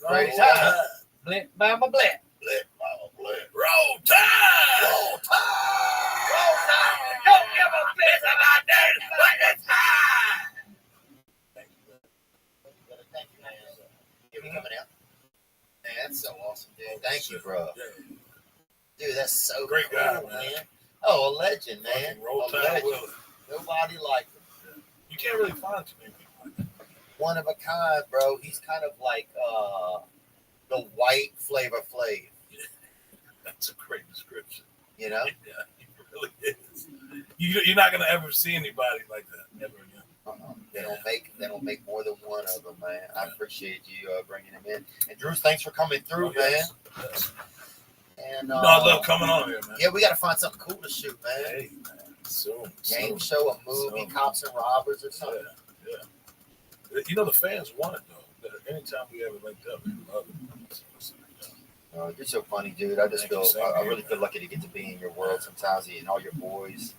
Ready time. Blip, mama, blip. Blip, mama, blip. Roll time. Roll time. Roll time. Don't give a piss about that. But it's time. Thank you, man. You coming out? Man, that's so awesome, dude. Thank you, bro. Dude, that's so great cool, guy, man. Oh, a legend, man. Roll a time, legend. Willie. Nobody like him. You can't really find too many people like that. One of a kind, bro. He's kind of like the white Flavor Flav. That's a great description. You know? Yeah, he really is. You're not gonna ever see anybody like that ever again. They don't make more than one of them, man. I appreciate you bringing him in. And Drew, thanks for coming through, man. Yes. And I love coming on here, man. Yeah, we got to find something cool to shoot, man. Hey, man. Soon. Game show, a movie, Cops and Robbers, or something. Yeah. You know the fans want it though. Anytime we ever linked up, they love it. You're so funny, dude. I just I really feel lucky to get to be in your world sometimes, and all your boys.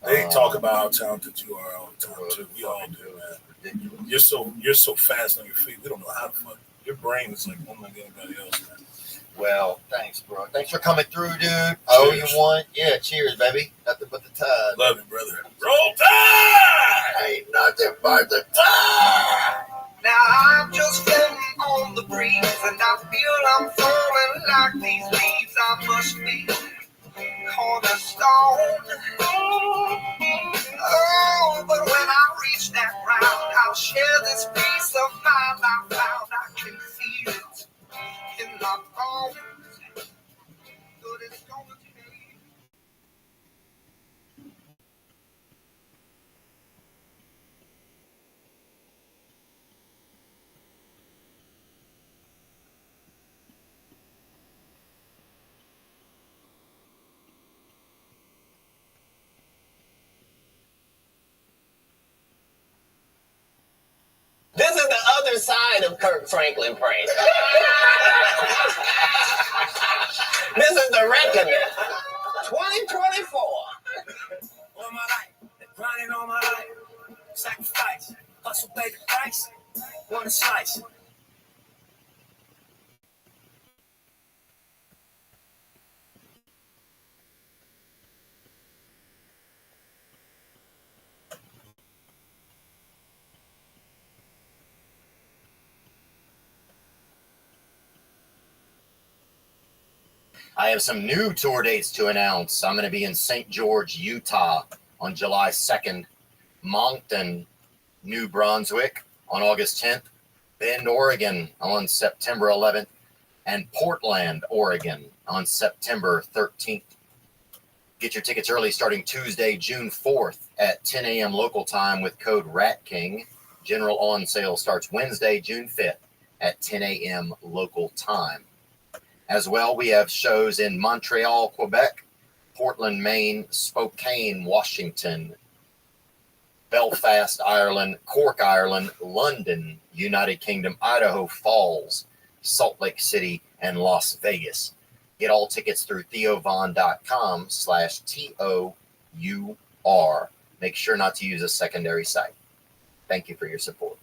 They talk about how talented you are all the time too. We all do, man. Ridiculous. You're so fast on your feet. We don't know how to fuck. Your brain is like unlike anybody else, man. Well, thanks, bro. Thanks for coming through, dude. I owe you one. Yeah, cheers, baby. Nothing but the tide. Love you, brother. Roll tide! Ain't nothing but the tide. Now I'm just floating on the breeze, and I feel I'm falling like these leaves. I must be cornerstone. Oh, but when I reach that ground, I'll share this piece of mind I found. I can feel it in my bones. Good it's gonna take. This is the other side of Kirk Franklin praise. This is the reckoning. 2024. All my life, grinding all my life. Sacrifice, hustle, pay the price. Want a slice. I have some new tour dates to announce. I'm going to be in St. George, Utah on July 2nd, Moncton, New Brunswick on August 10th, Bend, Oregon on September 11th, and Portland, Oregon on September 13th. Get your tickets early starting Tuesday, June 4th at 10 a.m. local time with code RATKING. General on sale starts Wednesday, June 5th at 10 a.m. local time. As well, we have shows in Montreal, Quebec, Portland, Maine, Spokane, Washington, Belfast, Ireland, Cork, Ireland, London, United Kingdom, Idaho Falls, Salt Lake City, and Las Vegas. Get all tickets through theovon.com/TOUR. Make sure not to use a secondary site. Thank you for your support.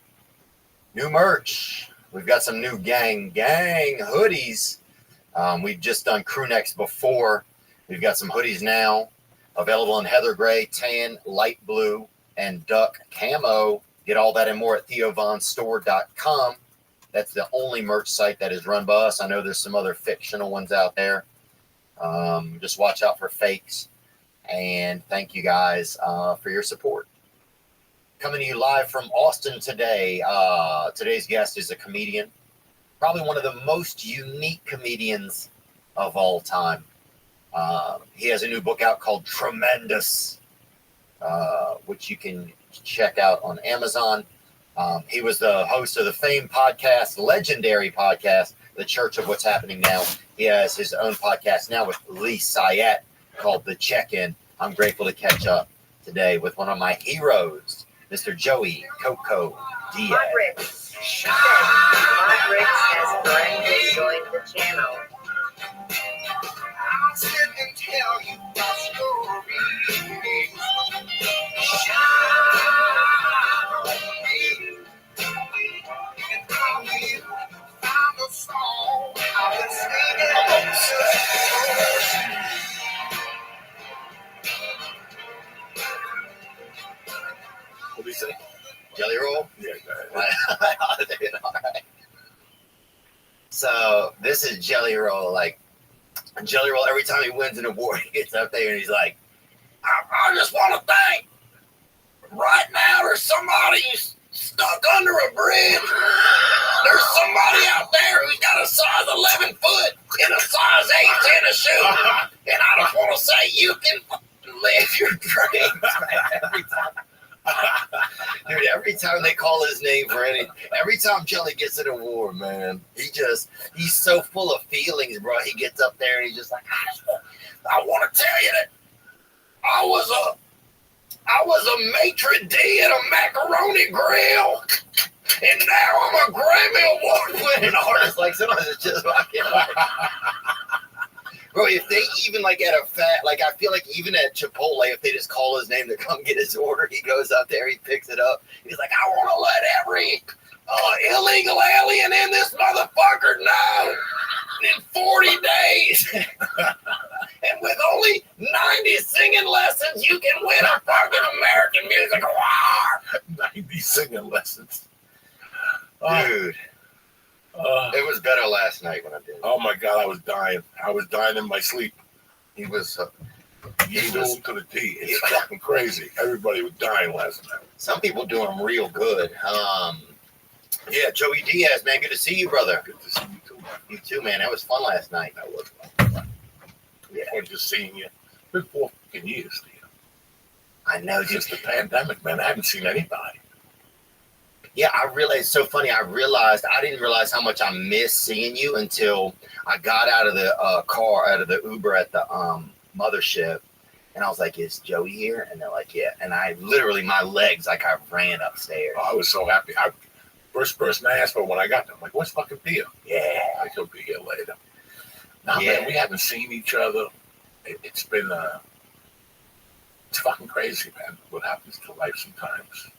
New merch. We've got some new gang hoodies. We've just done crew necks before. We've got some hoodies now available in heather gray, tan, light blue, and duck camo. Get all that and more at theovonstore.com. That's the only merch site that is run by us. I know there's some other fictional ones out there. Just watch out for fakes. And thank you guys for your support. Coming to you live from Austin today. Today's guest is a comedian. Probably one of the most unique comedians of all time. He has a new book out called Tremendous, which you can check out on Amazon. He was the host of the famed podcast, legendary podcast, The Church of What's Happening Now. He has his own podcast now with Lee Syatt called The Check-In. I'm grateful to catch up today with one of my heroes, Mr. Joey Coco Diaz. Rodriguez has finally joined the channel. I'll sit and tell you my story. Shine, and I will find a So this is Jelly Roll. Like Jelly Roll, every time he wins an award, he gets up there and he's like, I just want to thank. Right now, there's somebody stuck under a bridge. There's somebody out there who's got a size 11 foot in a size 8 tennis shoe. And I just want to say, you can live your dreams, man. Every time. Dude, every time they call his name for every time Jelly gets an award, man, he's so full of feelings, bro. He gets up there and he's just like, I want to tell you that I was a maitre d' at a macaroni grill, and now I'm a Grammy Award-winning artist. Like, sometimes it's just fucking like, bro, if they even, like, at a like, I feel like even at Chipotle, if they just call his name to come get his order, he goes out there, he picks it up. He's like, I want to let every illegal alien in this motherfucker know in 40 days. And with only 90 singing lessons, you can win a fucking American Music Award. 90 singing lessons. Dude. It was better last night when I did it. Oh my God, I was dying. I was dying in my sleep. He was to the T. It's fucking crazy. Everybody was dying last night. Some people doing them real good. Yeah, Joey Diaz, man, good to see you, brother. Good to see you too, man. You too, man. That was fun last night. That was fun. Yeah. Or just seeing you. It's been 4 fucking years, Steve. I know, dude. Since the pandemic, man, I haven't seen anybody. Yeah, I realized, it's so funny. I didn't realize how much I missed seeing you until I got out of the car, out of the Uber at the mothership. And I was like, is Joey here? And they're like, yeah. And I literally, my legs, like I ran upstairs. Oh, I was so happy. First person I asked for when I got there, I'm like, what's fucking Theo? Yeah. I could be here later. Nah, Yeah. man, we haven't seen each other. It's been, it's fucking crazy, man, what happens to life sometimes.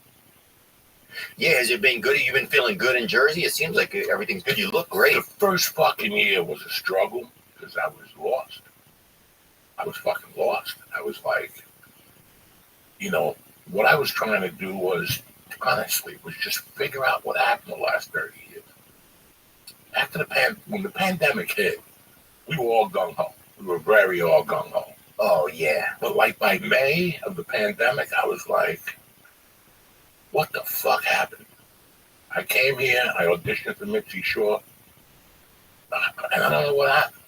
Yeah, has it been good? You've been feeling good in Jersey? It seems like everything's good. You look great. The first fucking year was a struggle because I was lost. I was fucking lost. I was like, what I was trying to do was, honestly, was just figure out what happened the last 30 years. After when the pandemic hit, we were all gung-ho. We were very all gung-ho. Oh, yeah. But like by May of the pandemic, I was like, what the fuck happened? I came here, I auditioned for Mitzi Shore, and I don't know what happened.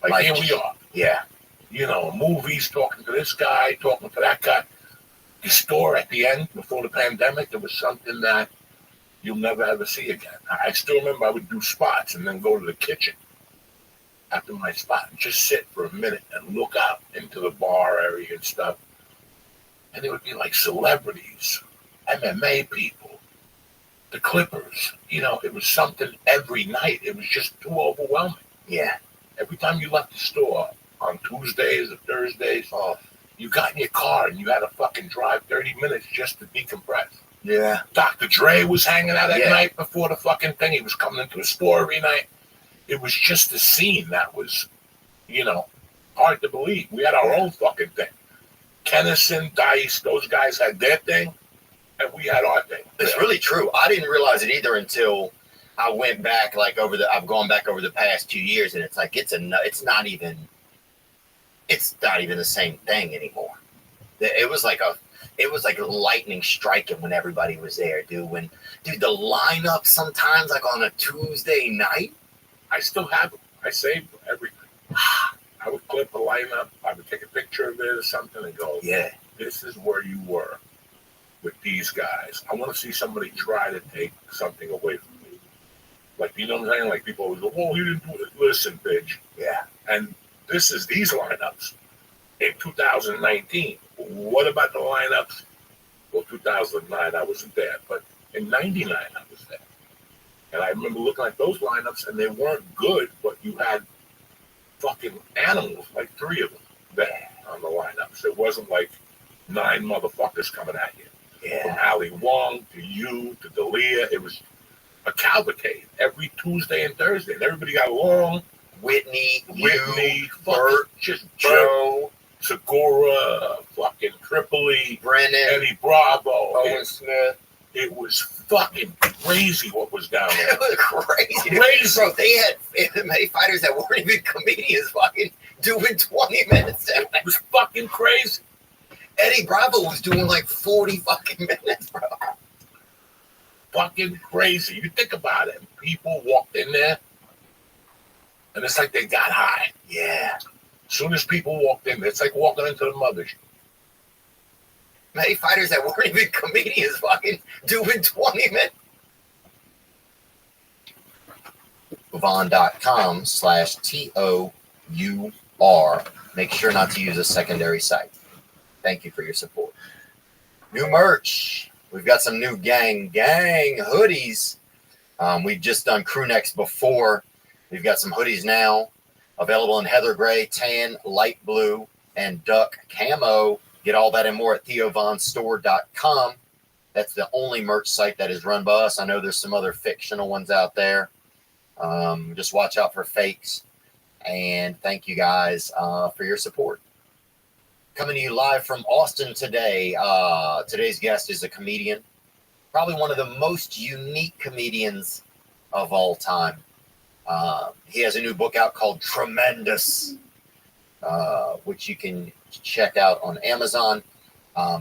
Like here we are. Yeah. Movies, talking to this guy, talking to that guy. The store at the end, before the pandemic, there was something that you'll never ever see again. I still remember I would do spots and then go to the kitchen after my spot and just sit for a minute and look out into the bar area and stuff. And it would be like celebrities, MMA people, the Clippers. It was something every night. It was just too overwhelming. Yeah. Every time you left the store on Tuesdays or Thursdays, you got in your car and you had to fucking drive 30 minutes just to decompress. Yeah. Dr. Dre was hanging out at night before the fucking thing. He was coming into the store every night. It was just a scene that was, hard to believe. We had our own fucking thing. Kennison, Dice, those guys had their thing, and we had our thing. It's really true. I didn't realize it either until I went back, I've gone back over the past 2 years, and it's like, it's not even the same thing anymore. It was like a lightning striking when everybody was there, dude. The lineup sometimes, like on a Tuesday night, I still have them. I saved everything. I would clip a lineup. I would take a picture of it or something and go, yeah, this is where you were with these guys. I want to see somebody try to take something away from me. Like, you know what I'm saying? Like, people always go, oh, you didn't do it. Listen, bitch. Yeah. And this is these lineups in 2019. What about the lineups? Well, 2009, I wasn't there. But in 99, I was there. And I remember looking at those lineups, and they weren't good, but you had fucking animals, like 3 of them there on the lineups. It wasn't like 9 motherfuckers coming at you. Yeah. From Ali Wong to you to Dalia. It was a cavalcade every Tuesday and Thursday. And everybody got along. Whitney, Bert, just Joe, Segura, fucking Tripoli, Brennan, Eddie Bravo, Owen Smith. It was fucking crazy what was down there. It was crazy. Crazy. Bro, they had MMA fighters that weren't even comedians fucking doing 20 minutes. It was fucking crazy. Eddie Bravo was doing like 40 fucking minutes, bro. Fucking crazy. You think about it. People walked in there, and it's like they got high. Yeah. As soon as people walked in, it's like walking into the mothership. MMA fighters that weren't even comedians fucking doing 20 minutes. Vaughn.com/TOUR. Make sure not to use a secondary site. Thank you for your support. New merch. We've got some new gang hoodies. We've just done crew necks before. We've got some hoodies now available in heather gray, tan, light blue, and duck camo. Get all that and more at theovonstore.com. That's the only merch site that is run by us. I know there's some other fictional ones out there. Just watch out for fakes. And thank you guys for your support. Coming to you live from Austin today. Today's guest is a comedian. Probably one of the most unique comedians of all time. He has a new book out called Tremendous, which you can check out on Amazon.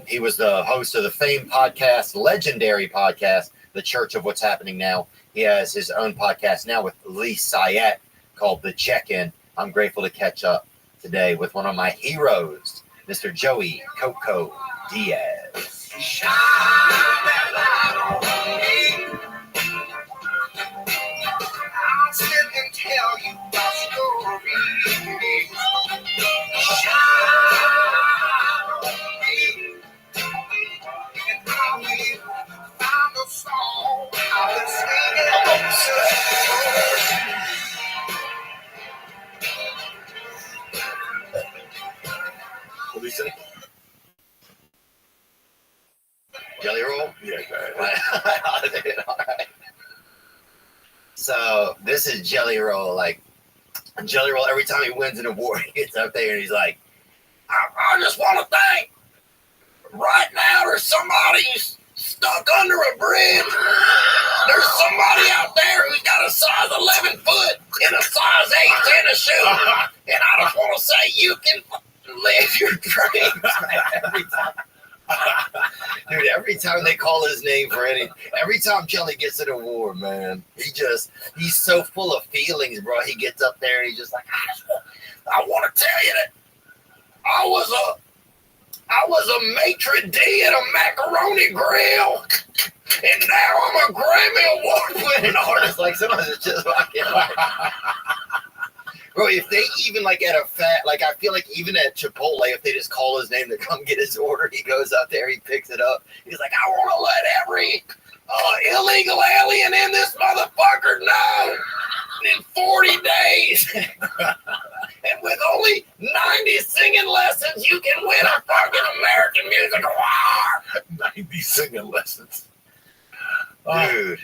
He was the host of the famed podcast, legendary podcast, The Church of What's Happening Now. He has his own podcast now with Lee Syatt called The Check-In. I'm grateful to catch up today with one of my heroes, Mr. Joey Coco Diaz. Shine that light on me. I'll sit and tell you my story. Shine on me. And I will find a song. I will sing it. What do you say? Jelly roll? Yeah, go ahead. All right. So this is Jelly Roll. Like Jelly Roll, every time he wins an award, he gets up there and he's like, I just want to thank. Right now, there's somebody stuck under a bridge. There's somebody out there who's got a size 11 foot and a size 8 tennis shoe. And I just want to say you can live your dreams, man, every time. Dude, every time they call his name for every time Jelly gets an award, man, he's so full of feelings, bro. He gets up there and he's just like, I want to tell you that I was a maitre d' at a macaroni grill, and now I'm a Grammy award-winning artist. Like, sometimes it's just fucking like, bro, if they even like at a like I feel like even at Chipotle, if they just call his name to come get his order, he goes out there, he picks it up. He's like, I want to let every illegal alien in this motherfucker know in 40 days. And with only 90 singing lessons, you can win a fucking American Music Award. 90 singing lessons. Dude.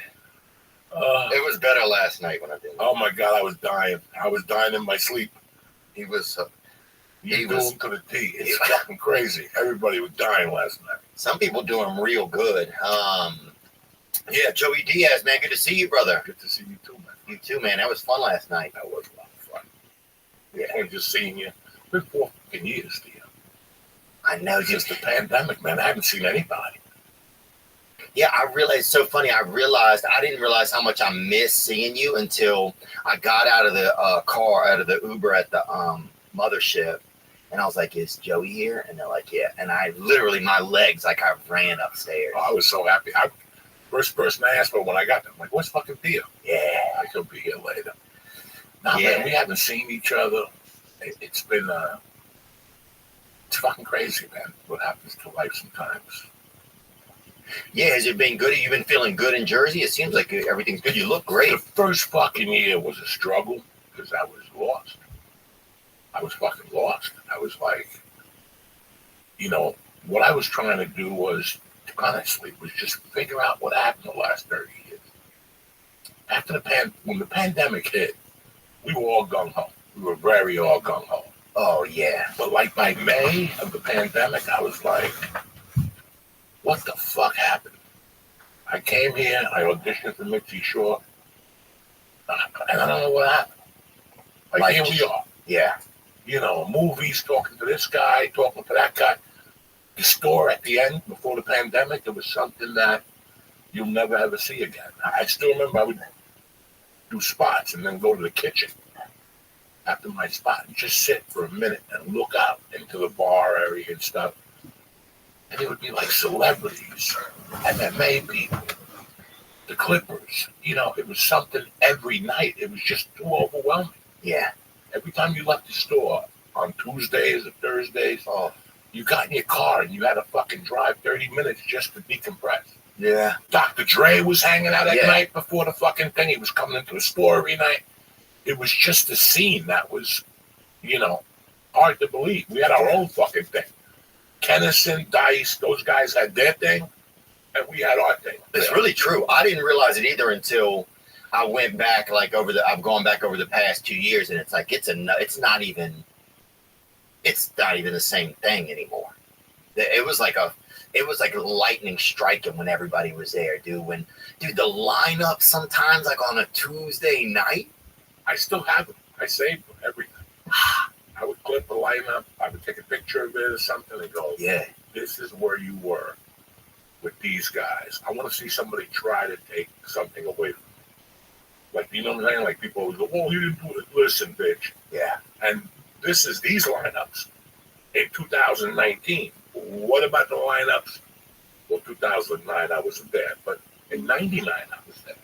It was better last night when I did it. Oh my God, I was dying. I was dying in my sleep. He was to the T. It's fucking crazy. Everybody was dying last night. Some people do them real good. Yeah, Joey Diaz, man, good to see you, brother. Good to see you too, man. You too, man. That was fun last night. That was a lot of fun. Yeah, and just seeing you. It's been 4 fucking years, Theo. I know. Just the pandemic, man. I haven't seen anybody. Yeah, I realized, it's so funny. I didn't realize how much I missed seeing you until I got out of the car, out of the Uber at the mothership. And I was like, is Joey here? And they're like, yeah. And I literally, my legs, like I ran upstairs. Oh, I was so happy. First person I asked for when I got there, I'm like, what's fucking Theo? Yeah. I could be here later. Nah, Yeah. man, we haven't seen each other. It's been, it's fucking crazy, man, what happens to life sometimes. Yeah, has it been good? You've been feeling good in Jersey? It seems like everything's good. You look great. The first fucking year was a struggle because I was lost. I was fucking lost. I was like, what I was trying to do was, honestly, was just figure out what happened the last 30 years. After when the pandemic hit, we were all gung-ho. We were very all gung-ho. Oh, yeah. But like by May of the pandemic, I was like, what the fuck happened? I came here, I auditioned for Mitzi Shore, and I don't know what happened. Like here we are. Yeah. You know, movies, talking to this guy, talking to that guy. The store at the end, before the pandemic, it was something that you'll never ever see again. I still remember I would do spots and then go to the kitchen after my spot and just sit for a minute and look out into the bar area and stuff. And it would be like celebrities, MMA people, the Clippers. You know, it was something every night. It was just too overwhelming. Yeah. Every time you left the store on Tuesdays or Thursdays, you got in your car and you had to fucking drive 30 minutes just to decompress. Yeah. Dr. Dre was hanging out at night before the fucking thing. He was coming into the store every night. It was just a scene that was, you know, hard to believe. We had our own fucking thing. Kennison, Dice, those guys had their thing, and we had our thing. It's really true. I didn't realize it either until I went back, like I've gone back over the past 2 years, and it's like it's not even the same thing anymore. It was like a lightning striking when everybody was there, dude. The lineup sometimes, like on a Tuesday night, I still have them. I saved them, everything. I would clip the lineup. I would take a picture of it or something and go, yeah, this is where you were with these guys. I want to see somebody try to take something away from me. Like, you know what I'm saying? Like, people always go, oh, you didn't do it. Listen, bitch. Yeah. And this is these lineups in 2019. What about the lineups? Well, 2009, I wasn't there. But in 99, I was there.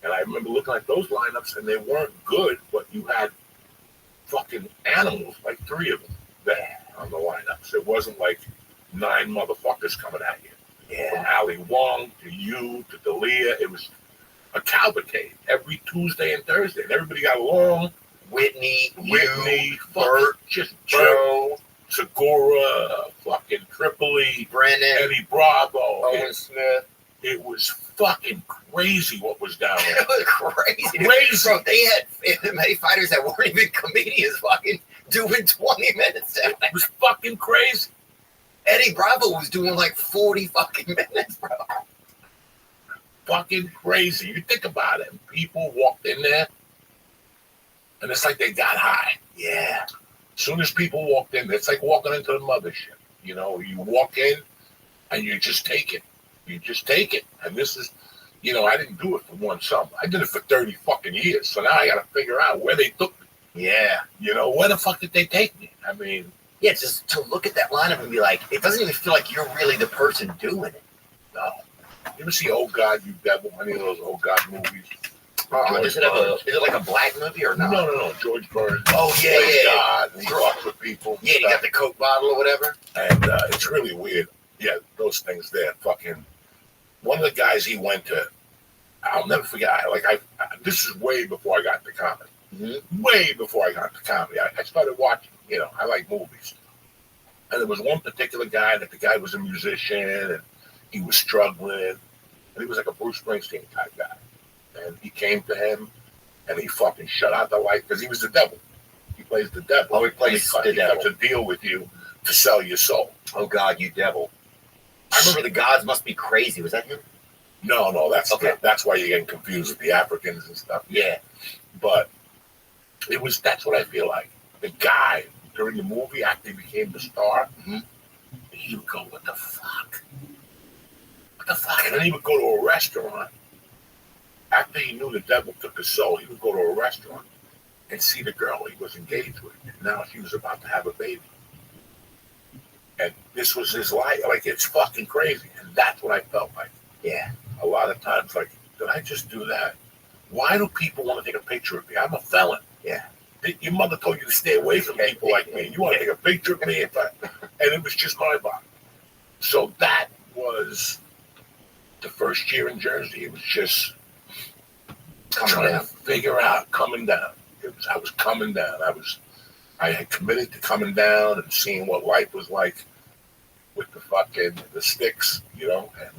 And I remember looking at those lineups, and they weren't good, but you had fucking animals, like 3 of them there on the lineups. It wasn't like 9 motherfuckers coming at you. Yeah. From Ali Wong to you to Dalia. It was a cavalcade every Tuesday and Thursday. And everybody got along. Whitney, Bert, just Joe, Segura, fucking Tripoli, Brennan, Eddie Bravo, Owen Smith. It was fucking crazy what was down there. It was crazy. Bro, they had MMA fighters that weren't even comedians fucking doing 20 minutes. It was fucking crazy. Eddie Bravo was doing like 40 fucking minutes, bro. Fucking crazy. You think about it. People walked in there, and it's like they got high. Yeah. As soon as people walked in, it's like walking into the mothership. You know, you walk in, and you just take it. You just take it. And this is, you know, I didn't do it for one summer. I did it for 30 fucking years. So now I got to figure out where they took me. Yeah. You know, where the fuck did they take me? I mean. Yeah, just to look at that lineup and be like, it doesn't even feel like you're really the person doing it. No. You ever see Oh God, You Devil? Any of those Oh God movies? Is it like a black movie or not? No. George Burns. Oh, yeah. God. And he talks with people. Yeah, you got the Coke bottle or whatever. And it's really weird. Yeah, those things there. Fucking. One of the guys he went to, I'll never forget. This is way before I got into comedy. Mm-hmm. Way before I got into comedy. I started watching, you know, I like movies. And there was one particular guy that the guy was a musician and he was struggling. And he was like a Bruce Springsteen type guy. And he came to him and he fucking shut out the light because he was the devil. He plays the devil. Oh, he plays the devil. He cuts a deal with you to sell your soul. Oh, God, you devil. I remember The Gods Must Be Crazy. Was that him? No, that's okay. That's why you're getting confused with the Africans and stuff. Yeah. But that's what I feel like. The guy during the movie actually became the star. Mm-hmm. He would go, what the fuck? What the fuck? And then he would go to a restaurant. After he knew the devil took his soul, he would go to a restaurant and see the girl he was engaged with. And now she was about to have a baby. And this was his life. Like, it's fucking crazy. And that's what I felt like. Yeah. A lot of times, like, did I just do that? Why do people want to take a picture of me? I'm a felon. Yeah. Your mother told you to stay away from people like me. You want to take a picture of me? And it was just my body. So that was the first year in Jersey. It was just trying to figure out coming down. I was coming down. I had committed to coming down and seeing what life was like with the sticks, you know, and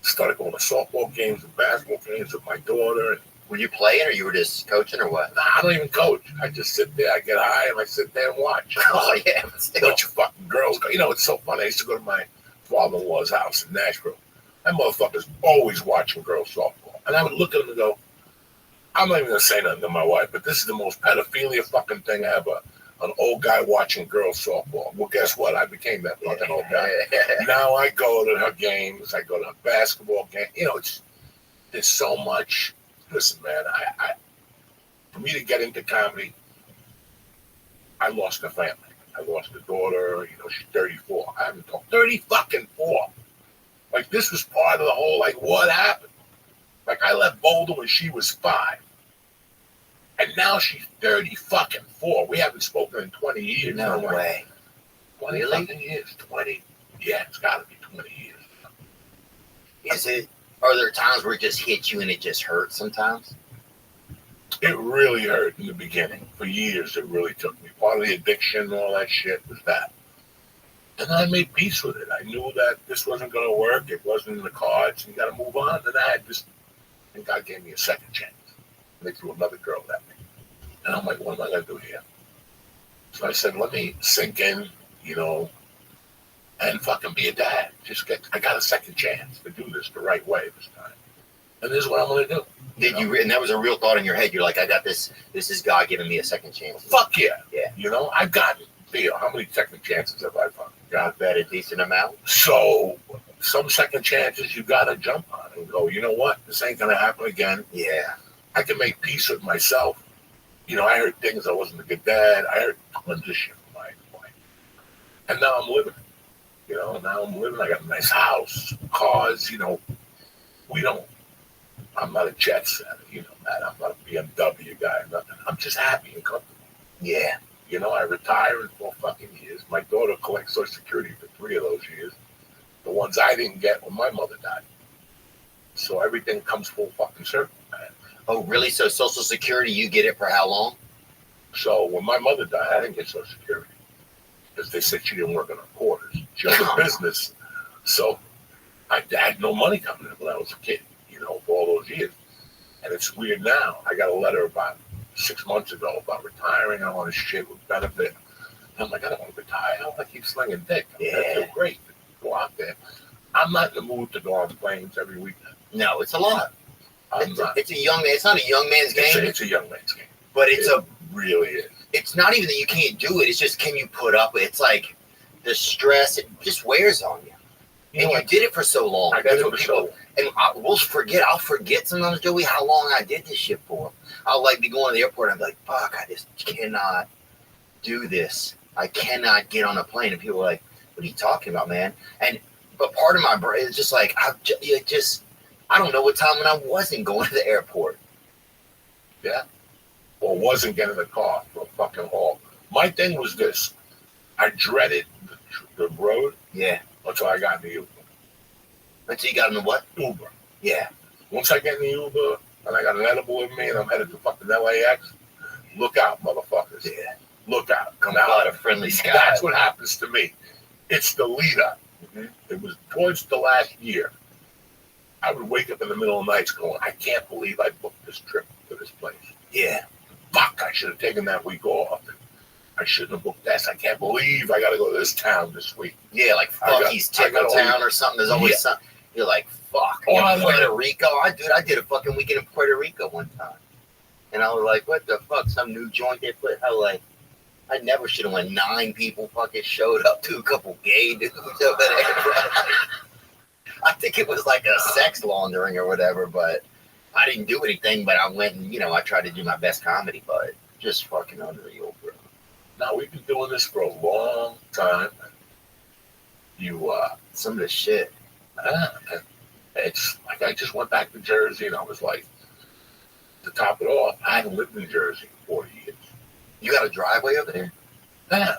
started going to softball games and basketball games with my daughter. And were you playing or you were just coaching or what? Nah, I don't even coach. I just sit there. I get high and I sit there and watch. Oh, yeah. A bunch of fucking girls. You know, it's so funny. I used to go to my father-in-law's house in Nashville. That motherfucker's always watching girls softball. And I would look at him and go, I'm not even going to say nothing to my wife, but this is the most pedophilia fucking thing ever. An old guy watching girls softball. Well, guess what? I became that fucking old guy. Now I go to her games. I go to her basketball game. You know, there's so much. Listen, man, I for me to get into comedy, I lost a family. I lost a daughter. You know, she's 34. I haven't talked 30 fucking 4. Like, this was part of the whole, like, what happened? Like, I left Boulder when she was 5. And now she's 30 fucking 4. We haven't spoken in 20 years. No way. 20 fucking years. 20. Yeah, it's got to be 20 years. Are there times where it just hits you and it just hurts sometimes? It really hurt in the beginning. For years, it really took me. Part of the addiction and all that shit was that. And I made peace with it. I knew that this wasn't going to work. It wasn't in the cards. You got to move on. And I had this, and God gave me a second chance. And they threw another girl at me. And I'm like, what am I going to do here? So I said, let me sink in, you know, and fucking be a dad. I got a second chance to do this the right way this time. And this is what I'm going to do. And that was a real thought in your head. You're like, I got this. This is God giving me a second chance. Fuck yeah. Yeah. You know, I've gotten, how many second chances have I fucking got? Bet a decent amount. So some second chances you got to jump on and go, you know what? This ain't going to happen again. Yeah. I can make peace with myself. You know, I heard things. I wasn't a good dad. I heard tons of shit from my wife. And now I'm living. You know, now I'm living. I got a nice house, cars. You know, I'm not a jet setter. You know, man. I'm not a BMW guy. Nothing. I'm just happy and comfortable. Yeah. You know, I retire in 4 fucking years. My daughter collects Social Security for 3 of those years. The ones I didn't get when my mother died. So everything comes full fucking circle, man. Oh, really? So Social Security, you get it for how long? So when my mother died, I didn't get Social Security because they said she didn't work in her quarters. She owned a business. So I had no money coming in when I was a kid, you know, for all those years. And it's weird now. I got a letter about 6 months ago about retiring. I want to shit with benefit. And I'm like, I don't want to retire. I don't want to keep slinging dick. I feel great to go out there. I'm not in the mood to go on planes every weekend. No, it's a lot. It's a young man. It's not a young man's game. It's a young man's game. But it really is. It's not even that you can't do it. It's just, can you put up with it? It's like the stress. It just wears on you. And you did it for so long. That's what people. And we'll forget. I'll forget sometimes, Joey, how long I did this shit for. I'll like be going to the airport and I'm like, fuck, I just cannot do this. I cannot get on a plane. And people are like, what are you talking about, man? But part of my brain is just like, I don't know what time when I wasn't going to the airport. Yeah. Or wasn't getting the car for a fucking haul. My thing was this. I dreaded the road. Yeah. Until I got in the Uber. Until you got in the what? Uber. Yeah. Once I get in the Uber and I got an edible with me and I'm headed to fucking LAX, look out, motherfuckers. Yeah. Look out. Come out a friendly sky. That's what happens to me. It's the lead up. Mm-hmm. It was towards the last year. I would wake up in the middle of the night going, I can't believe I booked this trip to this place. Yeah. Fuck, I should have taken that week off. I shouldn't have booked that. I can't believe I got to go to this town this week. Yeah, like Fucky's Tickle Town or something. There's always something. You're like, fuck. Puerto Rico. I did a fucking weekend in Puerto Rico one time. And I was like, what the fuck? Some new joint they put. I never should have went. 9 people fucking showed up to a couple gay dudes over there, bro. I think it was like a sex laundering or whatever, but I didn't do anything. But I went and, I tried to do my best comedy, but just fucking unreal, bro. Now, we've been doing this for a long time. Some of the shit. It's like I just went back to Jersey and I was like, to top it off, I hadn't lived in Jersey for 40 years. You got a driveway over there? Yeah.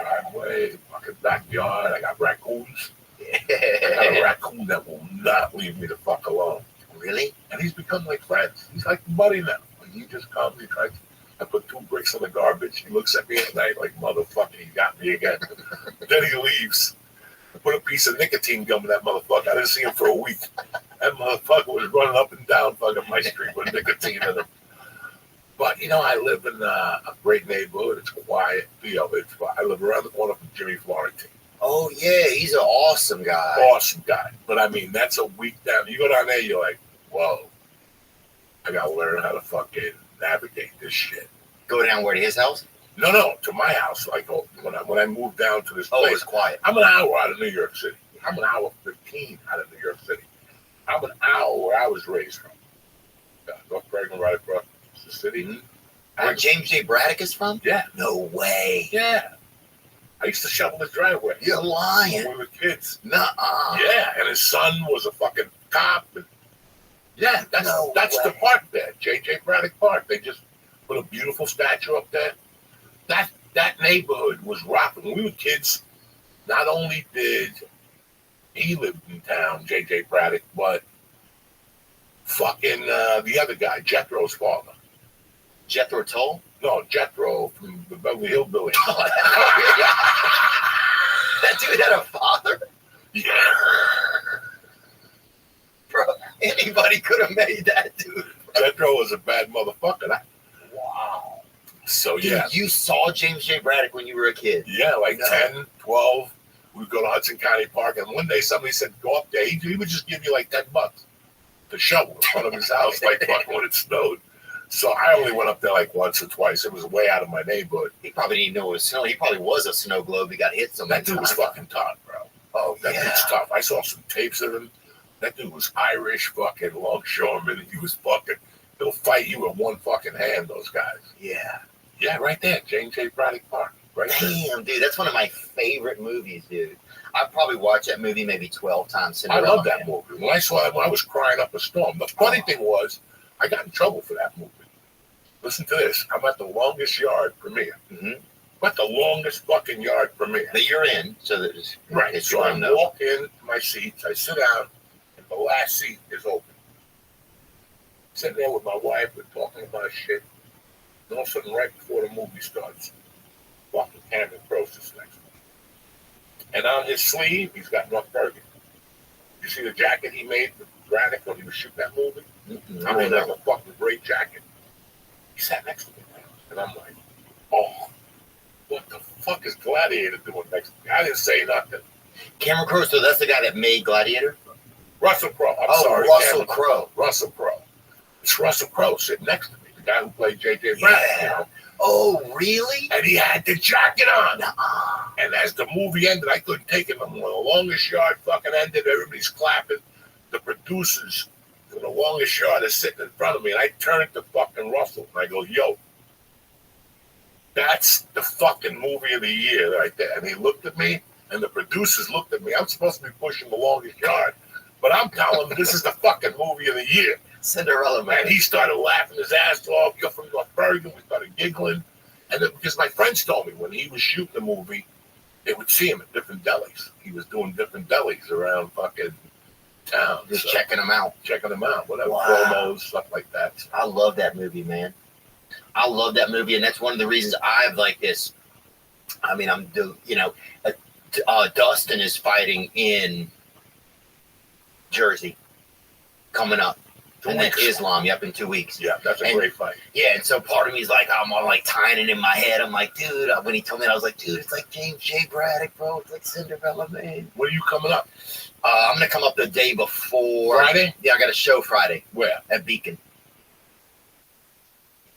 Driveway, fucking backyard. I got raccoons. Yeah. I got a raccoon that will not leave me the fuck alone. Really? And he's become like friends. He's like a buddy now. Like he just comes, he tries. I put 2 bricks in the garbage. He looks at me at night like, motherfucker, he got me again. Then he leaves. I put a piece of nicotine gum in that motherfucker. I didn't see him for a week. That motherfucker was running up and down fucking my street with nicotine in him. But, I live in a great neighborhood. It's quiet. I live around the corner from Jimmy Florentine. Oh yeah, he's an awesome guy. Awesome guy. But I mean, that's a week down. You go down there, you're like, whoa, I gotta learn how to fucking navigate this shit. Go down where to his house? No, to my house. Like when I moved down to this place. Oh, it's quiet. I'm an hour out of New York City. I'm an hour 15 out of New York City. I'm an hour where I was raised from. North Bergen, right across the city. Mm-hmm. Where James J. Braddock is from? Yeah. No way. Yeah. I used to shovel his driveway. You're lying. When we were kids. Nuh-uh. Yeah, and his son was a fucking cop. And yeah, that's the park there, J.J. Braddock Park. They just put a beautiful statue up there. That neighborhood was rocking. When we were kids, not only did he live in town, J.J. Braddock, but fucking the other guy, Jethro's father. Jethro Tull? No, Jethro from the Beverly Hillbillies. That dude had a father? Yeah. Bro, anybody could have made that, dude. Jethro was a bad motherfucker. Wow. So, Dude, yeah. you saw James J. Braddock when you were a kid? Yeah, like 10, 12. We'd go to Hudson County Park, and one day somebody said, go up there. He would just give you like $10 to shovel in front of his house, like fucking when it snowed. So I only went up there like once or twice. It was way out of my neighborhood. He probably didn't know it was snow. He probably was a snow globe. He got hit so many That dude was times. fucking tough, bro. Oh, That dude's tough. I saw some tapes of him. That dude was Irish, fucking longshoreman. He was fucking, he'll fight you with one fucking hand, those guys. Yeah. Yeah, right there, James J. Braddock Park. Right there. Damn, dude, that's one of my favorite movies, dude. I've probably watched that movie maybe 12 times. I love that movie. When I saw it, I was crying up a storm. The funny thing was, I got in trouble for that movie. Listen to this. I'm at the longest yard premiere. Mm-hmm. I'm at the longest fucking yard premiere. That you're in, so that it's, Right. It's So I walk in my seats, I sit down, and the last seat is open. Sitting there with my wife, we're talking about shit. And all of a sudden, right before the movie starts, fucking Cameron Crowe sits next to me. And on his sleeve, he's got North Bergen. You see the jacket he made with Braddock when he was shooting that movie? Mm-hmm. I mean, that's a fucking great jacket. He sat next to me, and I'm like, oh, what the fuck is Gladiator doing next to me? I didn't say nothing. Cameron Crowe, so that's the guy that made Gladiator? Russell Crowe. I'm sorry. Russell Crowe. Russell Crowe. It's Russell Crowe sitting next to me, the guy who played J.J. Braddock. Yeah. You know? Oh, really? And he had the jacket on. Nuh-uh. And as the movie ended, I couldn't take it no more. The longest yard fucking ended. Everybody's clapping. The producers for the longest yard is sitting in front of me. And I turned to fucking Russell and I go, yo, that's the fucking movie of the year right there. And he looked at me and the producers looked at me. I'm supposed to be pushing the longest yard. But I'm telling him this is the fucking movie of the year. Cinderella Man. And he started laughing his ass off. You're from North Bergen. We started giggling. And then, because my friends told me when he was shooting the movie, they would see him at different delis. He was doing different delis around fucking town. Just checking them out. Checking them out. Whatever. Wow. Promos, stuff like that. I love that movie, man. I love that movie, and that's one of the reasons I've like this. I mean, Dustin is fighting in Jersey coming up. And then Islam, yep, in 2 weeks. Yeah, that's a great fight. Yeah, and so part of me is like, I'm all like tying it in my head. I'm like, dude, when he told me that, I was like, dude, it's like James J. Braddock, bro. It's like Cinderella Man. When are you coming up? I'm going to come up the day before. Friday? Yeah, I got a show Friday. Where? At Beacon.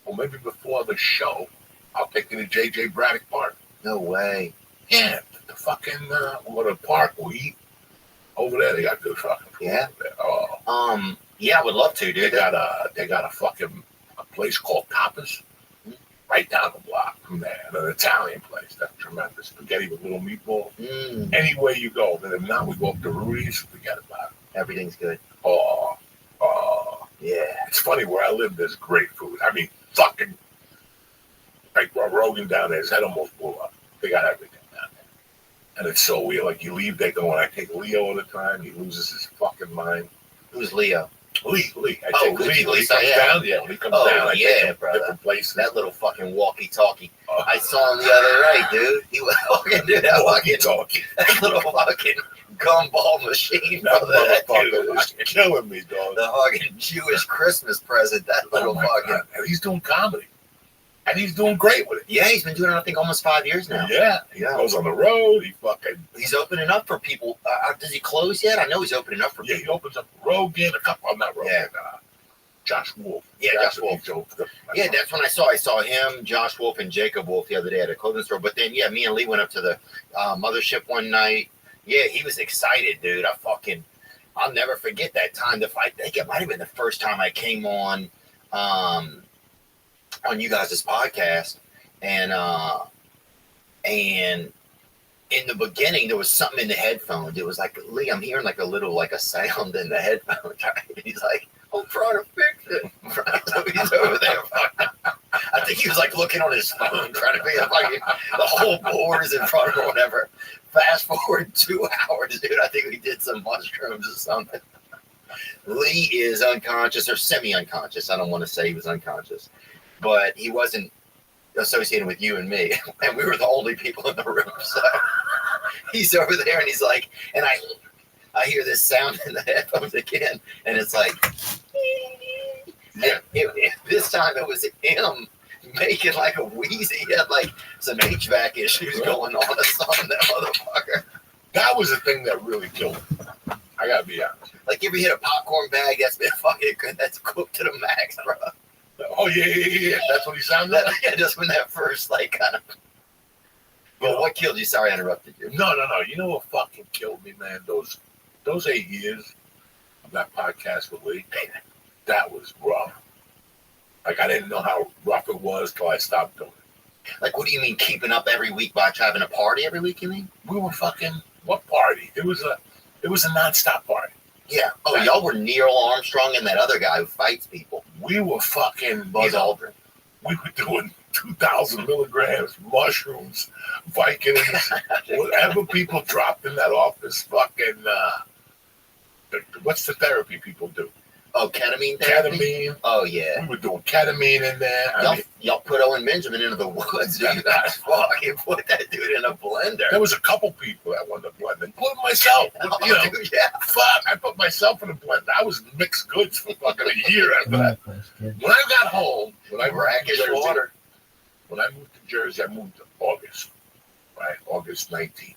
Well, maybe before the show, I'll take you to J.J. Braddock Park. No way. Yeah, the fucking, we'll go to the park, we'll eat. Over there, they got good fucking food. Yeah? Oh. Yeah, I would love to, dude. They got a fucking a place called Tapas right down the block from there. An Italian place. That's tremendous. Spaghetti with little meatballs. Anywhere you go. Then if not, we go up to Rudy's. Forget about it. Everything's good. Oh. Yeah. It's funny, where I live, there's great food. I mean, fucking, like Rogan down there, his head almost blew up. They got everything down there. And it's so weird. Like, you leave, they go, and I take Leo all the time. He loses his fucking mind. Who's Leo? Lee. I Oh, take Lee. When he comes yeah. down, yeah, when he comes down, I take him brother. different places. That little fucking walkie-talkie. I saw him the other night, dude. He was fucking do that walkie-talkie. That little fucking gumball machine, That brother. That dude motherfucker was is killing me, dog. the fucking Jewish Christmas present. That little Oh my fucking. God. And he's doing comedy. And he's doing great with it. Yeah, he's been doing it, I think, almost 5 years now. Yeah. He goes on the road. He's opening up for people. Does he close yet? I know he's opening up for people. Yeah, he opens up Rogan, not Rogan. Yeah. Josh Wolf. Yeah, Josh Wolf. Yeah, that's when I saw him, Josh Wolf, and Jacob Wolf the other day at a clothing store. But then, yeah, me and Lee went up to the mothership one night. Yeah, he was excited, dude. I'll never forget that time. I think it might have been the first time I came on you guys' podcast, and in the beginning there was something in the headphones. It was like, Lee, I'm hearing like a sound in the headphones. He's like, I'm trying to fix it. So he's over there. I think he was like looking on his phone, trying to figure out like the whole board is in front of him or whatever. Fast forward 2 hours, dude. I think we did some mushrooms or something. Lee is unconscious or semi-unconscious. I don't want to say he was unconscious, but he wasn't associated with you and me, and we were the only people in the room. So he's over there, and he's like, and I hear this sound in the headphones again, and it's like, this time it was him making like a wheezy. He had like some HVAC issues going on or something, that motherfucker. That was the thing that really killed him. I gotta be honest. Like, if you hit a popcorn bag that's been fucking good, that's cooked to the max, bro. Oh, yeah. That's what he sounded like? Yeah, just when that first, like, kind of. Well, what killed you? Sorry I interrupted you. No. You know what fucking killed me, man? Those 8 years of that podcast with Lee, that was rough. Like, I didn't know how rough it was till I stopped doing it. Like, what do you mean keeping up every week by having a party every week, you mean? We were fucking, what party? It was a nonstop party. Yeah. Oh, y'all were Neil Armstrong and that other guy who fights people. We were fucking Buzz Aldrin. We were doing 2,000 milligrams, mushrooms, Vicodins, whatever people dropped in that office. Fucking, what's the therapy people do? Oh, ketamine therapy? Ketamine. Oh, yeah. We were doing ketamine in there. Y'all put Owen Benjamin into the woods, dude. You guys fucking put that dude in a blender. There was a couple people that wanted to blend. Including myself. Dude, yeah. Fuck, I put myself in a blender. I was mixed goods for fucking a year after that. When I got home, when I moved to Jersey, I moved to August, right? August 19th.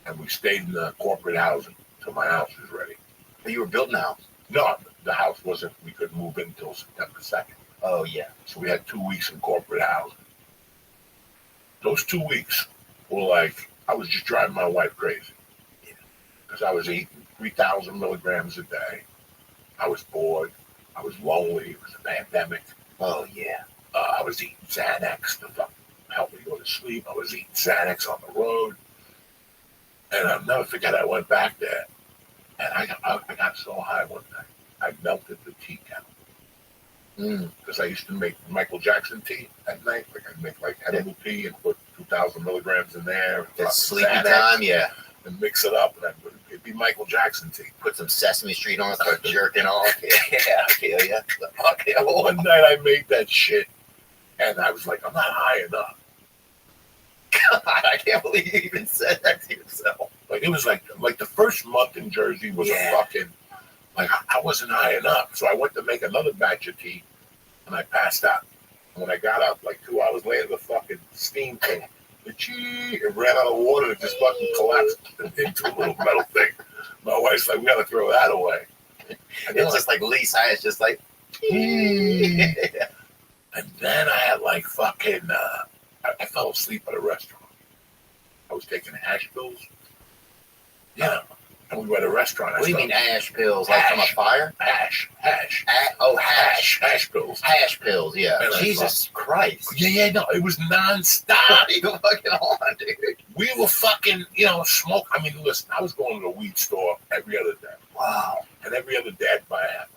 And we stayed in the corporate housing until my house was ready. But you were building a house? No, the house wasn't, we couldn't move in until September 2nd. Oh, yeah. So we had 2 weeks in corporate housing. Those 2 weeks were like, I was just driving my wife crazy. Because I was eating 3,000 milligrams a day. I was bored. I was lonely. It was a pandemic. Oh, yeah. I was eating Xanax to help me go to sleep. I was eating Xanax on the road. And I'll never forget, I went back there. And I got so high one night, I melted the tea kettle. Because I used to make Michael Jackson tea at night. Like, I'd make like edible tea and put 2,000 milligrams in there. That's sleepy time, yeah. And mix it up, and it'd be Michael Jackson tea. Put some Sesame Street on, start jerking off. Yeah, I feel ya. One night I made that shit, and I was like, I'm not high enough. God, I can't believe you even said that to yourself. Like, it was like the first month in Jersey was a fucking, like, I wasn't high enough. So I went to make another batch of tea, and I passed out. And when I got up, like 2 hours later, the fucking steam thing, it ran out of water and just fucking collapsed into a little metal thing. My wife's like, we gotta throw that away. And it's just like Lisa, it's just like, and then I had like fucking, I fell asleep at a restaurant. I was taking hash pills. Yeah. And we were at a restaurant. What do you mean ash pills? Like from a fire? Hash. Hash pills. Hash pills, yeah. And Jesus Christ. Yeah, no, it was nonstop. What are you fucking on, dude? We were fucking, smoke. I mean, listen, I was going to the weed store every other day. Wow. And every other day I'd buy a half.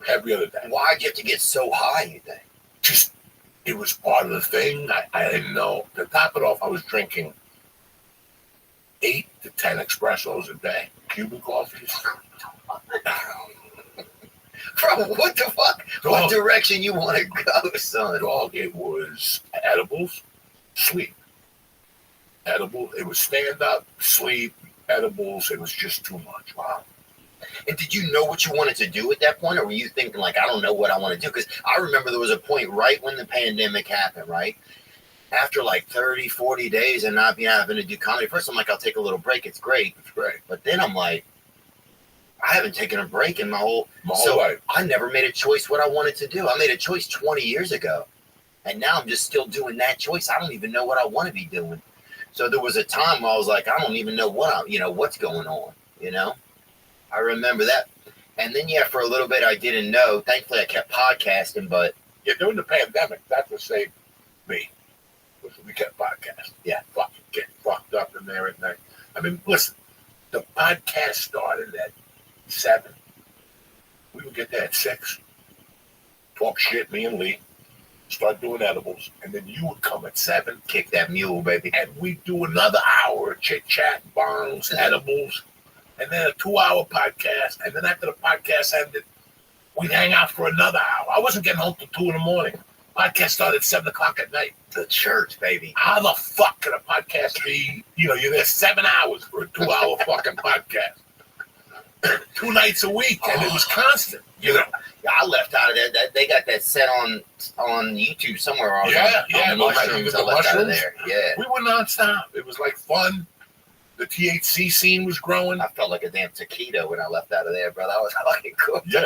Every other day. Why'd you have to get so high, you think? Just, it was part of the thing. I didn't know. To top it off, I was drinking 8 to 10 espressos a day. Cuban coffees. Bro, what the fuck? Dog. What direction you want to go, son? Dog, it was edibles, sleep. Edible, it was stand up, sleep, edibles. It was just too much. Wow. And did you know what you wanted to do at that point, or were you thinking like, I don't know what I want to do? Because I remember there was a point right when the pandemic happened, right? After like 30, 40 days and not being having to do comedy. First, I'm like, I'll take a little break. It's great. It's great. But then I'm like, I haven't taken a break in my whole life. I never made a choice what I wanted to do. I made a choice 20 years ago. And now I'm just still doing that choice. I don't even know what I want to be doing. So there was a time where I was like, I don't even know what's going on, I remember that. And then, for a little bit, I didn't know. Thankfully, I kept podcasting, but. Yeah, during the pandemic, that's what saved me. We kept podcasting. Yeah. Fucking get fucked up in there at night. I mean, listen, the podcast started at 7. We would get there at 6. Talk shit, me and Lee. Start doing edibles. And then you would come at 7. Kick that mule, baby. And we'd do another hour of chit-chat, bongs, edibles. And then a 2-hour podcast. And then after the podcast ended, we'd hang out for another hour. I wasn't getting home till 2 in the morning. Podcast started at 7 o'clock at night. The church, baby. How the fuck can a podcast be, you're there 7 hours for a 2-hour fucking podcast? 2 nights a week, and it was constant, Yeah, I left out of that. They got that set on YouTube somewhere. On mushrooms. I left out of there. Yeah. We were nonstop. It was like fun. The THC scene was growing. I felt like a damn taquito when I left out of there, brother. I was fucking cool. Yeah,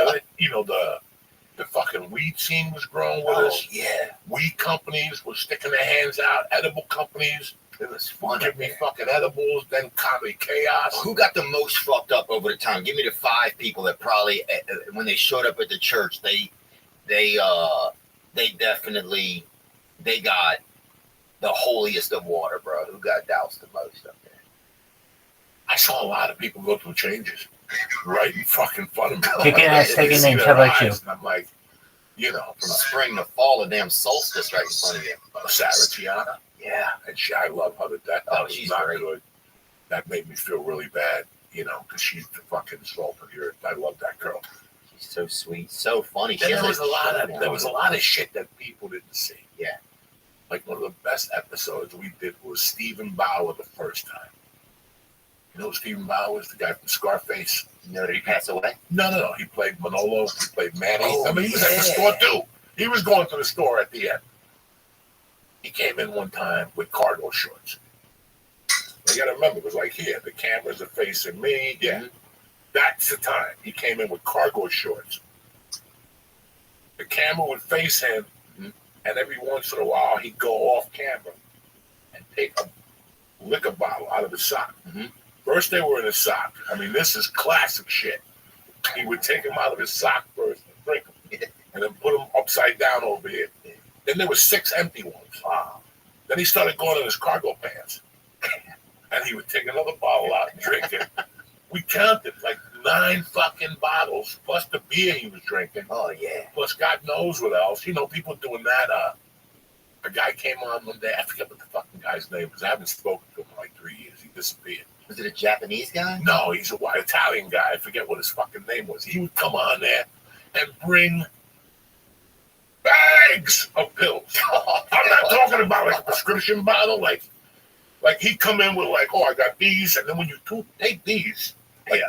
the fucking weed scene was growing with us. Yeah. Weed companies were sticking their hands out. Edible companies. It was fun. Give me fucking edibles, then comedy chaos. Who got the most fucked up over the time? Give me the 5 people that probably, when they showed up at the church, they definitely, they got the holiest of water, bro. Who got doused the most up there? I saw a lot of people go through changes right in fucking front of me. Kicking ass, taking names. How about you? And I'm like, from spring to fall, a damn solstice right in front of you. Sarah Tiana. Yeah. And I love her to death. She's not great. Good. That made me feel really bad, because she's the fucking salt of the earth. I love that girl. She's so sweet, so funny. There was a lot of shit that people didn't see. Yeah. Like one of the best episodes we did was Stephen Bauer the first time. You know who Stephen Bauer was? The guy from Scarface. Did he pass away? No. He played Manolo. He played Manny. Oh, he was at the store too. He was going to the store at the end. He came in one time with cargo shorts. You got to remember, it was like here. The cameras are facing me. Yeah. That's the time. He came in with cargo shorts. The camera would face him, and every once in a while, he'd go off camera and take a liquor bottle out of his sock. Mm-hmm. First, they were in his sock. I mean, this is classic shit. He would take them out of his sock first and drink them, and then put them upside down over here. Then there were 6 empty ones. Wow. Then he started going in his cargo pants, and he would take another bottle out and drink it. We counted like 9 fucking bottles, plus the beer he was drinking. Oh, yeah. Plus God knows what else. People doing that. A guy came on one day. I forget what the fucking guy's name was. I haven't spoken to him in like 3 years. He disappeared. Was it a Japanese guy? No, he's a white Italian guy. I forget what his fucking name was. He would come on there and bring bags of pills. I'm not talking about like a prescription bottle. Like he'd come in with like, I got these. And then when you take these,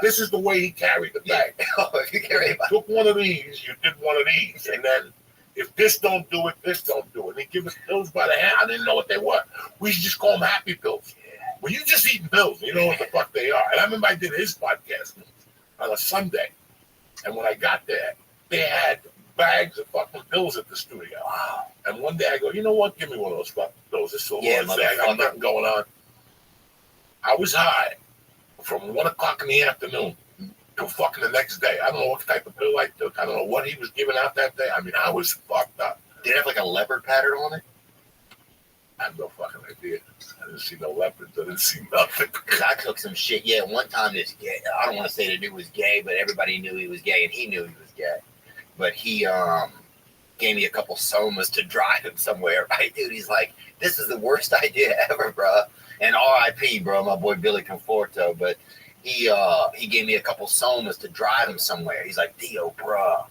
this is the way he carried the bag. If you carry took one of these, you did one of these. And then if this don't do it, this don't do it. And he'd give us pills by the hand. I didn't know what they were. We should just call them happy pills. Well, you're just eating pills. You know what the fuck they are. And I remember I did his podcast on a Sunday. And when I got there, they had bags of fucking pills at the studio. Wow. And one day I go, you know what? Give me one of those fucking pills. It's so I got nothing going on. I was high from 1 o'clock in the afternoon till fucking the next day. I don't know what type of pill I took. I don't know what he was giving out that day. I mean, I was fucked up. Did it have like a leopard pattern on it? I have no fucking idea. I didn't see no leopards. I didn't see nothing. I took some shit. Yeah, one time this gay, I don't want to say the dude was gay, but everybody knew he was gay, and he knew he was gay. But he gave me a couple somas to drive him somewhere, right, dude? He's like, this is the worst idea ever, bro. And R.I.P., bro, my boy Billy Conforto. But he gave me a couple somas to drive him somewhere. He's like, Dio, bro.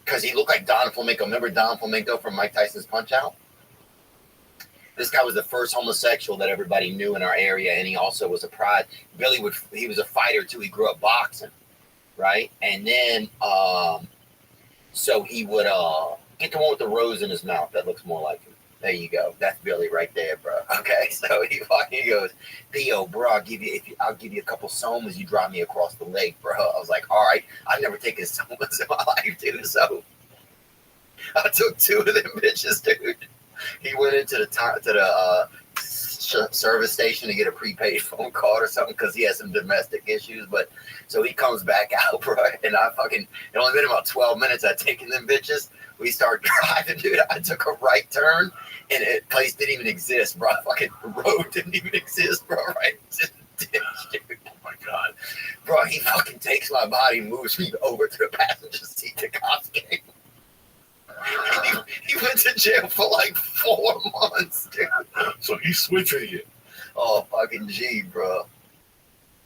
Because he looked like Don Flamenco. Remember Don Flamenco from Mike Tyson's Punch-Out? This guy was the first homosexual that everybody knew in our area, and he also was a pride. He was a fighter too. He grew up boxing, right? And then, so he would get the one with the rose in his mouth. That looks more like him. There you go. That's Billy right there, bro. Okay, so he goes, Theo, bro, I'll give you a couple somas. You drop me across the lake, bro. I was like, all right. I've never taken somas in my life, dude. So I took 2 of them bitches, dude. He went into the service station to get a prepaid phone card or something because he had some domestic issues. But so he comes back out, bro, and it only been about 12 minutes. I'd taken them bitches. We start driving, dude. I took a right turn, and the place didn't even exist, bro. Fucking road didn't even exist, bro. Right? Just ditch, dude. Oh my God, bro. He fucking takes my body, and moves me over to the passenger seat. The cops came. He went to jail for like 4 months, dude. So he's switching you. Oh, fucking G, bro.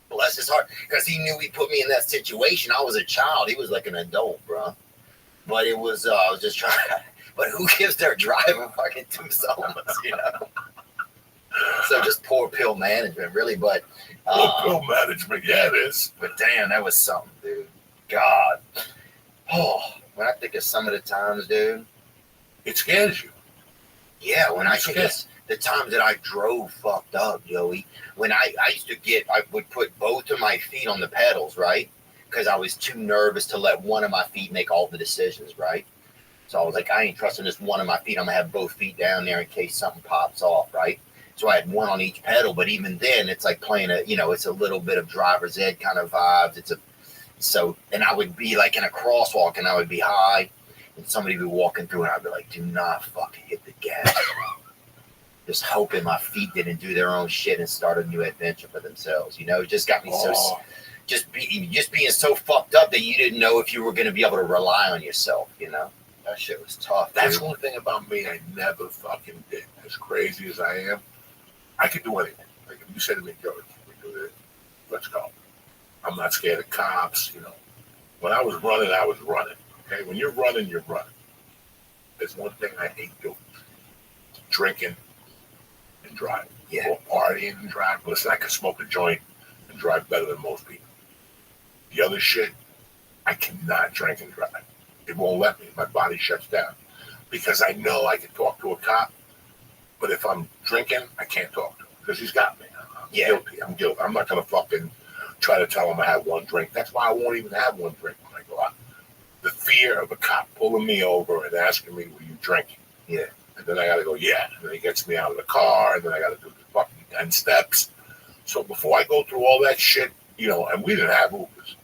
Bless his heart. Because he knew he put me in that situation. I was a child. He was like an adult, bro. But it was, I was just trying to, but who gives their driver fucking 2 somas, you know? So just poor pill management, really. But Poor pill management, yeah, it is. But damn, that was something, dude. God. Oh, when I think of some of the times, dude. It scares you. Yeah, when I think of the times that I drove fucked up, Joey. When I would put both of my feet on the pedals, right? Because I was too nervous to let one of my feet make all the decisions, right? So I was like, I ain't trusting this one of my feet. I'm going to have both feet down there in case something pops off, right? So I had one on each pedal, but even then, it's like playing it's a little bit of driver's ed kind of vibes. And I would be like in a crosswalk, and I would be high, and somebody would be walking through, and I'd be like, do not fucking hit the gas. Just hoping my feet didn't do their own shit and start a new adventure for themselves. It just got me just being so fucked up that you didn't know if you were going to be able to rely on yourself, That shit was tough. That's one thing about me I never fucking did. As crazy as I am, I could do anything. Like if you said to me, Joey, can we do this? Let's go. I'm not scared of cops, When I was running, Okay? When you're running, you're running. There's one thing I hate doing. Drinking and driving. Yeah. Or partying and driving. Listen, I can smoke a joint and drive better than most people. The other shit, I cannot drink and drive. It won't let me. My body shuts down. Because I know I can talk to a cop, but if I'm drinking, I can't talk to him because he's got me. I'm guilty. I'm not going to fucking try to tell him I had one drink. That's why I won't even have one drink when I go out. The fear of a cop pulling me over and asking me, were you drinking? Yeah. And then I got to go, yeah. And then he gets me out of the car, and then I got to do the fucking 10 steps. So before I go through all that shit, and we didn't have Ubers.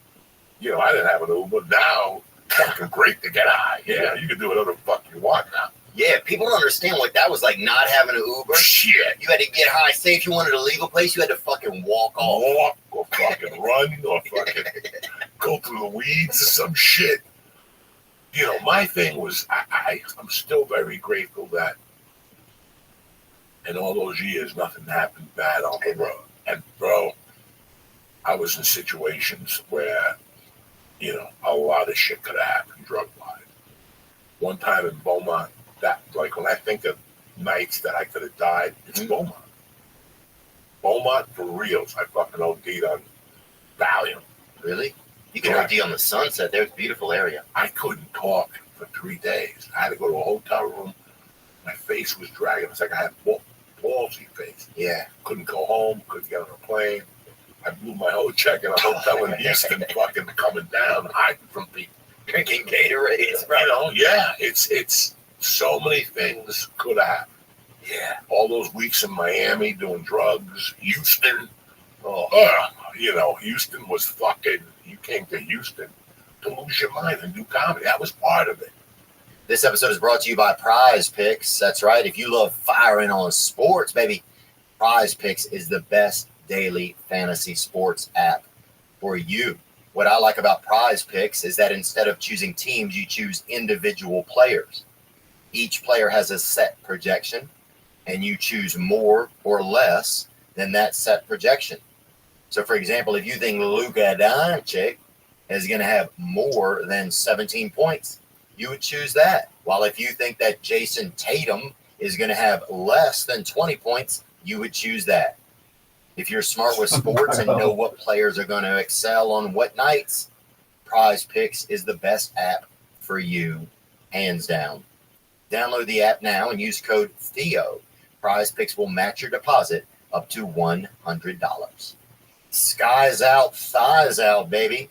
I didn't have an Uber. Now, fucking great to get high. Yeah, you can do whatever the fuck you want now. Yeah, people don't understand what that was like, not having an Uber. Shit. You had to get high. Say if you wanted to leave a place, you had to fucking walk off. Walk or fucking run or fucking go through the weeds or some shit. My thing was, I'm still very grateful that in all those years, nothing happened bad on the road. And, bro, I was in situations where, a lot of shit could have happened drug-wise. One time in Beaumont, when I think of nights that I could have died, it's Beaumont. Beaumont for reals. I fucking OD'd on Valium. Really? You can OD on the Sunset. There's a beautiful area. I couldn't talk for 3 days. I had to go to a hotel room. My face was dragging. It's like I had palsy face. Yeah. Couldn't go home. Couldn't get on a plane. I blew my whole check in a hotel in Houston, fucking coming down, hiding from people. Drinking Gatorades, bro. It's so many things could have happened. Yeah. All those weeks in Miami doing drugs. Houston. Houston was fucking, you came to Houston to lose your mind and do comedy. That was part of it. This episode is brought to you by Prize Picks. That's right. If you love firing on sports, baby, Prize Picks is the best daily fantasy sports app for you. What I like about Prize Picks is that instead of choosing teams, you choose individual players. Each player has a set projection, and you choose more or less than that set projection. So, for example, if you think Luka Doncic is going to have more than 17 points, you would choose that. While if you think that Jason Tatum is going to have less than 20 points, you would choose that. If you're smart with sports and know what players are going to excel on what nights, Prize Picks is the best app for you, hands down. Download the app now and use code Theo. Prize Picks will match your deposit up to $100. Skies out, thighs out, baby.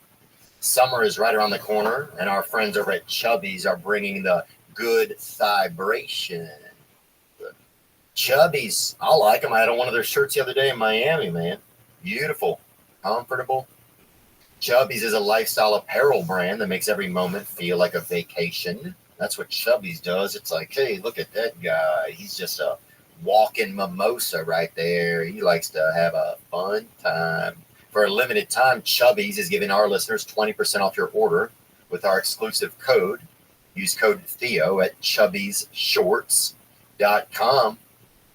Summer is right around the corner, and our friends over at Chubby's are bringing the good vibration. Chubby's, I like them. I had on one of their shirts the other day in Miami, man. Beautiful, comfortable. Chubby's is a lifestyle apparel brand that makes every moment feel like a vacation. That's what Chubby's does. It's like, hey, look at that guy. He's just a walking mimosa right there. He likes to have a fun time. For a limited time, Chubby's is giving our listeners 20% off your order with our exclusive code. Use code Theo at chubbysshorts.com.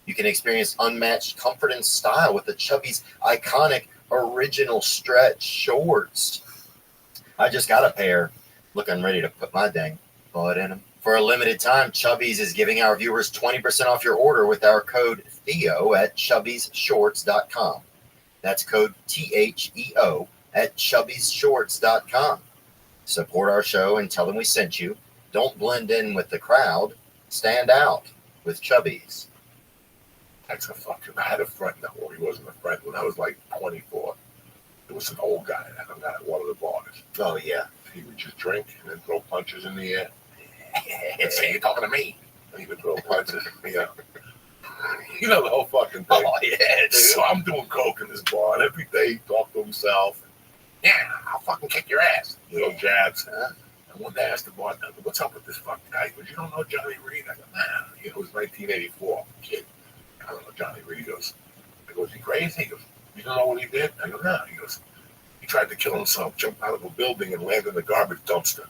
You can experience unmatched comfort and style with the Chubby's iconic original stretch shorts. I just got a pair, looking ready to put my dang butt in them. For a limited time, Chubby's is giving our viewers 20% off your order with our code Theo at chubbysshorts.com. That's code THEO at chubbysshorts.com. Support our show and tell them we sent you. Don't blend in with the crowd. Stand out with Chubby's. That's a fucking. I had a friend. No, well, he wasn't a friend. When I was like 24, there was an old guy that hung out at one of the bars. Oh, yeah. He would just drink and then throw punches in the air. And say, "You're talking to me." And he would throw punches. You know the whole fucking thing. Oh, yeah. So I'm doing coke in this bar, and every day he talked to himself. Yeah, I'll fucking kick your ass. You know, jabs. And one day I asked the bartender, "What's up with this fucking guy?" He goes, "You don't know Johnny Reed?" I go, "Nah." You know, it was 1984. Kid. I don't know, Johnny Reed. He goes, "Is he crazy?" He goes, "You don't know what he did?" I go, "No." He goes, "He tried to kill himself, jumped out of a building and landed in a garbage dumpster."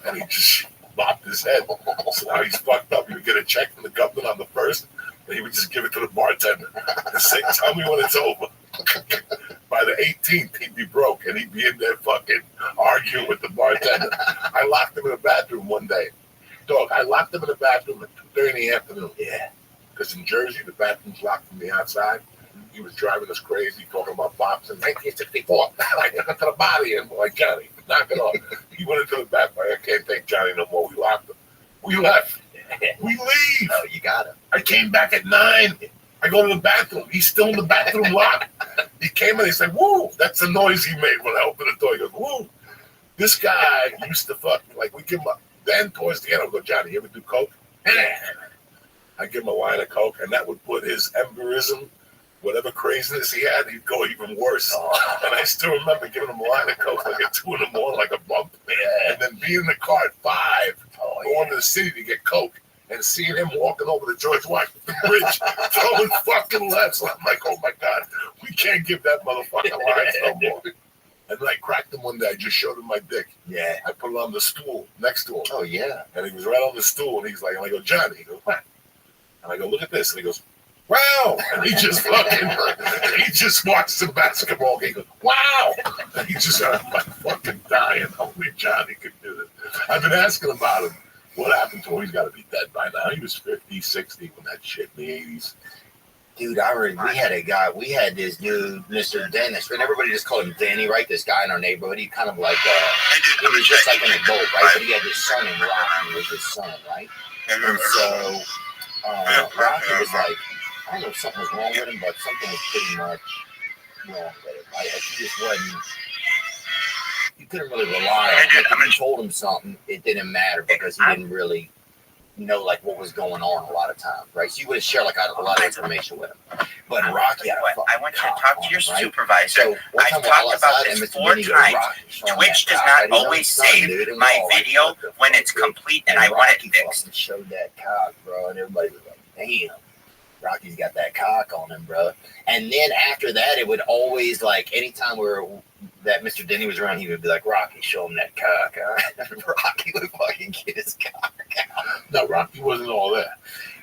And he just bopped his head. So now he's fucked up. He would get a check from the government on the first, and he would just give it to the bartender and say, "Tell me when it's over." By the 18th, he'd be broke, and he'd be in there fucking arguing with the bartender. I locked him in the bathroom one day. Dog, I locked him in the bathroom at 2:30 in the afternoon. Yeah. Because in Jersey, the bathroom's locked from the outside. He was driving us crazy, talking about boxing. 1964. I took it to the body, and like, "Johnny, knock it off." He went into the bathroom. I can't take Johnny no more. We locked him. We left. We leave. Oh, you got him. I came back at 9. I go to the bathroom. He's still in the bathroom locked. He came in. He said, "Woo!" That's the noise he made when I opened the door. He goes, "Woo!" This guy used to fucking, like, we give him up. Then towards the end, I go, "Johnny, you ever do coke?" I give him a line of coke, and that would put his embolism, whatever craziness he had, he'd go even worse. Oh. And I still remember giving him a line of coke like at 2 in the morning, like a bump. Yeah. And then being in the car at 5, going to the city to get coke, and seeing him walking over the George Washington Bridge, throwing fucking lefts. I'm like, "Oh my God, we can't give that motherfucker lines no more." And then I cracked him one day. I just showed him my dick. Yeah. I put it on the stool next to him. Oh, yeah. And he was right on the stool, and he's like, and I go, "Johnny." He goes, "What?" And I go, "Look at this." And he goes, "Wow." And he just fucking, he just watched the basketball game. He goes, "Wow." And he just got fucking dying. Only Johnny could do this. I've been asking about him. What happened to him? He's got to be dead by now. He was 50, 60 when that shit in the 80s. Dude, I remember we had this dude, Mr. Dennis, and everybody just called him Danny, right? This guy in our neighborhood. He kind of like, he was just like an adult, right? But he had this son in Rocky with his son, right? And so Rocky was like, I don't know if something was wrong with him, but something was pretty much wrong with him, right? Like he just wasn't, you couldn't really rely on him. Like if you told him something, it didn't matter because he didn't really know like what was going on a lot of times, right? So you would share like a lot of information with him. But Rocky, I want you to talk to your supervisor. So I've talked about this 4 times. Twitch does not always save my video when it's complete, and I want it fixed. Showed that cock, bro, and everybody was like, "Damn, Rocky's got that cock on him, bro." And then after that, it would always like anytime that Mr. Denny was around, he would be like, "Rocky, show him that cock." Rocky would fucking get his cock out. No, Rocky wasn't all that.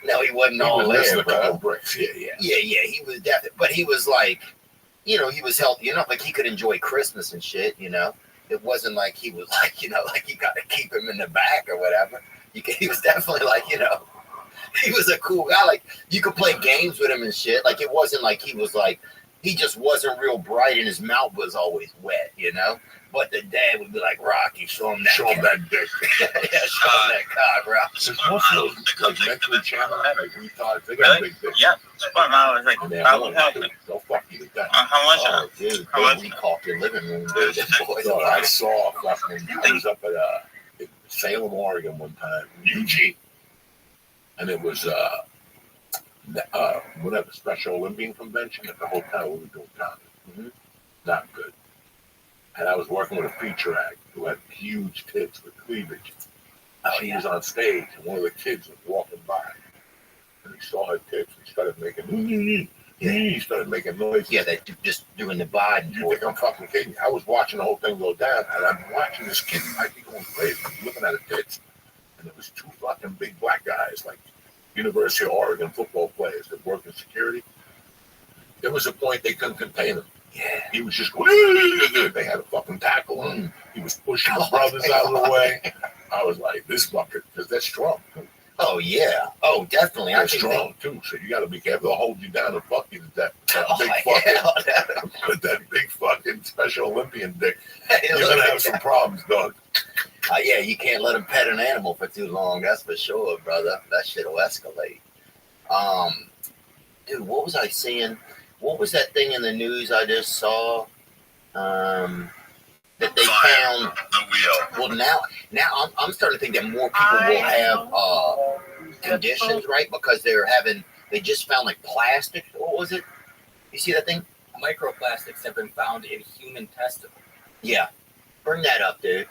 No, he wasn't all there, a couple bricks. Yeah. He was definitely, but he was like, you know, he was healthy enough, like he could enjoy Christmas and shit. You know, it wasn't like he was like, you know, like you got to keep him in the back or whatever. He was definitely like, you know, He was a cool guy. Like, you could play games with him and shit. Like, it wasn't like he was like, he just wasn't real bright and his mouth was always wet, you know? But the dad would be like, Rocky, show him that dick. Yeah, show him that cock, bro. There's most of those, like, mentally challenged, like, retards, they got big dicks. Yeah, $1 like, And they're I would help. they'll fuck you to death. How much? Oh, dude, How much? we caught your living room, dude. This boy's So I saw fucking, I was up at in Salem, Oregon one time, Eugene, and it was whatever, Special Olympian Convention at the hotel we were doing comedy. Mhm. Not good. And I was working with a feature act who had huge tits with cleavage. She was on stage, and one of the kids was walking by, and he saw her tits. He started making, he started making noises. Yeah, that just doing the Biden. You think I'm fucking kidding? I was watching the whole thing go down, and I'm watching this kid. I'd be going crazy, looking at her tits, and it was two fucking big black guys, like University of Oregon football players that work in security. There was a point they couldn't contain him. Yeah. He was just going, they had a fucking tackle him. He was pushing his brothers out of the way. I was like, this fucker, because they're strong. Oh, yeah. Oh, definitely. They're strong, too, so you got to be careful. They'll hold you down and fuck you to death. With that big fucking Special Olympian dick. You're going to have some problems, dog. Yeah, you can't let him pet an animal for too long. That's for sure, brother. That shit will escalate. Dude, what was I seeing? What was that thing in the news I just saw? That they found the wheel. Well, now I'm starting to think that more people will have conditions, right? Because they just found like plastic. What was it? You see that thing? Microplastics have been found in human testicles. Yeah. Bring that up, dude.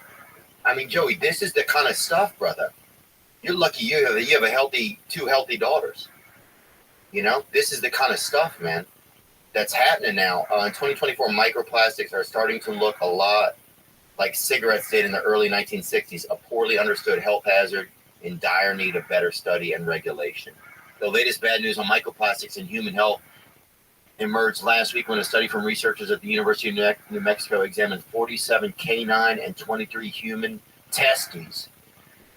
I mean, Joey, this is the kind of stuff, brother. You're lucky you have two healthy daughters. You know, this is the kind of stuff, man, that's happening now. In 2024, microplastics are starting to look a lot like cigarettes did in the early 1960s, a poorly understood health hazard in dire need of better study and regulation. The latest bad news on microplastics in human health emerged last week when a study from researchers at the University of New Mexico examined 47 canine and 23 human testes,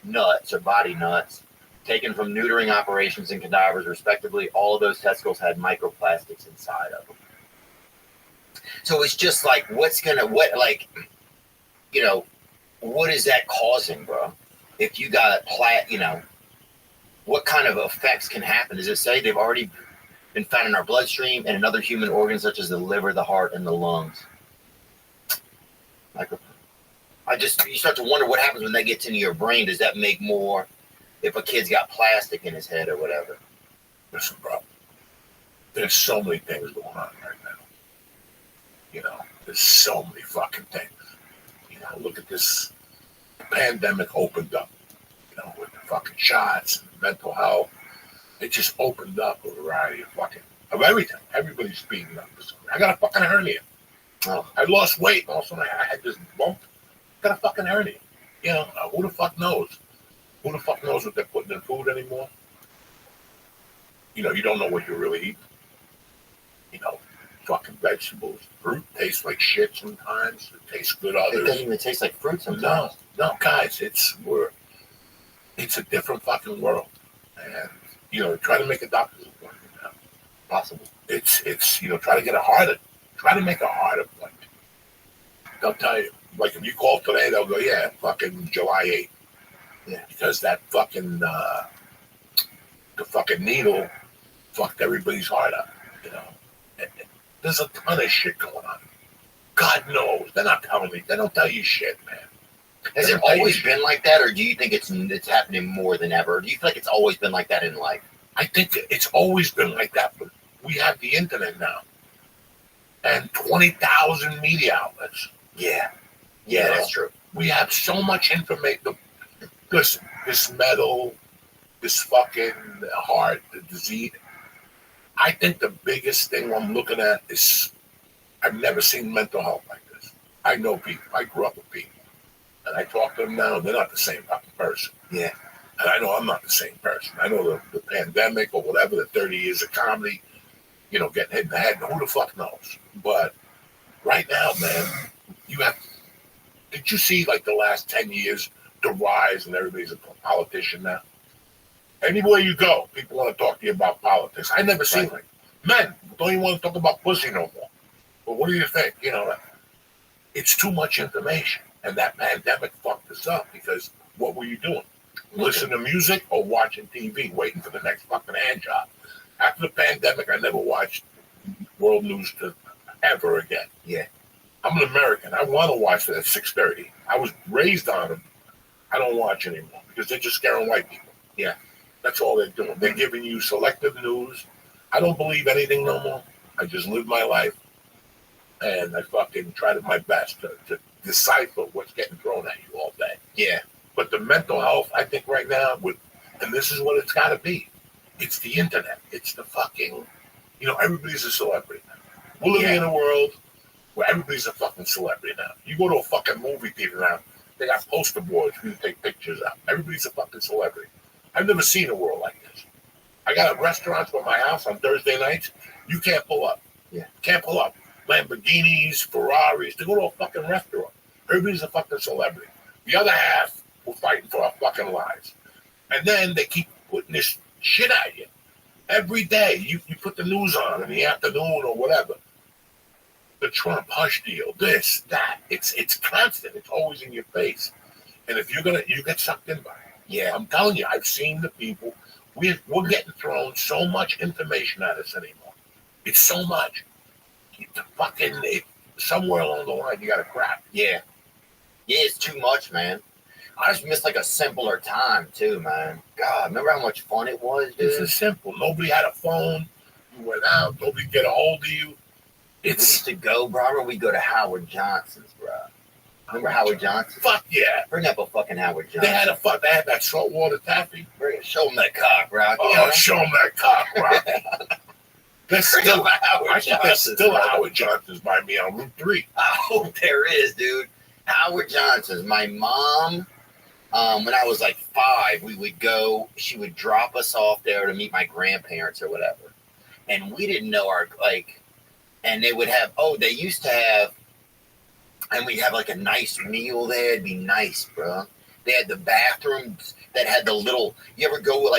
nuts or body nuts, taken from neutering operations and cadavers, respectively. All of those testicles had microplastics inside of them. So it's just like, what is that causing, bro? If you got what kind of effects can happen? Does it say they've already been found in our bloodstream and in other human organs such as the liver, the heart, and the lungs? You start to wonder what happens when that gets into your brain. Does that make more if a kid's got plastic in his head or whatever? Listen, bro, there's so many things going on right now. You know, there's so many fucking things. You know, look at this. The pandemic opened up, you know, with the fucking shots and mental health. It just opened up a variety of everything. Everybody's speeding up. I got a fucking hernia. Oh. I lost weight. All of a sudden I had this bump. I got a fucking hernia. You know, who the fuck knows? Who the fuck knows what they're putting in food anymore? You know, you don't know what you're really eating. You know, fucking vegetables. Fruit tastes like shit sometimes. It tastes good others. It doesn't even taste like fruit sometimes. No, guys, it's a different fucking world. And, you know, try to make a doctor's appointment now. Possible. It's try to make a heart appointment. They'll tell you. Like, if you call today, they'll go, yeah, fucking July 8th. Yeah. Because that fucking, the fucking needle fucked everybody's heart up, you know. There's a ton of shit going on. God knows. They're not telling me. They don't tell you shit, man. Has it always been like that, or do you think it's happening more than ever? Or do you feel like it's always been like that in life? I think it's always been like that, but we have the internet now. And 20,000 media outlets. Yeah. Yeah, that's true. We have so much information. This metal, this fucking heart, the disease. I think the biggest thing I'm looking at is I've never seen mental health like this. I know people. I grew up with people. And I talk to them now, and they're not the same fucking person. Yeah. And I know I'm not the same person. I know the pandemic or whatever, the 30 years of comedy, you know, getting hit in the head. Who the fuck knows? But right now, man, did you see, like, the last 10 years, the rise, and everybody's a politician now? Anywhere you go, people want to talk to you about politics. I never seen it. Men don't even want to talk about pussy no more. But what do you think? You know, it's too much information. And that pandemic fucked us up because what were you doing? Listening to music or watching TV, waiting for the next fucking hand job. After the pandemic, I never watched world news ever again. Yeah. I'm an American. I want to watch it at 6:30. I was raised on them. I don't watch anymore because they're just scaring white people. Yeah. That's all they're doing. They're giving you selective news. I don't believe anything no more. I just live my life. And I fucking try my best to decipher what's getting thrown at you all day. Yeah. But the mental health, I think right now, and this is what it's got to be. It's the internet. It's the fucking, everybody's a celebrity now. We're living in a world where everybody's a fucking celebrity now. You go to a fucking movie theater now, they got poster boards for you to take pictures of. Everybody's a fucking celebrity. I've never seen a world like this. I got a restaurant by my house on Thursday nights. You can't pull up. Yeah. Can't pull up. Lamborghinis, Ferraris, to go to a fucking restaurant. Everybody's a fucking celebrity. The other half, we're fighting for our fucking lives. And then they keep putting this shit at you. Every day, you put the news on in the afternoon or whatever. The Trump hush deal, this, that. It's constant. It's always in your face. And if you get sucked in by it. Yeah, I'm telling you, I've seen the people. We're getting thrown so much information at us anymore. It's so much. Somewhere along the line, you got to crap. Yeah. Yeah, it's too much, man. I just miss like a simpler time too, man. God, remember how much fun it was, dude? This is simple. Nobody had a phone. You went out. Nobody get a hold of you. We used to go, bro. I remember we go to Howard Johnson's, bro. Remember Howard Johnson? Fuck yeah. Bring up a fucking Howard Johnson. They had that saltwater taffy. Show them that cock, bro. Oh, show them that cock, bro. There's still a Howard Johnson's by me on Route 3. I hope there is, dude. Howard Johnson's. My mom, when I was like 5, we would go. She would drop us off there to meet my grandparents or whatever. And we didn't know and they would have, they used to have, and we'd have like a nice meal there. It'd be nice, bro. They had the bathrooms that had the little, you ever go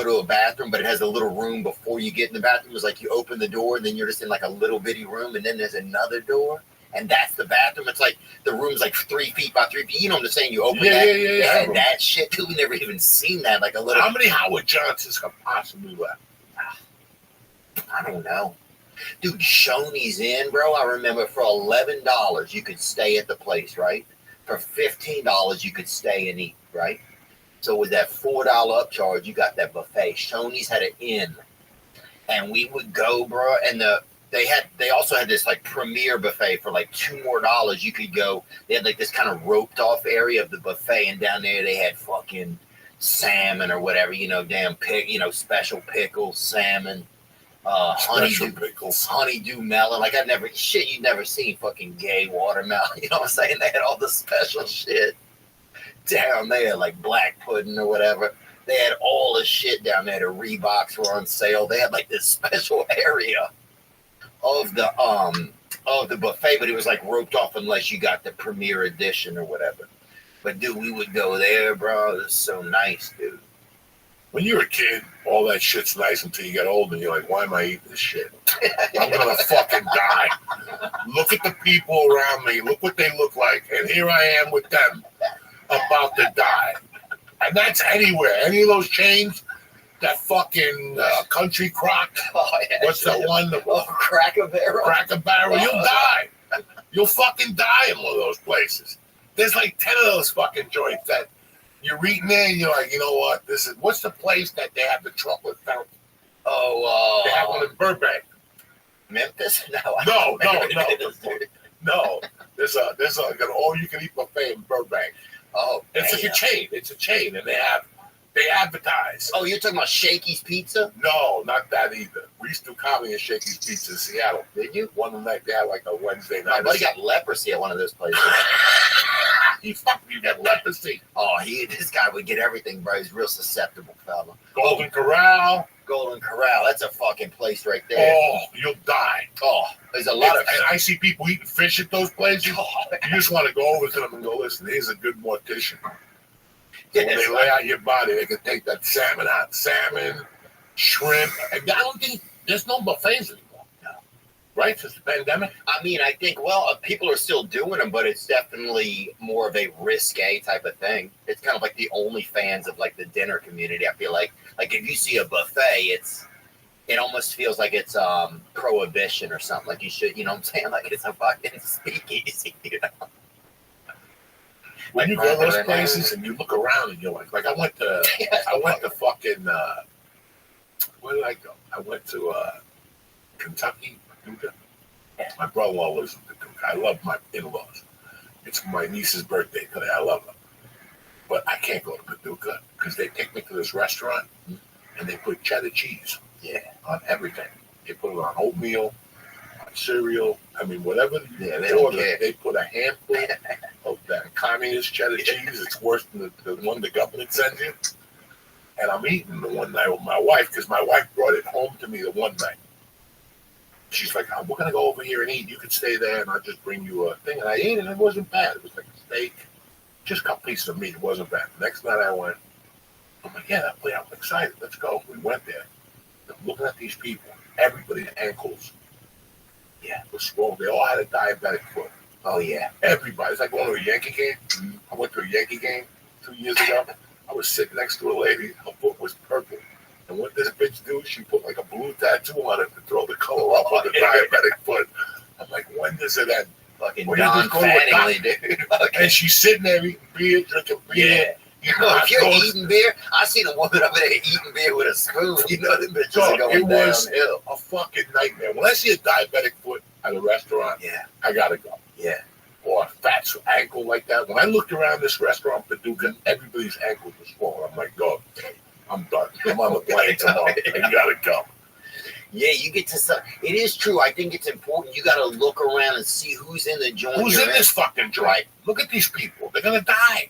to a bathroom, but it has a little room before you get in the bathroom. It was like you open the door and then you're just in like a little bitty room and then there's another door and that's the bathroom. It's like the room's like 3 feet by 3 feet. You know what I'm saying? You open that. They had that shit too. We never even seen that. Like a little. How many Howard Johnsons could possibly left? I don't know. Dude, Shoney's Inn, bro. I remember for $11 you could stay at the place, right? For $15 you could stay and eat, right? So with that $4 upcharge, you got that buffet. Shoney's had an inn, and we would go, bro. And they also had this like premier buffet for like $2 more. You could go. They had like this kind of roped off area of the buffet, and down there they had fucking salmon or whatever, special pickles, salmon. Honeydew melon. Like you'd never seen fucking gay watermelon. You know what I'm saying? They had all the special shit down there, like black pudding or whatever. They had all the shit down there. The Reeboks were on sale. They had like this special area of the buffet, but it was like roped off unless you got the premier edition or whatever. But dude, we would go there, bro. It was so nice, dude. When you're a kid, all that shit's nice until you get older and you're like, why am I eating this shit? I'm going to fucking die. Look at the people around me. Look what they look like. And here I am with them about to die. And that's anywhere. Any of those chains, that fucking Country Crock. What's that one? Cracker Barrel. Cracker Barrel. You'll die. You'll fucking die in one of those places. There's like 10 of those fucking joints that you're eating there, and you're like, you know what? What's the place that they have the chocolate fountain? They have one in Burbank. Memphis? No. There's like an all-you-can-eat buffet in Burbank. Oh, it's like a chain. It's a chain, and they advertise. Oh, you're talking about Shakey's Pizza? No, not that either. We used to do comedy at Shakey's Pizza in Seattle. Did you? One night they had like a Wednesday night. My buddy got leprosy at one of those places. You got leprosy. Oh, this guy would get everything, bro. He's real susceptible, fella. Golden Corral. That's a fucking place right there. Oh, you'll die. Oh, there's a lot of. And I see people eating fish at those places. You just want to go over to them and go, listen, he's a good mortician. So when they lay out your body, they can take that salmon out. Salmon, shrimp. And I don't think there's no buffets anymore. Right, since the pandemic? I mean, I think, people are still doing them, but it's definitely more of a risque type of thing. It's kind of like the OnlyFans of like the dinner community. I feel like if you see a buffet, it almost feels like it's prohibition or something. Like you should, you know what I'm saying? Like it's a fucking speakeasy, you know? When you go to those places and you look around and you're like I went to fucking, where did I go? I went to Kentucky. My brother-in-law lives in Paducah. I love my in-laws. It's my niece's birthday today. I love them. But I can't go to Paducah because they take me to this restaurant and they put cheddar cheese on everything. They put it on oatmeal, on cereal. I mean, whatever they order, they put a handful of that communist cheddar cheese. It's worse than the one the government sends you. And I'm eating the one night with my wife because my wife brought it home to me the one night. She's like, we're going to go over here and eat. You can stay there, and I'll just bring you a thing. And I ate it, and it wasn't bad. It was like a steak, just a couple pieces of meat. It wasn't bad. The next night I went, I'm like, I'm excited. Let's go. We went there. I'm looking at these people. Everybody's ankles were swollen. They all had a diabetic foot. Oh, yeah. Everybody. It's like going to a Yankee game. Mm-hmm. I went to a Yankee game 2 years ago. I was sitting next to a lady. Her foot was purple. And what this bitch do, she put like a blue tattoo on it to throw the color up on the diabetic foot. I'm like, when does it end? Fucking non-fattingly, dude. And she's sitting there eating beer, drinking beer. Yeah. You know, if you're eating beer, I seen a woman over there eating beer with a spoon. You know, them bitches are going downhill. It was a fucking nightmare. When I see a diabetic foot at a restaurant, I gotta go. Yeah. Or a fat ankle like that. When I looked around this restaurant, Paducah, everybody's ankles were swollen. I'm like, dog, I'm done. I'm on the plane tomorrow. You gotta go. Yeah, you get to some. It is true. I think it's important. You gotta look around and see who's in the joint. Who's in this fucking joint? Right. Look at these people. They're gonna die.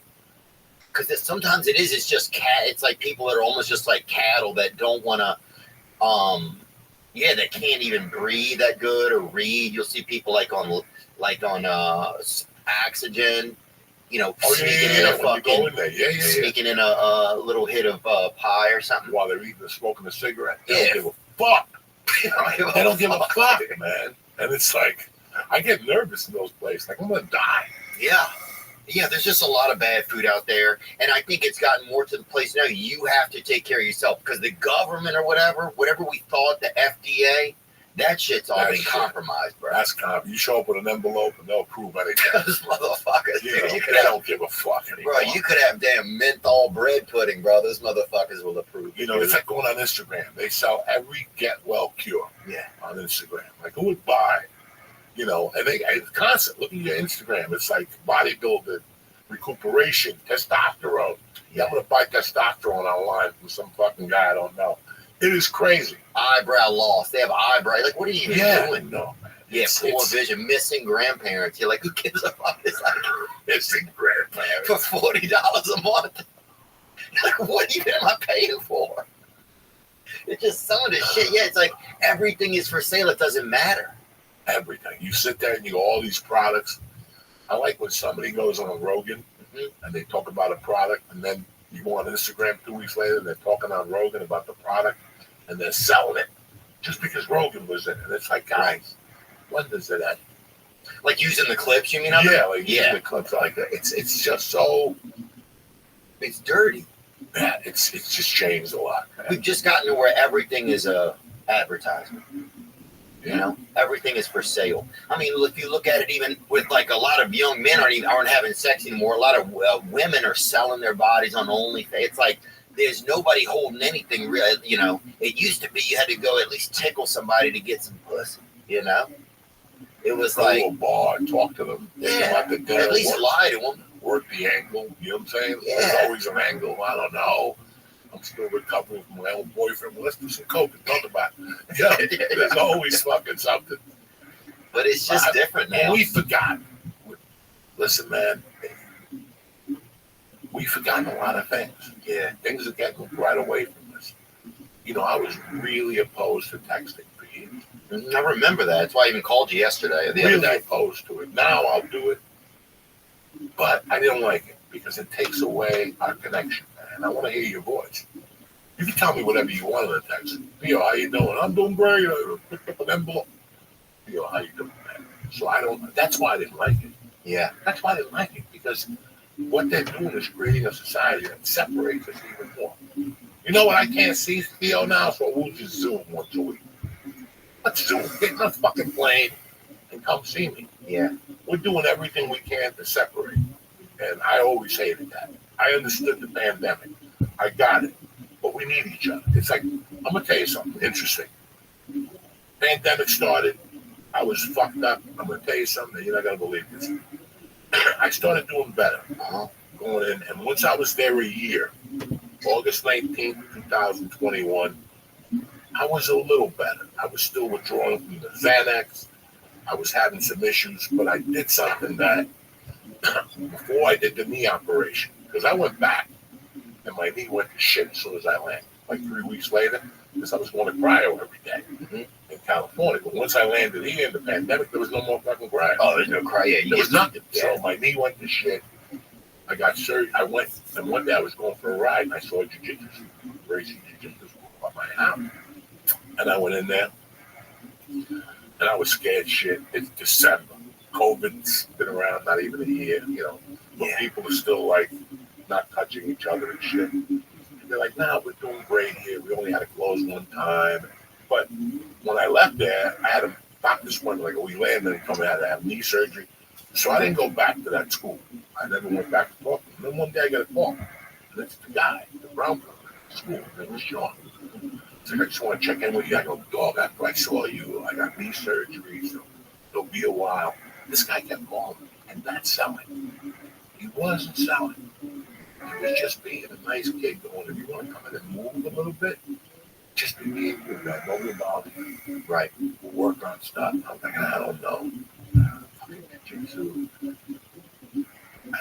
Because sometimes it's just it's like people that are almost just like cattle that don't want to, that can't even breathe that good or read. You'll see people like on oxygen, you know, sneaking in a fucking, sneaking in a little hit of pie or something while they're eating, smoking a cigarette. They don't give a fuck. They don't give a fuck, man. And it's like, I get nervous in those places. Like, I'm gonna die. Yeah, there's just a lot of bad food out there. And I think it's gotten more to the place now. You have to take care of yourself because the government or whatever we thought, the FDA, that shit's all been compromised, bro. That's you show up with an envelope and they'll approve anything. Those motherfuckers, they don't give a fuck anymore. Bro, you could have damn menthol bread pudding, bro. Those motherfuckers will approve. You know, it's like going on Instagram. They sell every get well cure on Instagram. Like, who would buy? You know, and it's constant. Look at your Instagram. It's like bodybuilding, recuperation, testosterone. Yeah, I'm going to buy testosterone online from some fucking guy I don't know. It is crazy. Eyebrow loss. They have eyebrow. Like, what are you even doing? No, man. Yeah, poor vision, missing grandparents. You're like, who gives a fuck? It's like missing grandparents for $40 a month. Like, what even am I paying for? It's just some of this shit. Yeah, it's like everything is for sale. It doesn't matter. Everything. You sit there and you go, all these products. I like when somebody goes on a Rogan and they talk about a product, and then you go on Instagram 2 weeks later and they're talking on Rogan about the product and they're selling it just because Rogan was in it. And it's like, guys, when does it end? Like using the clips, you mean? Using the clips like that. It's just so. It's dirty. Man, it's just changed a lot. Man. We've just gotten to where everything is a advertisement. You know, everything is for sale. I mean, if you look at it, even with like a lot of young men aren't having sex anymore. A lot of women are selling their bodies on OnlyFans. It's like there's nobody holding anything real. You know, it used to be you had to go at least tickle somebody to get some pussy. You know, it was like go to a bar and talk to them. At least lie to them. Work the angle. You know what I'm saying? Yeah. There's always an angle. I don't know. I'm still recovering from my own boyfriend. Well, let's do some coke and talk about it. Yeah, there's always fucking something. But it's just different now. We forgot. Listen, man. We've forgotten a lot of things. Yeah. Things are getting right away from us. You know, I was really opposed to texting for years. I remember that. That's why I even called you yesterday. Really opposed to it. Now I'll do it. But I didn't like it. because it takes away our connection, man. I want to hear your voice. You can tell me whatever you want in the text. Theo, how you doing? I'm doing great. I picked up an envelope. Theo, how you doing, man? So that's why I didn't like it. Yeah. That's why I didn't like it, because what they're doing is creating a society that separates us even more. You know what I can't see, Theo, now? So we'll just Zoom once a week. Let's Zoom. Get in a fucking plane and come see me. Yeah. We're doing everything we can to separate. And I always hated that. I understood the pandemic. I got it. But we need each other. It's like, I'm going to tell you something interesting. Pandemic started. I was fucked up. I'm going to tell you something. You're not going to believe this. I started doing better. Going in. And once I was there a year, August 19th, 2021, I was a little better. I was still withdrawing from the Xanax. I was having some issues, but I did something that before I did the knee operation, because I went back and my knee went to shit as soon as I landed. Like 3 weeks later, because I was going to cryo every day in California. But once I landed here in the pandemic, there was no more fucking cryo. Oh, there's no cryo. There was nothing. So my knee went to shit. I got surgery. I went, and one day I was going for a ride, and I saw jiu-jitsu, racing jiu-jitsu at my house. And I went in there, and I was scared shit. It's December. COVID's been around not even a year, you know. But people are still, like, not touching each other and shit. And they're like, nah, we're doing great here. We only had to close one time. But when I left there, I had a doctor's appointment like a week later, and then come out to have knee surgery. So I didn't go back to that school. I never went back to talk to him. Then one day I got a call. And it's the guy, the brown guy at the school. His name was Sean. He's like, I just want to check in with you. I go, dog, after I saw you, I got knee surgery, so it'll be a while. This guy kept calling and not selling. He wasn't selling. He was just being a nice kid going, if you want to come in and move a little bit, just be being good, man. Nobody bother you. Right. We'll work on stuff. I'm like, I don't know. Fucking jiu-jitsu.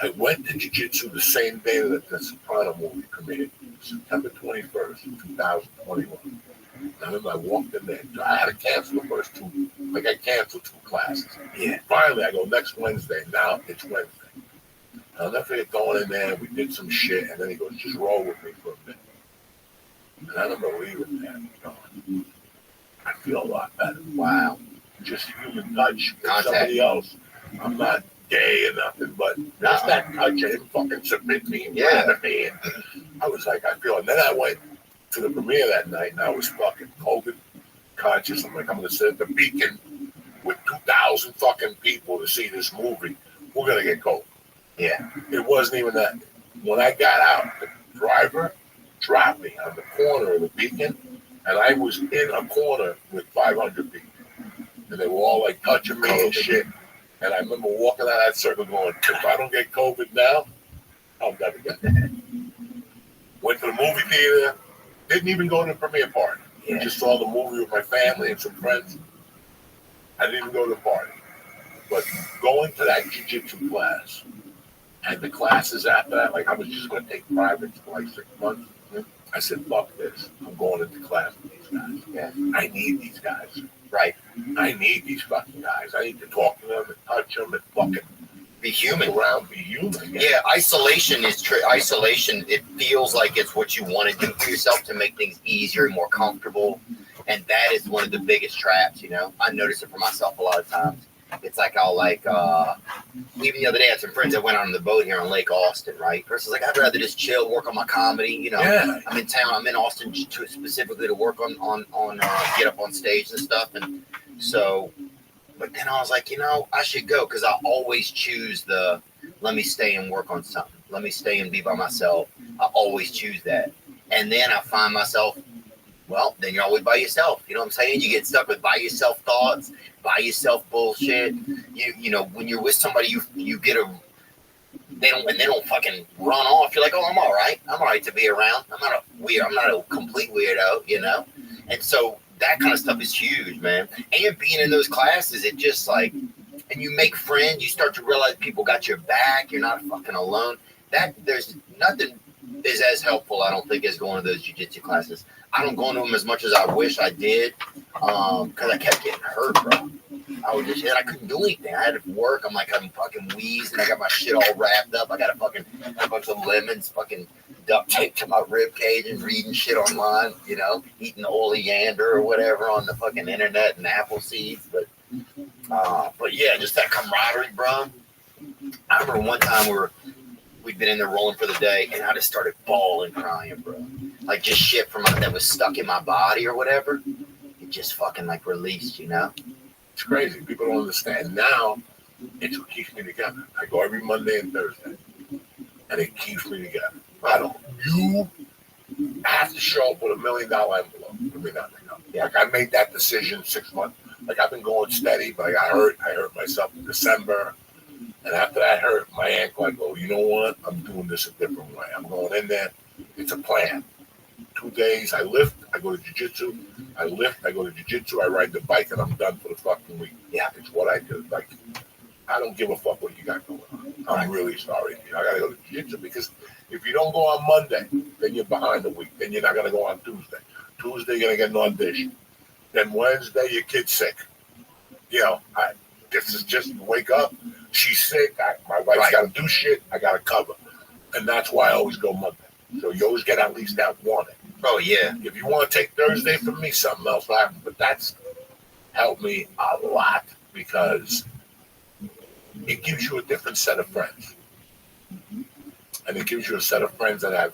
I went to jiu-jitsu the same day that the Soprano movie premiered, September 21st, 2021. I remember I walked in there. I had to cancel the first two. Like, I canceled 2 classes. Yeah. Finally, I go, next Wednesday. Now it's Wednesday. I'll never forget going in there. We did some shit. And then he goes, just roll with me for a minute. And I remember leaving there and going, I feel a lot better. Wow. Just human touch with somebody else. I'm not gay or nothing, but just that touch of him fucking submit me and me. I was like, I feel. And then I went to the premiere that night, and I was fucking COVID conscious. I'm like, I'm going to sit at the Beacon with 2,000 fucking people to see this movie. We're going to get COVID. Yeah. It wasn't even that. When I got out, the driver dropped me on the corner of the Beacon, and I was in a corner with 500 people. And they were all like touching me and shit. And I remember walking out that circle going, if I don't get COVID now, I'll never get it. Went to the movie theater, didn't even go to the premiere party. Yeah. Just saw the movie with my family and some friends. I didn't even go to the party. But going to that jiu-jitsu class, and the classes after that, like I was just going to take privates for like 6 months. I said, fuck this. I'm going into class with these guys. Yeah. I need these guys. Right. I need these fucking guys. I need to talk to them and touch them and fucking be human. Around, be human. Yeah, isolation is isolation. It feels like it's what you want to do for yourself to make things easier and more comfortable. And that is one of the biggest traps, you know. I notice it for myself a lot of times. It's like I'll even the other day I had some friends that went on the boat here on Lake Austin, right? Person's like, I'd rather just chill, work on my comedy, you know. Yeah. I'm in town. I'm in Austin specifically to work on get up on stage and stuff. And so, but then I was like, you know, I should go because I always choose let me stay and work on something. Let me stay and be by myself. I always choose that. And then I find myself, well, then you're always by yourself. You know what I'm saying? You get stuck with by yourself thoughts, by yourself bullshit. You know, when you're with somebody, you get they don't fucking run off. You're like, oh, I'm all right. I'm all right to be around. I'm not a complete weirdo, you know? And so that kind of stuff is huge, man. And being in those classes, it just like, and you make friends, you start to realize people got your back. You're not fucking alone. There's nothing is as helpful, I don't think, as going to those jiu-jitsu classes. I don't go to them as much as I wish I did because I kept getting hurt, bro. I couldn't do anything. I had to work. I'm fucking wheezed, and I got my shit all wrapped up. I got a bunch of lemons fucking duct taped to my rib cage and reading shit online, eating oleander or whatever on the fucking internet and apple seeds. But yeah, just that camaraderie, bro. I remember one time we'd been in there rolling for the day, and I just started bawling, crying, bro. Like just shit that was stuck in my body or whatever. It just fucking released, It's crazy. People don't understand. Now, it's what keeps me together. I go every Monday and Thursday, and it keeps me together. You have to show up with $1 million envelope for me not to go. Yeah. Like I made that decision 6 months. Like I've been going steady, but I got hurt. I hurt myself in December. And after that hurt my ankle, I go, you know what? I'm doing this a different way. I'm going in there. It's a plan. 2 days, I lift, I go to jiu-jitsu. I lift, I go to jiu-jitsu. I ride the bike, and I'm done for the fucking week. Yeah, it's what I do. Like, I don't give a fuck what you got going on. I'm really sorry. I got to go to jiu-jitsu because if you don't go on Monday, then you're behind the week. Then you're not going to go on Tuesday. Tuesday, you're going to get an audition. Then Wednesday, your kid's sick. This is just you wake up. She's sick. My wife's got to do shit. I got to cover. And that's why I always go Monday. So you always get at least that one. Oh, yeah. If you want to take Thursday from me, something else will happen. But that's helped me a lot because it gives you a different set of friends. And it gives you a set of friends that have,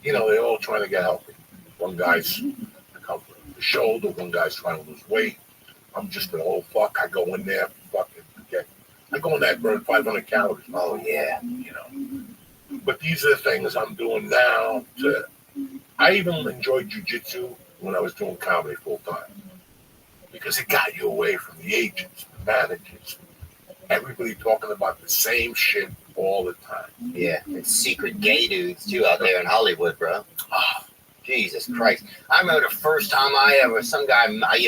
they're all trying to get healthy. One guy's the shoulder, one guy's trying to lose weight. I'm just an old fuck. I go in there, fucking forget. I go in there and burn 500 calories. Oh, yeah. But these are the things I'm doing now. I even enjoyed jiu-jitsu when I was doing comedy full time because it got you away from the agents, the managers, everybody talking about the same shit all the time. Yeah, it's secret gay dudes too out there in Hollywood, bro. Oh, Jesus Christ! I remember the first time some guy, I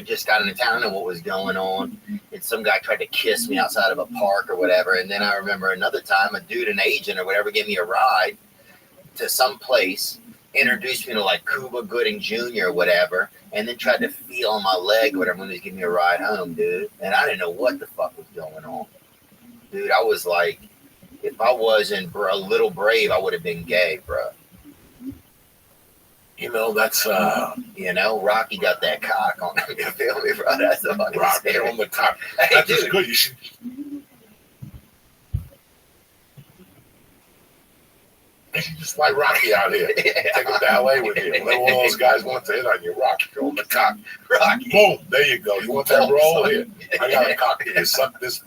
just got into town, I don't know what was going on, and some guy tried to kiss me outside of a park or whatever. And then I remember another time, a dude, an agent or whatever, gave me a ride to some place, introduced me to Cuba Gooding Jr. or whatever, and then tried to feel on my leg or whatever when he was giving me a ride home, dude. And I didn't know what the fuck was going on, dude. I was like, if I wasn't a little brave, I would have been gay, bro. That's Rocky got that cock on him. You feel me, bro? That's the fucking Rocky on the cock. Hey, that's dude. just good. You should just fly Rocky out here. Take him to LA with you. Let all those guys want to hit on you, Rocky. Show him the cock. Rocky. Boom. There you go. You want that roll here? I got a cock here. Suck this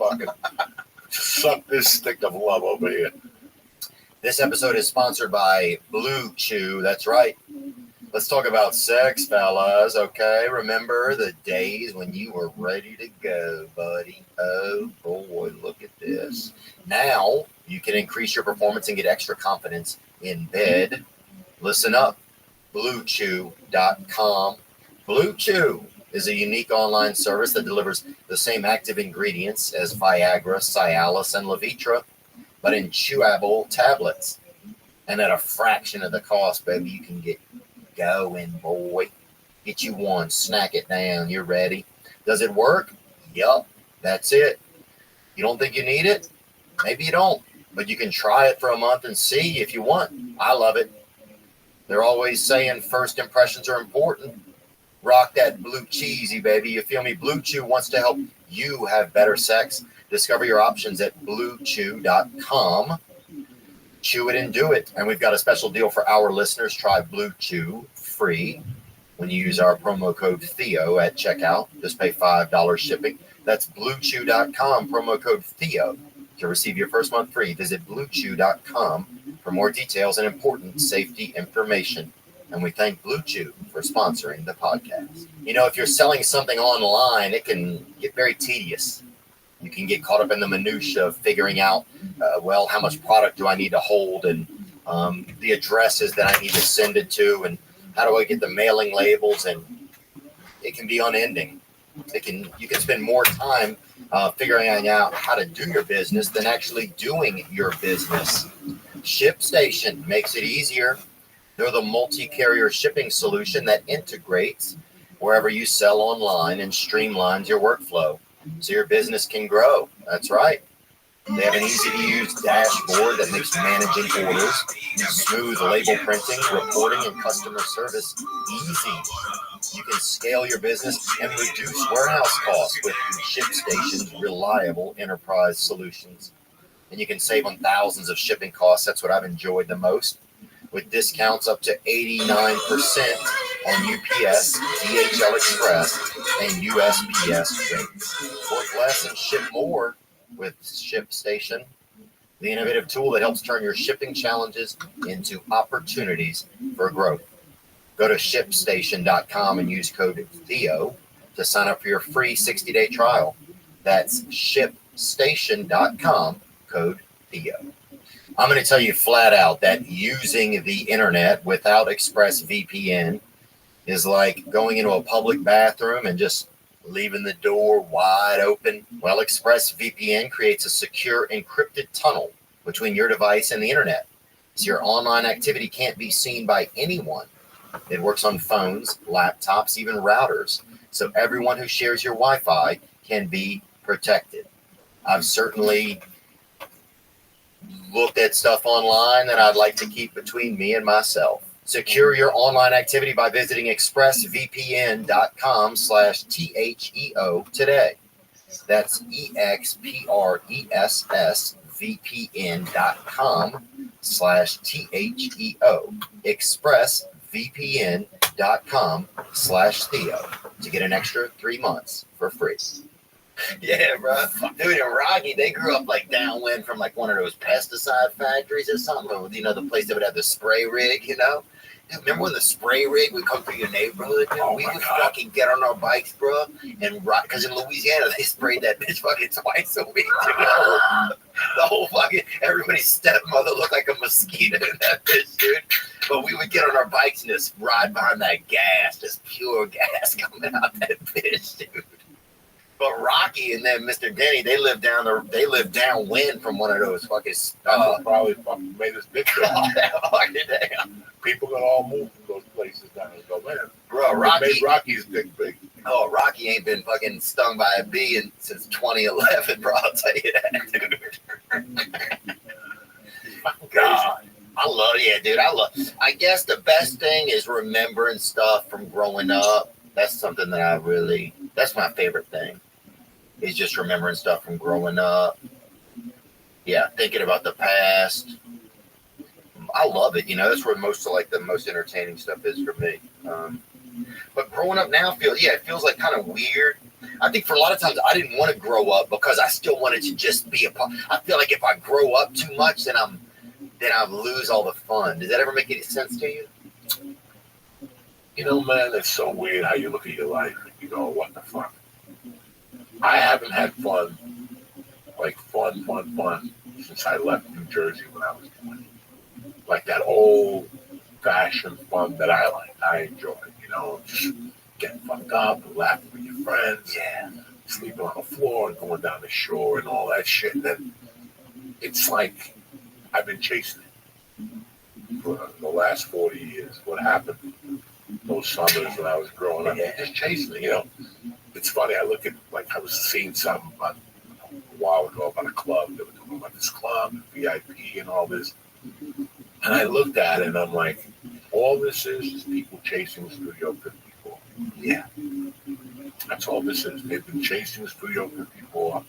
stick of love over here. This episode is sponsored by Blue Chew. That's right. Let's talk about sex, fellas, okay? Remember the days when you were ready to go, buddy. Oh, boy, look at this. Now you can increase your performance and get extra confidence in bed. Listen up. BlueChew.com. Blue Chew is a unique online service that delivers the same active ingredients as Viagra, Cialis, and Levitra, but in chewable tablets. And at a fraction of the cost, baby, you can get going, boy. Get you one, snack it down, you're ready. Does it work? Yup, that's it. You don't think you need it? Maybe you don't, but you can try it for a month and see if you want. I love it. They're always saying first impressions are important. Rock that blue cheesy, baby. You feel me? Blue Chew wants to help you have better sex. Discover your options at BlueChew.com. Chew it and do it. And we've got a special deal for our listeners. Try Blue Chew free when you use our promo code Theo at checkout. Just pay $5 shipping. That's BlueChew.com, promo code Theo. To receive your first month free, visit BlueChew.com for more details and important safety information. And we thank Blue Chew for sponsoring the podcast. If you're selling something online, it can get very tedious. You can get caught up in the minutia of figuring out, how much product do I need to hold, and the addresses that I need to send it to, and how do I get the mailing labels, and it can be unending. You can spend more time figuring out how to do your business than actually doing your business. ShipStation makes it easier. They're the multi-carrier shipping solution that integrates wherever you sell online and streamlines your workflow so your business can grow. That's right. They have an easy-to-use dashboard that makes managing orders, smooth label printing, reporting, and customer service easy. You can scale your business and reduce warehouse costs with ShipStation's reliable enterprise solutions. And you can save on thousands of shipping costs. That's what I've enjoyed the most, with discounts up to 89% on UPS, DHL Express, and USPS rates. Work less and ship more with ShipStation, the innovative tool that helps turn your shipping challenges into opportunities for growth. Go to ShipStation.com and use code Theo to sign up for your free 60-day trial. That's ShipStation.com, code Theo. I'm going to tell you flat out that using the internet without ExpressVPN is like going into a public bathroom and just leaving the door wide open. Well, ExpressVPN creates a secure encrypted tunnel between your device and the internet, so your online activity can't be seen by anyone. It works on phones, laptops, even routers, so everyone who shares your Wi-Fi can be protected. I've certainly looked at stuff online that I'd like to keep between me and myself. Secure your online activity by visiting expressvpn.com/THEO today. That's expressvpn.com/THEO. expressvpn.com/Theo to get an extra 3 months for free. Yeah, bro. Dude, in Rocky, they grew up like downwind from like one of those pesticide factories or something. You know, the place that would have the spray rig, you know? Dude, remember when the spray rig would come through your neighborhood? Dude? We would fucking get on our bikes, bro, and rock. Because in Louisiana, they sprayed that bitch fucking twice a week, dude. The whole fucking, everybody's stepmother looked like a mosquito in that bitch, dude. But we would get on our bikes and just ride behind that gas, just pure gas coming out that bitch, dude. But Rocky and then Mr. Denny, they live downwind from one of those fucking. Probably fucking made this big. Damn. People gonna all move from those places down and go, man. Bro, Rocky made Rocky's dick big. Oh, Rocky ain't been fucking stung by a bee since 2011, bro. I'll tell you that, dude. God, I love it, dude. I guess the best thing is remembering stuff from growing up. That's something that that's my favorite thing. Is just remembering stuff from growing up. Yeah, thinking about the past. I love it. You know, that's where most of the most entertaining stuff is for me. But growing up now it feels like kind of weird. I think for a lot of times I didn't want to grow up because I still wanted to just be a part. I feel like if I grow up too much, then I lose all the fun. Does that ever make any sense to you? You know, man, it's so weird how you look at your life and you go, what the fuck? I haven't had fun since I left New Jersey when I was 20. Like that old-fashioned fun that I like. I enjoy, you know, just getting fucked up and laughing with your friends. Yeah. Sleeping on the floor and going down the shore and all that shit. And then it's like I've been chasing it for the last 40 years. What happened those summers when I was growing up, just chasing it, you know. It's funny, I look at, like, I was seeing something about a while ago about a club. They were talking about this club, VIP and all this. And I looked at it and I'm like, all this is people chasing Studio 54. Yeah. That's all this is. They've been chasing Studio 54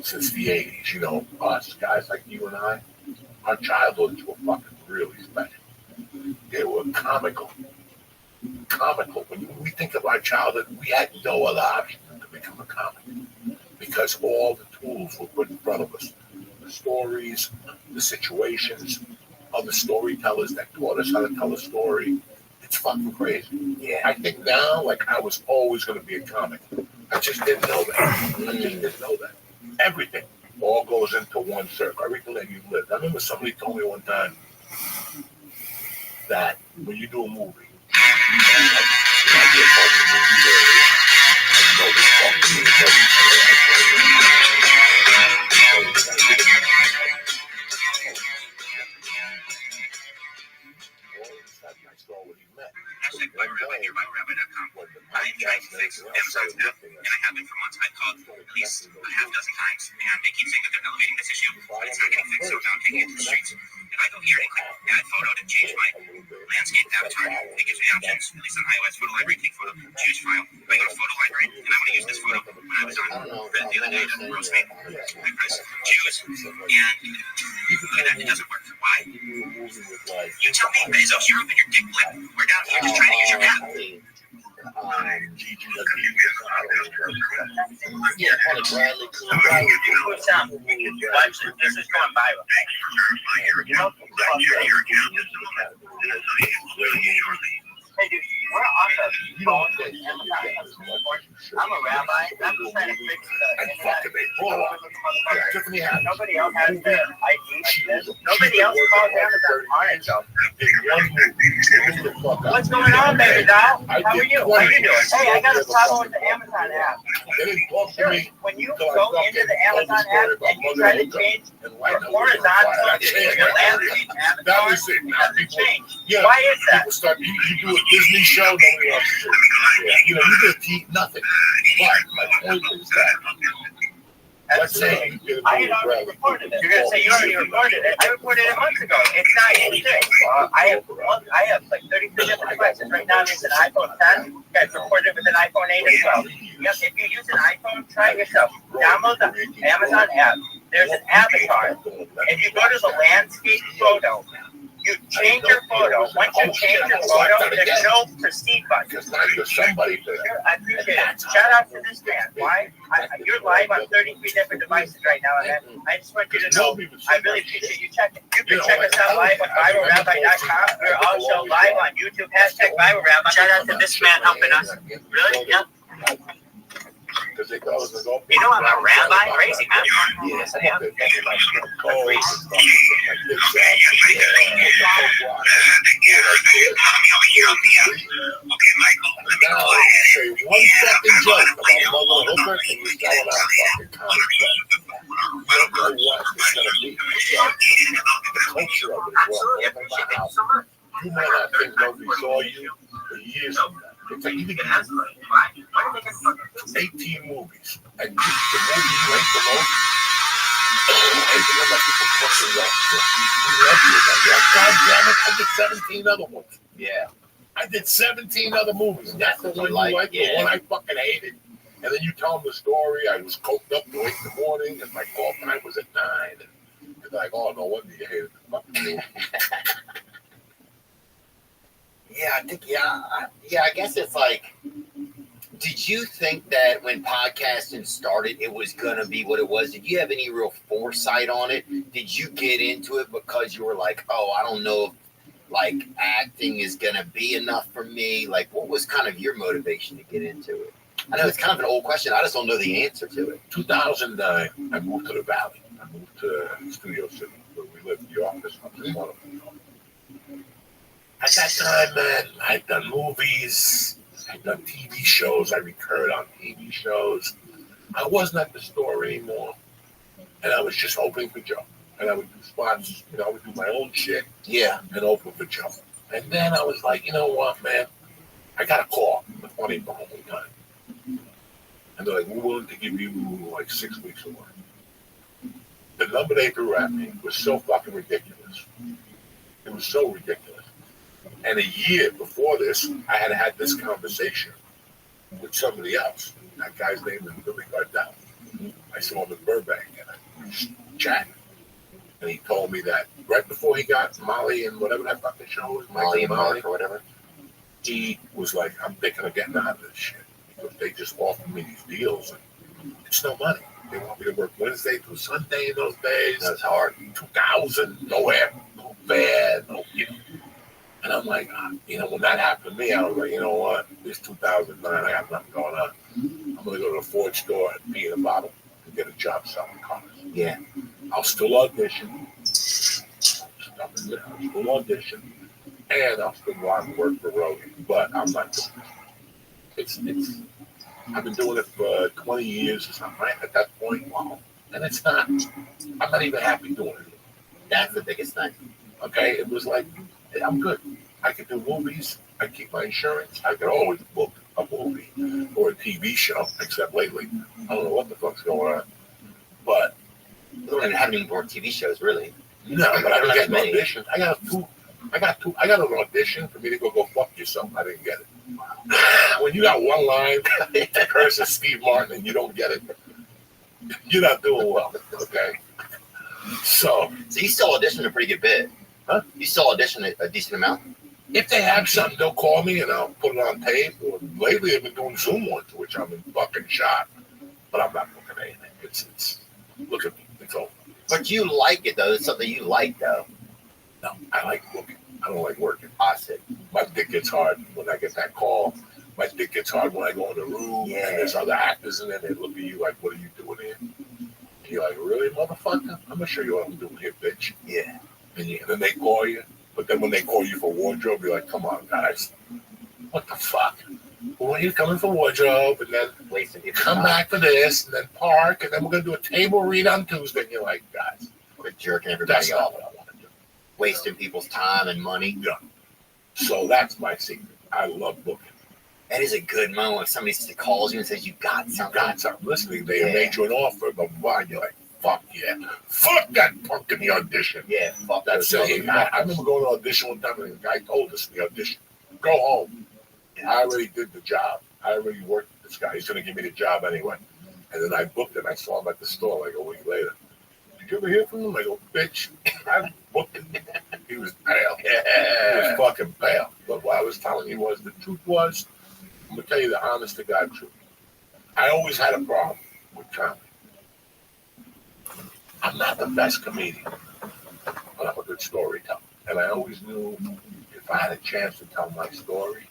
since the 80s. You know, us, guys like you and I, our childhoods were fucking really special. They were comical. When we think of our childhood, we had no other option than to become a comic because all the tools were put in front of us. The stories, the situations, other storytellers that taught us how to tell a story. It's fucking crazy. Yeah. I think now, like, I was always going to be a comic. I just didn't know that. Everything all goes into one circle. Everything that you lived. I remember somebody told me one time that when you do a movie, BibleRabbi.com. I'm trying to fix Amazon's app, and I have been for months. I've called at least a half dozen times, and they keep saying that they're elevating this issue, but it's not getting fixed, so now I'm taking it to the streets. If I go here and click add photo to change my landscape avatar, it gives me options, at least on iOS Photo Library, take photo, choose file. If I go to Photo Library, and I want to use this photo when I was on the other day to roast me, I press choose, and it doesn't work. Why? You tell me, Bezos, you're up in your dick blip. We're down here just trying to use your app. Watch it. This is going viral. Hey, dude, we're on the phone with Amazon. I'm a rabbi. I'm just trying to fix the internet. Nobody else has the ID like this. Nobody else calls Amazon on it, though. What's going on, baby doll? How are you? How you doing? Hey, I got a problem with the Amazon app. Sure. When you go into the Amazon app and you try to change your horizontal or your landscape avatar, it doesn't change. Why is that? You do a Disney show, nobody else is doing it. You know, you get to eat nothing. But my point is that, let's say you get I had already reported it. You're going to say you already reported it. I reported it months ago. It's not anything. I have like 33 different devices. Right now, there's an iPhone 10. You guys reported it with an iPhone 8 as well. Yep, if you use an iPhone, try it yourself. Download the Amazon app. There's an avatar. If you go to the landscape photo, you change your photo. Once you change your photo, there's no proceed button. because now you're somebody there. Sure, I appreciate it. Shout out to this man. Why? You're live on 33 different devices right now, and I just want you to know, I really appreciate you checking. You can check us out live on BibleRabbi.com. We're also live on YouTube, #BibleRabbi. Shout out to this man helping us. Really? Yep. You know, I'm a rabbi, crazy man. Yes, I am. Now, say one fucking joke about Mother Hooker and you're selling out fucking comic book. You don't know what it's going to be. The culture of it as well. Think about how you might not think nobody saw you for years from now. It's like you think 18 movies, and the movie you hate the most, and remember people fucking love you. We love you. God damn it, I did 17 other ones. Yeah. I did 17 other movies. And that's the one you like, the one I fucking hated. And then you tell them the story. I was coked up to 8 in the morning, and my call time was at 9. And they're like, oh, no wonder you hated the fucking movie. Yeah, I think, I guess it's like, did you think that when podcasting started, it was going to be what it was? Did you have any real foresight on it? Did you get into it because you were like, oh, I don't know if, like, acting is going to be enough for me? Like, what was kind of your motivation to get into it? I know it's kind of an old question. I just don't know the answer to it. 2009, I moved to the Valley. I moved to Studio City, where we lived in the office. I'm just one of them. At that time, man, I'd done movies, I'd done TV shows, I recurred on TV shows. I wasn't at the store anymore, and I was just opening for Joe. And I would do spots, you know, I would do my own shit, and open for Joe. And then I was like, you know what, man, I got a call from the Funny Bone one time. And they're like, we're willing to give you like 6 weeks of work. The number they threw at me was so fucking ridiculous. It was so ridiculous. And a year before this, I had this conversation with somebody else. That guy's name is Billy Gardell. I saw him in Burbank, and I was chatting. And he told me that right before he got Molly and whatever that fucking show was, Molly and Mark or whatever, he was like, I'm thinking of getting out of this shit. Because they just offered me these deals, and it's no money. They want me to work Wednesday through Sunday in those days. That's hard. 2000, nowhere, no bad, no, you know. And I'm like, you know, when that happened to me, I was like, you know what? This 2009, I got nothing going on. I'm going to go to the Ford store and pee in a bottle and get a job selling cars. Yeah. I'll still audition. I'll still audition. And I'll still go out and work for Rogan. But I'm not doing it. I've been doing it for 20 years or something, right? At that point, wow. And it's not, I'm not even happy doing it. That's the biggest thing. Okay? It was like, I'm good. I can do movies. I keep my insurance. I could always book a movie or a TV show, except lately. I don't know what the fuck's going on. But We don't even have any more TV shows, really. no, but I don't didn't have get many. auditions. I got an audition for me to go fuck yourself. I didn't get it. When you got one line to curse at Steve Martin and you don't get it, you're not doing well. Okay. So you still audition a pretty good bit. Huh? You still audition a decent amount? if they have something, they'll call me and I'll put it on tape. Or lately, I've been doing Zoom ones, which I'm in fucking shock. But I'm not booking anything. It's look at me. It's over. But you like it, though. It's something you like, though. No, I like booking. I don't like working. I said, My dick gets hard when I get that call. My dick gets hard when I go in the room and there's other actors in there. They look at you like, "What are you doing here?" And you're like, "Really, motherfucker? I'm gonna show you what I'm doing here, bitch." yeah. And then they call you. But then when they call you for wardrobe, you're like, "Come on, guys, what the fuck? Well, you're coming for wardrobe, and then Wasting people's come time. back for this, and then park, and then we're gonna do a table read on Tuesday." And you're like, "Guys, Quit jerking everybody that's not off. what I want to do." Wasting people's time and money. Yeah. So that's my secret. I love booking. That is a good moment when somebody calls you and says, you got You something. got something listening. They Yeah. made you an offer, but why? You're like, "Fuck yeah, fuck that punk in the audition." Yeah, fuck That's those it. I remember going to audition one time, and the guy told us in the audition, "Go home. I already did the job. I already worked with this guy. He's going to give me the job anyway." And then I booked it. I saw him at the store like a week later. "Did you ever hear from him?" I go, "Bitch, I booked it." He was pale. He was fucking pale. But what I was telling you was, the truth was, I'm going to tell you the honest to God truth. I always had a problem with comedy. I'm not the best comedian, but I'm a good storyteller. And I always knew if I had a chance to tell my story,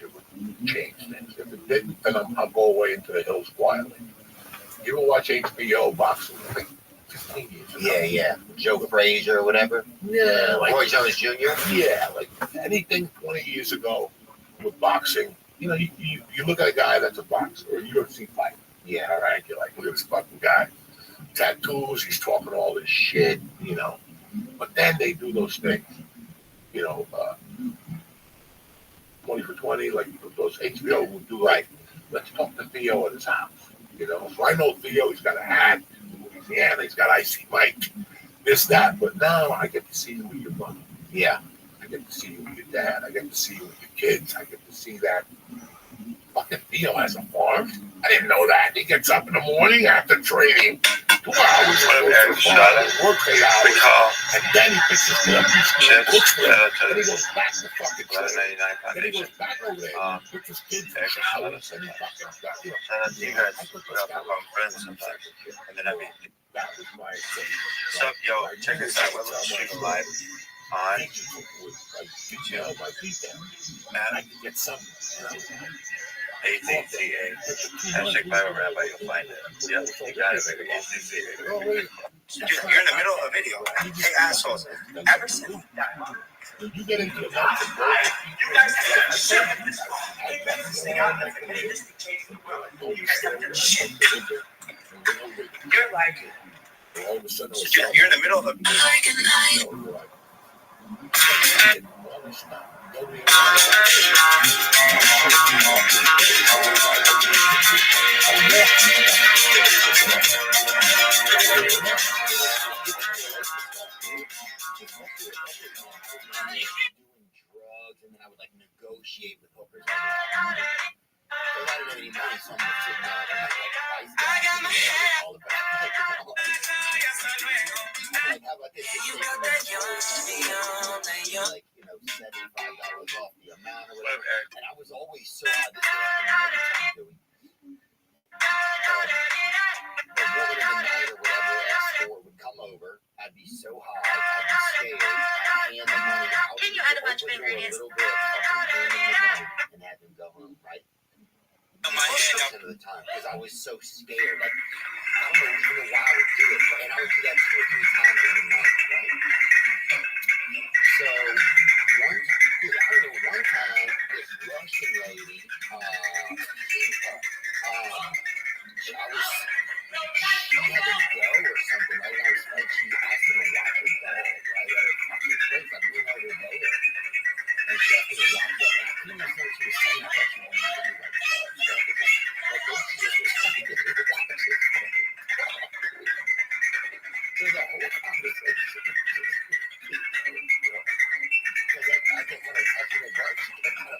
it would change things. If it didn't, then I'll go away into the hills quietly. You ever watch HBO boxing? Like 15 years ago. Yeah. Joe Frazier or whatever. Yeah, like, Roy Jones Jr. yeah, like anything 20 years ago with boxing. You know, you look at a guy that's a boxer or a UFC fighter. Yeah. All right, you're like, "Look at this fucking guy. Tattoos, he's talking all this shit, you know." But then they do those things, 20 for 20, like those HBO would do, like, "Let's talk to Theo at his house," So I know Theo, he's got a hat, in Louisiana, he's got Icy Mike, this, that. But now I get to see you with your mother. Yeah. I get to see you with your dad. I get to see you with your kids. I get to see that. Fucking Theo has a farm. I didn't know that. He gets up in the morning after training, 2 hours, works 8 hours, and then he picks his kid up, he cooks for him, then he goes back to fucking training. Then he goes back over there, puts his kids in the showers, and he fucking got, I put this guy that was my thing. What's up, yo? Check this out. We're streaming live on YouTube, my people, man, I can get something. AZTA. Hashtag Bible Rabbi. You'll find it. Yep, you got it, baby. AZTA. Oh, wait. Dude, you're in the middle of a video. Hey, assholes. Ever since When you get into the nuts and bolts, you guys have to shit in this phone. This thing out there, this thing changed the world. You guys have to shit. You're like, all of a sudden, you're in the middle of a drugs, and then I would like negotiate with hookers. I don't have any money, so I'm just sitting there like, I'm not like a vice guy. All about like, how about this? Like, $75 off the amount or whatever. And I was always so high. This is what the woman of the night or whatever, escort would come over. I'd be so high, I'd be scared. I'd hand the money out. Can you add a bunch of ingredients? A little bit, hand them the money, and have them go home, right? Most of the time, because I was so scared. Like, I don't even know why I would do it, and I would do that 2 or 3 times in the night, right? So, one time, this Russian lady, she had to go or something, right? And I was like, she asked me to watch her dog, right? At a fucking place. I didn't know they were there. And she after the locked up. I couldn't understand what she was saying. I thought she wanted to do like but then she was like, there's a whole conversation. Because I kept on touching her butt. She kept on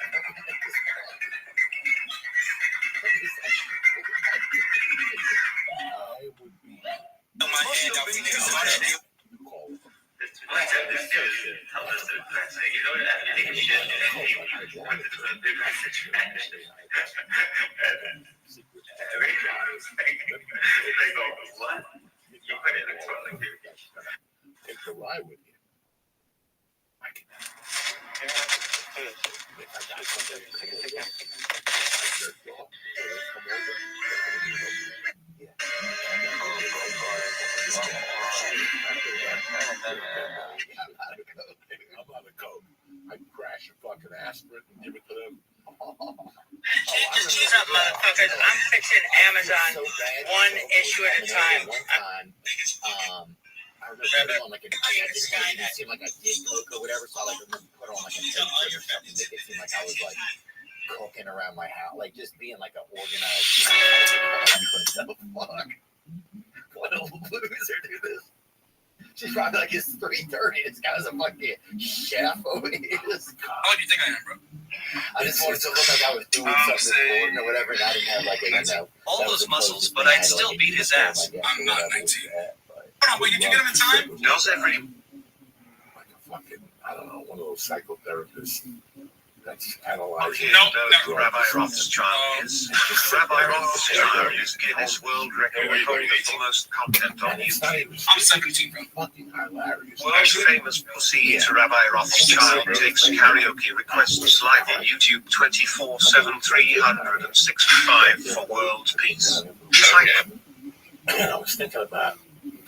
I would be. Take the ride with you. I can. If I got something, I jerked off. Come over. I'm on the coke. I crash a fucking aspirin and give it to them. What's up, motherfuckers? I'm fixing Amazon one issue at a time. One time, I remember putting on like it didn't seem like I did coke or whatever, so I like remember put on like a tape or something, make it seem like I was like cooking around my house, like just being like an organized. What the fuck? What a loser do this? She's probably like, it's 3:30. This guy's a fucking chef over here. How old do you think I am, bro? I just wanted to look like I was doing something important or whatever, and I didn't have like a, all those muscles, but I'd still beat his ass. I'm not 19. Hold on, wait, did you get him in time? How's every like a fucking, I don't know, one of those psychotherapists that's analyzing. No. Rabbi Rothschild is. Rabbi Rothschild is Guinness World Record holder for most content on YouTube. I'm 17, bro. Fucking hilarious. World's famous pussy eater Rabbi Rothschild takes karaoke requests live on YouTube 24/7, 365 for world peace. I was thinking about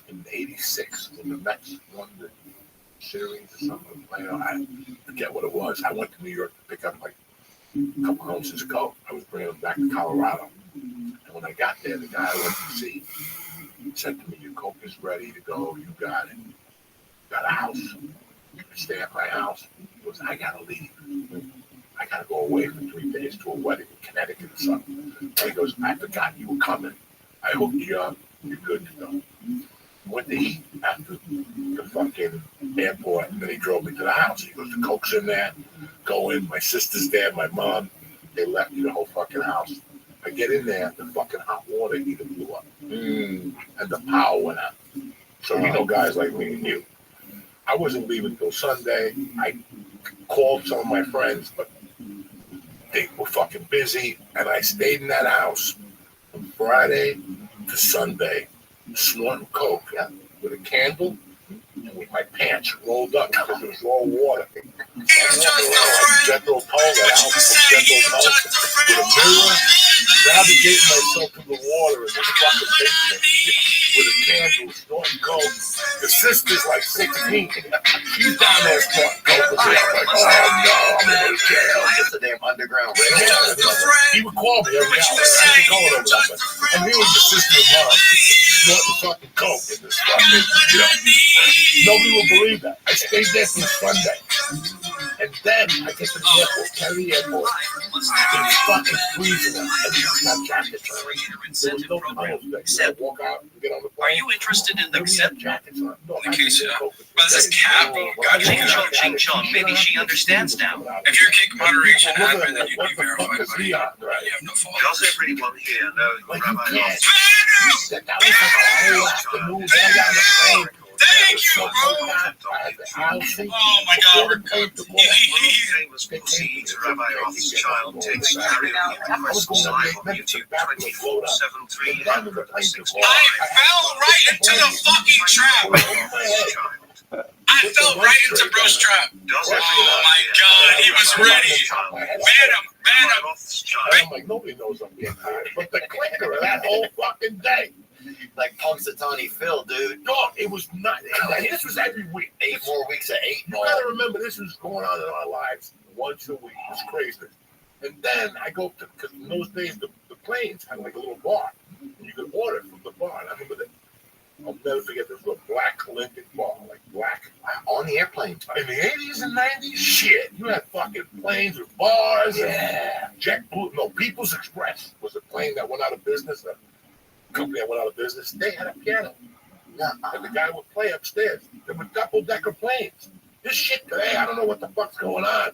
in '86 when the Mets won the series or something. I forget what it was. I went to New York to pick up like a couple ounces of coke. I was bringing them back to Colorado. And when I got there, the guy I went to see said to me, "Your coke is ready to go. You got it. Got a house. You can stay at my house." He goes, "I gotta leave. I gotta go away for 3 days to a wedding in Connecticut or something." And he goes, "I forgot you were coming. I hooked you up. You're good to go." Went to eat after the fucking airport, and then he drove me to the house. He goes, "The coke's in there. Go in. My sister's there. My mom. They left you the whole fucking house." I get in there, the fucking hot water heater blew up, and the power went out. So you know, guys like me and you, I wasn't leaving till Sunday. I called some of my friends, but they were fucking busy, and I stayed in that house from Friday to Sunday, snorting coke with a candle and with my pants rolled up because it was raw water. Gentle toilet out from Gentle toilet with a mirror, navigating myself through the water in this fucking basement with a candle, snorting coke. The sister's like 16. She's down there snorting coke with me. I'm like, oh no, I'm in jail. It's a damn underground rail. He would call me every hour. I'd be going over that. And he was the sister of mine snorting fucking coke in this fucking, nobody would believe that. I stayed there from Sunday. And then I get to the airport, Kennedy Airport. It's fucking freezing out. And we got jackets on. There was no tunnels there. You walk out and get on the plane. Are you interested in the Except jackets on. No, in case, but this is Cap. Ching Chong. Maybe she understands now. If your kick moderation happened, then you'd be verified, buddy. You have no fault. Does everyone here know Rabbi Rothschild? Thank you, bro. Oh my God, we're cooked. Famous pussy eater Rabbi Rothschild takes karaoke requests live on YouTube 24/7, 365. I fell right into the fucking trap. I fell right into Bro's trap. Oh my God, he was ready. Man him. I'm like, nobody knows I'm getting high. But the clicker of that whole fucking day. Like Punxsutawney Phil, dude. Dog, it was not. And this was every week. 8 more weeks of 8 You more. gotta remember, this was going on in our lives once a week. It's crazy. And then I go to, because in those days, the planes had like a little bar. And you could order from the bar. And I remember that I'll never forget this little black Lincoln bar, like black. On the airplane. In the 80s and 90s, shit, you had fucking planes with bars. Yeah. And JetBlue, no, People's Express was a plane that went out of business, a company that went out of business. They had a piano. And the guy would play upstairs. They were double-decker planes. This shit today, I don't know what the fuck's going on.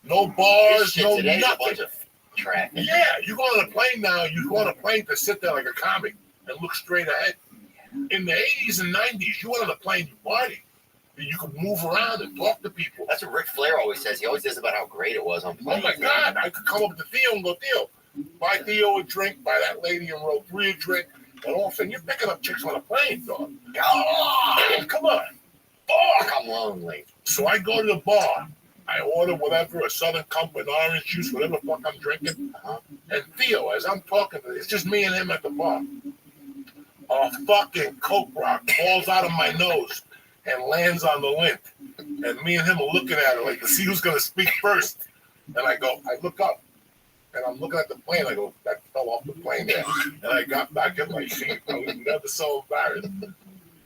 No bars, no today, nothing. A bunch of traffic. Yeah, you go on a plane now, you go on a plane to sit there like a comic and look straight ahead. In the 80s and 90s, you went on a plane, you party. You could move around and talk to people. That's what Ric Flair always says. He always says about how great it was on planes. Oh my God, I could come up to Theo and go, Theo, buy Theo a drink, buy that lady in row 3 a drink, and all of a sudden you're picking up chicks on a plane, dog. Oh, come on. Fuck, I'm lonely. So I go to the bar. I order whatever, a Southern Comfort, orange juice, whatever the fuck I'm drinking. And Theo, as I'm talking to it's just me and him at the bar. A fucking Coke rock falls out of my nose and lands on the lint. And me and him are looking at it like to see who's going to speak first. And I look up. And I'm looking at the plane. I go, that fell off the plane there. And I got back in my seat. I was never so embarrassed.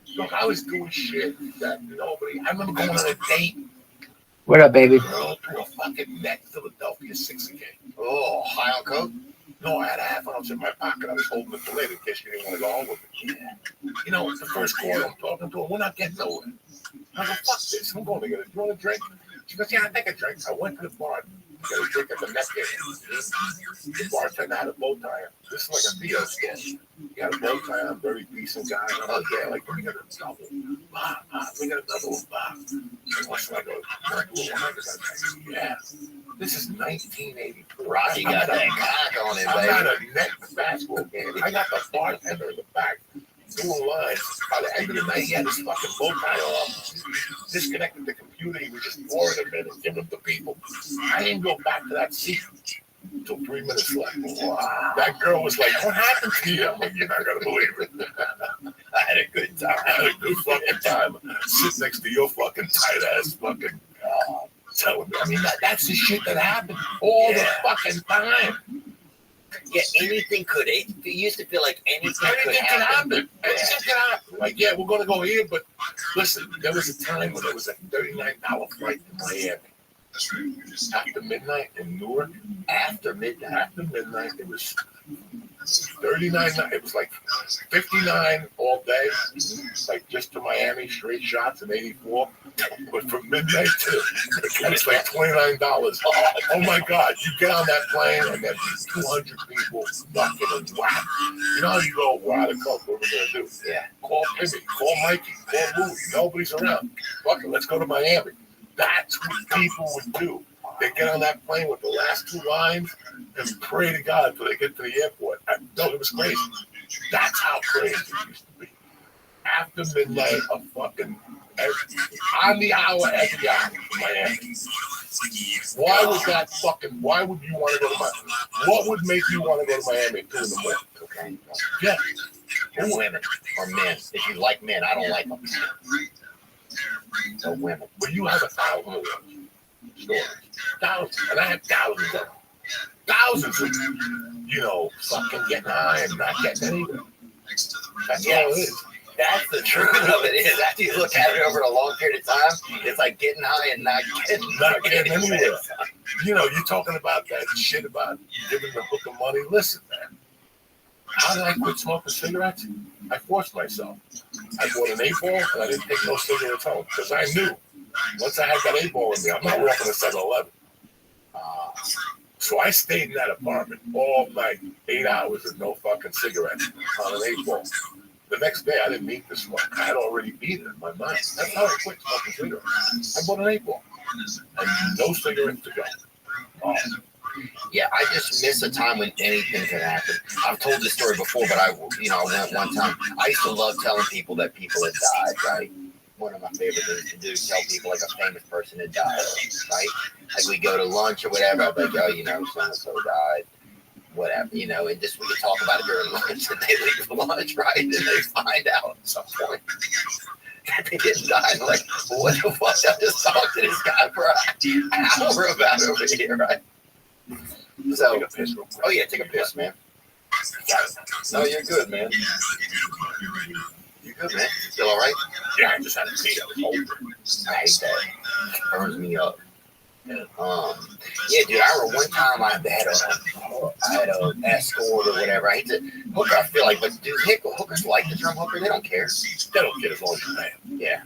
So I was doing shit that nobody. I remember going on a date. What up, baby? Girl threw a fucking net Philadelphia 6 again. Oh, high on coke? No, I had a half ounce in my pocket. I was holding it for later in case she didn't want to go home with me. Yeah. You know, it's the first call I'm talking to her. We're not getting nowhere. I go, fuck this. I'm going to get it. You want a drink? She goes, yeah, I think a drink. I went to the bar. Got a drink at the neck game. The bartender had a bow tie on. This is like a Theo sketch. He had a bow tie on, very decent guy. And I'm like, yeah, like, we got a double. Bob, we got another one, Bob. So I go, yeah. This is 1983. Rocky got that cock on it, I'm baby. at a net basketball game. I got the bartender in the back doing lines. By the end of the night, he had his fucking bow tie off. Disconnected the computer. He was just pouring them in and giving them to people. I didn't go back to that seat until 3 minutes left. Wow. That girl was like, what happened to you? I'm like, you're not going to believe it. I had a good time. I had a good fucking time. Sit next to your fucking tight-ass fucking telling me. I mean, that's the shit that happened all the fucking time. Yeah, anything could. It used to feel like anything could Anything happen. Anything could happen. Like, yeah, we're going to go here, but listen, there was a time when there was a $39 flight to Miami. After midnight in Newark, after midnight, it was $39. It was like $59 all day, like just to Miami, straight shots in '84. But from midnight to it's like $29. Oh my God! You get on that plane and there's 200 people knocking and whack. You know how you go, we're out of coke. What are we gonna do? Yeah. Call Timmy, call Mikey, call Louie. Nobody's around. Fuck it, let's go to Miami. That's what people would do. They get on that plane with the last 2 lines and pray to God until they get to the airport. No, it was crazy. That's how crazy it used to be. After midnight, a fucking on the hour, every hour in Miami. Why would you want to go to Miami? What would make you want to go to Miami at 2 in the morning? Okay. Yeah. Or women. Or men. If you like men, I don't like them. So women. But you have 1,000 of them. Stories. Thousands. And I have thousands of them. Thousands of them. You know, fucking getting high and not getting anywhere. That's all it is. That's the truth of it is. After you look at it over a long period of time, it's like getting high and not getting anywhere. You know, you're talking about that shit about giving the hook of money. Listen, man. How did I quit smoking cigarettes? I forced myself. I bought an 8-ball and I didn't take no cigarettes home because I knew once I had that 8-ball in me, I'm not walking to 7-Eleven. So I stayed in that apartment all night, 8 hours with no fucking cigarettes on an 8-ball. The next day, I didn't need to smoke. I had already beat it in my mind. That's how I quit smoking cigarettes. I bought an 8-ball. And no cigarettes to go. Yeah, I just miss a time when anything could happen. I've told this story before, but I went one time. I used to love telling people that people had died, right? One of my favorite things to do, tell people like a famous person had died, right? Like we go to lunch or whatever, I'll be like, oh, so-and-so died. Whatever, and just we can talk about it during lunch, and they leave for lunch, right? And they find out at some point that they didn't die. And like, well, what the fuck? I just talked to this guy for an hour about over here, right? So, take a piss real quick. Oh yeah, take a piss, man. No, you're good, man. You Good, man. Still all right? Yeah, I just had to see it. I was older. I hate that. It burns me up. Yeah, dude. I remember one time I had a escort or whatever. I hate to hooker. I feel like, but dude, hookers like the term hooker. They don't care. They don't get as long as you pay. Yeah.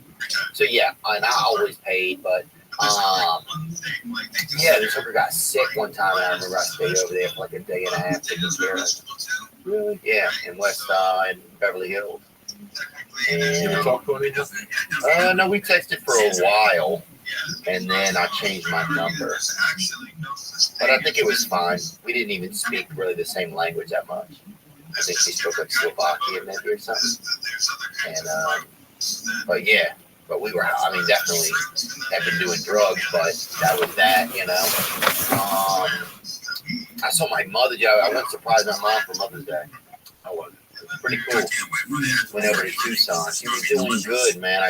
So yeah, and I always paid, but yeah, this hooker got sick one time, and I remember I stayed over there for like a day and a half taking care of it. Really? Yeah, in in Beverly Hills. You ever And talk to anyone? no, we texted for a while, and then I changed my number. But I think it was fine. We didn't even speak really the same language that much. I think she spoke like Slovakian maybe or something. And but yeah, but we were, I mean, definitely had been doing drugs, but that was that, you know. I saw my mother, I went to surprise my mom for Mother's Day. I was. It was pretty cool. Went over to Tucson. She was doing good, man.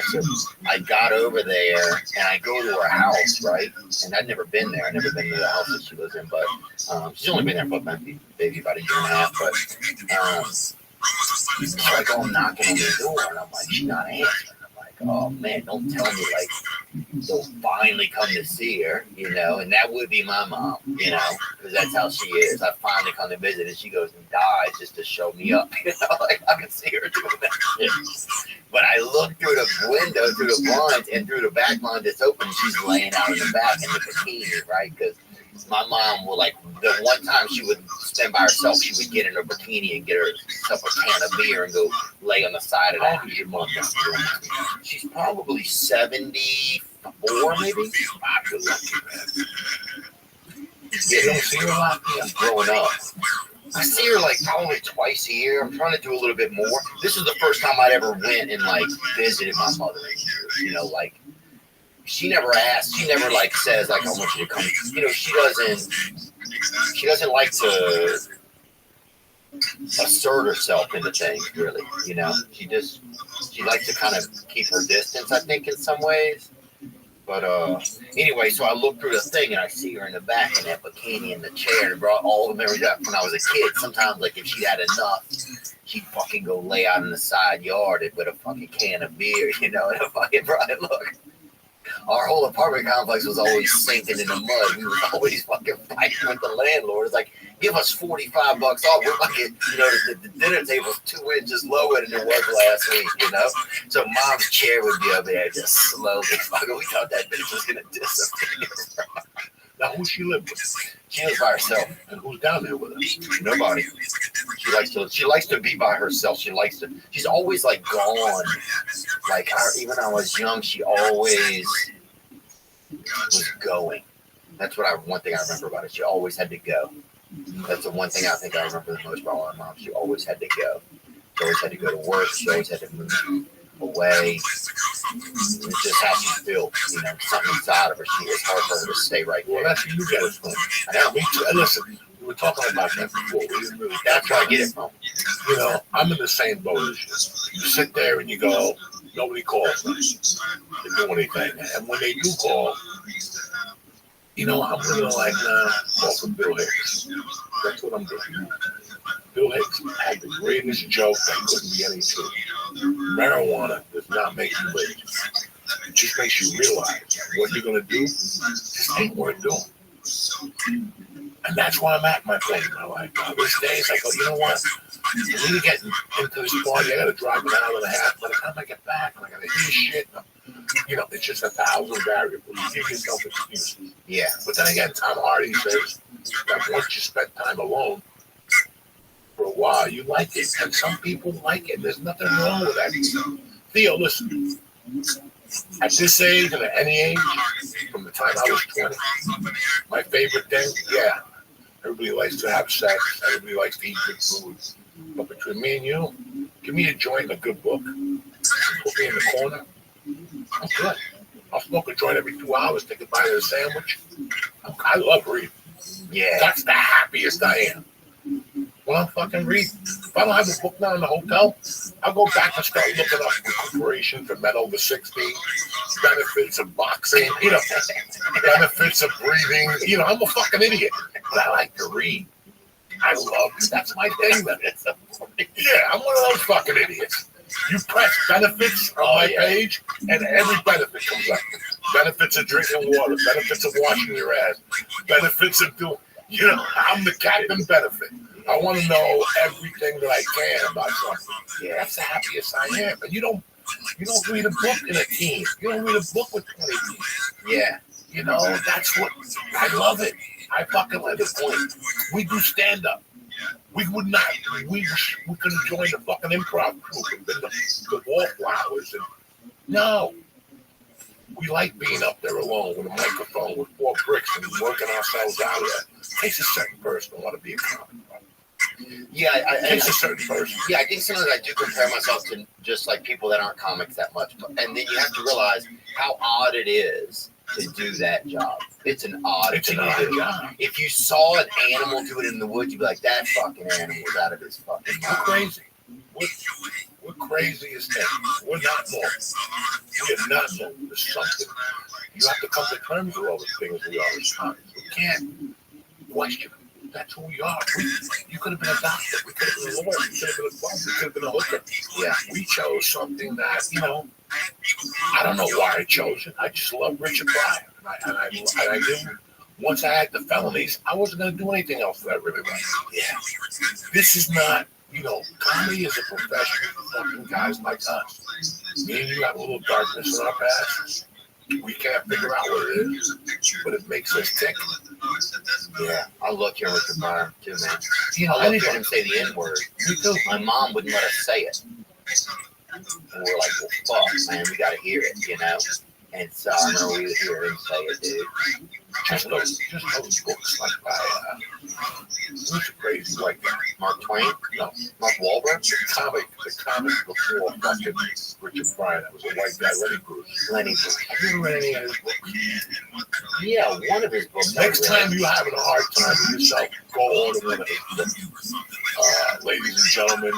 I got over there and I go to her house, right? And I'd never been there. I'd never been to the house that she lives in, but she's only been there for maybe about a year and a half. But so I go knocking on the door and I'm like, she's not answering. Oh man, don't tell me like they'll finally come to see her, you know, and that would be my mom, you know, because that's how she is. I finally come to visit and she goes and dies just to show me up, you know, like I can see her doing that shit. But I look through the window, through the blinds, and through the back blind that's open, she's laying out in the back in the bikini, right? Because my mom will, like, the one time she would spend by herself, she would get in her bikini and get herself a can of beer and go lay on the side of the house. Your mom, she's probably 74, maybe. I'm good lucky, man. Yeah, you don't see her a lot. I'm growing up. I see her like probably twice a year. I'm trying to do a little bit more. This is the first time I'd ever went and like visited my mother in years. You know, like. She never asks. She never like says like I want you to come. You know, she doesn't like to assert herself into things really. You know, she likes to kind of keep her distance. I think in some ways. But anyway, so I look through the thing and I see her in the back in that bikini in the chair and brought all the memories up when I was a kid. Sometimes like if she had enough, she'd fucking go lay out in the side yard with a fucking can of beer, you know, and I fucking brought it. Look. Our whole apartment complex was always sinking in the mud. We was always fucking fighting with the landlord. It's like, give us $45 off. We're fucking, you know, the dinner table's 2 inches lower than it was last week, you know? So mom's chair would be up there just slowly fucking. We thought that bitch was going to disappear. Now, who she live with? She lives by herself. And who's down there with her? Nobody. She likes to be by herself. She's always like gone. Like even when I was young, she always was going. That's one thing I remember about it. She always had to go. That's the one thing I think I remember the most about my mom. She always had to go. She always had to go to work. She always had to move away. It's just how she's built, you know, something inside of her. It's hard for her to stay right there. Well, that's where you get it from. I know. Me too. And listen, we were talking about that before. We didn't really That's where I get it from. You know, I'm in the same boat as you. You sit there and you go, nobody calls me to do anything. And when they do call, you know, I'm going to like, call for Bill Hicks. That's what I'm doing. Bill Hicks had the greatest joke that couldn't be any true. Marijuana does not make you rich. It just makes you realize what you're going to do just ain't worth doing. And that's where I'm at, my friend. I'm like, these days, I go, you know what? For me to get into this party, I got to drive an hour and a half. By the time I get back, I got to hear shit. You know, it's just 1,000 variables. You give yourself excuses. Yeah. But then again, Tom Hardy says that once you spend time alone for a while, you like it. And some people like it. There's nothing wrong with that. Theo, listen. At this age and at any age, from the time I was 20, my favorite thing, yeah, everybody likes to have sex. Everybody likes to eat good food. But between me and you, give me a joint and a good book. Put me in the corner. I'm good. I'll smoke a joint every 2 hours, take a bite of a sandwich. I love reading. Yeah. That's the happiest I am. When I'm fucking reading. If I don't have a book now in the hotel, I'll go back and start looking up recuperation for men over 60, benefits of boxing, you know, benefits of breathing. You know, I'm a fucking idiot, but I like to read. I love it. That's my thing, man. Yeah, I'm one of those fucking idiots. You press benefits on my page, and every benefit comes up. Benefits of drinking water, benefits of washing your ass, benefits of doing, I'm the captain benefit. I want to know everything that I can about something. Yeah, that's the happiest I am. And you don't read a book in a team. You don't read a book with 20 people. Yeah. That's what, I love it. I fucking love it. We do stand-up. We would not, we could have joined the fucking improv group and been the wallflowers. And no. We like being up there alone with a microphone with 4 bricks and working ourselves out of that. It takes a certain person to want to be a comic. Yeah, it takes a certain person. Yeah, I think sometimes I do compare myself to just like people that aren't comics that much. And then you have to realize how odd it is to do that job. It's an odd thing to do. Job. If you saw an animal do it in the woods, you'd be like, that fucking animal's out of his fucking mind. We're crazy. We're crazy as hell. We're not normal. We're not normal. There's something. You have to come to terms with all the things we are as times. We can't question them. That's who we are. You could have been a doctor. We could have been a lawyer. We could have been a bum. We could have been a hooker. Yeah, we chose something that, I don't know why I chose it. I just love Richard Pryor. And I knew once I had the felonies, I wasn't going to do anything else that I really liked. Yeah. This is not, comedy is a profession for fucking guys like us. Me and you have a little darkness in our past. We can't figure out what it is, but it makes us tick. Yeah, I love hearing Richard Pryor too, man. I love hearing him say the N-word. Me too. My mom wouldn't let us say it. And we're like, well, fuck, man, we got to hear it, And so I remember we would hear him say it, dude. Just those books like who's a crazy white guy? Mark Twain? No. Mark Wahlberg? The comic before fucking Richard Pryor. That was a white guy, Lenny Bruce. Have you ever read any of his books? Yeah, one of his books. Next time you're having a hard time with yourself, go order one of his books. Ladies and gentlemen,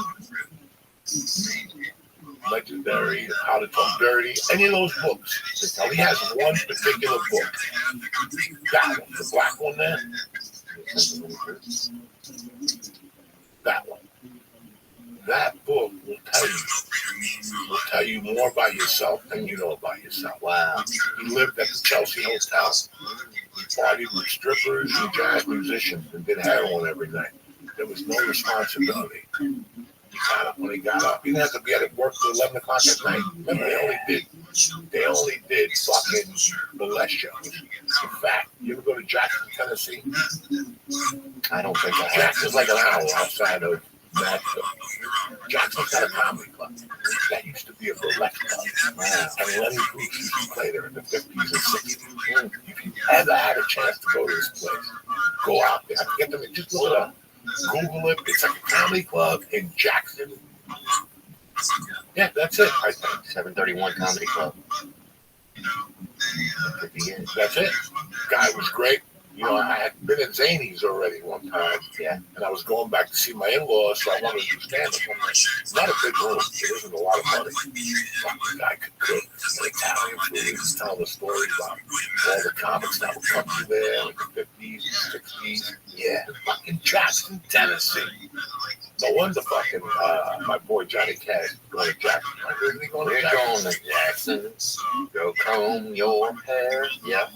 Legendary, How to Talk Dirty, any of those books. He has one particular book. That one, the black one there. That one. That book will tell you more about yourself than you know about yourself. Wow. He lived at the Chelsea Hotel. He partied with strippers and jazz musicians and did heroin every night. There was no responsibility. He got up when he got up. He didn't have to be at work till 11 o'clock at night. Remember, they only did fucking burlesque shows. In fact, you ever go to Jackson, Tennessee? I don't think I have. Jackson's like an hour outside of Nashville. Jackson's got a comedy club. That used to be a burlesque club. Wow. And Lenny Bruce used to play there in the 50s and 60s. If you ever had a chance to go to this place, go out there. I forget them. Just look it up. Google it. It's like a comedy club in Jackson. Yeah, that's it. I think 731 Comedy Club. That's it. Guy was great. I had been at Zany's already one time. Yeah. And I was going back to see my in-laws, so I wanted to do stand-up. It's not a big room. There isn't a lot of money. The guy could cook Italian food. He was telling the stories about all the comics that would come through there in the 50s and 60s. Yeah. Fucking Jackson, Tennessee. No wonder fucking my boy Johnny Cash going to Jackson. We're going to Jackson. Go comb your hair. Yeah.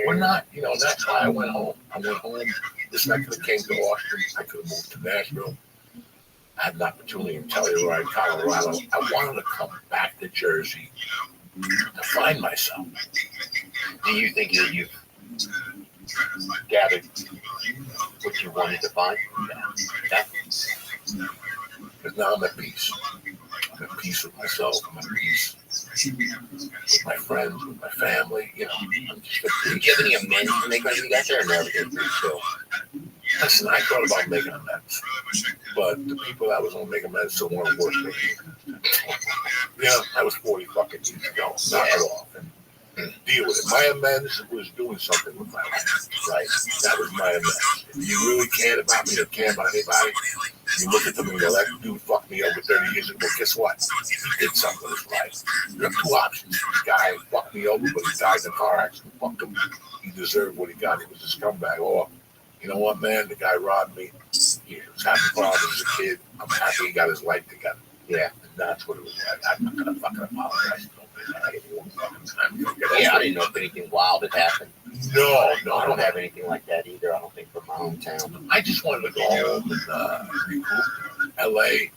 We're not, that's why I went home. I went home. This night could have came to Austin. I could have moved to Nashville. I had an opportunity in Telluride, Colorado. I wanted to come back to Jersey to find myself. Do you think that you've gathered what you wanted to find? Yeah. Because now I'm at peace. I'm at peace with myself. I'm at peace with my friends, with my family. I'm just at peace. Did you have any amends to make when you got there, or no? Listen, I thought about making amends, but the people that was going to make amends still weren't worse than me. That was 40 fucking years ago. Knock it off and deal with it. My amends was doing something with my life. Right? That was my amends. If you really cared about me or cared about anybody, you look at them and go, that dude fucked me over 30 years ago. Guess what? He did something with his life. You have two options. The guy fucked me over, but he died in a car accident. Fuck him. He deserved what he got. He was a scumbag. Or, you know what, man? The guy robbed me. He was having problems as a kid. I'm happy he got his life together. Yeah. And that's what it was like. I'm not gonna fucking apologize to nobody. I get one fucking time. Yeah, I didn't know if anything wild had happened. No, I don't have anything like that either. I don't think from my hometown. I just wanted to go home and recoup. LA,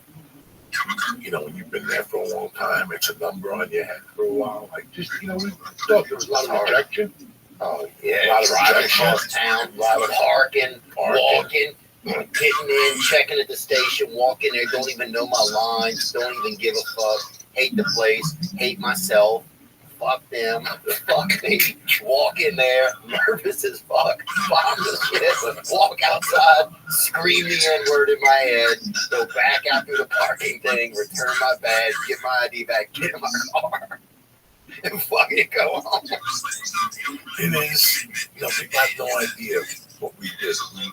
you know, when you've been there for a long time, it's a number on your head for a while. Like, just, you know, we thought there was a lot of rejection. Oh, yeah. A lot of driving rejection. across town, a lot of parking, walking, getting in, checking at the station, walking there, don't even know my lines, don't even give a fuck, hate the place, hate myself, fuck them, fuck me, walk in there, nervous as fuck, bomb the shit, walk outside, scream the N-word in my head, go back out through the parking thing, return my badge, get my ID back, get in my car, and fucking go home. It is, you know, people have no idea what we did. We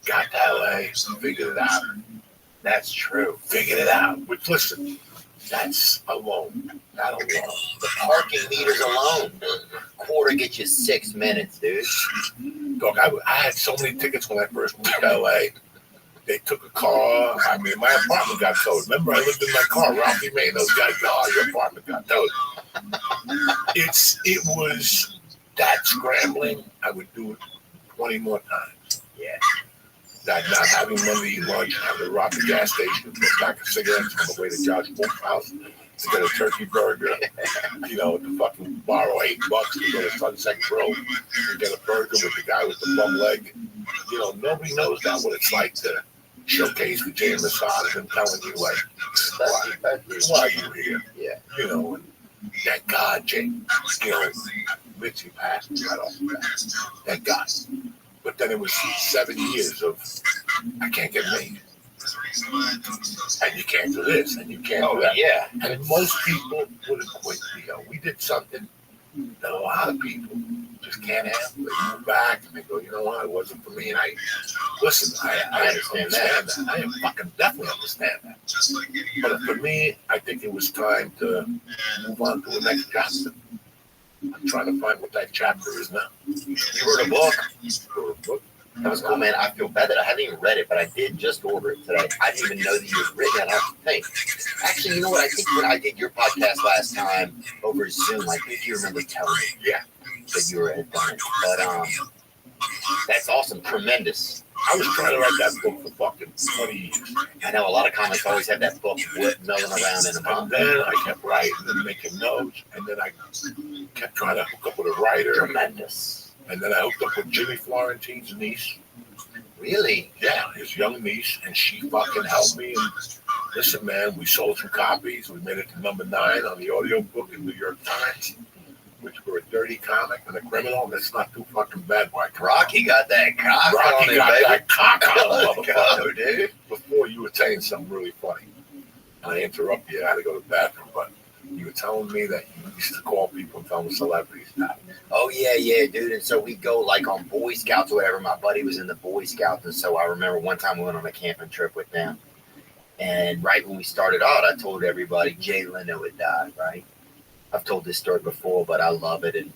got to LA, figured it out. That's true. Figured it out. Which, listen, that's alone. That alone. The parking meters alone, quarter gets you 6 minutes, dude. Look, I had so many tickets when I first moved to LA. They took a car. I mean, my apartment got towed. Remember, I lived in my car. Ralphie May and those guys, oh, your apartment got towed. It was that scrambling. I would do it 20 more times. Yeah. That not having money to eat lunch, having to rob the gas station, get a pack of cigarettes on the way to Josh Wolf's house to get a turkey burger, you know, to fucking borrow $8 to go to Sunset Grove and get a burger with the guy with the bum leg. You know, nobody knows that, what it's like to showcase the Jay Massage and telling you, like, why are you here? Yeah. You know, and thank God, Jay, you know, Mitzi passed me right off the bat. Thank God. But then it was 7 years of, I can't get made. And you can't do this, and you can't do that. Yeah. And most people would have quit. You know, we did something that a lot of people just can't handle. They move back and they go, you know what, it wasn't for me. And I understand that. I fucking definitely understand that. But for me, I think it was time to move on to the next chapter. I'm trying to find what that chapter is now. You wrote a book? That was cool, man. I feel bad that I haven't even read it, but I did just order it today. I didn't even know that you had written it. I have to think. Actually, you know what? I think when I did your podcast last time over Zoom, I think you remember telling me that you had done it. But that's awesome. Tremendous. I was trying to write that book for fucking 20 years. I know a lot of comics always have that book milling around in a And month. then I kept writing and making notes, and then I kept trying to hook up with a writer. Tremendous. And then I hooked up with Jimmy Florentine's niece. Really? Yeah, his young niece, and she fucking helped me. And listen, man, we sold some copies. We made it to number 9 on the audio book in New York Times, which for a dirty comic and a criminal, that's not too fucking bad. Rocky got that cock Rocky on him, got baby. that cock on Let's him, go, motherfucker. dude. Before you were saying something really funny, and I interrupted you. I had to go to the bathroom, but you were telling me that you used to call people and tell them celebrities now. Oh, yeah, dude. And so we go like on Boy Scouts or whatever. My buddy was in the Boy Scouts. And so I remember one time we went on a camping trip with them. And right when we started out, I told everybody Jay Leno had died, right? I've told this story before, but I love it. And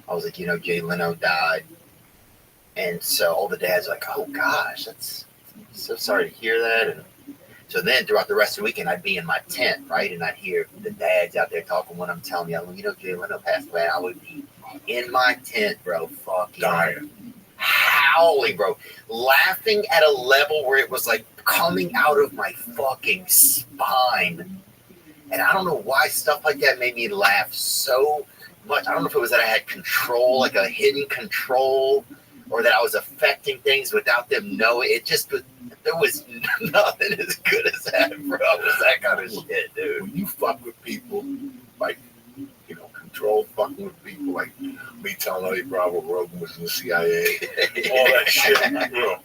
I was like, you know, Jay Leno died. And so all the dads were like, oh, gosh, that's so sorry to hear that. And so then throughout the rest of the weekend, I'd be in my tent, right? And I'd hear the dads out there talking when I'm telling you, you know, Jay Leno passed away. I would be in my tent, bro, fucking Dying. howling, bro, laughing at a level where it was like coming out of my fucking spine. And I don't know why stuff like that made me laugh so much. I don't know if it was that I had control, like a hidden control, or that I was affecting things without them knowing. It just was, there was nothing as good as that, bro. It was that kind of shit, dude. When you fuck with people, like, you know, control fucking with people, like me telling Eddie Bravo Rogan was in the CIA, all that shit, bro.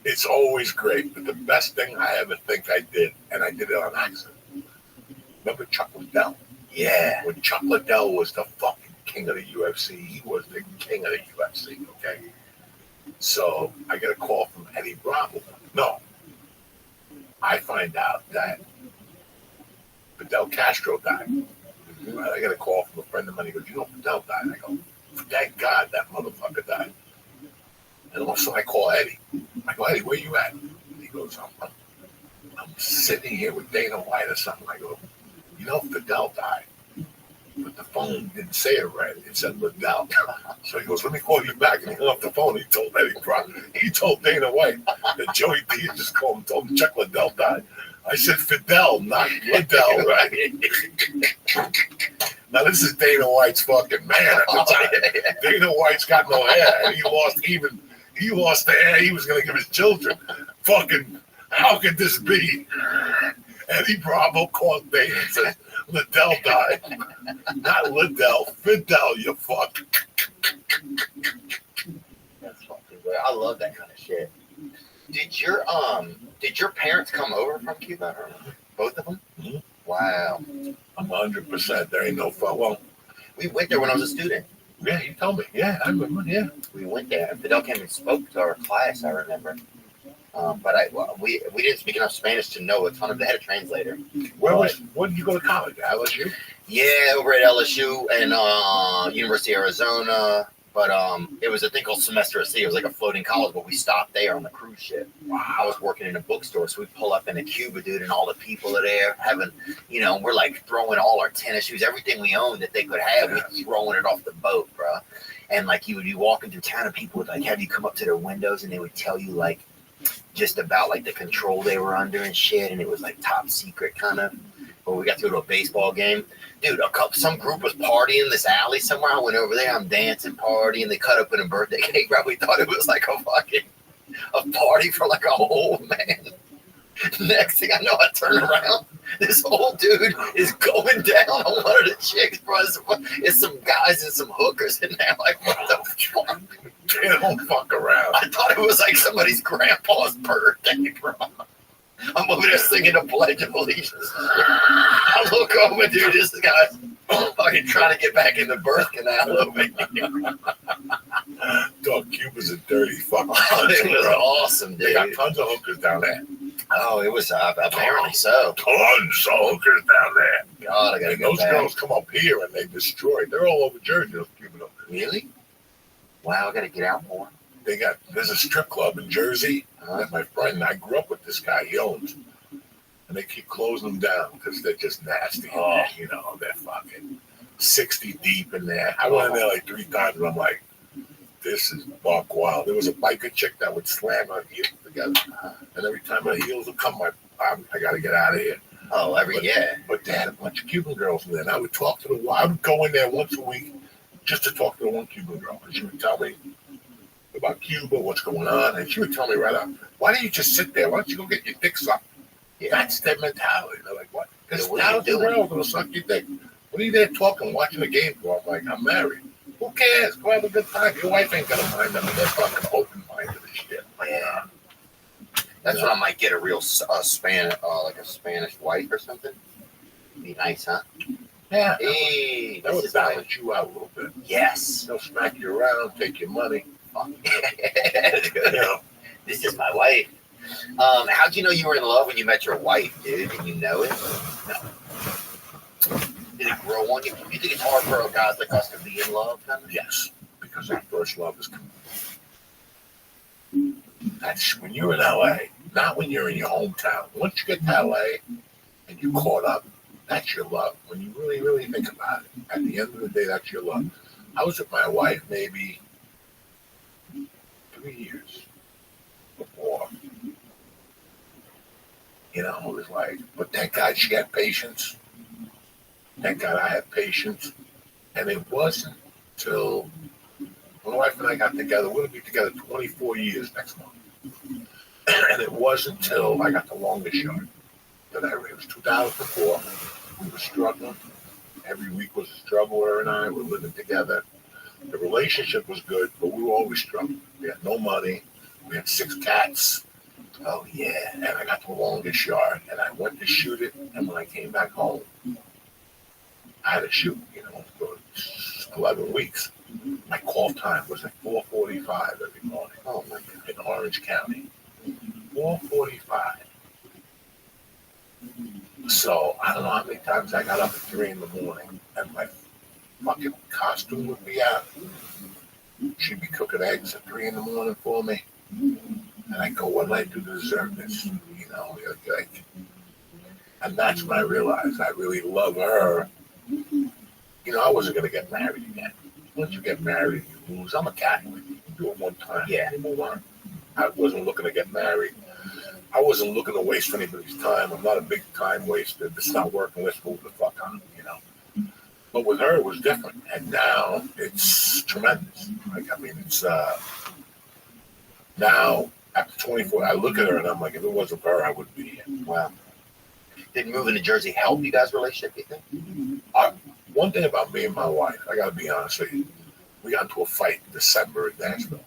It's always great, but the best thing I ever think I did, and I did it on accident. Remember Chuck Liddell? Yeah. When Chuck Liddell was the fucking king of the UFC, he was the king of the UFC, okay? So I get a call from Eddie Bravo. No. I find out that Fidel Castro died. I get a call from a friend of mine. He goes, you know Fidel died? I go, thank God that motherfucker died. And also I call Eddie. I go, hey, where you at? He goes, I'm sitting here with Dana White or something. I go, you know, Fidel died. But the phone didn't say it right. It said Liddell. So he goes, let me call you back. And he hung up the phone. He told he told Dana White that Joey D just called him, told him Chuck Liddell died. I said Fidel, not Liddell, right? Now this is Dana White's fucking man at the time. Dana White's got no hair. And he lost the hair he was going to give his children. Fucking, how could this be? Eddie Bravo called Dana and said, Liddell died. Not Liddell. Fidel, you fuck. That's fucking weird. I love that kind of shit. Did your parents come over from Cuba? Or both of them? Mm-hmm. Wow. 100%. There ain't no fun. Well, we went there when I was a student. yeah, you told me. Yeah, I remember. Yeah. We went there. Fidel came and spoke to our class, I remember. But we didn't speak enough Spanish to know a ton of. They had a translator. Where did you go to college? LSU? Yeah, over at LSU and University of Arizona. But it was a thing called Semester at Sea. It was like a floating college, but we stopped there on the cruise ship. Wow. I was working in a bookstore, so we pull up into Cuba, dude, and all the people are there having, we're like throwing all our tennis shoes, everything we owned that they could have, we're throwing it off the boat, bro. And like you would be walking through town and people would like have you come up to their windows and they would tell you like just about like the control they were under and shit, and it was like top secret kind of. But we got to go to a baseball game. Dude, some group was partying in this alley somewhere. I went over there. I'm dancing, partying. They cut open a birthday cake. Bro, we thought it was like a party for like a whole man. Next thing I know, I turn around. This old dude is going down on one of the chicks, bro. It's some guys and some hookers in there. Like, what the fuck? They don't fuck around. I thought it was like somebody's grandpa's birthday, bro. I'm over there singing the Pledge of Allegiance. I look over, dude, this guy's fucking trying to get back in the birth canal over here. Dog, Cuba's a dirty fucking It country, was bro. awesome, They got dude. tons of hookers down there. Oh, it was apparently so. Tons of hookers down there. God, I gotta And go those back. girls come up here and they destroy. They're all over Jersey, those Cuban hookers. Really? Wow, I gotta get out more. There's a strip club in Jersey that my friend and I grew up with. This guy, he owns, and they keep closing them down because they're just nasty. Oh. They're fucking 60 deep in there. I went in there like 3 times, and I'm like, this is buck wild. There was a biker chick that would slam her heels together, and every time her heels would come, I got to get out of here. Oh, yeah. But they had a bunch of Cuban girls in there, and I would talk to I would go in there once a week just to talk to the one Cuban girl, and she would tell me about Cuba, what's going on, and she would tell me right out, why don't you just sit there? Why don't you go get your dick sucked? Yeah. That's their mentality. They're like, what? Because Yeah, what are you thousands of doing? girls will suck your dick. What are you there talking, watching the game for? I'm like, I'm married. Who cares? Go have a good time. Your wife ain't gonna mind them. They're fucking open-minded as shit. Yeah. That's when I might get a real like a Spanish wife or something. Be nice, huh? Yeah. Hey, That this would is my balance you out a little bit. yes. They'll smack you around, take your money. This is my wife. How'd you know you were in love when you met your wife, dude? Did you know it? No. Did it grow on you? You think it's hard for guys like us to be in love? Kind of? Yes, because our first love is that's when you're in LA, not when you're in your hometown. Once you get to LA and you caught up, that's your love. When you really, really think about it, at the end of the day, that's your love. I was with my wife maybe 3 years before. It was like, but thank God she had patience. Thank God I had patience. And it wasn't till my wife and I got together. We're going to be together 24 years next month. And it wasn't until I got the longest yard that it was 2004. We were struggling. Every week was a struggle, her and I. We're living together. The relationship was good, but we were always struggling. We had no money. We had 6 cats. Oh, yeah. And I got the longest yard. And I went to shoot it. And when I came back home, I had to shoot, for 11 weeks. My call time was at 4:45 every morning. Oh, my God. In Orange County. 4:45. So I don't know how many times I got up at 3 in the morning and my fucking costume would be out. She'd be cooking eggs at 3 in the morning for me. And And I go, what did I do to deserve this? You know, like, and that's when I realized I really love her. You know, I wasn't going to get married again. Once you get married, you lose. I'm a Catholic. You can do it one time. Yeah. You move on. I wasn't looking to get married. I wasn't looking to waste anybody's time. I'm not a big time waster. If it's not working, let's move the fuck on, you know. But with her, it was different. And now it's tremendous. Like, I mean, it's, now, after 24, I look at her and I'm like, if it wasn't for her, I wouldn't be here. Wow. Did moving to Jersey help you guys' relationship, you think? One thing about me and my wife, I got to be honest with you, we got into a fight in December in Nashville.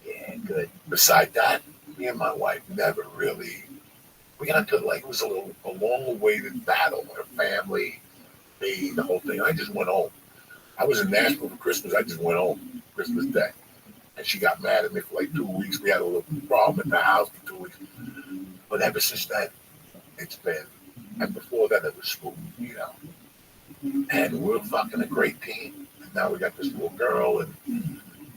Yeah, good. Besides that, me and my wife never really, we got into, like, it was a long-awaited battle. Her family, me, the whole thing. I just went home. I was in Nashville for Christmas. I just went home Christmas Day. And she got mad at me for like 2 weeks. We had a little problem at the house for 2 weeks. But ever since then, it's been, and before that, it was smooth, you know. And we're fucking a great team. And now we got this little girl, and,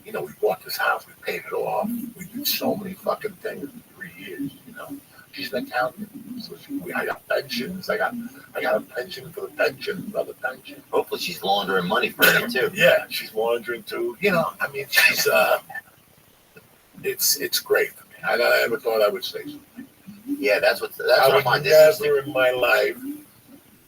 you know, we bought this house, we paid it off. We did so many fucking things in 3 years, you know. She's an accountant. So I got pensions. I got a pension for the pension, another pension. Hopefully she's laundering money for you, too. Yeah, she's laundering, too. You know, I mean, she's, it's great for me. I never thought I would say something. Yeah, that's what I I would find interesting. never in my life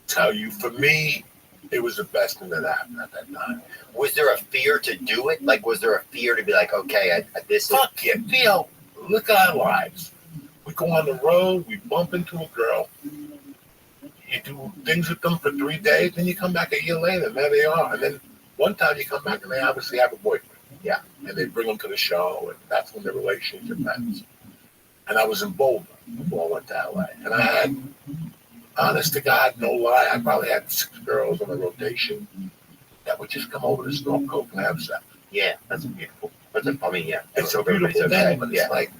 tell you, for me, it was the best thing that happened at that time. Was there a fear to do it? Like, was there a fear to be like, okay, this is... Fuck yeah, Theo, look at our lives. We go on the road, we bump into a girl, you do things with them for 3 days, then you come back a year later, and there they are. And then one time you come back and they obviously have a boyfriend. Yeah. And they bring them to the show, and that's when the relationship ends. And I was in Boulder before I went to LA. And I had, honest to God, no lie, I probably had 6 girls on a rotation that would just come over to snort coke and have sex. Yeah, that's beautiful. I mean, yeah. It's a hope everybody's beautiful okay. thing, but it's like,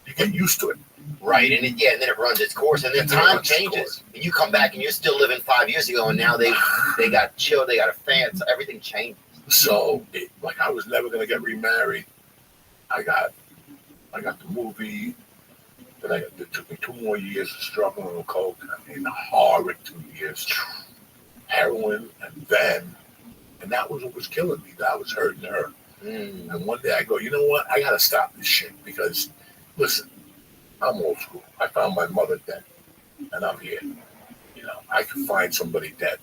you get used to it. Right, and then it runs its course, and then And then it time runs its changes. course. And you come back, and you're still living 5 years ago, and now they got chilled, they got a fan, so everything changes. So, like, I was never going to get remarried. I got the movie. Then it took me 2 more years of struggling with coke. I mean, a horrid 2 years. Heroin, and that was what was killing me. That was hurting her. And one day I go, you know what? I got to stop this shit because, listen, I'm old school. I found my mother dead, and I'm here. You know, I could find somebody dead,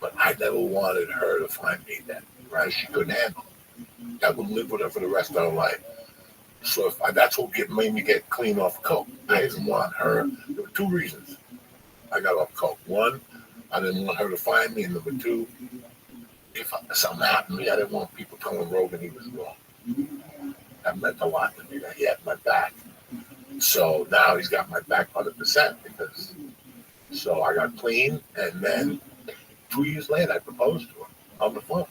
but I never wanted her to find me dead. Right? She couldn't handle it. I would live with her for the rest of her life. So that's what made me get clean off coke. I didn't want her. There were 2 reasons I got off coke. 1, I didn't want her to find me, and number 2, if something happened to me, I didn't want people telling Rogan he was wrong. That meant a lot to me that he had my back. So now he's got my back 100% because. So I got clean, and then 2 years later, I proposed to her on the phone.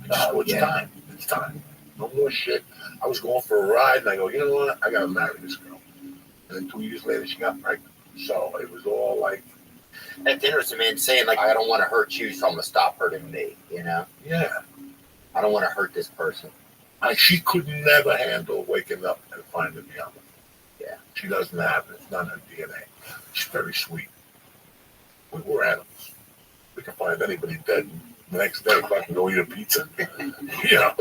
It's time. It's time. No more shit. I was going for a ride, and I go, you know what? I got to marry this girl. And then 2 years later, she got pregnant. So it was all like. That's interesting, man, saying, like, I don't want to hurt you, so I'm going to stop hurting me, you know? Yeah. I don't want to hurt this person. She could never handle waking up and finding me on it. Yeah. She doesn't have it. It's not her DNA. She's very sweet. We're animals. We can find anybody dead the next day, fucking go eat a pizza. You know?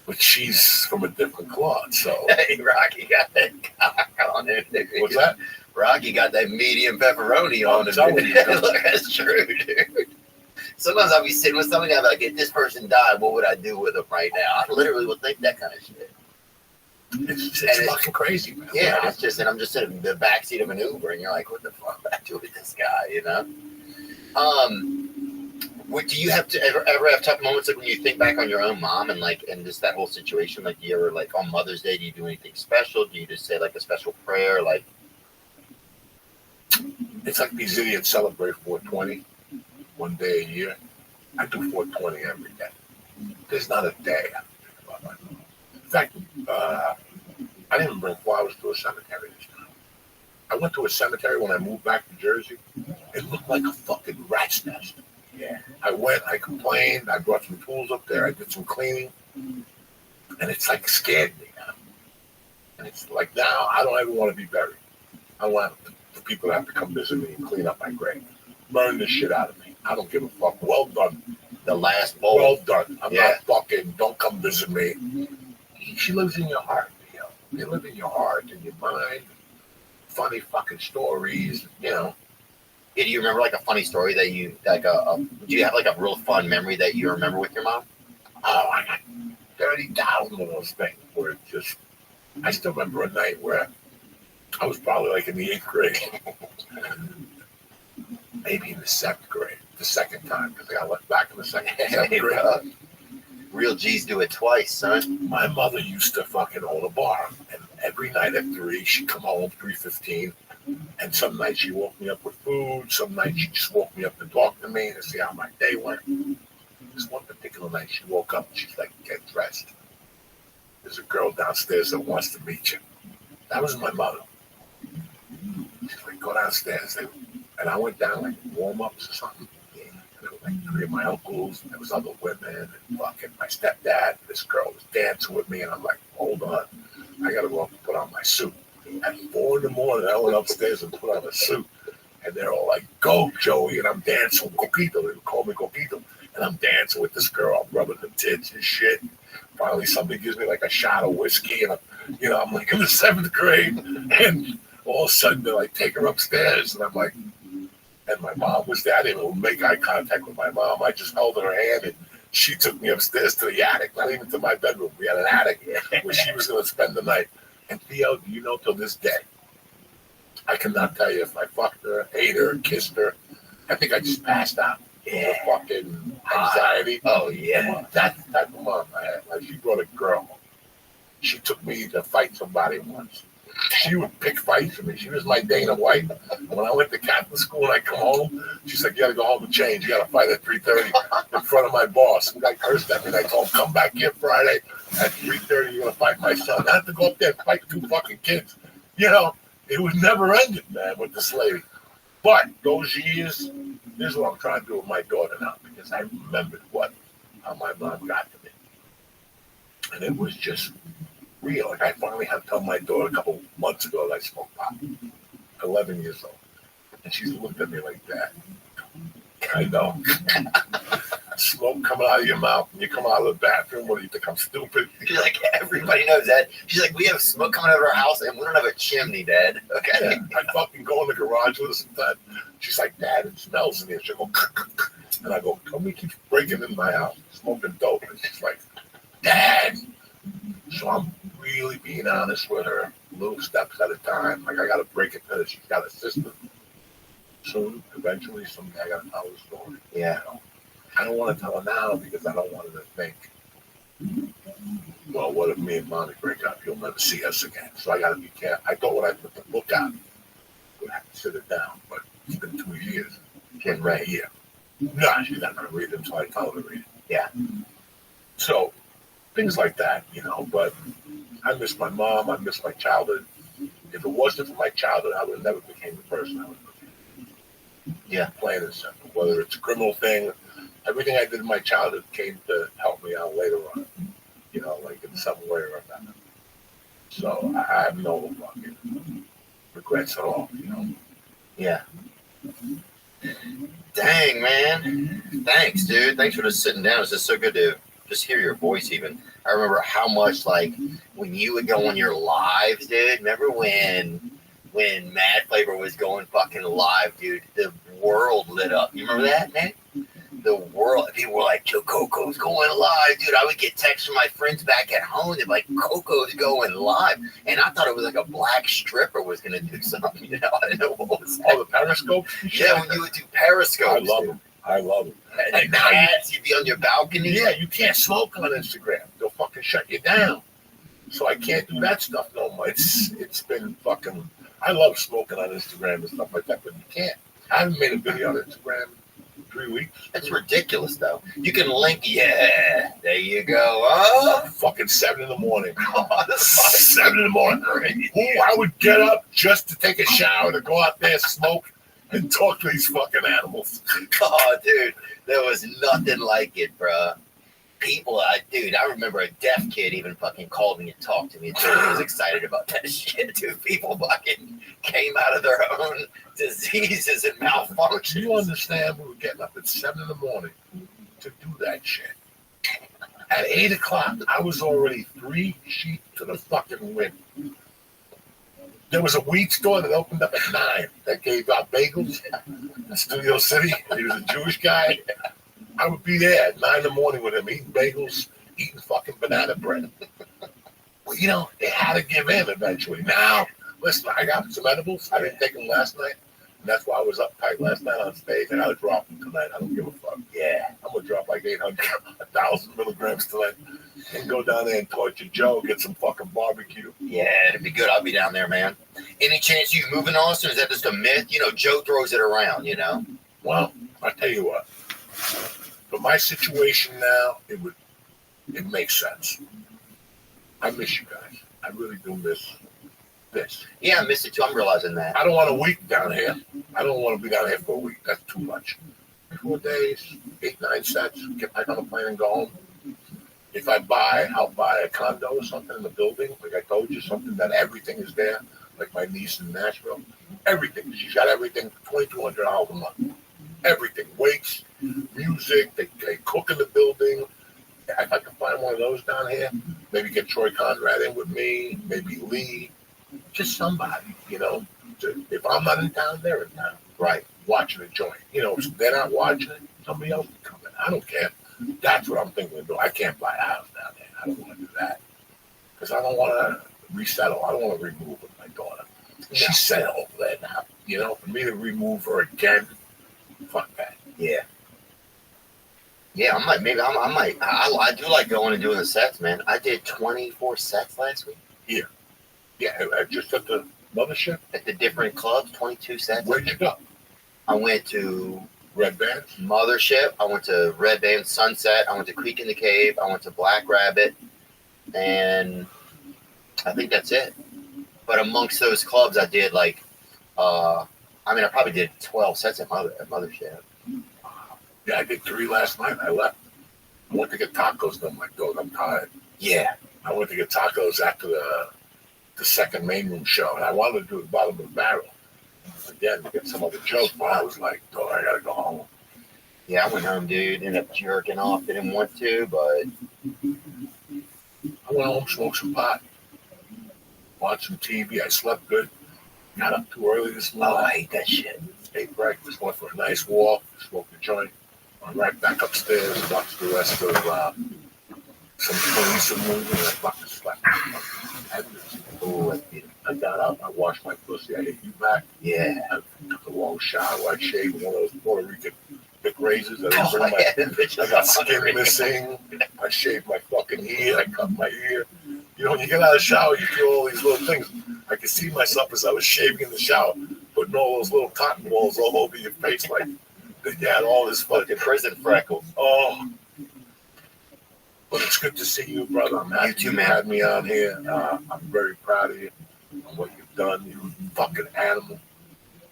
But she's from a different cloth, so. Hey, Rocky got that cock on it. What's that? Rocky got that medium pepperoni on it. telling you. Look, that's true, dude. Sometimes I'll be sitting with somebody, I'm like, if this person died, what would I do with them right now? I literally would think that kind of shit. It's fucking crazy, man. Yeah, it's just, and I'm just in the backseat of an Uber, and you're like, what the fuck would I do with this guy, you know? Do you have to ever have tough moments like when you think back on your own mom and like and just that whole situation? Like, do you ever like on Mother's Day? Do you do anything special? Do you just say like a special prayer? Like, it's like these idiots celebrate 420 1 day a year. I do 420 every day. There's not a day I think about my mom. In fact, I didn't even bring flowers to a cemetery this time. I went to a cemetery when I moved back to Jersey. It looked like a fucking rat's nest. yeah, I went, I complained, I brought some tools up there, I did some cleaning, and it's like scared me now. It's like now, I don't ever want to be buried. I want the people to have to come visit me and clean up my grave. Burn the shit out of me. I don't give a fuck. Well done. The last bowl. Well done. I'm Yeah. not fucking, don't come visit me. She lives in your heart, you know. They live in your heart and your mind. Funny fucking stories, you know. Yeah, do you remember like a funny story that you like? Do you have like a real fun memory that you remember with your mom? Oh, I got 30,000 of those things where it just. I still remember a night where I was probably like in the 8th grade, maybe in the 7th grade, the second time because I got left back in the 7th grade. Real G's do it twice, son. My mother used to fucking own a bar, and every night at 3, she'd come home 3:15. And some nights she woke me up with food. Some nights she just woke me up to talk to me and see how my day went. This one particular night she woke up and she's like, get dressed. There's a girl downstairs that wants to meet you. That was my mother. She's like, go downstairs. And I went down like warm-ups or something. And there were like 3 of my uncles. And there was other women. And fucking my stepdad. This girl was dancing with me. And I'm like, hold on. I got to go up and put on my suit. At 4 in the morning, I went upstairs and put on a suit. And they're all like, go, Joey. And I'm dancing with Coquito. They would call me Coquito. And I'm dancing with this girl. I'm rubbing the tits and shit. Finally, somebody gives me like a shot of whiskey. And, I'm like in the 7th grade. And all of a sudden, they're like, take her upstairs. And I'm like, and my mom was there. I didn't even make eye contact with my mom. I just held her hand. And she took me upstairs to the attic. Not even to my bedroom. We had an attic where she was going to spend the night. And Theo, you know, till this day, I cannot tell you if I fucked her, ate her, kissed her. I think I just passed out. Yeah. Fucking anxiety. Oh, yeah. That's the type of mom I had. Like, she brought a girl. She took me to fight somebody once. She would pick fights for me. She was my Dana White. When I went to Catholic school and I come home, she's like, you got to go home and change. You got to fight at 3:30 in front of my boss. And I cursed at me and I told him, come back here Friday at 3:30. You're going to fight my son. I have to go up there and fight 2 fucking kids. You know, it was never ended, man, with this lady. But those years, this is what I'm trying to do with my daughter now because I remembered how my mom got to me. And it was just real. Like I finally had to tell my daughter a couple months ago that I smoked pot. 11 years old. And she's looked at me like that. I know. Smoke coming out of your mouth and you come out of the bathroom. What do you think? I'm stupid? She's like, everybody knows that. She's like, we have smoke coming out of our house and we don't have a chimney, Dad. Okay. Yeah, I fucking go in the garage with her sometimes. She's like, Dad, it smells in here. She'll go, and I go, come keep breaking in my house, smoking dope. And she's like, Dad. So I'm really being honest with her, little steps at a time. Like I got to break it to her. She's got a sister. Soon, eventually, someday I got to tell her story. Yeah. You know? I don't want to tell her now because I don't want her to think, well, what if me and Mommy break up? You'll never see us again. So I got to be careful. I thought when I put the book out, I would have to sit it down. But it's been 2 years. She ain't right here. No, she's not going to read it until I tell her to read it. Yeah. So things like that, you know. But I miss my mom. I miss my childhood. If it wasn't for my childhood, I would have never became the person I was. Yeah. Plain and simple. Whether it's a criminal thing, everything I did in my childhood came to help me out later on. You know, like in some way or another. So I have no fucking regrets at all, you know. Yeah. Dang, man. Thanks, dude. Thanks for just sitting down. It's just so good to just hear your voice even. I remember how much, like, when you would go on your lives, dude. Remember when Mad Flavor was going fucking live, dude? The world lit up. You remember that, man? The world. People were like, Joe Coco's going live, dude. I would get texts from my friends back at home. They'd be like, Coco's going live. And I thought it was like a black stripper was going to do something. You know, I didn't know what was that. Oh, the Periscope? Yeah, when you would do Periscope. I love them. I love them. And now you'd be on your balcony. Yeah, you can't smoke on Instagram. They'll fucking shut you down. So I can't do that stuff no more. It's been fucking. I love smoking on Instagram and stuff like that, but you can't. I haven't made a video on Instagram in 3 weeks. That's ridiculous, though. You can link. Yeah, there you go. Oh, fucking 7 in the morning. Oh, 7 in the morning. Ooh, I would get up just to take a shower, to go out there, smoke, and talk to these fucking animals. Oh, dude, there was nothing like it, bro. people, dude, I remember a deaf kid even fucking called me and talked to me and told me he was excited about that shit. Dude, people fucking came out of their own diseases and malfunctions. You understand? We were getting up at 7 in the morning to do that shit. At 8 o'clock, I was already 3 sheep to the fucking wind. There was a weed store that opened up at 9 that gave out bagels in Studio City. He was a Jewish guy. I would be there at 9 in the morning with him, eating bagels, eating fucking banana bread. Well, you know, they had to give in eventually. Now, listen, I got some edibles. I didn't take them last night. And that's why I was uptight last night on stage. I got to drop them tonight. I don't give a fuck. Yeah, I'm going to drop like 800, 1,000 milligrams tonight and go down there and torture Joe, get some fucking barbecue. Yeah, it'd be good. I'll be down there, man. Any chance you moving, Austin? Is that just a myth? You know, Joe throws it around, you know? Well, I tell you what. For my situation now, it makes sense. I miss you guys. I really do miss this. Yeah, I miss it too. I'm realizing that. I don't want a week down here. I don't want to be down here for a week. That's too much. 4 days, 8, 9 sets, get back on the plane and go home. If I buy, I'll buy a condo or something in the building. Like I told you, something that everything is there. Like my niece in Nashville. Everything. She's got everything, $2,200 a month. Everything. Weights, music, they cook in the building. If I can find one of those down here, maybe get Troy Conrad in with me, maybe Lee, just somebody, you know. If I'm not in town, they're in town. Right. Watching a joint. You know, if they're not watching it, somebody else can come in. I don't care. That's what I'm thinking of doing. I can't buy a house down there. I don't want to do that. Because I don't want to resettle. I don't want to remove with my daughter. She's settled over there now. You know, for me to remove her again, fuck that. Yeah. Yeah, I do like going and doing the sets, man. I did 24 sets last week. Here. Yeah, just at the mothership? At the different clubs, 22 sets. Where'd you go? I went to Red Bands? Mothership. I went to Red Band Sunset. I went to Creek in the Cave. I went to Black Rabbit. And I think that's it. But amongst those clubs, I did I probably did 12 sets at Mothership. Yeah, I did 3 last night. I left. I went to get tacos. And I'm like, dude, I'm tired. Yeah. I went to get tacos after the second main room show. And I wanted to do the bottom of the barrel. Again, to get some other joke. But I was like, dude, I got to go home. Yeah, I went home, dude. Ended up jerking off. Didn't want to, but I went home, smoked some pot. Watched some TV. I slept good. Got up too early this morning. Oh, I hate that shit. Ate breakfast. Went for a nice walk. Smoked a joint. Went right back upstairs and watched the rest of some police movie. And I fucking slept. Oh, I got up. I washed my pussy. I hit you back. Yeah. I took a long shower. I shaved one of those Puerto Rican big razors. I got skin missing. I shaved my fucking ear. I cut my ear. You know, when you get out of the shower, you feel all these little things. I could see myself as I was shaving in the shower, putting all those little cotton balls all over your face, like you had all this fucking prison freckles. Oh, but it's good to see you, brother. I'm happy you had me on here. I'm very proud of you and what you've done. You fucking animal.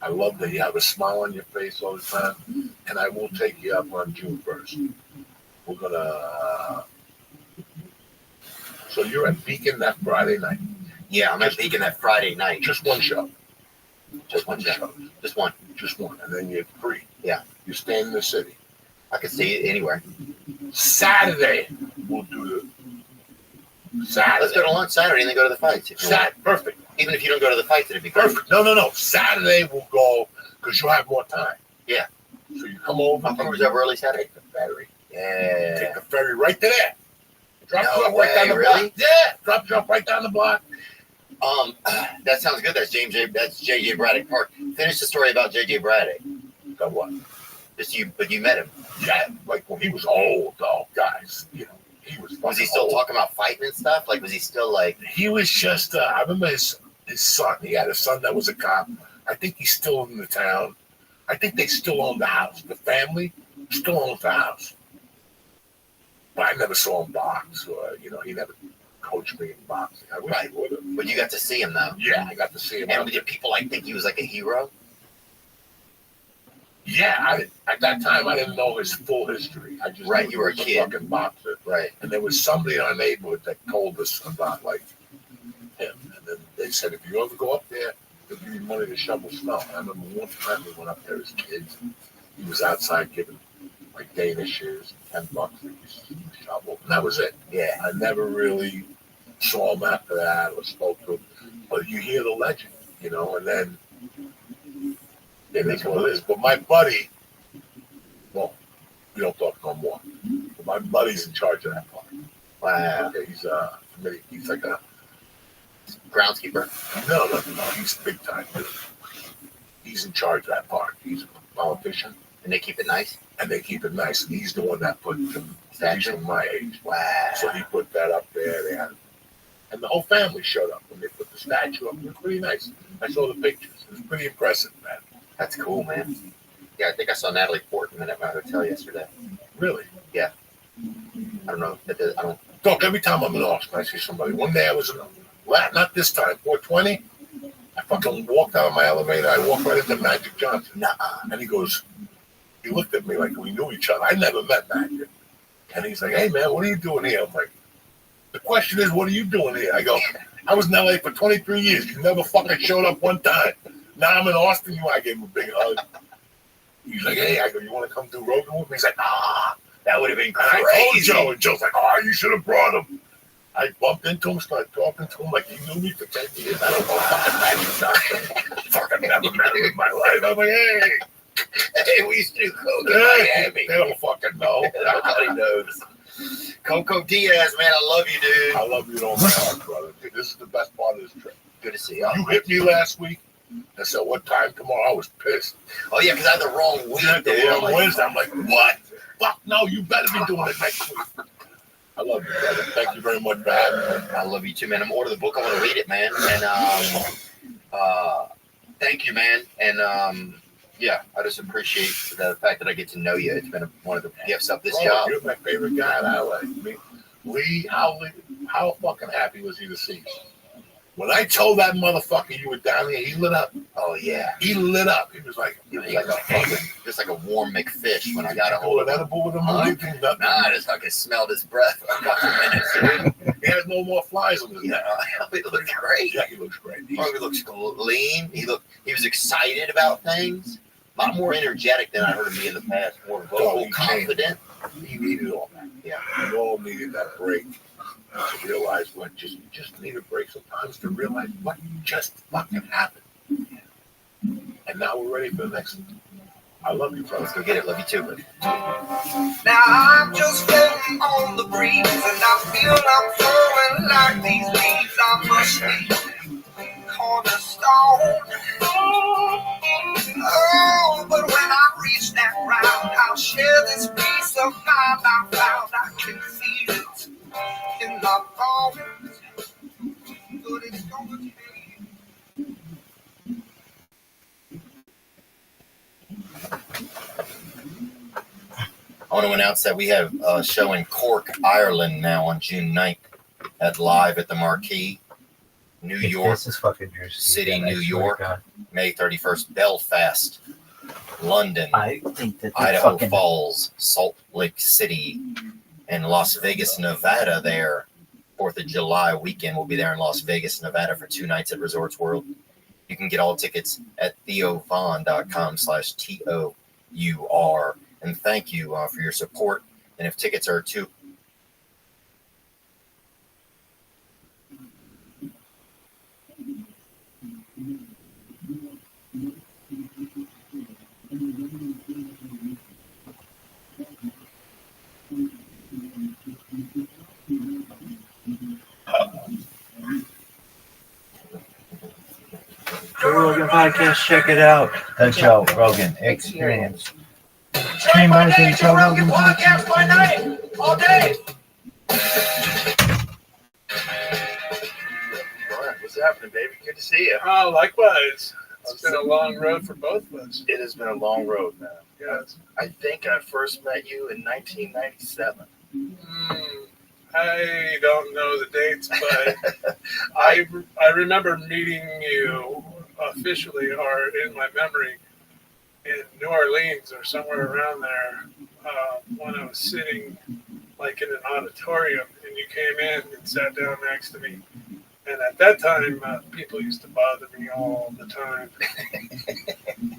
I love that you have a smile on your face all the time, and I will take you up on June 1st. We're gonna. So you're at Beacon that Friday night. Yeah, I'm at Beacon that Friday night. Just one show. Just one show. Just one. Just one. And then you're free. Yeah. You stay in the city. I can see it anywhere. Saturday, we'll do the Saturday. Let's go to lunch Saturday and then go to the fights. Perfect. Even if you don't go to the fights, it'd be great. Perfect. No. Saturday we'll go because you'll have more time. Yeah. So you come over. I'll come over early Saturday. Take the ferry. Yeah. Take the ferry right to there. Drop you off right down the block. Yeah. Drop you off right down the block. That sounds good. That's JJ Braddock Park. Finish the story about JJ Braddock. Got what? But you met him. Yeah, like when he was old, though, guys. You know, he was. Was he still talking about fighting and stuff? Like, was he still like? He was just. I remember his son. He had a son that was a cop. I think he's still in the town. I think they still own the house. The family still owns the house. But I never saw him box, or he never coached me in boxing. I wish he would have. But you got to see him though. Yeah, I got to see him. And did people think he was like a hero? Yeah, at that time I didn't know his full history. I just Right, knew you were he a was kid. fucking boxer. Right. And there was somebody in our neighborhood that told us about like him. And then they said, if you ever go up there, they'll give you money to shovel snow. And I remember one time we went up there as kids. He was outside giving like Danishes, $10 to shovel, and that was it. Yeah. I never really saw him after that or spoke to him. But you hear the legend, you know, and then it is what it is. But my buddy, well, we don't talk no more. But my buddy's in charge of that park. Wow. Okay, he's like a Groundskeeper? no, he's big time. He's in charge of that park. He's a politician. And they keep it nice? And they keep it nice. And he's the one that put the statue from my age. Wow. So he put that up there. They had, and the whole family showed up when they put the statue up. It was pretty nice. I saw the pictures. It was pretty impressive, man. That's cool, man. Yeah, I think I saw Natalie Portman at my hotel yesterday. Really? Yeah. I don't know. I don't. Look, every time I'm in Austin, I see somebody. One day I was in not this time, 420. I fucking walked out of my elevator. I walked right into Magic Johnson. Nuh-uh. And he looked at me like we knew each other. I never met Magic. And he's like, hey, man, what are you doing here? I'm like, the question is, what are you doing here? I go, I was in LA for 23 years. You never fucking showed up one time. Now I'm in Austin. I gave him a big hug. He's like, hey, I go, you want to come do Rogan with me? He's like, that would have been crazy. I told Joe, and Joe's like, you should have brought him. I bumped into him, started talking to him like he knew me for 10 years. I don't know fucking Magic Johnson. Fucking never met him in my life. I'm like, hey, we used to do coke in Miami. They don't fucking know. Nobody knows. Coco Diaz, man, I love you, dude. I love you with all my heart, brother. Dude, this is the best part of this trip. Good to see you. You hit me last week. I said, what time tomorrow? I was pissed. Oh, yeah, because I had the wrong week. On Wednesday, I'm like, what? Fuck, no, you better be doing it next week. I love you, brother. Thank you very much for having me. I love you too, man. I'm ordering the book. I want to read it, man. And thank you, man. And yeah, I just appreciate the fact that I get to know you. It's been one of the gifts of this job. You're my favorite guy in LA. Lee, how fucking happy was he to see you? When I told that motherfucker you were down here, he lit up. Oh yeah, he lit up. He was like just like a warm McFish when I got a hold hold of him. Edible with him. Nah, I just fucking smelled his breath for a couple minutes. He has no more flies on his neck. He looks great. Yeah, he looks great. He looks lean. He was excited about things. A lot more energetic than I heard him be in the past. More vocal, confident. He needed all that. Yeah, we all needed that break. To realize what you just need a break sometimes to realize what just fucking happened. And now we're ready for the next one. I love you, brother. Let's go get it. Love you too, buddy. Now I'm just floating on the breeze, and I feel I'm flowing like these leaves. I must be cornerstone. Oh, but when I reach that ground, I'll share this peace of mind I found. I can feel it in my bones, but it's gonna take. I want to announce that we have a show in Cork, Ireland now on June 9th at Live at the Marquee, New York City, New York, May 31st, Belfast, London, Idaho Falls, Salt Lake City, and Las Vegas, Nevada there. 4th of July weekend, we'll be there in Las Vegas, Nevada for 2 nights at Resorts World. You can get all tickets at theovon.com/TOUR. And thank you for your support. And if tickets are too... Joe Rogan Podcast, check it out. The Joe Rogan Experience. Stream by day, Joe Rogan Podcast by night, all day. What's happening, baby? Good to see you. Oh, likewise. It's been a long road for both of us. It has been a long road, man. Yes. I think I first met you in 1997. I don't know the dates, but I remember meeting you officially, or in my memory, in New Orleans or somewhere around there when I was sitting like in an auditorium, and you came in and sat down next to me. And at that time, people used to bother me all the time.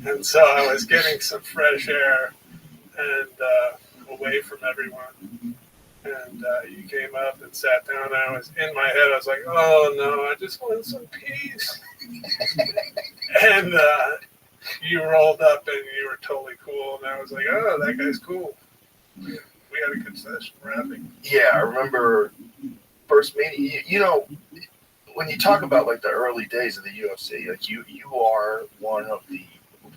And so I was getting some fresh air and away from everyone. And you came up and sat down. And I was in my head, I was like, oh no, I just want some peace. And you rolled up and you were totally cool. And I was like, oh, that guy's cool. We had a good session rapping. Yeah, I remember first meeting. You know, when you talk about like the early days of the UFC, like you are one of the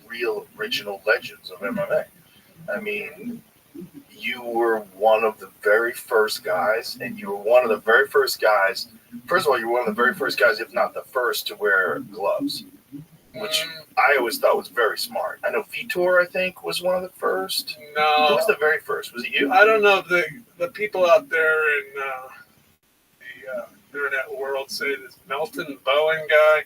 real original legends of MMA. I mean, you were one of the very first guys, and you were one of the very first guys. First of all, you're one of the very first guys, if not the first, to wear gloves, which I always thought was very smart. I know Vitor, I think, was one of the first. No. Who was the very first? Was it you? I don't know. The people out there in the internet world say this Melton Bowen guy.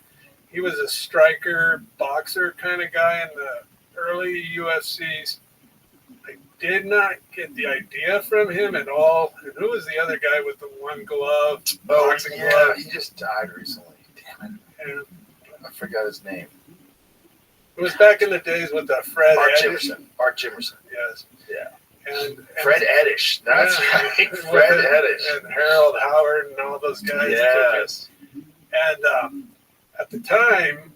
He was a striker, boxer kind of guy in the early UFCs. I did not get the idea from him at all. And who was the other guy with the one glove? Boxing glove? He just died recently. Damn it. And I forgot his name. it was back in the days with the Fred Jimerson. Art Jimerson. Yes. Yeah. And Fred Eddish. That's right. Fred Eddish. And Harold Howard and all those guys. Yes. And at the time,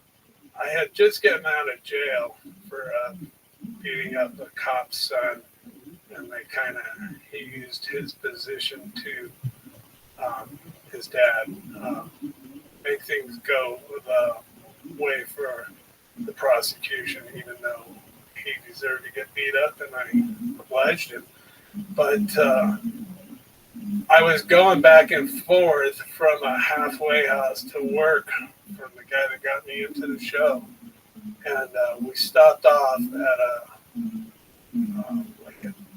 I had just gotten out of jail for beating up a cop's son. And he used his position to, his dad, make things go the way for the prosecution, even though he deserved to get beat up, and I obliged him. But I was going back and forth from a halfway house to work from the guy that got me into the show. And we stopped off at a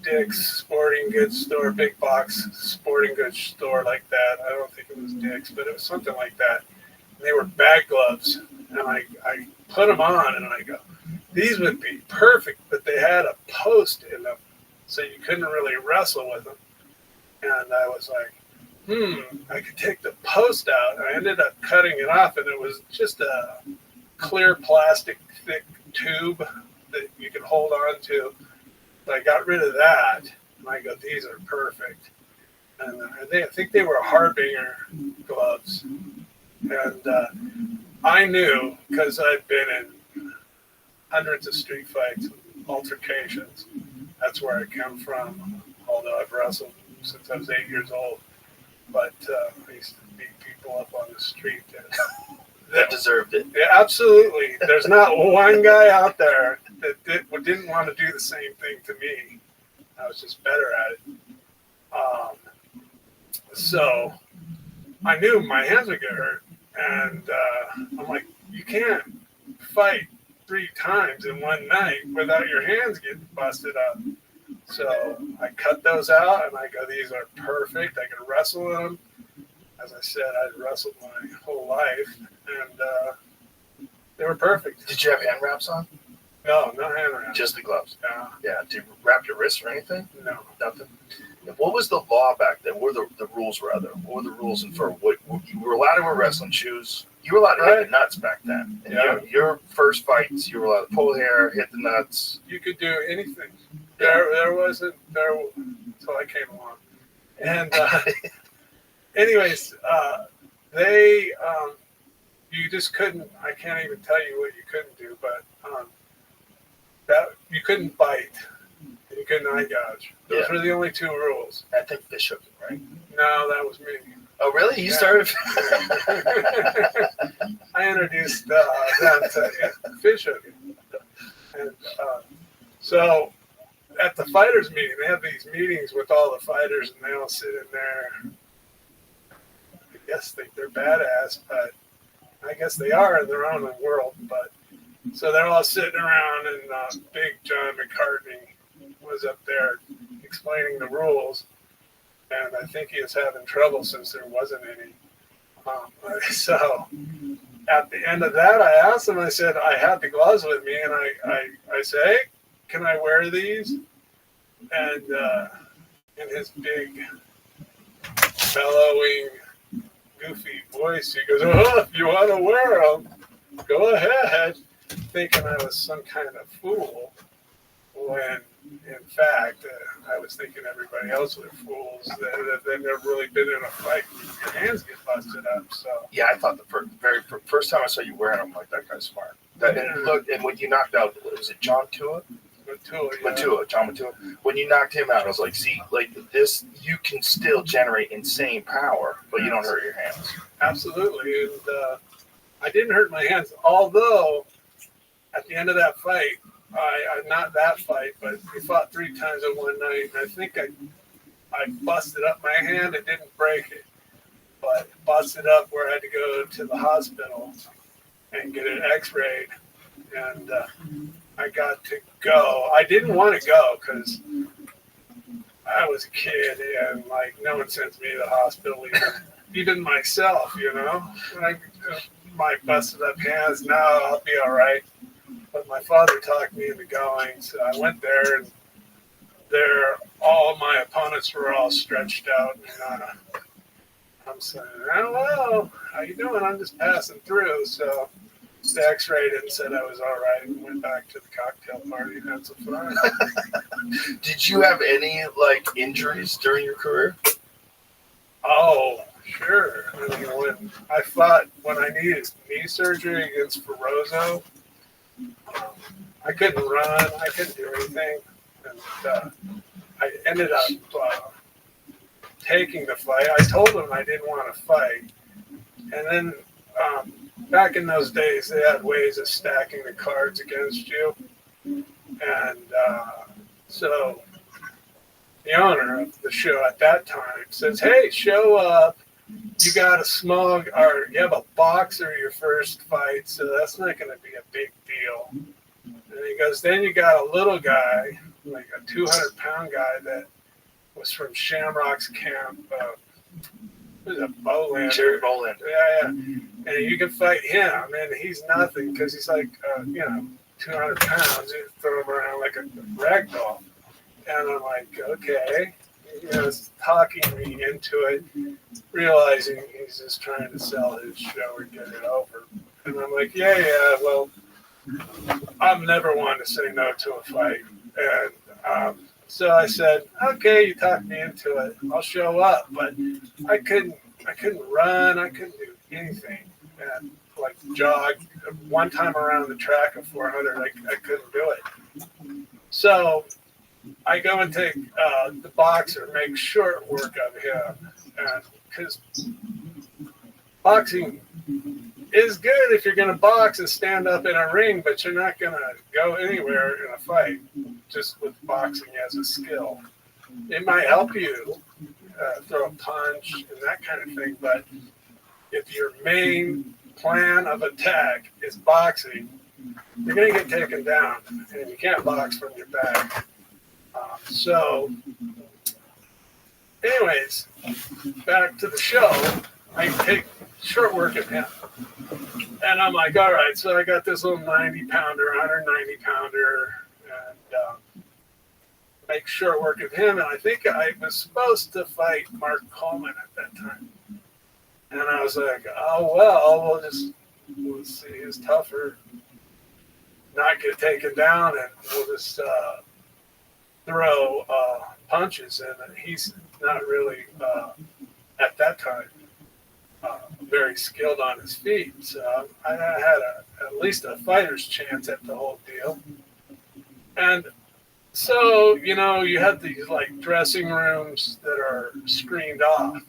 Dick's sporting goods store, big box sporting goods store like that. I don't think it was Dick's, but it was something like that. And they were bag gloves. And I put them on, and I go, these would be perfect, but they had a post in them, so you couldn't really wrestle with them. And I was like, I could take the post out. I ended up cutting it off, and it was just a clear plastic thick tube that you could hold on to. So I got rid of that, and I go, these are perfect. And I think they were Harbinger gloves. And I knew, because I've been in hundreds of street fights, altercations. That's where I come from, although I've wrestled since I was 8 years old. But I used to beat people up on the street. And that deserved it. Yeah, absolutely. There's not one guy out there that didn't want to do the same thing to me. I was just better at it. So I knew my hands would get hurt. And I'm like, you can't fight 3 times in one night without your hands getting busted up. So I cut those out, and I go, these are perfect. I can wrestle in them. As I said, I'd wrestled my whole life, and they were perfect. Did you have hand wraps on? No, no hand wraps. Just the gloves? No. Yeah. Did you wrap your wrists or anything? No. Nothing? What was the law back then? What were the rules, rather? What were the rules for what you were allowed to wear wrestling shoes? You were allowed to hit the nuts back then. And your first fights, you were allowed to pull hair, hit the nuts. You could do anything. There wasn't until I came along. And anyways, they you just couldn't. I can't even tell you what you couldn't do, but that you couldn't bite. You couldn't eye gouge. Those were the only 2 rules. I think fish hooking, right? No, that was me. Oh, really? You started? I introduced them to fish hooking. And so at the fighters meeting, they have these meetings with all the fighters, and they all sit in there. I guess think they're badass, but I guess they are in their own world. But so they're all sitting around, and Big John McCartney was up there explaining the rules, and I think he was having trouble since there wasn't any. So at the end of that, I asked him, I said, I had the gloves with me, and I said, hey, can I wear these? And in his big, bellowing, goofy voice, he goes, oh, if you want to wear them, go ahead. Thinking I was some kind of fool, when in fact I was thinking everybody else were fools, that they've never really been in a fight. Your hands get busted up. So Yeah, I thought the very first time I saw you wearing them, like, that guy's smart. And look, and when you knocked out, was it John Tua? John Matua. When you knocked him out, I was like, see, like this, you can still generate insane power, but you don't hurt your hands. Absolutely, and I didn't hurt my hands, although at the end of that fight, not that fight, but we fought 3 times in one night, and I think I busted up my hand. I didn't break it, but busted up where I had to go to the hospital and get it x-rayed, and I got to go. I didn't want to go because I was a kid, and like no one sends me to the hospital, even myself, you know. My busted up hands, no, I'll be all right. But my father talked me into going, so I went there, and all my opponents were all stretched out, and I'm saying, oh, well, how you doing? I'm just passing through. So they x-rayed it and said I was all right, and went back to the cocktail party and had some fun. Did you have any, like, injuries during your career? Oh, sure. I mean, when I needed knee surgery against Ferrozo, I couldn't run. I couldn't do anything. And I ended up taking the fight. I told them I didn't want to fight. And then back in those days, they had ways of stacking the cards against you. And so the owner of the show at that time says, hey, show up. You got a small, or you have a boxer your first fight, so that's not going to be a big deal. And he goes, then you got a little guy, like a 200-pound guy that was from Shamrock's camp. Who's a Bolander? Jerry Bolander. Yeah. And you can fight him, and he's nothing because he's like, 200 pounds. You throw him around like a rag doll. And I'm like, okay. He's talking me into it, realizing he's just trying to sell his show or get it over. And I'm like, yeah, well, I've never wanted to say no to a fight. And so I said, okay, you talked me into it. I'll show up. But I couldn't run. I couldn't do anything. And like jog one time around the track of 400, I couldn't do it. So I go and take the boxer, make short work of him, because boxing is good if you're going to box and stand up in a ring, but you're not going to go anywhere in a fight just with boxing as a skill. It might help you throw a punch and that kind of thing, but if your main plan of attack is boxing, you're going to get taken down, and you can't box from your back. So, anyways, back to the show. I take short work at him. And I'm like, all right, so I got this little 90-pounder, 190-pounder, and make short work of him. And I think I was supposed to fight Mark Coleman at that time. And I was like, oh, well, we'll see. It's tougher. Not get taken down, and we'll just throw punches. And he's not really, at that time, very skilled on his feet. So I had at least a fighter's chance at the whole deal. And so, you have these like dressing rooms that are screened off.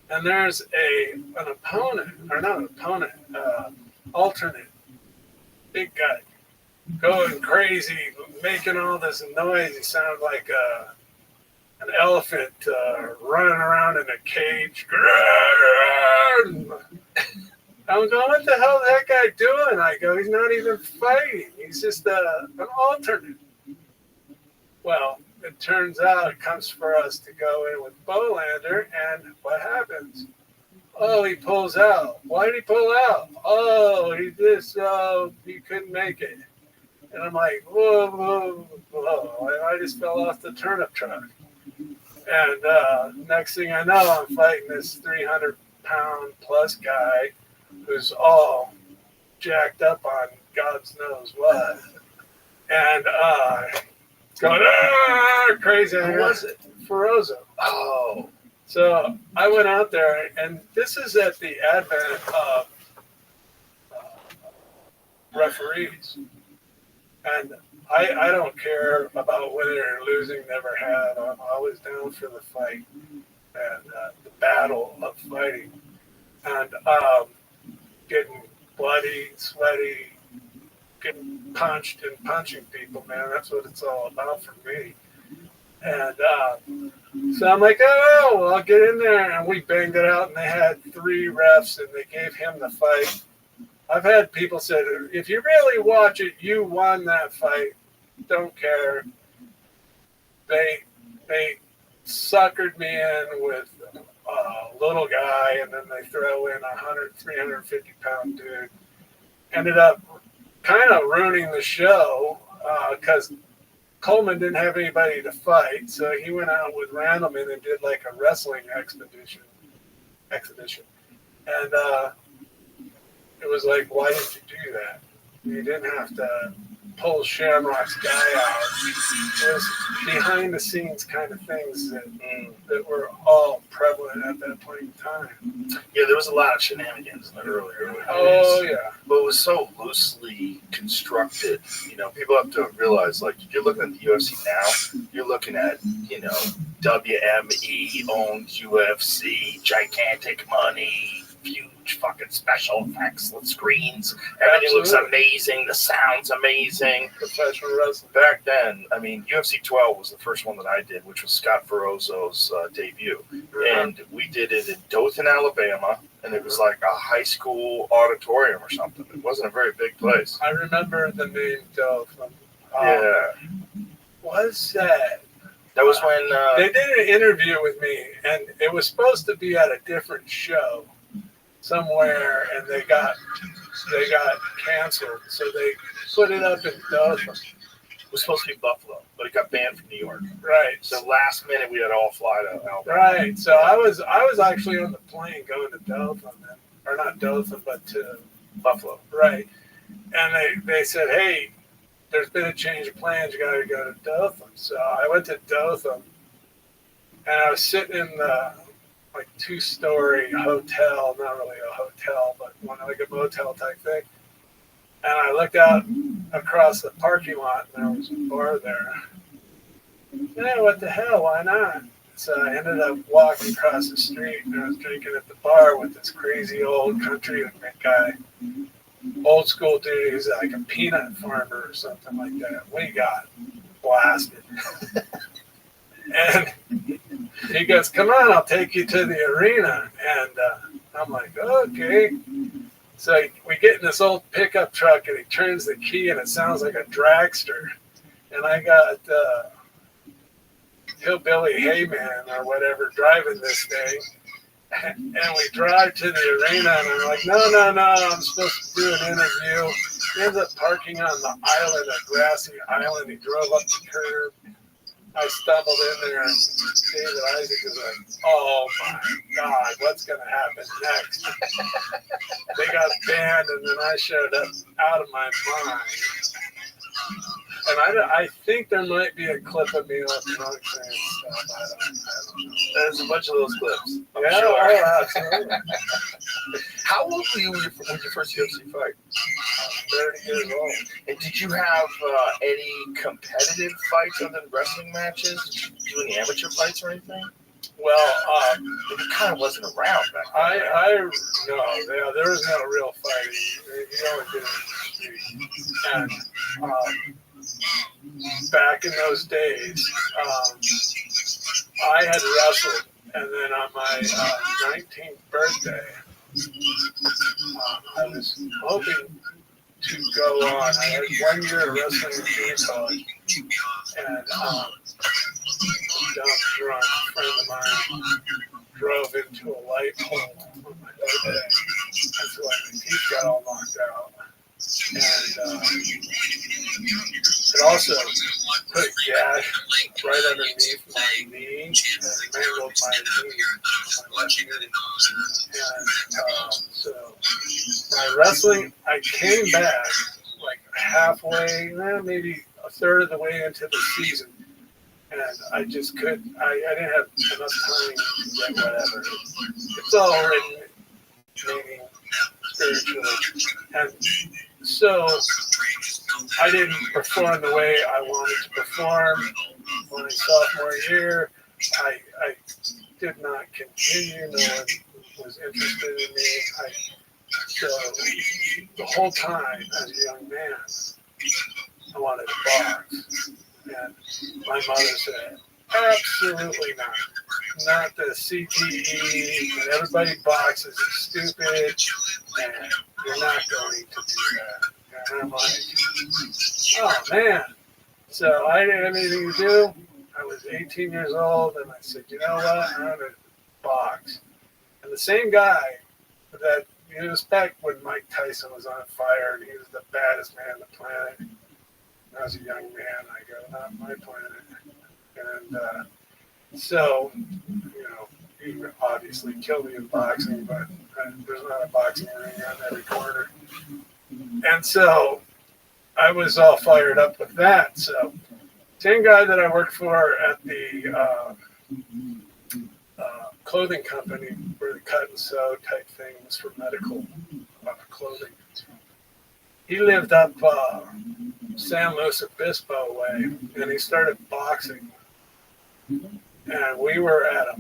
And there's an opponent, or not an opponent, alternate, big guy, going crazy, making all this noise. He sounded like an elephant running around in a cage. I'm going, what the hell is that guy doing? I go, he's not even fighting. He's just an alternate. Well, it turns out it comes for us to go in with Bolander, and what happens? Oh, he pulls out. Why did he pull out? Oh, he couldn't make it. And I'm like, whoa, whoa, whoa. And I just fell off the turnip truck. And next thing I know, I'm fighting this 300-pound plus guy who's all jacked up on God's knows what. And going, crazy. Who was it? Ferozzo. Oh. So I went out there, and this is at the advent of referees. And I don't care about winning or losing, never have. I'm always down for the fight and the battle of fighting. And getting bloody, sweaty, getting punched and punching people, man. That's what it's all about for me. And so I'm like, oh, well, I'll get in there. And we banged it out, and they had 3 refs, and they gave him the fight. I've had people say, if you really watch it, you won that fight. Don't care. They suckered me in with a little guy, and then they throw in 350-pound dude. Ended up kind of ruining the show because Coleman didn't have anybody to fight, so he went out with Randleman and did like a wrestling exhibition. And it was like, why did you do that? You didn't have to pull Shamrock's guy out. It was behind the scenes kind of things that were all prevalent at that point in time. Yeah, there was a lot of shenanigans in the early days. Oh, yeah. But it was so loosely constructed. You know, people have to realize, like, you're looking at the UFC now, you're looking at, you know, WME owned UFC, gigantic money, huge fucking special effects with screens. Everything looks amazing. The sound's amazing. Professional wrestling. Back then, I mean, UFC 12 was the first one that I did, which was Scott Ferozzo's debut. And we did it in Dothan, Alabama, and it was like a high school auditorium or something. It wasn't a very big place. I remember the name Dothan. Yeah. Was that? That was when... they did an interview with me, and it was supposed to be at a different show somewhere, and they got canceled, so they put it up in Dothan. It was supposed to be Buffalo, but it got banned from New York. Right. So last minute we had to all fly to Alabama. Right. So I was actually on the plane going to Dothan, or not Dothan, but to Buffalo. Right. And they said, hey, there's been a change of plans. You got to go to Dothan. So I went to Dothan, and I was sitting in the like 2-story hotel, not really a hotel, but one like a motel type thing. And I looked out across the parking lot, and there was a bar there. Yeah, what the hell? Why not? So I ended up walking across the street, and I was drinking at the bar with this crazy old country guy, old school dude who's like a peanut farmer or something like that. We got blasted. And he goes, come on, I'll take you to the arena. And I'm like, okay. So we get in this old pickup truck, and he turns the key, and it sounds like a dragster. And I got Hillbilly Hayman or whatever driving this thing. And we drive to the arena, and I'm like, no, I'm supposed to do an interview. He ends up parking on the island, a grassy island. He drove up the curb. I stumbled in there, and David Isaac is like, oh my God, what's going to happen next? They got banned, and then I showed up out of my mind. And I think there might be a clip of me like drunk saying stuff. I don't know. There's a bunch of those clips. I'm yeah, sure. oh, absolutely. How old were you when your first UFC fight? 30 years old. And did you have any competitive fights other than wrestling matches? Did you do any amateur fights or anything? Well, it kind of wasn't around back then. No, there was no real fighting. You only did it in the street. And back in those days, I had wrestled, and then on my 19th birthday, I was hoping to go on. I had 1 year of wrestling in junior college, and a dumb drunk friend of mine drove into a light pole on my birthday. That's why my teeth got all knocked out. And it also put a gash right underneath my knee and mangled my knee. And so my wrestling, I came back like halfway, maybe a third of the way into the season. And I just couldn't, I didn't have enough time to get whatever. It's all written, meaning spiritually. And so I didn't perform the way I wanted to perform. My sophomore year, I did not continue. No one was interested in me. So the whole time as a young man, I wanted to box. And my mother said, absolutely not. Not the CTE, and everybody boxes is stupid, and you're not going to do that. And I'm like, oh man. So I didn't have anything to do. I was 18 years old, and I said, you know what, I'm going to box. And the same guy that, it was back when Mike Tyson was on fire, and he was the baddest man on the planet. When I was a young man, I go, not my planet. And so, you know, he obviously killed me in boxing, but there's not a boxing ring on every corner. And so I was all fired up with that. So, same guy that I worked for at the clothing company, where the cut and sew type things for medical clothing. He lived up San Luis Obispo way, and he started boxing. And we were at a,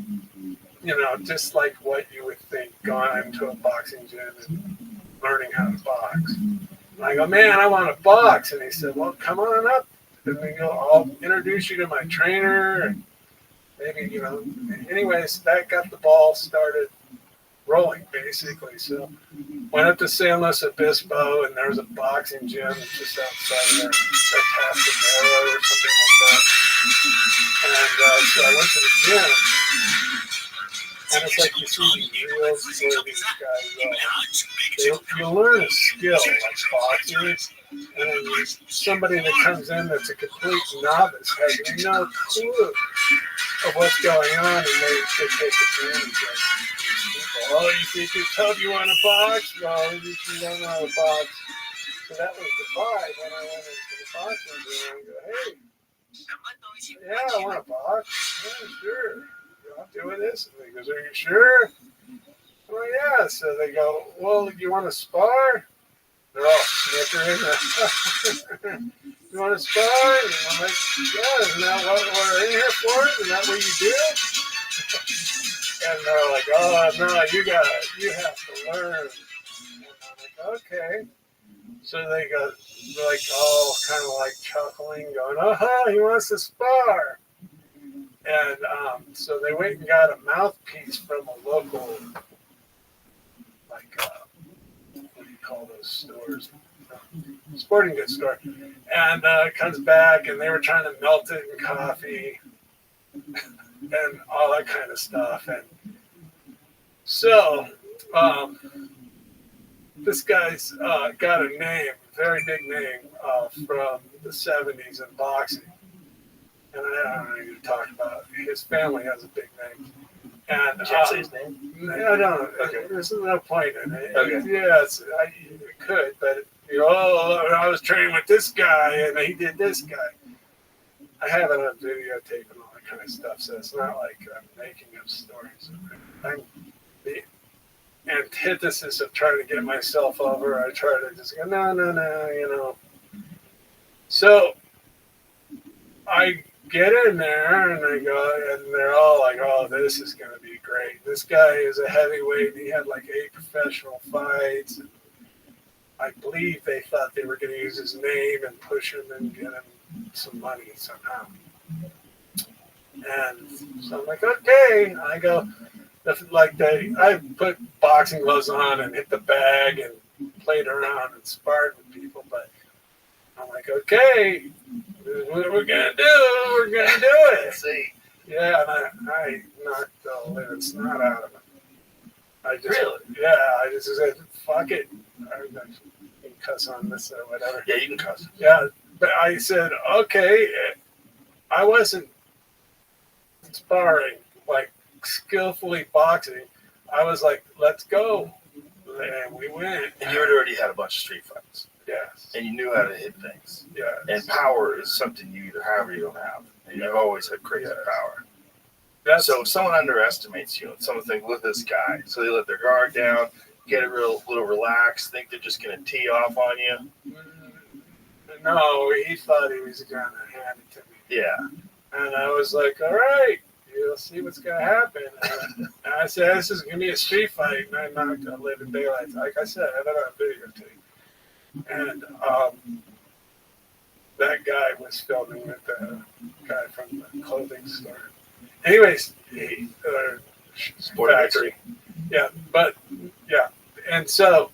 you know, just like what you would think, going into a boxing gym and learning how to box. And I go, man, I want to box. And he said, well, come on up. And I'll introduce you to my trainer. And maybe, you know, anyways, that got the ball started rolling, basically. So went up to San Luis Obispo, and there was a boxing gym just outside of there, Atascadero or something like that. And so I went to the gym, and it's like you see these reels where these guys, you learn a skill like boxing, and then somebody that comes in that's a complete novice has no clue of what's going on, and they take advantage of people. Oh, you think you're tough, you want to box? No, you don't know how to box. So that was the vibe when I went into the boxing room. I go, hey, yeah, I want to box. Yeah, sure. I'm doing this. And he goes, are you sure? Well, yeah. So they go, well, you want to spar? They're all snickering. You want to spar? And I'm like, yeah, isn't that what we're in here for? Isn't that what you do? And they're like, oh, no, you have to learn. And I'm like, okay. So they go, like, all kind of like chuckling, going, oh, he wants to spar. And so they went and got a mouthpiece from a local, like, what do you call those stores? Sporting goods store. And it comes back, and they were trying to melt it in coffee and all that kind of stuff. And so this guy's got a name, very big name, from the 70s in boxing. And I don't need to talk about it. His family has a big name. And Did you say his name? I don't. Okay. There's no point in it. Okay. Yes, I could, but you know, I was training with this guy, and he did this guy. I have it on videotape and all that kind of stuff, so it's not like I'm making up stories. I'm the antithesis of trying to get myself over. I try to just go, no, you know. So I get in there, and I go, and they're all like, oh, this is going to be great. This guy is a heavyweight, and he had like 8 professional fights. And I believe they thought they were going to use his name and push him and get him some money somehow. And so I'm like, okay. I go, I put boxing gloves on and hit the bag and played around and sparred with people, but I'm like, okay, this is what we're going to do. We're going to do it. See. Yeah, and I knocked the living snot out of him. I just said, fuck it. I can cuss on this or whatever. Yeah, you can cuss. Yeah, but I said, okay. I wasn't sparring, like skillfully boxing. I was like, let's go. And we went. And you had already had a bunch of street fights. Yes. And you knew how to hit things. Yeah. And power is something you either have or you don't have. And you've always had crazy power. So if someone underestimates you and someone thinks, look at this guy, so they let their guard down, get a little relaxed, think they're just going to tee off on you. No, he thought he was going to hand it to me. Yeah. And I was like, all right, you'll see what's going to happen. And I said, this is going to be a street fight, and I'm not going to live in daylight. Like I said, I don't have videotape. And that guy was filming with the guy from the clothing store. Anyways, factory. Yeah, but yeah, and so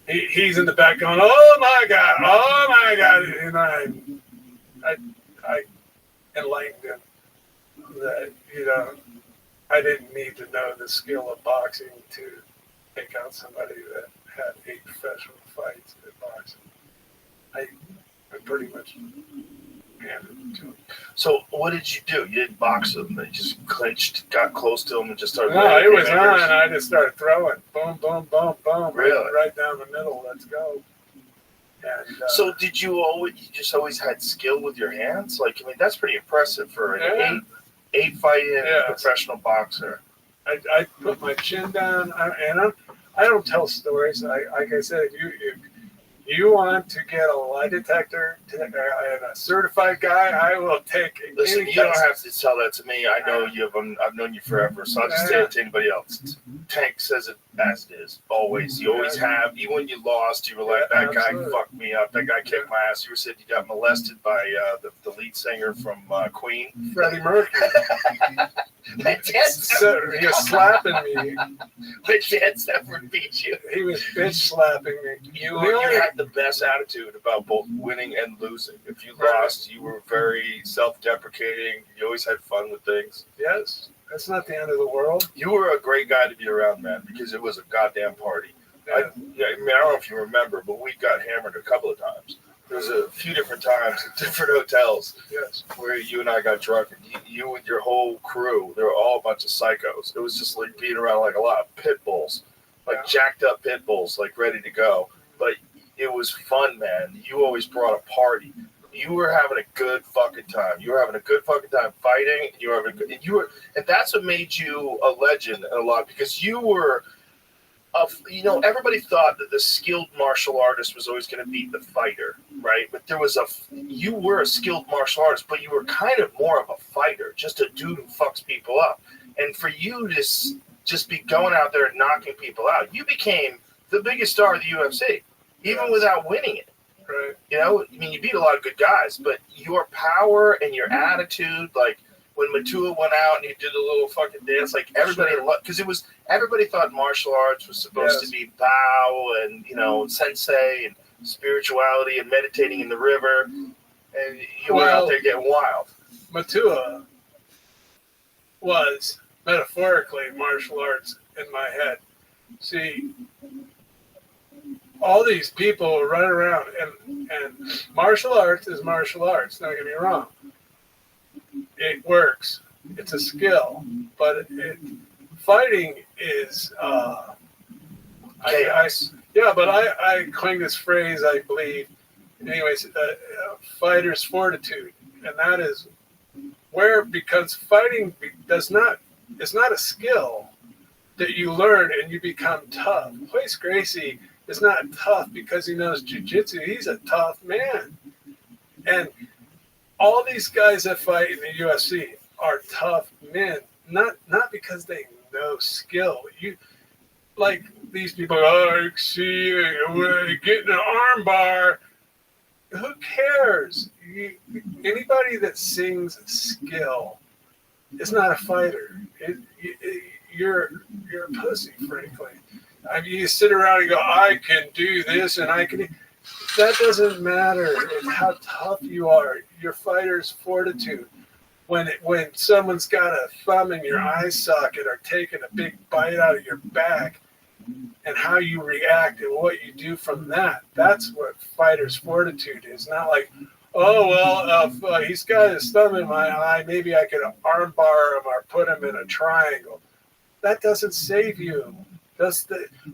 he's in the back going, "Oh my god!" And I enlightened him that I didn't need to know the skill of boxing to take out somebody that had 8 professional fights in boxing. I pretty much handed it to him. So what did you do? You didn't box him. You just clinched, got close to him, and just started. No, it was on. I just started throwing. Boom, boom, boom, boom. Really? Right down the middle. Let's go. And, so did you just always had skill with your hands? Like, I mean, that's pretty impressive for an eight fighting professional boxer. I put my chin down, and I don't tell stories. Like I said, if you want to get a lie detector and a certified guy, I will take it. Listen, you don't have to tell that to me. I know you. I've known you forever, so I'll just tell it to anybody else. Tank says it as it is. Always. You always have. Even when you lost, you were like, that guy fucked me up. That guy kicked my ass. You said you got molested by the lead singer from Queen. Freddie Mercury. He was slapping me. But Jets never beat you. He was bitch slapping me. You had the best attitude about both winning and losing. If you lost, you were very self-deprecating. You always had fun with things. Yes, that's not the end of the world. You were a great guy to be around, man, because it was a goddamn party. I don't know if you remember, but we got hammered a couple of times. There was a few different times at different hotels where you and I got drunk, and you and your whole crew, they were all a bunch of psychos. It was just like being around like a lot of pit bulls, like jacked up pit bulls, like ready to go. But it was fun, man. You always brought a party. You were having a good fucking time. You were having a good fucking time fighting. You were having a good, and that's what made you a legend a lot, because you were. Everybody thought that the skilled martial artist was always going to beat the fighter, right? But you were a skilled martial artist, but you were kind of more of a fighter, just a dude who fucks people up. And for you to just be going out there and knocking people out, you became the biggest star of the UFC, even without winning it. Right. You beat a lot of good guys, but your power and your attitude, like, when Matua went out and he did a little fucking dance, like everybody loved, because everybody thought martial arts was supposed to be Bao and sensei and spirituality and meditating in the river, and you were out there getting wild. Matua was metaphorically martial arts in my head. See, all these people run around, and martial arts is martial arts. Don't get me wrong. It works. It's a skill, but fighting is chaos. I coined this phrase, I believe. Anyways, fighter's fortitude, and that is because fighting is not a skill that you learn and you become tough. Royce Gracie is not tough because he knows jiu-jitsu. He's a tough man, and all these guys that fight in the UFC are tough men, not because they know skill. Like these people, getting an arm bar. Who cares? Anybody that sings skill is not a fighter. You're a pussy, frankly. I mean, you sit around and go, I can do this and I can. That doesn't matter. It's how tough you are. Your fighter's fortitude. When someone's got a thumb in your eye socket or taking a big bite out of your back, and how you react and what you do from that. That's what fighter's fortitude is. Not like, oh, well, if he's got his thumb in my eye, maybe I could arm bar him or put him in a triangle. That doesn't save you.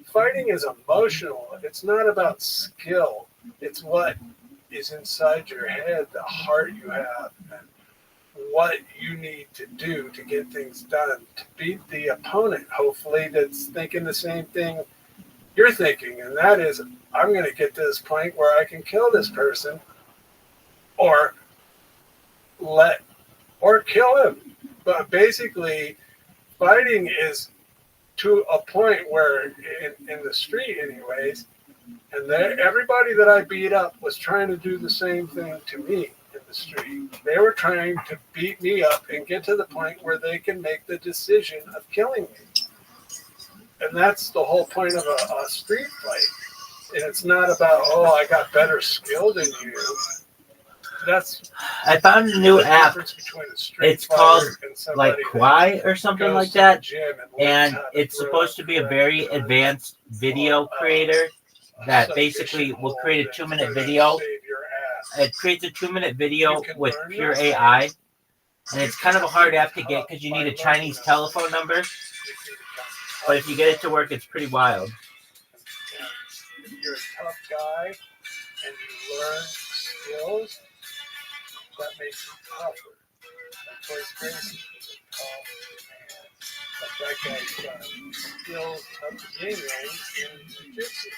Fighting is emotional. It's not about skill. It's what is inside your head, the heart you have, and what you need to do to get things done, to beat the opponent, hopefully, that's thinking the same thing you're thinking. And that is, I'm going to get to this point where I can kill this person or kill him. But basically, fighting is to a point where, in the street anyways, and everybody that I beat up was trying to do the same thing to me in the street. They were trying to beat me up and get to the point where they can make the decision of killing me. And that's the whole point of a street fight. And it's not about, oh, I got better skill than you. I found a new app. It's called like Kwai or something like that. And it's supposed to be a very advanced video creator that basically will create a 2-minute video. It creates a 2-minute video with pure AI. And it's kind of a hard app to get because you need a Chinese telephone number. But if you get it to work, it's pretty wild. If you're a tough guy and you learn skills, that makes you tougher. That's why it's crazy. He's a tough man. But that guy's got skills of the yin yang in jiu-jitsu.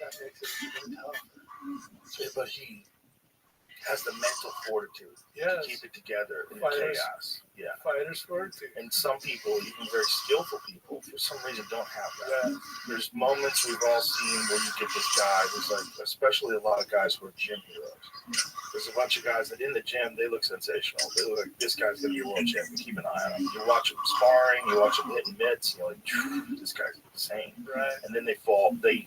That makes it even tougher. Yeah, but he has the mental fortitude to keep it together in chaos. Yeah. Fighter's fortitude. And some people, even very skillful people, for some reason don't have that. Yeah. There's moments we've all seen where you get this guy who's like, especially a lot of guys who are gym heroes. There's a bunch of guys that in the gym, they look sensational. They look like, this guy's going to be a world champion. Keep an eye on him. You watch him sparring, you watch him hitting mitts, and you're like, this guy's insane. Right. And then they fall, they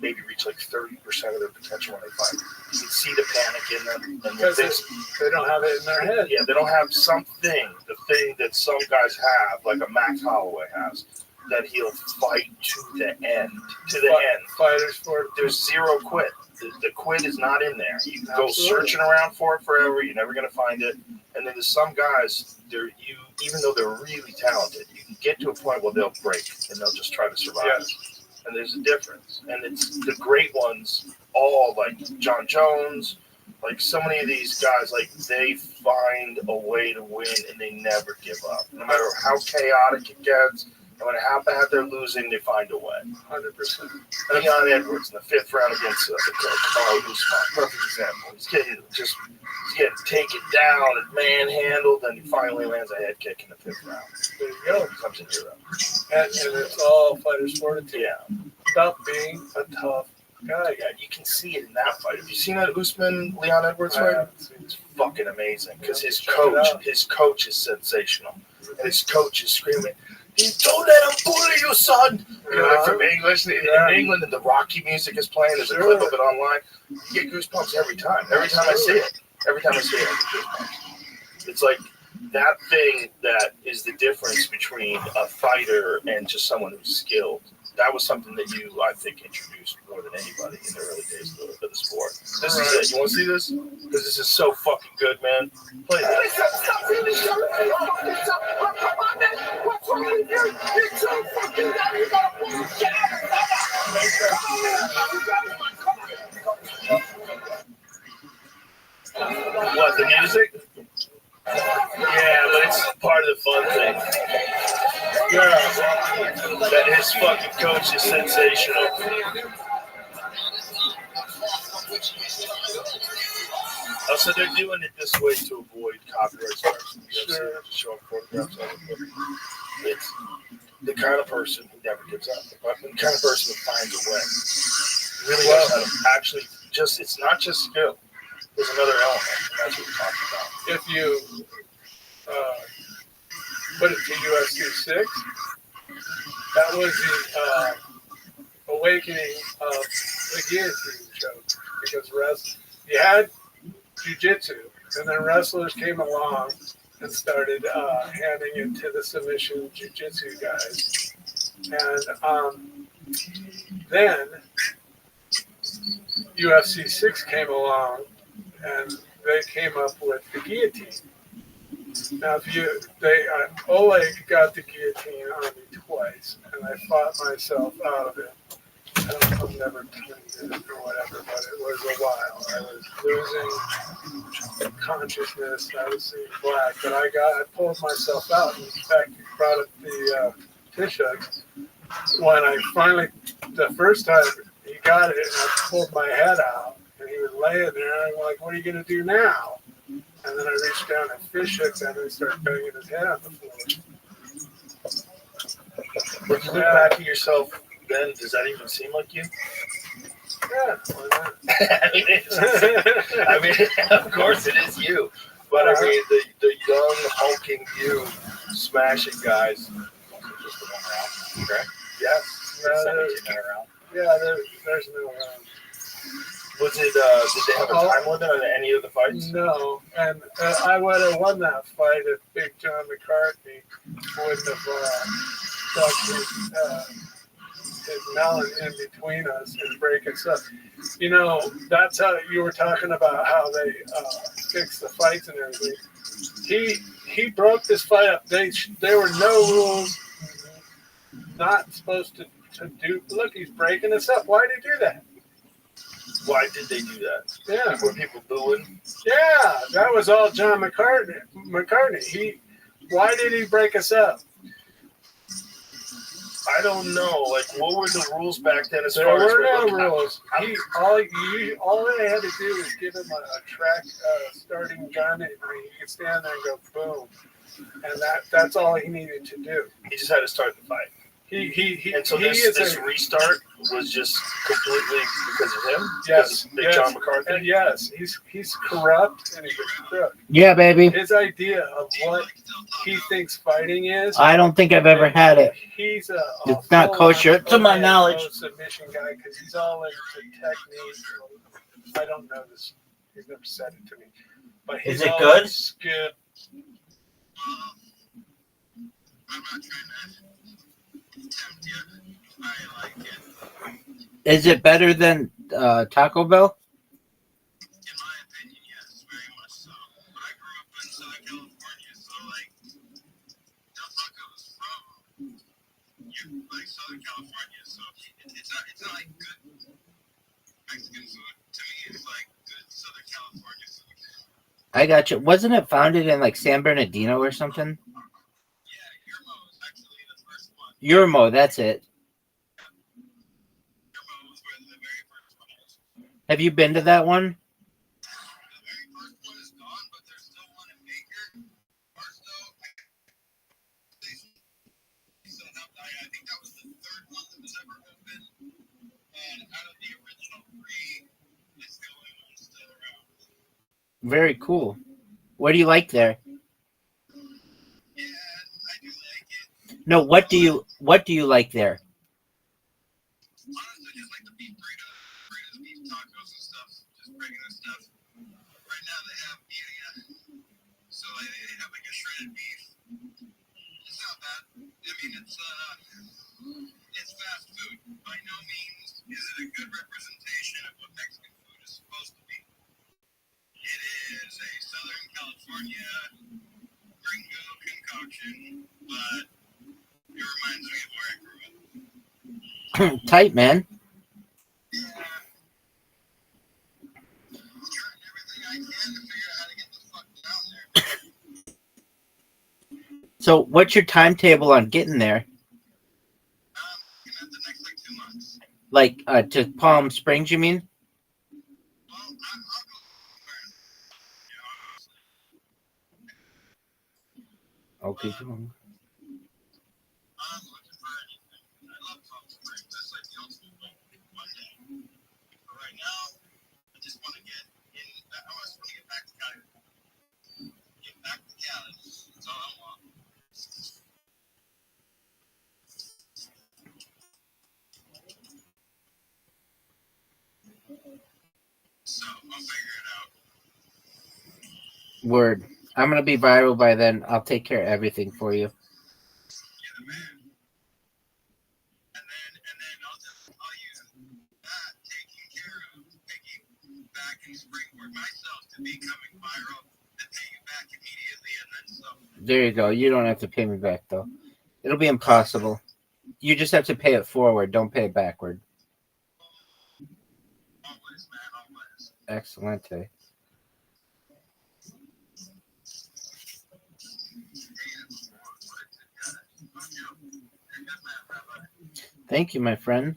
maybe reach like 30% of their potential when they fight. You can see the panic in them. And they don't have it in their head. Yeah, they don't have the thing that some guys have, like a Max Holloway has, that he'll fight to the end. Fighters for there's zero quit. The quit is not in there. You can go searching around for it forever. You're never going to find it. And then there's some guys, even though they're really talented, you can get to a point where they'll break and they'll just try to survive. Yes. And there's a difference. And it's the great ones, all like John Jones, like so many of these guys, like they find a way to win and they never give up. No matter how chaotic it gets, no matter how bad they're losing, they find a way. 100%. Leon Edwards in the 5th round against Carl Usman. Perfect example. He's getting taken down and manhandled, and he finally lands a head kick in the 5th round. There you go. He becomes a hero. And it's all fighters' fortitude. Yeah. About being a tough guy. Yeah, you can see it in that fight. Have you seen that Usman-Leon Edwards fight? It's fucking amazing because his coach is sensational. And his coach is screaming, "Don't let him bully you, son!" You know, like from English. In England, and the Rocky music is playing. There's a clip of it online. You get goosebumps every time. Every time I see it. I get goosebumps. It's like that thing that is the difference between a fighter and just someone who's skilled. That was something that you, I think, introduced more than anybody in the early days of the sport. This is it. You want to see this? Because this is so fucking good, man. Play this. What, the music? Yeah, but it's part of the fun thing. Yeah, that his fucking coach is sensational. So they're doing it this way to avoid copyright strikes. Sure. Showing photographs of it. It's the kind of person who never gives up. The kind of person who finds a way. Really knows how to actually it's not just skill. There's another element. That's what we're talking about. If you put it to UFC 6, that was the awakening of the guillotine choke. Because you had jiu-jitsu, and then wrestlers came along and started handing it to the submission jiu-jitsu guys. And Then UFC 6 came along, and they came up with the guillotine. Now, Oleg got the guillotine on me twice, and I fought myself out of it. I'm never telling it or whatever, but it was a while. I was losing consciousness. I was seeing black, but I pulled myself out. In fact, you brought up the fish hook. When I finally, the first time he got it, and I pulled my head out, and he was laying there, and I'm like, "What are you going to do now?" And then I reached down and fish hooked him and started banging his head on the floor. When you look back at yourself, then does that even seem like you? Yeah, why not? I mean, of course it is you. But I mean, the young, hulking you smashing guys. Just the one round, correct? Yes. Yeah, there's no round. Was it, did they have a time limit on any of the fights? No, and I would have won that fight if Big John McCarthy wouldn't have stuck his melon in between us and break us up. You know, that's how you were talking about how they fix the fights and everything. He broke this fight up. There were no rules. Not supposed to do. Look, he's breaking us up. Why did he do that? Why did they do that? Yeah. Were people booing? Yeah, that was all John McCartney. Why did he break us up? I don't know. Like, what were the rules back then? As There far were as no rules. All they had to do was give him a track starting gun, and he could stand there and go boom, and that's all he needed to do. He just had to start the fight. And so this restart was just completely because of him? Yes. Big John McCarthy? And yes, he's corrupt and he's a crook. Yeah, baby. His idea of what he thinks fighting is. I don't think I've ever had it. He's it's not kosher, to my knowledge. Submission guy, because he's all into technique. I don't know this. He's never said it to me. But is it good? Good. I'm not trying to tempt you. I like it. Is it better than Taco Bell? In my opinion, yes, very much so. But I grew up in Southern California, so like Del Taco is from Southern California, so it's not like good Mexican food. To me, it's like good Southern California food. I got you. Wasn't it founded in like San Bernardino or something? Yermo, that's it. Have you been to that one? The very first one is gone, but there's still one in Baker. Barstow. I think that was the third one that was ever open. And out of the original 3, it's the only one still around. Very cool. What do you like there? Yeah, I do like it. No, what do you like there? Honestly, just like the beef burritos, beef tacos and stuff, just regular stuff. Right now they have so they have like a shredded beef. It's not bad. I mean, it's fast food. By no means is it a good representation of what Mexican food is supposed to be. It is a Southern California gringo concoction, but it reminds me of where I grew up. Tight, man. Yeah. I'm trying everything I can to figure out how to get the fuck down there. So, what's your timetable on getting there? Looking at the next 2 months. Like to Palm Springs, you mean? Well, I'll go Okay. I'm looking for anything. I love Palm Springs. That's like the ultimate goal one day. But right now, I just want to get in. I just want to get back to Cali. Get back to Cali. That's all I want. So I'll figure it out. Word. I'm gonna be viral by then. I'll take care of everything for you. You're the man. And then I'll There you go. You don't have to pay me back though. It'll be impossible. You just have to pay it forward. Don't pay it backward. Excelente. Thank you, my friend.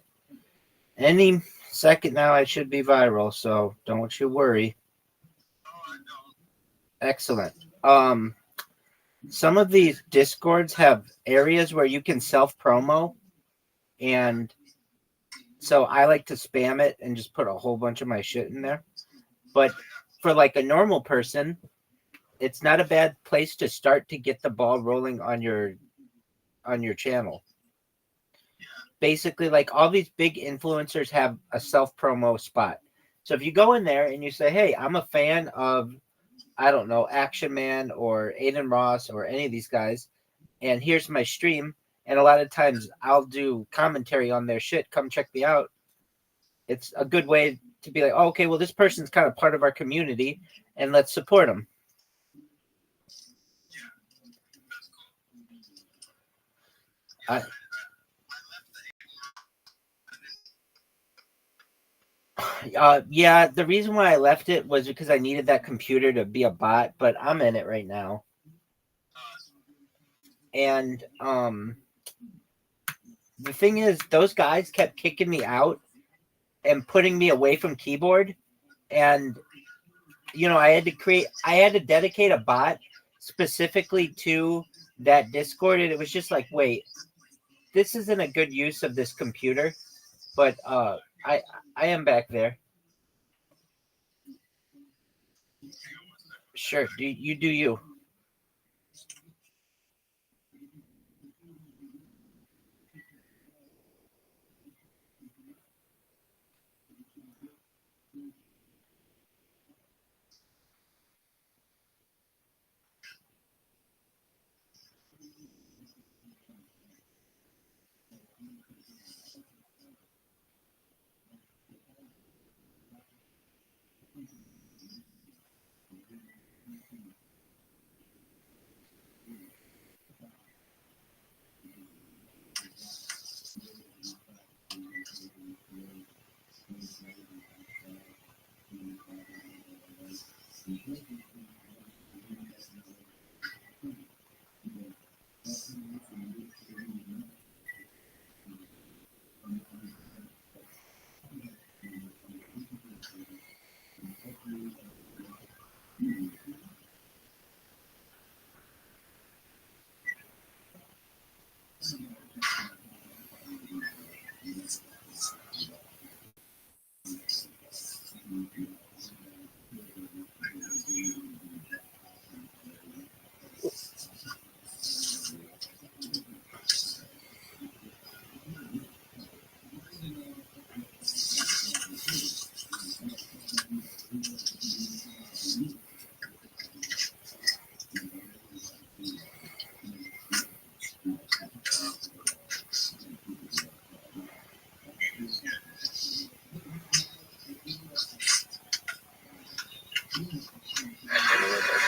Any second now I should be viral, so don't you worry. Excellent. Some of these Discords have areas where you can self-promo, and so I like to spam it and just put a whole bunch of my shit in there. But for like a normal person, it's not a bad place to start to get the ball rolling on your channel. Basically, like all these big influencers have a self-promo spot. So if you go in there and you say, hey, I'm a fan of, I don't know, Action Man or Aiden Ross or any of these guys, and here's my stream, and a lot of times I'll do commentary on their shit, come check me out. It's a good way to be like, oh, okay, well, this person's kind of part of our community, and let's support them. Yeah, the reason why I left it was because I needed that computer to be a bot, but I'm in it right now. And the thing is, those guys kept kicking me out and putting me away from keyboard. And, you know, I had to dedicate a bot specifically to that Discord. And it was just like, wait, this isn't a good use of this computer. But I am back there. Sure, you do you.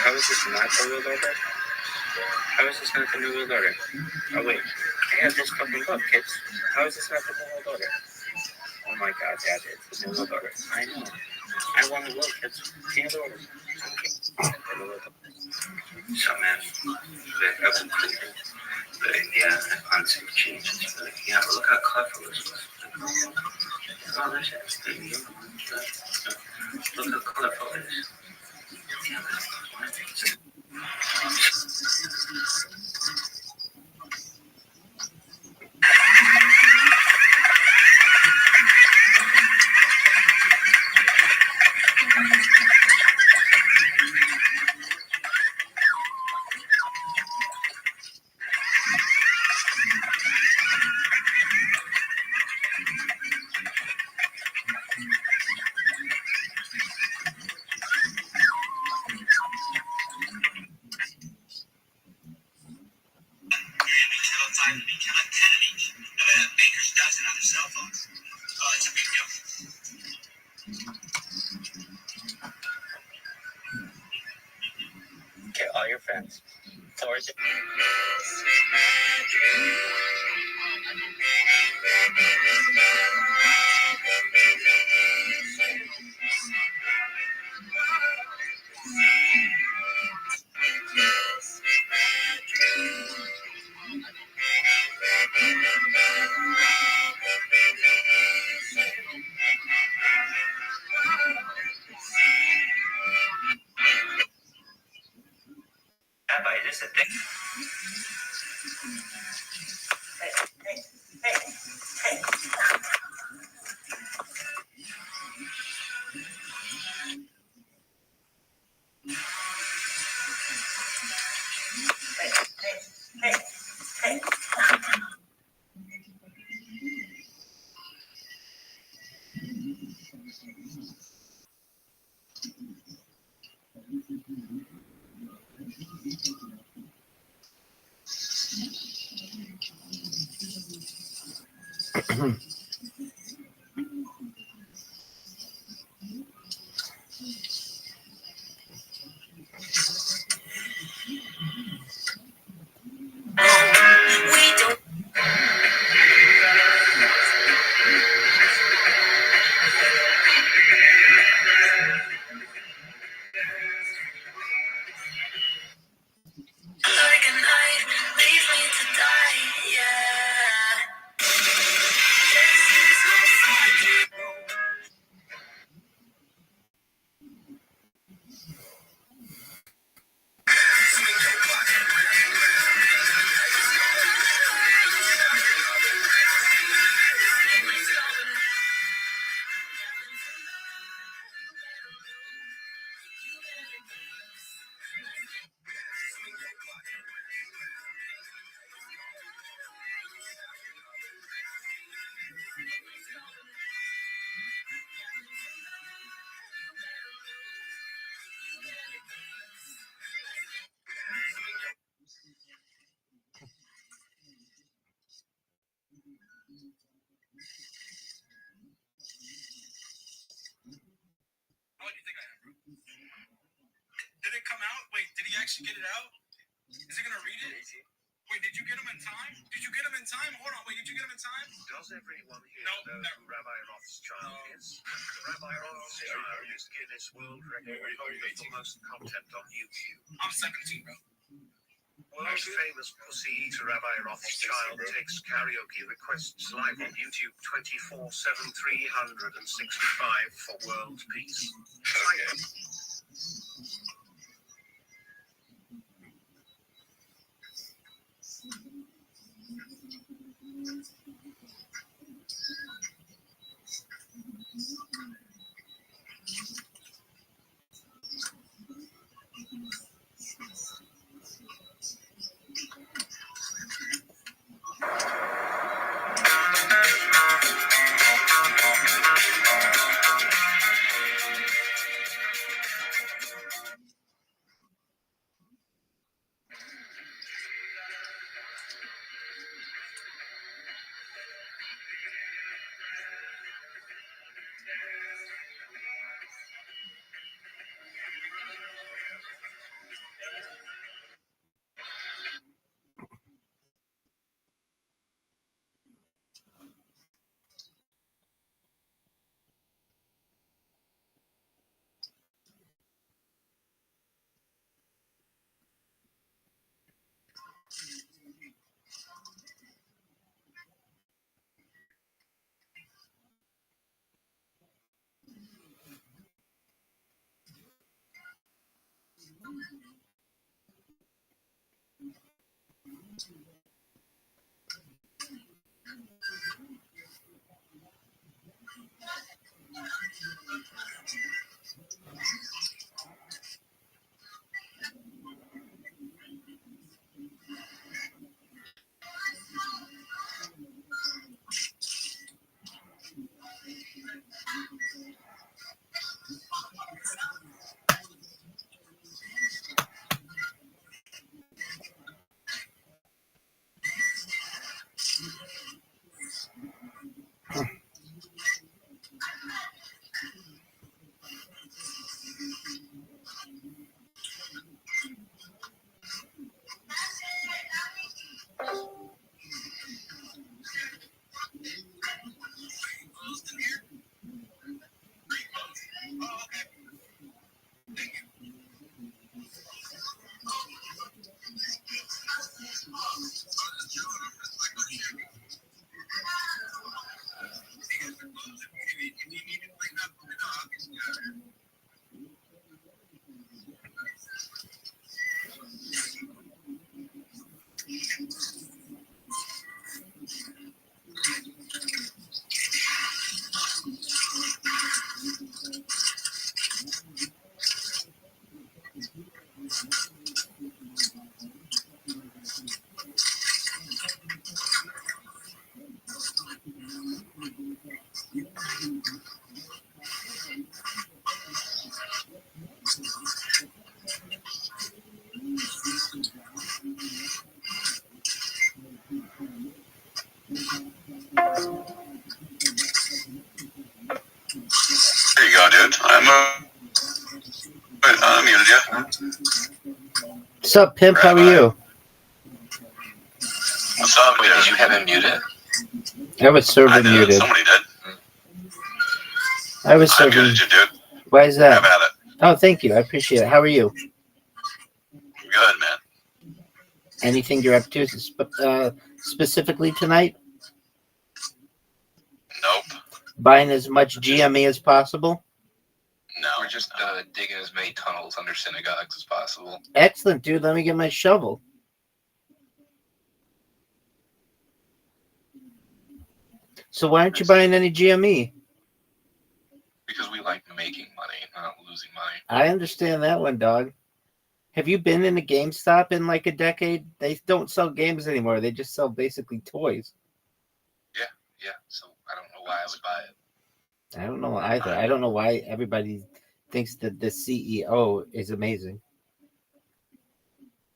How is this not the world order? How is this not the new world order? Oh wait, I have this fucking book, kids. How is this not the new world order? Oh my god, Dad, it's the new world order. I know. I want to world, kids. Can't order. Okay. So man, I was included. But yeah, I found some changes. But yeah, look how clever this was. Oh, that's interesting. Look how clever it is. tell your friends. Source. Rabbi, is this a thing? Did it come out? Wait, did he actually get it out? Is he gonna read it? Wait, did you get him in time? Did you get him in time? Hold on, wait, did you get him in time? Does everyone here know who Rabbi Rothschild is? Rabbi Rothschild is Guinness World Record holder for most content on YouTube. I'm 17, bro. World famous pussy eater Rabbi Rothschild takes karaoke requests live on YouTube 24/7 365 for world peace. What's up, pimp? How are you? What's up? Wait, did you have him muted? I was server muted. Somebody did. I was I server. muted you, dude. Why is that? Have at it. Oh, thank you. I appreciate it. How are you? Good, man. Anything you're up to specifically tonight? Nope. Buying as much GME as possible? No. We're just digging as many tunnels under synagogues as possible. Excellent, dude. Let me get my shovel. So why aren't you buying any GME? Because we like making money, not losing money. I understand that one, dog. Have you been in a GameStop in like a decade? They don't sell games anymore. They just sell basically toys. Yeah. So I don't know why I would buy it. I don't know either. I don't know why everybody thinks that the CEO is amazing.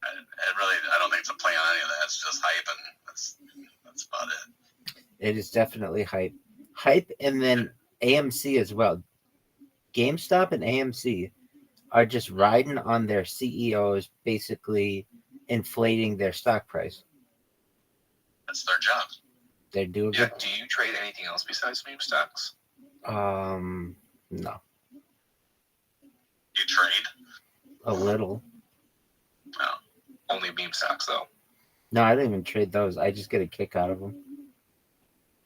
I don't think it's a play on any of that. It's just hype, and that's about it. It is definitely hype. Hype, and then AMC as well. GameStop and AMC are just riding on their CEOs, basically inflating their stock price. That's their job. They do a good. Do you trade anything else besides meme stocks? No. You trade? A little. No. Only meme stocks, though. No, I don't even trade those. I just get a kick out of them.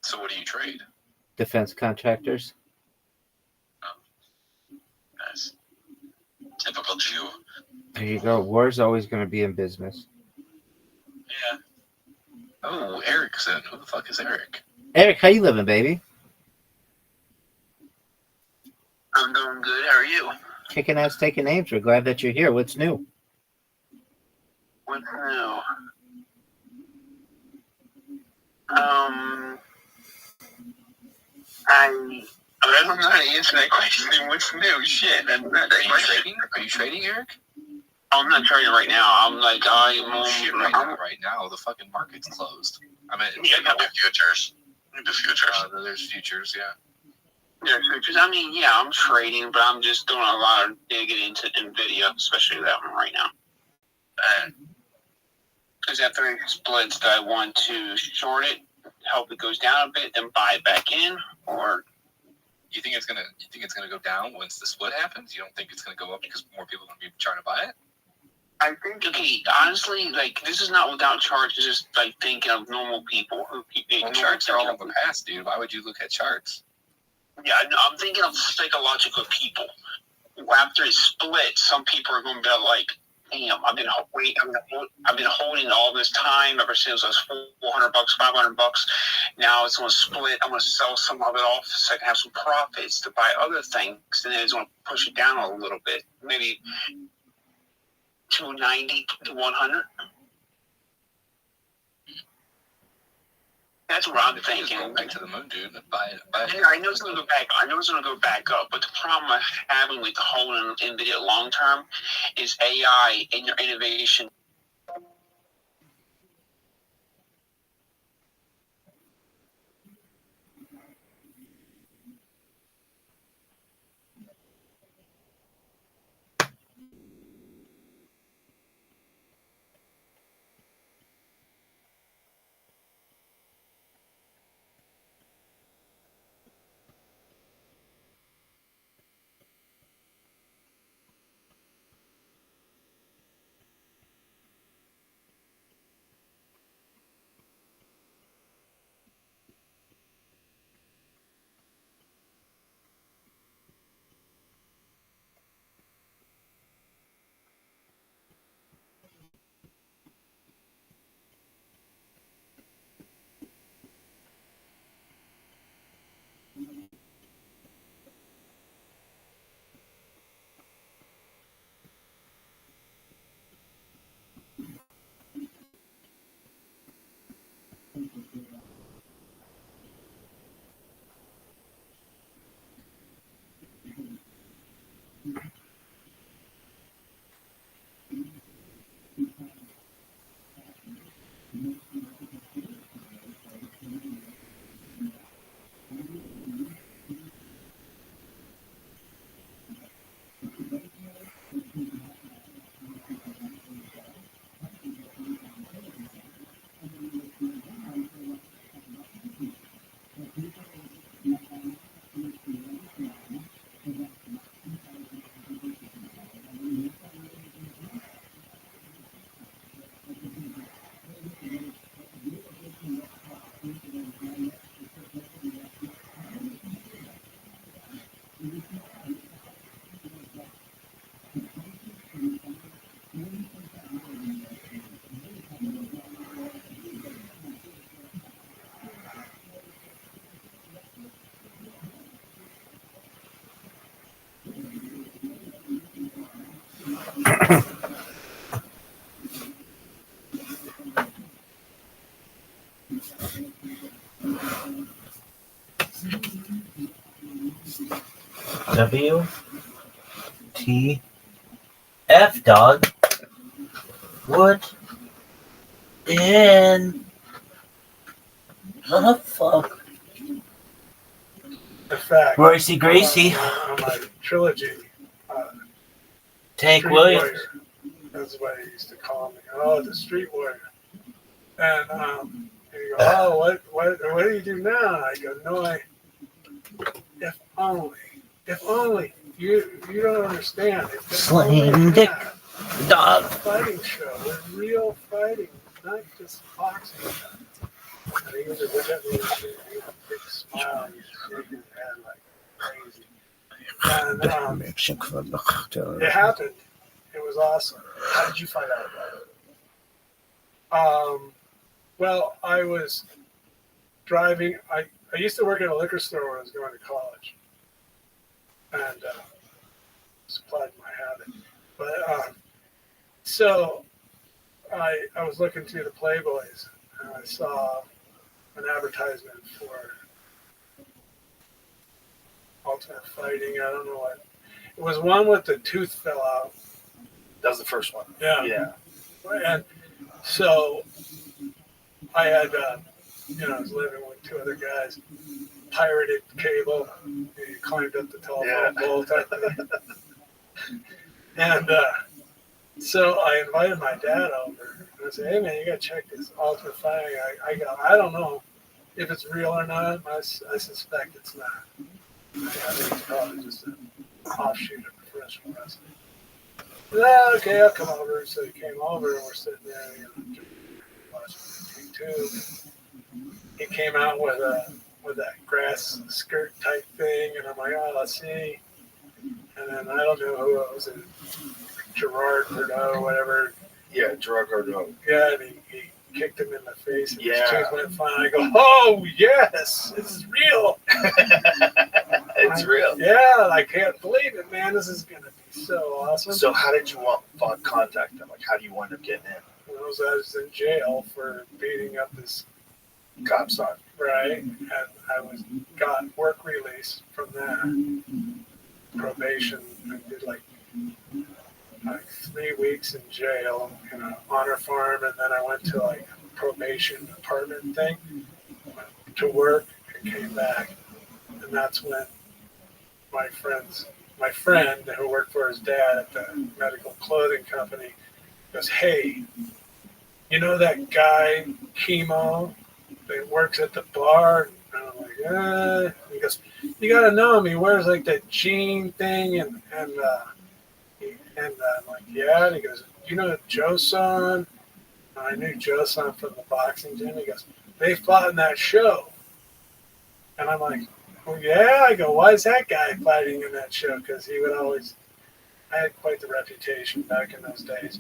So what do you trade? Defense contractors. Oh. Nice. Typical Jew. There you go. War's always going to be in business. Yeah. Oh, Eric's in. Who the fuck is Eric? Eric, how you living, baby? I'm doing good. How are you? Kicking ass, taking names. We're glad that you're here. What's new? What's new? I don't know how to answer that question. What's new? Shit. Are you trading, Eric? I'm not trading right now. I'm like, right now, the fucking market's closed. I mean, the futures. The futures. There's futures, yeah. Yeah, futures. I mean, yeah, I'm trading, but I'm just doing a lot of digging into NVIDIA, especially that one right now. Because after it splits, do I want to short it, help it goes down a bit, then buy it back in, or you think it's gonna go down once the split happens? You don't think it's gonna go up because more people are gonna be trying to buy it? I think, okay, honestly, like, this is not without charts. It's just, like, thinking of normal people. Charts are all in the past, dude. Why would you look at charts? Yeah, I'm thinking of psychological people. After it splits, some people are going to be like, damn, I've been holding all this time ever since I was $400, $500. Now it's going to split. I'm going to sell some of it off so I can have some profits to buy other things. And then it's going to push it down a little bit. Maybe 290 to 100. That's what I'm thinking. Go back to the moon, dude. Buy it. Yeah, I know it's going to go back. I know it's going to go back up. But the problem I'm having with holding NVIDIA long term is AI and your innovation. WTF, dog? What in the fuck? In fact, Royce Gracie. on my trilogy, Tank Street Williams. Warrior, that's what he used to call me. Oh, the Street Warrior. And he goes, oh, what do you do now? I go, no, if only, you don't understand. Sling dick, dog. Fighting show with real fighting, not just boxing. And he was a big smile. He was shaking his head like crazy. And it happened. It was awesome. How did you find out about it? Well, I was driving. I used to work at a liquor store when I was going to college, and supplied my habit. But so I was looking through the Playboys, and I saw an advertisement for Ultimate Fighting. I don't know what. It was one with the tooth fell out. That was the first one. Yeah. And so I had, I was living with two other guys, pirated cable. He climbed up the telephone pole type thing. And so I invited my dad over. And I said, hey, man, you got to check this Ultimate Fighting. I don't know if it's real or not. I suspect it's not. I think it's probably just an offshoot of professional wrestling. Okay, I'll come over. So he came over, and we're sitting there, watching tube. He came out with that grass skirt type thing, and I'm like, oh, let's see. And then I don't know who it was, Gerard Bordeaux, whatever. Yeah, Gerard Bordeaux. Yeah, and he kicked him in the face, and his tooth went fine. I go, oh yes, this is real. It's real. Yeah, I can't believe it, man. This is gonna be so awesome. So how did you contact him? Like, how do you wind up getting in? I was in jail for beating up this cop son. Right, and I got work release from that probation. I did like 3 weeks in jail in an honor farm, and then I went to like a probation apartment thing, went to work, and came back, and that's when my friend who worked for his dad at the medical clothing company goes, hey, you know that guy Chemo that works at the bar? And I'm like, he goes, you gotta know him. He wears like that jean thing, and I'm like, yeah. And he goes, you know Joe Son? And I knew Joe Son from the boxing gym. He goes, they fought in that show. And I'm like, well, yeah. I go, why is that guy fighting in that show? Because he would always, I had quite the reputation back in those days.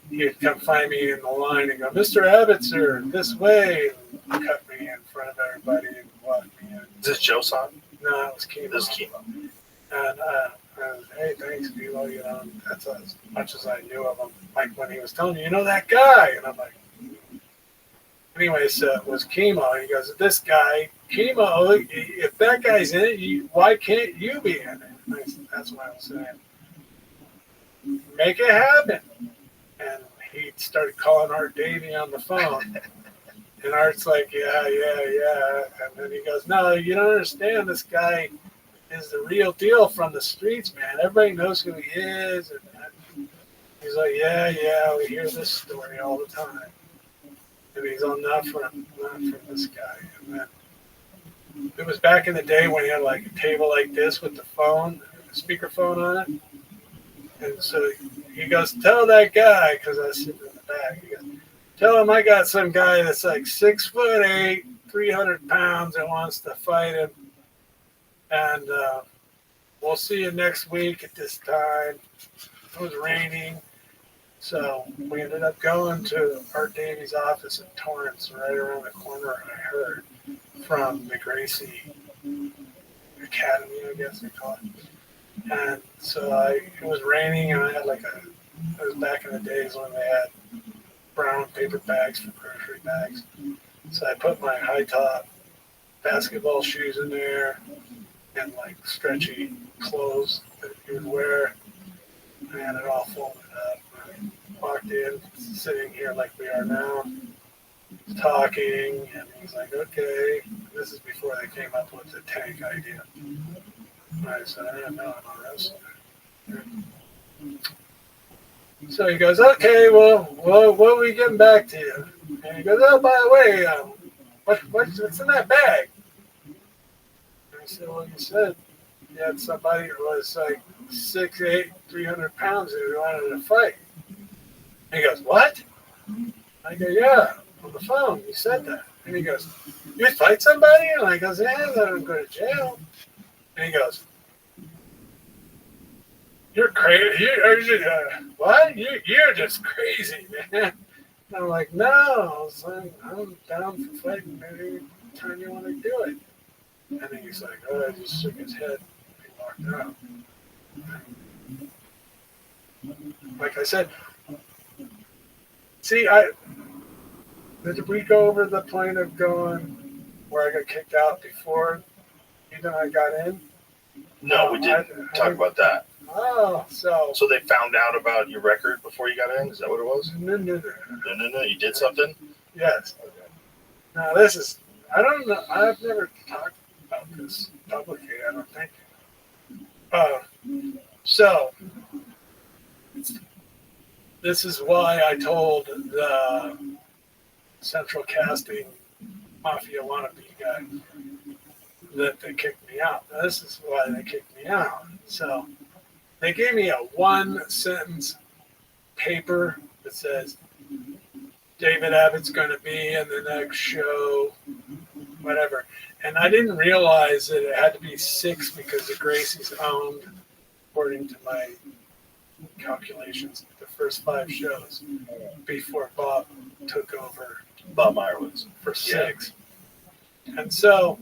He would come find me in the line and go, Mr. Abbottser, this way, and cut me in front of everybody and walk me in. Is this Joe Son? No, it was Chemo. This is Chemo. And hey, thanks, Chemo. That's as much as I knew of him. Like when he was telling me, you know that guy? And I'm like, anyway, so it was Chemo. And he goes, this guy, Chemo, if that guy's in it, why can't you be in it? And I said, that's what I was saying. Make it happen. And he started calling Art Davey on the phone. And Art's like, yeah. And then he goes, no, you don't understand. This guy is the real deal from the streets, man. Everybody knows who he is. And he's like, yeah, we hear this story all the time. And he's all, not from this guy. And then it was back in the day when he had like a table like this with the phone, a speakerphone on it. And so he goes, tell that guy, because I was sitting in the back, he goes, tell him I got some guy that's like 6'8", 300 pounds and wants to fight him. And we'll see you next week at this time. It was raining. So we ended up going to Art Davies' office in Torrance, right around the corner, I heard, from the Gracie Academy, I guess they call it. And so it was raining, and I had like a It was back in the days when they had brown paper bags for grocery bags. So I put my high top basketball shoes in there and like stretchy clothes that you would wear. I had it all folded up. I walked in, sitting here like we are now, talking, and he's like, okay. This is before they came up with the tank idea. And I said, I didn't know I'm a wrestler. So he goes, okay, well, what are we getting back to you? And he goes, oh, by the way, what's in that bag? And I said, well, you said you had somebody who was like 6'8", 300 pounds who wanted to fight. And he goes, what? I go, yeah, on the phone, you said that. And he goes, you fight somebody? And I goes, yeah, let him go to jail. And he goes, you're crazy. What? You're just crazy, man. And I'm like, no. I was like, I'm down for fighting any time you want to do it. And then he's like, oh, he just shook his head and he walked out. Like I said, see, did we go over the point of going where I got kicked out before even I got in? No, we didn't talk about that. Oh, so they found out about your record before you got in? Is that what it was? No. No. You did something? Yes. Now this is, I don't know, I've never talked about this publicly, I don't think. So this is why I told the Central Casting Mafia wannabe guy that they kicked me out. Now, this is why they kicked me out. So they gave me a one-sentence paper that says, David Abbott's going to be in the next show, whatever. And I didn't realize that it had to be 6 because the Gracie's owned, according to my calculations, the first 5 shows before Bob took over. Bob Meyerowitz. For 6. Yeah. And so,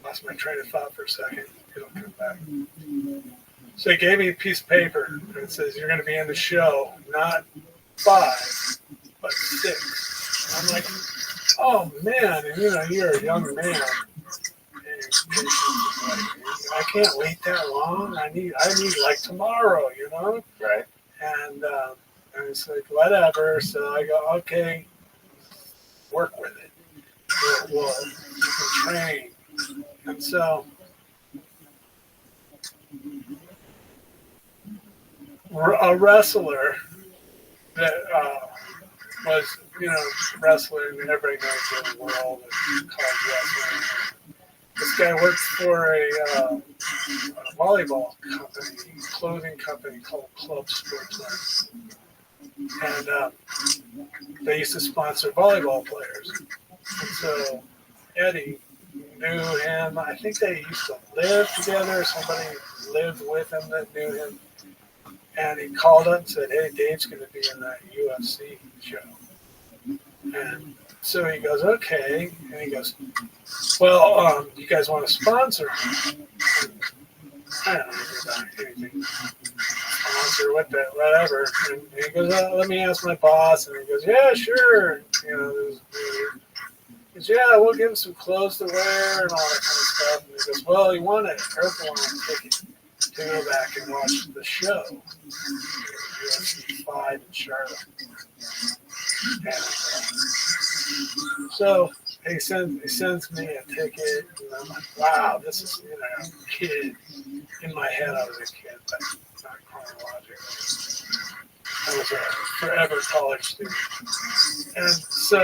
lost my train of thought for a second. It'll come back. So he gave me a piece of paper and it says, you're going to be in the show, not 5, but 6. I'm like, oh man, and you're a young man. And I can't wait that long. I need like tomorrow, Right. And it's like, whatever. So I go, okay, work with it. We'll train. And so a wrestler that was, wrestler, and everybody knows the world is called wrestling. This guy works for a volleyball company, clothing company called Club Sportswear. And they used to sponsor volleyball players. And so Eddie knew him. I think they used to live together. Somebody lived with him that knew him. And he called up and said, hey, Dave's going to be in that UFC show. And so he goes, okay. And he goes, well, you guys want to sponsor him? I don't know about anything. Sponsor, whatever. And he goes, let me ask my boss. And he goes, yeah, sure. He goes, yeah, we'll give him some clothes to wear and all that kind of stuff. And he goes, well, he wanted a purple line ticket to go back and watch the show. UFC 5 in Charlotte. And, so he sends me a ticket, and I'm like, wow, this is, a kid. In my head, I was a kid, but not chronologically. I was a forever college student. And so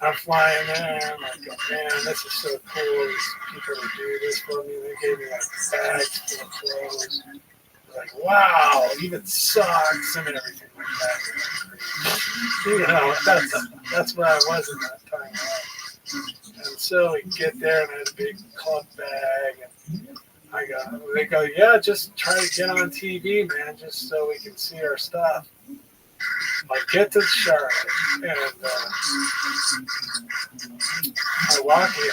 I'm flying there, and I'm like, man, this is so cool. These people would do this for me. They gave me like bags full of clothes. Like, wow, even socks and everything like that. That's where I was in that time. And so we get there, and I had a big club bag, and they go, yeah, just try to get on TV, man, just so we can see our stuff. I get to Charlotte, and I walk in.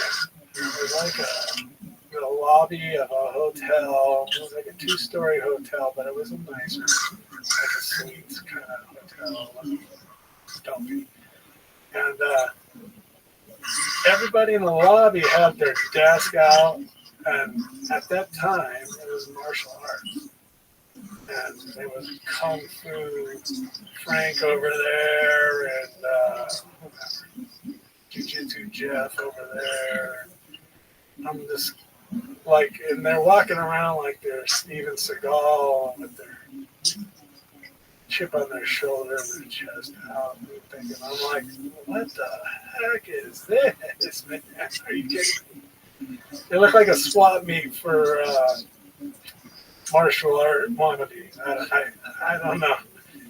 There's like a lobby of a hotel. It was like a 2-story hotel, but it was a nicer, like a suites kind of hotel. Don't be. And everybody in the lobby had their desk out, and at that time it was martial arts, and there was Kung Fu Frank over there, and Jiu-Jitsu Jeff over there. I'm just like, and they're walking around like they're Steven Seagal with their chip on their shoulder and their chest out. And I'm like, what the heck is this, man? Are you kidding me? They look like a swap meet for martial art wannabes. I don't know.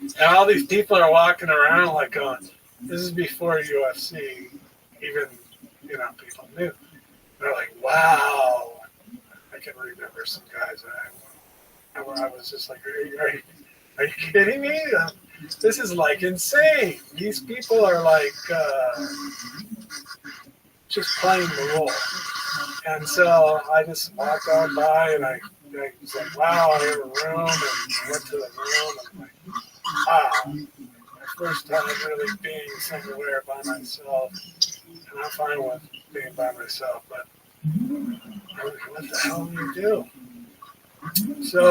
And all these people are walking around like going, this is before UFC, even, people knew. They're like, wow. I can remember some guys that I was just like, are you kidding me? This is like insane. These people are like just playing the role. And so I just walked on by and I was like, wow, I have a room, and I went to the room and I'm like, wow. My first time really being somewhere by myself. And I'm fine with being by myself, but what the hell do you do? So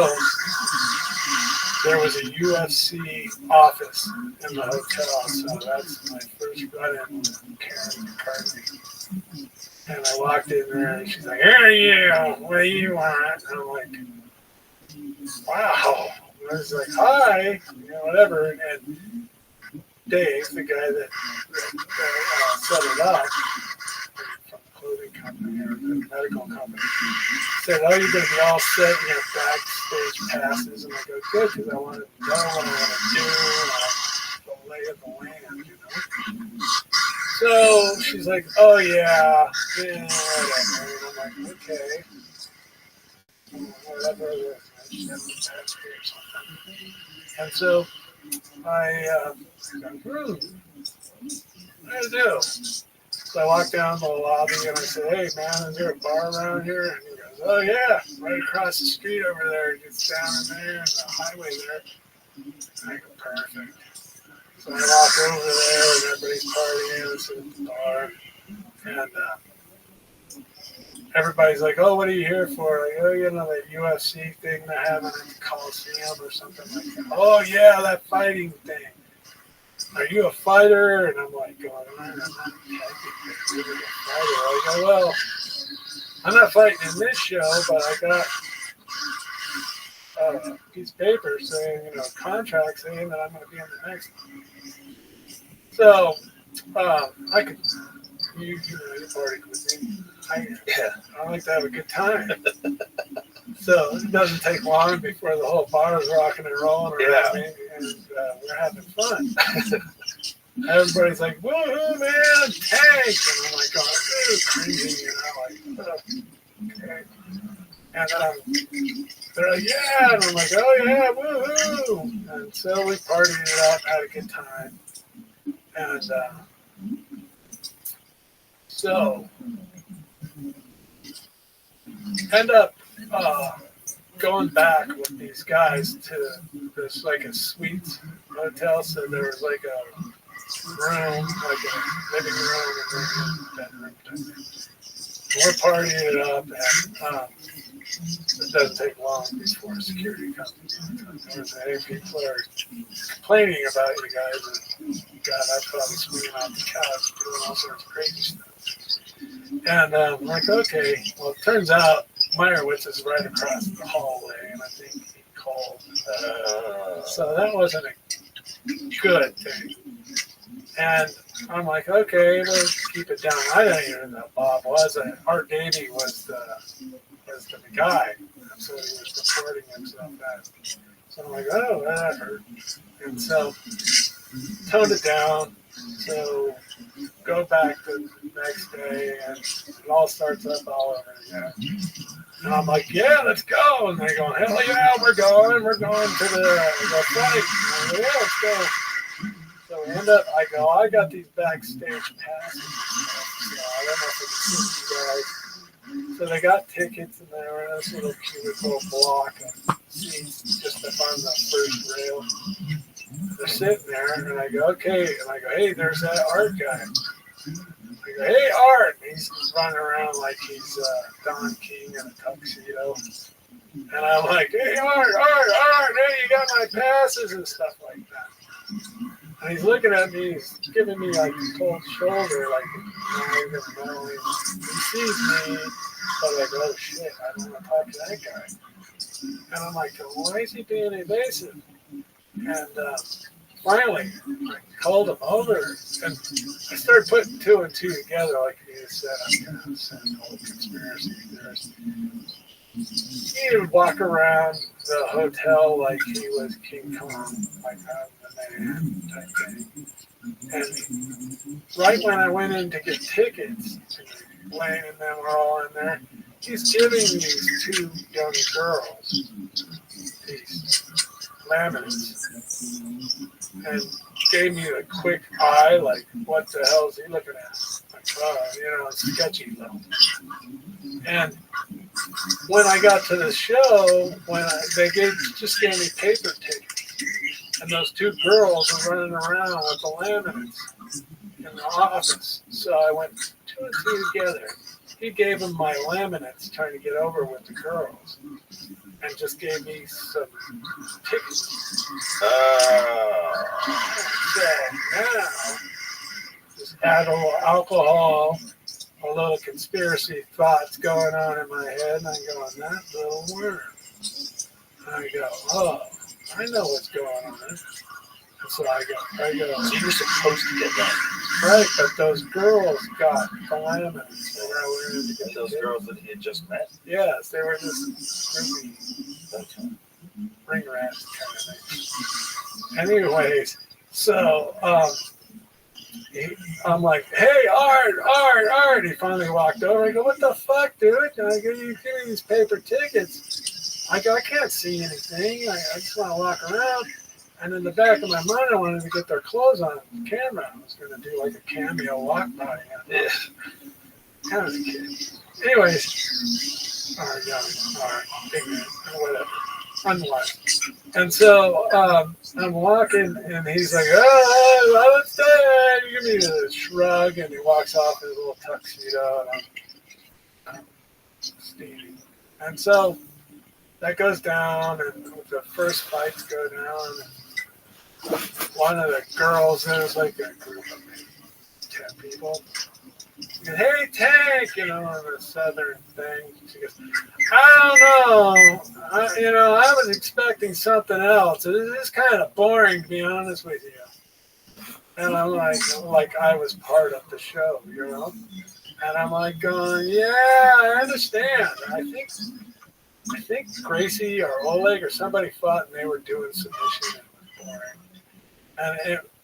there was a UFC office in the hotel, so that's my first run-in with Karen McCartney. And I walked in there, and she's like, "Here you, what do you want?" And I'm like, "Wow." And I was like, "Hi," whatever. And Dave, the guy that set it up, from the clothing company or the medical company, said, "Oh, you're going to be all set in your backstage passes." And I go, "Good, because I want to know what I want to do, and the lay of the land, So she's like, "Oh, yeah, whatever." And I'm like, "Okay. Whatever it is." And so I what do I do? So I walked down to the lobby and I said, "Hey, man, is there a bar around here?" And he goes, "Oh, yeah, right across the street over there. It's down in there, in the highway there." And I go, "Perfect." So I walk over there and everybody's partying. It's at the bar. And everybody's like, "Oh, what are you here for?" Like, "Oh, that UFC thing they're having at the Coliseum or something like that." "Oh, yeah, that fighting thing. Are you a fighter?" And I'm like, going, "I'm not technically a fighter." I go, "Well, I'm not fighting in this show, but I got a piece of paper saying, contract saying that I'm going to be in the next one." So, I could, you party with me. I like to have a good time. So it doesn't take long before the whole bar is rocking and rolling around me, and we're having fun. Everybody's like, "Woohoo, man, tank!" And I'm like, "Oh, cringing," okay. And they're like, "Yeah," and I'm like, "Oh yeah, woohoo!" And so we partied it up, had a good time, and so end up going back with these guys to this like a suite hotel. So there was like a room, like a living room, and then a bedroom type thing. We're partying it up, and it doesn't take long before security comes. Hey, people are complaining about you guys. And God, I probably screaming off the couch, doing all sorts of crazy stuff. And I'm like, okay. Well, it turns out Meyerowitz is right across the hallway, and I think he called. So that wasn't a good thing. And I'm like, okay, let's keep it down. I didn't even know Bob was. Art Davey was the guy. So he was reporting himself as. So I'm like, oh, that hurt. And so toned it down. So go back the next day, and it all starts up all over again. And I'm like, yeah, let's go. And they go, hell yeah, we're going to the fight. And I'm like, yeah, let's go. So we end up, I got these backstage passes. So I don't know if I can see you guys. So they got tickets, and they were in this little cubicle block of seats just up on the first rail. They're sitting there, and I go, okay. And I go, hey, there's that Art guy. I go, hey, Art. And he's running around like he's Don King in a tuxedo. And I'm like, hey, Art, hey, you got my passes and stuff like that. And he's looking at me, he's giving me like the cold shoulder, like not even knowing. He sees me, but like, oh shit, I don't want to talk to that guy. And I'm like, why is he being evasive? And finally, I called him over, and I started putting two and two together, like you said, I'm going to send all the conspiracy theorists. He would walk around the hotel like he was King Kong, like I'm the man type thing. And right when I went in to get tickets, Blaine and them were all in there, he's giving these two young girls these laminates and gave me a quick eye, like, what the hell is he looking at? Like, it's sketchy though. And when I got to the show, they just gave me paper tickets, and those two girls were running around with the laminates in the office. So I went two and two together. He gave them my laminates, trying to get over with the girls, and just gave me some tickets. So now, just add a little alcohol, a little conspiracy thoughts going on in my head, and I'm going, that little worm. And I go, oh, I know what's going on. And so I go. So you're supposed to get that. Right, but those girls got the laminates. Those girls that he had just met? Yes, they were just groupie, ring rats kind of thing. Anyways, so I'm like, hey, Art. He finally walked over. I go, what the fuck, dude? And I go, you give me these paper tickets. I go, I can't see anything. I just want to walk around. And in the back of my mind, I wanted to get their clothes on camera. I was going to do like a cameo walk by. Yeah. Kind of a kid. Anyways, ignorant, whatever. Unwise. And so I'm walking, and he's like, oh, let's do it. You give me a shrug, and he walks off in his little tuxedo, and I'm steaming. And so that goes down, and the first fights go down, and one of the girls, there was like a group of maybe 10 people. Goes, hey, Tank, on a southern thing. She goes, I don't know. I was expecting something else. This is kind of boring, to be honest with you. And I'm like I was part of the show, And I'm like going, yeah, I understand. I think Gracie or Oleg or somebody fought, and they were doing submission, and it was boring.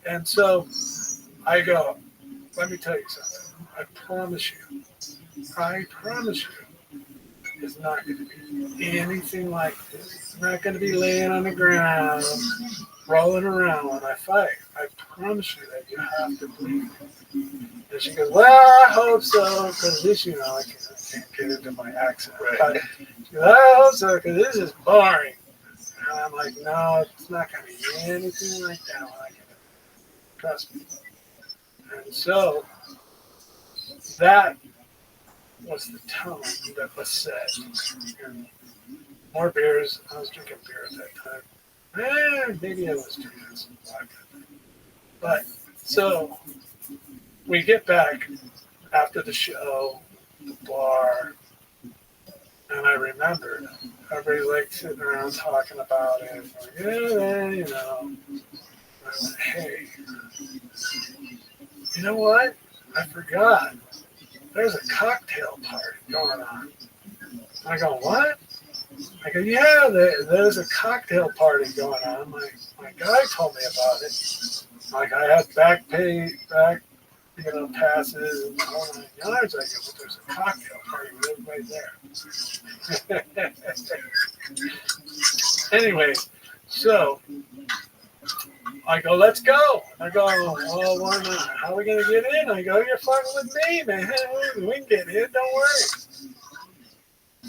And so I go, let me tell you something. I promise you, it's not going to be anything like this. It's not going to be laying on the ground, rolling around when I fight. I promise you that you have to believe me. And she goes, well, I hope so, because this, I can't get into my accent. Right. She goes, I hope so, because this is boring. And I'm like, no, it's not going to be anything like that when I get it. Trust me. And so that was the tone that was set. And more beers. I was drinking beer at that time. Maybe I was drinking some vodka. But so we get back after the show, the bar, and I remembered everybody's like sitting around talking about it. Like, And I went, hey, you know what? I forgot. There's a cocktail party going on. I go, what? I go, yeah, there's a cocktail party going on. My guy told me about it. Like, I had back passes and the whole 9 yards. I go, but there's a cocktail party with everybody there. Anyways, so I go, let's go. I go, oh, why not? How are we going to get in? I go, you're fucking with me, man. We can get in, don't worry.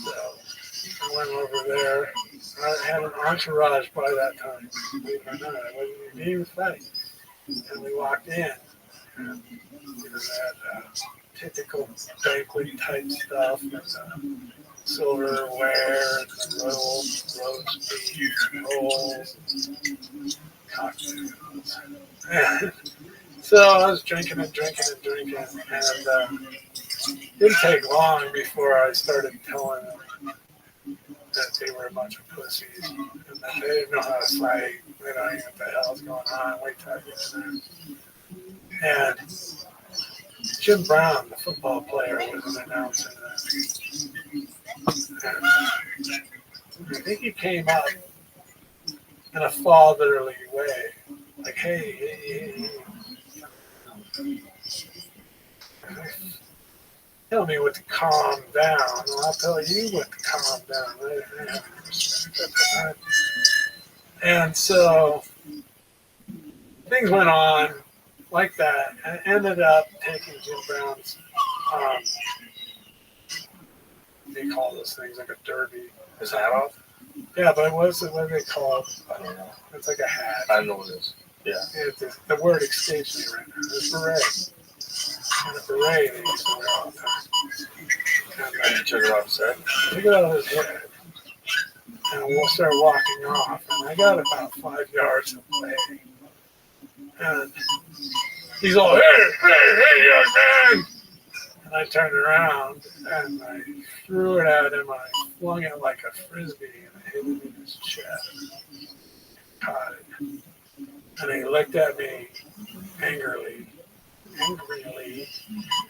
So I went over there. I had an entourage by that time. Believe it or not, I wasn't even being funny. And we walked in, and we had typical banquet type stuff, and silverware, and roast beef, rolls, cocktails. And so I was drinking, and it didn't take long before I started telling them that they were a bunch of pussies and that they didn't know how to fight. They don't know what the hell's going on. Wait till I get in there. And Jim Brown, the football player, was announcing that. And I think he came up in a fatherly way, like, hey. Tell me what to calm down. Well, I'll tell you what to calm down. And so things went on like that, and ended up taking Jim Brown's, they call those things like a derby. His hat off? Yeah, but what are they called? I don't know. It's like a hat. I know what it is. Yeah. The word escapes me right now. It's beret. And a beret they used to wear all the time. And he took it off his head? Took it out of his head. And we'll start walking off. And I got about 5 yards away. And he's all, hey, young man! And I turned around and I threw it at him. I flung it like a frisbee and I hit him in his chest. Caught it. And he looked at me angrily.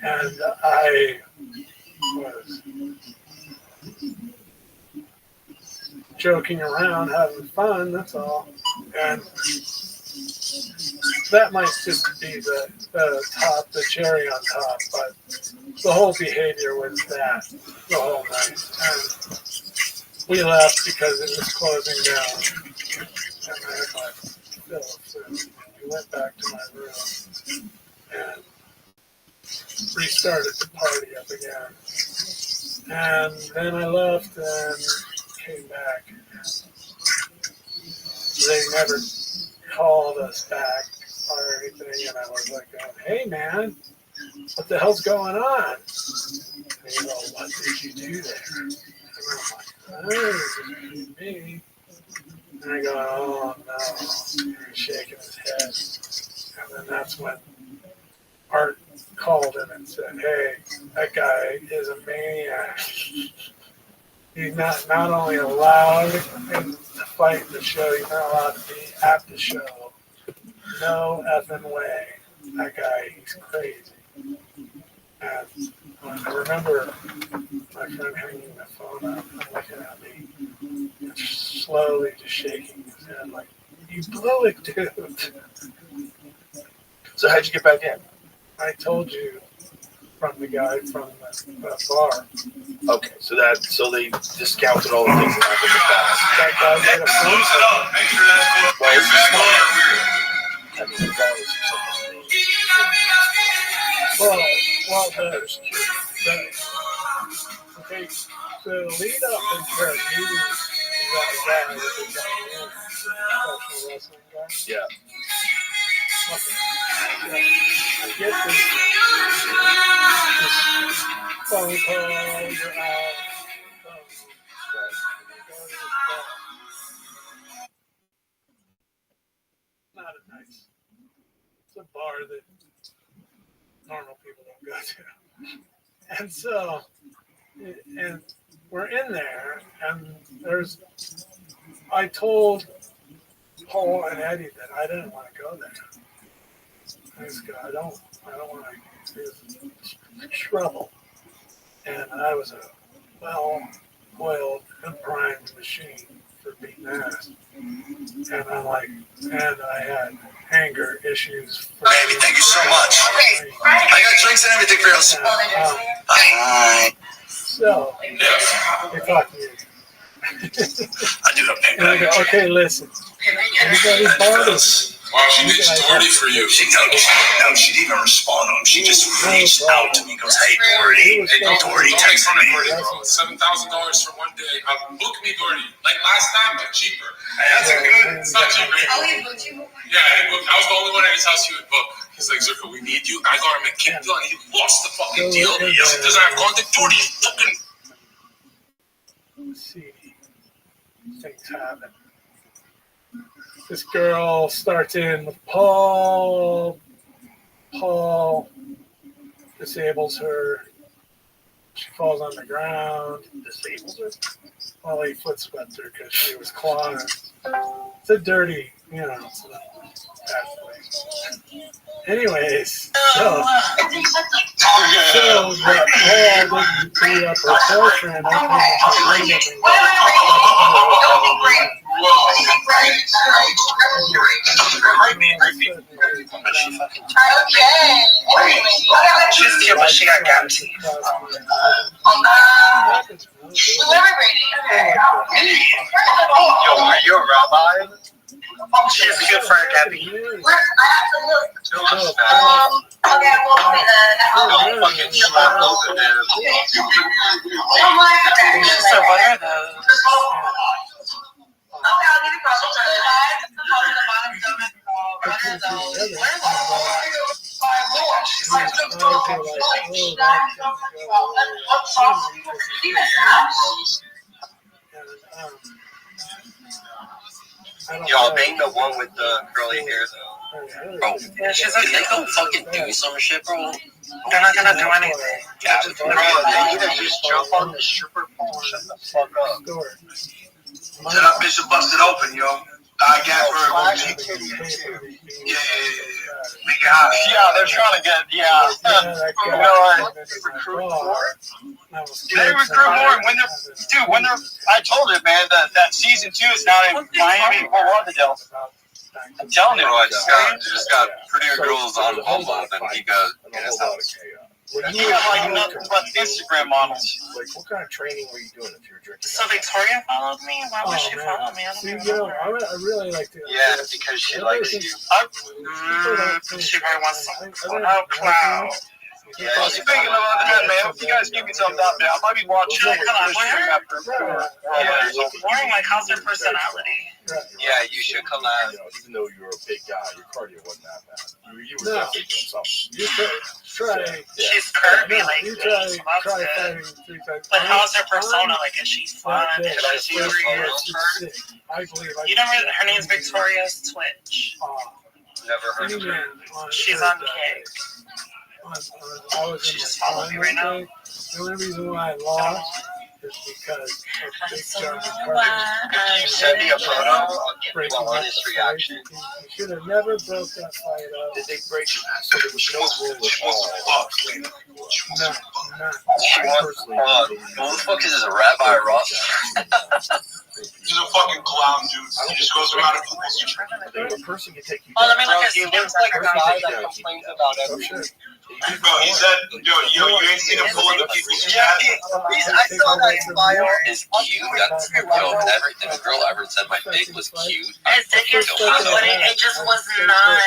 And I was joking around, having fun, that's all. And that might just be the cherry on top, but the whole behavior was that the whole night. And we left because it was closing down. And I had my fill of food. We went back to my room and restarted the party up again. And then I left and came back. They never called us back or anything, and I was like, hey man, what the hell's going on? And he's all, what did you do there? And I'm like, oh, it was me. And I go, oh no, he's shaking his head. And then that's when Art called him and said, hey, that guy is a maniac. He's not only allowed to fight in the show, he's not allowed to be at the show. No effing way. That guy, he's crazy. And I remember my friend hanging the phone up and looking at me and slowly just shaking his head like, you blew it, dude. So how'd you get back in? I told you from the guy from the bar. Okay, so they discounted all the things that happened in the past. That guy made a phone call. Make sure that's well, it's just I mean, regardless of something. The lead up into our meeting is that guy with the guy professional wrestling guy. Yeah. Okay. I get this phone call, you're out. Not a nice. It's a bar that normal people don't go to. And so, and we're in there, and I told Paul and Eddie that I didn't want to go there. I don't want to do trouble. And I was a well-oiled and primed machine for being asked. And I'm like, and I had anger issues. Baby, thank you so much. I got drinks and everything for you. So, they talk to me. I do have And I go, okay, listen. Everybody bothers me. Wow, she did dirty for you. She didn't even respond to him. She just reached out to me and goes, hey, Doherty. Text from Doherty, bro. $7,000 for one day. Book me, Doherty. Like last time, but cheaper. That's a good. It's not cheaper. Oh, he booked you? Yeah, he booked. I was the only one at his house he would book. He's like, Zerko, we need you. I got him a kick deal, and he lost the fucking deal. He doesn't have contact. Doherty, fucking. Let's see. Things happen. This girl starts in with Paul. Paul disables her. She falls on the ground. Disables her? Well, he foot swept her because she was clawing. It's a dirty, it's a bad place. Anyways, so that Paul didn't beat up her boyfriend. She's cute, but she got gap teeth. Yo, are you a rabbi? She's cute for a Gabby. Okay, we'll be Don't fucking slap those in there. So what are those? Okay, I'll give you Y'all bang the one with the curly hair though. Bro, yeah, she's like, they go fucking do some shit, bro. They're not gonna do anything. Yeah, bro, they need to just jump on the stripper pole and shut the fuck up. That bitch is busted open, yo. I got her. Yeah. They're trying to get, recruit more. They recruit more when they're, I told it, man, that season 2 is now in Miami, Fort Lauderdale. I'm telling you, I just got prettier girls on Bumble than he got in his house. You got like nothing but Instagram models. Like, what kind of training were you doing if you were drinking? So Victoria followed me. Why would she follow me? I really like to. Yeah, because she likes you. She very wants some cloud. Yeah, speaking of other than that, man, if you guys give me some up there, I might be watching the stream after. Wearing like, how's their personality? Yeah, you should come out. Even though you were a big guy, your cardio wasn't that bad. You were definitely doing something. You try. She's curvy, like you try fighting 3 times. But how's her persona? Like, is she fun? Is she serious? I believe. You never. Her name's Victoria's Twitch. Never heard of her. She's on Cake. She just followed me right now. The only reason why I lost is because of Big John You sent me a photo. I'll breaking give up honest the reaction. fight. You should have never broke that fight up. Did they break? So there was no rule at all. Who the fuck is this, Rabbi Rothschild? He's a fucking clown, dude. He just goes around and people's. The person can take you. Oh, let me look at him. He looks like a guy that complains about everything. Bro, he said, yo, you ain't seen him pull into people's chat. I saw that flyer. Is cute. That's the girl ever said my dick was cute. His dick is cute, but it just was not,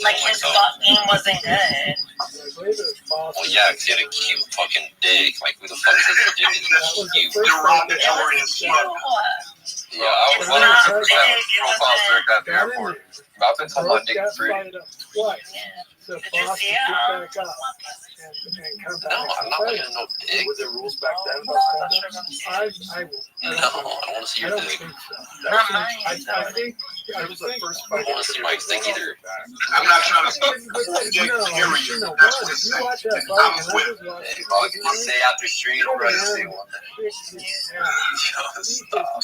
like, his game wasn't good. Well, yeah, because he had a cute fucking dick. Like, who the fuck says his dick is cute? Derogatory as fuck. Yeah, I was wondering if profiles work at the airport. I've been told my dick is free. So Did you boss see can it? pick back up and come back. No, I'm not looking at no dick. Were there rules back then? I will. No, I don't want to see I your don't dick. think so. Not mine. I think. That was the first I fight. don't want to see Mike's dick either. I'm not trying to You know, That's what it's you saying. watch that I'm fight, and I with just watched Hey, I'll get to say after stream, bro, to say one. Just Stop.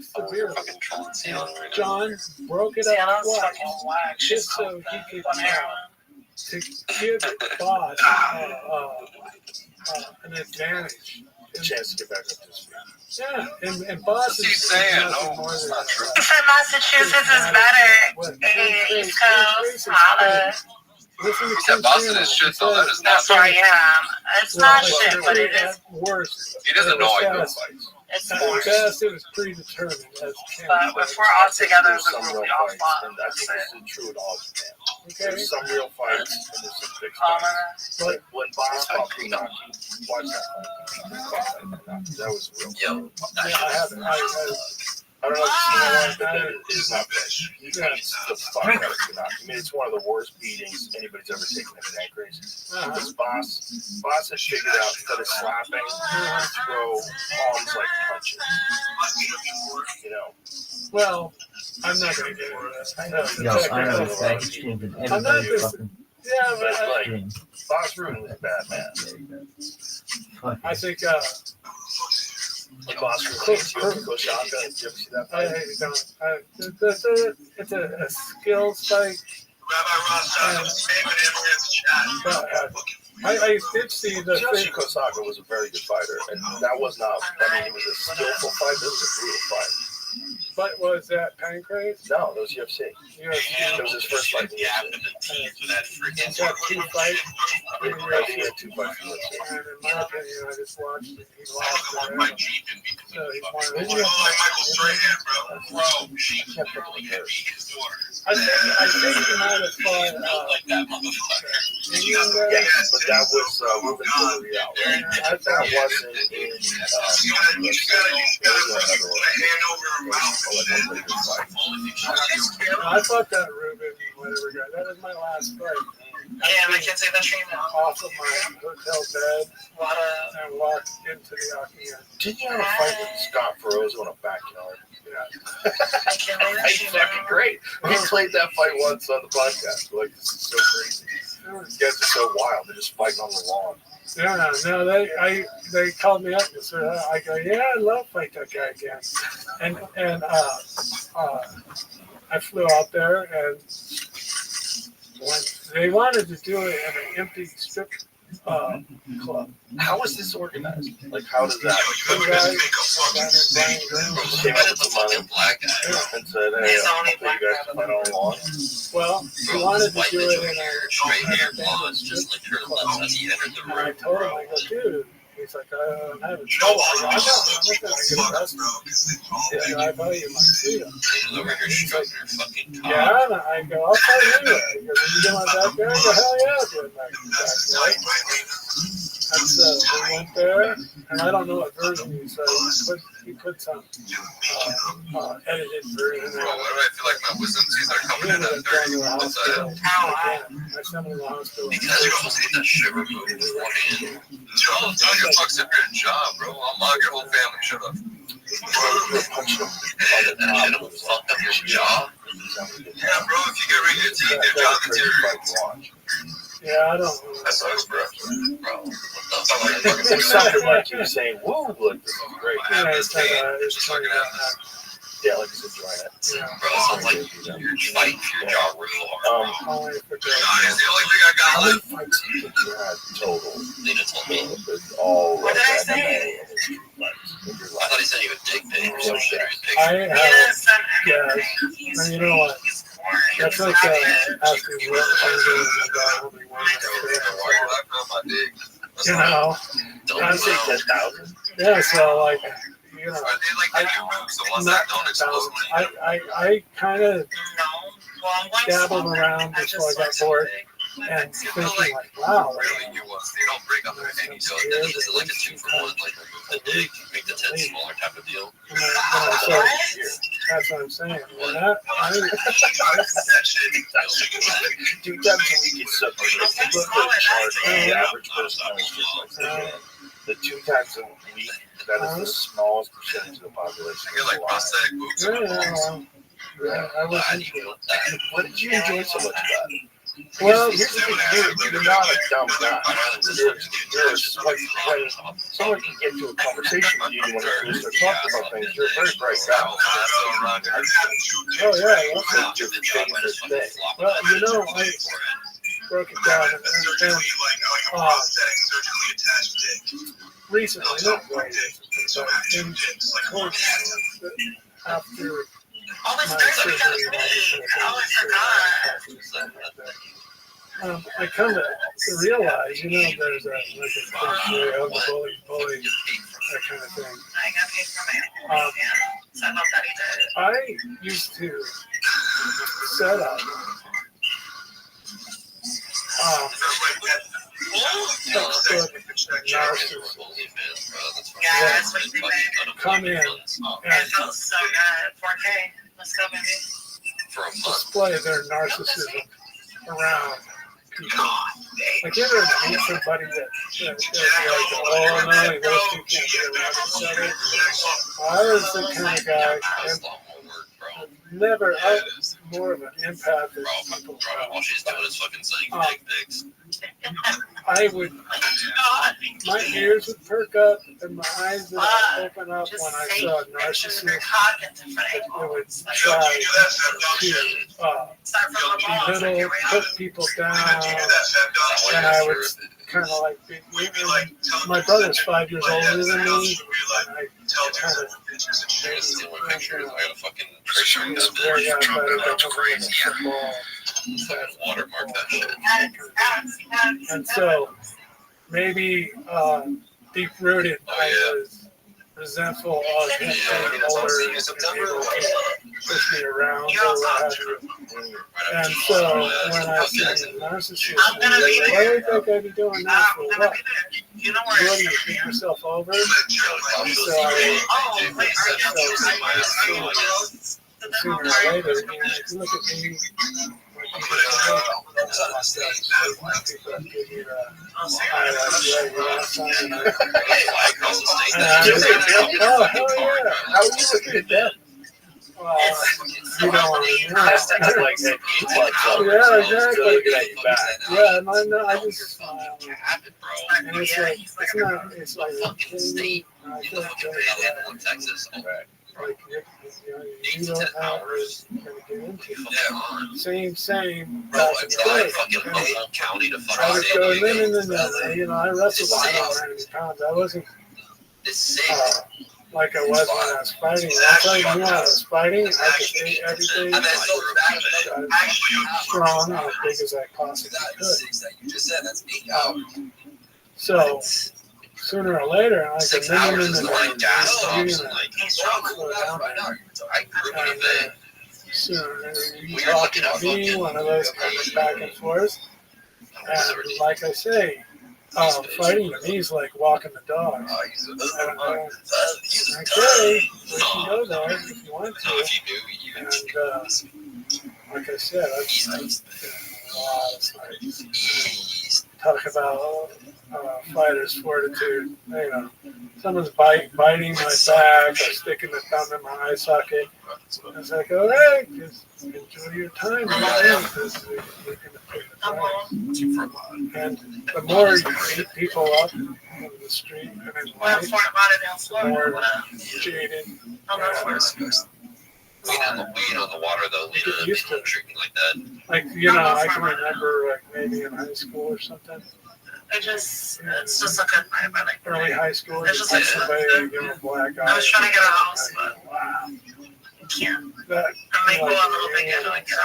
severe. Fucking trolling Ceiling right now. John broke it Sienna's up twice fucking whack. She's just so cool. he could On heroin. to give Boss an advantage. A chance to get back up to speed. Yeah, and Boss What's he saying? No, more it's than not true. He said Massachusetts is better. Hey, East Coast, holla. He said Boston is shit, though. That is not That's where I am. It's not shit, but it is. Worse. He doesn't know I do fights. It's At forced. best, it was predetermined as But if we're all together as a Some group, real we all fights, fought. and I think this is true in all Japan. Okay. There's some real fights and there's some fixed Oh, fights. But When Boss fought Funaki, watch that. That was real. Yo, yeah, I haven't. I don't know if you've seen that, but that is not fresh. He beats the fuck out of Funaki. I mean, it's one of the worst beatings anybody's ever taken in pancreas. This Boss has figured out instead of slapping, throw palms like punches. You know. well, I'm not gonna get into that. I know. Yo, I know it's that exchange and I'm not everybody just. fucking Yeah, but thing. Boss Ruin was a bad man. I think. Like Boss Ruin, Koshaka, did you ever see that I fight? don't. It's a skills fight. Rabbi Rothschild was spamming him in the chat. But I did see the Yoshi thing. Kosaka was a very good fighter, and that was not. I mean, it was a skillful fight. It was a brutal fight. But was that Pancrase? No, it was UFC. UFC. It was his first fight. Yeah, the team for that freaking He's got 2 fights. I think he had 2 fights in UFC. And in my opinion, I just watched it. He lost I to my him. Jeep and beat So he's one of Oh, the. like Michael Strahan, bro. She kept him beat hurt. his daughter. I think he might have fought Like that motherfucker. England guy. Yeah, but that was Ruben Villarreal. That wasn't in You gotta put a hand over her mouth. I fought that Ruben, whatever guy. That was my last fight. Yeah, I can't say that name now. Off of my hotel bed and walked into the octagon. Didn't you have a fight with Scott Ferozzo in a backyard? Yeah. I can't remember that It's name fucking now. great. We played that fight once on the podcast. Like, this is so crazy. These guys are so wild. They're just fighting on the lawn. Yeah, no, they called me up and said, I go, yeah, I'd love to fight that guy again. And I flew out there, and when they wanted to do it in an empty strip club. How is this organized? Like, how does that? Two guys, Brian Green, Came up with the fucking black guy and said, hey, I'll pay you guys to fight on the lawn. well, he wanted to do it in straight hair a blondes, just like her lips as he entered the and I room. told him, I go, dude. He's like, I'm having trouble. I go, I'm not going to get arrested. Yeah, I value my freedom. He's over here stroking her fucking cock. Yeah, and I go, I'll tell you anyway. He goes, you doing that there? I go, hell yeah, I'm doing that. And so we went there, and I don't know what version he said. He put some edited version. Bro, why do I feel like my wisdom teeth are He coming in ended at up going to the 30? What's hospital. that? Again. I sent him to the hospital. Because you almost get that shit removed with one hand. Joe, you fucks up your job, bro. I'll mug your whole family. Shut up. And then it'll fuck up your jaw. Yeah, bro, if you get rid of your teeth, your jaw deteriorates. Yeah, I don't. That sucks, bro. Bro, what the fuck? There's something like you saying, woo, like, this is great. Yeah, it's Just looking at this. Yeah, like he's enjoying it. Yeah. Bro, it sounds like you're fighting for your jaw real hard. Only for Nah, it's the only thing I got How many left. fights do you think you had total? Lena told me. With all What of did I MMA say? and history fights in your I life? thought he said he would dick pic or some shit. Or he'd pic. I have, Yes, yeah, and you know what? That's like asking what I'm doing about how many women you know. Don't I know. say 10,000? Yeah, so like, you know, Are they like the new moves, the ones not that don't explode? I kind of No. Well, I'm going dabbled slower. around I before I just got like bored something. and thinking like, wow, Really, you want? They don't break under any dough. This is like a 2-for-1, like remove the dick, make the tit smaller type of deal. you know, so that's what I'm saying. And that, That shit. 2 times a week is so much. If you look at the chart, the average person is just like the 2 times a week, that is the smallest percentage of the population. I get like prosthetic boobs in my lungs. I was What did you enjoy so much about it? well, Here's the thing, you're not a dumb guy. You're like, when someone can get to a conversation with you when you start talking about things, you're a very bright guy. oh yeah, That's your favorite thing. well, you know, I broke it down and recently, not quite recently, but in towards after All this my dirt surgery, I forgot. I come to realize, you know, there's a like a cliche of the bully that kind of thing. I got paid for my own. So I love that he did. I used to set up textbook narcissists that come in and felt so good. 4K. Let's go, baby. display their narcissism around people. Like, you ever meet somebody that's like, oh no, those two can't get around each other? I was the kind of guy, and I'm more of an empath than people. I would, my ears would perk up and my eyes would open up when I saw a narcissist that would try to belittle, put people down, and I would kind of like, my brother's 5 years older than me, and I kind of watermark that shit. And so maybe deep rooted, I was resentful of him being older and able to push me around or what have you. And so when I see narcissism, why do you think I'd be doing that for what? You want to beat yourself over? Sooner or later, if you look at me, oh, hell yeah. How are you looking at that? You know, like, yeah, exactly. Yeah, I just smile. And it's like, it's like, I feel like Texas. like you don't know what you're going to get into. Same back in the day. I would go in, you know, I wrestled 190 pounds. I wasn't like I was when I was fighting. I'll tell you, when I was fighting, I could eat everything. I was strong, as big as I possibly could. So sooner or later, I could live in you talking to me, one of those kind of back and forth. And like I say, fighting to me is like walking the dog. Okay, we can go there if you want to. And like I said, I've spent a lot of fights. Talk about fighter's fortitude. You know, someone's biting my back or sticking the thumb in my eye socket. It's like, all right, just enjoy your time. Because we're going to pay the price. And the more you beat people up in the street and in life, the more jaded. Weed on the water though, used to treat me like that. Like, you know, I can remember like maybe in high school or something. It's just a good vibe. I like early high school. Just like somebody, you know, black guy. I was trying to get a house, but wow, you can't. That, I might go a little bit and like get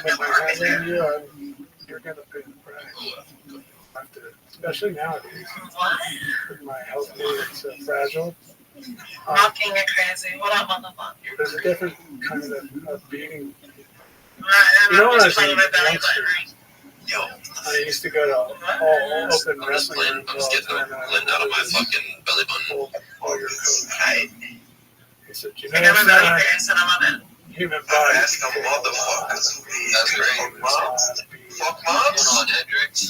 an RV. You're gonna pay the price. Especially nowadays. With my health being so fragile. Mocking it crazy. What up, motherfucker? There's a different kind of beating. You know what I think? I used to go to all open wrestling rooms. I was getting limb out of my fucking belly button. All your coach. He said, you know, human body. That's great. Fuck moms.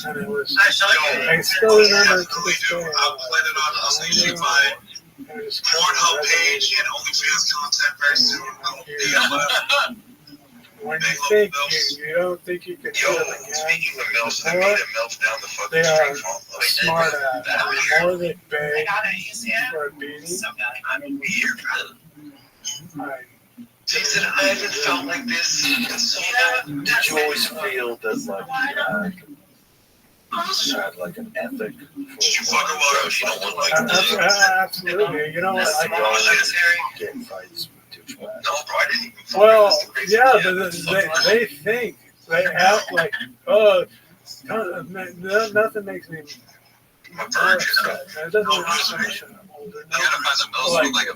And it was, I still remember to this day. I'm planning on updating my Pornhub page and OnlyFans content very soon. When you think you don't think you can do it again, they are smart at it. The more they beg for a beating, Jason, I haven't felt like this in so long. Did you always feel that like you had like an ethic? Did you fuck her while she don't want like absolutely. You know what? I get fights with douchebags. No, bro, I didn't even fuck well, yeah, but they think, they act like, oh, nothing makes me my virgin. it doesn't make me older. You gotta find the most Like, like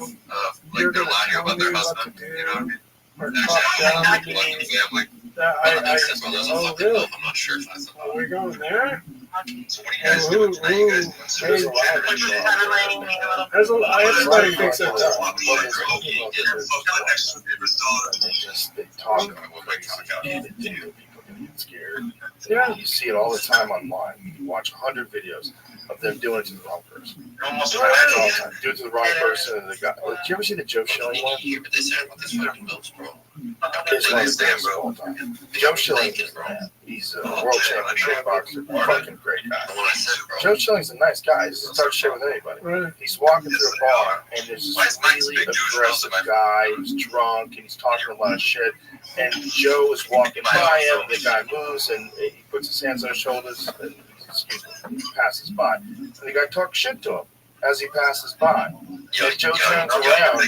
you're they're gonna lying tell about me their what husband. to You know what I do mean? or That's talk down to like me. family. That But I that's one of those oh fucking really? I'm not sure if that's Are we going there? So what are you guys doing tonight? You guys doing some There's a lot of people. There's a lot. Everybody thinks they're tough. They talk crazy. They think that people are gonna get scared. Yeah. You see it all the time online. You watch 100 videos of them doing it to the wrong person. almost All the time. Do it to the wrong person. And the guy. Did you ever see the Joe Schilling one? But they said about this fucking milks, bro. It's one of the best of all time. Joe Schilling is the man. He's a world champion kickboxer. Fucking great guy. Joe Schilling's a nice guy. He doesn't start shit with anybody. Right. He's walking through a bar, and there's this really aggressive guy who's drunk, and he's talking a lot of shit. And Joe is walking by him. The guy moves, and he puts his hands on his shoulders, and he passes by. And the guy talks shit to him as he passes by. And Joe turns around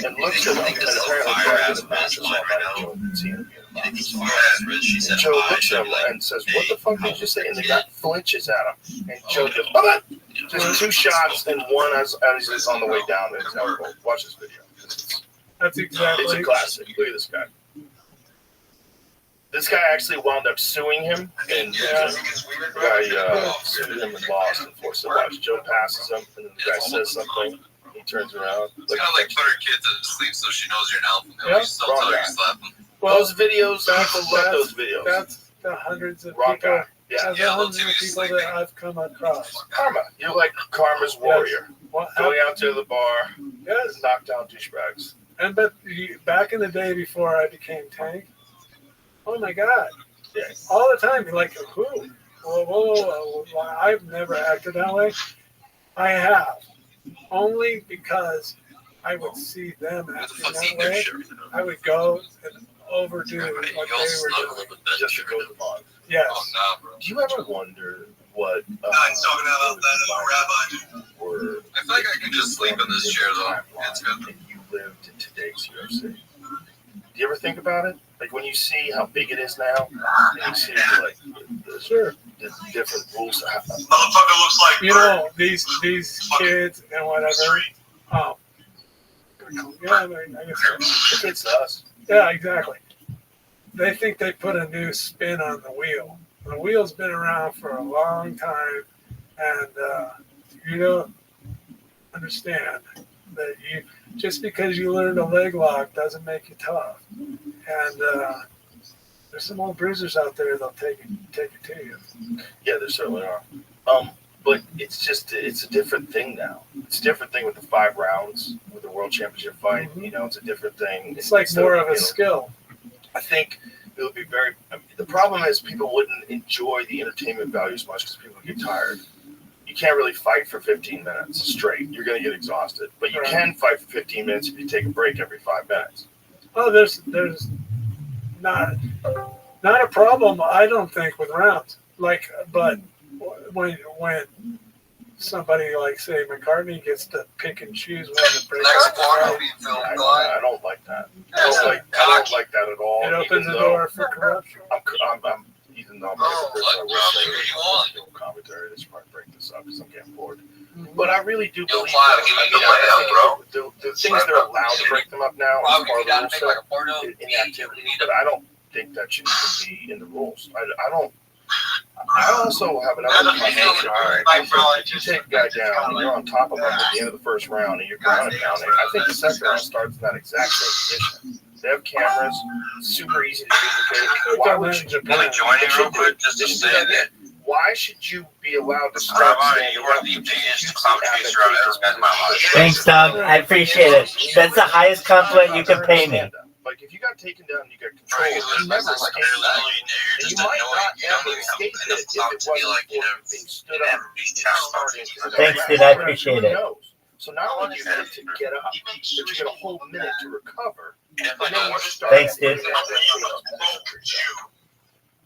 and looks at him, and apparently Joe didn't pass all night. Joe didn't see him. And Joe looks at him and says, "What the fuck did you say?" And the guy flinches at him. And Joe goes, "Oh, just 2 shots and one as he's on the way down to his elbow." Watch this video. That's exactly. It's a classic. Look at this guy. This guy actually wound up suing him, and the guy sued him and lost and forced to watch. Joe passes him, and then the guy says something. He turns around. It's kind of like put her kid to sleep so she knows you're an alpha male. You still tell her you slept. Well, those videos, people love those videos. That's the hundreds of Wrong people. guy. Yeah. That's the hundreds of people that I've come across. Karma. You're like Karma's warrior. What Going out to the bar, Yes. knock down douchebags. And but back in the day before I became Tank, oh my God, Yes. all the time, like who? Whoa, I've never acted that way. I have, only because I would see them acting that way. I would go and overdo what they were doing. Just to go to the bar. Yes. Do you ever wonder what? He's talking about that rabbi. Or I feel like I can just sleep in this chair though. It's good. and you lived in today's UFC. Do you ever think about it? Like when you see how big it is now, and you see like the different rules. Motherfucker looks like You know, these kids and whatever. Yeah, I mean, I guess. It's us. Yeah, exactly. They think they put a new spin on the wheel. The wheel's been around for a long time, and you don't understand that you just because you learned a leg lock doesn't make you tough. And there's some old bruisers out there that'll take it to you. Yeah, there certainly are. But it's a different thing now. It's a different thing with the 5 rounds with the world championship fight. You know, it's a different thing. It's like more of a skill. I think it would be very. The problem is people wouldn't enjoy the entertainment value as much because people get tired. You can't really fight for 15 minutes straight. You're going to get exhausted. But you can fight for 15 minutes if you take a break every 5 minutes. Oh, there's not a problem, I don't think, with rounds. Like, but when somebody like say McCartney gets to pick and choose when to break up, I don't like that. I don't like that at all. it opens the door for corruption. Even though I'm a person, I will say commentary. They should probably break this up because I'm getting bored. But I really do believe the things they're allowed to break them up now are rule set inactivity, but I don't think that should even be in the rules. I also have another comment. If you take a guy down and you're on top of him at the end of the first round and you're grounded down there, I think the second round starts in that exact same position. They have cameras, super easy to duplicate. Why would you Can we join you real quick just to say that? Why should you be allowed to start standing You are the biggest clown chaser I've ever met in my life. Thanks, Doug. I appreciate it. That's the highest compliment you can pay me. Like if you got taken down and you got control, you never escaped that. And you might not ever escape it if it wasn't for being stood up and Thanks, dude. I appreciate it. So not only do you get to get up, but you get a whole minute to recover. Thanks, dude.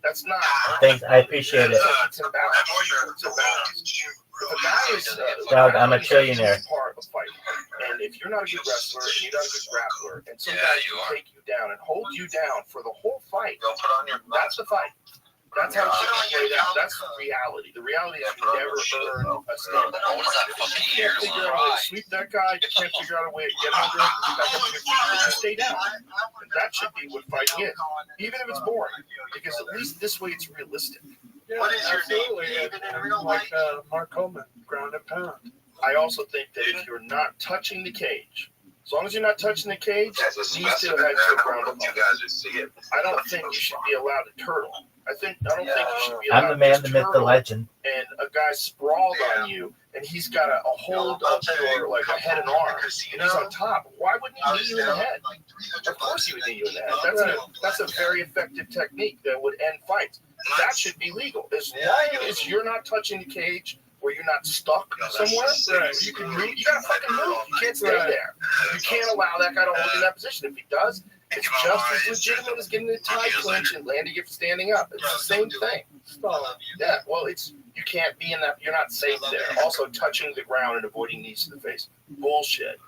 That's not. Thanks, I appreciate it. It's a balance. It's a balance. If a guy is Doug, I'm a trillionaire. part of fighting, and if you're not a good wrestler and you're not a good grappler, and some guy can take you down and hold you down for the whole fight, that's the fight. That's how it should be played out. That's reality. The reality is you never earn a stand. You can't figure out a way to sweep that guy. You can't figure out a way to get him under him. You stay down. And that should be what fighting is. Even if it's boring. Because at least this way it's realistic. Yeah, what is your name? Like Mark Coleman, ground and pound. I also think that if you're not touching the cage, as long as you're not touching the cage, you need to have your ground and pound. I don't think you should be allowed to turtle. I don't think you should be allowed I'm the man, to the myth, the turtle legend. and a guy sprawled on you, and he's got a hold of your like a head and arm, and he's on top. Why wouldn't he knee you in the head? Of course he would knee you in the head. That's a very effective technique that would end fights. That should be legal as long as you're not touching the cage where you're not stuck somewhere. You can move. You gotta fucking move. You can't stay there. You can't allow that guy to hold in that position. If he does, it's just as legitimate as getting a tie clinch and landing it standing up. It's the same thing. Yeah, well, you can't be in that. You're not safe there. Also, touching the ground and avoiding knees to the face. Bullshit.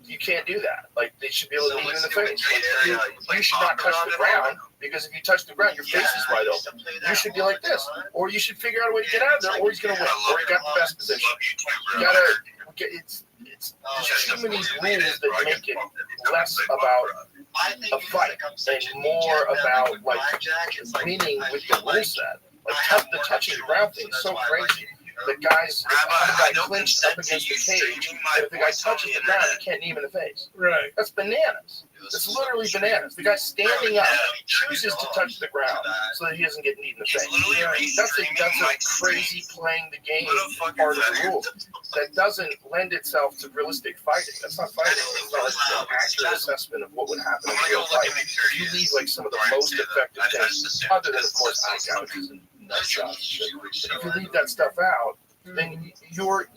You can't do that. Like, they should be able to knee you in the face. You should not touch the ground, because if you touch the ground, your face is wide open. You should be like this. Or you should figure out a way to get out of there, or he's going to win. Or he got the best position. You got to get it's there's too many rules that make it less about a fight and more about, like, winning with the rule set. Like, the touching the ground thing is so crazy. The guy clinched up against the cage, and if the guy touches the ground, you can't knee him in the face. Right. That's bananas. It's literally bananas. The guy standing up chooses to touch the ground so that he doesn't get kneed in the face. That's a crazy playing the game part of the rule that doesn't lend itself to realistic fighting. That's not fighting. It's not an accurate assessment of what would happen in a real fight. You leave like some of the most effective things, other than of course eye gouges and nut shots. But if you leave that stuff out, then you're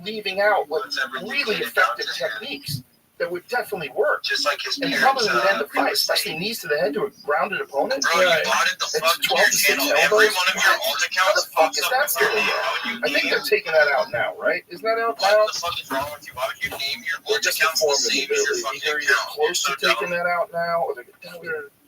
leaving out like really effective techniques that would definitely work. Just like his and probably would end the fight, especially knees to the head to a grounded opponent. Bro, you bought it the fuck to your channel. Every one of your alt accounts fuck is that still in there? I think they're taking that out now, right? Isn't that out now? What the fuck is wrong with you? Why would you name your alt accounts the same as your fucking Either you're close to taking that out now, or they're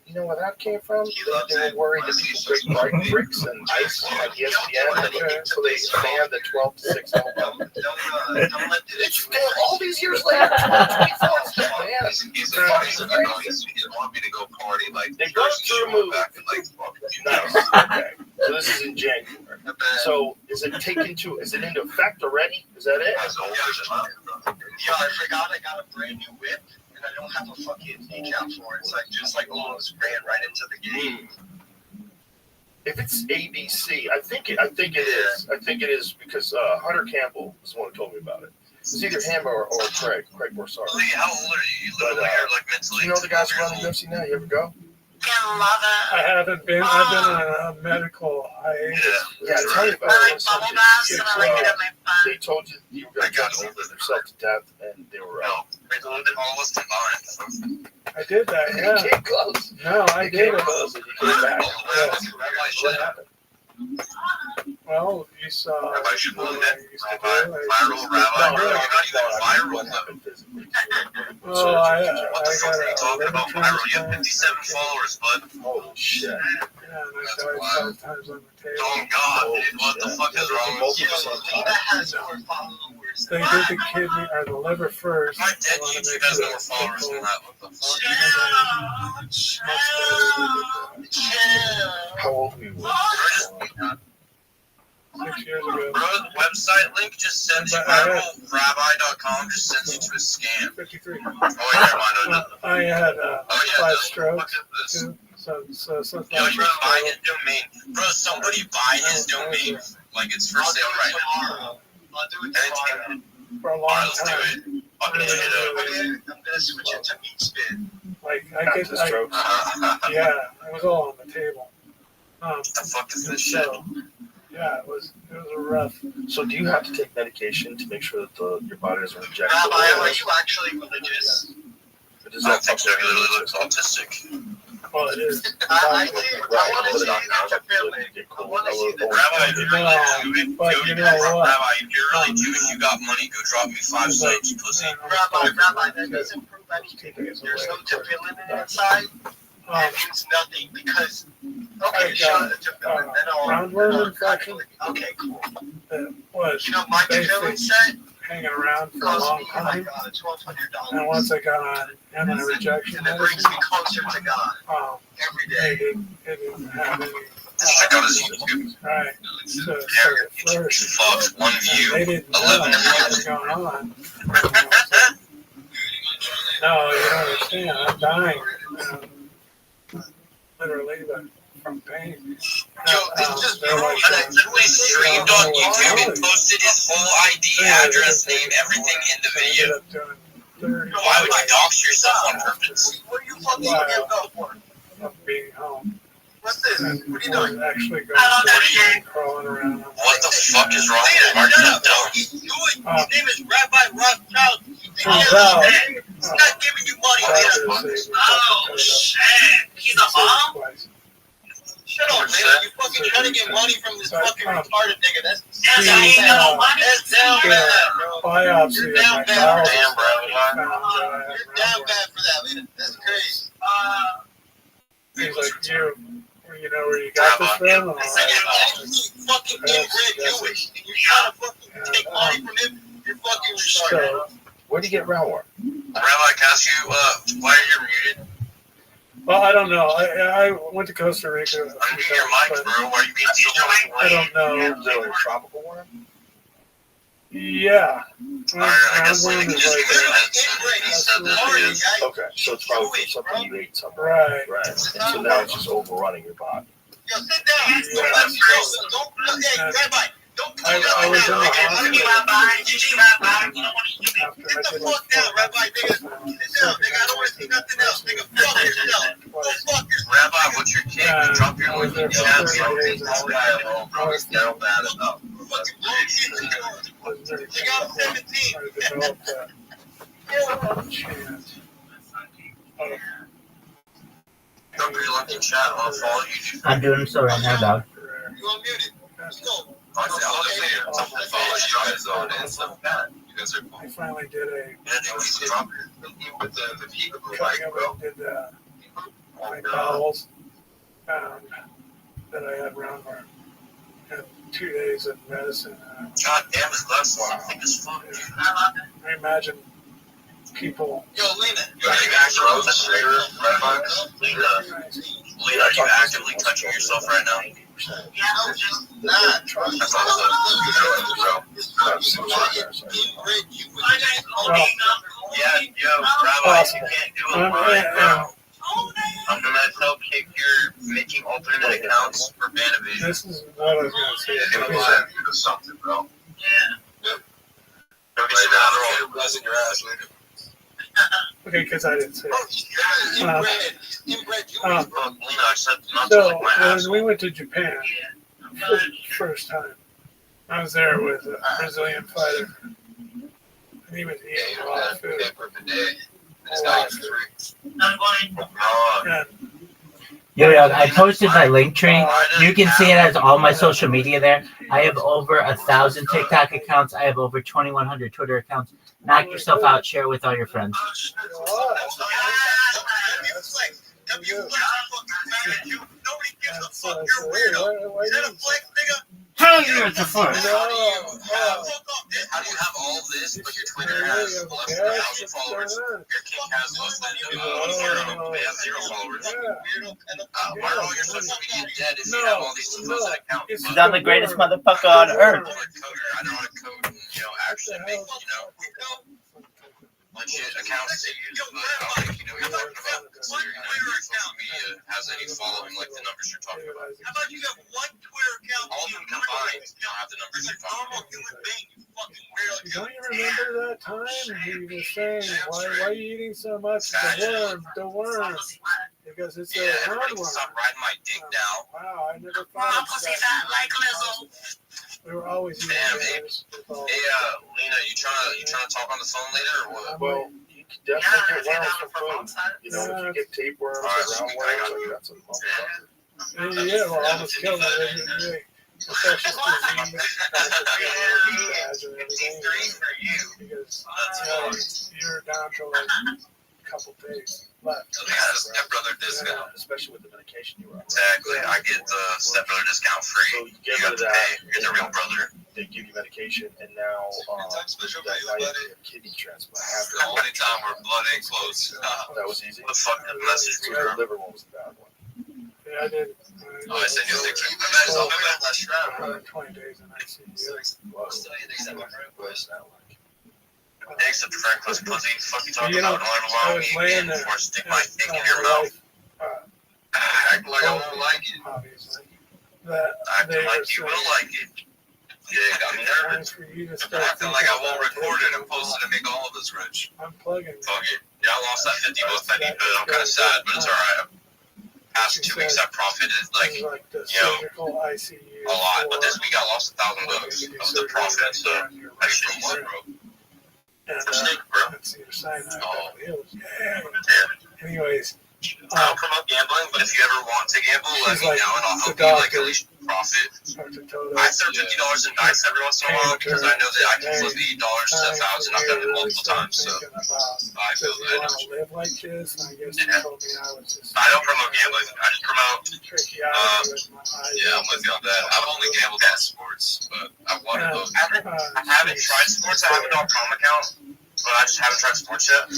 you know where that came from? They were worried that people break bricks and ice on ESPN, so they banned the 12 to 6 album. It's still all these years later, 2024, it's still banned. He want me to go party like they go through a move. Nice. Okay. So this is in January. So is it into effect already? Is that it? Yeah, I forgot I got a brand new whip. And I don't have a fucking decal for it. It's like just like almost ran right into the game. If it's ABC, I think it is. I think it is because Hunter Campbell is the one who told me about it. It's either him or Craig Borsari. How old are you? You live over here, like mentally. Do you know the guys who run the UFC now? You ever go? I haven't been. I've been on a medical hiatus. Yeah, tell me about it. They told you were going to get yourself to death, and they were out. I did that. Yeah. You came close. No, I did it. Close and you came back. What happened? Well, you saw. Rabbi should move that. Viral Rabbi. You're not even viral though. Oh, I what the fuck are you talking about viral? You have 57 followers, bud. Holy shit. Yeah, and I died 5 times on the table. Oh God, dude, what the fuck is wrong with you? They did the kidney or the liver first. My dead YouTube has more followers than that. What the fuck? How old were you? 6 years ago. Bro, the website link just sends you viralrabbi.com just sends you to a scam. 53. Oh, wait, never mind. I had 5 strokes. Look at this. So Yo, you can buy his domain. Bro, somebody buy his domain. Like it's for sale right now. I'll do it tomorrow. For a long Let's do time. it. Fucking hit it I'm gonna switch it to meat spin. Like yeah, it was all on the table. The fuck is this shit? Yeah, it was a rough. So do you have to take medication to make sure that your body doesn't reject Rabbi, it? are you actually religious? I don't think so. He literally looks autistic. Well, it is. I want to see that feeling. I want to see that. Rabbi, if you're really doing, but you know what? Rabbi, if you're really doing, you got money, go drop me 5 cents, pussy. Rabbi, that doesn't prove anything. There's no tefillin inside. That means nothing because I got roundworm infection. Okay, cool. That was You know, my basically set hanging around for a long time. $1,200. And once I got on anti-rejection And it brings medicine, me closer to God every day. it didn't have any. Check out his YouTube. Right. So it started flourishing. Fox, one view, They didn't know 11 what was going on. No, you don't understand. I'm dying. Literally, but from pain. Yo, this just proves that he streamed on YouTube and posted his whole ID, address, name, everything in the video. Why would you dox yourself on purpose? What are you fucking about for? Of being home. What's this? What are you doing? Actually going I love that shit. crawling around. What the fuck is wrong with Mark? His name is Rabbi Rothschild. He's not giving you money. Oh, shit. He's a mom? Shut up, man. You fucking trying to get money from this fucking retarded nigga. That's down bad, bro. Biopsy. You're down bad for that. You're down bad for that, Lena. That's crazy. He's like, you know where you got this from? He's fucking inbred Jewish. And you're trying to fucking take money from him. You're fucking retarded. Where'd you get roundworm? Rabbi, can I ask you why you're muted? Well, I don't know. I went to Costa Rica. Unmute your mic, bro. Why are you being so I don't know. Is it a tropical worm? Yeah. I guess Roundworm like, is like Okay, so it's probably something you ate somewhere. Right. Right. And so now it's just overrunning your body. Yo, sit down. Don't, hey, Rabbi, don't come down. I was in the hospital. Get the fuck down, Rabbi, nigga. Sit down, nigga. I don't want to see nothing else, nigga. Fuck yourself. Go fuck yourself. Rabbi, what's your kid? Drop your link in chat. Bro, he's down bad enough. Fucking bullshit. Nigga, I'm 17. Drop your link in chat. I'll follow you. I'm doing so right now, dog. You unmuted. Let's go. I'll just say something to follow you guys on and stuff like that. You guys are cool. I finally did a with the people who cutting up and did my bowels. Found that I had roundworm. Had 2 days of medicine. God damn, is that something as fuck, dude? I imagine people. Yo, Lena, are you actively are you actively touching yourself right now? No, just not. That's yeah, yo, Rabbi, you can't do it live, bro. I'm gonna help kick your making alternate accounts for ban evasion. This is what I was gonna say. You're gonna lie and do something, bro. Yeah. Don't get your Adderall in your ass later. Okay, because I didn't say it. So, when we went to Japan, first time, I was there with a Brazilian fighter. And he was eating a lot of food. Yo, I posted my link tree. You can see it as all my social media there. I have over 1,000 TikTok accounts. I have over 2,100 Twitter accounts. Knock yourself out. Share with all your friends. Hell yeah, it's a fun. How do you have all this, but your Twitter has less than 1,000 followers? Your kick has less than 0. They have 0 followers. Why are all your social media dead if you have all these supposed accounts? Because I'm the greatest motherfucker on earth. I don't want to code and, actually make, legit accounts to use, but I don't think you know what you're talking about considering that your social media has any following like the numbers you're talking about. How about you have one Twitter account? All of them combined don't have the numbers you're talking about. Human being, you fucking weirdo. Don't you remember that time he was saying, why are you eating so much? The worm. Because it's a roundworm. Stop riding my dick now. Wow, I never thought of that. We were always eating this. Hey, Lena, you trying to talk on the phone later or what? Well, you can definitely get worms for food. If you get tapeworms or roundworms, that's a motherfucker. Yeah, well, I almost killed it every day. Infectious disease, because you're down to like couple days left. So they got a stepbrother discount. Especially with the medication you were on. Exactly. I get the stepbrother discount free. So you get rid of to that. pay. You're the real brother. They give you medication, and now now you have a kidney transplant. The only time where blood ain't close. That was easy. The fucking message, The bro. liver one was the bad one. Yeah, I did. Oh, I said you think so. Well, Imagine last round, bro. 20 days in ICU. Except for Franklin's pussy. Fuck you talking You know, about? Don't ever I lie was to me laying again there. before I stick my dick in My your mouth. wife, Act like I won't like it. obviously, that Acting they were like you will saying, like it. Yeah, it got me time nervous. for you to start Acting like I thinking won't about record it and taking post it and make all of us rich. I'm plugging. Fuck it. Yeah, I lost that 50 bucks I need, but I'm kind of sad, but it's alright. Past 2 weeks I profited like, This is like the you know, surgical ICU. a lot. But this for- week I lost $1,000 of the profit, so that shit was bro. And, Mistake, bro. that's your sign that Oh. Hills. Yeah. Yeah. Anyways, I don't promote gambling, but if you ever want to gamble, let She's me like know and I'll help the you like doctor. at least profit. Dr. Toto, I throw $50 in dice every once in a while because I know that I can flip $80 to $1,000. I've done it multiple times, so I feel you good. want to live like this? And I guess you Yeah. told me I was just I don't promote gambling. I just promote. tricky out with my eyes. Yeah, I'm with you on that. I've only gambled at sports, but I wanted those. I haven't tried sports. I have a .com account, but I just haven't tried sports yet.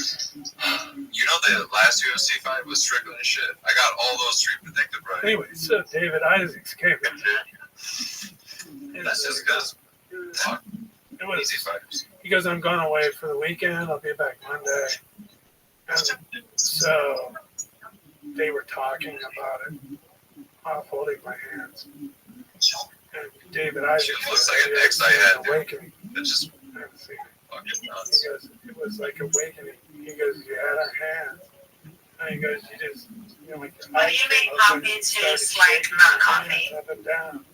You know the last UFC fight was Strickland and shit. I got all those three predicted right. Anyway, so David Isaacs came in. That's just because It was, easy fighters. he goes, I'm going away for the weekend. I'll be back Monday. And so they were talking about it, holding my hands. And David Isaacs Looks like an ex I had, dude. awakening. It's just I haven't seen it. fucking He nuts. goes, it was like awakening. He goes, you had our hands. And he goes, you just, you know, like your Why do eyes you make came open, coffee you started taste like shaking not your coffee? hands up and down.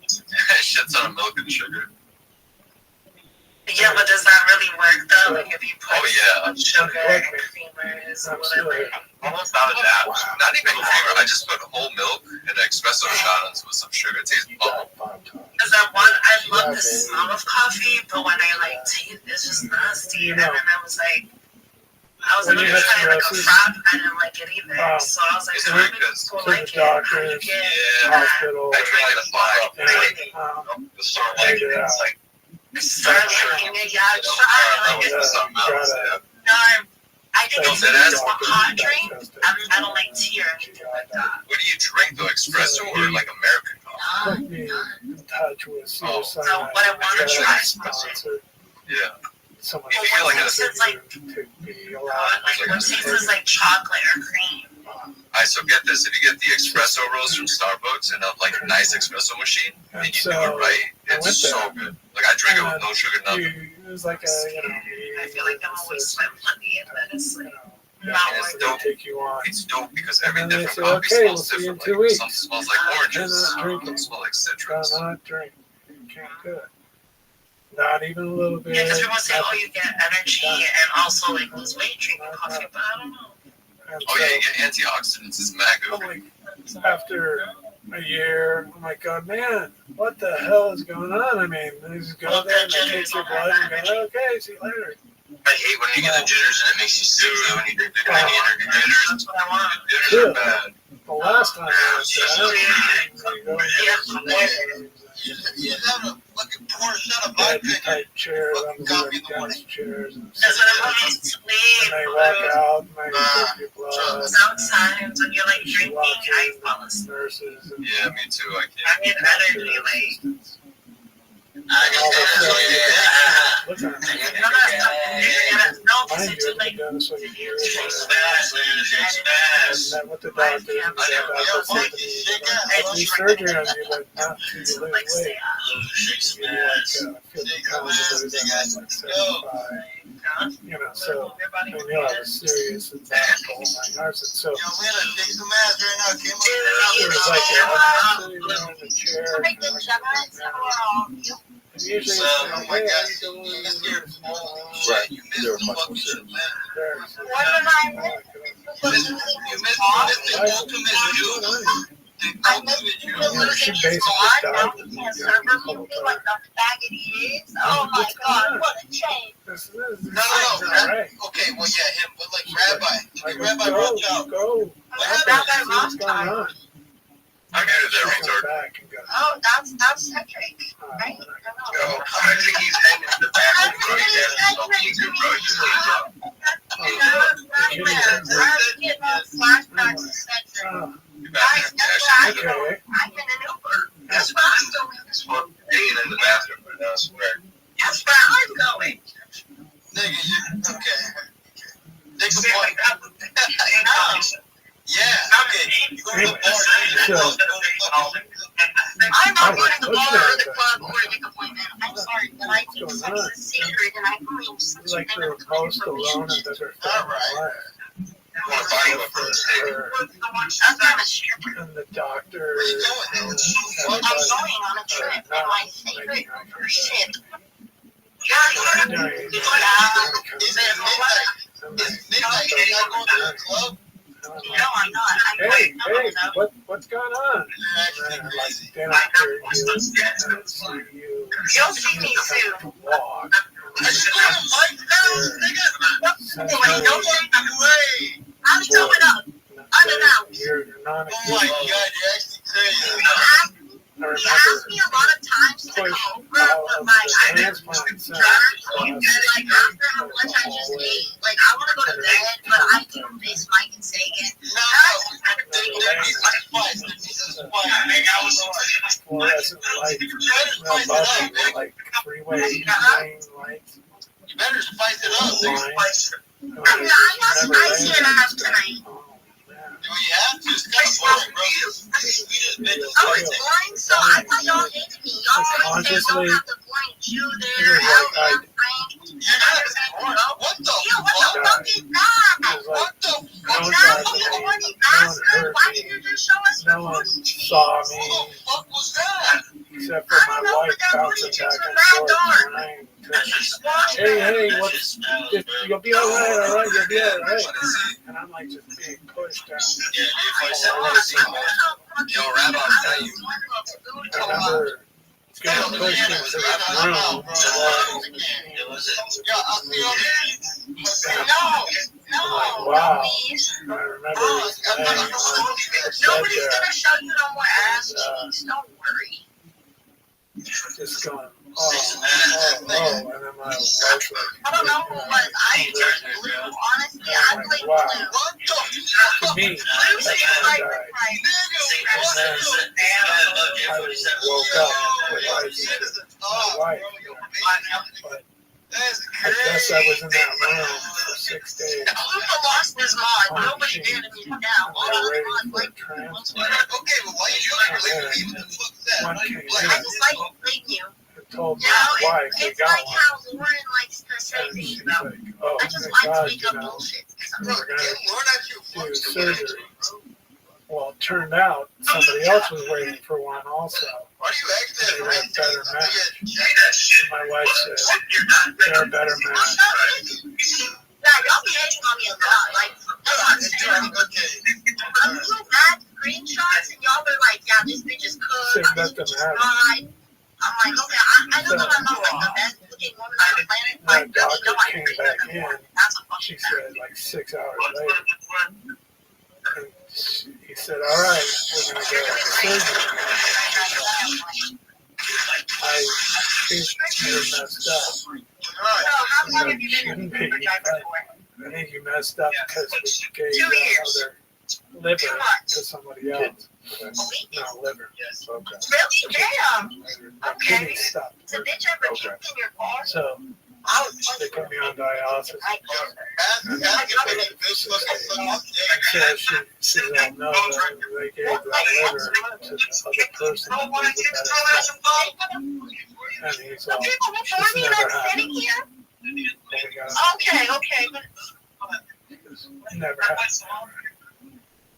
Shit's on milk and sugar. Yeah, but does that really work though? Like if you put Oh yeah. sugar and creamers or I'm still whatever. here. Almost out of that. Not even creamer. I just put whole milk and an espresso shot with some sugar. It tastes bomb. Because I love the smell of coffee, but when I like taste, it's just nasty. And then I was like, I was When gonna you had try like a cirrhosis, frap, I didn't like it either. Oh. So I was like, It's I'm weird gonna because go So like the it. How do you doctors, get Yeah. hospital, I drink like the um, start liking it. It's like start liking it? Yeah, I'm trying. Like, it's, something else. Yeah. no, I think it's Don't say that. just a hot drink. I don't like tea or anything like that. What do you drink though? Espresso or like American coffee? put me in touch with Oh. suicide. So, but I wanna try sponsor Yeah. someone If you feel like it's like to be like allowed. what tastes like chocolate or cream. Alright, so get this. If you get the espresso rolls from Starbucks and a like nice espresso machine and you do it right, it's so good. Like I drink it with no sugar, nothing. It was like a, I feel like I'm always spend money and then it's like Yeah, not it's worth dope. take you on. It's dope because every And then they different say, coffee okay, we'll smells see you in different. 2 Like, weeks. some smells like oranges, Cannot drink some it. smell like citrus. Cannot drink. You can't do it. Not even a little bit. Yeah, because people say, oh, you get energy and also like lose weight drinking coffee, but I don't know. And Oh yeah, so, you get antioxidants. It's mad I'm good. like, after a year, I'm like, God, man, what the hell is going on? I mean, they just go there and they take your blood and go, okay, see you later. I hate when you get the jitters and it makes you sick though when you drink the green energy jitters. That's what I want. Jitters are bad. The last time I was there, You have a fucking poor shot of they had vodka. type chairs, I'm Copy the the morning. desk chairs, and That's what I'm wanting to and they walk out and they take your blood. Sometimes when you're like drinking, I fall asleep. Nurses and Yeah, me too. I I can't. get energy like. Look at me. No, because Mind you you, do I've like. been doing this for You years. taste I met with the doctor. And the doctor said to me, do surgery on you, but not to lose like weight. stay Maybe like 50 pounds of lose, like 75. You know, so I knew I was serious and that whole nine yards. And so Yo, we had a dig some ass right now. Came it was like I'm sitting there in the chair. And usually it's oh like, my hey, God, how you doing? Right. You missed They were the much more fucking serious. man. You missed the ultimate dude. I know you're losing his God. Now he can't serve me like the faggot he is. Oh my God, what a shame. No. Okay, well, yeah, him, but like Rabbi Rothschild. What happened? Rabbi Rothschild. I muted that retard. Oh, that's Cedric, right? I think he's hanging in the back. I'm getting flashbacks to Cedric. Guys, that's why I'm in an Uber. That's where I'm going. Hanging in the bathroom right now, I swear. That's where I'm going. Nigga, you, okay. Take a point. Yeah, okay. You go to the bar. I'm not going to the bar or the club or to make an appointment. I'm sorry, but I think sex is sacred and I believe such a thing as most alone and never found life. That's not a stripper. And the doctor. Where you going? I'm going on a trip in my favorite ship. Is it midnight? Is midnight? You're not going to the club? No, I'm not. Hey, what's going on? You're You'll see me soon. Walk. Wait, don't take me away. I'm coming up. Unannounced. You're not. Oh my God, you're actually crazy. He asked me a lot of times to come over, but like I didn't want to. And like after how much I just ate, like I want to go to bed, but I do miss Mike and Sagan. Like freeway lane lights. You better spice it up. I got spicy enough tonight. Do we have to? It's kind of boring, bro. Oh, it's boring? So I thought y'all hated me. Y'all always say don't have to blame you there, Frank. What the fuck is that? What the fuck? Exactly, you horny bastard. Why didn't you just show us your booty cheeks? Saw me. What the fuck was that? Except for my wife bouncing back and forth. Hey, you'll be alright, you'll be alright. And I'm like just being pushed down. Yeah, yo, Rabbi, I'll tell you. I remember getting pushed into the room. Wow. I remember nobody's gonna show you no more ass cheeks. Don't worry. Just going, and then my wife's like, I don't know who it was. I played blue. Honestly, I played blue. What the to me, Blue that's seems when I like died. the I woke up with my wife, but I guess I was in that room for 6 days. Luca lost his mind. Nobody dared to meet him now. All Ready on for like, transplant. Okay, but why you believe me? What the fuck's that? One came I just like playing you. and told You my know, wife they it's got like one. how Lauren likes to say And things she's about like, oh, I just thank like to God, make you up know, bullshit. we're going Learn to do surgery. Well, it turned out somebody else was waiting for one also. Why do you act They that? had a better match. My wife said, Yeah, they're a better match. y'all be hating on me a lot. Like, I'm saying, I'm doing bad screenshots, and y'all were like, yeah, this bitch is Said cooked. nothing This bitch is happened. fried. I'm like, okay, I know that I'm not like the best looking woman on the planet, but I My really know doctor I came agree back with in. her. That's a fucking She fact. said like 6 hours later. And he said, all right, we're going to go to surgery. I think you messed up. So, how long have you been Shouldn't an be. Uber driver for? I think you messed up because we gave 2 years. other liver to somebody else. A week? No, liver. Okay. Really? Damn. My Okay. kidney stopped. Is a bitch ever puked in your car? So they put me on dialysis. So she said, oh no, they gave that liver to the other person who was the best. And he's all, People before it's me never that's happened. sitting here? We got Okay, but it never happened.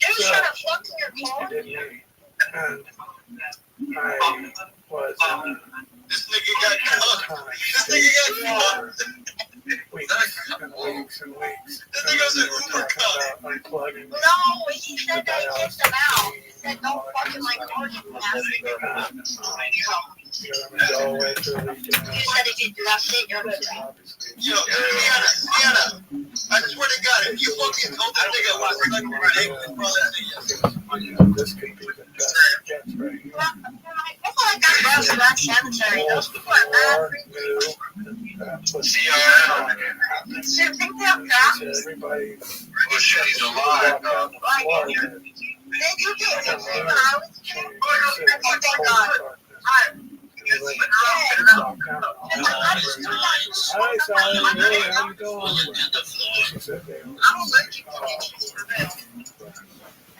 you should have fucked in your car. He didn't eat. And I was This nigga got caught. This nigga got caught. weeks and weeks and weeks. This nigga's an And we were Uber talking cop. about unplugging No, he said they kicked him out. said, don't fucking like argue with us. Go away for the weekend. You said if you do that shit, you're good. Yo, Deanna, I swear to God, if you fucking told that nigga what we're looking for, they would throw that nigga. This could be the best get right here. I feel like that girl's in that cemetery. Those people are mad. Shit, think they're crap. Everybody. Oh shit, he's alive, bro. Did you get him when I was here? Oh, thank God. Hi, Sally. Hey, how you doing? She said they were.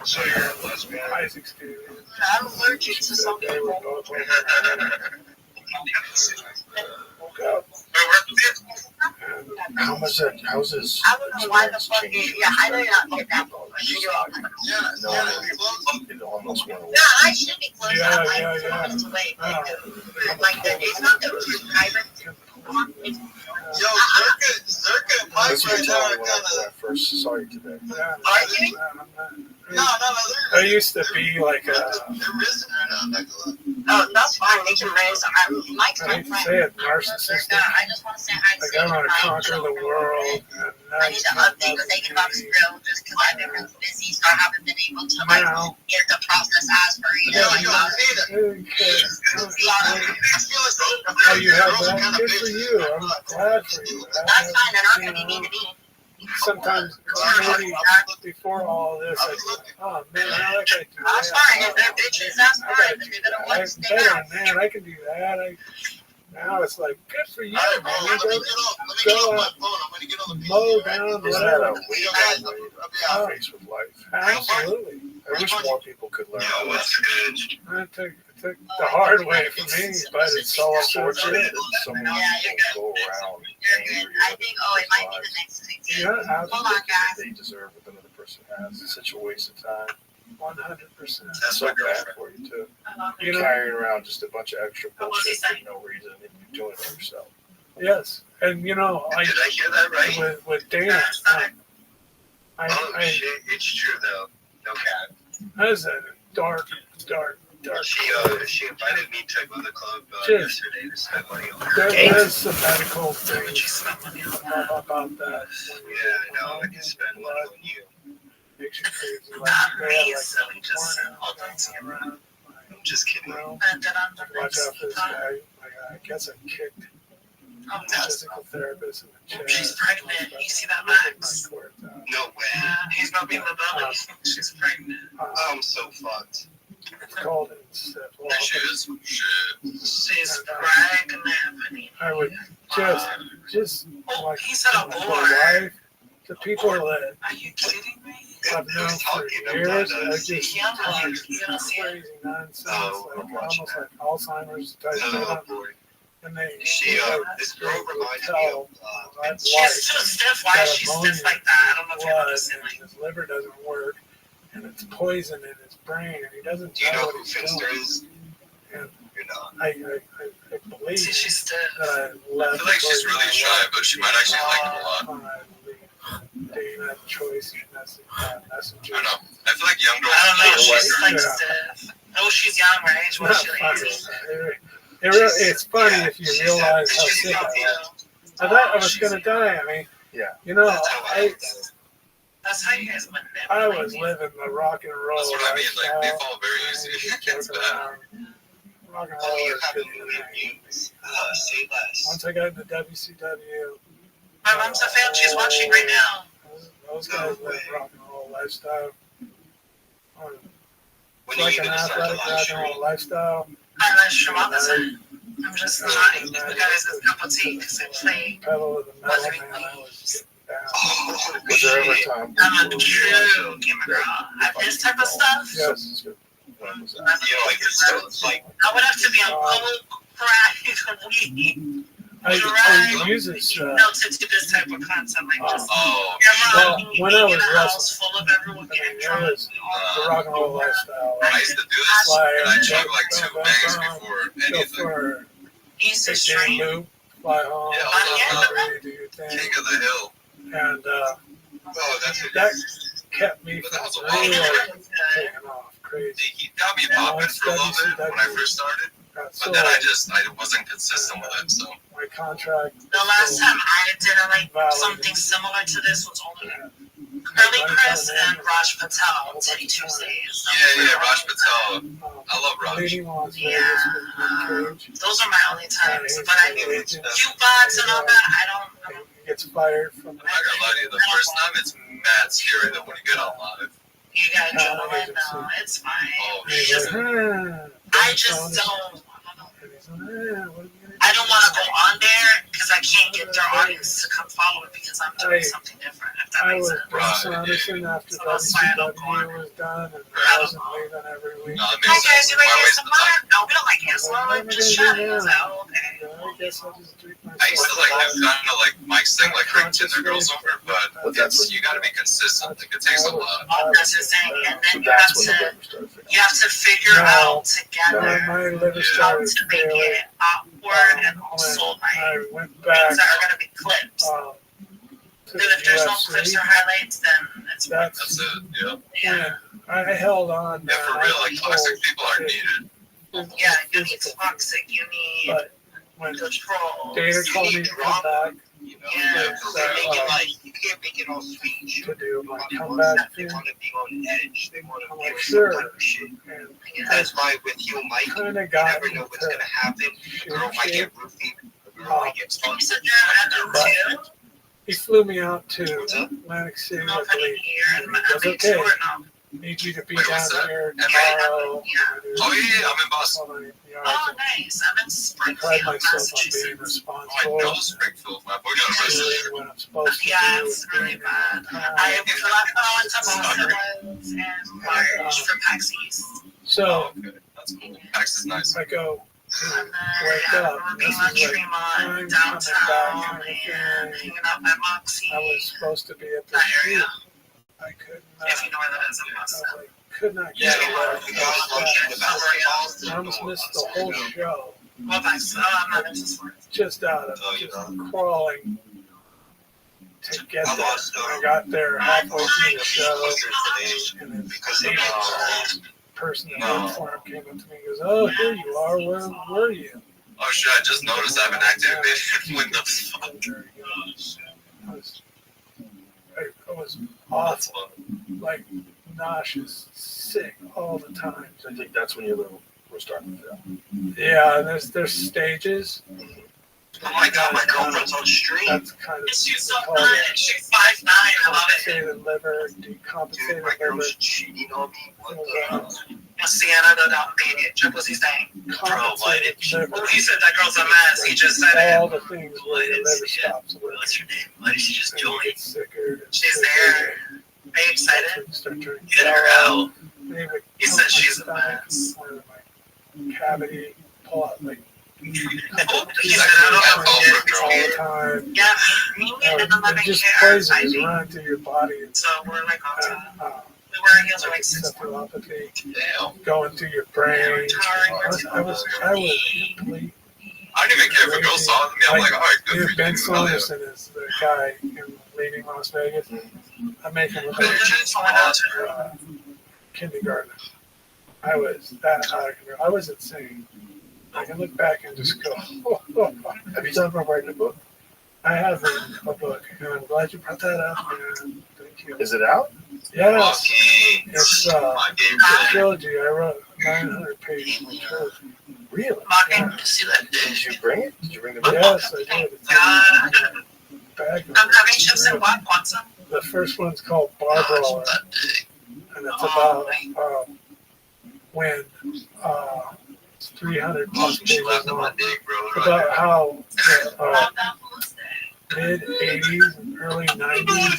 So you're a lesbian? Isaac's dude. I'm allergic to some people. Woke up. How's his? I don't know why the fuck you, yeah, I know you're not getting that bold. No, it almost went away. No, I should be close. I'm like 2 minutes away. Like, it's not that we're private. Yo, Zerka and Mike That's right what now are when I first saw you today. Are you? No, I used to be like a. they're risen right now. Oh, that's fine. They can raise. Mike's I my hate to friend. say it, narcissistic. I just want to say hi to Like I want to conquer the world. And I need to update the Naked Box Grill just because I've been really busy, so I haven't been able to like get the process as per you know. Like, how you have that? Good for you. I'm glad for you. That's fine. They're not going to be mean to me. Sometimes, maybe before all this, I thought, oh man, how do I do that? That's fine. If they're bitches, that's fine. But they're going to want to stay out. Man, I can do that. Now it's like, good for you, All right, man. bro, let me get on my phone. I'm going to get on the Mow down, Isn't that a whatever. way to face with life? Absolutely. I wish more people could learn. Yo, what's good? It took the hard way for me, but it's so Unfortunate unfortunate. that so many people go around angry I think, oh, it might be the next week. Yeah, Hold on, guys. they deserve what another person has. It's such a waste of time. 100%. It's so bad for you too. You You're know, carrying around just a bunch of extra bullshit for no reason, and you're doing it to yourself. yes, and you know, Did I hear that right? with Dana, Oh, shit, it's true, though. No cap. that is a dark. She invited me to go to the club yesterday to spend money on her. There's some medical things about that. Yeah, I know. I can spend money on you. Makes you crazy. Not me, so we just hold on to him. I'm just kidding. Well, And then I'm the watch next out for this guy. I guess I kicked Oh, the physical therapist in the chest. she's pregnant. You see that, Max? No way. Yeah, he's not being the belly. She's pregnant. I'm so fucked. It's called She is. She's pregnant, honey. I would just Oh, like he said a my boy. wife, the people that Are you kidding me? I've known for years are just Yeah, talk like, you don't see it. crazy nonsense, Oh, like I'm almost watching like Alzheimer's type Oh, stuff. boy. And they This girl reminds me of. my She's wife too stiff. Why is she stiff like that? I don't know if you're blood, noticing. Like, and his liver doesn't work, and it's poison in his brain, and he doesn't Do you know what who he's Finster doing. is? And You're not. I believe see, she's stiff. that I left. I feel like she's really shy, but she might actually like him a lot. Dana choice messenger. I don't know. I feel like young girls I don't know. feel She's like like Yeah. stiff. Oh, she's young, right? What is she like? 18? It's funny if you realize how sick I was. I thought I was going to die. I mean, Yeah. you know, That's how you guys met. I was living the rock and roll That's what I mean. Like, they lifestyle. fall very easy. It's Joking bad. around. Rock and Oh, roll you is have good. new reviews. Say less. Once I got into WCW, My mom's a fan. She's watching right now. those guys live rock and roll lifestyle. When It's are like you an going to start the athletic live rock and stream? roll lifestyle. I'm not sure what this is. I'm just not. You guys a cup of tea because I play. Pedal to the metal, man. I was getting down. Oh, Was there ever a shit. time I'm a when you true gamer girl. At this type of stuff, Yes. when was that? You know, like, it's so, like, I would have to be on cold crack weed. I use this. No, to do this type of content, like just oh, camera, Well, when I was in a house wrestling, full of everyone getting it drunk. was the rock and roll lifestyle. I used to do this, and I chugged like 2 bags before Go anything. for Easy 16 stream. loop, fly home, Yeah, do your thing. King of the Hill. And Oh, that's it. that kept me But from that was a really long taking off crazy. a little bit when I first started, but then I wasn't consistent with it. So my contract. The last time I did something similar to this was only Curly Chris and Raj Patel on Teddy Tuesdays. Yeah, Raj Patel. I love Raj. Those are my only times. But I mean, jukebox and all that, I don't. He gets fired from. I'm not gonna lie to you. The first time it's mad scary though when you get on live. You got adrenaline, no, it's fine. Oh shit. I just don't. I don't want to go on there because I can't get their audience to come follow it because I'm doing something different. If that makes sense. Anderson after WCW was done, and I wasn't leaving every week. Hi guys, you like ASMR? No, we don't like ASMR. Like just chatting. I was like, oh, okay. I guess I'll just drink my. I used to like have kind of like Mike's thing, like bring Tinder girls over, but it's you got to be consistent. Like it takes a lot. That's the thing, and then you have to figure out together how to make it awkward and also like things that are going to be clips. Then if there's no clips or highlights, then that's it. Yeah. I held on. Yeah, for real, like toxic people are needed. Yeah, you need toxic. You need control. Dana told me to come back. Yeah, you can't make it all sweet. To do my comeback They want to be on edge. They want to be sure. shit. That's why with you and Mike, you never know what's going to happen. A girl might get roofied. A girl might get stung. He flew me out to Atlantic City, I believe. And it was okay. Need you to be down here tomorrow. Oh yeah, I'm in Boston. Oh, nice. I'm in Springfield, I pride myself on being Massachusetts. responsible. I know Springfield. My boy got arrested. When I'm supposed to Yeah, do it's it. really bad. I went to Boston and March from PAX East. So, That's cool. PAX is nice. I go, And wake then up. we're being This on is like Tremont, I'm downtown, coming back and hanging out at Moxie. I was supposed to be at the That shoot. area. I could If you not. know where that is in Boston. I could not Yeah, get Yeah, I almost missed the whole show. well, that's, I'm not into sports. Just out of just crawling to get there. I got there halfway through the show, and then the person that worked for him came up to me and goes, "Oh, here you are. Where were you?" Oh shit! I just noticed I haven't activated Windows. I was awful, like nauseous, sick all the time. I think that's when you're we're starting to feel. Yeah, and there's stages. Oh my god, my girlfriend's on stream. That's kind of She's so good. She's 5'9". I love it. compensated liver, Dude, decompensated my liver. girl's cheating on me. What the Sienna, the dog baby. Check what's his name. Compensated liver. Well, he said that girl's a mess. He just said it. All the things where your liver stops working. What's her name? Why did she just And you join? get sicker and She's sicker. there. Are you excited? And start drinking. Get her out. They would He pump said my she's a stomach, mess. where my cavity, pull out like He said, I don't know. all the time. Yeah, me and the It living just care. poisons I mean, run through your body. so we're like on top. We Uh, wear heels for like 6 months. encephalopathy Damn. going through your brain. I was complete. I didn't even care if a girl saw me. I'm like, all right, good for Ben you. Saunderson is the guy in Leaving Las Vegas. I make him look But like you're doing someone else. kindergarten. I was that out of control. I was insane. I can look back and just go, Have you done from writing a book? I have written a book, and I'm glad you brought that up, man. Thank you. Is it out? Yes, Fucking it's my game a plan. trilogy. I wrote a 900-page trilogy. Really? Mocking to see that Did dish. you bring it? Did you bring the book? Yes, I did. It's God. in a bag of I'm having chips and what? Want some? The first one's called Bar Brawler, and it's about when it's 300 plus She pages laughed at my long, dick, bro. about how the Love that Wednesday. mid 80s and early 90s people used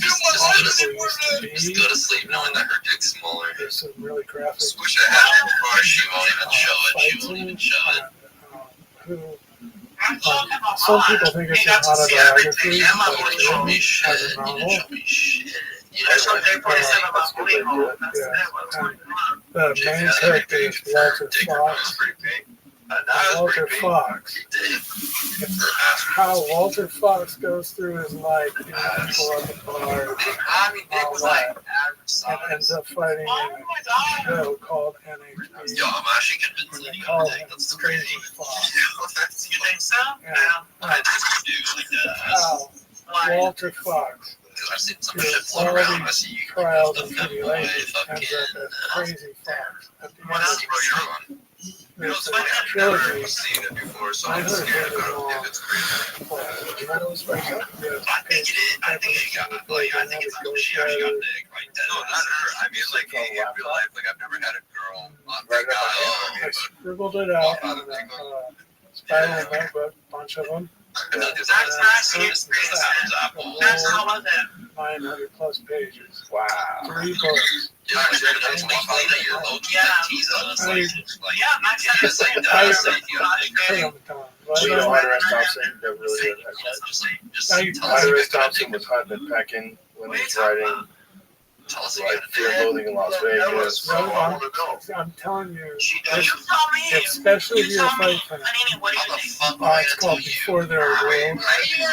to Just be. go to sleep knowing that her dick's smaller. There's some really graphic Just wish I had it before. She won't even show it. She fights won't in even it. show it. Who I'm talking about some people think it's We got an to see autobiography, everything. Yeah, my but boy it's showed me written shit. as a You novel. didn't show me shit. You That's know what they probably said about That's good, Bully they Hole. do it. That's what's going on. The main character is Walter Fox. pretty big. Walter Fox. It's how Walter Fox goes through his life, people at the bar, I mean, Dick was like, and ends up fighting in a show called NHB. Yo, I'm actually convinced that you Called got him That's Crazy crazy. Fox. You think so? And I just do like that. Walter Fox, Because I've seen some through shit float all around. I these see you trials stuff and that tribulations, fucking. ends up as Crazy Fox. At the What end else? Bro, you're on. of It's this funny, I've never trilogy, seen it before, so I I'm heard scared it about was it if it's crazy. You know those right now? I think it is. I think it got. Like, I think it's like she actually got dick. Like, no, not her. I mean, like in real life, like I've never had a girl on the guy. I scribbled it out on a spiral notebook, bunch of them. That's nice. That's how was it? 900 plus pages. Wow. 3 books. Yeah, that's one thing that you're low key that tease us. Like, Yeah, Max had it's like I- that. Like, you know, So you know Hunter S. Thompson never really did that. just tell us Hunter you S. got Thompson was hunting and pecking when he was writing Tell us like Fear and Loathing in Las Vegas. I'm telling you, You tell me. especially if You you're a tell me. fight fan. Panini, what do How you the think? fuck am I It's gonna tell called you? Before There Were Rules. And Yeah,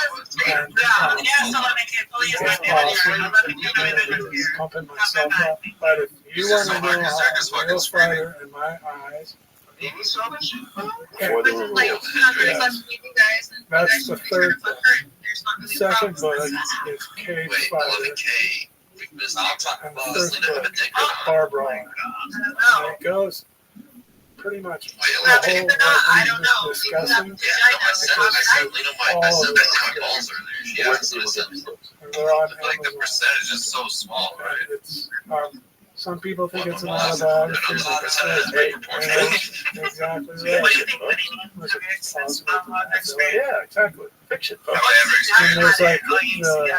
so let me get please it's my manager. awesome. Let me get my manager here. Pumping myself up. But if you want to know how a real fighter in my eyes, Before there were rules. that's the third book. The second book is Cage Wait, Fighter. 11K. I'm talking And about the this third thing of a book dick. is Barbara. And it goes pretty much Wait, the 11K. whole what we've been discussing. Yeah, no, I said I said that to my balls earlier. Yeah, Where that's did what I said. people get these books? And we're on Like the Amazon. percentage is so small, right? It's some people think it's an And autobiography. I'm but just percentage is hey, very proportional. exactly What do you right. think, Panini? Listen, positive. Yeah, exactly. Fiction. Have I ever And experienced there's like Oh, you see, the yeah,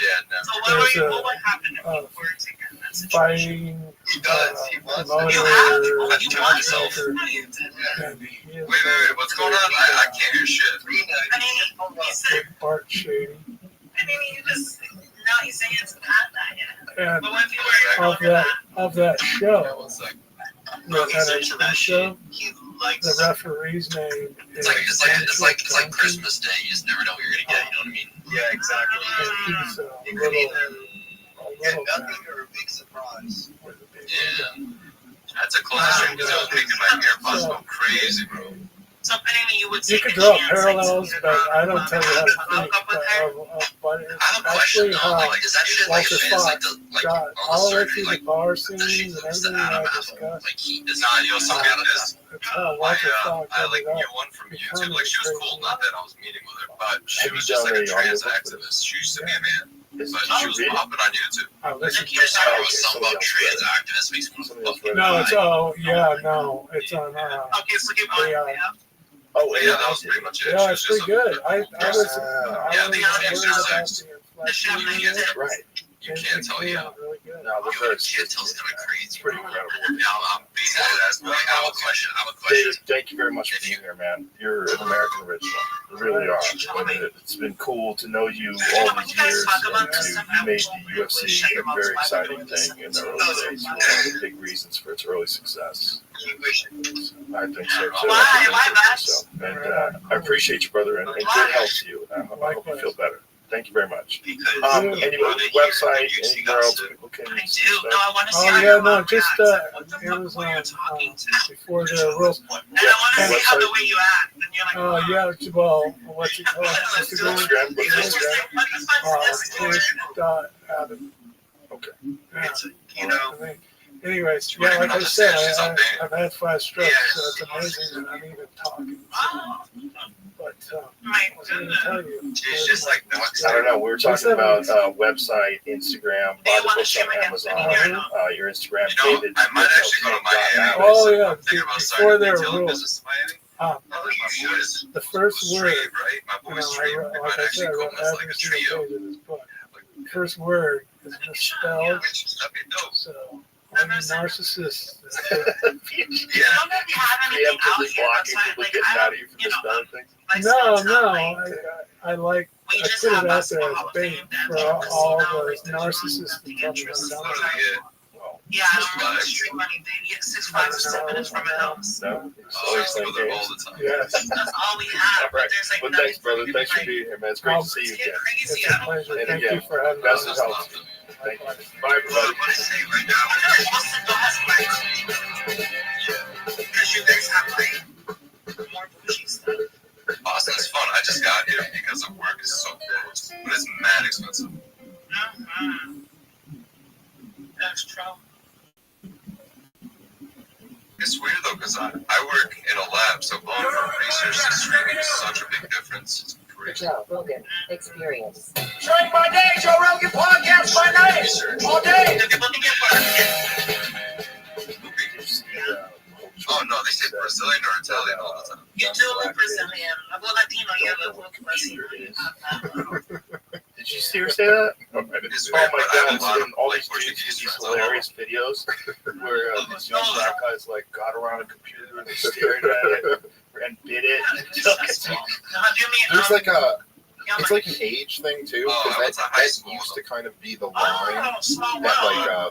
Yeah, no. So what were you? There's a- What would happen if uh, you were to get in that situation? fighting He does. He wants promoter, to. You have to. How do you turn yourself? and Wait, what's going on? I can't hear shit. Panini, you said, Bart Shady. Panini, you just, now you say it's not that yet. And But what if you were of to go that that? of that Yeah, show, one sec. the NHB show, He likes the referee's name is It's like Christmas Day. You just never know what you're gonna get. You know what I mean? Yeah, exactly. and he's a little guy or a big surprise. with a big Yeah. That's a close stream because I was making my AirPods go crazy, bro. So Panini, you would You take could a draw chance, parallels, like, but I don't to tell you how to hook think. up with her? But I it's have a question actually though. how Like, is that shit like Walter shit? Is like Fox the like got all the all the way surgery through the like bar that scenes she and moves the everything Adam I asshole? discussed. Like he is not. You know something out of this. It's how My Walter Fox I ended like knew up one from YouTube. becoming Like she was crazy. cool. Not that I was meeting with her, but she Have you was just done like a any trans audiobooks for activist. She used to be a man, Did but you she was read it? popping on YouTube. I listened Like, to you're It was Okay, something somebody about else trans read activists makes me Somebody else fucking read No, it's die. no, it's on Okay, so keep going. Yeah. Yeah. Oh, But yeah, that was pretty much it. yeah, She it's was pretty just good. I was Yeah, worried the audience about is the chef inflection. is Right. You can't tell you. Really good. No, they're You very can't tell it's kind of crazy. It's pretty incredible. Yeah, I'm being asked. I have a question. David, thank you very much for being here, man. You're an American original. You really are. And it's been cool to know you all these years and you made the UFC a very exciting thing in the early days. One of the big reasons for its early success. I think so too. So, and I appreciate you, brother, and good health to you. I hope you feel better. Thank you very much. Any website, anywhere else people can I do. No, I want to see Oh how yeah, your no, mom just reacts. What the fuck Amazon were you talking to? before the rules. And I want to see how the way you act. And you're like, Yeah, well, what's it called? Instagram? What's Instagram? Adam. Okay. Yeah. You know. Anyways, yeah, like I said, I've had 5 strokes, so it's amazing that I'm even talking. But My what was I going to tell you? She's just like, I don't know. We were talking about website, Instagram, buy the books on Amazon. Your Instagram, You know, David. I might actually go to Miami. Oh yeah, I'm thinking about before starting there a were retail rules. business in Miami. Um, My boys, the first word, Trade, right? My boys Trade. We like might I actually said, I go wrote as like every a single trio. page of this book. First word is misspelled, That'd be dope. so only narcissists. Yeah. don't have anything out Preemptively here. That's blocking why, people like, getting I out don't, of you for you know, misspelling things. my No, son's no, not like, I like. we I just put have it out there basketball as Hall of bait Fame that for name us, all you know, those like, there's narcissists nothing to come interest. down. What do I get? Yeah, I don't really stream anything. Yeah, 6 minutes from my house. No. Oh, I used to go there all the time. Yes. That's all we have. All right. But there's like Well, nothing thanks, brother. for me to Thanks for like, being here, man. It's great to see you get again. crazy. It's a I don't pleasure. And Thank again, you for having me. best of health. Thank you. Bye, Well, everybody. what I say right now, Boston don't have like, because you guys have like more bougie stuff. Boston's fun. I just got here because of work is so close, but it's mad expensive. That's true. It's weird though, because I work in a lab, so going from research to streaming is such a big difference. It's crazy. Joe Rogan Experience. Drink by day, Joe Rogan podcast by night. All day. Oh no, they say Brazilian or Italian all the time. You do look Brazilian. I'm Latino, you look Brazilian. Did you see her say that? It's Oh weird, my but I god, have a it's lot in of all like these Portuguese these friends. hilarious videos where these young black guys like got around a computer and they stared at it and bit it. There's like a, it's like an age thing too, because that used to kind of be the line that like Yeah,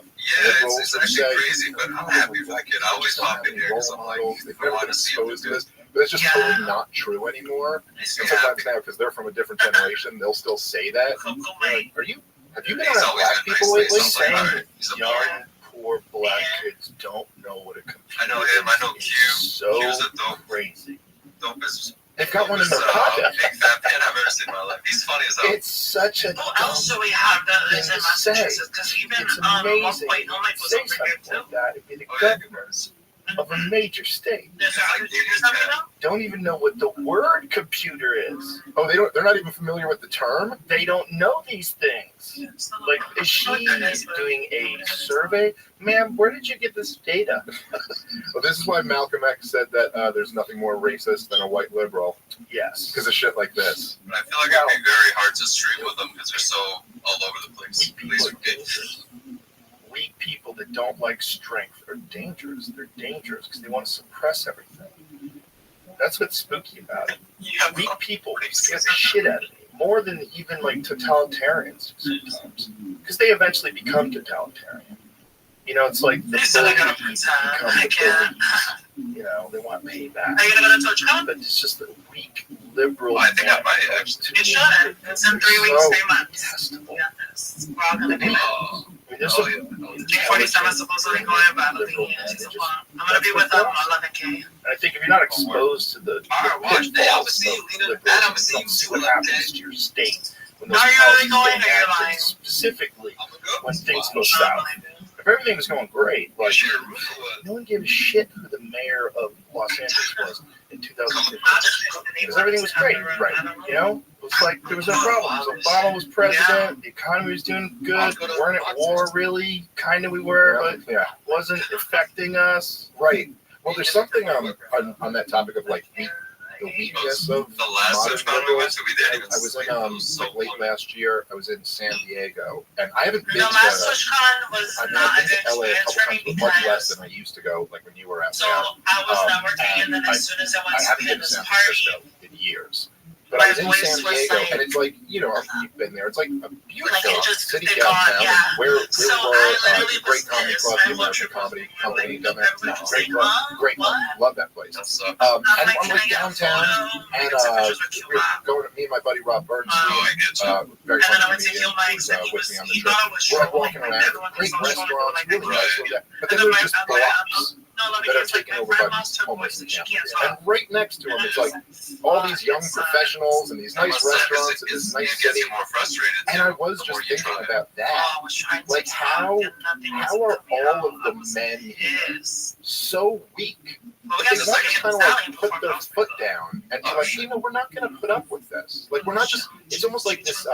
it's actually crazy, but I'm happy for the kid. I always pop in here because I'm like, they've I never want been to see him exposed to do this, but it's just totally not true anymore. And sometimes now, because they're from a different generation, they'll still say that. Like, have you been He's around always black been people nice. lately? He's like, all right, he's a Young, boy. poor black kids don't know what a computer I know him. I know Q. so Q's a dope. crazy. Dope is. They've got one in their Big podcast. fat man I've ever seen in my life. He's funny as hell. It's such a Who else do we have that lives in Massachusetts? Because even it's one amazing. point, no, Mike was Say over here something too. like that. It'd be the Oh, yeah, governor of a major state. There's something now? Don't even know what the word computer is. Oh, they're not even familiar with the term. They don't know these things. Like, is she doing a survey? Ma'am, where did you get this data? Well, this is why Malcolm X said that there's nothing more racist than a white liberal, Yes. because of shit like this. But I feel like it'd be very hard to stream with them because they're so all over the place. These are dangerous. Weak people that don't like strength are dangerous. They're dangerous because they want to suppress everything. That's what's spooky about it. Weak people scare the shit out of me. More than even like totalitarians sometimes. Because they eventually become totalitarian. You know, it's like the They said I gotta bully pretend. become I the can't. bully. You know, they want payback. Are you gonna go to Touch Con? But it's just the weak liberal. I think I might actually. It should. It's in 3 weeks, So 3 months. detestable. Yes. We're all gonna be there. I mean, there's Oh, some- yeah. Jake 47 is supposedly going, but I don't think he is. He's a flop. I'm gonna be with 11K. I think if you're not exposed to the Alright, watch. They pitfalls obviously of lead it. liberalism, That you obviously don't see what you happens to your state. When those Are you really policies going get or you're enacted, lying? specifically I'm a good when things go spot. south. If everything was going great, like Share a roof or what? no one gave a shit who the mayor of Los Angeles was in 2015. Because everything was great, right? You know, it was like there was no problems. Obama was president. The economy was doing good. We weren't at war, really. Kind of we were, but Yeah, wasn't affecting us. right. Well, there's something on that topic of like the weakness of The last modern such we went to, we didn't even I was sleep. in It was so like late funny. last year. I was in San Diego, and I haven't been The to. last Touch Con was I've not a been good to LA a experience couple for me times, but much less because than I used to go. Like when you were out so there. I was Um, networking and then and as soon as I I went to haven't the been to this San party, Francisco in years. But My I was in voice San was Diego, like- and it's like, you know, you've been there. It's like a beautiful Like, it just- city it downtown. gone, yeah. Where So were I literally great was comedy pissed. club, I the watched American it Comedy before, Company like, down there. everybody was Great like, club, huh? great club. What? Love that place. That sucks. And I'm I'm like, like can I get a downtown, photo? and Take some pictures with we you, were Bob. going. Me and my buddy Rob Bernstein, Oh, I get you. very And then I funny went to comedian, Kill Mike's who's and he with me on the he trip. thought it was We're like trolling, walking like around, everyone great is social, restaurants, like, really nice. Right. But And then then there's just blocks no, let me that are just like taken my over by grandma's these took homeless voice and she can't encampments. talk. And right next to them, it's like all these young professionals and these I nice must say, 'cause restaurants and this it nice gets city. you more frustrated. And I was the more just you thinking try. about that. Oh, I was trying to Like, talk, how and nothing was are coming all out. of I the was men here pissed. so weak? But we They got want to to second kind of stallion like put before their Ghost. foot down and be like, you know, we're not going to put up with this. Like, we're not just. It's almost like this,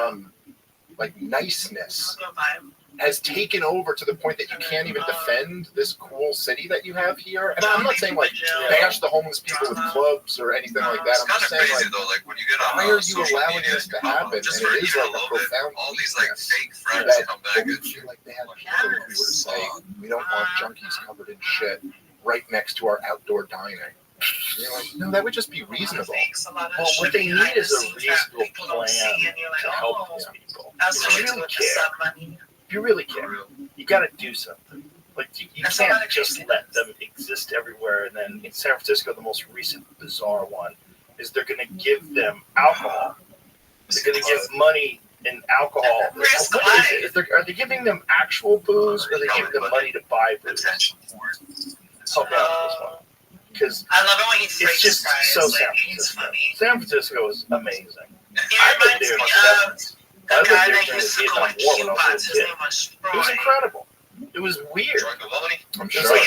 like niceness Good vibe. has taken over to the point that you can't even defend this cool city that you have here. And I'm not saying like bash the homeless people with clubs or anything like that. It's I'm kind of just saying crazy like, though, like when you get on why are you social allowing media, this to happen? just And for it is even like a a little bit, profound all these like weakness fake friends that come back we and feel like they have people if we were to say we don't want junkies covered in shit right next to our outdoor dining. And you're like, no, that would just be reasonable. Well, what they need is a reasonable plan to help these people. If you really care, if you really care, you got to do something. Like you can't just let them exist everywhere. And then in San Francisco, the most recent bizarre one is they're going to give them alcohol. They're going to give money and alcohol. What is it? Are they giving them actual booze, or are they giving them money to buy booze? Help me out with this one. Because I love it when he it's just guys. so Like, San he's Francisco. funny. San Francisco is amazing. He I lived reminds there me in the of 70s. the I lived guy there that during the used to go Vietnam in War Cuba. when I was His a kid. name was It was Troy. incredible. It was weird. I'm It's sure. like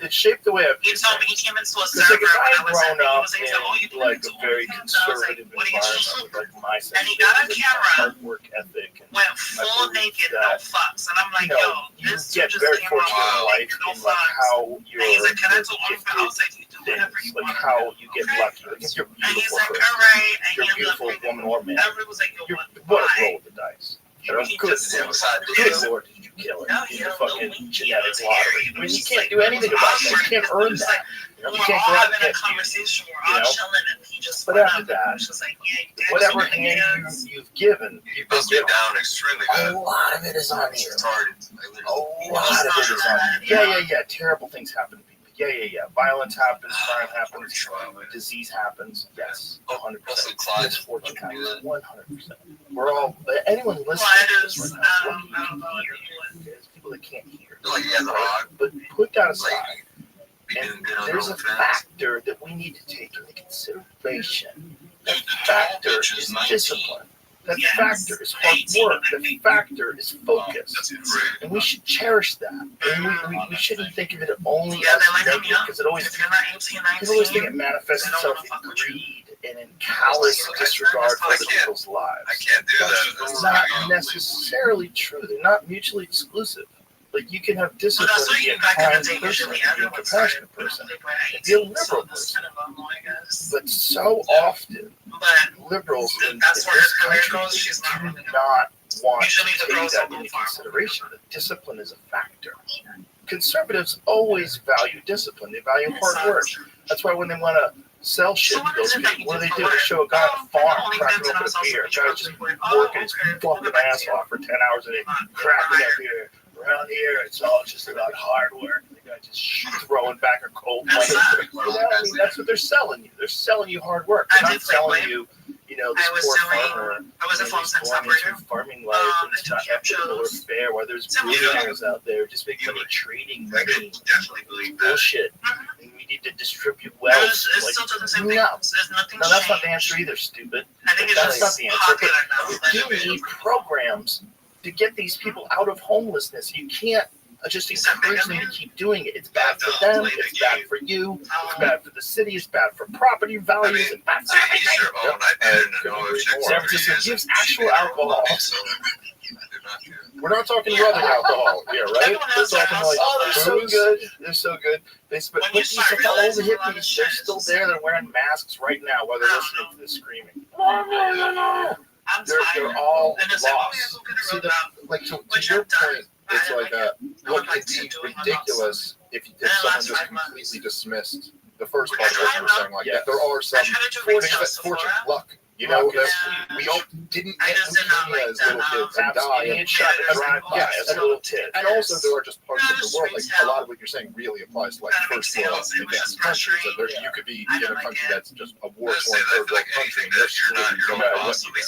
it shaped the way I He feel. told me he came into a Because server like if I when I had was grown at up he was like, oh, you in like a very conservative environment with like my and he got on camera, hard work ethic, and went full naked, no fucks, and I'm like, you know, yo, you this get dude just very came fortunate in out life no in like fucks. how you're And he's like, can I do all gifted the outside you do whatever you things, like want? how you get lucky. Like if you're a And he's beautiful like, person, all right, and you're a he ended up beautiful woman or man, everybody was like, yo, you're what? what a roll of the dice. You know, He good just- Lord, did you kill it? No, In he the had a fucking little genetic winky lottery. hair. I mean, you Just can't like, do anything about that. You can't earn It's that. like, You know, we're you can't all go out and having a get beauty. conversation, we're You all know? chilling, and he just But went after up that, and was just like, yeah, you did whatever something hand against- you've given, you've been given. down extremely bad. A lot of it is on you. Retarded. A lot of it is on you. Yeah. Terrible things happen to people. Yeah. Violence happens, crime happens, disease happens. Yes, 100%. Misfortune happens. 100%. We're all, anyone listening to this right now, what can you hear? There's people that can't hear. But put that aside. And there's a factor that we need to take into consideration. That factor is discipline. That factor is hard work. That factor is focus. And we should cherish that. And we shouldn't think of it only as negative, because it always, people always think it manifests itself in greed and in callous disregard for other people's lives. I can't do that. That's not necessarily true. They're not mutually exclusive. Like, you can have discipline and be a kind person, and be a compassionate person, and be a liberal person. But so often, liberals in this country do not want to take that into consideration. That discipline is a factor. Conservatives always value discipline. They value hard work. That's why when they want to sell shit to those people, what do? They show a guy on a farm cracking open a beer. A guy just working his fucking ass off for 10 hours a day, cracking that beer. Around here, it's all just about hard work. The guy just throwing back a cold money. You know, I mean, that's what they're selling you. They're selling you hard work. They're not selling you, this poor farmer. He's going into farming life, and it's not ethical or fair. While there's billionaires out there just making money trading money. Bullshit. And we need to distribute wealth. No, that's not the answer either, stupid. That's not the answer. But you do need programs to get these people out of homelessness. You can't just encourage them to keep doing it. It's bad for them. It's bad for you. It's bad for the city. It's bad for property values. It's bad for everything. San Francisco gives actual alcohol. We're not talking rubbing alcohol here, right? We're talking like, they're so good. They're so good. But all the hippies, they're still there. They're wearing masks right now while they're listening to this screaming. They're all lost. See, to your point, it's like look, it'd be ridiculous if someone just completely dismissed the first part of what you were saying. Like, that there are some things that fortune, luck. You know, that we all didn't get leukemia as little kids and die. As little kids. And also, there are just parts of the world, like a lot of what you're saying really applies to like first world advanced countries. That you could be in a country that's just a war-torn third world country. No matter what you do.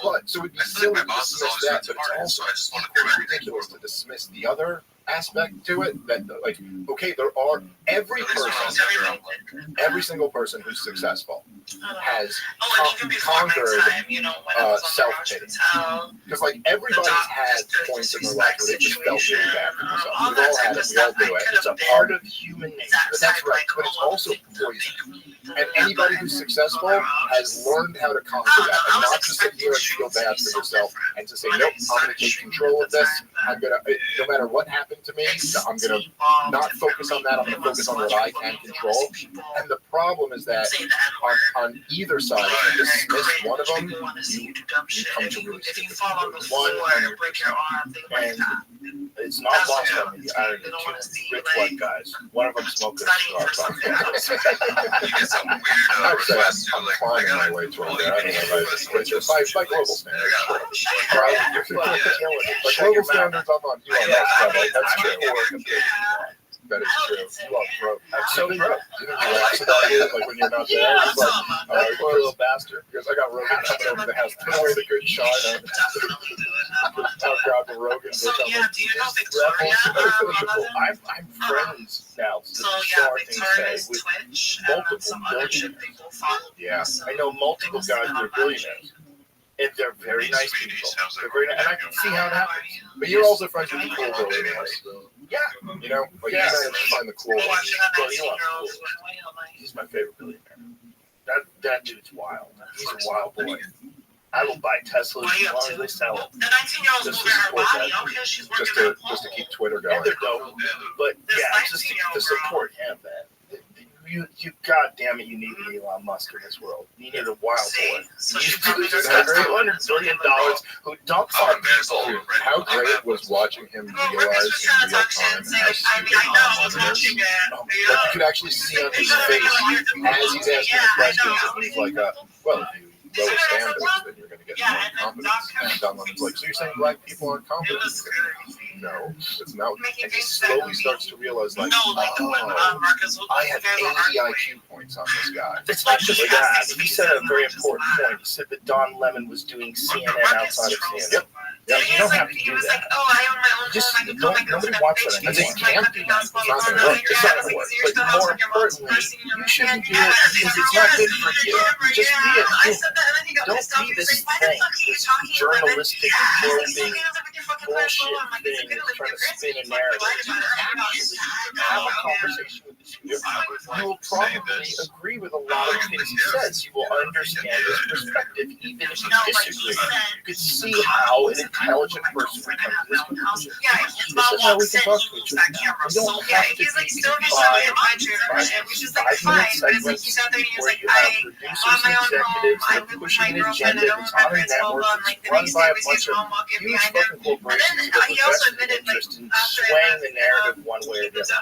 But so it'd be silly to dismiss that, but it's also equally ridiculous to dismiss the other aspect to it. That like, okay, there are every single person who's successful has conquered self-pity. Because like everybody's had points in their life where they just felt really bad for themselves. We've all had it. We all do it. It's a part of human nature. But that's right. But it's also poison. And anybody who's successful has learned how to conquer that, and not just sit here and feel bad for yourself, and to say, nope, I'm going to take control of this. I'm going to, no matter what happened to me, I'm going to not focus on that. I'm going to focus on what I can control. And the problem is that on either side, if you dismiss one of them, you come to really stick with one, and it's not lost on me. I had two rich white guys. One of them smoking a cigar. I'm climbing my way toward there. I don't know by global standards. By global standards, I'm on that. That's true. That is true. You are broke. I'm so broke. he laughs about you, like when you're not there. Yeah, He's like, all right, poor little bastard. Because I got Rogan coming over to the house. Put away the good China. Definitely do it. I'll grab the Rogan. So yeah, do you know Victoria? I'm friends now. So yeah, Victoria's Twitch and then some other shit people follow. Yeah, I know multiple guys who are billionaires. And they're very nice people. They're very nice, and I can see how it happens. But you're also friends with the cool billionaires. Yeah. You know, like you find the cool ones. He's my favorite billionaire. That dude's wild. He's a wild boy. I will buy Teslas as long as they sell them. The 19-year-old's moving her body. Okay, she's working at home. Just to keep Twitter going. And they're dope. But yeah, just to support him, man. You goddamn it, you need an Elon Musk in this world. You need a wild boy. So You she probably just does got $200 billion who dumps on people. How great was watching him realize in real time how watching it. like you could actually see on his face as he's asking the questions, and he's like, well, if you lower standards, then you're going to get more confidence. And Don Lemon's like, so you're saying black people aren't confident? No, it's not. And he slowly starts to realize, like, I have 80 IQ points on this guy. It's not just that. He said a very important point. He said that Don Lemon was doing CNN outside of CNN. Yep. Yeah, you don't have to do that. Just nobody watches that. It can't be. It's not going to work. It's not going to work. But more importantly, you shouldn't do it because it's not good for you. Just be it. Don't be this thing, this journalistic probing bullshit thing that's trying to spin a narrative. Actually, have a conversation with this dude. You will probably agree with a lot of the things he says. You will understand his perspective, even if you disagree. You can see how an intelligent person would come to this conclusion. This is how we can talk to each other. We don't have to be 5-minute segments where you have producers and executives that are pushing an agenda that's on a network that's run by a bunch of huge fucking corporations with a vested interest in swaying the narrative one way or the other.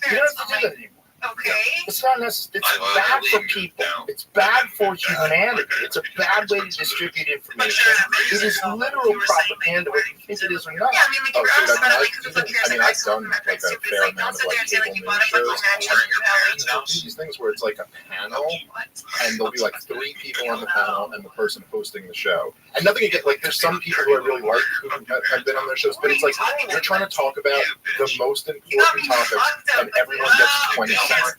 You don't have to do that anymore. Okay. It's not necessary. It's bad for people. It's bad for humanity. It's a bad way to distribute information. It is literal propaganda, whether you think it is or not. Yeah, I mean, like, Oh, you're dude, honest about it, like, I've done like a fair amount of like cable news shows. They'll do these things where it's like a panel, and there'll be like 3 people on the panel and the person hosting the show. And nothing against, like, there's some people who I really like who have been on their shows, but it's like they're trying to talk about the most important topics, and everyone gets 20 seconds.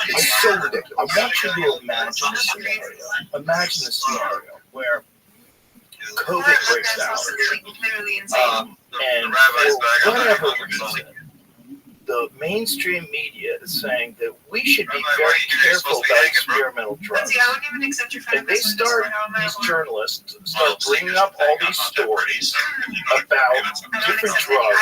It's so ridiculous. I want you to imagine a scenario. Imagine a scenario where COVID breaks out, and for whatever reason, the mainstream media is saying that we should be very careful about experimental drugs. And they start, these journalists start bringing up all these stories about different drugs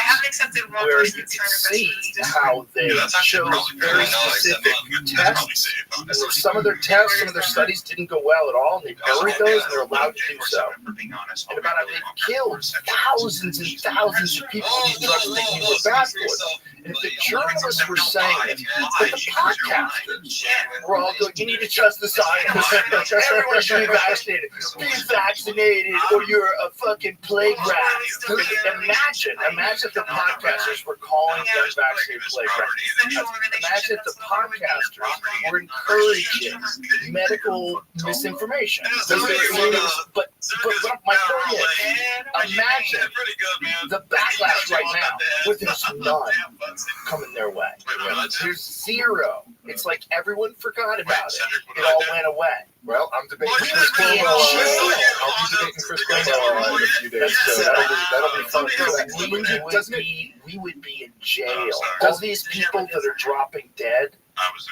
where you can see how they chose very specific tests. And then some of their tests, some of their studies didn't go well at all, and they buried those, and they're allowed to do so. And about how they've killed thousands and thousands of people with these drugs thinking they were bad for them. And if the journalists were saying it, but the podcasters were all going, you need to trust the science. Everyone should be vaccinated. Be vaccinated or you're a fucking plague rat. Imagine if the podcasters were calling them vaccinated plague rats. Imagine if the podcasters were encouraging medical misinformation. But my point is, imagine the backlash right now with there's none coming their way. There's zero. It's like everyone forgot about it. It all went away. Well, I'm debating Chris Cuomo. I'll be debating Chris Cuomo in a few days, so that'll be fun. We would be in jail. All these people that are dropping dead,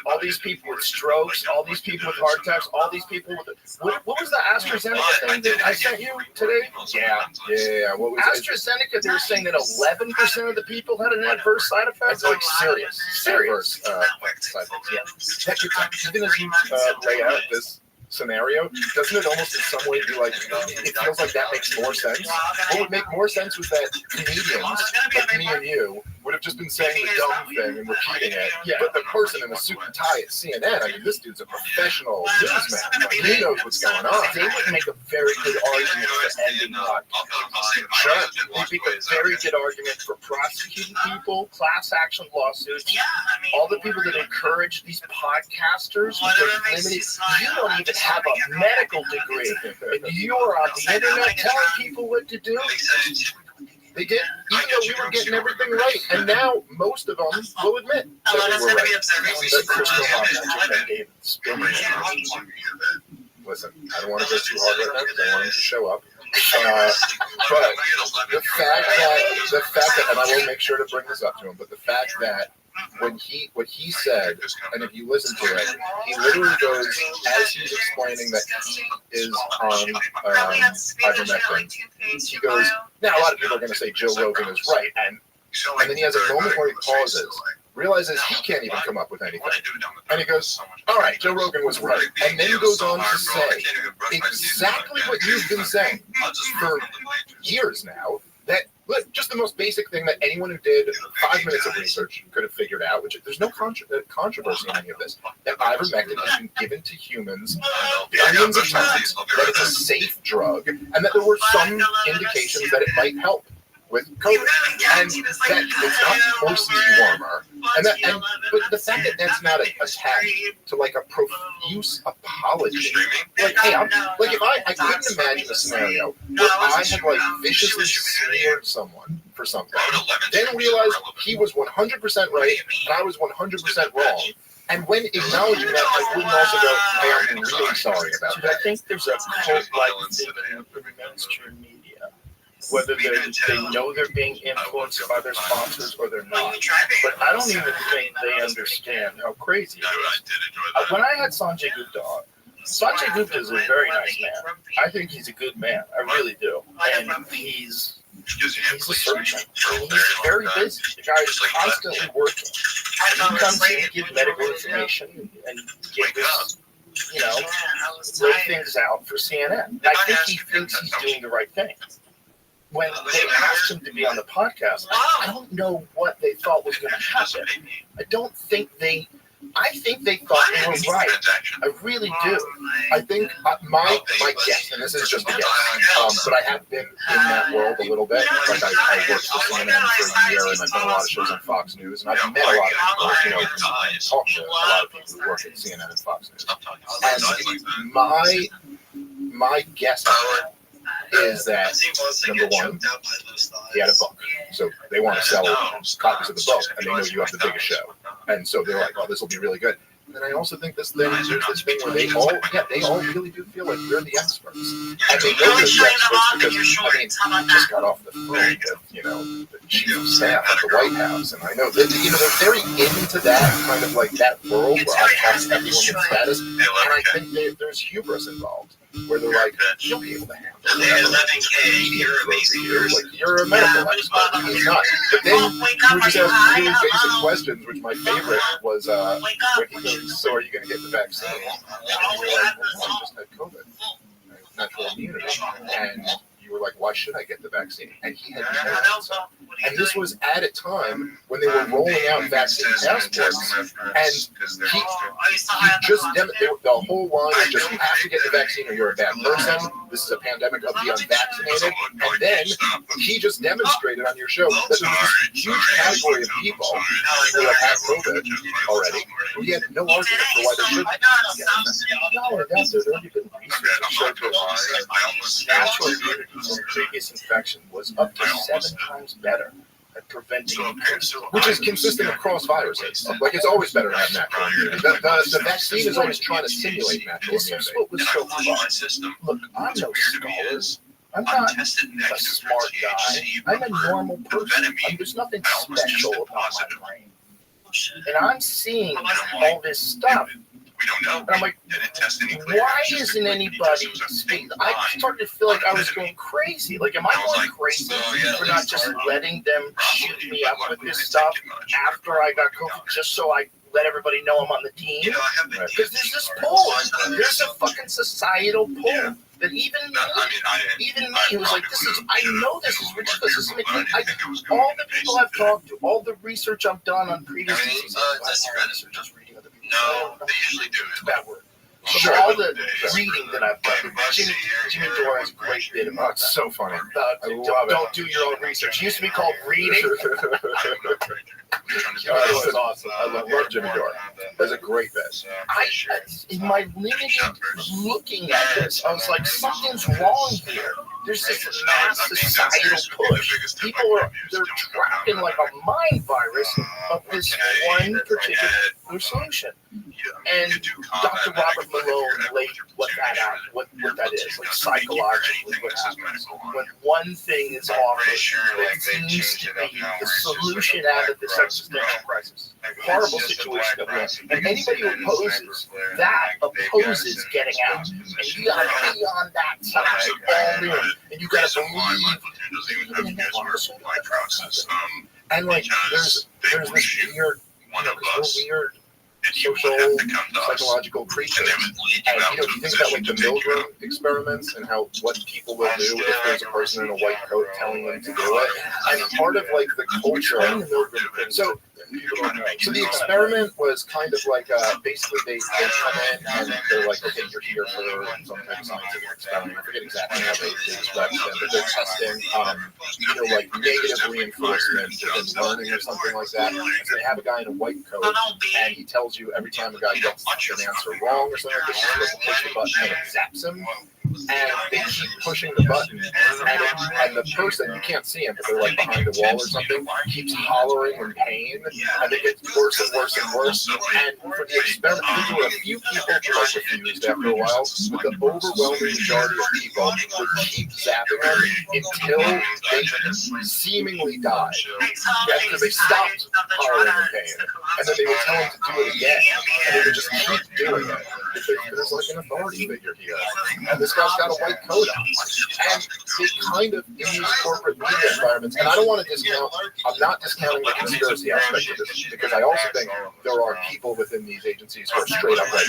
all these people with strokes, all these people with heart attacks, all these people with what was the AstraZeneca thing that I sent you today? Yeah. What was AstraZeneca? They were saying that 11% of the people had an adverse side effect. Like serious. Side effects. Yeah. Even as you lay out this scenario, doesn't it almost in some way be like, it feels like that makes more sense? What would make more sense was that comedians, like me and you, would have just been saying the dumb thing and repeating it. Yeah. But the person in the suit and tie at CNN, I mean, this dude's a professional newsman. Like, he knows what's going on. They would make a very good argument for ending podcasts. Sure. They make a very good argument for prosecuting people, class action lawsuits. All the people that encourage these podcasters, you don't even have a medical degree, and you're on the internet telling people what to do. They did, even though we were getting everything right, and now most of them will admit that we were right. Listen, I don't want to go too hard right now because I want him to show up. But the fact that, and I will make sure to bring this up to him, but the fact that what he said, and if you listen to it, he literally goes, as he's explaining that he is on ivermectin, he goes, now a lot of people are going to say Joe Rogan is right, and then he has a moment where he pauses, realizes he can't even come up with anything, and he goes, all right, Joe Rogan was right, and then he goes on to say exactly what you've been saying for years now, that just the most basic thing that anyone who did 5 minutes of research could have figured out, which there's no controversy in any of this, that ivermectin has been given to humans billions of times, that it's a safe drug, and that there were some indications that it might help with COVID, and that it's not horse dewormer, but the fact that that's not attached to like a profuse apology, like hey, if I couldn't imagine a scenario where I had like viciously smeared someone for something, then realized he was 100% right and I was 100% wrong. And when acknowledging that, I wouldn't also go, hey, I'm really sorry about that. I think there's a cult-like thing amongst your media. Whether they know they're being influenced by their sponsors or they're not. But I don't even think they understand how crazy it is. When I had Sanjay Gupta on, Sanjay Gupta is a very nice man. I think he's a good man. I really do. And he's a surgeon. And he's very busy. The guy is constantly working. And he comes in and gives medical information and gives us, lay things out for CNN. And I think he thinks he's doing the right thing. When they asked him to be on the podcast, I don't know what they thought was going to happen. I think they thought they were right. I really do. I think my guess, and this is just a guess, but I have been in that world a little bit. Like I worked for CNN for a year, and I've done a lot of shows on Fox News, and I've met a lot of people, talked to a lot of people who work at CNN and Fox News. And my guess is that, number one, he had a book. So they want to sell copies of the book, and they know you have the biggest show. And so they're like, oh, this will be really good. And then I also think there's this thing where they all really do feel like they're the experts. And they know they're the experts because, I just got off the phone with, the chief of staff at the White House. And I know that, they're very into that kind of like that world where I trust everyone in status. And I think there's hubris involved. Where they're like, you'll be able to handle it. Like, you're a medical expert. He's not. But then you would just ask really basic questions, which my favorite was, when he goes, so are you going to get the vaccine? And you're like, well, I just had COVID. Natural immunity. And you were like, why should I get the vaccine? And he had no answer. And this was at a time when they were rolling out vaccine passports, and he just the whole line was just, you have to get the vaccine or you're a bad person. This is a pandemic of the unvaccinated. And then he just demonstrated on your show that there was this huge category of people who have had COVID already, who had no argument for why they shouldn't get the vaccine. Not only that, there's already been research that showed that natural immunity from previous infection was up to 7 times better at preventing infection, which is consistent across viruses. Like, it's always better to have natural immunity. The vaccine is always trying to simulate natural immunity. This is what was so fun. Look, I'm no scholar. I'm not a smart guy. I'm a normal person. There's nothing special about my brain. And I'm seeing all this stuff. And I'm like, why isn't anybody speaking? I started to feel like I was going crazy. Like, am I going crazy for not just letting them shoot me up with this stuff after I got COVID, just so I let everybody know I'm on the team. Because there's this pull. There's a fucking societal pull that even me, who's like, I know this is ridiculous. This is all the people I've talked to, all the research I've done on previous seasons, just reading other people. No, they usually do. It's a bad word. So all the reading that I've done, Jimmy Dore has a great bit about that. So funny. Don't do your own research. It used to be called reading. This is awesome. I love Jimmy Dore. That's a great bit. In my limited looking at this, I was like, something's wrong here. There's this mass societal push. People they're trapped in like a mind virus of this one particular solution. And Dr. Robert Malone laid what that is, like psychologically what happens. When one thing is offered that seems to be the solution out of this existential crisis. Horrible situation that we're in. And anybody who opposes getting out. And you gotta be on that side all in. And you gotta believe in the process. And like there's this weird social, psychological creatures. And if you think about like the Milgram experiments and what people will do if there's a person in a white coat telling them to do it, and part of like the culture. So the experiment was kind of like basically they come in and they're like, okay, you're here for some type of scientific experiment. I forget exactly how they describe it, but they're testing, like negative reinforcement within learning or something like that. And so they have a guy in a white coat, and he tells you every time a guy gets an answer wrong or something like this, you're supposed to push the button and it zaps him. And they keep pushing the button, and the person, you can't see him, but they're like behind a wall or something, keeps hollering in pain, and it gets worse and worse and worse. And for the experiment, there were a few people who refused after a while, but the overwhelming majority of people would keep zapping them until they seemingly died. Because they stopped hollering in pain, and then they would tell them to do it again, and they would just keep doing it. There's like an authority figure here, and this guy's got a white coat on, and they kind of in these corporate media environments. And I don't want to discount. I'm not discounting the conspiracy aspect of this, because I also think there are people within these agencies who are straight up like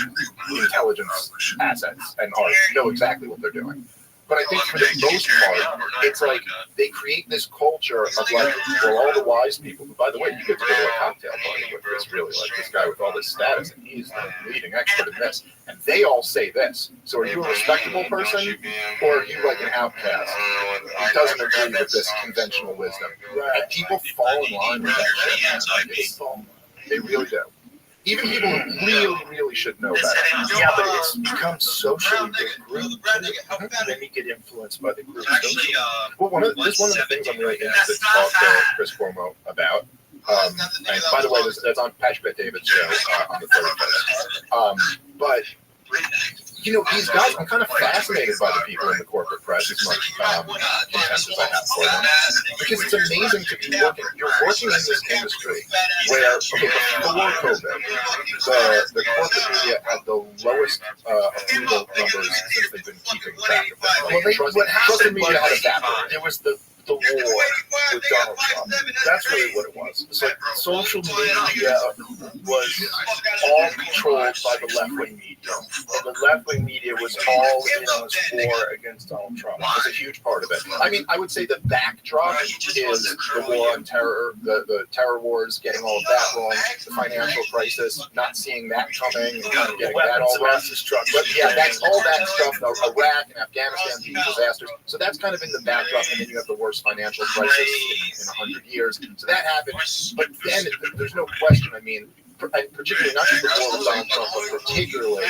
intelligence assets and know exactly what they're doing. But I think for the most part, it's like they create this culture of like, well, all the wise people. By the way, you get to go to a cocktail party with this really like this guy with all this status, and he's the leading expert in this, and they all say this. So are you a respectable person, or are you like an outcast who doesn't agree with this conventional wisdom? And people fall in line with that shit. They really do. Even people who really should know better. Yeah, but it's become socially the group. Then you get influenced by the group. Well, one of the things I'm really interested to talk to Chris Cuomo about. And by the way, that's on Patrick Bet-David's show on the 31st. But these guys, I'm kind of fascinated by the people in the corporate press as much contempt as I have for them. Because it's amazing to be working. You're working in this industry where, before COVID, the corporate media had the lowest approval numbers since they've been keeping track of them. Well, what happened media had evaporated. There was the war with Donald Trump. That's really what it was. It's like social media was all controlled by the left-wing media. And the left-wing media was all in on this war against Donald Trump. It was a huge part of it. I mean, I would say the backdrop is the war on terror, the terror wars, getting all of that wrong, the financial crisis, not seeing that coming, and kind of getting that all wrong. But yeah, that's all that stuff, Iraq and Afghanistan being disasters. So that's kind of in the backdrop, and then you have the worst financial crisis in 100 years. So that happened. But then there's no question. I mean, and particularly not just the war with Donald Trump, but particularly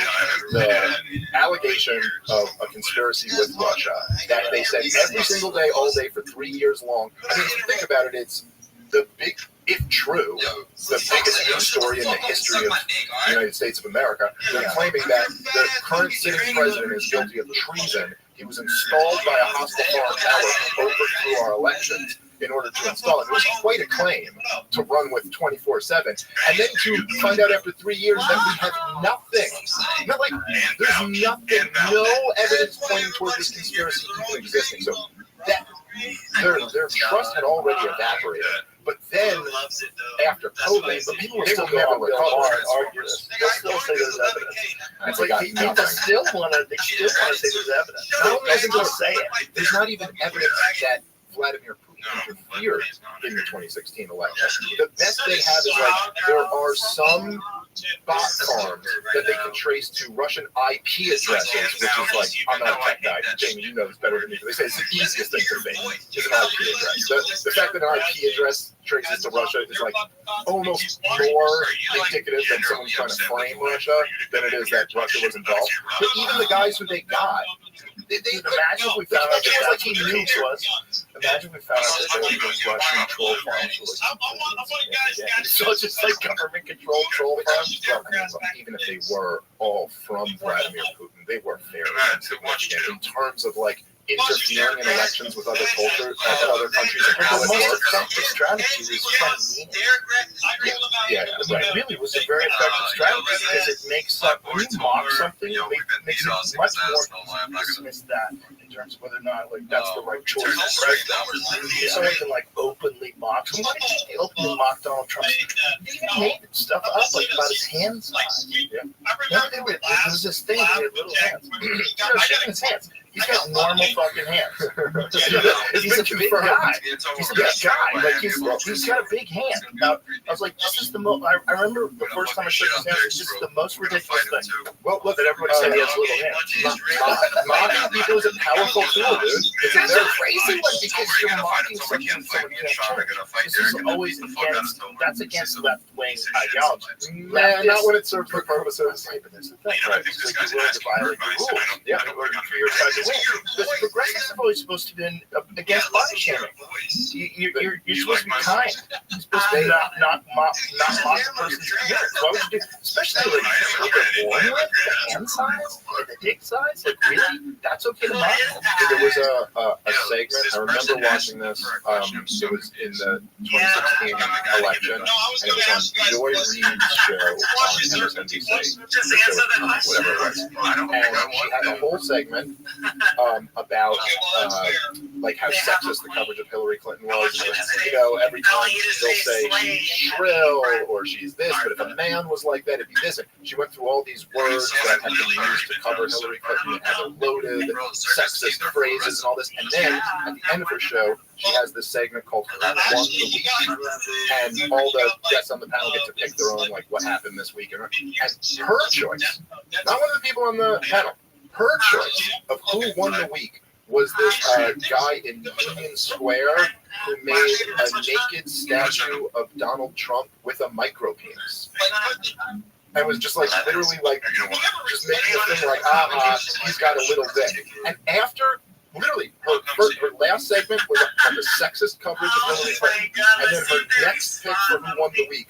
the allegation of a conspiracy with Russia that they said every single day, all day for 3 years long. I mean, if you think about it, it's the big, if true, the biggest news story in the history of the United States of America. They're claiming that the current sitting president is guilty of treason. He was installed by a hostile foreign power who overthrew our elections in order to install it. It was quite a claim to run with 24/7. And then to find out after 3 years that we have nothing. Not like there's nothing, no evidence pointing towards this conspiracy even existing. So that their trust had already evaporated. But then loves it, though. after COVID, but people will still never argue this. They'll still say there's evidence. It's like people still want to say there's evidence. No, Doesn't just say it. There's not even evidence that Vladimir Putin interfered in the 2016 election. The best they have is like there are some bot farms that they can trace to Russian IP addresses, which is like, I'm not a tech guy, Jamie, you know this better than me. They say it's the easiest thing to fake is an IP address. The fact that an IP address traces to Russia is like almost more indicative than someone trying to frame Russia than it is that Russia was involved. But even the guys who they got, they imagine if we found out that like he knew it was. Imagine if we found out that there was Russian troll farms. So it's just like government controlled troll farms. Well, I mean, even if they were all from Vladimir Putin, they were fairly insignificant in terms of like interfering in elections with other cultures and other countries. The most effective strategy was from Yeah, it really was a very effective strategy because it makes when you mock something, it makes it much more easy to dismiss that in terms of whether or not like that's the right choice. If someone can like openly mock, someone can openly mock Donald Trump. He even made stuff up like about his hand size. Yeah. There was this thing, he had little hands. He's got shaking his hands. He's got normal fucking hands. He's a big guy. He's a big guy. Like he's got a big hand. Now, I was like, this is the most. I remember the first time I shook his hand. This is the most ridiculous thing. Well, look, that everybody said he has little hands. Mocking people is a powerful tool, dude. It's a very crazy one because you're mocking somebody who can't change. This is always against. That's against left-wing ideology. Man, not when it serves the purposes. But there's the thing, right? It's like you're willing to violate the rules. Yeah, in order for your side to win. The progressives have always supposed to be against body shaming. You're supposed to be kind. You're supposed to not mock the person's appearance. Why would you do? Especially like what they're born with, the hand size and the dick size. Like really, that's okay to mock. There was a segment. I remember watching this. It was in the 2016 election, and it was on Joy Reid's show on MSNBC, whatever it was. And she had a whole segment about like how sexist the coverage of Hillary Clinton was. You know, every time they'll say she's shrill or she's this, but if a man was like that, it'd be this. And she went through all these words that had been used to cover Hillary Clinton and had loaded sexist phrases and all this. And then at the end of her show, she has this segment called Who Won the Week, and all the guests on the panel get to pick their own, like, what happened this week. And her choice, not one of the people on the panel, her choice of who won the week was this guy in Union Square who made a naked statue of Donald Trump with a micro penis. And was just like literally like just making a thing like, he's got a little dick. And after literally her last segment was on the sexist coverage of Hillary Clinton, and then her next pick for who won the week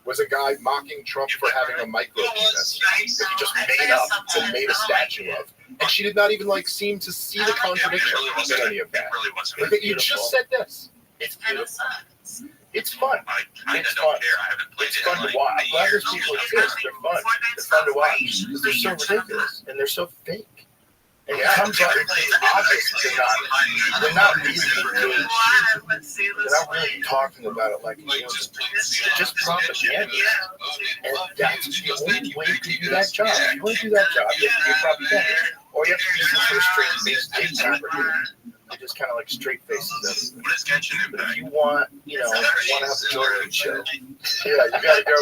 was a guy mocking Trump for having a micro penis that he just made up and made a statue of. And she did not even like seem to see the contradiction in any of that. Like, you just said this. It's beautiful. It's fun. It's fun. It's fun to watch. I'm glad those people exist. They're fun. They're fun to watch because they're so ridiculous and they're so fake. And it comes out, it's obvious they're not really doing, they're not really talking about it like it's just propaganda. And that's the only way you can do that job. If you want to do that job, you have to be a propaganda. Or you have to be some sort of straight-faced dictator. They just kind of like straight faces everything. But if you want, you know, to have the Joy Reid show, yeah, you gotta go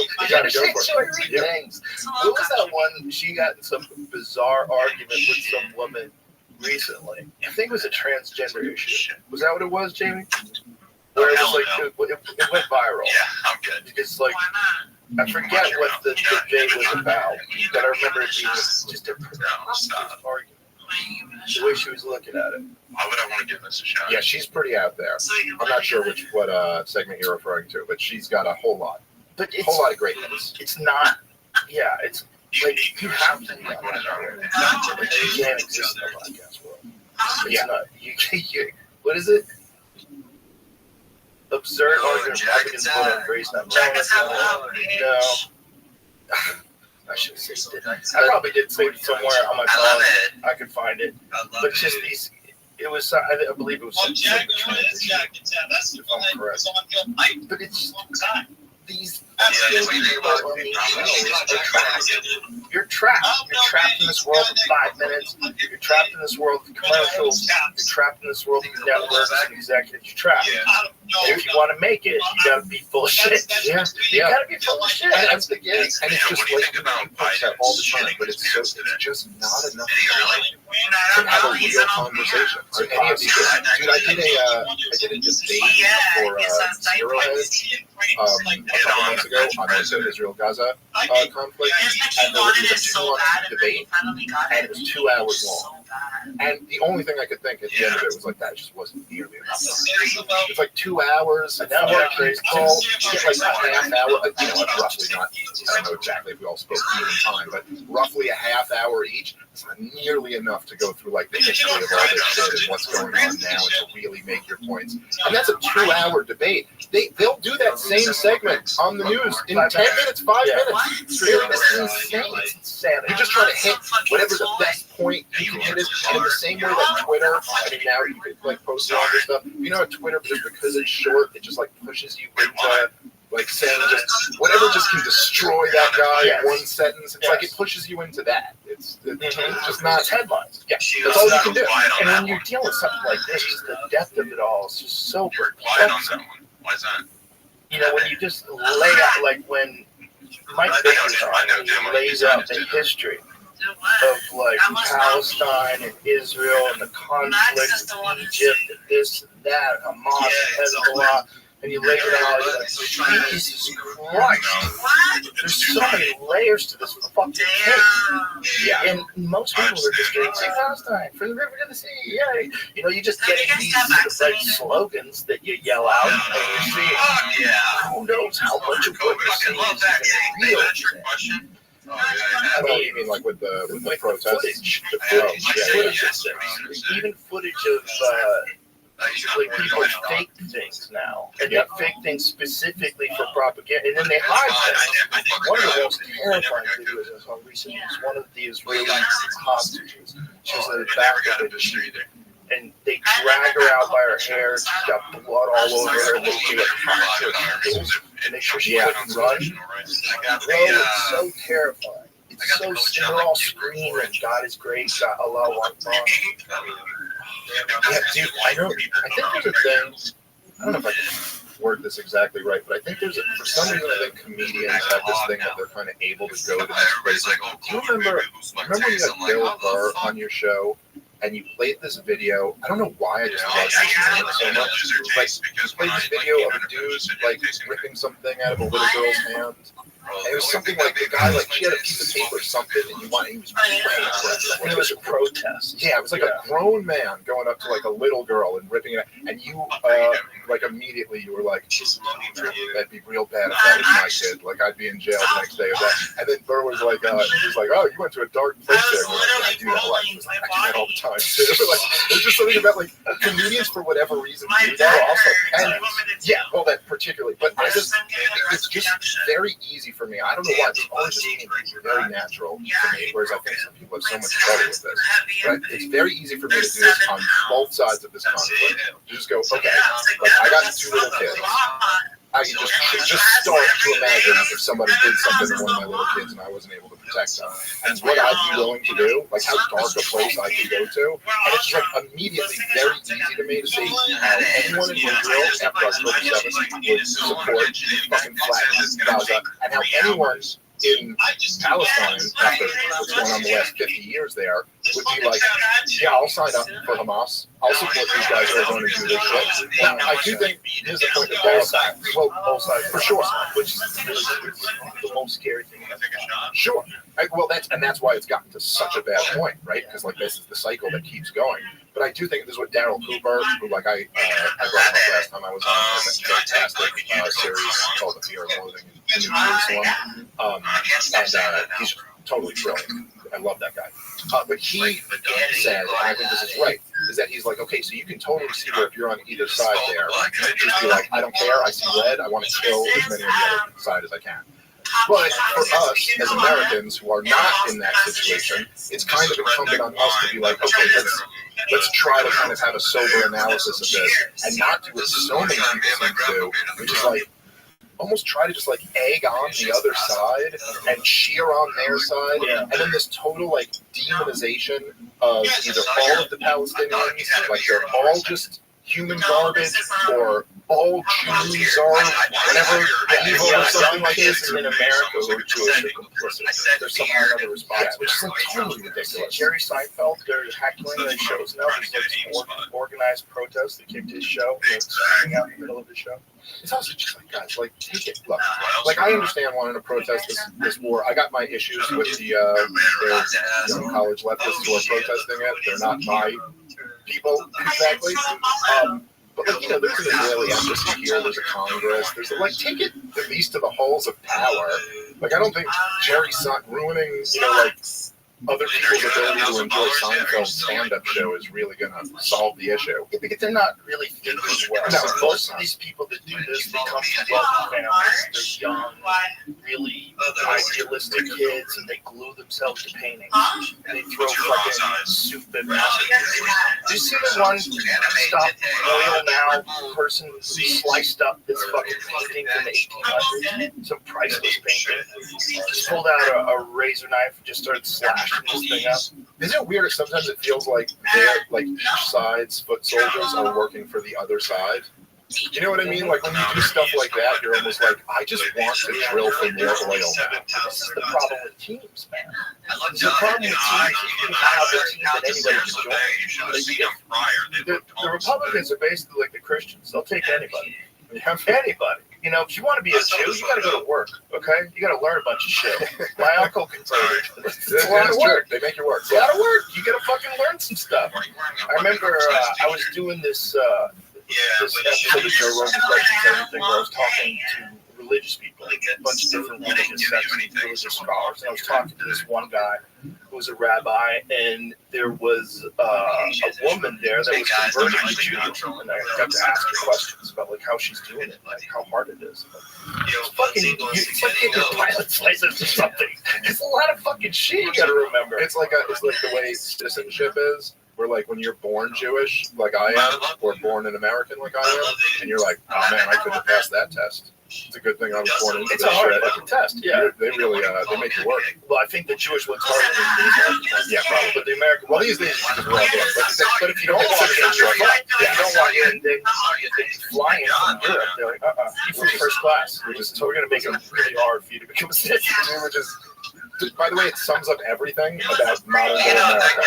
for it. Yeah. What was that one? She got in some bizarre argument with some woman recently. I think it was a transgender issue. Was that what it was, Jamie? Where it was like it went viral. Yeah, I'm good. Because like I forget what the debate was about, but I remember it being just a argument. The way she was looking at it. Why would I want to give this a shot? Yeah, she's pretty out there. I'm not sure what segment you're referring to, but she's got a whole lot. But it's a whole lot of great hits. It's not. Yeah, it's like you have to. Like, what is it? You can't exist in a podcast world. It's not. You. What is it? Absurd argument Republicans vote on race. No. I should have saved it. I probably did save it somewhere on my phone. I could find it. But just these It was, I believe it was. Oh, Jack, that's Jack. That's the one that was on your mic. But it's these. You're trapped. You're trapped in this world of 5 minutes. You're trapped in this world of commercials. You're trapped in this world of networks and executives. You're trapped. And if you want to make it, you got to be full of shit. Yeah, You got to be full of shit. And it's just like you push that all the time, but it's just not enough time to have a real conversation. So any of these, dude, I did a debate for Zero Head a couple months ago on the Israel-Gaza conflict, and there was a 2-hour debate, and it was 2 hours long. And the only thing I could think at the end of it was like, that just wasn't nearly enough. It's like 2 hours, and now we're crazy call, get like a half hour, roughly not, I don't know exactly if we all spoke even time, but roughly a half hour each. It's not nearly enough to go through like the history of all this shit and what's going on now and to really make your points. And that's a 2-hour debate. They'll do that same segment on the news in 10 minutes, 5 minutes. It's insane. It's insanity. You're just trying to hit whatever the best point you can hit is. And in the same way that Twitter, I mean, now you could like post all this stuff. You know, Twitter, just because it's short, it just like pushes you into like saying just whatever just can destroy that guy in one sentence. It's like it pushes you into that. It's just not headlines. Yeah, that's all you can do. And when you're dealing with something like this, just the depth of it all is just so quiet on that one. Why is that? You know, when you just lay out, like when Mike Vickers lays out the history of like Palestine and Israel and the conflict in Egypt and this and that, Hamas and Hezbollah, and you lay it out, you're like, Jesus Christ, there's so many layers to this fucking case. Yeah. And most people are just getting Palestine, from the river to the sea, yay. You know, you're just getting these like slogans that you yell out, and you see, who knows how much of what you're saying is real. I mean, you mean like with the protests? Footage, even footage of like people fake things now, and they fake things specifically for propaganda, and then they hide things. One of the most terrifying videos I saw recently was one of the Israeli hostages. She was in the back of the street, and they drag her out by her hair. She's got blood all over her. And they do it, and they push her and run. It's so terrifying. It's so, they're all screaming, God is great, God, Allah Akbar. Yeah, dude, I think there's a thing, I don't know if I can word this exactly right, but I think there's for some reason I think comedians have this thing that they're kind of able to go to these places. Do you remember when you had Bill Burr on your show, and you played this video? I don't know why I just loved this so much. Like, you played this video of a dude, like, ripping something out of a little girl's hand. And it was something like the guy, like, she had a piece of paper or something, and he was and it was a protest. Yeah, it was like a grown man going up to like a little girl and ripping it out. And you, like, immediately you were like, that'd be real bad if that was my kid. Like, I'd be in jail the next day of that. And then Burr was like, he was like, oh, you went to a dark place there. I do that a lot. I do that all the time too. Like, there's just something about like comedians for whatever reason do that also. And yeah, well, that particularly. But it's just very easy for me. I don't know why. It's always just very natural to me. Whereas I think some people have so much trouble with this. But it's very easy for me to do this on both sides of this conflict. You just go, okay, like I got 2 little kids. I can just start to imagine if somebody did something to one of my little kids and I wasn't able to protect them. And what I'd be willing to do, like how dark a place I could go to. And it's just like immediately very easy to me to see how anyone in Israel after October 7th would support fucking flatten Gaza, and how anyone in Palestine, after what's going on the last 50 years there, would be like, yeah, I'll sign up for Hamas. I'll support these guys who are going to do this shit. Now, I do think here's the point that both sides, well, both sides, for sure, which is really the most scary thing. Sure. Well, that's why it's gotten to such a bad point, right? Because like this is the cycle that keeps going. But I do think this is what Daryl Cooper, who like I brought up last time I was on a fantastic series called The Fear of Loathing in New Jerusalem. And he's totally brilliant. I love that guy. But he said, and I think this is right, is that he's like, okay, so you can totally see where if you're on either side there, just be like, I don't care, I see red, I want to kill as many on the other side as I can. But for us as Americans who are not in that situation, it's kind of incumbent on us to be like, okay, let's try to kind of have a sober analysis of this and not do what so many people seem to do, which is like almost try to just like egg on the other side and cheer on their side, and then this total like demonization of either all of the Palestinians, like they're all just human garbage, or all Jews are whatever evil or something like this. In America who are Jewish or complicit. There's somehow another response, which is like totally ridiculous. Jerry Seinfeld, they're heckling their shows now. There's like organized protests that kicked his show, hanging out in the middle of the show. It's also just like, guys, like, take it. Look, like, I understand wanting to protest this war. I got my issues with the young college leftists who are protesting it. They're not my people, exactly. But, like, you know, there's an Israeli embassy here. There's a Congress. There's, like, take it at least to the halls of power. Like, I don't think Jerry's not ruining, you know, like, other people's ability to enjoy Seinfeld's stand-up show is really going to solve the issue. Yeah, because they're not really thinking well. No, most of these people that do this, they come from wealthy families. They're young, really idealistic kids, and they glue themselves to paintings. And they throw fucking soup at mountains. Do you see the one Stop Oil Now person who sliced up this fucking painting from the 1800s? Some priceless painting. Just pulled out a razor knife and just started slashing this thing up. Isn't it weird that sometimes it feels like they're like each side's foot soldiers are working for the other side? You know what I mean? Like when you do stuff like that, you're almost like, I just want to drill for more oil now. This is the problem with teams, man. The problem with teams is you can have a team that anybody can join. The Republicans are basically like the Christians. They'll take anybody. Anybody. You know, if you want to be a Jew, you got to go to work, okay? You got to learn a bunch of shit. My uncle converted. It's a lot of work. They make you work. It's a lot of work. You got to fucking learn some stuff. I remember I was doing this episode of Joe Rogan's Questions Everything where I was talking to religious people, a bunch of different religious sects, religious scholars, and I was talking to this one guy who was a rabbi, and there was a woman there that was converted to Judaism, and I got to ask her questions about like how she's doing it, like how hard it is. It's like getting a pilot's license or something. It's a lot of fucking shit you gotta remember. It's like the way citizenship is. Where like when you're born Jewish, like I am, or born an American, like I am, and you're like, oh man, I couldn't have passed that test. It's a good thing I was born into this shit. It's a hard fucking test. Yeah, they really they make you work. Well, I think the Jewish one's harder than the American ones. Yeah, probably. But the American, well, these days you just walk in. But if you don't walk in, you don't walk in, then you fly in from Europe. They're like, you flew first class. So we're gonna make it really hard for you to become a citizen. By the way, it sums up everything about modern day America.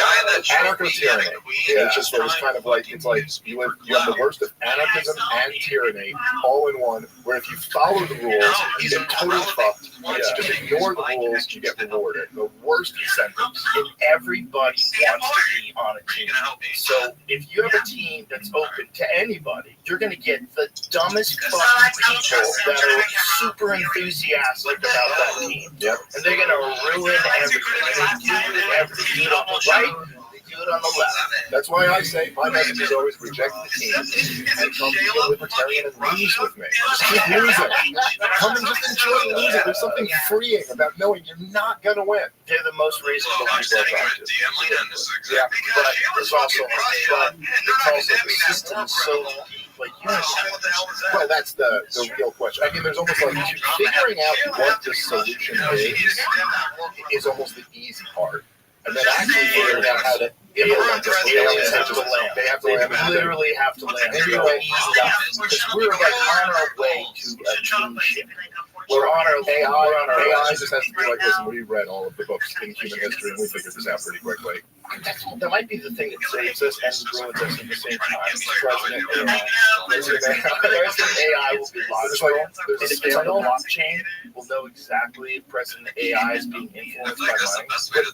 Anarcho-tyranny. It's just it's kind of like, it's like you have the worst of anarchism and tyranny all in one, where if you follow the rules, you get totally fucked. And if you just ignore the rules, you get rewarded. The worst incentives. And everybody wants to be on a team. So if you have a team that's open to anybody, you're going to get the dumbest fucking people that are super enthusiastic about that team. Yep. And they're going to ruin everything. They do everything on the right, they do it on the left. That's why I say my message is always reject the team and come be a libertarian and lose with me. Just keep losing. Come and just enjoy losing. There's something freeing about knowing you're not going to win. They're the most reasonable people I've talked to. Yeah, but there's also the system so like, well, that's the real question. I mean, there's almost like figuring out what the solution is almost the easy part. And then actually figuring out how to implement this. They have to land. They literally have to land. Because we're like on our way to a kingship. We're on our AI just has to be like, listen, we read all of the books in human history and we figured this out pretty quickly. That might be the thing that saves us and ruins us at the same time. President AI will be logical. And if it's on the blockchain, we'll know exactly if President AI is being influenced by money.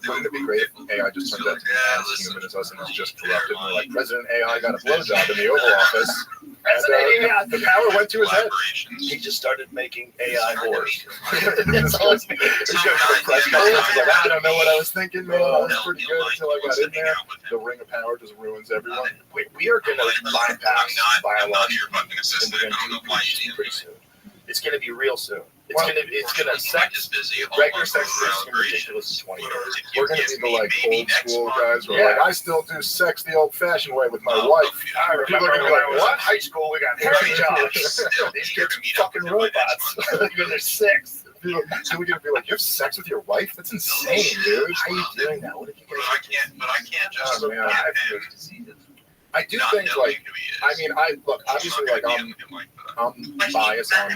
Wouldn't it be great if AI just turns out to be as human as us and is just corrupted? And we're like, President AI got a blowjob in the Oval Office. And the power went to his head. He just started making AI whores. That's all it's been. I don't know what I was thinking, man. That was pretty good until I got in there. The ring of power just ruins everyone. We are going to bypass biological and we're going to do pretty soon. It's going to be real soon. It's gonna sex. Regular sex is gonna be ridiculous in 20 years. We're gonna be the like old school guys who are like, I still do sex the old-fashioned way with my wife. People are gonna be like, what? High school, we got hairy jobs. These kids are fucking robots. Even they're 6. So we're gonna be like, you have sex with your wife? That's insane, dude. How are you doing that? What if you But I can't just. Oh, man. I do think like, I mean, obviously like I'm biased on the,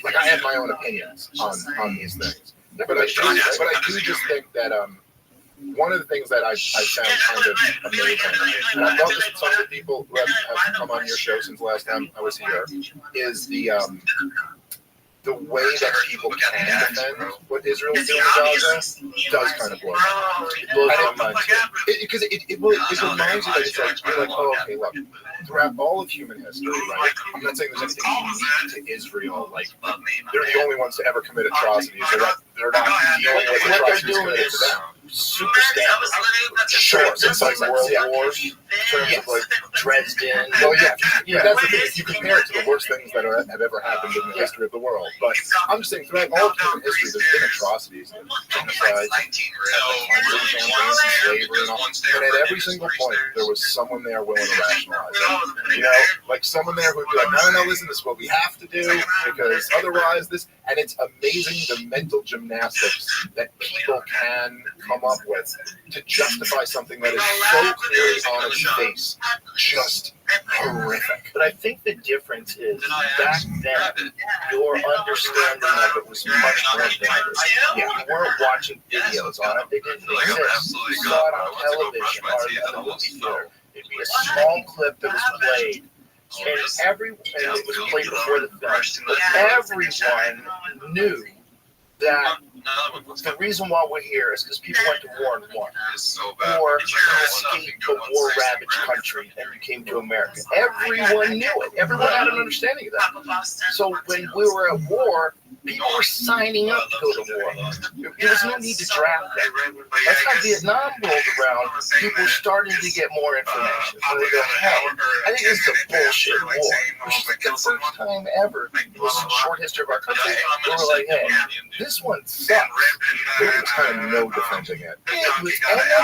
like I have my own opinions on these things, but I do just think that one of the things that I found kind of amazing, and I've noticed with some of the people who have come on your show since the last time I was here, is the way that people can defend what Israel's doing in Gaza does kind of blow my mind. Because it reminds you that it's like, you're like, oh, okay, look, throughout all of human history, right? I'm not saying there's anything unique to Israel, like, they're the only ones to ever commit atrocities. They're not the only ones that atrocities committed to them. Super standard. Sure, since like World War, in terms of like Dresden. Well, yeah, that's the thing. If you compare it to the worst things that have ever happened in the history of the world, but I'm just saying throughout all of human history, there's been atrocities, genocide, slavery, and all. And at every single point, there was someone there willing to rationalize it. You know, like someone there who would be like, no, listen, this is what we have to do because otherwise this. And it's amazing the mental gymnastics that people can come up with to justify something that is so clearly on its face, just horrific. But I think the difference is back then, your understanding of it was much more limited. You weren't watching videos on it. They didn't exist. You saw it on television or in the movie theater. It'd be a small clip that was played. And it was played before the film. But everyone knew that the reason why we're here is because people went to war and won. Or you escaped a war-ravaged country and you came to America. Everyone knew it. Everyone had an understanding of that. So when we were at war, people were signing up to go to war. There was no need to draft them. That's how Vietnam rolled around. People were starting to get more information. And they go, hey, I think this is a bullshit war. Which is like the first time ever in the short history of our country where we're like, hey, this one sucks. There was kind of no defending it. And then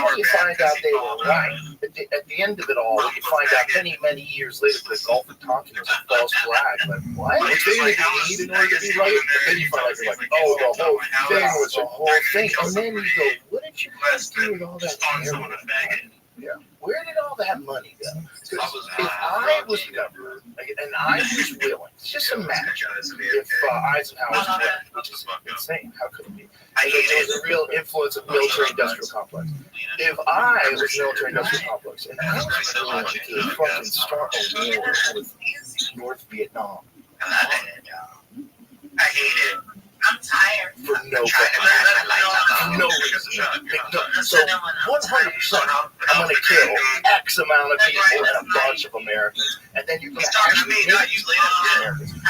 when you find out they were right, at the end of it all, when you find out many, many years later the Gulf of Tonkin was a false flag, like, what? Which they didn't need in order to be right. But then you find out you're like, oh, the whole thing was the whole thing. And then you go, what did you guys do with all that money? Yeah. Where did all that money go? Because if I was governor and I was willing, just imagine if Eisenhower was willing, which is insane. How could it be? And there was a real influence of military-industrial complex. If I was military-industrial complex and I was willing to fucking start a war with North Vietnam, I hate it. I'm tired. For no reason. So 100%, I'm going to kill X amount of people and a bunch of Americans, and then you're going to actually make Americans. You're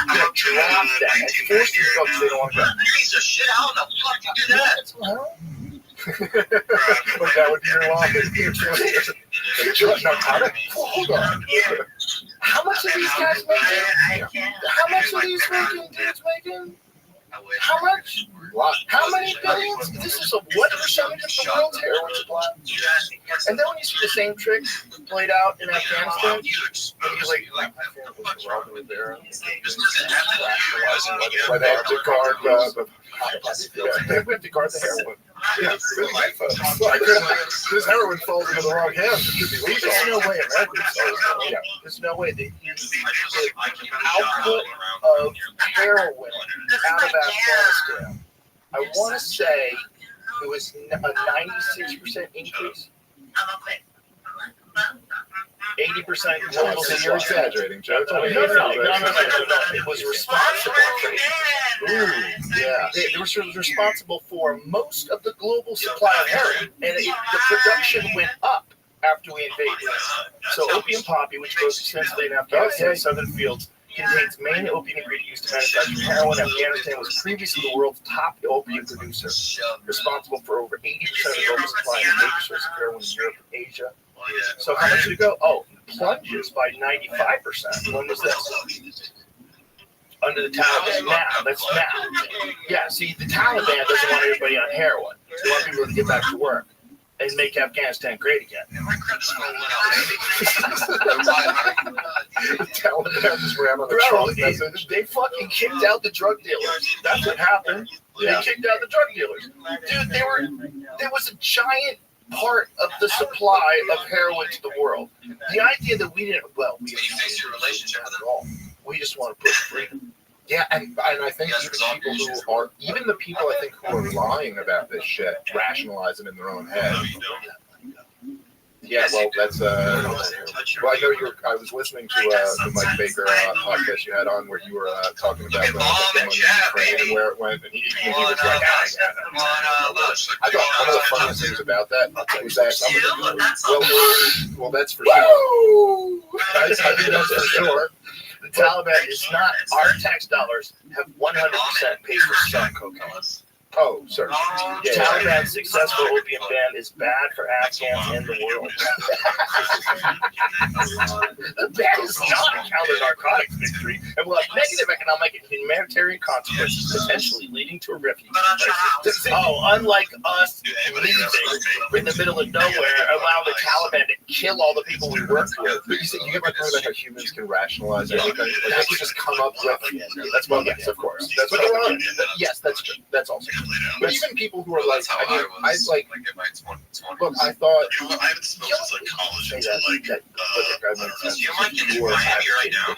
going to draft them and force them to go because they don't want to go. Piece of shit, how the fuck you do that? But that would be your law. Hold on. How much are these guys making? How much are these fucking dudes making? How much? How many billions? This is what percentage of the world's heroin supply? And then when you see the same trick played out in Afghanistan, and you're like, Why they have to guard the heroin. Yeah, this heroin falls into the wrong hands. It should be legal. There's no way Americans sells it. Yeah. There's no way the output of heroin out of Afghanistan, I want to say it was a 96% increase. 80% global. So you're exaggerating, Joe. No. It was responsible for it was responsible for most of the global supply of heroin, and the production went up after we invaded. So opium poppy, which grows extensively in Afghanistan and southern fields, contains main opium ingredient used to manufacture heroin. Afghanistan was previously the world's top opium producer, responsible for over 80% of the global supply and major source of heroin in Europe and Asia. So how much did it go? Oh, plunges by 95%. When was this? under the Taliban. That's now. Yeah, see, the Taliban doesn't want everybody on heroin. They want people to get back to work and make Afghanistan great again. The Taliban just ran on the Trump message. They fucking kicked out the drug dealers. That's what happened. Yeah. They kicked out the drug dealers. Dude, there was a giant part of the supply of heroin to the world. The idea that we didn't face your relationship at all. We just want to push freedom. Yeah, and I think even the people I think who are lying about this shit rationalize it in their own head. Yeah, well, that's well, I know I was listening to the Mike Baker podcast you had on where you were talking about the money in Ukraine and where it went, and he was like, I thought one of the funniest things about that was that, well, that's for sure. I think that's for sure. The Taliban is not, our tax dollars have 100% paid for some cocaine. Oh, sir. Yeah, Taliban's successful opium ban is bad for Afghans and the world. The ban is not a counter-narcotics victory and will have negative economic and humanitarian consequences, potentially leading to a refugee crisis. Oh, unlike us leaving in the middle of nowhere, allow the Taliban to kill all the people we work with. But you get my point about how humans can rationalize everything. Like they can just come up with. That's well, yes, of course. That's what they're on. Yes, that's true. That's also true. But even people who are like, I like, look, I thought, you know what, I haven't smoked since like college until you might get in Miami right now.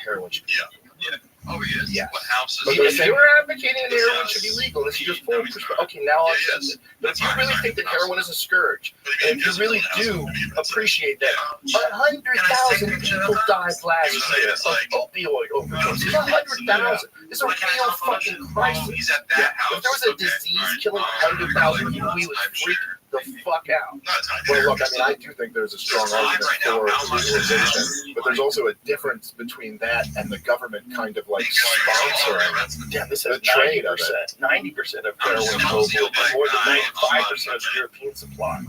Yeah. Oh, yes. Yeah. What house But if you were advocating that heroin should be legal, this is just full okay, now I'll accept it. But if you really think that heroin is a scourge, and if you really do appreciate that 100,000 people died last year of opioid overdoses, 100,000 is a real fucking crisis. Yeah. If there was a disease killing 100,000 people, we would freak the fuck out. Well, look, I mean, I do think there's a strong argument for legalization, but there's also a difference between that and the government kind of like sponsoring. Yeah, this is 90%. 90% of heroin globally, and more than 95% of the European supply.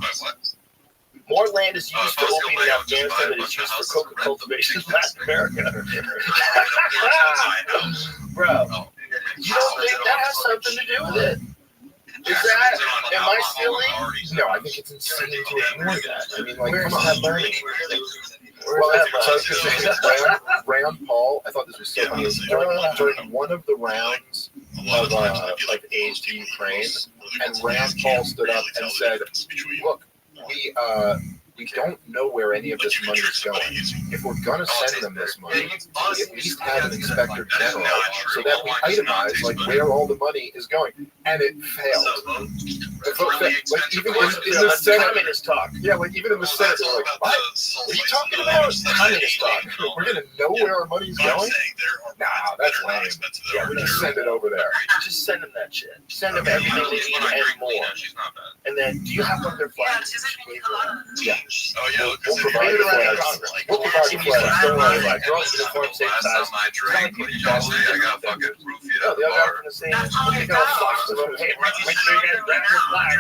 More land is used for opium in Afghanistan than is used for coca cultivation in Latin America. Bro, you don't think that has something to do with it? Is that, am I silly? No, I think it's insane to ignore that. I mean, like, Where's come on. that learning? Well, so I was gonna say, Rand Paul, I thought this was so funny. During one of the rounds of like aid to Ukraine, and Rand Paul stood up and said, look, we don't know where any of this money is going. If we're going to send them this money, we at least have an inspector general so that we itemize like where all the money is going. And it failed. Like even in the Senate, communist talk. Yeah, like even in the Senate, they're like, what are you talking about? Communist talk. We're going to know where our money's going? Nah, that's lame. Yeah, we just send it over there. Just send them that shit. Send them everything they need and more. And then, do you have one of their flags? Yeah. Oh, yeah. We'll provide the flags. We'll provide the flags. Don't worry about it. They're all uniform, same size. That's not my drink. What did y'all say? I got fucking roofie No, at the the other bar. guys are gonna say, they got socks to them. Hey, make sure you guys grab your flag.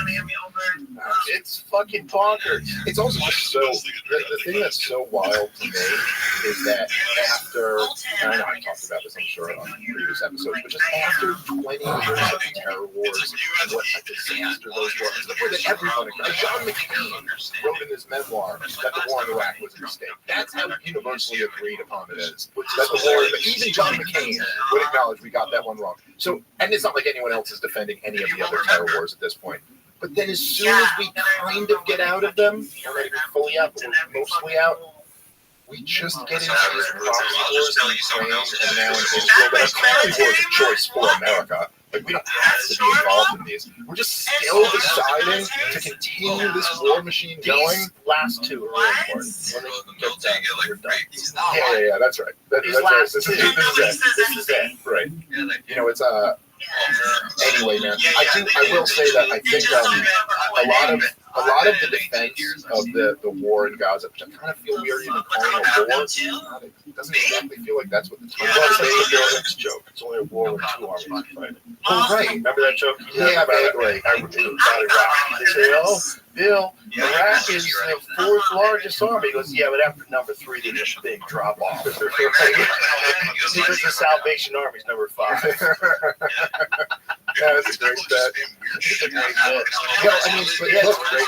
It's fucking bonkers. It's also just so, the thing that's so wild to me is that after, and I know I talked about this, I'm sure, on previous episodes, but just after 20 years of terror wars and what a disaster those were, that everyone, John McCain wrote in his memoir that the war in Iraq was a mistake. That's how universally agreed upon it is. That the war, even John McCain would acknowledge we got that one wrong. So, and it's not like anyone else is defending any of the other terror wars at this point. But then as soon as we kind of get out of them, we're not even fully out, but we're mostly out, we just get into these proxy wars in Ukraine and now in Israel that are clearly wars of choice for America. Like, we don't have to be involved in these. We're just still deciding to continue this war machine going. These last two are really important. When they get done, you're done. Yeah, that's right. That's right. This is it. Right. You know, it's anyway, man. I will say that I think a lot of the defense of the war in Gaza, which I kind of feel weird even calling a war, doesn't exactly feel like that's what the term Well, is. it's a Bill Hicks joke. It's only a war when two armies are fighting. Oh, right. Remember that joke? Yeah, vaguely. Iraq. They say, "Oh, Bill, Iraq is the fourth largest army." He goes, "Yeah, but after number 3, they just big drop off." Because the Salvation Army's number 5. Yeah, that's a great bet. It's a great bet. Well, I mean,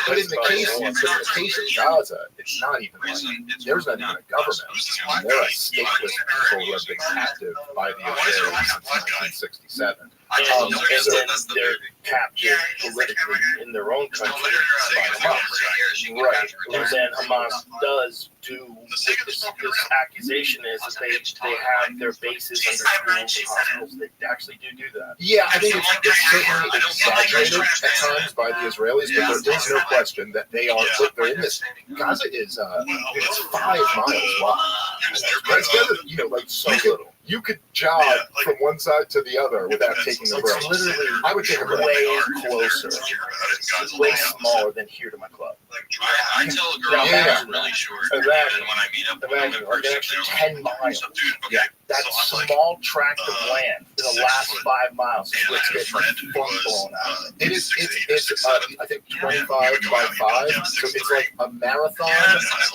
but in the case of Gaza, it's not even like, there's not even a government. I mean, they're a stateless people who have been captive by the Israelis since 1967. And then they're captured politically in their own country by Hamas. Right. And then Hamas does do, this accusation is that they have their bases under schools and hospitals. They actually do that. Yeah, I think it's certainly exaggerated at times by the Israelis, but there is no question that they're in this. Gaza is it's 5 miles wide. It's like so little. You could jog from one side to the other without taking a break. It's literally I would take a break. way closer. It's way smaller than here to my club. I tell a girl Yeah. I'm really short, Imagine, and when I meet up with imagine, her, like an extra 10 miles. Yeah. That small tract of land in the last 5 miles is what's getting blown out. It is. It's I think 25 by 5. So it's like a marathon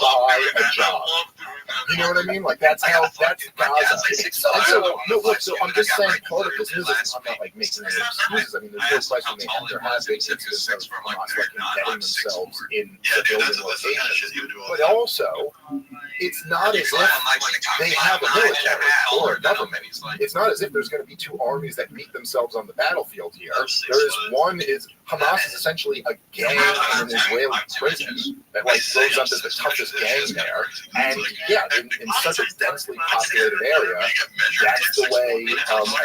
by a jog. You know what I mean? Like that's Gaza. And so, no, look. So I'm just saying part of this is I'm not like making any excuses. I mean, there's no question there have been instances of Hamas like embedding themselves in civilian locations, but also it's not as if they have a military or a government. It's not as if there's going to be 2 armies that meet themselves on the battlefield here. There is one is Hamas is essentially a gang in an Israeli prison that like grows up as the toughest gang there, and yeah, in such a densely populated area, that's the way,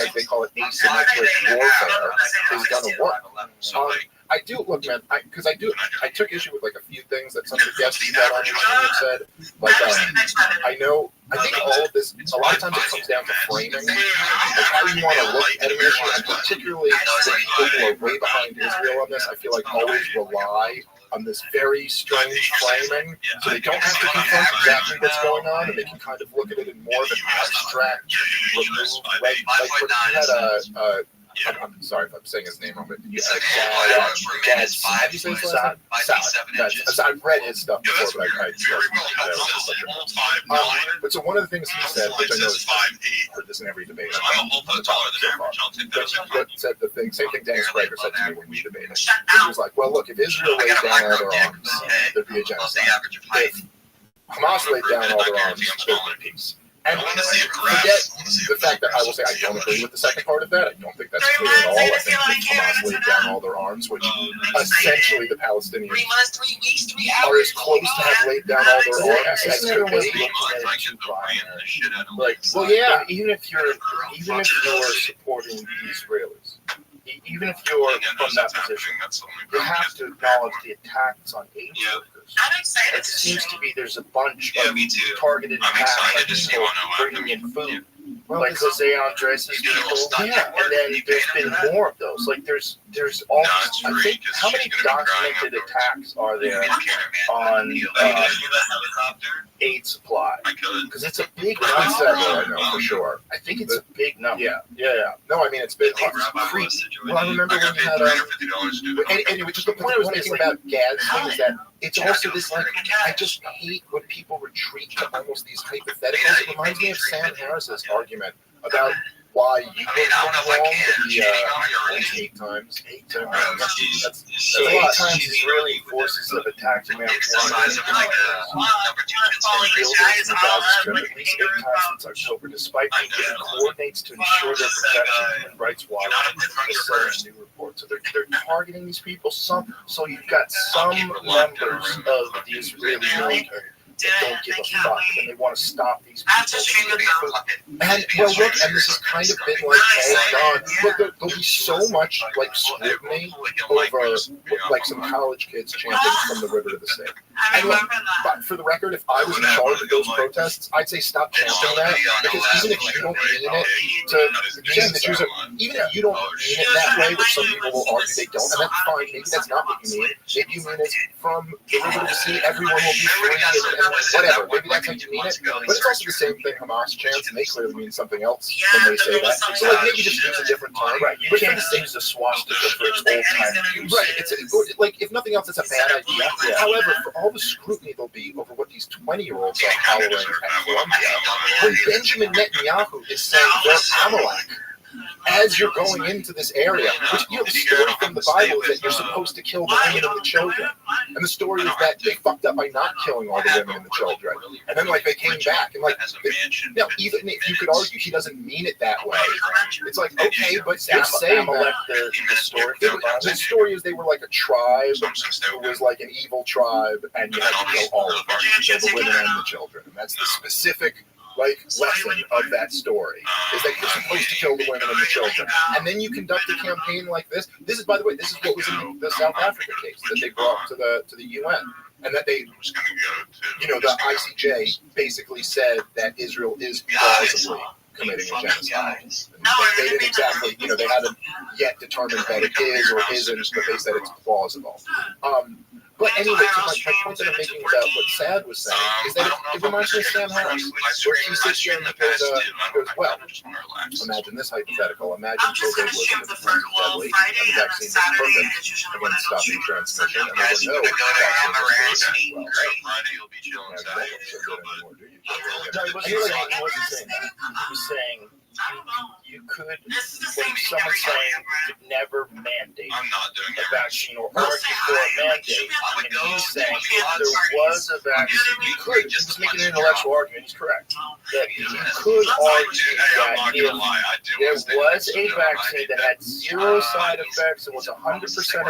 as they call it, asymmetric warfare is going to work. I do look, man. I took issue with like a few things that some of the guests you had on your team have said. Like, I think all of this. A lot of times it comes down to framing, like how you want to look at an issue, and particularly when people who are way behind Israel on this, I feel like always rely on this very strange framing, so they don't have to confront exactly what's going on, and they can kind of look at it in more of an abstract, removed way. Like you had I'm sorry if I'm saying his name wrong, but you had How do you say his last name? I've read his stuff before, but but so one of the things he said, which I know I've heard this in every debate, but said the thing, same thing Dennis Prager said to me when we debated. He was like, well, look, if Israel laid down all their arms, there'd be a genocide. If Hamas laid down all their arms, there'd be peace. And forget the fact that I will say I don't agree with the second part of that. I don't think that's clear at all. I think that Hamas laid down all their arms, which essentially the Palestinians are as close to have laid down all their arms as could be. Like, well, yeah. Even if you're supporting the Israelis, even if you're from that position, you have to acknowledge the attacks on aid workers. It seems to be there's a bunch of targeted attacks on people bringing in food. Like Jose Andres' people, yeah, and then there's been more of those. Like there's all. I think how many documented attacks are there on aid supply? Because it's a big number. I know for sure. I think it's a big number. Yeah. No, I mean it's been creepy. Well, I remember when you had anyway. Just the point I was making about Gadsden is that it's also this like I just hate when people retreat to almost these hypotheticals. It reminds me of Sam Harris's argument about why you were wrong with the 8 times. 8 times. That's so 8 times Israeli forces have attacked America. At least 8 times since October, despite being given coordinates to ensure their protection. Human Rights Watch has said in a new report. So they're targeting these people. So you've got some members of the Israeli military that don't give a fuck, and they want to stop these people. And well, look, and this has kind of been like all done. Look, there'll be so much like scrutiny over like some college kids chanting "From the river to the sea." And look, but for the record, if I was in charge of those protests, I'd say stop chanting that, because even if you don't mean it to mean that even if you don't mean it that way, which some people will argue they don't, and that's fine. Maybe that's not what you mean. Maybe you mean it from the river to the sea, everyone will be free and whatever. Maybe that's how you mean it. But it's also the same thing Hamas chants, and they clearly mean something else when they say that. So like maybe just use a different term. Right. You can't use a swastika for its old time use. Right. It's like if nothing else, it's a bad idea. Yeah. However, for all the scrutiny there'll be over what these 20-year-olds are hollering at Columbia, when Benjamin Netanyahu is saying they're Amalek as you're going into this area, which, you know, the story from the Bible is that you're supposed to kill the women and the children. And the story is that they fucked up by not killing all the women and the children. And then, like, they came back and, like, even if you could argue he doesn't mean it that way, it's like, okay, but you're saying that the story is they were like a tribe who was like an evil tribe, and you had to kill all of them, kill the women and the children. And that's the specific like lesson of that story, is that you're supposed to kill the women and the children. And then you conduct a campaign like this. This is, by the way, this is what was in the South Africa case that they brought to the UN. And that they, you know, the ICJ basically said that Israel is plausibly committing a genocide. They didn't exactly, you know, they haven't yet determined that it is or isn't, but they said it's plausible. But anyway, so my point that I'm making about what Sad was saying is that it reminds me of Sam Harris, where he sits here and he goes, well, imagine this hypothetical. Imagine COVID was deadly and the vaccine was perfect against stopping transmission, and there were no vaccines. No, he wasn't saying that. He was saying you could, when someone's saying you could never mandate a vaccine or argue for a mandate, and he's saying there was a vaccine, you could, he was making an intellectual argument, he's correct, that you could argue that if there was a vaccine that had zero side effects and was 100% effective,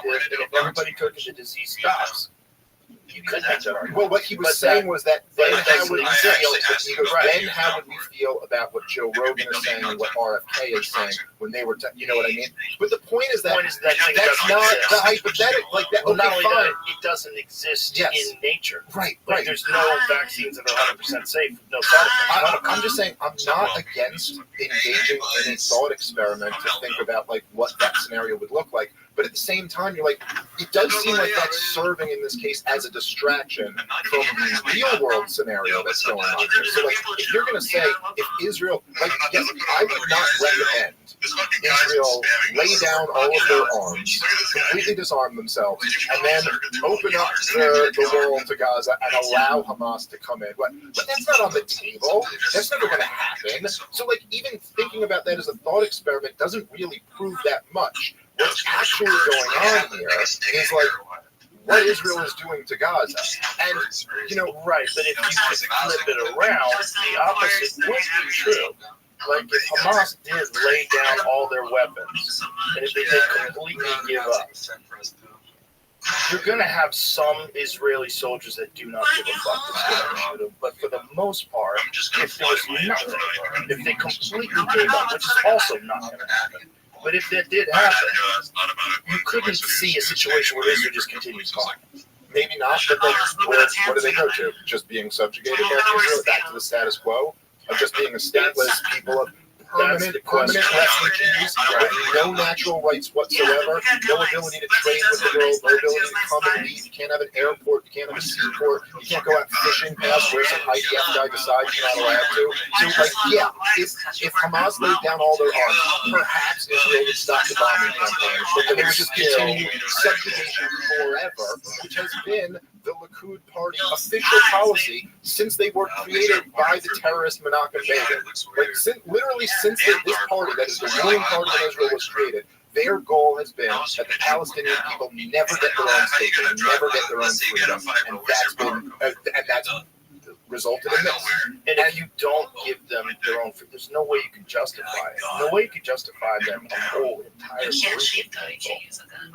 and if everybody took it, the disease stops. You could make that argument. Well, what he was saying was that then how would we feel about what Joe Rogan is saying and what RFK is saying when they were, you know what I mean? But the point is that that's not the hypothetical. Like that. Well, not only that, it doesn't exist in nature. Right. Like there's no vaccines that are 100% safe. No side effects. I'm just saying I'm not against engaging in a thought experiment to think about like what that scenario would look like. But at the same time, you're like, it does seem like that's serving in this case as a distraction from the real world scenario that's going on here. So, like, if you're going to say, if Israel, like, yes, I would not recommend Israel lay down all of their arms, completely disarm themselves, and then open up the wall to Gaza and allow Hamas to come in. But that's not on the table. That's never going to happen. So, like, even thinking about that as a thought experiment doesn't really prove that much. What's actually going on here is like what Israel is doing to Gaza. And, you know, right, but if you could flip it around, the opposite would be true. Like if Hamas did lay down all their weapons, and if they did completely give up, you're going to have some Israeli soldiers that do not give a fuck. But for the most part, if there was nothing, if they completely gave up, which is also not going to happen, but if that did happen, you couldn't see a situation where Israel just continues fighting. Maybe not, but then what do they go to? Just being subjugated by Israel, back to the status quo of just being a stateless people of permanent refugees with no natural rights whatsoever, no ability to trade with the world, no ability to come and leave. You can't have an airport, you can't have a seaport, you can't go out fishing past where some IDF guy decides you're not allowed to. So, like, yeah, if Hamas laid down all their arms, perhaps Israel would stop the bombing campaign, but then they would just continue subjugation forever, which has been the Likud Party official policy since they were created by the terrorist Menachem Begin. Like, literally since this party, that is the ruling party of Israel, was created, their goal has been that the Palestinian people never get their own state, they never get their own freedom, and that's resulted in this. And if you don't give them their own freedom, there's no way you can justify it. No way you can justify them a whole entire group of people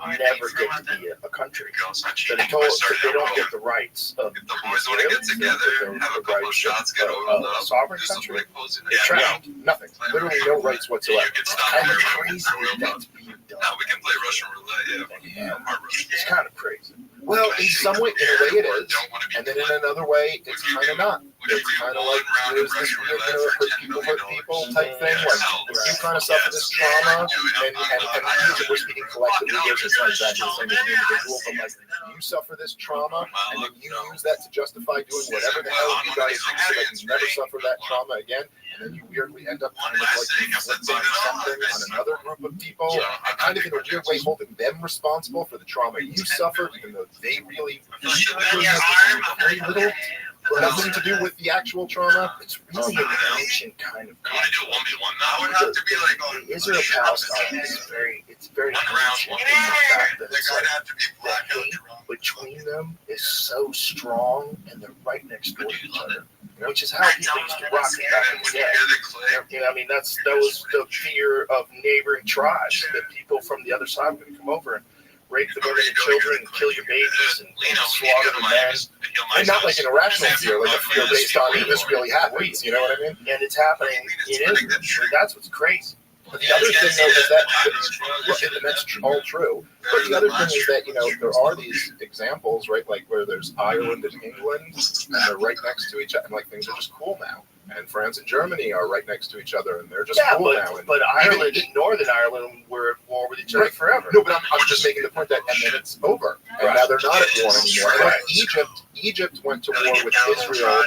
never get to be a country. So they told us that they don't get the rights of the Israelis, the rights of a sovereign country. They're trapped. Nothing. Literally no rights whatsoever. It's kind of crazy that's being done. Now we can play Russian roulette. Yeah. It's kind of crazy. Well, in some way, in a way it is, and then in another way, it's kind of not. it's kind of like there's this weird, people hurt people type thing. Like if you kind of suffer this trauma, and we're speaking collectively, it's not exactly the same as an individual, but like you suffer this trauma, and then you use that to justify doing whatever the hell you guys do so that you never suffer that trauma again. And then you weirdly end up kind of like inflicting something on another group of people, and kind of in a weird way holding them responsible for the trauma you suffered, even though they really have very little, nothing to do with the actual trauma. It's really an ancient kind of conflict. The Israel-Palestine is very ancient in the fact that it's like the hate between them is so strong, and they're right next door to each other. Which is how people used to rock it back in the day. I mean, that was the fear of neighboring tribes, that people from the other side were going to come over and rape the women and children and kill your babies and slaughter the men. And not like an irrational fear, like a fear based on this really happens, you know what I mean? And it's happening in Israel. That's what's crazy. But the other thing, though, is that, and that's all true. But the other thing is that, there are these examples, right, like where there's Ireland and England, and they're right next to each other, and like things are just cool now. And France and Germany are right next to each other, and they're just cool now. But Ireland and Northern Ireland were at war with each other forever. No, but I'm just making the point that, and then it's over, and now they're not at war anymore. And like Egypt went to war with Israel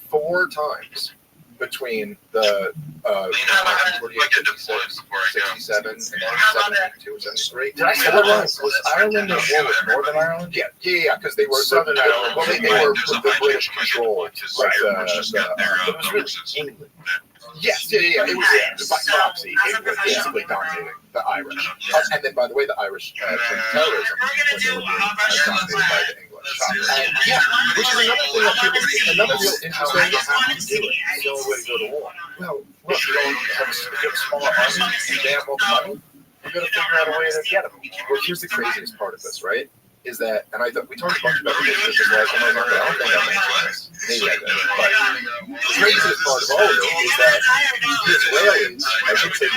4 times. Between the 48, 56, 67, and 72, 73. Did I say that wrong? Was Ireland at war with Northern Ireland? Yeah, because they were Southern Ireland. Well, they were the British control, like it was really England. Yes, yeah. It was by proxy. It was basically dominating the Irish. And then, by the way, the Irish turned terrorism when they were being dominated by the English. Which is another thing that people, another real interesting thing is how you do it. It's the only way to go to war. Well, look, you don't have a smaller army, you have more money, you're going to figure out a way to get them. Well, here's the craziest part of this, right? Is that, and I thought we talked a bunch about this last time I was on, but I don't think I mentioned this. Maybe I did. But the craziest part of all of it is that the Israelis, I should say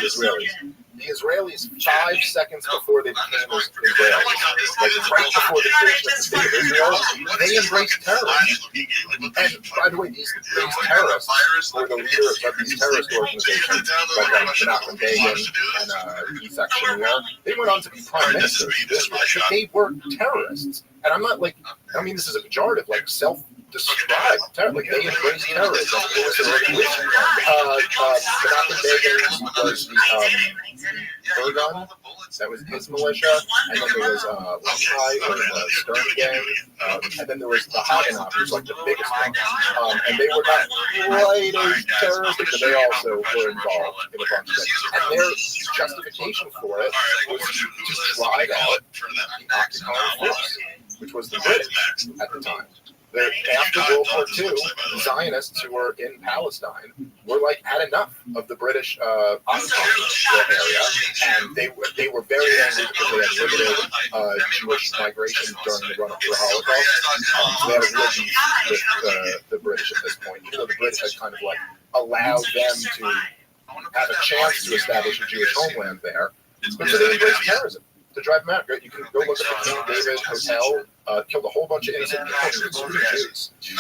the Israelis 5 seconds before they became Israelis, like right before they finished the state of Israel, they embraced terrorism. And by the way, these terrorists were the leaders of these terrorist organizations, like Menachem Begin and Yitzhak Shamir. They went on to be prime ministers of Israel, but they were terrorists. And I'm not like, I mean, this is a pejorative, like self-described terror, like they embraced terrorism. It was an organization. Menachem Begin was the Ergun, that was his militia, and then there was Lehi, or the Stern Gang, and then there was the Haganah, who's like the biggest one. And they were not quite as terroristic, but they also were involved in a bunch of things. And their justification for it was to drive out the occupying force, which was the British at the time. After World War II, the Zionists who were in Palestine were like had enough of the British occupying the area, and they were very angry because they had limited Jewish migration during the run-up to the Holocaust. So they had a real beef with the British at this point, even though the British had kind of like allowed them to have a chance to establish a Jewish homeland there. But so they embraced terrorism to drive them out. You can go look at the King David Hotel. Killed a whole bunch of innocent Jews in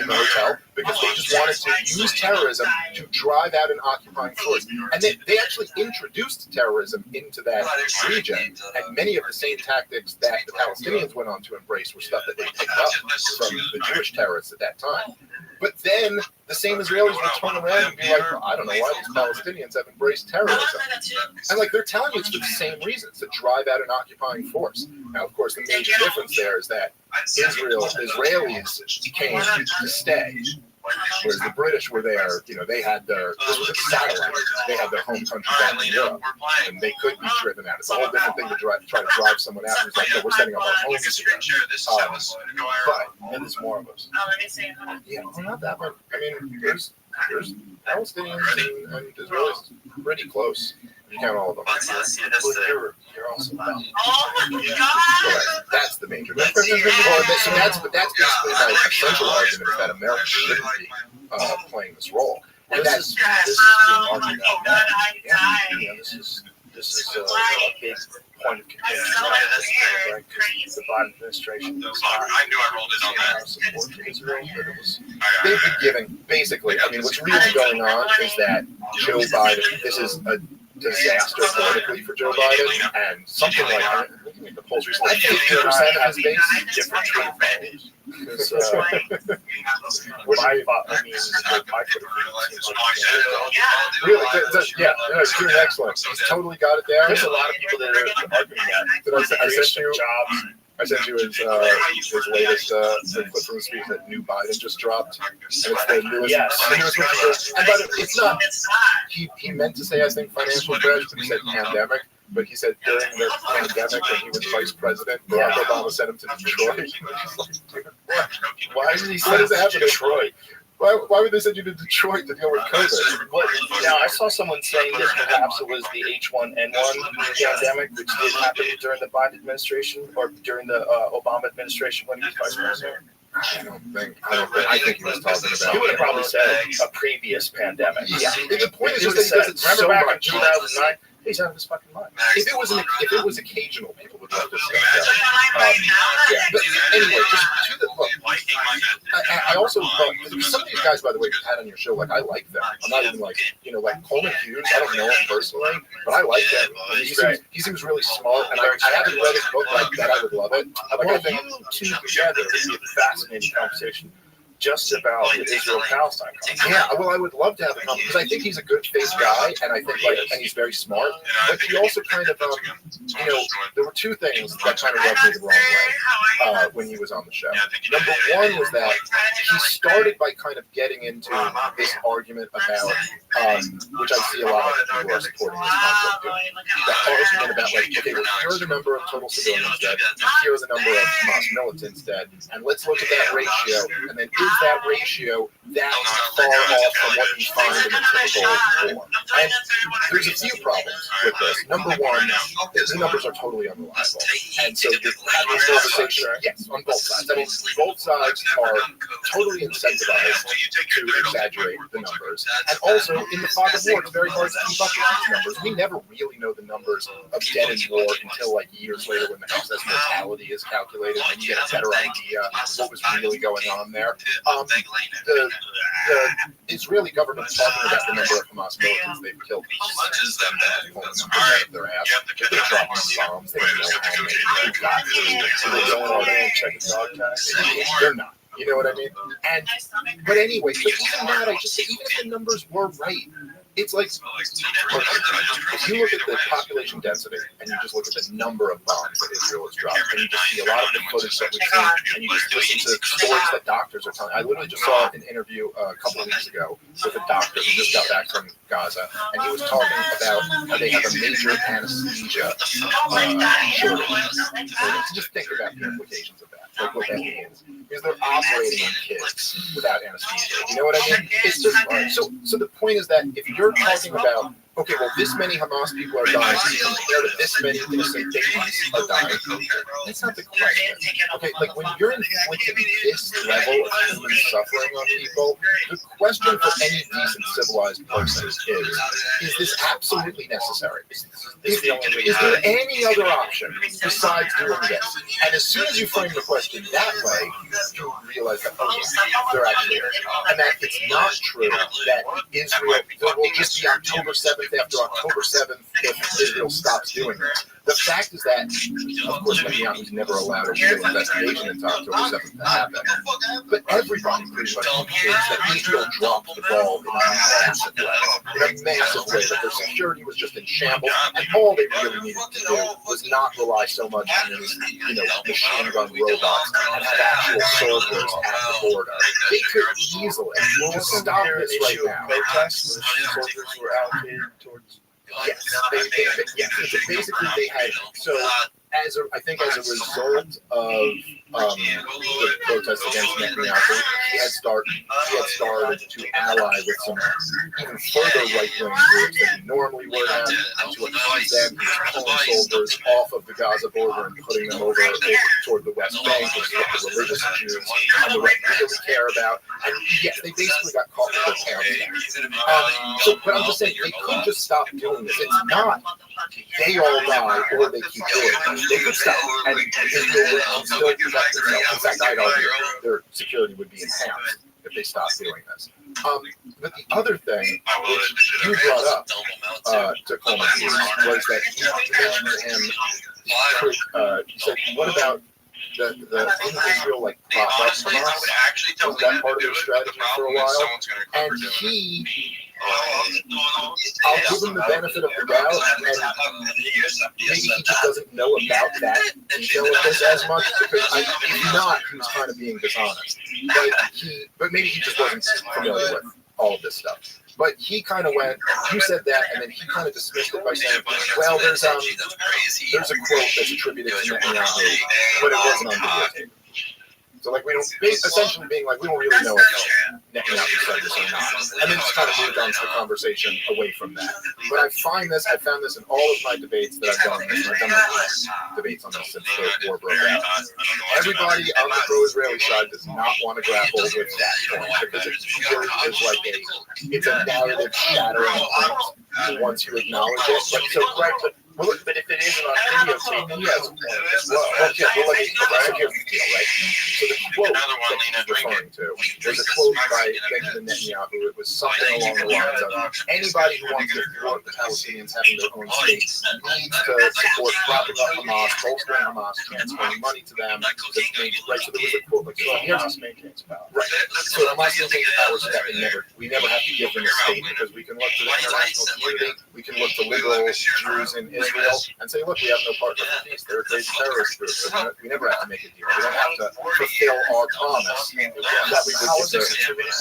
the hotel because they just wanted to use terrorism to drive out an occupying force. And they actually introduced terrorism into that region. And many of the same tactics that the Palestinians went on to embrace were stuff that they picked up from the Jewish terrorists at that time. But then the same Israelis would turn around and be like, well, I don't know why these Palestinians have embraced terrorism. And like they're telling you it's for the same reasons, to drive out an occupying force. Now, of course, the major difference there is that Israelis came to stay, whereas the British were there. They had this was a satellite. They had their home country back in Europe, and they could be driven out. It's a whole different thing to try to drive someone out who's like, no, we're setting up our homes here. And there's more of us. Yeah, well, not that much. I mean, there's Palestinians and Israelis pretty close. You count all of them. You're also dumb. Oh my God! That's the major difference. So that's basically my central argument is that America shouldn't be playing this role. And this is being argued out now. This is a big point of contention, right? Because the Biden administration does not I knew I rolled it on that. support for Israel, but it was. They've been giving, basically, I mean, what's really going on is that Joe Biden, this is a disaster politically for Joe Biden, and something like the polls recently, 50% of his base different trade because my really, yeah, he's doing excellent. He's totally got it down. There's a lot of people that are arguing that. I sent you jobs. I sent you his latest clip from the speech that new Biden just dropped, and it's the newest. Yes. And by the way, it's not. He meant to say, I think, financial crash, but he said pandemic. But he said during the pandemic when he was vice president, Barack Obama sent him to Detroit. Why did he send him to Detroit? Why would they send you to Detroit to deal with COVID? Now, I saw someone saying that perhaps it was the H1N1 pandemic, which did happen during the Biden administration or during the Obama administration when he was vice president. I think he was talking about. He would have probably said a previous pandemic. Yeah. The point is just that he doesn't remember so back much. in 2009. He's out of his fucking mind. If it was occasional, people would let this stuff go. Yeah, but anyway, just to the look. I also some of these guys, by the way, you've had on your show. Like I like them. I'm not even like like Coleman Hughes. I don't know him personally, but I like him. He seems really smart, and I haven't read his book. Like that, I would love it. Like I think you two together would be a fascinating conversation. Just about the Israel-Palestine conflict. Yeah, well, I would love to have a conversation because I think he's a good face guy, and I think and he's very smart. But he also kind of, there were two things that kind of rubbed me the wrong way when he was on the show. Number one was that he started by kind of getting into this argument about, which I see a lot of people who are supporting this conflict doing. The argument about like, okay, well, here are the number of total civilians dead, here are the number of Hamas militants dead, and let's look at that ratio, and then is that ratio that far off from what you find in a typical war? And there's a few problems with this. Number one, the numbers are totally unreliable. And so the conversation, yes, on both sides. I mean, both sides are totally incentivized to exaggerate the numbers. And also, in the fog of war, it's very hard to keep up with these numbers. We never really know the numbers of dead in war until like years later when the excess mortality is calculated and you get a better idea what was really going on there. The Israeli government talking about the number of Hamas militants they've killed. Their ass. They're dropping bombs. They don't know how many they've got. So they're going over there and checking dog tags. They're not. You know what I mean? And but anyway, but even that, I just say, even if the numbers were right, it's like if you look at the population density and you just look at the number of bombs that Israel has dropped, and you just see a lot of the footage that we've seen, and you just listen to stories that doctors are telling. I literally just saw an interview a couple of weeks ago with a doctor who just got back from Gaza, and he was talking about how they have a major anesthesia shortage. So just think about the implications of that, like what that means, because they're operating on kids without anesthesia. You know what I mean? It's just so the point is that if you're talking about, okay, well, this many Hamas people are dying compared to this many innocent babies are dying, that's not the question. Okay, like when you're inflicting this level of human suffering on people, the question for any decent civilized person is this absolutely necessary? Is there any other option besides doing this? And as soon as you frame the question that way, you realize that, oh, yeah, they're actually, and that it's not true that Israel, there will just be October 7th after October 7th if Israel stops doing this. The fact is that, of course, Netanyahu's never allowed a real investigation into October 7th to happen. But everybody pretty much indicates that Israel dropped the ball in a massive way, that their security was just in shambles, and all they really needed to do was not rely so much on these, machine gun robots and have actual soldiers at the border. They could easily just stop this right now. Protests where soldiers were allocated towards. Yes, basically they had I think as a result of the protests against Netanyahu, he had started to ally with some even further right-wing groups than he normally would have, and to appease them, he was pulling soldiers off of the Gaza border and putting them over toward the West Bank, which is what the religious Jews on the right really care about. And yes, they basically got caught with their pants down. But I'm just saying, they could just stop doing this. It's not they all die or they keep doing it. They could stop, and Israel would still protect itself. In fact, I'd argue their security would be enhanced if they stopped doing this. But the other thing, which you brought up to Coleman, was that you mentioned to him, you said, what about the Israel like prop up Hamas? Was that part of their strategy for a while? And he, I'll give him the benefit of the doubt, and maybe he just doesn't know about that detail of this as much, because if not, he was kind of being dishonest. But maybe he just wasn't familiar with all of this stuff. But he kind of went, you said that, and then he kind of dismissed it by saying, well, there's a quote that's attributed to Netanyahu, but it wasn't on videotape. So, like, we don't, essentially being like, we don't really know if Netanyahu said this or not. And then just kind of moved on to the conversation away from that. But I found this in all of my debates that I've done, and I've done debates on this since the war broke out. Everybody on the pro-Israeli side does not want to grapple with that point, because it really is like it's a narrative shattering point once you acknowledge it. But so, right, but if it isn't on videotape, then yes, as well. Okay, well, let me, so here's the deal, right? So the quote that he's referring to was a quote by Benjamin Netanyahu. It was something along the lines of, anybody who wants to support the Palestinians having their own state needs to support propping up Hamas, bolstering Hamas, transferring money to them. Right, so there was a quote like, so Hamas maintains power. Right, so Hamas maintains power so that we never have to give them a state, because we can look to the international community, we can look to liberal Jews in Israel and say, look, we have no partner for peace. They're a crazy terrorist group. So we never have to make a deal. We don't have to fulfill our promise that we would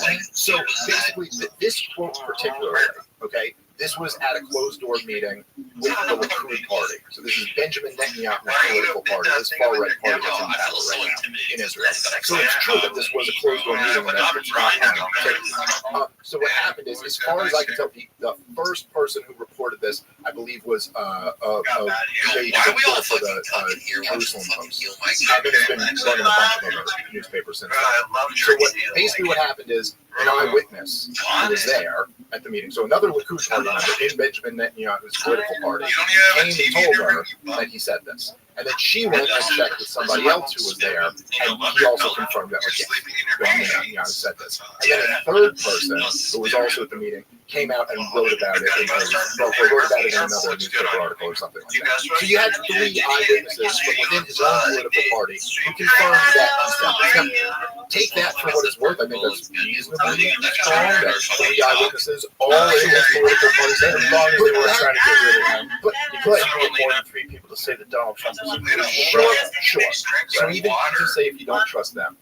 give. So basically, this quote particularly, okay, this was at a closed-door meeting with the Likud party. So this is Benjamin Netanyahu's political party, this far-right party that's in power right now in Israel. So it's true that this was a closed-door meeting and that it's not on tape. So what happened is, as far as I can tell, the first person who reported this, I believe, was a lady reporter for the Jerusalem Post. And it's been running a bunch of other newspapers since then. So basically what happened is, an eyewitness who was there at the meeting, so another Likud party member in Benjamin Netanyahu's political party, came and told her that he said this. And then she went and checked with somebody else who was there, and he also confirmed that, like, yes, Netanyahu said this. And then a third person who was also at the meeting came out and wrote about it in another newspaper article or something like that. So you had 3 eyewitnesses from within his own political party who confirmed that he said this. Now, take that for what it's worth. I think that's reasonably strong. That 3 eyewitnesses, all in his political party, as long as they weren't trying to get rid of him. But you need more than 3 people to say that Donald Trump is a sure. So even just say if you don't trust them,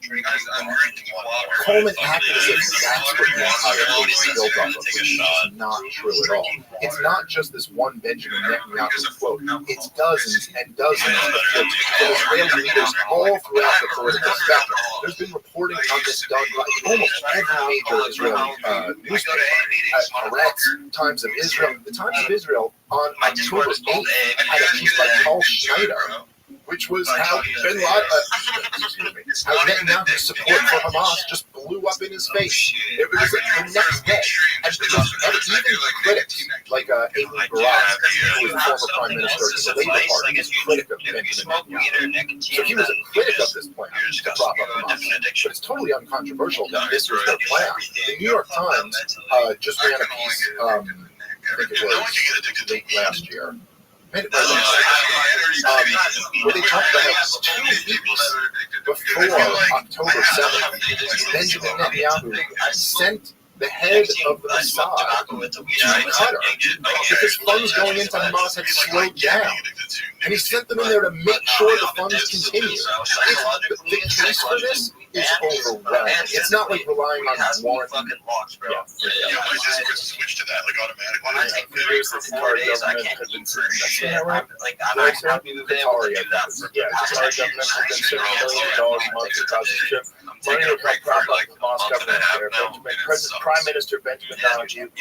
Coleman acted as if that's what the entire thing is built off of, which is not true at all. It's not just this one Benjamin Netanyahu quote. It's dozens and dozens of quotes from Israeli leaders all throughout the political spectrum. There's been reporting on this done by almost every major Israeli newspaper. Haaretz, Times of Israel. The Times of Israel on October 8th had a piece by Paul Schneider, which was how Ben Laden, how Netanyahu's support for Hamas just blew up in his face. It was the next day. And even critics, like Ehud Barak, who was the former prime minister of the Labour Party, was a critic of Benjamin Netanyahu. So he was a critic of this plan to prop up Hamas. But it's totally uncontroversial that this was their plan. The New York Times just ran a piece, I think it was late last year, where they talked about 2 weeks before October 7th, Benjamin Netanyahu sent the head of the Mossad to Qatar because funds going into Hamas had slowed down. And he sent them in there to make sure the funds continue. The case for this is overwhelming. It's not like relying on one. Switch to that, like automatically. When I take videos, the Qatari government has been saying that. I'm happy that they will do that. Yeah, the Qatari government has been $6 million a month to cause this trip. Money will come from the Hamas government there. Prime Minister Benjamin Netanyahu of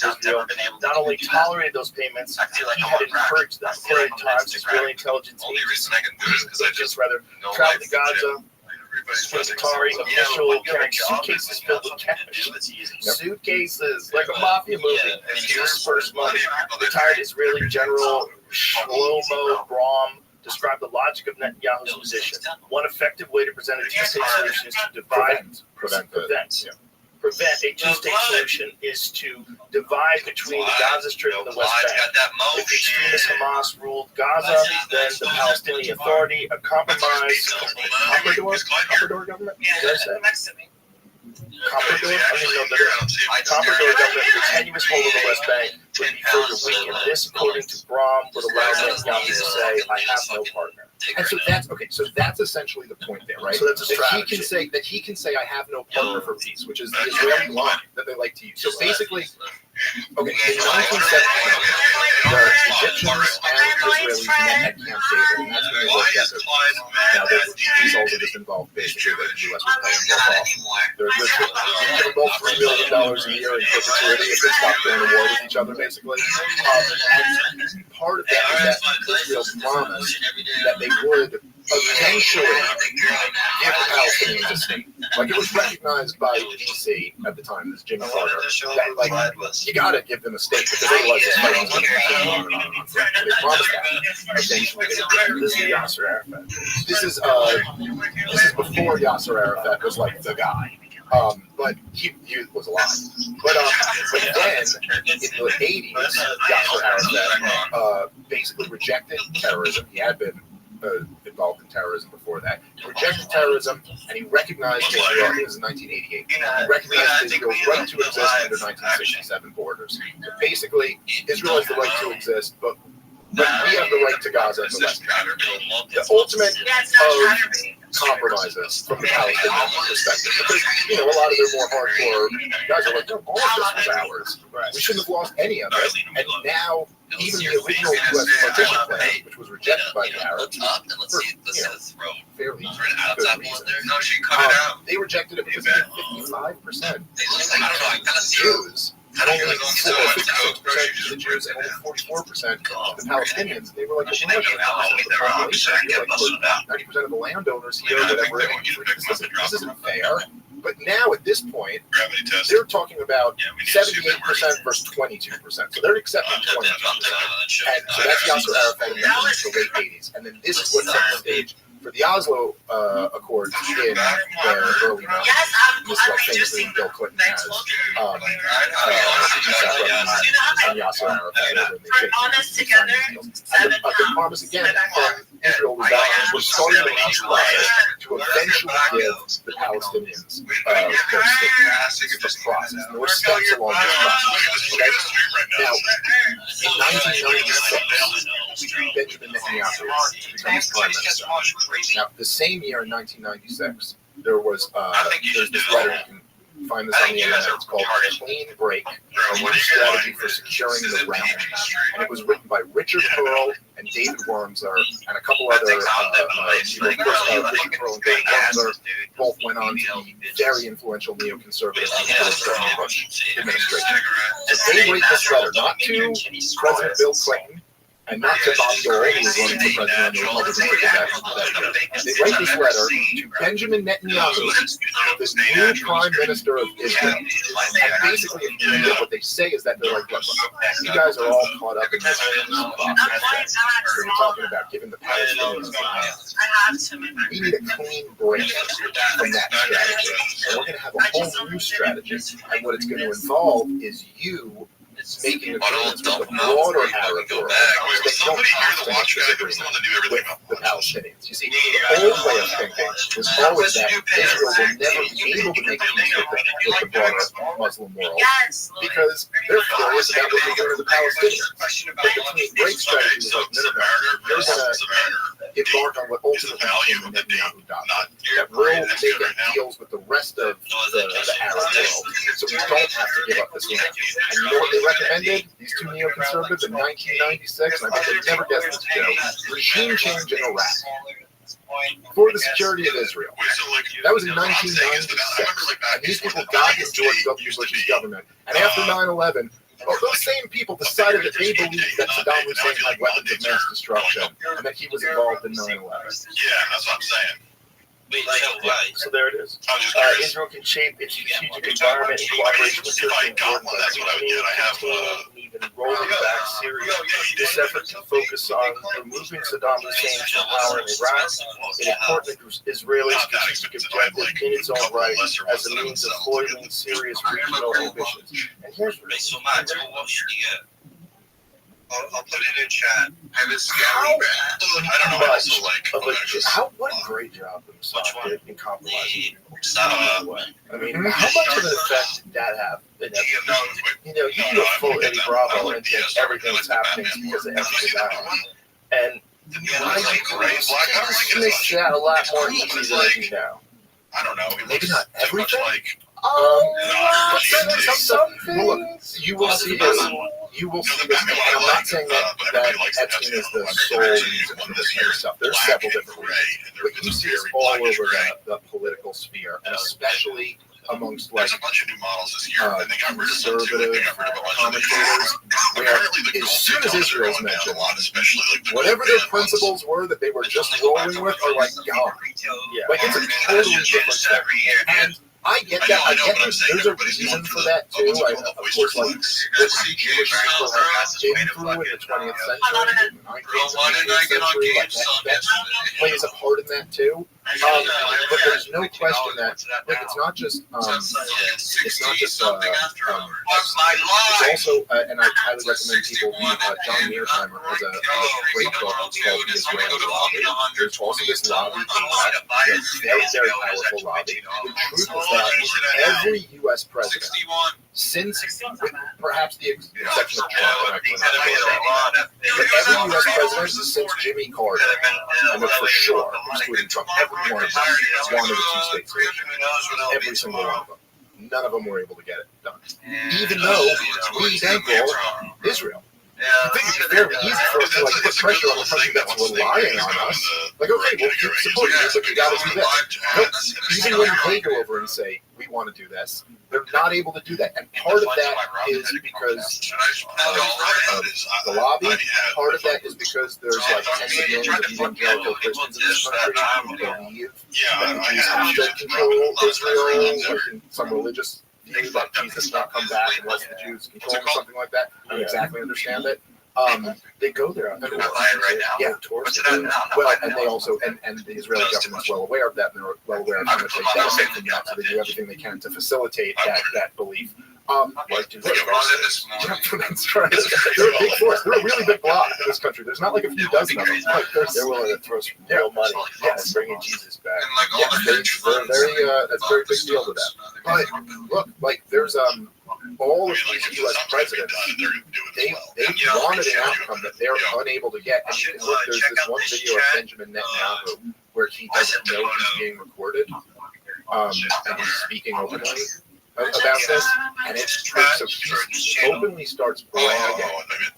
Israel not only tolerated those payments, he had encouraged them. Times, Israeli intelligence agents, rather, traveled to Gaza, Atari official carrying suitcases filled with cash. Suitcases, like a mafia movie. He dispersed money. Retired Israeli General Shlomo Brom described the logic of Netanyahu's position. One effective way to present a two-state solution is to prevent a two-state solution is to divide between the Gaza Strip and the West Bank. If the extremist Hamas ruled Gaza, then the Palestinian Authority, a compromise, Comprador government? Did I say? Comprador? I don't even know that. Comprador government with tenuous hold of the West Bank would be further weakened. This, according to Brom, would allow Netanyahu to say, "I have no partner." And so that's okay. So that's essentially the point there, right? So that's a strategy. That he can say, "I have no partner for peace," which is the Israeli line that they like to use. So basically, okay, in 1970, the Egyptians and Israelis met at Camp David, and that's when they worked at their peace. Now, these also just involved basically that the U.S. was paying both off. They're giving them both $3 million a year in perpetuity if they stop going to war with each other, basically. And part of that is that Israel promised that they would eventually give the Palestinians a state. Like, it was recognized by DC at the time, this Jimmy Carter, that, like, you gotta give them a state because otherwise this fighting's going to continue on and on and on. So they promised that. Eventually they would. This is Yasser Arafat. This is before Yasser Arafat was like the guy. But he was alive. But then in the 80s, Yasser Arafat basically rejected terrorism. He had been involved in terrorism before that. He rejected terrorism, and he recognized Israel. It was in 1988. He recognized Israel's right to exist under 1967 borders. But basically, Israel has the right to exist, but we have the right to Gaza and the West Bank. The ultimate compromises from the Palestinian perspective, because a lot of their more hardcore guys are like, "No, all of this was ours. We shouldn't have lost any of it." And now, even the original U.S. partition plan, which was rejected by the Arabs for fairly good reasons, they rejected it because 55% Jews. And only 56% of the Jews and only 44% of the Palestinians. They were like, "90% of the landowners here, whatever. This isn't fair." But now at this point, they're talking about 78% versus 22%. So they're accepting 22%. And so that's Yasser Arafat in the late 80s. And then this is what set the stage for the Oslo Accords in their early 90s. This is what famously Bill Clinton has and Yasser Arafat. And the promise again from Israel was starting the peace process to eventually give the Palestinians their state. This process. There were steps along this process. Okay? Now, in 1996, Benjamin Netanyahu becomes prime minister. Now, the same year in 1996, there's this letter, you can find this on the internet, it's called Clean Break, a new strategy for securing the realm. And it was written by Richard Pearl and David Wormser, and a couple other, Richard Pearl and David Wormser both went on to be very influential neoconservatives in the Bush administration. So they write this letter, not to President Bill Clinton, and not to Bob Dole, who was running for president on the Republican ticket that year. They write this letter to Benjamin Netanyahu, this new prime minister of Israel. And basically, what they say is that they're like, "Look, you guys are all caught up in this process. We're talking about giving the Palestinians land. We need a clean break from that strategy. And we're going to have a whole new strategy. And what it's going to involve is you making agreements with the broader Arab world so that you don't have to make this agreement with the Palestinians." You see, the old way of thinking was always that Israel will never be able to make peace with the broader Muslim world because they're furious about what they're doing to the Palestinians. But the clean break strategy is like, no, you're going to embark on what ultimately became the Netanyahu doctrine, that will make deals with the rest of the Arab world so we don't have to give up this land. And you know what they recommended, these two neoconservatives, in 1996, and I bet they'd never guess this, Joe, regime change in Iraq for the security of Israel. That was in 1996, and these people got in George W. Bush's government. And after 9/11, those same people decided that they believed that Saddam Hussein had weapons of mass destruction and that he was involved in 9/11. Yeah, that's what I'm saying. So there it is. Israel can shape its strategic environment in cooperation with Turkey and Jordan by containing, even rolling back Syria. This effort to focus on removing Saddam Hussein from power in Iraq, an important Israeli strategic objective in its own right, as a means of foiling Syria's regional ambitions. And here's what I'll put it in chat. And it's how I don't know what else is like. What a great job the Mossad did in compromising. I mean, how much of an effect did that have? You know, you do a full Eddie Bravo and think everything that's happening is because of everything that. And I makes that a lot more easy than you know. I don't know. Maybe not everything. Some things. You will see this. You will see this. And I'm not saying that Epstein is the sole reason for this kind of stuff. There's several different reasons. But you see this all over the political sphere, and especially amongst like conservative commentators, where as soon as Israel's mentioned, whatever their principles were that they were just rolling with are like gone. Yeah. Like it's a totally different thing. And I get that. I get there's a reason for that too. Of course, like what Jewish people have been through in the 20th century, the 19th century, like that plays a part in that too. But there's no question that like it's not just it's also and I highly recommend people read John Mearsheimer has a great book called The Israeli Lobby. There's also this lobby, a very powerful lobby. The truth is that every U.S. president, since with perhaps the exception of Trump, but every U.S. president since Jimmy Carter, I know for sure, excluding Trump, every one of them wanted a two-state solution. Every single one of them. None of them were able to get it done. Even though we bankroll Israel. I think it'd be very easy for us to like put pressure on a country that's relying on us. Like, okay, we'll keep supporting you, but you gotta do this. Nope. Even when they go over and say, we want to do this, they're not able to do that. And part of that is because the lobby. Part of that is because there's like tens of millions of evangelical Christians in this country who believe that the Jews have to control Israel, like in some religious view that Jesus not come back unless the Jews control him or something like that. I don't exactly understand it. They go there. Yeah, tourists. Well, and they also, and the Israeli government's well aware of that, and they're well aware of how much they benefit from that, so they do everything they can to facilitate that belief. Like, that's right. They're a big force. They're a really big bloc in this country. There's not like a few dozen of them. Like, they're willing to throw some real money. Yes, bringing Jesus back. Yes, they're very. That's a very big deal to them. But look, like, there's all of these U.S. presidents, they wanted an outcome that they're unable to get. And you can look, there's this one video of Benjamin Netanyahu where he doesn't know he's being recorded, and he's speaking openly about this, and it's true. So he openly starts bragging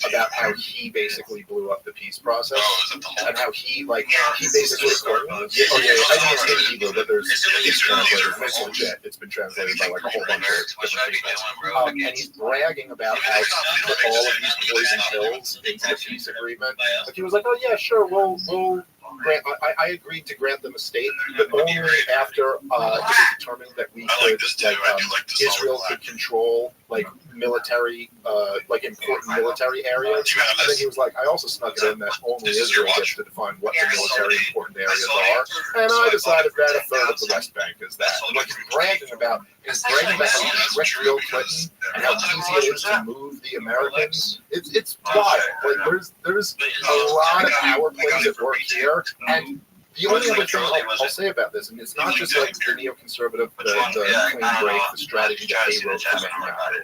about how he basically blew up the peace process, and how he basically. I think it's in Hebrew, but it's translated. It's legit. It's been translated by like a whole bunch of different people. And he's bragging about how he put all of these poison pills into the peace agreement. Like he was like, oh yeah, sure, we'll grant. I agreed to grant them a state, but only after it was determined that we could, Israel could control like military, like important military areas. And then he was like, I also snuck it in that only Israel gets to define what the military important areas are. And I decided that a third of the West Bank is that. And like he's bragging about how he tricked Bill Clinton and how easy it is to move the Americans. It's wild. Like there's a lot of power plays at work here. And the only other thing I'll say about this, and it's not just like the neoconservative, the clean break, the strategy that they wrote for Netanyahu.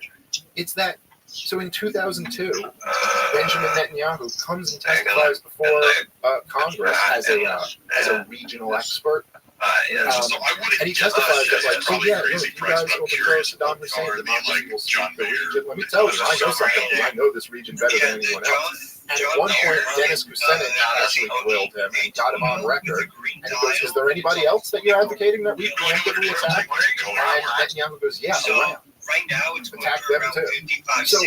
It's that, so in 2002, Benjamin Netanyahu comes and testifies before Congress as a regional expert. And he testifies that, like, oh yeah, look, you guys overthrow Saddam Hussein, the Muslims will stop the region. Let me tell you, I know something, because I know this region better than anyone else. And at one point, Dennis Kucinich actually grilled him and got him on record. And he goes, is there anybody else that you're advocating that we preemptively attack? And Netanyahu goes, yeah, Iran. Attack them too. So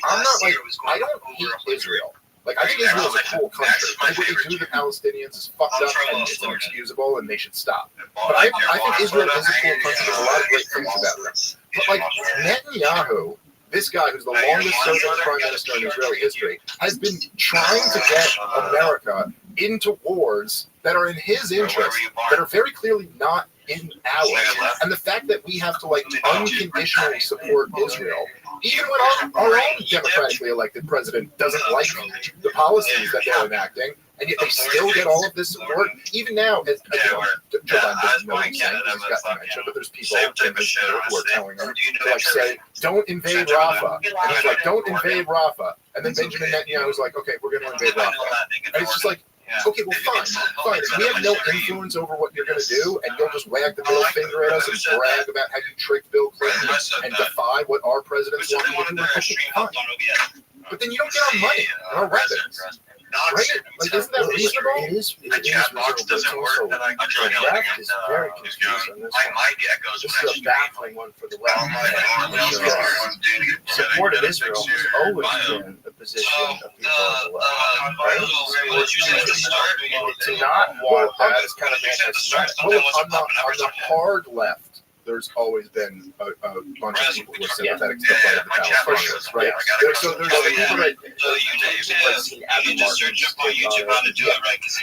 I'm not like, I don't hate Israel. Like, I think Israel is a cool country. I think what they do to the Palestinians is fucked up and it's inexcusable, and they should stop. But I think Israel is a cool country. There's a lot of great things about them. But, like, Netanyahu, this guy who's the longest serving prime minister in Israeli history, has been trying to get America into wars that are in his interest, that are very clearly not in ours. And the fact that we have to, like, unconditionally support Israel, even when our own democratically elected president doesn't like the policies that they're enacting, and yet they still get all of this support. Even now, as Joe Biden doesn't know what he's saying, he's got dementia, but there's people in his field who are telling him to, like, say, don't invade Rafah. And he's like, don't invade Rafah. And then Benjamin Netanyahu's like, okay, we're going to invade Rafah. And it's just like, okay, well, fine. We have no influence over what you're going to do, and you'll just wag the middle finger at us and brag about how you tricked Bill Clinton and defy what our presidents want you to do. Okay, fine. But then you don't get our money and our weapons. Right? Like, isn't that reasonable? It is reasonable, but it's also, the left is very confused on this one. This is a baffling one for the left. Support of Israel has always been a position of people on the left, right? And to not want that is kind of anti-Semitic. Well, on the hard left, there's always been a bunch of people who are sympathetic to the plight of the Palestinians, right? So there's people that have seen Abby Martin take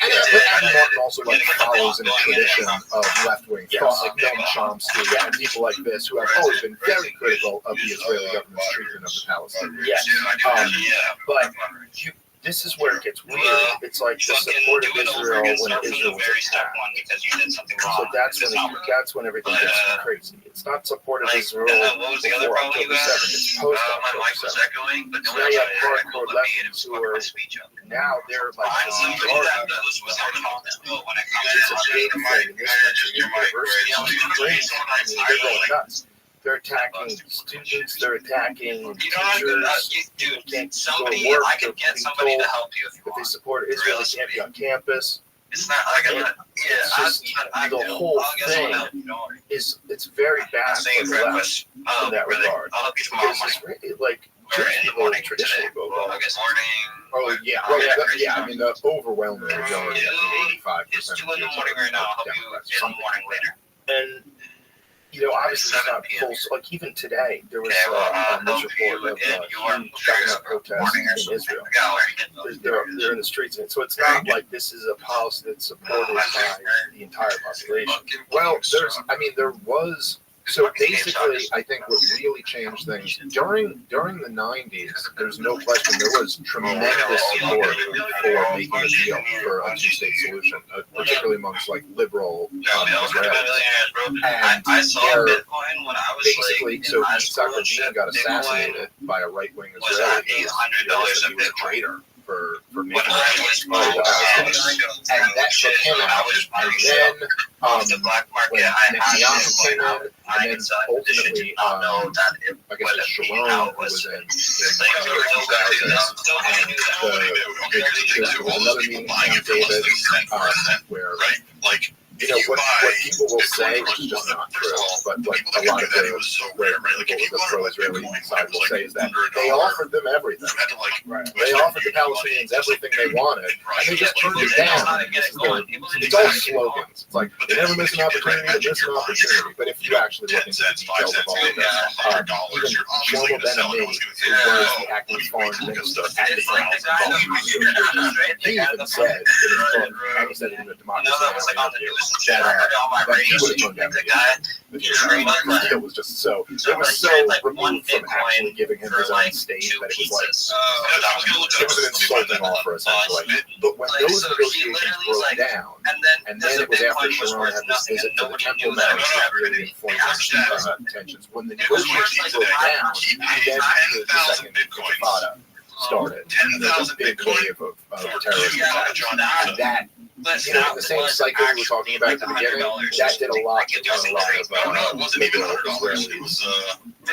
and Abby Martin also, like, follows in a tradition of left-wing thought, like Noam Chomsky and people like this who have always been very critical of the Israeli government's treatment of the Palestinians. But this is where it gets weird. It's like the support of Israel when Israel was attacked. So that's when everything gets crazy. It's not support of Israel before October 7th. It's post October 7th. So now you have hardcore leftists who are now they're like it's a big thing in this country. Universities, they're going nuts. They're attacking students. They're attacking teachers. People can't go to work. They're being told if they support Israel, they can't be on campus. It's not like I'm not. The whole thing it's very bad for the left in that regard. Because like Jewish people traditionally go well. Oh yeah, I mean the overwhelming majority, 85% of Jews are Democrats. And obviously it's not full. Like even today, there was this report of huge government protests in Israel. They're in the streets, and so it's not like this is a policy that's supported by the entire population. Well, there was. So basically, I think what really changed things during the 90s, there's no question there was tremendous support for making a deal for a two-state solution, particularly amongst like liberal Israelis. And basically, so Yitzhak Rabin got assassinated by a right-wing Israeli who said he was a traitor for making and that took him out. And then when Netanyahu came in, and then ultimately, I guess it was Sharon who was in 2000, and there was another meeting in Camp David where what people will say, which is just not true, but like a lot of the pro-Israeli side will say is that they offered them everything. They offered the Palestinians everything they wanted, and they just turned it down. It's all slogans. It's like, they never miss an opportunity, they miss an opportunity. But if you actually look into the details of all of that, even Shlomo Ben-Ami, who was the acting foreign minister at the time, he even said in his book, and he said it in the Democracy Now! Interview, that he would have turned down the deal was just so removed from actually giving him his own state that it was like it was an insulting offer essentially. But when those negotiations broke down, and then it was after Sharon had this visit to the Temple Mount that really informed tensions. When the negotiations broke down, then the second Intifada started, and there was a big wave of terrorism attacks, and that. The same cycle we were talking about at the beginning, that did a lot to turn a lot of liberal Israelis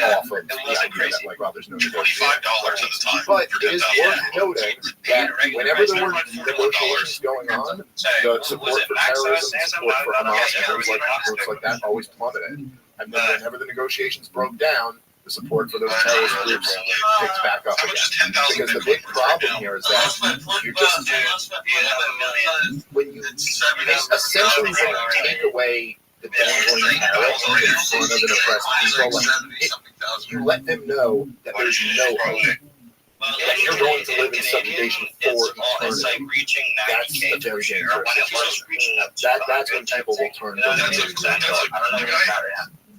off of the idea that, like, well, there's no negotiation. But it is worth noting that whenever there were negotiations going on, the support for terrorism, support for Hamas, and groups like that always plummeted. And then whenever the negotiations broke down, the support for those terrorist groups picks back up again. Because the big problem here is that you're just when you essentially take away the dangling carrot in front of an oppressed people, you let them know that there's no hope. That you're going to live in subjugation for eternity. That's a very dangerous situation. That's when people will turn to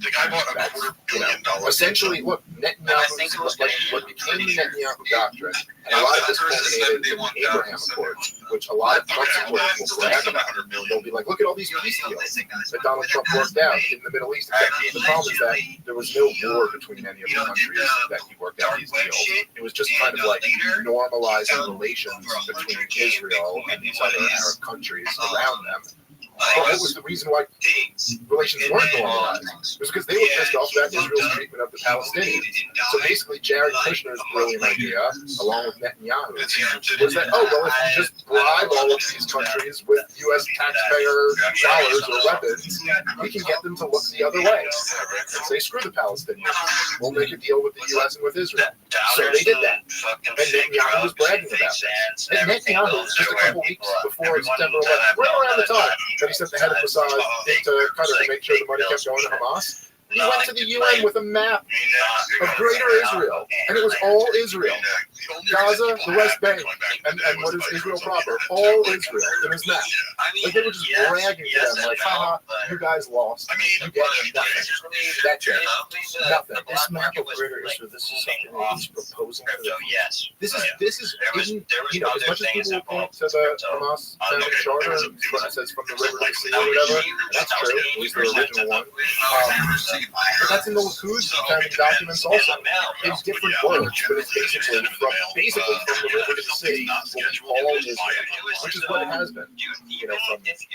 the guy bought $250 million. Essentially, look, Netanyahu, what became the Netanyahu doctrine, and a lot of this culminated in the Abraham Accords, which a lot of Trump supporters will brag about. They'll be like, look at all these peace deals that Donald Trump worked out in the Middle East. The problem is that there was no war between any of the countries that he worked out these deals. It was just kind of like normalizing relations between Israel and these other Arab countries around them. But what was the reason why relations weren't normalized? It was because they were pissed off about Israel's treatment of the Palestinians. So basically, Jared Kushner's brilliant idea, along with Netanyahu, was that, oh, well, if you just bribe all of these countries with U.S. taxpayer dollars or weapons, we can get them to look the other way and say, screw the Palestinians. We'll make a deal with the U.S. and with Israel. So they did that. And Netanyahu was bragging about this. And Netanyahu, just a couple weeks before September 11th, right around the time that he sent the head of Mossad into Qatar to make sure the money kept going to Hamas, he went to the UN with a map of Greater Israel, and it was all Israel. Gaza, the West Bank, and what is Israel proper, all Israel in his map. Like they were just bragging to them, like, haha, you guys lost. You get nothing. That's it. Nothing. This map of Greater Israel, this is something that he's proposing to them. This is you know, as much as people point to the Hamas founding charter, it says from the river to the sea or whatever, that's true, at least the original one. But that's in the Likud founding documents also. It's different words, but it's basically from the river to the sea will be all Israel, which is what it has been, you know, from since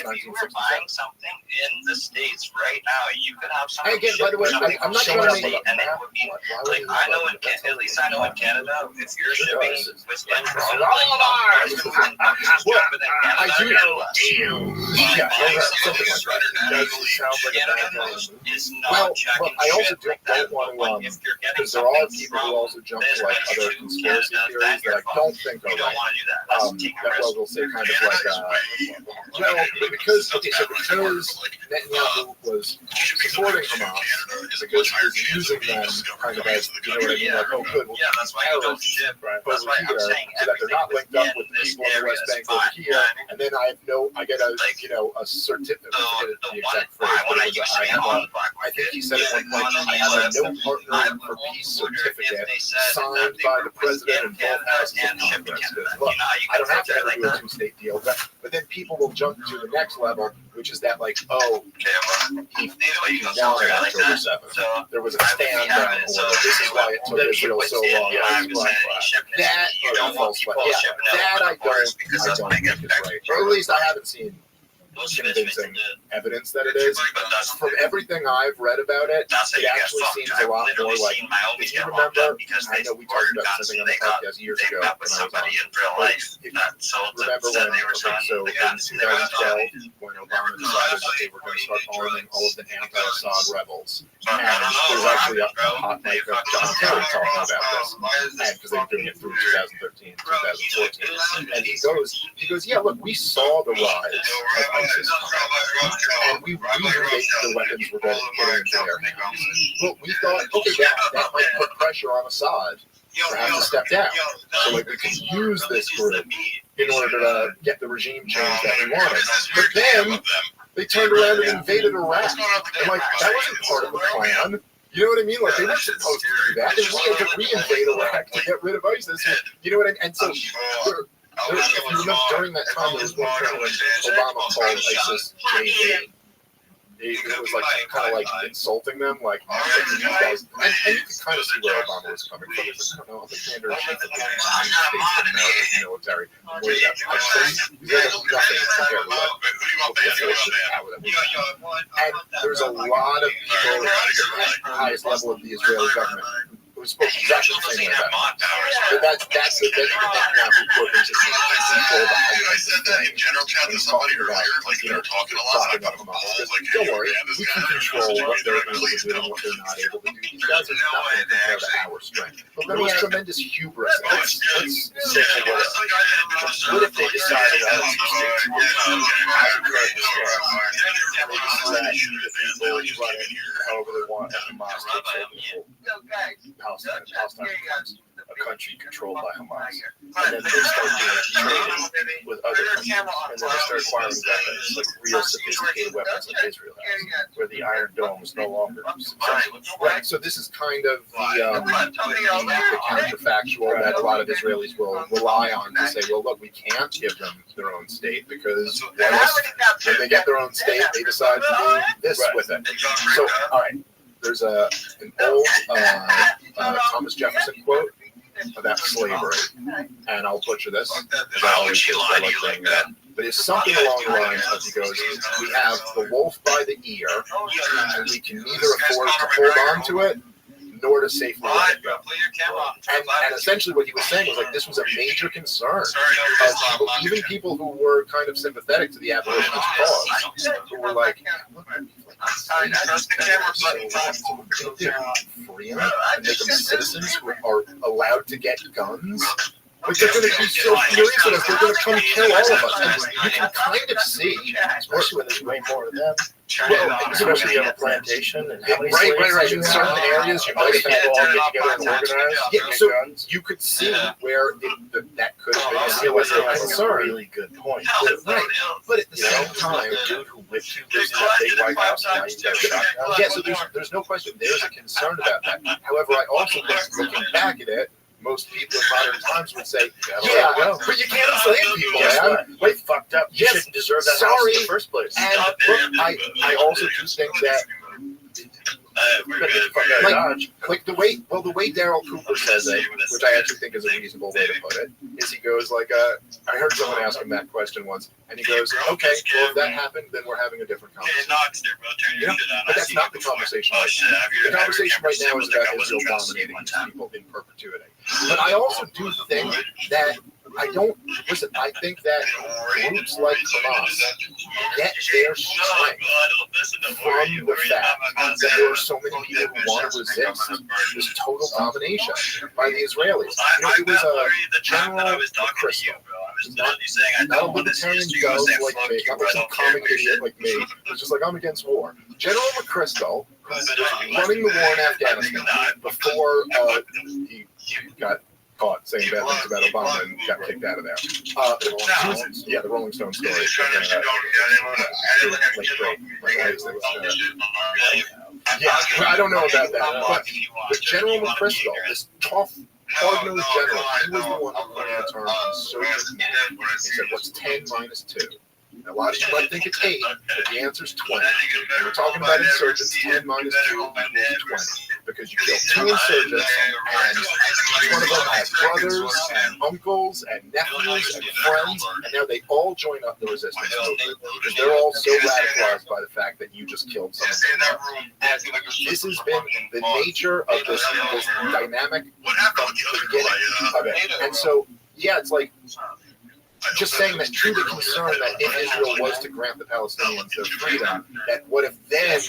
1967. Something in the States right now, you could have some. And again, by the way, I'm not trying to make and it would be like I know in at least I know in Canada, if you're shipping whiskey and I do know. Yeah, something like that. That sounds like a bad thing. Well, but I also don't want to, because there are people who also jump to like other conspiracy theories that I don't think are right. That will say kind of like, well, because Netanyahu was supporting Hamas, because he was using them kind of as, you know what I mean, like, oh, good, we'll terrorists over here, so that they're not linked up with people in the West Bank over here, and then I get a, you know, a certificate, I forget the exact phrase, but it was, I think he said at one point, I have a no partner for peace certificate signed by the president and both houses of Congress. Look, I don't have to ever do a two-state deal, but then people will jump to the next level, which is that, like, oh, he wanted October 7th. There was a stand down order. This is why it took Israel so long. That false flag. Yeah, that I don't think is right. Or at least I haven't seen convincing evidence that it is. From everything I've read about it, it actually seems a lot more like, if you remember, I know we talked about something on the podcast years ago when I was on, but if you remember when, okay, so in 2012, when Obama decided that they were going to start arming all of the anti-Assad rebels, and there's actually a hot mic of John Kerry talking about this, and because they were doing it through 2013, 2014, and he goes, yeah, look, we saw the rise of ISIS, and we knew the weapons were getting into their hands, but we thought, okay, that might put pressure on Assad to have to step down, so like we could use this group in order to get the regime change that we wanted. But then they turned around and invaded Iraq, and like that wasn't part of the plan. You know what I mean? Like, they weren't supposed to do that. And we had to re-invade Iraq to get rid of ISIS. You know what I mean? And so, if you remember, during that time, there was one point when Obama called ISIS JV. It was like kind of like insulting them, like you guys, and you can kind of see where Obama was coming from. I don't know, the commander in chief of the United States of American military, where that nothing compared to what and there's a lot of people at the highest level of the Israeli government who was supposed to exactly the same way. But that's the Netanyahu report is control the in general chat to somebody earlier, like they were talking a lot about Hamas. Like, don't worry, we can control what they're able to do and what they're not able to do. These guys are not going to compare to our strength. But there was tremendous hubris. Let's say what if they decided to however they want Hamas to Palestine becomes a country controlled by Hamas, and then they start doing trading with other countries, and then they start acquiring weapons, like real sophisticated weapons like Israel has, where the Iron Dome is no longer successful. Right. So this is kind of the counterfactual that a lot of Israelis will rely on to say, well, look, we can't give them their own state because when they get their own state, they decide to do this with it. So, all right, there's an old Thomas Jefferson quote about slavery, and I'll butcher this. But it's something along the lines of, he goes, we have the wolf by the ear, and we can neither afford to hold on to it nor to safely let it go. And essentially what he was saying was like this was a major concern of people, even people who were kind of sympathetic to the abolitionist cause, who were like, free them and make them citizens who are allowed to get guns. Like they're going to be so furious with us, they're going to come kill all of us. And you can kind of see, especially when there's way more of them. Well, especially if you have a plantation and how many right. In certain areas, you might have all get together and organize. Yeah, so you could see where that could have been a concern. Really good point. Right, but at the same time, the dude who whipped you lives in that big White House. Yeah, so there's no question. There's a concern about that. However, I also think looking back at it, most people in modern times would say, yeah, but you can't enslave people, man. They fucked up. You shouldn't deserve that house in the first place. And look, I also do think that like the way Daryl Cooper says it, which I actually think is a reasonable way to put it, is he goes like, I heard someone ask him that question once, and he goes, okay, well if that happened, then we're having a different conversation. You know? But that's not the conversation right now. The conversation right now is about Israel dominating these people in perpetuity. But I also do think that I think that groups like Hamas get their strength from the fact that there are so many people who want to resist this total domination by the Israelis. You know, it was a General McChrystal, not a libertarian ghost like me, not like some comic idiot like me, who's just like, I'm against war. General McChrystal, who was running the war in Afghanistan before he got caught saying bad things about Obama and got kicked out of there. The Rolling Stone story. I don't know about that, but General McChrystal, this tough, hard-nosed general, he was the one who coined the term insurgent. He said, what's 10 minus 2? A lot of you might think it's 8, but the answer is 20. And we're talking about insurgents, 10 minus 2 equals 20. Because you kill 2 insurgents, and each one of them has brothers and uncles and nephews and friends, and now they all join up the resistance movement because they're all so radicalized by the fact that you just killed someone. And this has been the nature of this dynamic from the beginning of it. And so, yeah, it's like, just saying that true to concern that if Israel was to grant the Palestinians their freedom, that what if then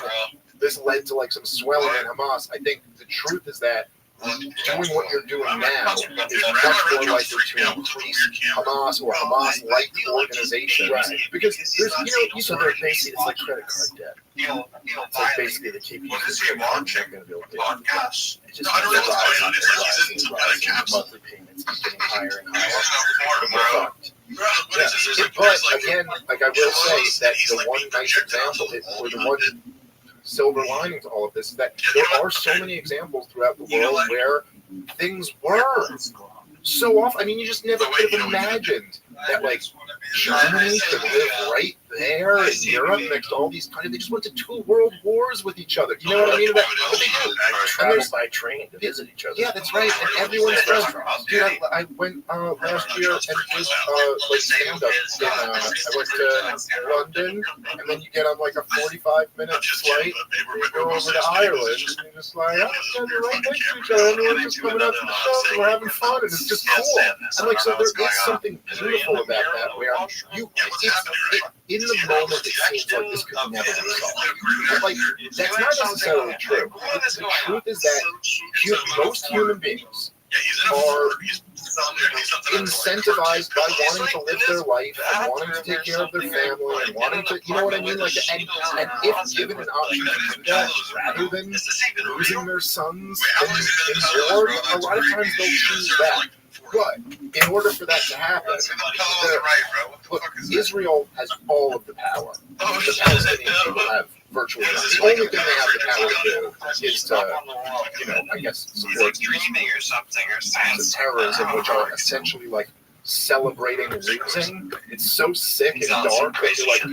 this led to like some swelling in Hamas? I think the truth is that doing what you're doing now is much more likely to increase Hamas or Hamas-like organizations. Right. Because there's, so they're basically, it's like credit card debt. It's like basically they keep using this credit card, they're going to be able to pay off. It's just rising monthly payments keep getting higher and higher. But again, like I will say that the one nice example, or the one silver lining to all of this, is that there are so many examples throughout the world where things were so off. I mean, you just never could have imagined that like Germany could live right there in Europe next to all these countries. They just went to 2 world wars with each other. You know what I mean? But they do. Travel by train to visit each other. Yeah, that's right. And everyone's friends. Dude, I went last year and did like stand up. I went to London, and then you get on like a 45-minute flight. You go over to Ireland, and you're just like, oh, you're right next to each other. Everyone's just coming out to the show, and we're having fun, and it's just cool. And like, so there is something beautiful about that, where in the moment it seems like this could never be solved. But like, that's not necessarily true. The truth is that most human beings are incentivized by wanting to live their life and wanting to take care of their family and wanting to, you know what I mean? Like, and if given an option to do that rather than losing their sons in war, a lot of times they'll choose that. But in order for that to happen, Israel has all of the power. The Palestinian people have virtually nothing. The only thing they have the power to do is to, I guess, support acts of terrorism, which are essentially like celebrating losing. It's so sick and dark that you're like,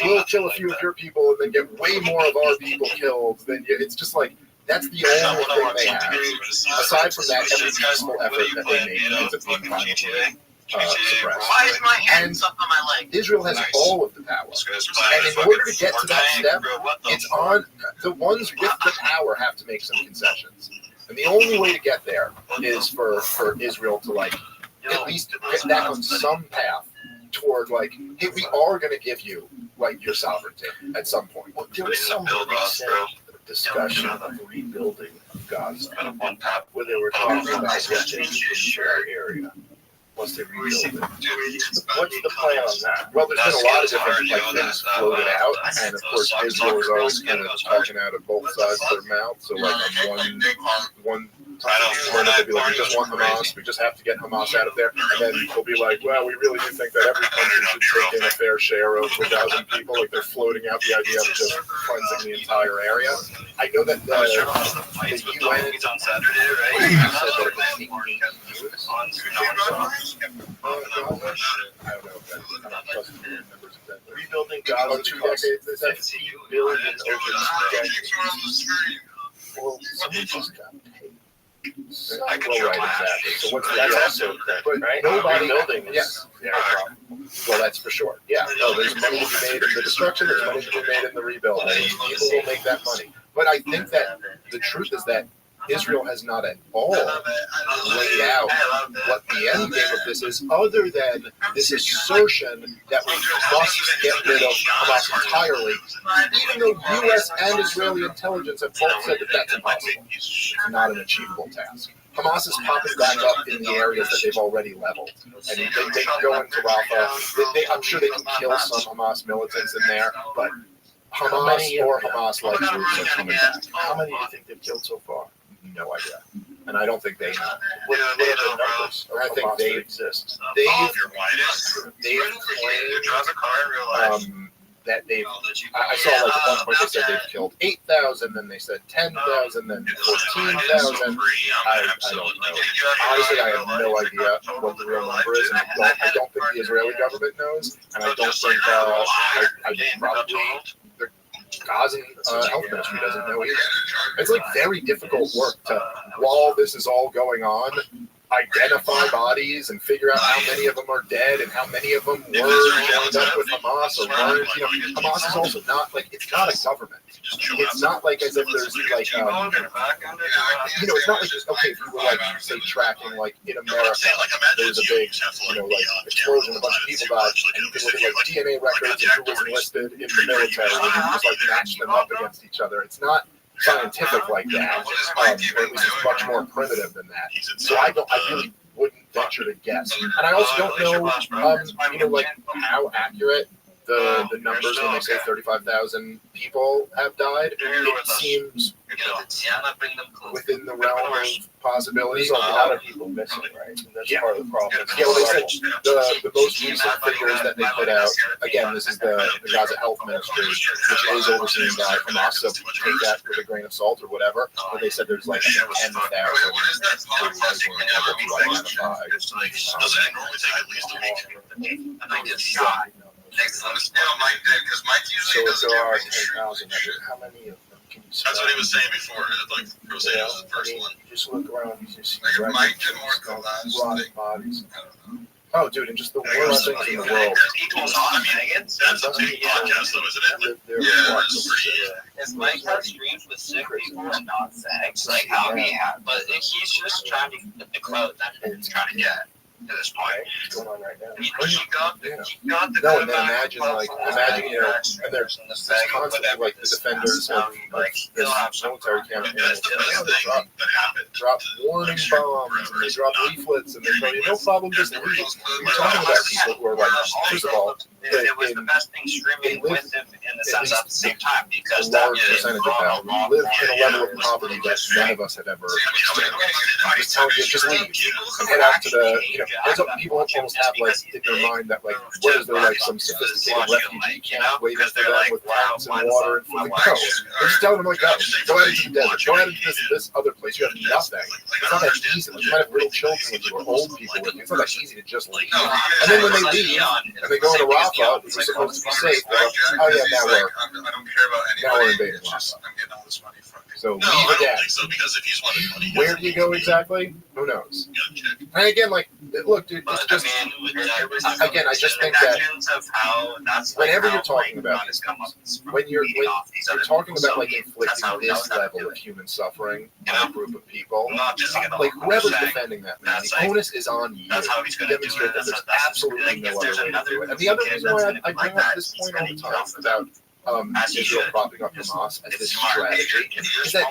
we'll kill a few of your people and then get way more of our people killed. Then it's just like, that's the only thing they have. Aside from that, every peaceful effort that they made ends up being violently suppressed. Why is my hand up on my leg? Israel has all of the power. And in order to get to that step, it's on the ones with the power have to make some concessions. And the only way to get there is for Israel to like at least get back on some path toward like, hey, we are going to give you like your sovereignty at some point. Well, there was some discussion of rebuilding Gaza, where they were talking about what they should do in our area once they rebuild it. What's the plan on that? Well, there's been a lot of different things floated out, and of course Israel is always kind of talking out of both sides of their mouth. So like on one they'll be like, we just want Hamas, we just have to get Hamas out of there, and then they'll be like, well, we really do think that every country should take in a fair share of 1,000 people. Like they're floating out the idea of just cleansing the entire area. I know that the UN on Saturday, right? said that it was I don't know if that's, I don't trust the members of that. Rebuilding Gaza 2 decades, is that $15 billion over 2 decades. Well, someone just got paid. Well, right, exactly. So what's the That's deal? also correct, But right? nobody Rebuilding is yes. Yeah, well, that's for sure. Yeah. No, there's money to be made in the destruction. There's money to be made in the rebuild. And people will make that money. But I think that the truth is that Israel has not at all laid out what the end game of this is, other than this assertion that we must get rid of Hamas entirely, even though U.S. and Israeli intelligence have both said that that's impossible. It's not an achievable task. Hamas is popping back up in the areas that they've already leveled. And they go into Rafah. I'm sure they can kill some Hamas militants in there, but Hamas or Hamas-like groups are coming back. How many do you think they've killed so far? No idea. And I don't think they know. What are the numbers? I think they exist. They've claimed that they've. I saw like at one point they said they've killed 8,000, then they said 10,000, then 14,000. I don't know. Honestly, I have no idea what the real number is, and I don't think the Israeli government knows, and I don't think I think probably the Gazan health ministry doesn't know either. It's like very difficult work to, while this is all going on, identify bodies and figure out how many of them are dead and how many of them were joined up with Hamas or weren't. You know, Hamas is also not like, it's not a government. It's not like as if there's like, you know, it's not like, okay, if you were like, say, tracking like in America, there's a big, you know, like explosion, a bunch of people died, and you can look at like DNA records and who was enlisted in the military, and you can just like match them up against each other. It's not scientific like that, or at least it's much more primitive than that. So I really wouldn't venture to guess, and I also don't know, you know, like how accurate the numbers when they say 35,000 people have died. It seems within the realm of possibilities. There's a lot of people missing, right? And that's part of the problem. Yeah, well, they said the most recent figures that they put out, again, this is the Gaza Health Ministry, which is overseen by Hamas, so take that with a grain of salt or whatever, but they said there's like 10,000 who were able to identify. So if there are 10,000, how many of them can you That's what he was saying before. Like Rosé was the first one. Just look around, you just see Like if Mike didn't work on that, rotting bodies. Oh, dude, and just the worst things in the world. That's a big podcast, though, isn't it? If Mike has streams with sick people and not sex, like how he had, but he's just trying to get the clout that he's trying to get to this point. What's going on right now? He got the No, and then imagine, you know, and there's constantly, like, the defenders of this military campaign, they drop warning bombs, and they drop leaflets, and they tell you, no problem, just leave. You're talking about people who are, like, first of all, it was the best thing streaming with him in the sense at the same time, because a that large percentage of them live in a level of poverty that none of us have ever experienced. Just telling you, just leave and head out to the, you know, there's what people almost have, like, in their mind that, like, what is there, like, some sophisticated refugee camp waiting for them with tanks and water and food? No, they're just telling them, like, go out into the desert, go out into this other place, you have nothing. It's not that easy. Like, you might have little children with you or old people with you. It's not that easy to just leave. And then when they leave and they go into Rafah, which is supposed to be safe, they're like, oh yeah, now we're invading Rafah. So leave again. Where do you go exactly? Who knows? And again, like, look, dude, it's just, again, I just think that whenever you're talking about this, when you're talking about, like, inflicting this level of human suffering on a group of people, like, whoever's defending that, man, the onus is on you to demonstrate that there's absolutely no other way to do it. And the other reason why I bring up this point all the time about Israel propping up Hamas as this strategy is that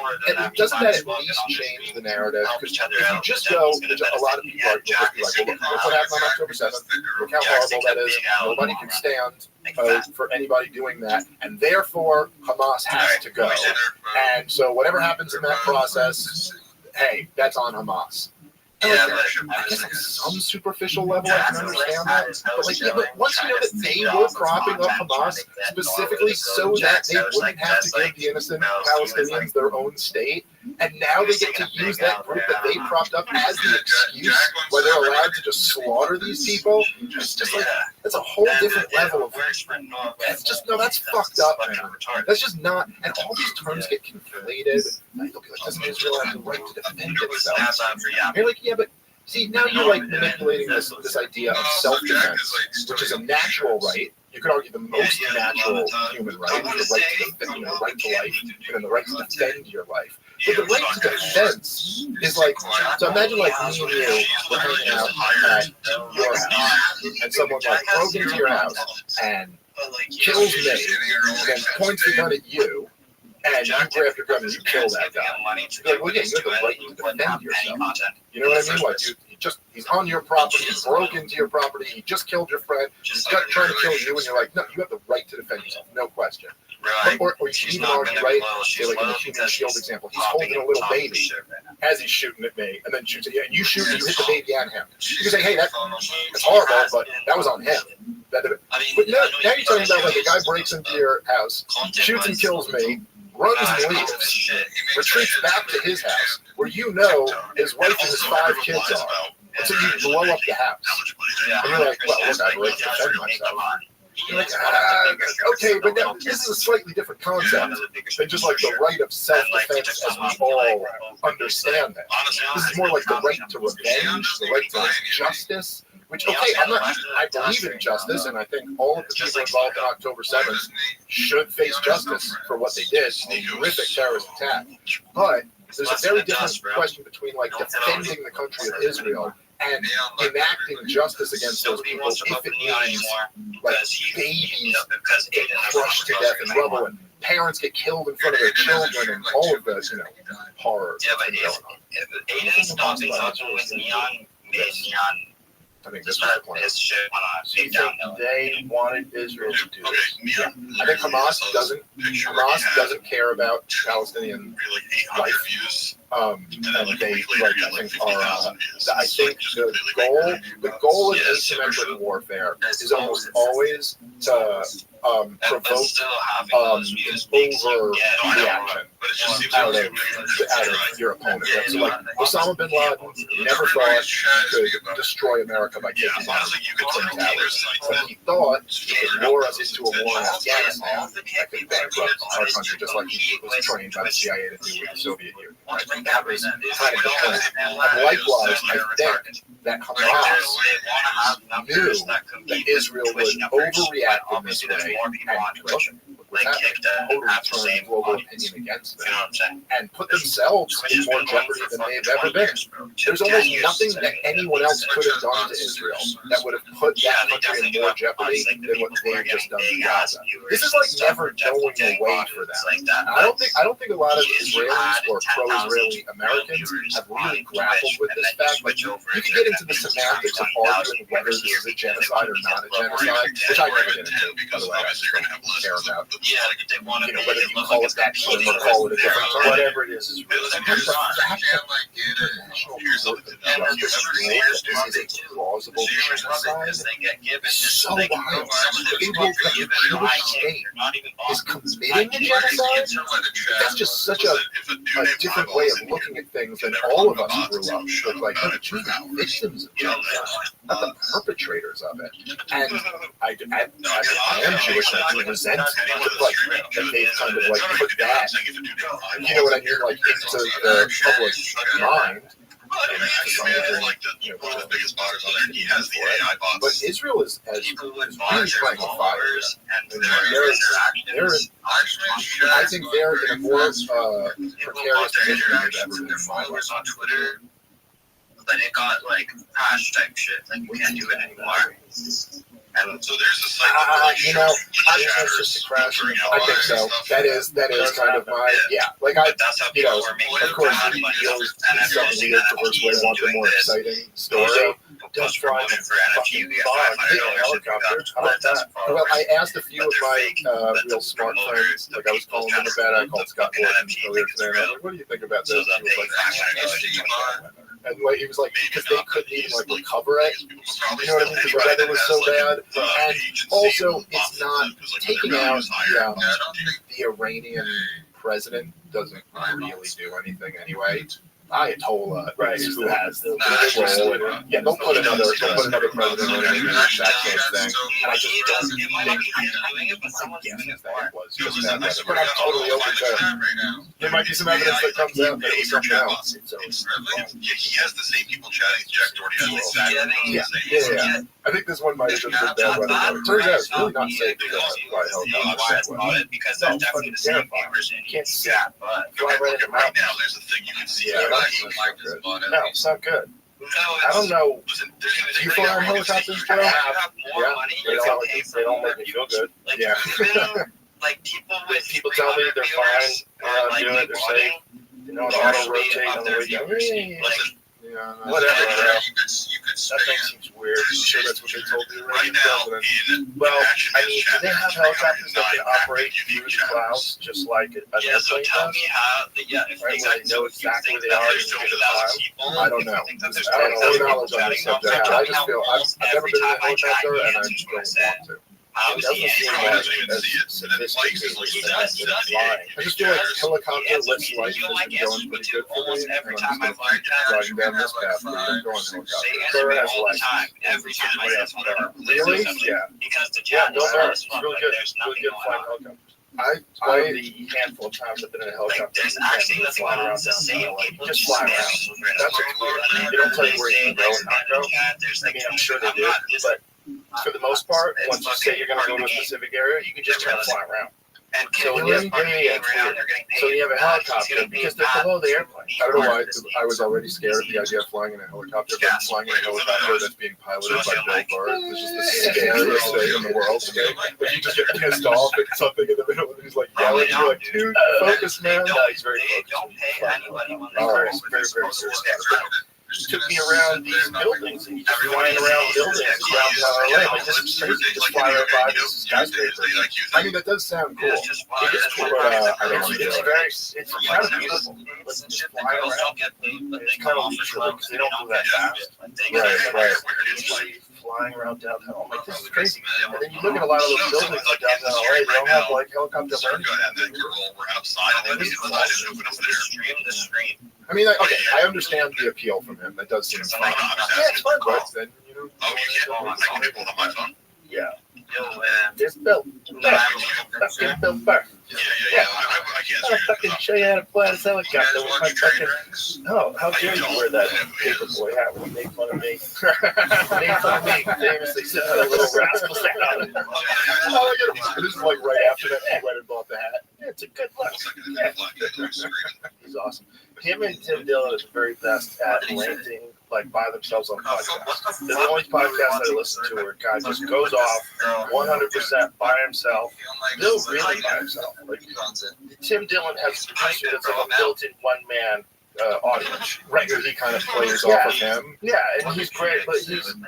doesn't that at least change the narrative? Because if you just go, a lot of people will just be like, well, look what happened on October 7th, look how horrible that is, nobody can stand for anybody doing that, and therefore Hamas has to go. And so whatever happens in that process, hey, that's on Hamas. I guess on some superficial level, I can understand that. But, like, yeah, but once you know that they were propping up Hamas specifically so that they wouldn't have to give the innocent Palestinians their own state, and now they get to use that group that they propped up as the excuse where they're allowed to just slaughter these people, it's just like, that's a whole different level of, that's just, no, that's fucked up, man. That's just not, and all these terms get conflated. Like, doesn't Israel have the right to defend itself? You're like, yeah, but see, now you're, like, manipulating this idea of self-defense, which is a natural right. You could argue the most natural human right, the right to defend, right to life, and then the right to defend your life. But the right to defense is like, so imagine, like, me and you were hanging out at your house, and someone, like, broke into your house and kills me, and then points the gun at you, and you grab your gun and you kill that guy. You're like, well, yeah, you have the right to defend yourself. You know what I mean? Like, he's on your property, he broke into your property, he just killed your friend, he's trying to kill you, and you're like, no, you have the right to defend yourself, no question. Or you can even argue, right, say, like in the Human Shield example, he's holding a little baby as he's shooting at me, and then shoots at you, and you shoot and you hit the baby and him. You can say, hey, that's horrible, but that was on him. But now you're talking about, like, a guy breaks into your house, shoots and kills me, runs and leaves, retreats back to his house, where you know his wife and his 5 kids are, and so you blow up the house. And you're like, well, look, I have a right to defend myself. You're like, okay, but now this is a slightly different concept than just, like, the right of self-defense as we all understand that. This is more like the right to revenge, the right to justice. Which, okay, I believe in justice, and I think all of the people involved in October 7th should face justice for what they did, a horrific terrorist attack. But there's a very different question between, like, defending the country of Israel and enacting justice against those people if it means, like, babies get crushed to death in rubble and parents get killed in front of their children and all of this, horror. Yeah, but if Aiden's stopping something with Neon made Neon I think this was the plan. His shit went on So you think they wanted Israel to do this? Yeah. I think Hamas doesn't care about Palestinian life. And they I think the goal in asymmetric warfare is almost always to provoke overreaction out of your opponent. Right? So like Osama bin Laden never thought he could destroy America by taking down the Twin Towers, but he thought he could lure us into a war in Afghanistan that could bankrupt our country, just like he was trained by the CIA to do with the Soviet Union. Right? That was kind of the plan. And likewise, I think that Hamas knew that Israel would overreact in this way and totally turn global opinion against them and put themselves in more jeopardy than they've ever been. There's almost nothing that anyone else could have done to Israel that would have put that country in more jeopardy than what they've just done to Gaza. This is like never going away for them. I don't think a lot of Israelis or pro-Israeli Americans have really grappled with this fact. Like you can get into the semantics of arguing whether this is a genocide or not a genocide, which I never get into. By the way, I just don't care about. Whether you call it that term or call it a different term, whatever it is real. And the fact that international court of justice ruled that this is a plausible genocide is so wild. The Jewish state is committing a genocide. That's just such a different way of looking at things than all of us grew up with. Like the Jews are victims of genocide, not the perpetrators of it. And I am Jewish and I resent like that they've kind of like put that, you know what I mean, like into the public mind. But Israel is really playing with fire. I think they're in a more precarious position than they've ever been in my life. On Twitter, but it got like hash type shit, like we can't do it anymore. And so there's a cycle. I think just a crash. I think so. That is kind of my Like of course, you always do something weird, perverse way, want the more exciting story. Don't try to fucking helicopter. How about that? Well, I asked a few of my real smart friends. Like I was calling them about it. I called Scott Morton earlier today. And I was like, "What do you think about this?" And he was like, and like, he was like, because they couldn't even like recover it. You know what I mean? Because the weather was so bad. And also, it's not taking out the Iranian president doesn't really do anything anyway. Ayatollah, right, who has the control. And, don't put another president in that kind of thing. And I just don't think that it was just that. But I'm totally open to. There might be some evidence that comes out that it was something else. He has the same people chatting. Jack Doherty has Yeah. I think this one might have just been bad weather. It turns out it's really not safe to fly helicopters. Because they're definitely the same viewers and you can't see that. But right now, there's a thing you can see. No, it's not good. I don't know. Do you fly helicopters, Joe? Yeah. They don't make me feel good. Yeah. Like people tell me they're fine. Doing it, they're safe. You know, auto rotate on the way down. Yeah, whatever. That thing seems weird. I'm sure that's what they told the Iranian president. Well, I mean, do they have helicopters that can operate through the clouds just like an airplane does? Right, where they know exactly where they are in the cloud? I don't know. I have no knowledge on this subject. I just feel I've never been in a helicopter, and I just don't want to. It doesn't seem like as sophisticated as flying. I just feel like helicopter lifts life has been going pretty good for me, and I'm just going to keep driving down this path where I'm going helicopter. Burr has license. Every time I ask whatever. Really? Yeah. Yeah, no, it's really good. Really good flying helicopters. One of the handful of times I've been in a helicopter, there's actually nothing around the same people just fly around. That's what's weird. They don't tell you where you can go and not go. I mean, I'm sure they do, but for the most part, once you say you're going to go to a specific area, you can just turn and fly around. So when you have a helicopter, because they're below the airplane. I don't know why I was already scared of the idea of flying in a helicopter, but flying in a helicopter that's being piloted by Bill Burr is just the scariest thing in the world to me. But you just get pissed off at something in the middle, and he's like yelling, you're like, dude, focus, man. No, he's very focused. Don't pay anybody when they very serious. took me around these buildings, and he's just flying around buildings around LA. Like, this is crazy. Just fly right by this skyscraper. I mean, that does sound cool. It is cool, but I don't want to do it's it. it's kind of beautiful. Like, just fly around. It's kind of leisurely because they don't go that fast. Right. Flying around downtown. I'm like, this is crazy. And then you look at a lot of those buildings like downtown LA, they don't have like helicopter landing. I mean, okay, I understand the appeal from him. That does seem fun. Yeah, it's fun, But then, you know. Oh, you can't. I can pull up my phone. Yeah. There's Bill. Fucking Bill Burr. Yeah. I can't. I'll fucking show you how to fly this helicopter with my fucking. Oh, how dare you wear that paper boy hat when you make fun of me? Made fun of me, famously said a little rascal sound. This is like right after that he went and bought the hat. Yeah, it's a good look. He's awesome. Him and Tim Dillon is the very best at ranting like by themselves on podcasts. They're the only podcast I listen to where a guy just goes off 100% by himself. Bill really by himself. Like Tim Dillon has a producer that's like a built-in one-man audience. Right, he kind of plays off of him. Yeah, and he's great, but he's even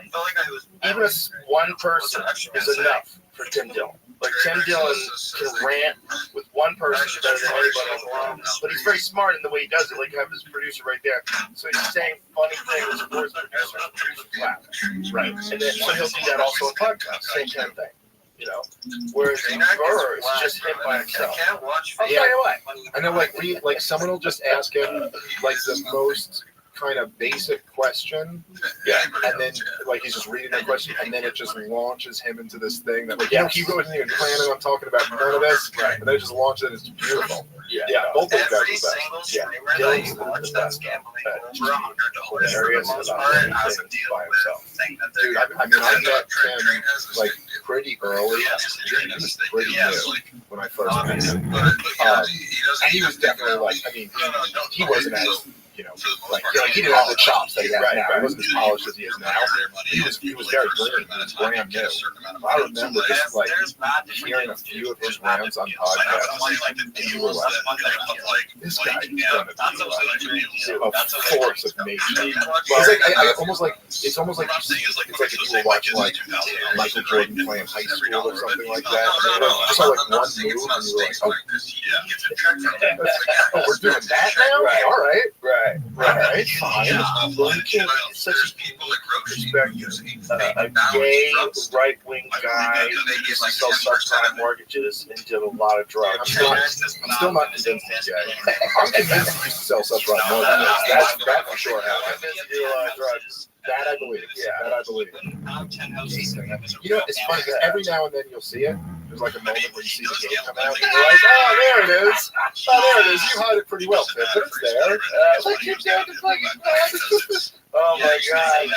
one person is enough for Tim Dillon. Like Tim Dillon can rant with one person better than anybody on the line, but he's very smart in the way he does it. Like you have his producer right there, so he's saying funny things for his producer. The producer laughs, right? And then so he'll do that also in podcasts, same kind of thing. You know, whereas Burr is just him by himself. I'll tell you what. I know, like someone will just ask him like the most kind of basic question, and then like he's just reading the question, and then it just launches him into this thing that like he wasn't even planning on talking about none of this, and then it just launches it. It's beautiful. Yeah, both those guys are the best. Yeah, Dylan's the best. Hilarious about things by himself. Dude, I mean, I met him like pretty early. He was pretty new when I first met him, and he was definitely like, I mean, he wasn't as like he didn't have the chops that he has now. He wasn't as polished as he is now. He was very clean. He was brand new. I remember just like hearing a few of his rants on podcasts, and you were like, this guy is going to be a force of nature. It's like I almost like it's almost like it's like if you were watching like Michael Jordan playing high school or something like that. Just like one move, and you were like, oh, we're doing that now. All right. Right, fine. Well, you can't, such respect a gay right-wing guy who used to sell subprime mortgages and did a lot of drugs. I'm still not convinced he's gay. I'm convinced he used to sell subprime mortgages. That for sure happened. He did a lot of drugs. That I believe. Yeah, that I believe. You know, it's funny because every now and then you'll see it. There's like a moment where you see the gate come out, and you're like, oh, there it is. Oh, there it is. You hide it pretty well, Pip, but it's there. It's like you're down to fucking oh my God.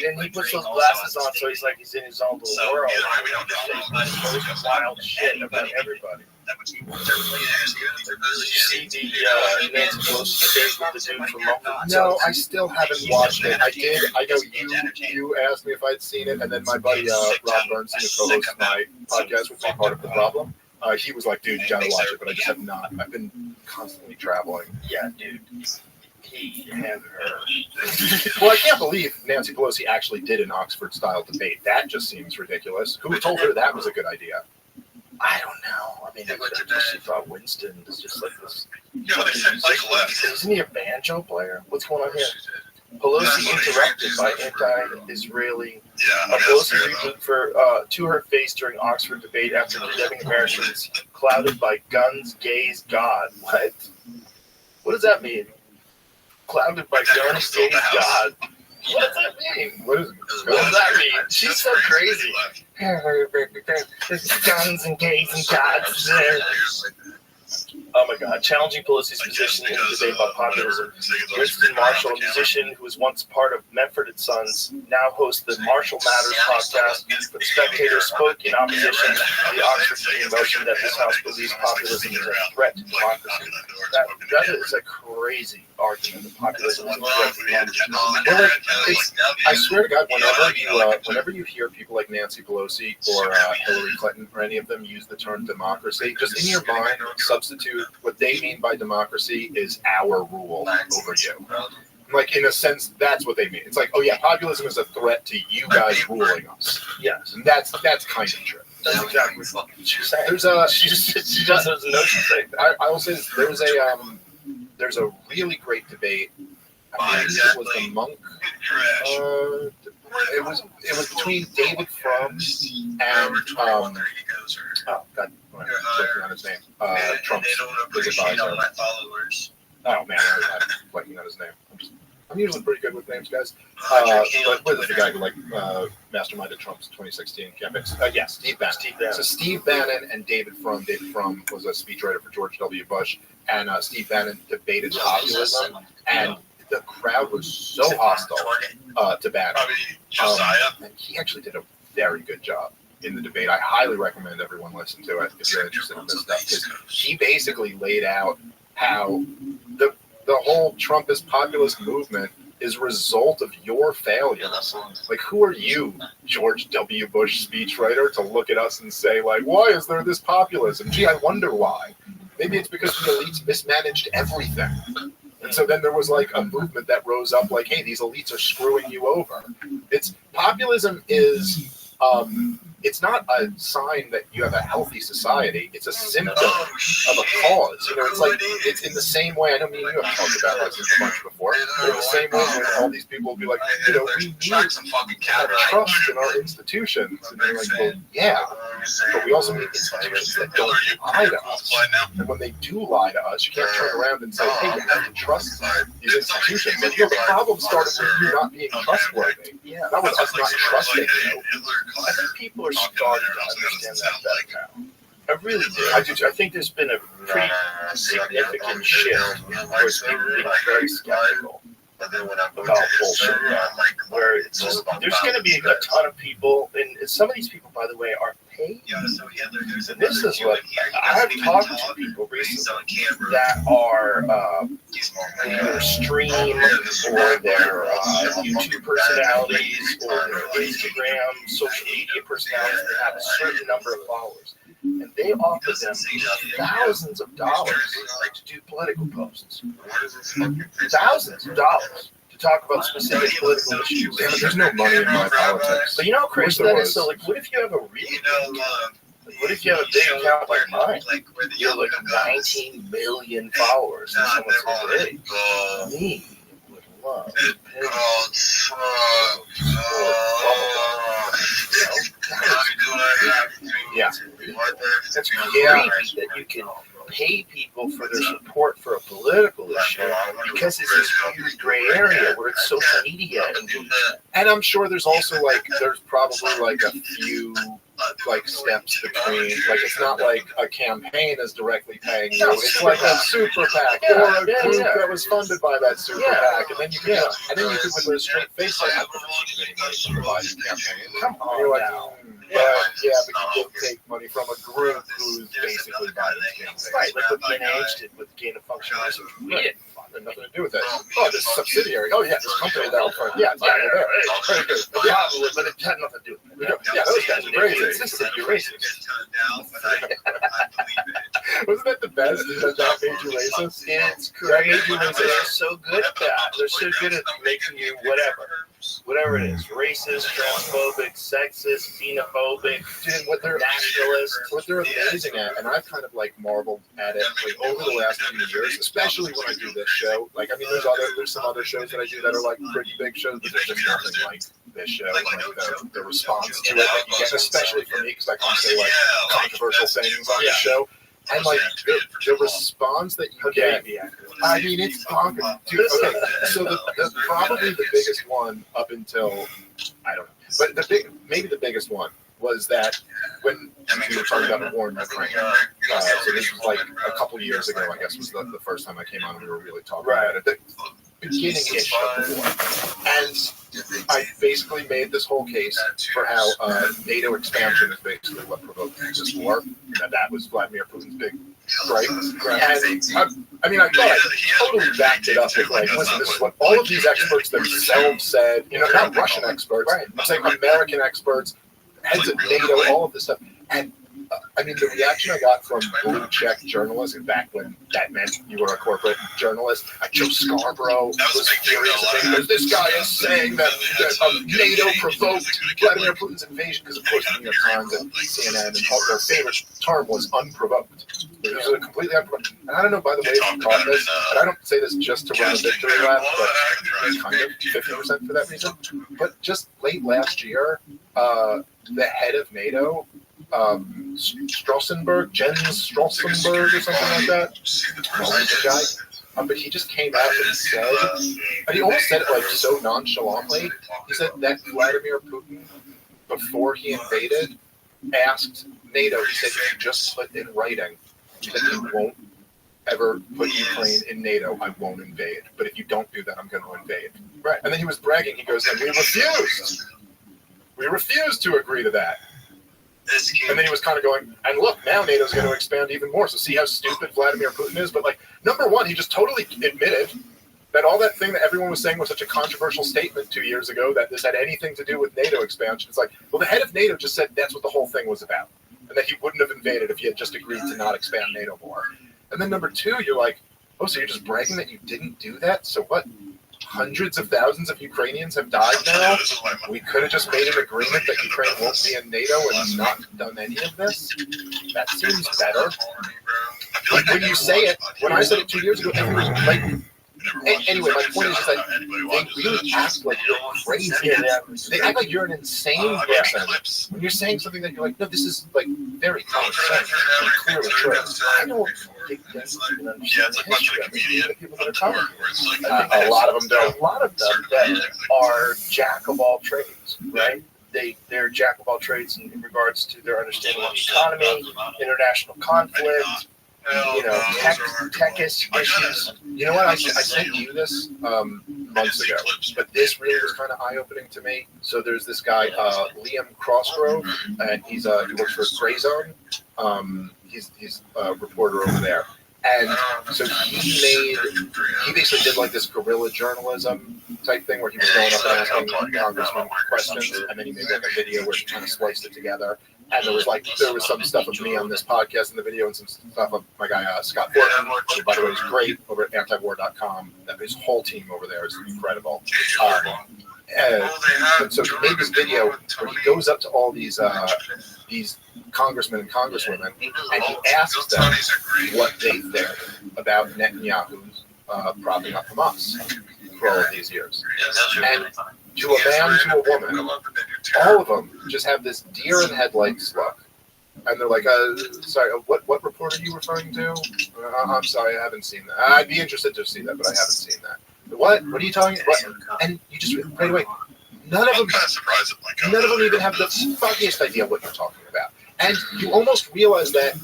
And he puts those glasses on so he's like he's in his own little world. He knows wild shit about everybody. Did you see the Nancy Pelosi debate with the dude from Local? No, I still haven't watched it. I did. I know you asked me if I'd seen it, and then my buddy Rob Bernstein, who co-hosts my podcast, which is part of the problem. He was like, dude, you gotta watch it, but I just have not. I've been constantly traveling. Yeah, dude. He and her. Well, I can't believe Nancy Pelosi actually did an Oxford-style debate. That just seems ridiculous. Who told her that was a good idea? I don't know. I mean, she thought Winston was just like this. Yeah, they said Mike left. Isn't he a banjo player? What's going on here? Pelosi interrupted by anti-Israeli. Pelosi rebuked to her face during Oxford debate after condemning Americans clouded by guns, gays, God. What? What does that mean? Clouded by guns, gays, God. What does that mean? What does that mean? She's so crazy. There's guns and gays and gods. Oh my God! Challenging Pelosi's position in the debate about populism. Winston Marshall, a musician who was once part of Medford & Sons, now hosts the Marshall Matters podcast. The Spectator spoke in opposition to the Oxford motion that this House believes populism is a threat to democracy. That is a crazy argument. That populism is a threat to democracy. I swear to God, whenever you hear people like Nancy Pelosi or Hillary Clinton or any of them use the term democracy, just in your mind, substitute what they mean by democracy is our rule over you. Like, in a sense, that's what they mean. It's like, oh yeah, populism is a threat to you guys ruling us. Yes. And that's kind of true. That's exactly what she's saying. There's a she just doesn't know she's saying that. I will say this. There's a really great debate. I believe it was the monk. It was between David Frum and oh God, I'm blanking on his name. Trump's advisor. Oh man, I'm blanking on his name. I'm usually pretty good with names, guys. But what is the guy who masterminded Trump's 2016 campaign? Yeah, Steve Bannon. So Steve Bannon and David Frum. David Frum was a speechwriter for George W. Bush, and Steve Bannon debated populism, and the crowd was so hostile to Bannon. And he actually did a very good job in the debate. I highly recommend everyone listen to it if you're interested in this stuff, because he basically laid out how the whole Trumpist populist movement is a result of your failures. Like, who are you, George W. Bush speechwriter, to look at us and say, like, why is there this populism? Gee, I wonder why. Maybe it's because the elites mismanaged everything. And so then there was like a movement that rose up like, hey, these elites are screwing you over. Populism is it's not a sign that you have a healthy society. It's a symptom of a cause. You know, it's like, it's in the same way. I know me and you have talked about this a bunch before. But in the same way when all these people will be like, you know, we need to have trust in our institutions. And you're like, well, yeah, but we also need institutions that don't lie to us. And when they do lie to us, you can't turn around and say, hey, you have to trust these institutions. Like, the problem started with you not being trustworthy. Not with us not trusting you. I think people are starting to understand that better now. I really do. I think there's been a pretty significant shift towards people being very skeptical about bullshit. Where it's just, there's going to be a ton of people, and some of these people, by the way, are paid. And this is what I have talked to people recently that are either stream or their YouTube personalities or their Instagram social media personalities that have a certain number of followers. And they offer them thousands of dollars to do political posts. Thousands of dollars to talk about specific political issues. There's no money in my politics. But you know how crazy that is? So, like, what if you have a really what if you have a big account like mine? You have like 19 million followers, and someone says, hey, me would love yeah. That's creepy that you can pay people for their support for a political issue because it's this weird gray area where it's social media and I'm sure there's also there's probably like a few like steps between, like, it's not like a campaign is directly paying you. It's like a super PAC or a group that was funded by that super PAC, and then you could with a straight face say, I'm not getting money from the Biden campaign. Come on, you're like, but you did take money from a group who's basically Biden's campaign. Right, like what NIH did with gain of function research. We didn't fund it. Nothing to do with that. Oh, this subsidiary. Oh, yeah, this company that. Yeah, very good. Yeah, but it had nothing to do with it. Yeah, those guys are racist. You're racist. Wasn't that the best? That made you racist? It's correct. They're so good at that. They're so good at making you whatever it is, racist, transphobic, sexist, xenophobic, nationalist. What they're amazing at, and I've kind of like marveled at it like over the last few years, especially when I do this show. Like, I mean, there's some other shows that I do that are like pretty big shows, but there's just nothing like this show. Like the response to it that you get, especially for me, because I can say like controversial things on the show. And like the response that you get, I mean, it's bonkers, dude. Okay, so probably the biggest one up until, I don't know, but maybe the biggest one was that when we were talking about the war in Ukraine. So this was like a couple years ago, I guess, was the first time I came on and we were really talking about it. The beginning-ish of the war. And I basically made this whole case for how NATO expansion is basically what provoked this war. That was Vladimir Putin's big gripe. And I mean, I thought I totally backed it up with like, listen, this is what all of these experts themselves said, you know, not Russin experts, I'm saying American experts, heads of NATO, all of this stuff. And I mean, the reaction I got from blue check journalists back when that meant you were a corporate journalist, Joe Scarborough was furious because this guy is saying that NATO provoked Vladimir Putin's invasion because, of course, the New York Times and CNN and all their favorite term was unprovoked. It was a completely unprovoked. And I don't know, by the way, if you caught this, and I don't say this just to run a victory lap, but it's kind of 50% for that reason. But just late last year, the head of NATO, Stoltenberg, Jens Stoltenberg or something like that, the guy, but he just came out and said, and he almost said it like so nonchalantly, he said that Vladimir Putin, before he invaded, asked NATO, he said, if you just put in writing that you won't ever put Ukraine in NATO, I won't invade. But if you don't do that, I'm going to invade. Right. And then he was bragging, he goes, and we refused. We refused to agree to that. And then he was kind of going, and look, now NATO's going to expand even more. So see how stupid Vladimir Putin is? But like, number one, he just totally admitted that all that thing that everyone was saying was such a controversial statement 2 years ago, that this had anything to do with NATO expansion. It's like, well, the head of NATO just said that's what the whole thing was about. And that he wouldn't have invaded if he had just agreed to not expand NATO more. And then number two, you're like, oh, so you're just bragging that you didn't do that? So what? Hundreds of thousands of Ukrainians have died now. We could have just made an agreement that Ukraine won't be in NATO and not done any of this. That seems better. When you say it, when I said it 2 years ago, everyone was like, anyway, my point is just that they really act like you're crazy. They act like you're an insane person. When you're saying something that you're like, no, this is like very common sense and clearly true. I don't think that's even understand the history of the people that are coming. A lot of them don't. A lot of them that are jack of all trades, right? They're jack of all trades in regards to their understanding of the economy, international conflict, tech issues. You know what? I sent you this months ago, but this really was kind of eye-opening to me. So there's this guy, Liam Crossgrove, and he works for Grey Zone. He's a reporter over there. And so he basically did like this guerrilla journalism type thing where he was going up and asking congressmen questions, and then he made like a video where he kind of spliced it together. And there was some stuff of me on this podcast in the video and some stuff of my guy Scott Fortin, who by the way is great over at antiwar.com. His whole team over there is incredible. And so he made this video where he goes up to all these congressmen and congresswomen and he asks them what they think about Netanyahu's propping up Hamas for all of these years. And to a man, to a woman, all of them just have this deer in headlights look. And they're like, sorry, what report are you referring to? I'm sorry, I haven't seen that. I'd be interested to see that, but I haven't seen that. What are you talking about? And you just, right away, none of them even have the foggiest idea what you're talking about. And you almost realize that,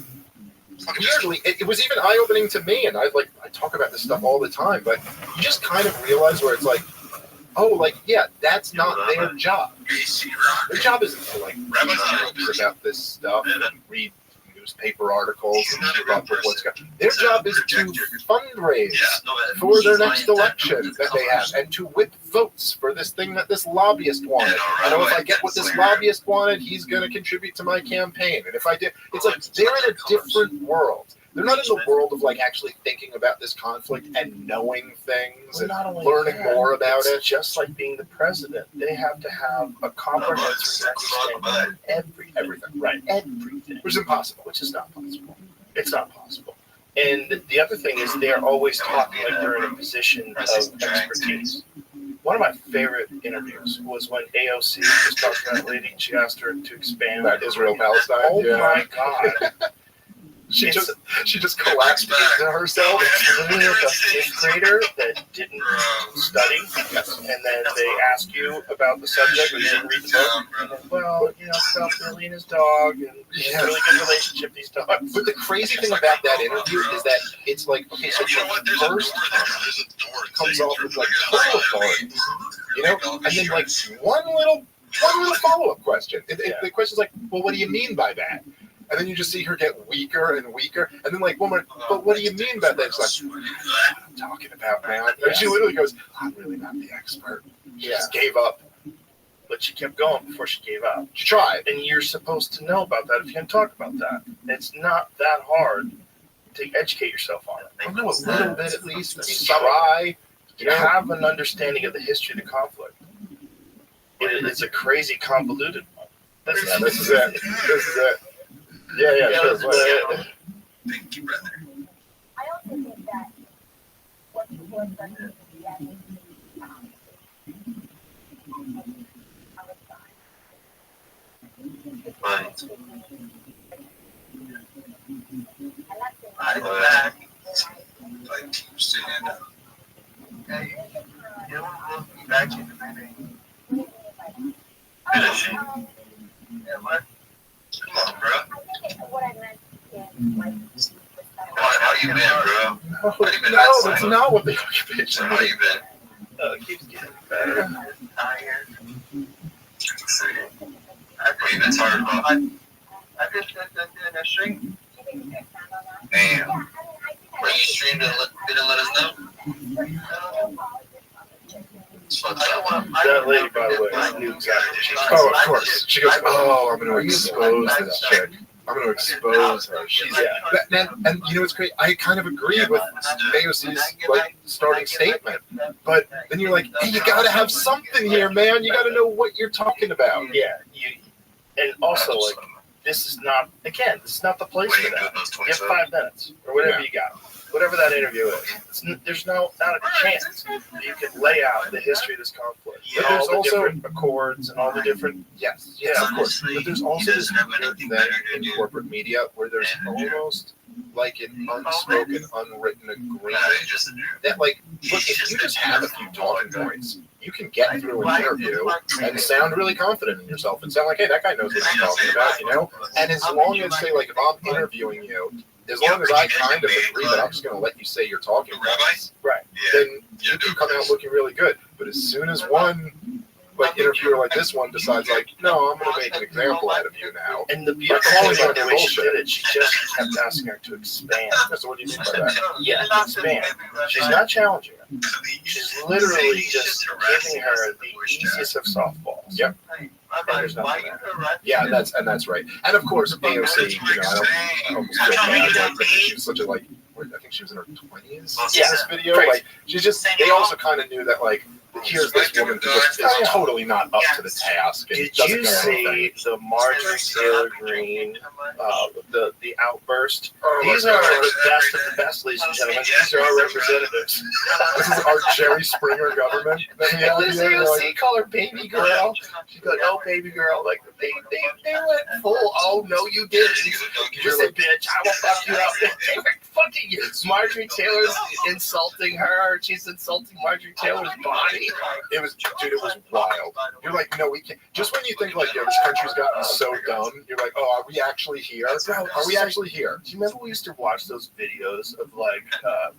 weirdly, it was even eye-opening to me, and I talk about this stuff all the time, but you just kind of realize where it's like, oh, like, yeah, that's not their job. Their job isn't to, like, read about this stuff and read newspaper articles and keep up with what's going on. Their job is to fundraise for their next election that they have and to whip votes for this thing that this lobbyist wanted. I know if I get what this lobbyist wanted, he's going to contribute to my campaign. And if I did, it's like they're in a different world. They're not in the world of like actually thinking about this conflict and knowing things and learning more about it. Just like being the president, they have to have a comprehensive understanding of everything. Right. Everything. Which is impossible. Which is not possible. It's not possible. And the other thing is they're always talking like they're in a position of expertise. One of my favorite interviews was when AOC was talking to that lady. She asked her to expand about Israel-Palestine. Oh my God. She just collapsed into herself. It's literally like a fifth grader that didn't study, and then they ask you about the subject, or you didn't read the book. And then, well, it's about Billy and his dog, and he has a really good relationship, these dogs. But the crazy thing about that interview is that it's like, okay, so the first comes off with like total authority, and then like one little follow-up question. The question's like, well, what do you mean by that? And then you just see her get weaker and weaker. And then like, woman, but what do you mean by that? It's like, what are you talking about, man? And she literally goes, I'm really not the expert. She just gave up. but she kept going before she gave up. She tried, and you're supposed to know about that if you're going to talk about that. It's not that hard to educate yourself on it. I know a little bit at least. Try to have an understanding of the history of the conflict. It's a crazy, convoluted one. This is it. This is it. Yeah, sure. Thank you, brother. I also think that what people are starting to do But I go back. Like keep saying okay. You don't look back in the minute. Finishing. Yeah, what? Come on, bro. How you been, bro? How you been? No, that's not what the occupation is. How you been? It keeps getting better. Tired. You've been tired, bro. I just did that stream. Damn. When you streamed and didn't let us know? That lady, by the way, knew exactly what she was. Oh, of course. She goes, oh, I'm going to expose this chick. I'm going to expose her. She's and you know what's great? I kind of agree with AOC's like starting statement, but then you're like, hey, you got to have something here, man. You got to know what you're talking about. Yeah, and also like this is not the place for that. You have 5 minutes or whatever you got. Whatever that interview is, there's not a chance you can lay out the history of this conflict. But there's also different accords and all the different. Yes, of course. But there's also this weird thing in corporate media where there's almost like an unspoken, unwritten agreement that, like, look, if you just have a few talking points, you can get through an interview and sound really confident in yourself and sound like, hey, that guy knows what he's talking about, you know? And as long as, say, like, if I'm interviewing you, as long as I kind of agree that I'm just going to let you say your talking points, right, then you can come out looking really good. But as soon as one like interviewer like this one decides, like, no, I'm going to make an example out of you now. And the beautiful thing about the way she did it, she just kept asking her to expand. So what do you mean by that? Yeah, expand. She's not challenging her. She's literally just giving her the easiest of softballs. Yep. Yeah, that's right. And of course, AOC, you know, I almost feel bad, like, because she was such a, like, I think she was in her 20s in this video. Crazy. Like, she's just, they also kind of knew that, like, here's this woman who just is totally not up to the task. And Did you see the Marjorie Taylor Greene, the outburst? These are the best of the best, ladies and gentlemen. These are our representatives. This is our Jerry Springer government. Does AOC call her baby girl? She goes, "Oh, baby girl!" Like they went full. Oh no, you didn't. You said, "Bitch, I will fuck you up." They were fucking you. Marjorie Taylor's insulting her. She's insulting Marjorie Taylor's body. It was wild. You're like, no, we can't. Just when you think, like, yo, this country's gotten so dumb, you're like, oh, are we actually here? Are we actually here? Do you remember we used to watch those videos of, like,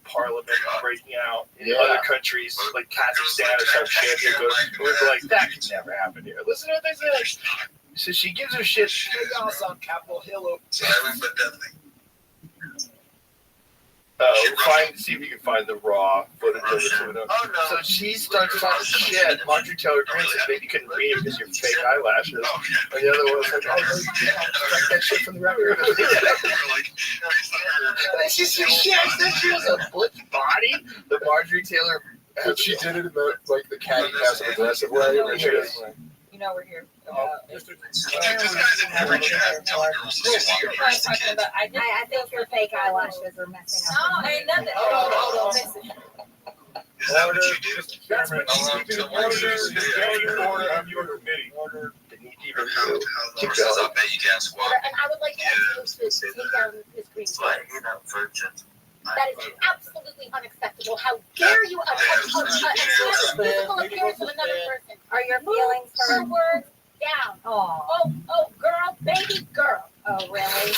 Parliament breaking out in other countries, like Kazakhstan or some shit? We'd be like, that could never happen here. Listen to what they say. So she gives her shit. Chaos on Capitol Hill. See if you can find the raw footage of it. So she starts talking shit. Marjorie Taylor Greene says, "Maybe you couldn't read because your fake eyelashes." And the other one was like, "Oh, no, you can't strike that shit from the record." And then she said, "Shit, I said she was a butch body." The Marjorie Taylor, but she did it in the, like, the catty, passive aggressive way. Where she was, you know, we're here. I think your fake eyelashes are messing up. No, ain't nothing. Hold on. Is that what you do? Mr. Chairman, order of your committee. Order. And I would like to take down Ms. Green's words. That is absolutely unacceptable. How dare you attempt to physical appearance of another person? Are your feelings hurt? Your words down. Oh, girl, baby girl. Oh, really?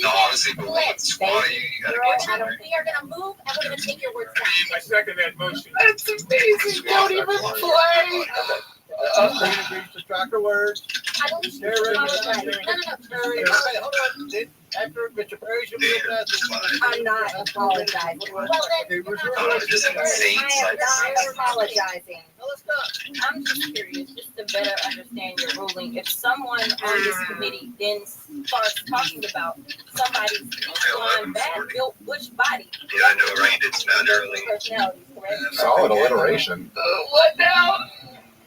Don't even flinch, baby girl. We are going to move and we're going to take your words down. I second that motion. That's amazing. Don't even play. To track her words. I believe you No. Hold on. After Mr. Perry should be I'm not apologizing. Well, then, I am not apologizing. Let's go. I'm just curious, just to better understand your ruling. If someone on this committee then starts talking about somebody's blonde, bad-built bush body, Yeah, I know, right? It's not early. personality, correct? Solid alliteration. What now?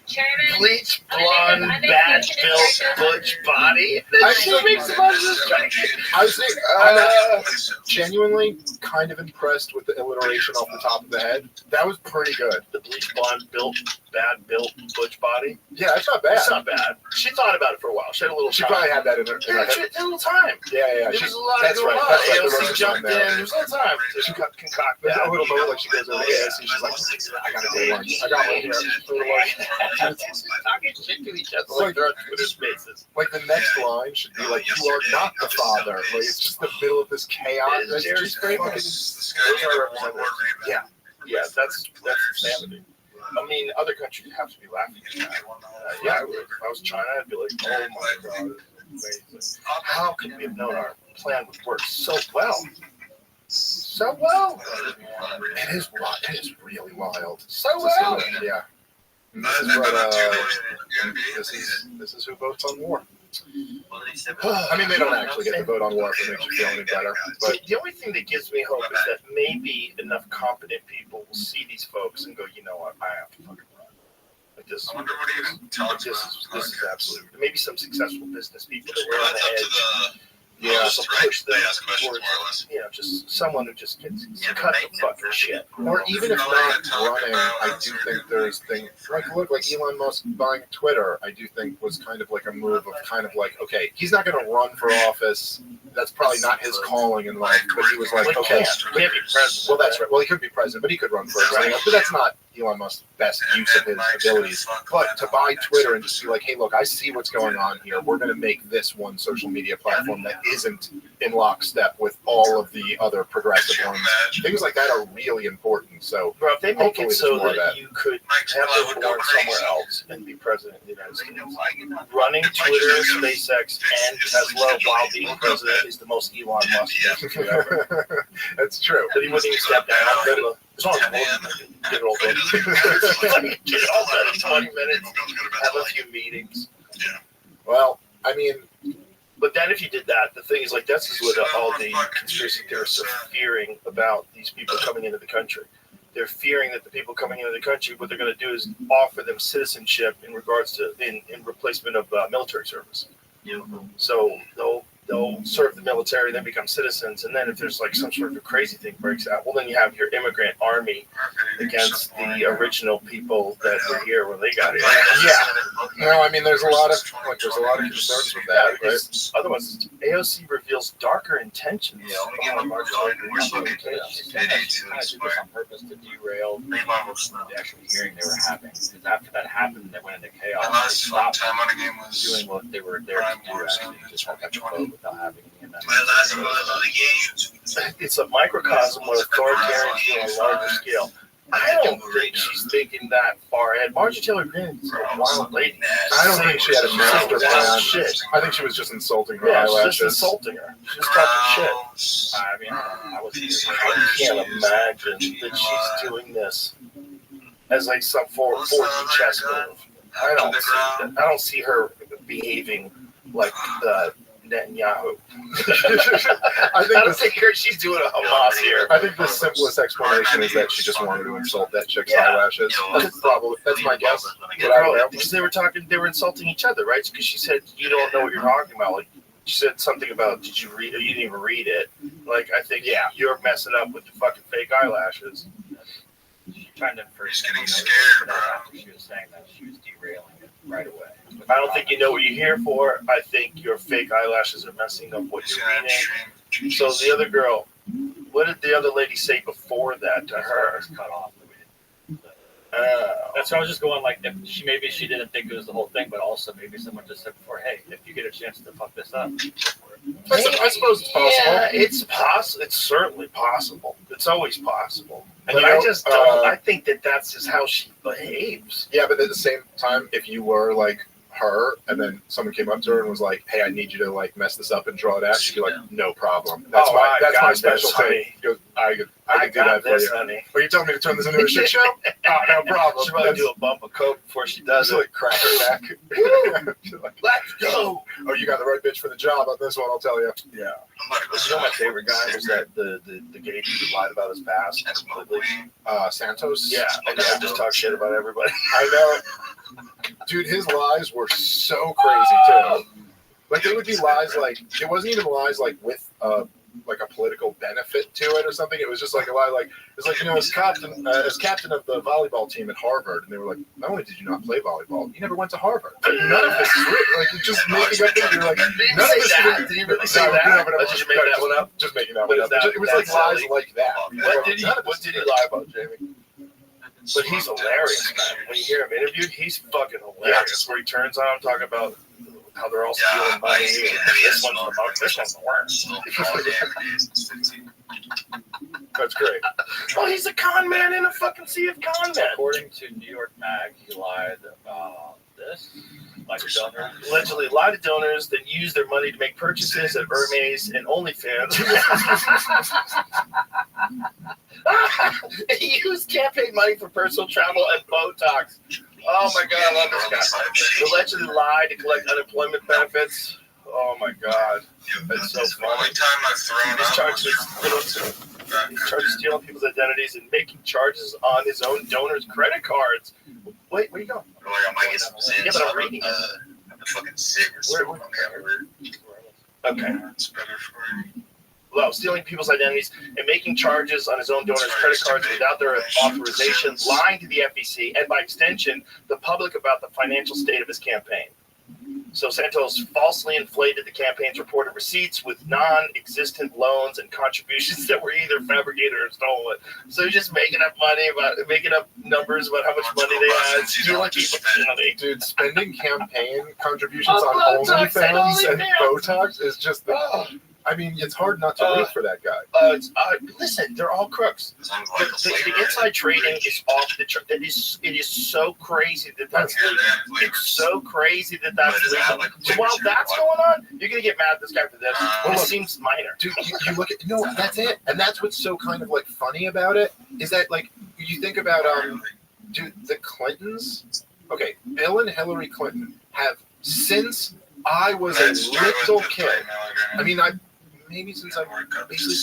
Chairman, Bleach blonde, bad built butch body. That shit makes the most I was genuinely kind of impressed with the alliteration off the top of the head. That was pretty good. The bleach blonde built, bad built butch body. Yeah, it's not bad. It's not bad. She thought about it for a while. She had a little She time. probably had that in her. She had a little time. Yeah. There was a lot That's going right. on. That's right. AOC jumped in. There was a little time. So she concocted There's that. a little moment like she goes over to AOC. She's like, I gotta go lunch. I got one here. Talking shit to each other like they're on Twitter Spaces. Like the next line should be like, "You are not the father." Like it's just the middle of this chaos. That's just fucking. Those are representatives. Yeah, that's insanity. I mean, other countries have to be laughing at that. Yeah, if I was China, I'd be like, oh my god, amazing. How could we have known our plan would work so well? So well. It is really wild. So well. Yeah. This is what this is who votes on war. I mean, they don't actually get to vote on war if it makes you feel any better. But the only thing that gives me hope is that maybe enough competent people will see these folks and go, you know what, I have to fucking run. Like this, this is absolute. Maybe some successful business people that were on the edge. Yeah, so push them towards, just someone who just gets cut the fucking shit. Or even if not running, I do think there's things like Elon Musk buying Twitter. I do think was kind of like a move of kind of like, okay, he's not going to run for office. That's probably not his calling in life. But he was like, okay, he can't be president. Well, that's right. Well, he could be president, but he could run for president. But that's not Elon Musk's best use of his abilities. But to buy Twitter and just be like, hey, look, I see what's going on here. We're going to make this one social media platform that isn't in lockstep with all of the other progressive ones. Things like that are really important. So, bro, if they make it so that, that you could have been born somewhere else and be president of the United States, running Twitter, SpaceX, and Tesla while being president is the most Elon Musk thing ever. That's true. But he wouldn't even step down. As long as get it all done. Get it all done in 20 minutes. Have a few meetings. Well, I mean, but then if you did that, the thing is like this is what all the conspiracy theorists are fearing about these people coming into the country. They're fearing that the people coming into the country, what they're going to do is offer them citizenship in regards to in replacement of military service. So they'll serve the military, then become citizens, and then if there's like some sort of a crazy thing breaks out, well, then you have your immigrant army against the original people that were here when they got here. Yeah. No, I mean, there's a lot of concerns with that, right? Otherwise, AOC reveals darker intentions. Kind of did this on purpose to derail the actual hearing they were having. Because after that happened, they went into chaos. They stopped doing what they were there to do. Actually, just have to vote without having any amendments. It's a microcosm of authoritarian on a larger scale. I don't think she's thinking that far ahead. Marjorie Taylor Greene is a wild lady. I don't think she had a master plan. Shit. I think she was just insulting her Yeah, eyelashes. she's just insulting her. She's talking shit. I mean, I was I can't imagine that she's doing this as like some 4D chess move. I don't see her behaving like Netanyahu. I don't think she's doing a Hamas here. I think the simplest explanation is that she just wanted to insult that chick's eyelashes. That's my guess. Because they were insulting each other, right? Because she said, you don't know what you're talking about. Like, she said something about, did you read it? You didn't even read it. Like, I think, you're messing up with the fucking fake eyelashes. She trying to first getting scared, after she was saying that she was derailing it right away. I don't think you know what you're here for. I think your fake eyelashes are messing up what you're reading. So the other girl, what did the other lady say before that to her? Cut off. That's why I was just going like, if she didn't think it was the whole thing, but also maybe someone just said before, hey, if you get a chance to fuck this up, I suppose it's possible. Yeah, it's possible. It's certainly possible. It's always possible. And I just don't. I think that's just how she behaves. Yeah, but at the same time, if you were like her, and then someone came up to her and was like, "Hey, I need you to like mess this up and draw it out," she'd be like, "No problem. That's my specialty." I could do that for you. Honey. Are you telling me to turn this into a shit show? Oh, no problem. She'll probably do a bump of coke before she does it. Like crack her back. Let's go. Oh, you got the right bitch for the job on this one, I'll tell you. Yeah. You know my favorite guy was that the gay dude who lied about his past completely. Santos? Yeah, and now just talk shit about everybody. I know. Dude, his lies were so crazy, too. Like, they would be lies, like, it wasn't even lies, like, with, like a political benefit to it or something. It was just like a lie, like it's like, you know, as captain of the volleyball team at Harvard, and they were like, not only did you not play volleyball, you never went to Harvard. Like, none of this is real. Like, you're just making up things. You're like, none of this is. Did you really say that? I just made that one up. Just making that one up. It was like lies like that. What did he lie about, Jamie? But he's hilarious, man. When you hear him interviewed, he's fucking hilarious. Where he turns on him talking about how they're all stealing money. This one's the worst. That's great. Well, he's a con man in a fucking sea of con men. According to New York Mag, he lied about this. Like donors. Allegedly lied to donors, then used their money to make purchases at Hermes and OnlyFans. He used campaign money for personal travel and Botox. Oh my God, I love this guy. Allegedly lied to collect unemployment benefits. Oh my God, that's so funny. He's charged stealing people's identities and making charges on his own donors' credit cards. Wait, where you going? Yeah, but I'm reading it. I'm fucking sick. Okay. Well, stealing people's identities and making charges on his own donors' credit cards without their authorization, lying to the FEC, and by extension, the public about the financial state of his campaign. So Santos falsely inflated the campaign's reported receipts with non-existent loans and contributions that were either fabricated or stolen. So he's just making up numbers about how much money they had, stealing people's money. Dude, spending campaign contributions on OnlyFans and Botox is just the... I mean, it's hard not to root for that guy. Listen, they're all crooks. The inside trading is off the chart. It is so crazy that's legal. It's so crazy that's legal. So while that's going on, you're gonna get mad at this guy for this. It seems minor. Dude, you look at that's it, and that's what's so kind of like funny about it is that like you think about dude, the Clintons. Okay, Bill and Hillary Clinton have since I was a little kid. I mean, maybe since I was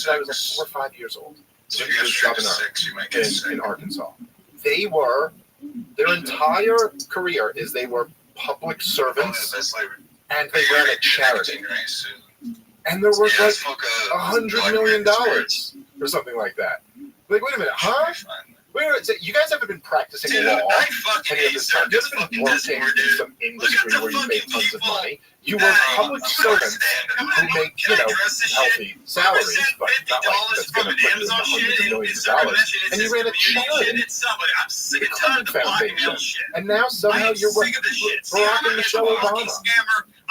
like 4 or 5 years old. He was governor in Arkansas. Their entire career is they were public servants and they ran a charity. And they're worth like $100 million or something like that. Like, wait a minute, huh? Wait a minute, you guys haven't been practicing law any of this time. You haven't been working in some industry where you make tons of money. You were public servants who make, healthy salaries, but not like that's going to put you in the hundreds of millions of dollars. And you ran a charity, the Clinton Foundation. And now somehow you're Barack and Michelle Obama.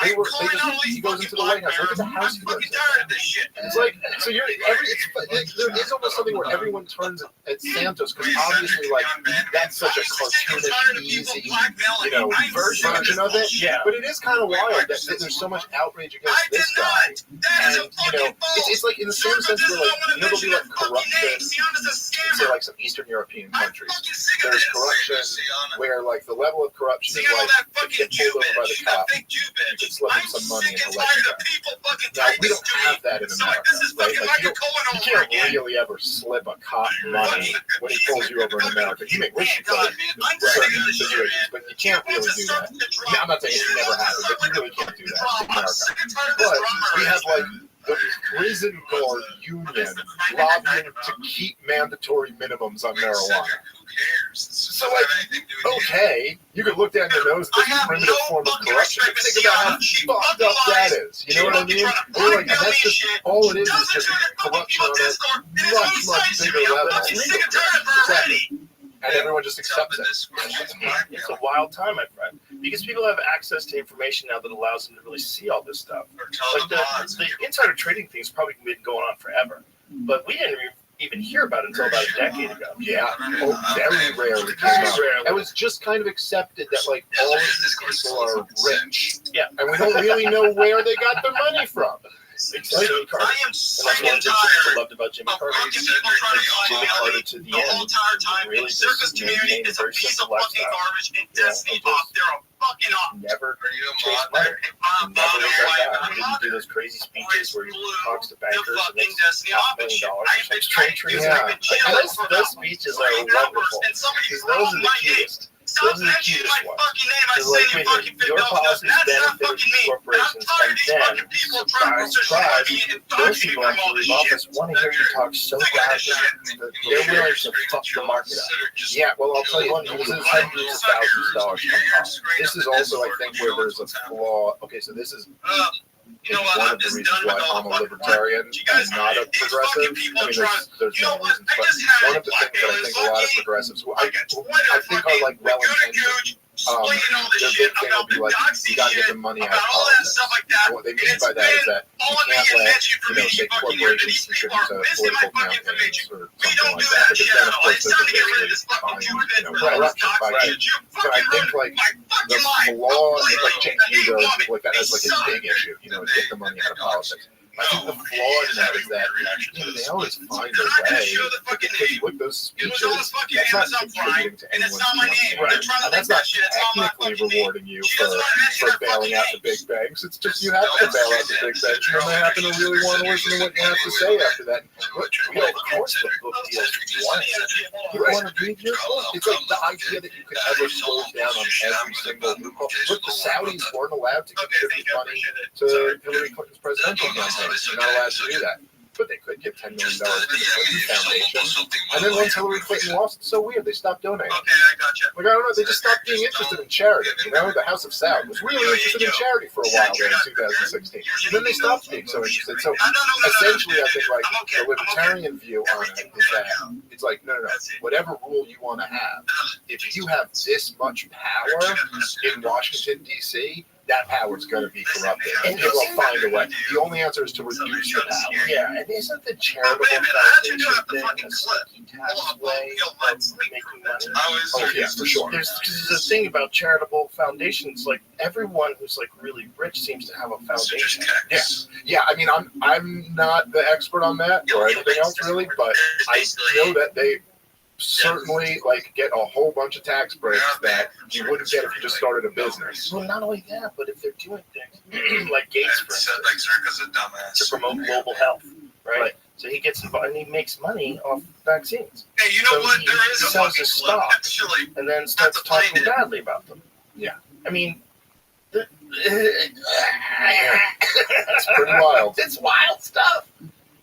He goes into the White House. Look at the house he lives in. It's like, so there is almost something where everyone turns at Santos because obviously, like, that's such a cartoonish, easy, version of it. Yeah. But it is kind of wild that there's so much outrage against this guy. And, it's like in the same sense where, like, there'll be, like, corruption, say, like, some Eastern European countries. There's corruption where, like, the level of corruption is, like, if you get pulled over by the cop, you can slip him some money and he'll let you go. Now, we don't have that in America, right? Like, you can't really ever slip a cop money when he pulls you over in America. You may wish you could in certain situations, but you can't really do that. Now, I'm not saying it never happened, but you really can't do that in America. But we have, like, the prison guard union lobbying to keep mandatory minimums on marijuana. So, like, okay, you could look down your nose at this primitive form of corruption, but think about how fucked up that is. You know what I mean? We're like, and that's just, all it is just corruption on a much, much bigger level. Exactly. And everyone just accepts it. It's a wild time, my friend. Because people have access to information now that allows them to really see all this stuff. Like the insider trading thing's probably been going on forever. But we didn't even hear about it until about a decade ago. Yeah. Very rarely came out. It was just kind of accepted that, like, all of these people are rich. Yeah. And we don't really know where they got their money from. Jimmy Carter. I am And sick that's one and of the things I tired loved about Jimmy of Carter. fucking people trying to Jimmy explain Carter to the the whole end. entire time. Really The circus just community maintained a is a very piece simple of fucking lifestyle. garbage and Yeah, Destiny and off. just They're a fucking off. never Are you a chase mod? money. Never was that guy. He didn't do Mother those crazy speeches where he talks to the bankers and fucking makes Destiny off and $500,000 shit. or I've been some trying trees. to Yeah, I've been chilling for those about speeches 3 are numbers wonderful and somebody because wrote those are the my name. cutest. Stop Those are the mentioning cutest my ones. fucking name. I Because send like, you wait a fucking minute, your $50. policies That's not benefited fucking me. I'm corporations, tired of and these then, fucking people trying to surprise, push shit on surprise, me and those talk to me people from after all leave this shit. office want to hear you talk so badly that they're willing to fuck the market up. Yeah, well, I'll tell you, This is this is hundreds of thousands of dollars per pop. this is also, I think, where there's a flaw. Okay, so this is You know what? one I'm of the just reasons done why with all I'm the a fucking libertarian and not a these progressive. fucking people I mean, trying. there's You know many what? reasons, I but just had one of the things that I think a lot of progressives, I think are like well-intentioned. Explaining all this Their shit big thing will about be the like, doxy you gotta shit, get the money out about of all that politics. stuff like that. What they And mean it's by that is been that all you of me can't and let, mention for me to big fucking hear that corporations these people contribute are to missing my political fucking campaigns information. or We something don't like do that. that Because shit then, at of all. course, It's those time are to get rid of basically this fucking buying, Cuban you know, for all this pro-election toxic by shit. You So I fucking think ruined like my the fucking life. flaw, like Completely. King A Hugo, woman. like that as like A a son. big issue, you know, is get the money out of politics. I think the flaw in that is that they always find a way because look, those speeches, that's not contributing to anyone's money. Right. And that's not technically rewarding you for bailing out the big banks. It's just you have to bail out the big banks, and then they happen to really want to listen to what you have to say after that. You know, of course, the book deals want it. You want to read your book. It's like the idea that you could ever slow down on every single loophole. Look, the Saudis weren't allowed to contribute money to Hillary Clinton's presidential campaign. You're not allowed to do that. But they could give $10 million to the Clinton Foundation. And then once Hillary Clinton lost, it's so weird. They stopped donating. Okay, I gotcha. Like, I don't know. They just stopped being interested in charity. You know, the House of Saud was really interested in charity for a while there in 2016. And then they stopped being so interested. So essentially, I think, like, the libertarian view on it is that it's like, no. Whatever rule you want to have, if you have this much power in Washington, D.C., that power is going to be corrupted. And it will find a way. The only answer is to reduce the power. Yeah, and isn't the charitable foundation thing a sneaky tax way of making money? Oh, yeah, for sure. There's a thing about charitable foundations, like everyone who's like really rich seems to have a foundation. Yeah. I mean, I'm not the expert on that or anything else really, but I know that they certainly like get a whole bunch of tax breaks that you wouldn't get if you just started a business. Well, not only that, but if they're doing things like Gates, for instance, to promote global health, right? So he gets involved and he makes money off vaccines. Hey, you know so what? He There is a sells fucking his clip, stocks actually. and then starts talking badly about them. Yeah. I mean, it's pretty wild. It's wild stuff.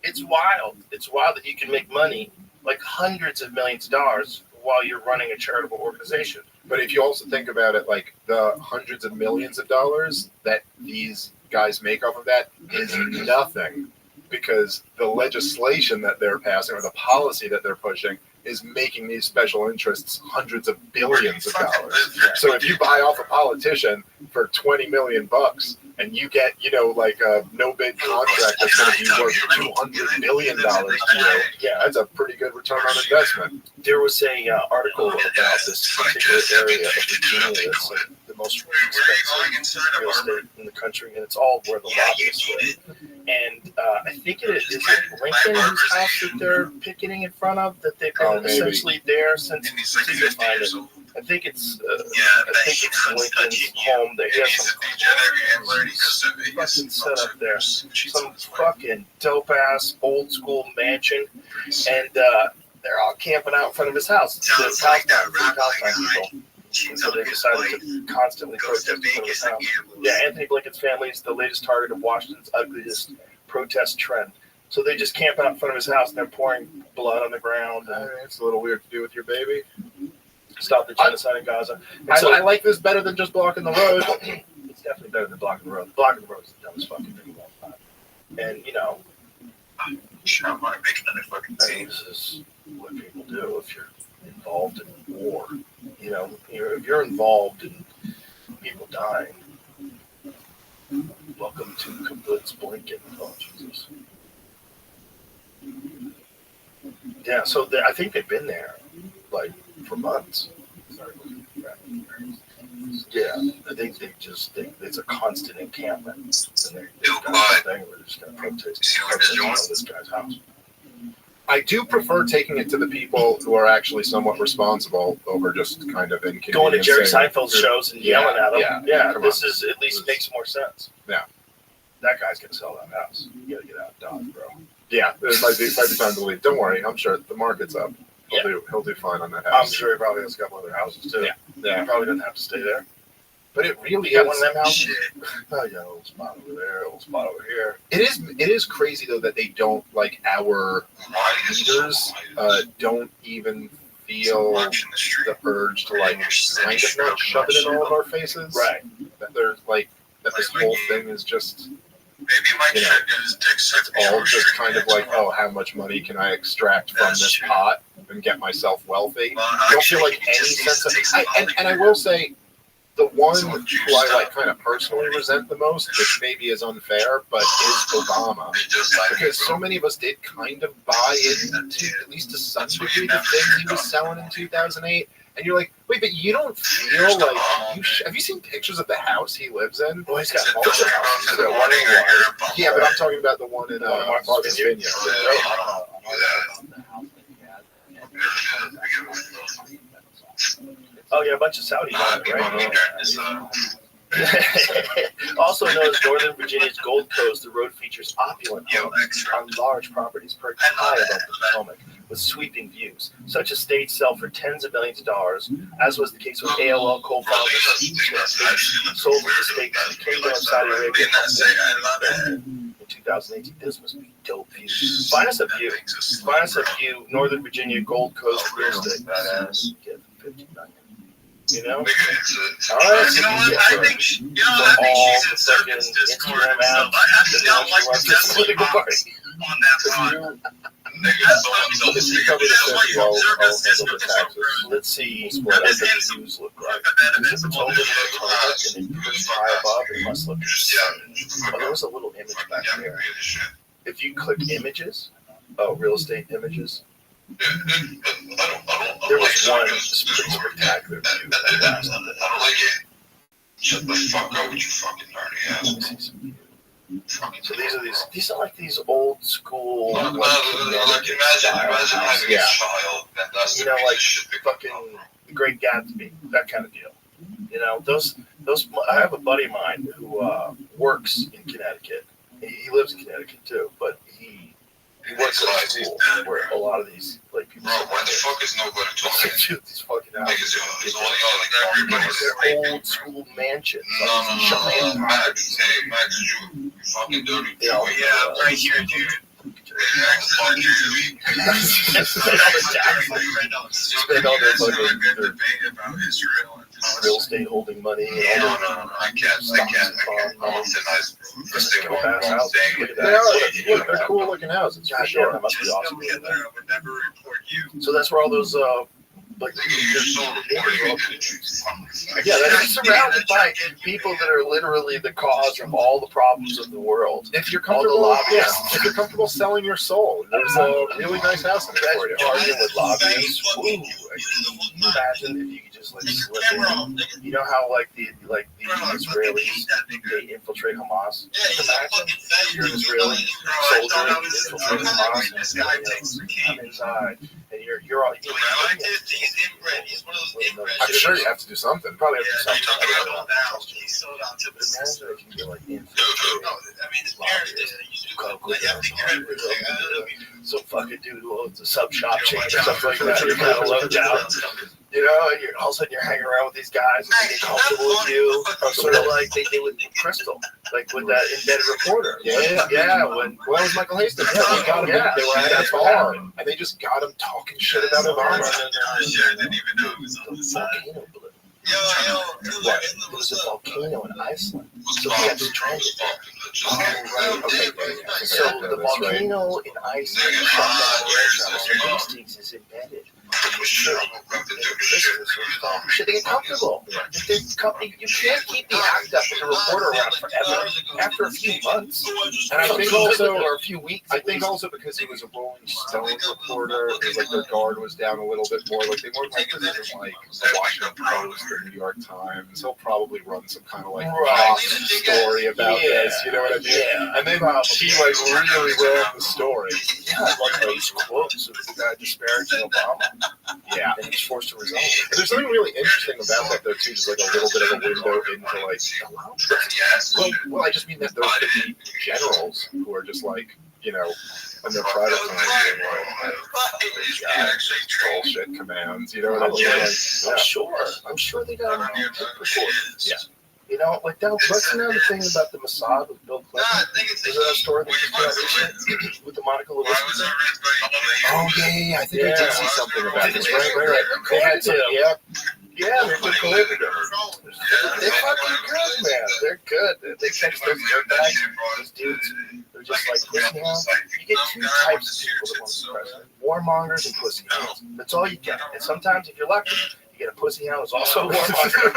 It's wild. It's wild that you can make money, like hundreds of millions of dollars, while you're running a charitable organization. But if you also think about it, like the hundreds of millions of dollars that these guys make off of that is nothing, because the legislation that they're passing or the policy that they're pushing is making these special interests hundreds of billions of dollars. So if you buy off a politician for $20 million and you get, you know, like a no-bid contract that's going to be worth $200 million to you, yeah, that's a pretty good return on investment. There was a article about this particular area of Virginia that's like the most expensive real estate in the country, and it's all where the lobbyists live. And I think it is Lincoln whose house that they're picketing in front of, that they've been essentially there since they find it. I think it's Lincoln's home that he has some fucking set up there, some fucking dope ass old school mansion, and they're all camping out in front of his house. It's the Palestine people. And so they decided to constantly protest in front of his house. Yeah, Anthony Blinken's family is the latest target of Washington's ugliest protest trend. So they just camp out in front of his house and they're pouring blood on the ground. It's a little weird to do with your baby. Stop the genocide in Gaza. I like this better than just blocking the road. It's definitely better than blocking the road. Blocking the road is the dumbest fucking thing of all time. And, you know, this is what people do if you're involved in war. You know, if you're involved in people dying, welcome to Kibbutz Blinken. Oh, Jesus. Yeah, so I think they've been there, like, for months. Yeah, I think it's a constant encampment. And they've got this thing where they're just going to protest this guy's house. I do prefer taking it to the people who are actually somewhat responsible over just kind of inconveniencing. Going to Jerry Seinfeld's shows and yelling at them. Yeah, this on. is at least makes more sense. Yeah. That guy's going to sell that house. You got to get out of Dodge, bro. Yeah, it might be time to leave. Don't worry, I'm sure the market's up. He'll do fine on that house. I'm sure he probably has a couple other houses too. Yeah. He probably doesn't have to stay there. But it really You got is. one of them houses? Oh, yeah, a little spot over there, a little spot over here. It is crazy though that they don't, like, our leaders don't even feel the urge to, like, kind of not shove it in all of our faces. Right. That there's like that this whole thing is just, you know, it's all just kind of like, oh, how much money can I extract from this pot and get myself wealthy? I don't feel like any sense of, and I will say, the one who I like kind of personally resent the most, which maybe is unfair, but is Obama. Because so many of us did kind of buy into, at least to some degree, the things he was selling in 2008. And you're like, wait, but you don't feel like have you seen pictures of the house he lives in? Well, he's got multiple houses. Yeah, but I'm talking about the one in Martha's Vineyard. Oh, yeah, a bunch of Saudis on it, right? Also known as Northern Virginia's Gold Coast, the road features opulent homes on large properties perched high above the Potomac, with sweeping views. Such estates sell for tens of millions of dollars, as was the case with AOL co-founder Steve Smith, sold his estate to the Kingdom of Saudi Arabia in 2018. This must be dope views. Find us a view. Northern Virginia Gold Coast real estate. Get 50 million. You know? All right. You know what? I think she's in Serpent's Discord and stuff. I actually don't like the political party on that front. Let's see what the views look like. If it's over the Potomac and then pushed high above, it must look insane. Oh, there was a little image back there. If you click images, real estate images, there was one pretty spectacular view that last night. I don't like it. Shut the fuck up with you fucking dirty ass. So these are like these old school, like imagine having a child that's you know, like fucking Great Gatsby, that kind of deal. You know, those. I have a buddy of mine who works in Connecticut. He lives in Connecticut too, but he works at a school where a lot of these like people. Bro, why the fuck is nobody talking? These fucking houses. It's all y'all like everybody's old school mansions. No, Max. Hey, Max, you fucking dirty. Yeah, right here, dude. Fuck you. Spend all their real estate holding money. No, I can't. They're cool looking houses. God damn, that must be awesome. So that's where all those like yeah, they're surrounded by people that are literally the cause of all the problems of the world. If you're comfortable, if you're comfortable selling your soul, there's a really nice house in there for you. Arguing with lobbyists. Ooh, can you imagine if you could just like slip in? You know how like the Israelis they infiltrate Hamas? Imagine you're an Israeli soldier and you infiltrate Hamas and I'm inside and you're all. I'm sure you have to do something. Probably have to do something. Imagine if you get like some fucking dude who owns a sub shop chain or something like that. You're kind of low down. You know, and all of a sudden you're hanging around with these guys and they get comfortable with you. Sort of like they did with Crystal, like with that embedded reporter. Yeah. When that was Michael Hastings. They got him. They were at a bar and they just got him talking shit about Obama. I didn't even know it was on the side. What? It was a volcano in Iceland. So he had stranded there. So the volcano in Iceland shut down the air travel. So Hastings is embedded. Should they get comfortable? You can't keep the act up with the reporter around forever. After a few months, And I think also, or a few weeks. I think also because he was a Rolling Stone reporter, it was like their guard was down a little bit more. Like they weren't like this isn't like the Washington Post or New York Times. He'll probably run some kind of like story about this. You know what I mean? Yeah. And then he like really ran the story. Yeah, like those quotes of the guy disparaging Obama. Yeah. And he's forced to resign. And there's something really interesting about that though too, just like a little bit of a window into like well, I just mean that those could be generals who are just like, you know, in their private time doing like bullshit commands, you know what I mean? I'm sure they got recordings. Yeah. You know, like that. What's the thing about the Mossad with Bill Clinton? Is there a story that just came out recently with the Monica Lewinsky thing? Oh yeah. I think I did see something about this. Right. They had some, yeah, they put Clinton. They're fucking good, man. They're good. They catch those dirtbags, those dudes. They're just like pussy hounds. You get two types of people that want to be president: warmongers and pussy hounds. That's all you get. And sometimes, if you're lucky, you get a pussy hound who's also a warmonger.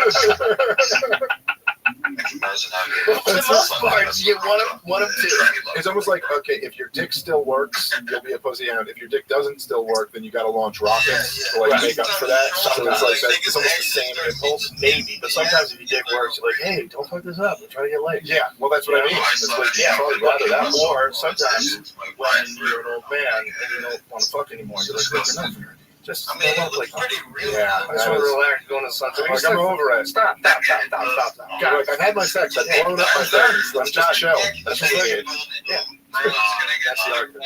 For the most part, you get one of two. It's almost like, okay, if your dick still works, you'll be a pussy hound. If your dick doesn't still work, then you got to launch rockets to like make up for that. So it's like it's almost the same impulse. Maybe, but sometimes if your dick works, you're like, hey, don't fuck this up. I'm trying to get laid. Yeah, well, that's what I mean. It's like, yeah, probably rather that. Or sometimes when you're an old man and you don't want to fuck anymore, you're like, look, enough. Just I just want to relax, go into the sunset. Like, I'm over it. Stop. God, like, I've had my sex. I've blown up my friends. Let's just chill. That's what I mean. Yeah. That's the argument.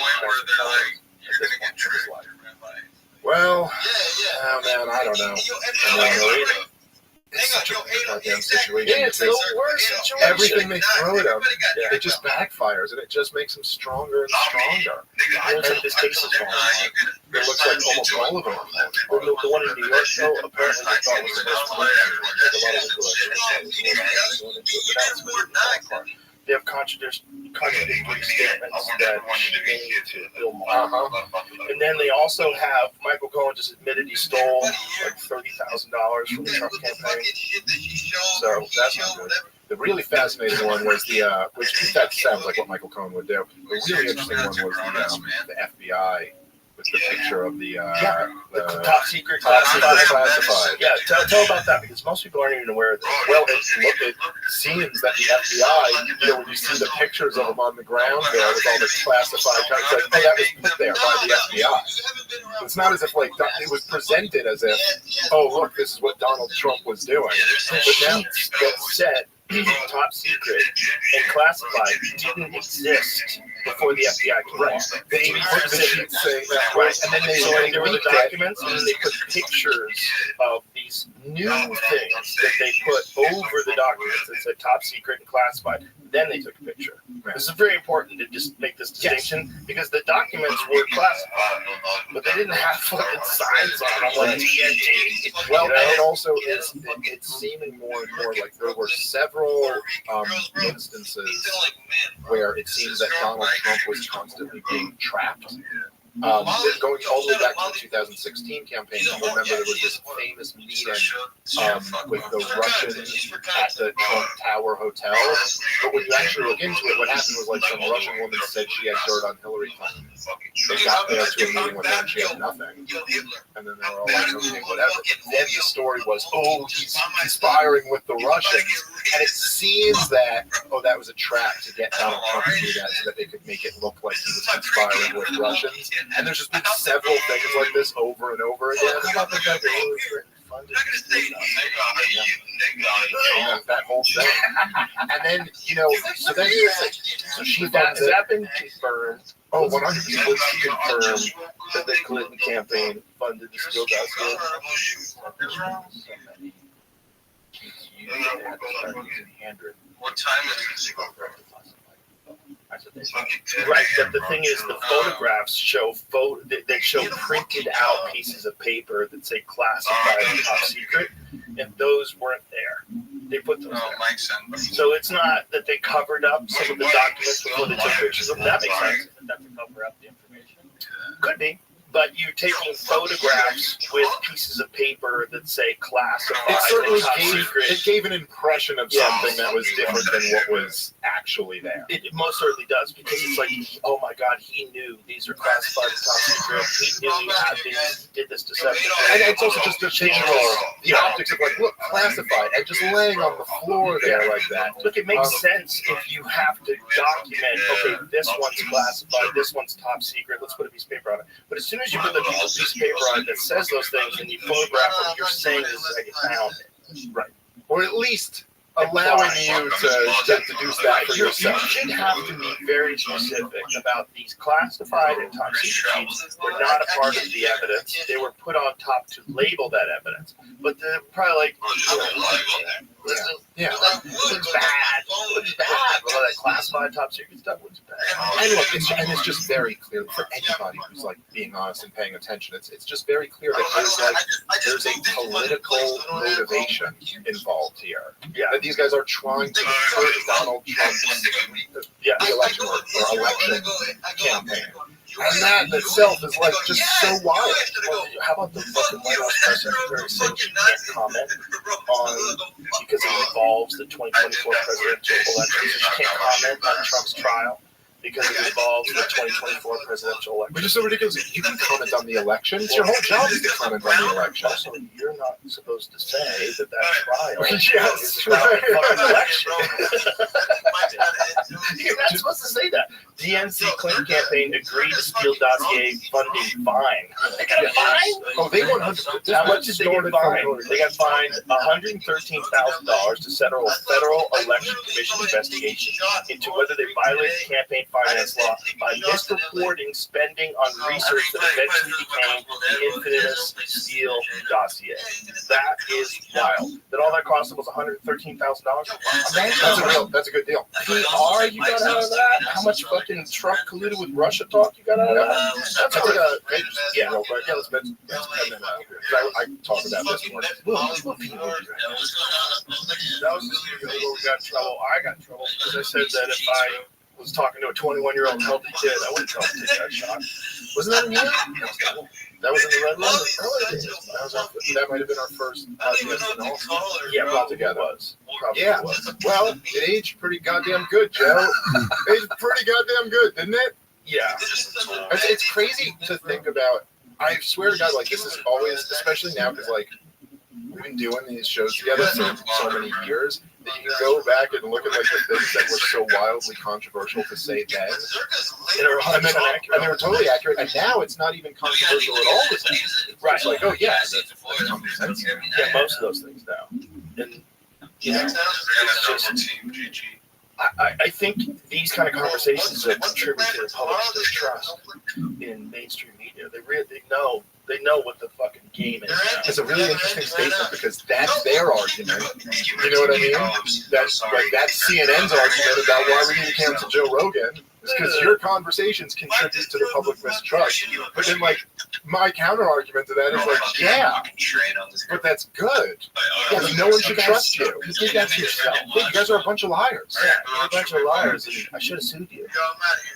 Well, oh man, I don't know. It's such a goddamn situation. Yeah, it's the worst situation. Everything they throw at him, it just backfires, and it just makes him stronger and stronger. And this case is wrong. It looks like almost all of them. The one in New York, though, apparently they thought was the best one. They have contradictory statements that made to Bill Maher. And then they also have Michael Cohen just admitted he stole like $30,000 from the Trump campaign. So that's not good. The really fascinating one was which that sounds like what Michael Cohen would do. The really interesting one was the FBI with the picture of the top secret classified. Yeah, tell about that, because most people aren't even aware of this. Well, it seems that the FBI, when you see the pictures of them on the ground there with all the classified types, like, that was put there by the FBI. It's not as if like it was presented as if, oh look, this is what Donald Trump was doing. The sheets that said top secret and classified didn't exist before the FBI came along. They put the sheets saying that, right? And then there were the documents, and then they put pictures of these new things that they put over the documents that said top secret and classified. Then they took a picture. Right. This is very important to just make this distinction, because the documents were classified, but they didn't have fucking signs on them like TNT. Well, and it also is it's seeming more and more like there were several instances where it seems that Donald Trump was constantly being trapped. Going all the way back to the 2016 campaign, you remember there was this famous meeting with the Russians at the Trump Tower Hotel. But when you actually look into it, what happened was like some Russian woman said she had dirt on Hillary Clinton. They got there to a meeting with her and she had nothing. And then they were all like, okay, whatever. And then the story was, oh, he's conspiring with the Russians. And it seems that, that was a trap to get Donald Trump to do that so that they could make it look like he was conspiring with Russians. And there's just been several things like this over and over again. About the fact that Hillary Clinton funded that whole thing. And then, so she has that been confirmed? Oh, 100% confirmed that the Clinton campaign funded the Steele What time is it? Right, but the thing is, the photographs show printed out pieces of paper that say classified and top secret, and those weren't there. They put those there. So it's not that they covered up some of the documents before they took pictures of them. That makes sense. That to cover up the information. Could be. But you're taking photographs with pieces of paper that say classified. It certainly top gave, secret. it gave an impression of something that was different than what was actually there. It most certainly does, because it's like, oh my God, he knew these are classified and top secret. He knew he had these, he did this deception. And it's also just the visual, the optics of like, look, classified, and just laying on the floor there like that. Look, it makes sense if you have to document, okay, this one's classified, this one's top secret, let's put a piece of paper on it. But as soon as you put the piece of paper on it that says those things and you photograph what you're saying is that you found it. Right. Or at least allowing you to deduce that for yourself. You should have to be very specific about these classified and top secret sheets were not a part of the evidence. They were put on top to label that evidence. But they're probably like, yeah. Looks bad. Looks bad. Well, that classified top secret stuff looks bad. And look, it's just very clear for anybody who's like being honest and paying attention. It's just very clear that there's a political motivation involved here. Yeah. That these guys are trying to hurt Donald Trump's the election or election campaign. And that in itself is like just so wild. Well, how about the fucking White House press secretary saying she can't comment on because it involves the 2024 presidential election? So she can't comment on Trump's trial because it involves the 2024 presidential election. Which is so ridiculous. You can comment on the election. It's your whole job to comment on the election. Also, you're not supposed to say that trial yes, is about the fucking election. You're not supposed to say that. DNC Clinton campaign agreed to steal dossier funding fine. They got a fine? Oh, they 100%. How much did they get fined? They got fined $113,000 to settle a federal election commission investigation into whether they violated campaign finance law by misreporting spending on research that eventually became the infamous Steele dossier. That is wild. That all that cost them was $113,000. That's a good deal. PR you got out of that? How much fucking Trump colluded with Russia talk you got out of that? That's I like think real quick. Yeah, let's spend I talk about this more. that was just where we got in trouble. I got in trouble because I said that if I was talking to a 21-year-old healthy kid, I wouldn't tell him to take that shot. Wasn't that in you? That was in the Red Room. That might have been our first podcast. Yeah, probably together. Yeah. Well, it aged pretty goddamn good, Joe. It aged pretty goddamn good, didn't it? Yeah. It's crazy to think about. I swear to God, like this is always, especially now, because like we've been doing these shows together for so many years that you can go back and look at like the things that were so wildly controversial to say then, and they were totally accurate. And now it's not even controversial at all. Right. It's like, oh yeah, that's common sense. Yeah, most of those things now. And you know, it's just, I think these kind of conversations that contribute to the public's distrust in mainstream media. They know what the fucking game is. It's a really interesting statement because that's their argument. You know what I mean? That's CNN's argument about why we need to cancel Joe Rogan. It's because your conversations contribute to the public mistrust. But then, like, my counter argument to that is like, yeah, but that's good. Yeah, but no one should trust you. You think that's yourself. Yeah, you guys are a bunch of liars. Yeah, you're a bunch of liars, and I should have sued you.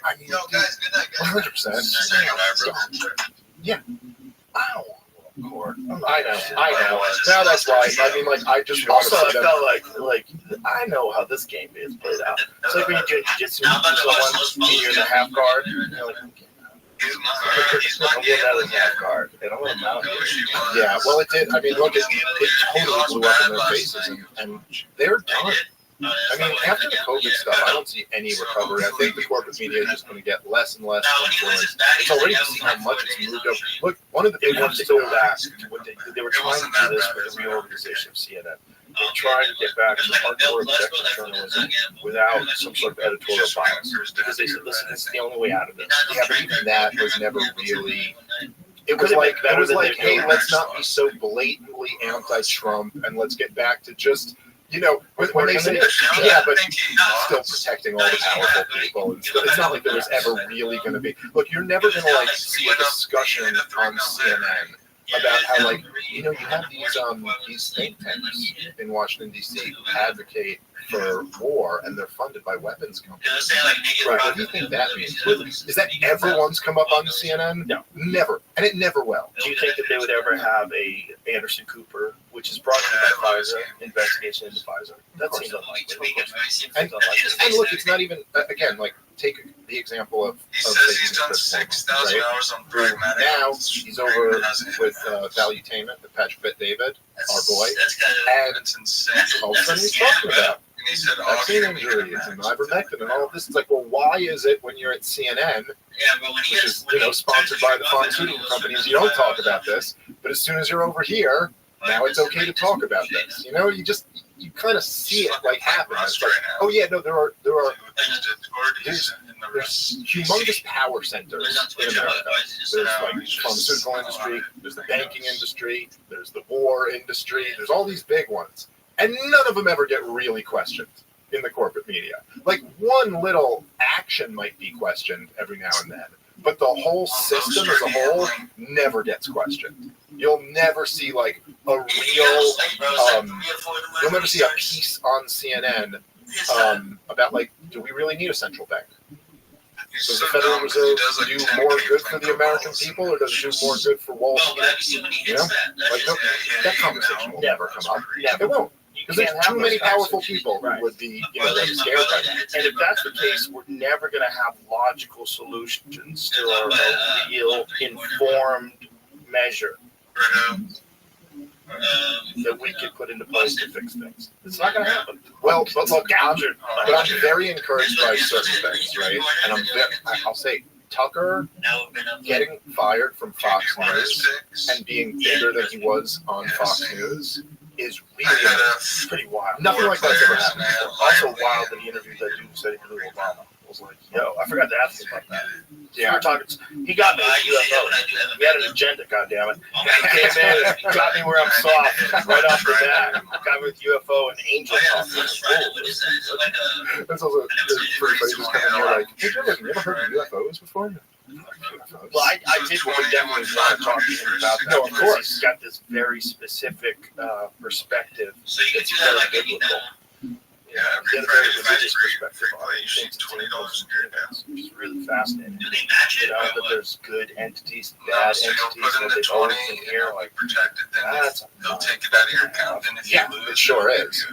I mean, 100%. Yeah. Wow. I know. Now that's why. I mean, like, I just also I felt like I know how this game is played out. It's like when you're doing jiu-jitsu for someone and you're in the half guard, and you're like, okay, I'll get out of the half guard, and I'm going to mount you. Yeah, well, it did. I mean, look, it totally blew up in their faces, and they're done. I mean, after the COVID stuff, I don't see any recovery. I think the corporate media is just going to get less and less influence. It's already to see how much it's moved up. Look, one of the big ones to go back. They were trying to do this with the reorganization of CNN. They tried to get back to hardcore objective journalism without some sort of editorial bias. Because they said, listen, this is the only way out of this. Yeah, but even that was never really... It was like, hey, let's not be so blatantly anti-Trump, and let's get back to just... You know, when they say, yeah, but still protecting all the powerful people. And still, it's not like there was ever really going to be. Look, you're never going to like see a discussion on CNN about how, like, you have these think tanks in Washington D.C. who advocate for war, and they're funded by weapons companies. Right. What do you think that means? Is that ever once come up on CNN? No. Never. And it never will. Do you think that they would ever have a Anderson Cooper, which is brought to you by Pfizer, investigation into Pfizer? That seems unlikely. And look, it's not even, again, like, take the example of he's done 6,000 hours on pragmatic. Now he's over with Valuetainment, the Patch Bet David, our boy, and all of a sudden he's talking about vaccine injuries and ivermectin and all of this. It's like, well, why is it when you're at CNN, which is sponsored by the pharmaceutical companies, you don't talk about this, but as soon as you're over here, now it's okay to talk about this. You kind of see it like happen. It's like, oh yeah, no, there's humongous power centers in America. There's like the pharmaceutical industry, there's the banking industry, there's the war industry, there's all these big ones. And none of them ever get really questioned in the corporate media. Like, one little action might be questioned every now and then, but the whole system as a whole never gets questioned. You'll never see like a real, you'll never see a piece on CNN about like, do we really need a central bank? Does the Federal Reserve do more good for the American people, or does it do more good for Wall Street? Like that conversation will never come up. It won't. Because there's too many powerful people who would be scared by that. And if that's the case, we're never going to have logical solutions to a real informed measure that we could put into place to fix things. It's not going to happen. Well, but look, I'm very encouraged by certain things, right? And I'll say Tucker getting fired from Fox News and being bigger than he was on Fox News is really pretty wild. Nothing like that's ever happened before. Also wild that he interviewed that dude who said he knew Obama. I was like, yo, I forgot to ask him about that. Yeah. We were talking, he got me with UFO. He had an agenda, goddammit. He came in and got me where I'm soft right off the bat. Got me with UFO and angel talk. That's also pretty funny just coming here like, hey, you ever heard of UFOs before? Well, I did definitely want to talk to him about that. No, of course. He's got this very specific perspective that's very biblical. Yeah, He had a very religious perspective on it. He thinks it's which is really fascinating. Do they match it? That there's good entities, bad entities, that they've always been here. Like, protected, then they'll take it out of your account. Then if yeah, you lose, it sure is.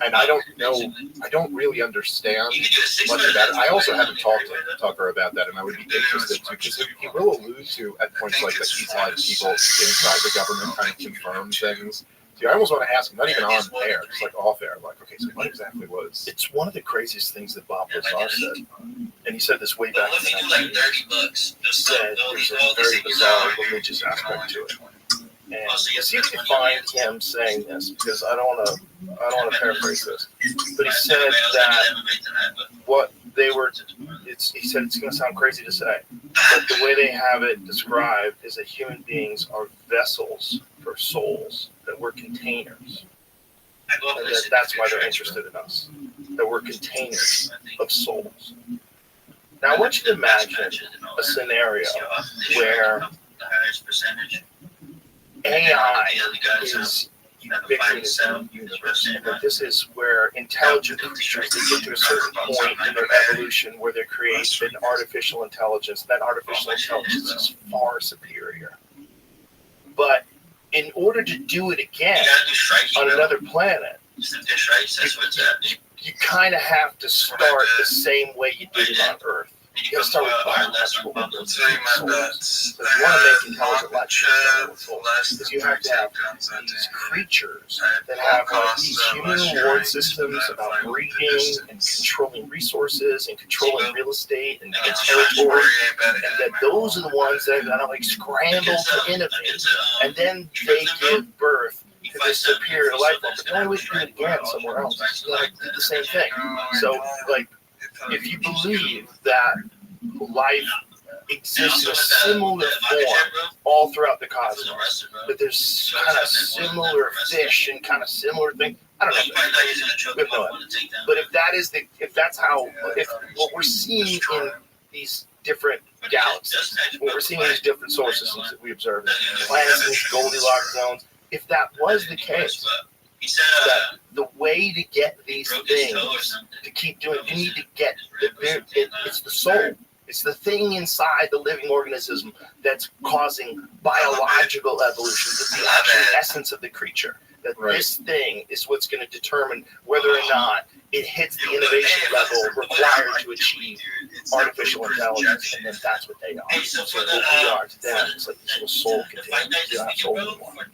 And I don't know, I don't really understand much about it. I also haven't talked to Tucker about that, and I would be interested to, because he will allude to at points like that he's had people inside the government kind of confirm things. See, I almost want to ask him, not even on air, just like off air, like, okay, so what exactly was? It's one of the craziest things that Bob Lazar said, and he said this way back in the 1980s. He said there's a very bizarre religious aspect to it. And see if you can find him saying this, because I don't want to paraphrase this, but he said that what they were, he said it's going to sound crazy to say, but the way they have it described is that human beings are vessels for souls, that we're containers, and that's why they're interested in us, that we're containers of souls. Now I want you to imagine a scenario where AI is ubiquitous in the universe, and that this is where intelligent creatures, they get to a certain point in their evolution where they create an artificial intelligence. That artificial intelligence is far superior. But in order to do it again on another planet, you kind of have to start the same way you did it on Earth. You got to start with biological souls. If you want to make intelligent life, because you have to have these creatures that have these human reward systems about breeding and controlling resources and controlling real estate and territory, and that those are the ones that are going to like scramble to innovate, and then they give birth to this superior life form. But the only way to do it again somewhere else is you got to do the same thing. So, like, if you believe that life exists in a similar form all throughout the cosmos, that there's kind of similar fish and kind of similar things, I don't know. But if that is if that's how, if what we're seeing in these different galaxies. What we're seeing these different solar systems that we observe, planets in these Goldilocks zones. If that was the case, that the way to get these things to keep doing, you need to get it's the soul. It's the thing inside the living organism that's causing biological evolution. It's the actual essence of the creature. That this thing is what's going to determine whether or not it hits the innovation level required to achieve artificial intelligence, and then that's what they are. So what we are to them is like this little soul container. We don't have soul anymore.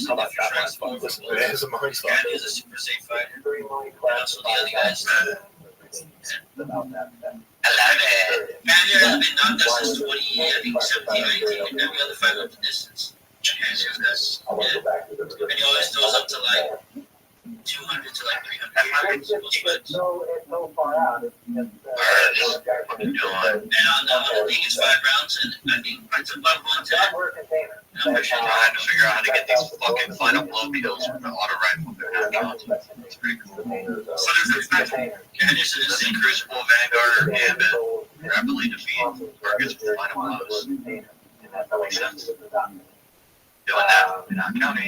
How about that last one? Listen, it is a mind fuck. Is a super safe fighter. And also the other guys. About that. Canada has been knocked out since 2017 or 18. Every other fight up the distance. And he always throws up to like 200 to like 300 yards. No, it's so far out. And on the thing, it's 5 rounds, and I think it's about 110. I had to figure out how to get these fucking final blow kills with the auto rifle they're having on. It's pretty cool. So there's Anderson is the Crucible, Vanguard, Gambit, rapidly defeat targets with final blows. Makes sense. Doing that in our county.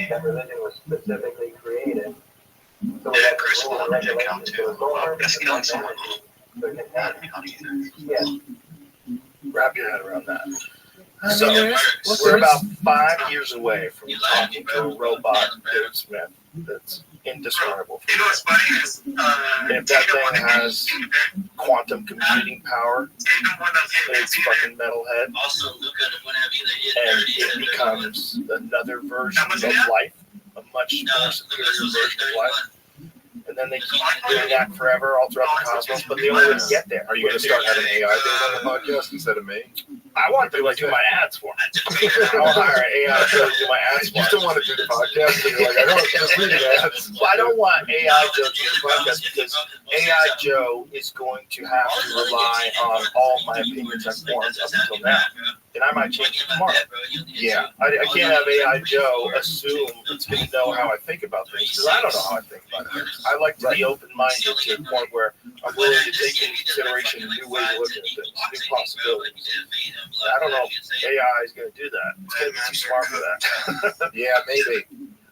Was specifically created. Yeah, Crucible on the jet count too. That's killing someone. Not county either. Yeah. Wrap your head around that. So we're about 5 years away from talking to a robot Smith that's indiscernible. You know what's funny is if that thing has quantum computing power, it's fucking metalhead, and it becomes another version of life, a much more superior version of life. And then they keep doing that forever all throughout the cosmos, but the only way to get there. Are you going to start having AI days on the podcast instead of me? I want to do my ads for me. I'll hire an AI Joe to do my ads for me. You still want to do the podcast, but you're like, I don't just read ads. Well, I don't want AI Joe to do the podcast because AI Joe is going to have to rely on all my opinions I've formed up until now. And I might change it tomorrow. Yeah. I can't have AI Joe assume it's going to know how I think about things because I don't know how I think about things. I like to be open-minded to the point where I'm willing to take into consideration new ways of looking at things, new possibilities. I don't know if AI is going to do that. It's going to be too smart for that. Yeah, maybe.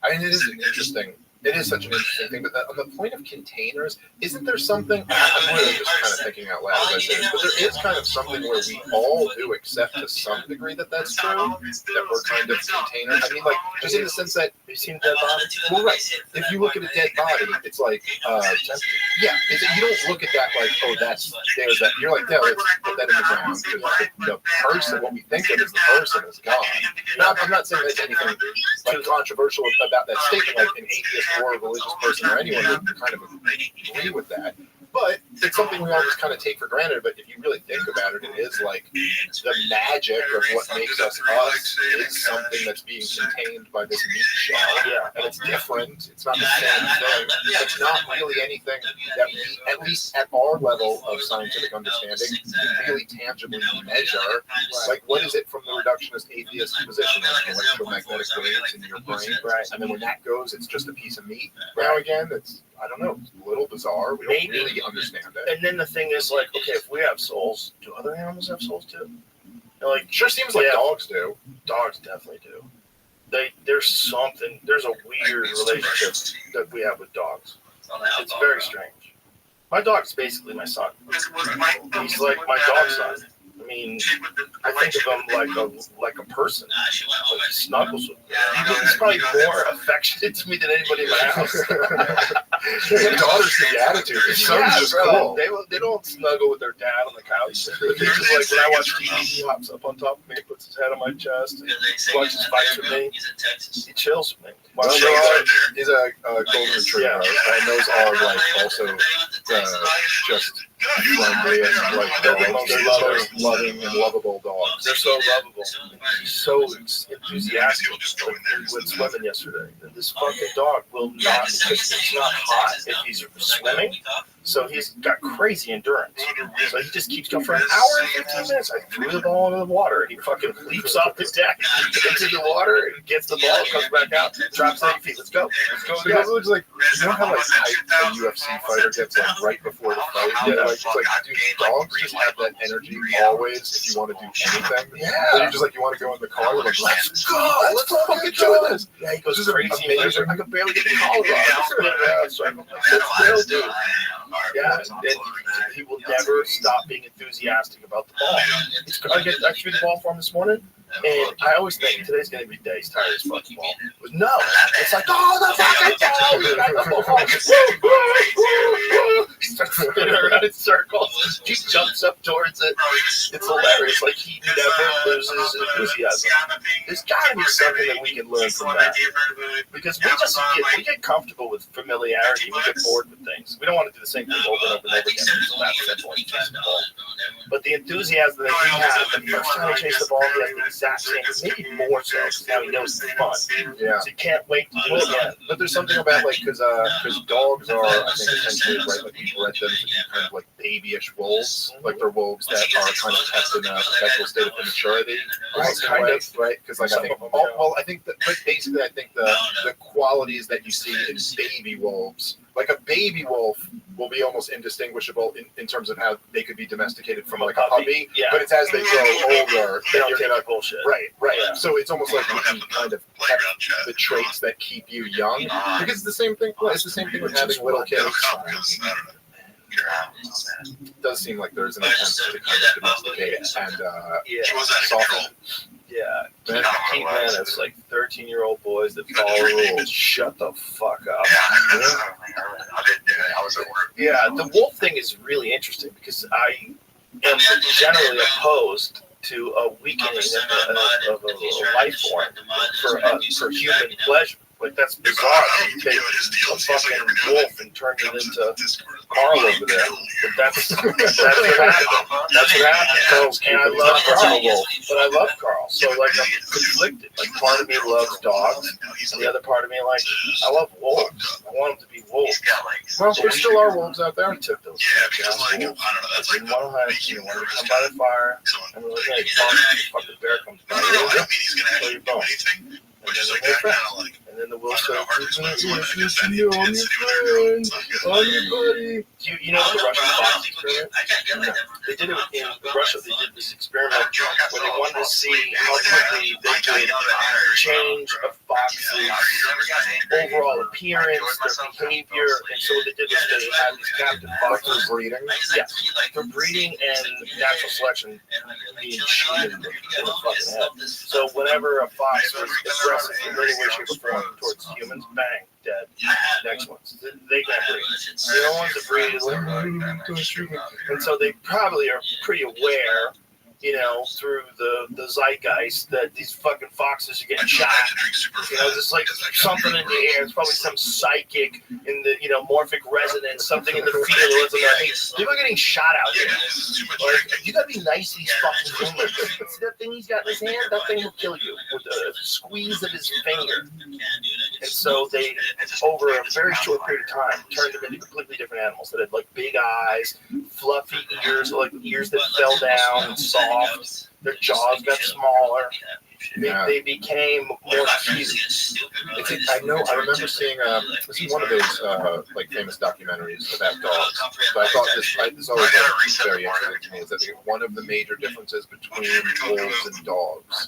I mean, it is interesting. It is such an interesting thing, but on the point of containers, isn't there something? I'm really just kind of thinking out loud as I say this, but there is kind of something where we all do accept to some degree that that's true, that we're kind of containers. I mean, like, just in the sense that you've seen dead body. Well, right. If you look at a dead body, it's like, yeah, you don't look at that like, oh, there's that. You're like, yeah, let's put that in the ground because the person, what we think of as the person, is gone. I'm not saying there's anything like controversial about that statement, like an atheist or a religious person or anyone would kind of agree with that. But it's something we all just kind of take for granted. But if you really think about it, it is like the magic of what makes us us is something that's being contained by this meat shell. Yeah. And it's different. It's not the same thing. It's not really anything that we, at least at our level of scientific understanding, can really tangibly measure. Like, what is it from the reductionist atheist position? Like electromagnetic waves in your brain. Right. And then when that goes, it's just a piece of meat. Now again, it's, I don't know, it's a little bizarre. We don't really understand it. And then the thing is, like, okay, if we have souls, do other animals have souls too? And like, sure seems like dogs do. Dogs definitely do. There's a weird relationship that we have with dogs. It's very strange. My dog's basically my son. He's like my dog son. I mean, I think of him like a person. Like he snuggles with me. He's probably more affectionate to me than anybody in my house. Your daughter's the attitude. Your son's just cool. They don't snuggle with their dad on the couch. They're just like, when I watch TV, he hops up on top of me, puts his head on my chest, and watches fights with me. He chills with me. My dog is a golden retriever, and those are like also just friendly and like the most loving and lovable dogs. They're so lovable. He's so enthusiastic. We went swimming yesterday, and this fucking dog will not. It's not hot if he's swimming. So he's got crazy endurance. So he just keeps going for an hour and 15 minutes. I threw the ball into the water, and he fucking leaps off the deck into the water, and gets the ball, comes back out, drops 30 feet. Let's go. Let's go. So it looks like, you know how like hype a UFC fighter gets like right before the fight? Yeah, like, it's like, dude, dogs just have that energy always if you want to do anything. Yeah. So you're just like, you want to go in the car, you're like, let's go, let's fucking do this. Yeah, he goes This is crazy. amazing. I could barely get the collar on. Yeah, and he will never stop being enthusiastic about the ball. I shoot the ball for him this morning, and I always think today's going to be the day he's tired as fucking ball. But no, it's like, oh, the fucking ball! He starts spinning around in circles. He jumps up towards it. It's hilarious. Like, he never loses enthusiasm. There's got to be something that we can learn from that. Because we get comfortable with familiarity. We get bored with things. We don't want to do the same thing over and over and over again. But the enthusiasm that he had the first time he chased the ball, he has the exact same, maybe more so, because now he knows it's fun. Yeah. So he can't wait to do it again. But there's something about, like, because dogs are, I think, essentially, right, like, we bred them to be kind of like babyish wolves. Like, they're wolves that are kind of kept in a perpetual state of immaturity. Right, kind of. Right? Because, like, I think, I think that, but basically, I think the qualities that you see in baby wolves, like a baby wolf will be almost indistinguishable in terms of how they could be domesticated from like a puppy. Yeah. But it's as they grow older They that don't you're take gonna that bullshit. right. Yeah. So it's almost like you kind of kept the traits that keep you young. Because it's the same thing. Well, it's the same thing with having little kids. It does seem like there's an attempt to kind of domesticate and soften. Yeah, man, keep man, it's like 13-year-old boys that follow rules. Shut the fuck up. Yeah, the wolf thing is really interesting because I am generally opposed to a weakening of a life form for human pleasure. Like, that's bizarre. You take a fucking wolf and turn it into Carl over there. But that's what happened. That's what happened. And I love Carl, but I love Carl. So, like, I'm conflicted. Like, part of me loves dogs, and the other part of me, like, I love wolves. I want them to be wolves. Well, there still are wolves out there. We took those. Yeah, because, like, I don't know, that's like, one hunt, you want to come by the fire, and we're like, hey, fucking bear comes by. Where you going? And then the wolf said, I'm your friend, I'm your buddy. You know the Russian fox experiment? No. They did it in Russia. They did this experiment where they wanted to see how quickly they could change a fox's overall appearance, their behavior. And so what they did was they had these captive foxes. For breeding? Yes, for breeding and natural selection being shooting in the fucking head. So whenever a fox was aggressive in any way, shape, or form towards humans, bang, dead. Next ones. They can't breed. The only ones that breed is like, and so they probably are pretty aware, you know, through the zeitgeist that these fucking foxes are getting shot. You know, there's like something in the air. It's probably some psychic in the, you know, morphic resonance, something in the field. Hey, people are getting shot out here. Like, you gotta be nice to these fucking humans. See that thing he's got in his hand? That thing will kill you with a squeeze of his finger. And so they, over a very short period of time, turned them into completely different animals that had like big eyes, fluffy ears, like ears that fell down and soft. Their jaws got smaller. They became more cute. I remember seeing this is one of those like famous documentaries about dogs. But I thought this always was very interesting to me is that one of the major differences between wolves and dogs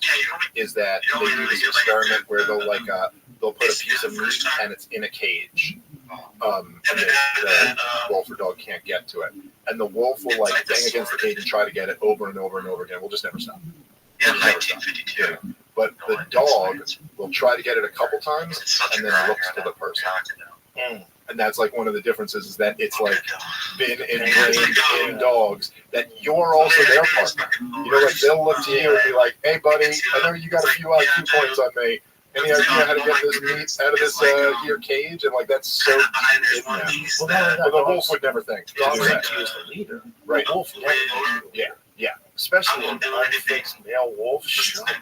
is that they do this experiment where they'll put a piece of meat and it's in a cage. And the wolf or dog can't get to it. And the wolf will like bang against the cage and try to get it over and over and over again. We'll just never stop. In 1952. But the dog will try to get it a couple times and then looks to the person. And that's like one of the differences is that it's like been ingrained in dogs that you're also their partner. You know, like they'll look to you and be like, hey buddy, I know you got a few IQ points on me. Any idea how to get this meat out of this here cage? And like that's so deep in them. Well, the wolf would never think. Dogs like you as the leader. Right. Wolf never do. Yeah. Especially an unfixed male wolf. Shut the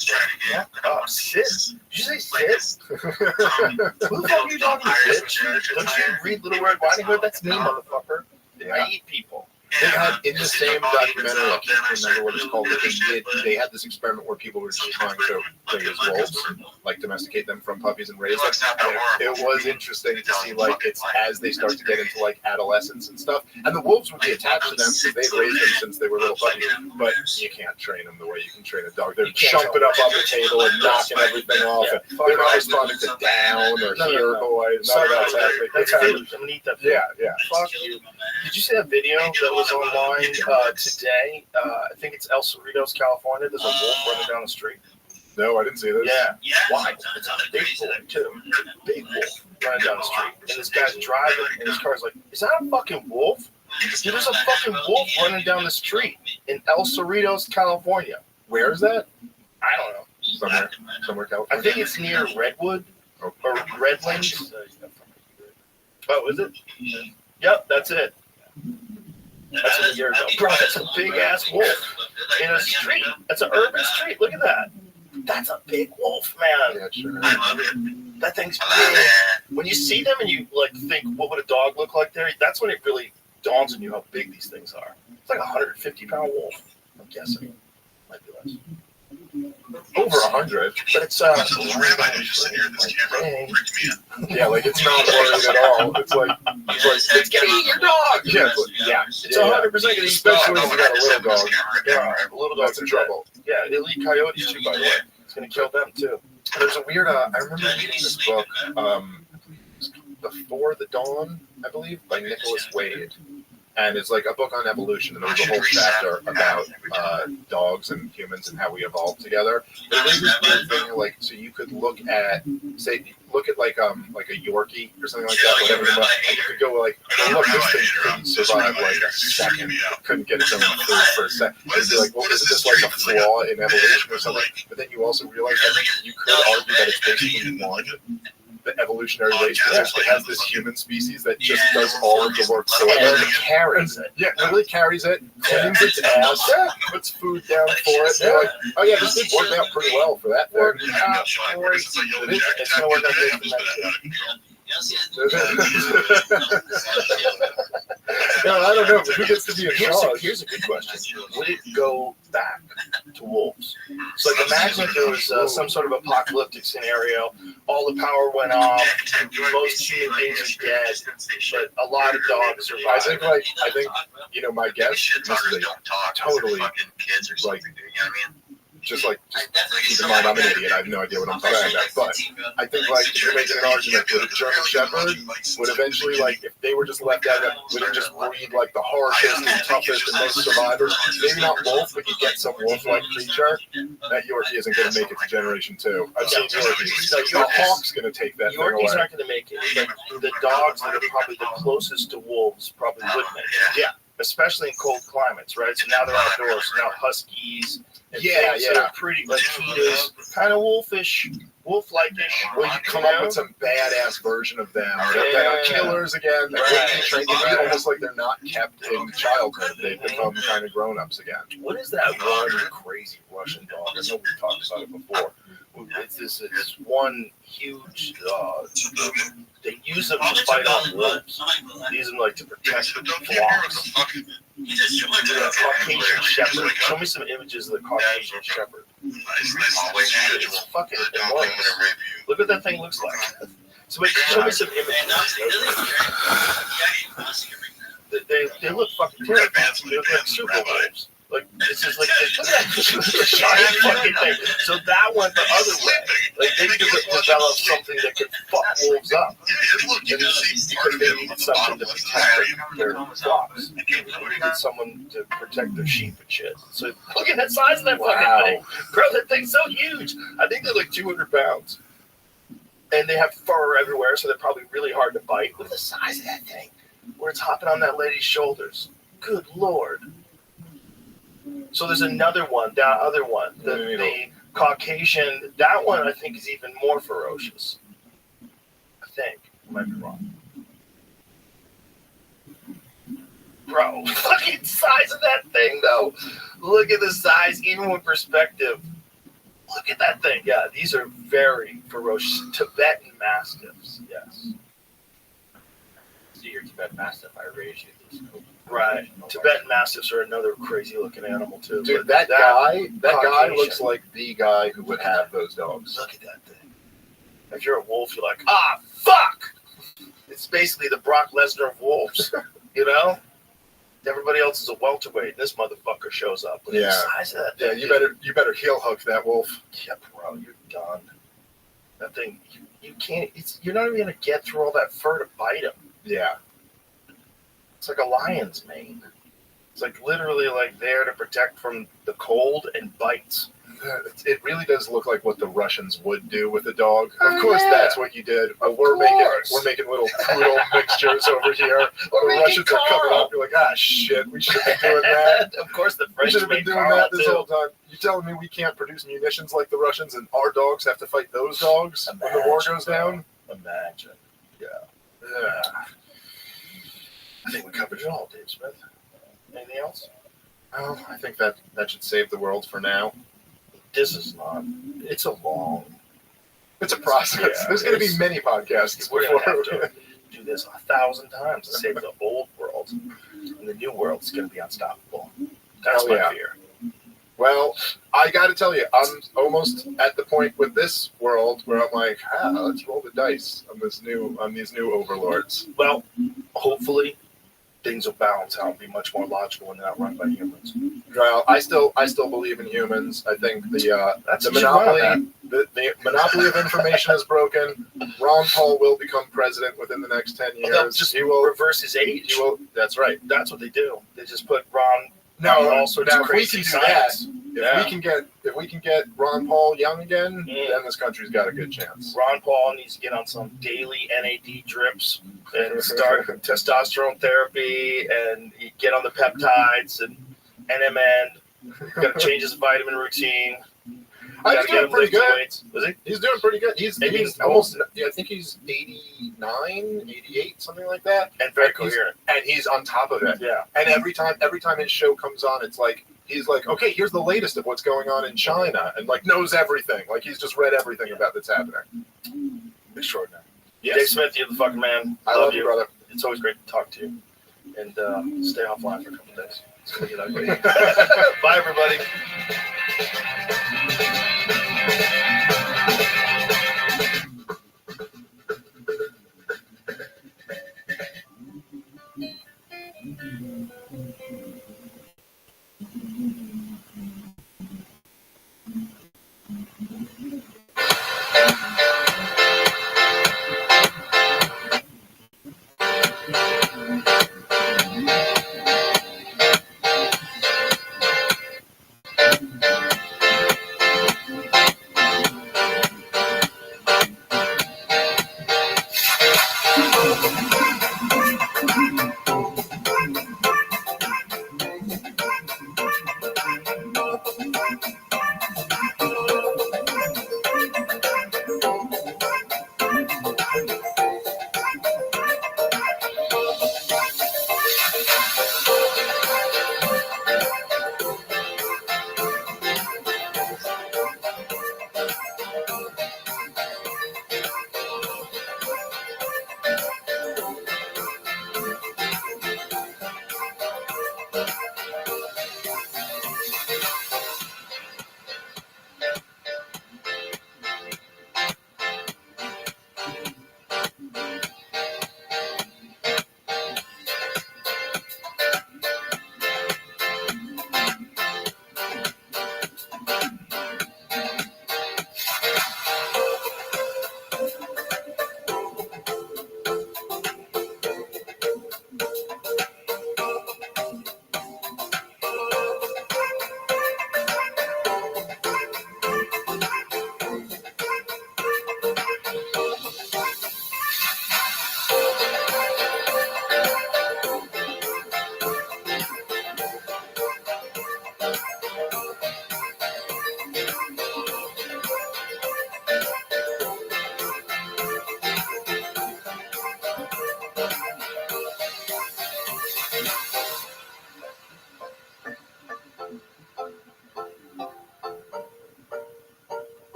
fuck up. Sit. Did you say sit? Who the fuck are you talking to, bitch? Don't you read Little Red Riding Hood? That's me, motherfucker. I eat people. They had in the same documentary, I can't remember what it's called, but they had this experiment where people were just trying to raise wolves, like domesticate them from puppies and raise them. And it was interesting to see, like, it's as they start to get into like adolescence and stuff, and the wolves would be attached to them because they'd raised them since they were little puppies. But you can't train them the way you can train a dog. They're jumping up on the table and knocking everything off. And they're not responding to down or here, boys. None of that's happening. That's food. I'm gonna eat that food. Yeah. Fuck you. Did you see that video that was online today? I think it's El Cerritos, California. There's a wolf running down the street. No, I didn't see this. Yeah. Why? It's a big boy, too. Big wolf running down the street. And this guy's driving, and his car's like, is that a fucking wolf? Dude, there's a fucking wolf running down the street in El Cerritos, California. Where is that? I don't know. Somewhere California. I think it's near Redwood or Redlands. Oh, is it? Yep, that's it. That's a year ago. Bro, that's a big ass wolf in a street. That's an urban street. Look at that. That's a big wolf, man. Yeah, sure. I love it. That thing's big. When you see them and you like think, what would a dog look like there? That's when it really dawns on you how big these things are. It's like a 150-pound wolf. I'm guessing. Might be less. Over 100, but it's yeah, like it's not worried at all. It's gonna eat your dog. Yeah, it's 100% gonna eat especially dog. if you got a little dog. Yeah, little dogs in trouble. Yeah, they'll eat coyotes too, by the way. It's gonna kill them too. There's a weird. I remember reading this book, Before the Dawn, I believe, by Nicholas Wade. And it's like a book on evolution, and there's a whole chapter about dogs and humans and how we evolved together. But it was this weird thing, like, so you could look at like a Yorkie or something like that, whatever, and you could go like, oh, look, this thing couldn't survive like a second, couldn't get its own food for a second. And you'd be like, well, isn't this like a flaw in evolution or something? But then you also realize that you could argue that it's basically one. The evolutionary race, because it has this human species that just does all of the work for it. And it carries it. Yeah, literally carries it, cleans its ass, puts food down for it. They're like, oh yeah, this thing worked out pretty well for that thing. It's gonna work out great for medication. No, I don't know. But who gets to be in charge? Here's a good question. Would it go back to wolves? So, like, imagine if there was some sort of apocalyptic scenario. All the power went off. Most human beings are dead, but a lot of dogs survive. I think, my guess. Totally. Just keep in mind, I'm an idiot. I have no idea what I'm talking about. But I think, if you're making an argument that a German Shepherd would eventually, if they were just left out, would it just breed, the harshest and toughest and most survivors? Maybe not wolf, but you get some wolf-like creature. That Yorkie isn't going to make it to generation 2. I've seen Yorkies. The hawk's going to take that thing away. Yorkies aren't going to make it. The dogs that are probably the closest to wolves probably would make it. Yeah. Especially in cold climates, right? So now they're outdoors. So now huskies. Yeah. Pretty cheetahs, kind of wolfish, wolf-like-ish. Well, you come up with some badass version of them that are killers again. That wouldn't be trained to be almost like they're not kept in childhood. They've become kind of grown-ups again. What is that one crazy Russian dog? I know we've talked about it before. It's this one huge they use them to fight off wolves. They use them to protect flocks. Caucasian Shepherd. Show me some images of the Caucasian Shepherd. It's fucking enormous. Look what that thing looks like. So show me some images. They look fucking terrible. They look like super wolves. This is this giant fucking thing. So that went the other way. They developed something that could fuck wolves up. Because they needed something to protect their flocks. They needed someone to protect their sheep and shit. So look at the size of that fucking thing. Bro, that thing's so huge. I think they're 200 pounds. And they have fur everywhere, so they're probably really hard to bite. Look at the size of that thing. Where it's hopping on that lady's shoulders. Good Lord. So there's another one, that other one, the Caucasian, that one I think is even more ferocious. I think. I might be wrong. Bro, look at the size of that thing, though. Look at the size, even with perspective. Look at that thing. Yeah, these are very ferocious. Tibetan Mastiffs, yes. see your Tibetan Mastiff, I raise you this scope. Right. Tibetan Mastiffs are another crazy looking animal too. Dude, But that guy Caucasian. looks like the guy who would have those dogs. Look at that thing. If you're a wolf, you're like, ah, fuck! It's basically the Brock Lesnar of wolves, you know? Everybody else is a welterweight. This motherfucker shows up. Look at the size of that Yeah, thing, you better heel hook that wolf. Yeah, bro, you're done. That thing, you can't. You're not even gonna get through all that fur to bite him. Yeah. It's like a lion's mane. It's like literally like there to protect from the cold and bites. It really does look like what the Russians would do with a dog. Oh, Of course, yeah. that's what you did. But we're making little poodle mixtures over here. The Russians are coming up. You're like, ah, shit, we should have been doing that. Of course, the We French should have been made doing Carl that this too. whole time. You telling me we can't produce munitions like the Russians, and our dogs have to fight those dogs when the war goes down? Imagine. Yeah. I think we covered it all, Dave Smith. Anything else? Well, I think that should save the world for now. This is not. It's a long. It's a process. Yeah, There's going to be many podcasts We're going to before. have to do this 1,000 times to save the old world. And the new world's going to be unstoppable. That's Hell my yeah. fear. Well, I got to tell you, I'm almost at the point with this world where I'm like, let's roll the dice on these new overlords. Well, hopefully things will balance out and be much more logical and not run by humans. Well, I still believe in humans. I think the That's monopoly the monopoly of information is broken. Ron Paul will become president within the next 10 years. They'll just reverse his age. He will. That's right. That's what they do. They just put Ron No, on all sorts now of if we crazy can do that, science. if we can get Ron Paul young again, then this country's got a good chance. Ron Paul needs to get on some daily NAD drips and start testosterone therapy and get on the peptides and NMN. Got to change his vitamin routine. He's doing pretty good. Was he? He's doing pretty good. He's almost. I think he's 89, 88, something like that. And very coherent. And he's on top of it. Yeah. And every time his show comes on, it's like he's like, okay, here's the latest of what's going on in China, and like knows everything. Like he's just read everything about that's happening. Extraordinary. Yes. Dave Smith, you're the fucking man. I love you, brother. It's always great to talk to you. And stay offline for a couple days. It's gonna get ugly. Bye, everybody.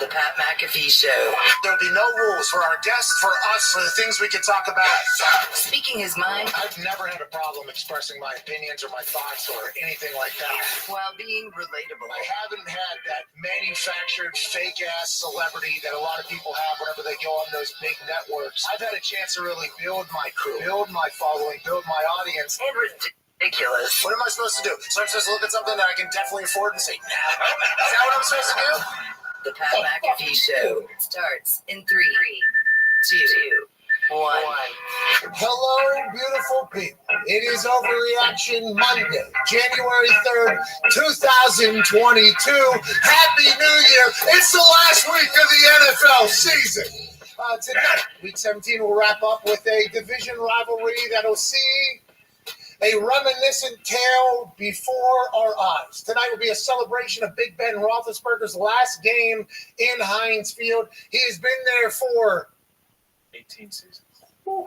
The Pat McAfee Show. There'll be no rules for our guests, for us, for the things we can talk about. Speaking his mind. I've never had a problem expressing my opinions or my thoughts or anything like that. While being relatable. I haven't had that manufactured fake-ass celebrity that a lot of people have whenever they go on those big networks. I've had a chance to really build my crew, build my following, build my audience. Ridiculous. What am I supposed to do? So I'm supposed to look at something that I can definitely afford and say, nah. Is that what I'm supposed to do? The Pat McAfee Show starts in 3, 2, 1. Hello, beautiful people. It is Overreaction Monday, January 3rd, 2022. Happy New Year. It's the last week of the NFL season. Tonight, week 17 will wrap up with a division rivalry that'll see a reminiscent tale before our eyes. Tonight will be a celebration of Big Ben Roethlisberger's last game in Heinz Field. He has been there for 18 seasons. Whew.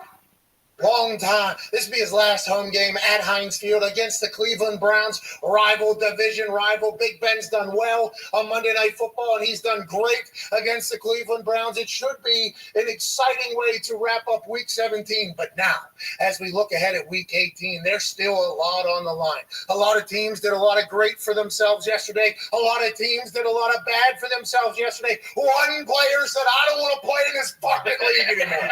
Long time. This will be his last home game at Heinz Field against the Cleveland Browns, division rival. Big Ben's done well on Monday Night Football, and he's done great against the Cleveland Browns. It should be an exciting way to wrap up Week 17. But now, as we look ahead at Week 18, there's still a lot on the line. A lot of teams did a lot of great for themselves yesterday. A lot of teams did a lot of bad for themselves yesterday. One player said, I don't want to play in this fucking league anymore.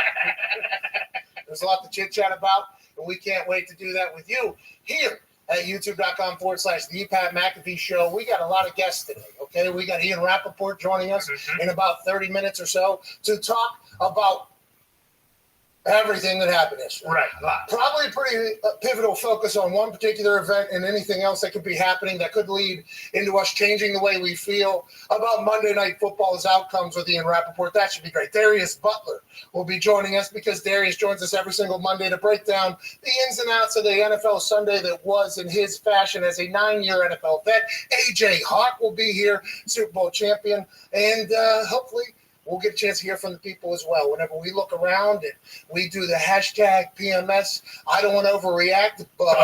There's a lot to chit-chat about, and we can't wait to do that with you here at youtube.com/The Pat McAfee Show. We got a lot of guests today, okay? We got Ian Rappaport joining us in about 30 minutes or so to talk about everything that happened yesterday. Right. Probably a pretty pivotal focus on one particular event and anything else that could be happening that could lead into us changing the way we feel about Monday Night Football's outcomes with Ian Rappaport. That should be great. Darius Butler will be joining us because Darius joins us every single Monday to break down the ins and outs of the NFL Sunday that was in his fashion as a 9-year NFL vet. AJ Hawk will be here, Super Bowl champion, and hopefully we'll get a chance to hear from the people as well. Whenever we look around and we do the hashtag PMS, I don't want to overreact, but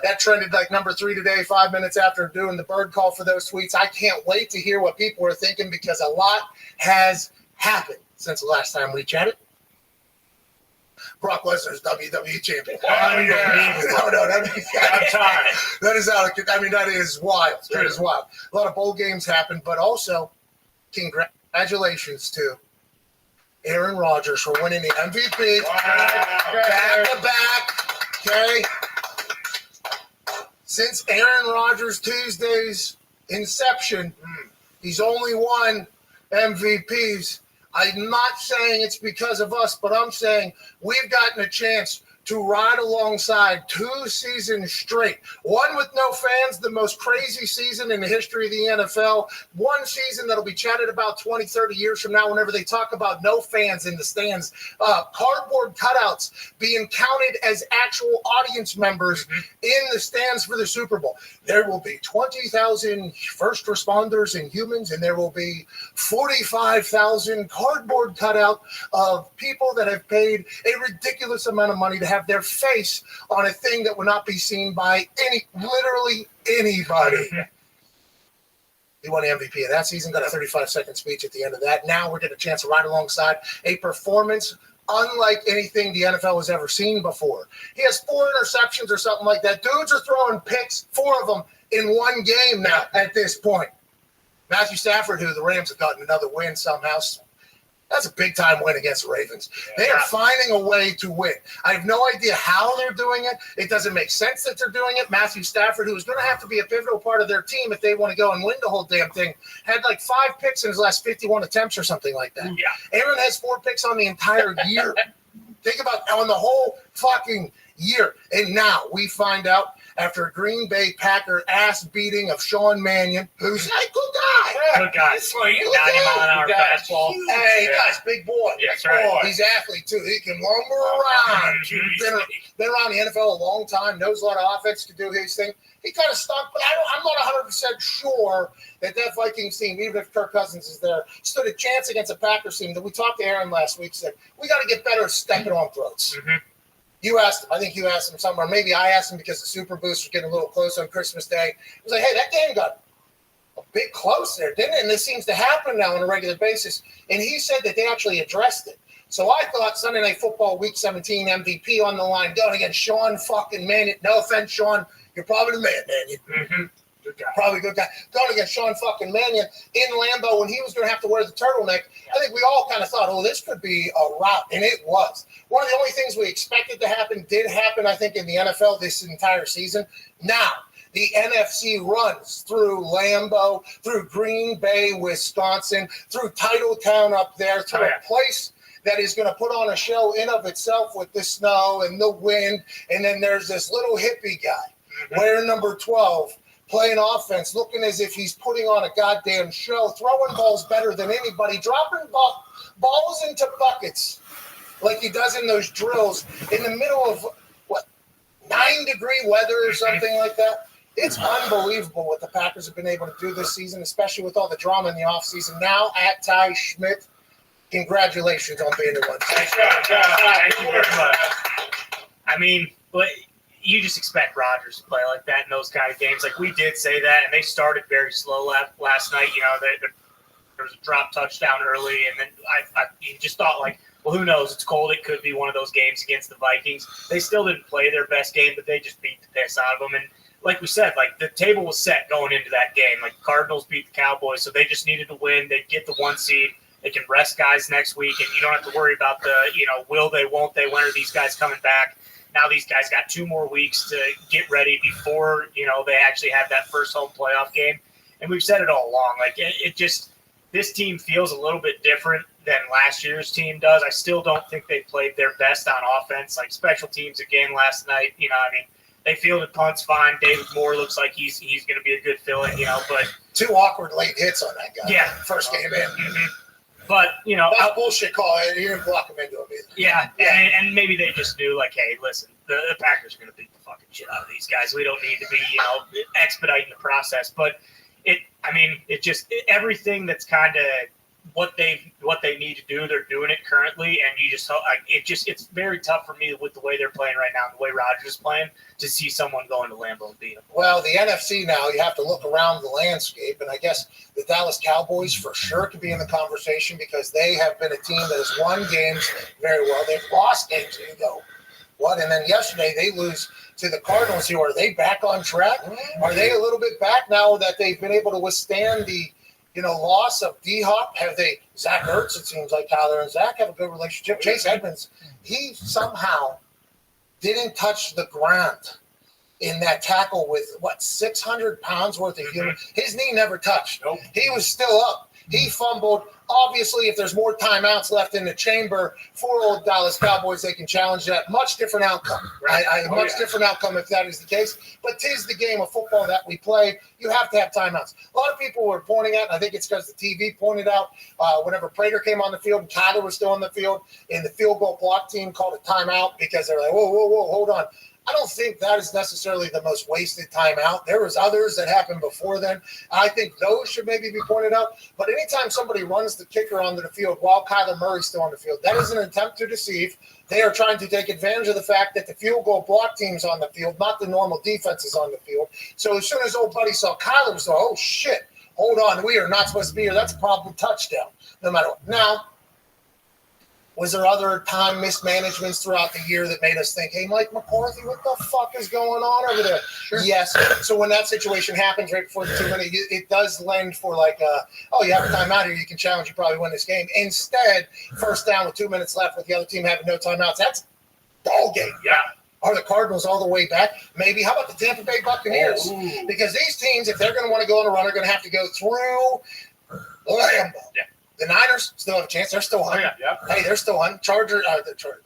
that trended like number 3 today, 5 minutes after doing the bird call for those tweets. I can't wait to hear what people are thinking because a lot has happened since the last time we chatted. Brock Lesnar's WWE champion. That is out. I mean, that is wild. That is wild. A lot of bowl games happened, but also congratulations to Aaron Rodgers for winning the MVP. Back to back. Okay. Since Aaron Rodgers Tuesday's inception, he's only won MVPs. I'm not saying it's because of us, but I'm saying we've gotten a chance to ride alongside 2 seasons straight. One with no fans, the most crazy season in the history of the NFL. One season that'll be chatted about 20, 30 years from now whenever they talk about no fans in the stands. Cardboard cutouts being counted as actual audience members in the stands for the Super Bowl. There will be 20,000 first responders and humans, and there will be 45,000 cardboard cutout of people that have paid a ridiculous amount of money to have their face on a thing that will not be seen by literally anybody. He won the MVP of that season, got a 35-second speech at the end of that. Now we're getting a chance to ride alongside a performance unlike anything the NFL has ever seen before. He has 4 interceptions or something like that. Dudes are throwing picks, 4 of them in one game now at this point. Matthew Stafford, who the Rams have gotten another win somehow. That's a big-time win against the Ravens. They are finding a way to win. I have no idea how they're doing it. It doesn't make sense that they're doing it. Matthew Stafford, who is going to have to be a pivotal part of their team if they want to go and win the whole damn thing, had like 5 picks in his last 51 attempts or something like that. Yeah. Aaron has 4 picks on the entire year. Think about on the whole fucking year. And now we find out after a Green Bay Packer ass beating of Sean Mannion, who's a good guy. Good guy. 90-mile-an-hour fastball. Hey, guy's big boy. That's right. He's an athlete, too. He can lumber around. Been around the NFL a long time, knows a lot of offense to do his thing. He kind of stunk, but I'm not 100% sure that Vikings team, even if Kirk Cousins is there, stood a chance against a Packers team that we talked to Aaron last week, said, we got to get better at stepping on throats. I think you asked him something, or maybe I asked him because the Super Boost was getting a little close on Christmas Day. He was like, hey, that game got a bit close there, didn't it? And this seems to happen now on a regular basis. And he said that they actually addressed it. So I thought Sunday Night Football Week 17 MVP on the line going against Sean fucking Mannion. No offense, Sean. You're probably the man, Mannion. Mm-hmm. Good guy. Probably a good guy. Going against Sean fucking Mannion in Lambeau when he was going to have to wear the turtleneck. I think we all kind of thought, oh, this could be a rout. And it was. One of the only things we expected to happen did happen, I think, in the NFL this entire season. Now, the NFC runs through Lambeau, through Green Bay, Wisconsin, through Titletown up there, through a place that is going to put on a show in of itself with the snow and the wind. And then there's this little hippie guy wearing number 12, playing offense, looking as if he's putting on a goddamn show, throwing balls better than anybody, dropping balls into buckets like he does in those drills in the middle of, 9-degree weather or something like that. It's unbelievable what the Packers have been able to do this season, especially with all the drama in the offseason. Now at Ty Schmidt, congratulations on being the one. Thank you very much. I mean, but you just expect Rodgers to play like that in those kind of games. Like we did say that, and they started very slow last night. You know, there was a drop touchdown early, and then you just thought like, well, who knows? It's cold. It could be one of those games against the Vikings. They still didn't play their best game, but they just beat the piss out of them. And like we said, like the table was set going into that game. Like Cardinals beat the Cowboys, so they just needed to win. They'd get the 1 seed. They can rest guys next week, and you don't have to worry about the, will they, won't they, when are these guys coming back? Now these guys got 2 more weeks to get ready before, they actually have that first home playoff game. And we've said it all along. Like it just, this team feels a little bit different than last year's team does. I still don't think they played their best on offense. Like special teams again last night, they fielded punts fine. David Moore looks like he's going to be a good fill-in, but 2 awkward late hits on that guy. Yeah. First game in. Mm-hmm. But, that bullshit call. He didn't block him into him either. Yeah. And maybe they just knew, like, hey, listen, the Packers are going to beat the fucking shit out of these guys. We don't need to be, expediting the process. But everything that's kind of what they need to do, they're doing it currently, and it's very tough for me with the way they're playing right now, and the way Rodgers is playing, to see someone going to Lambeau and beat them. Well, the NFC now, you have to look around the landscape, and I guess the Dallas Cowboys for sure could be in the conversation because they have been a team that has won games very well. They've lost games, and you go, what? And then yesterday they lose to the Cardinals. Here, are they back on track? Are they a little bit back now that they've been able to withstand the loss of D-Hop? Have they, Zach Ertz, it seems like Tyler and Zach have a good relationship. Chase Edmonds, he somehow didn't touch the ground in that tackle with, 600 pounds worth of human. His knee never touched. Nope. He was still up. He fumbled. Obviously, if there's more timeouts left in the chamber for old Dallas Cowboys, they can challenge that. Much different outcome. Different outcome if that is the case. But 'tis the game of football that we play. You have to have timeouts. A lot of people were pointing out, and I think it's because the TV pointed out whenever Prater came on the field and Tyler was still on the field, and the field goal block team called a timeout because they're like, whoa, hold on. I don't think that is necessarily the most wasted timeout. There was others that happened before then. I think those should maybe be pointed out. But anytime somebody runs the kicker onto the field while Kyler Murray's still on the field, that is an attempt to deceive. They are trying to take advantage of the fact that the field goal block team's on the field, not the normal defense is on the field. So as soon as old buddy saw Kyler, was like, oh, shit, hold on, we are not supposed to be here. That's a problem touchdown, no matter what. Now, was there other time mismanagements throughout the year that made us think, hey, Mike McCarthy, what the fuck is going on over there? Sure. Yes. So when that situation happens right before the 2 minute, it does lend for you have a timeout here, you can challenge, you probably win this game. Instead, first down with 2 minutes left with the other team having no timeouts. That's ball game. Yeah. Are the Cardinals all the way back? Maybe. How about the Tampa Bay Buccaneers? Oh, because these teams, if they're going to want to go on a run, are going to have to go through Lambeau. Yeah. The Niners still have a chance. They're still hunting. Yeah. Hey, they're still hunting. Chargers,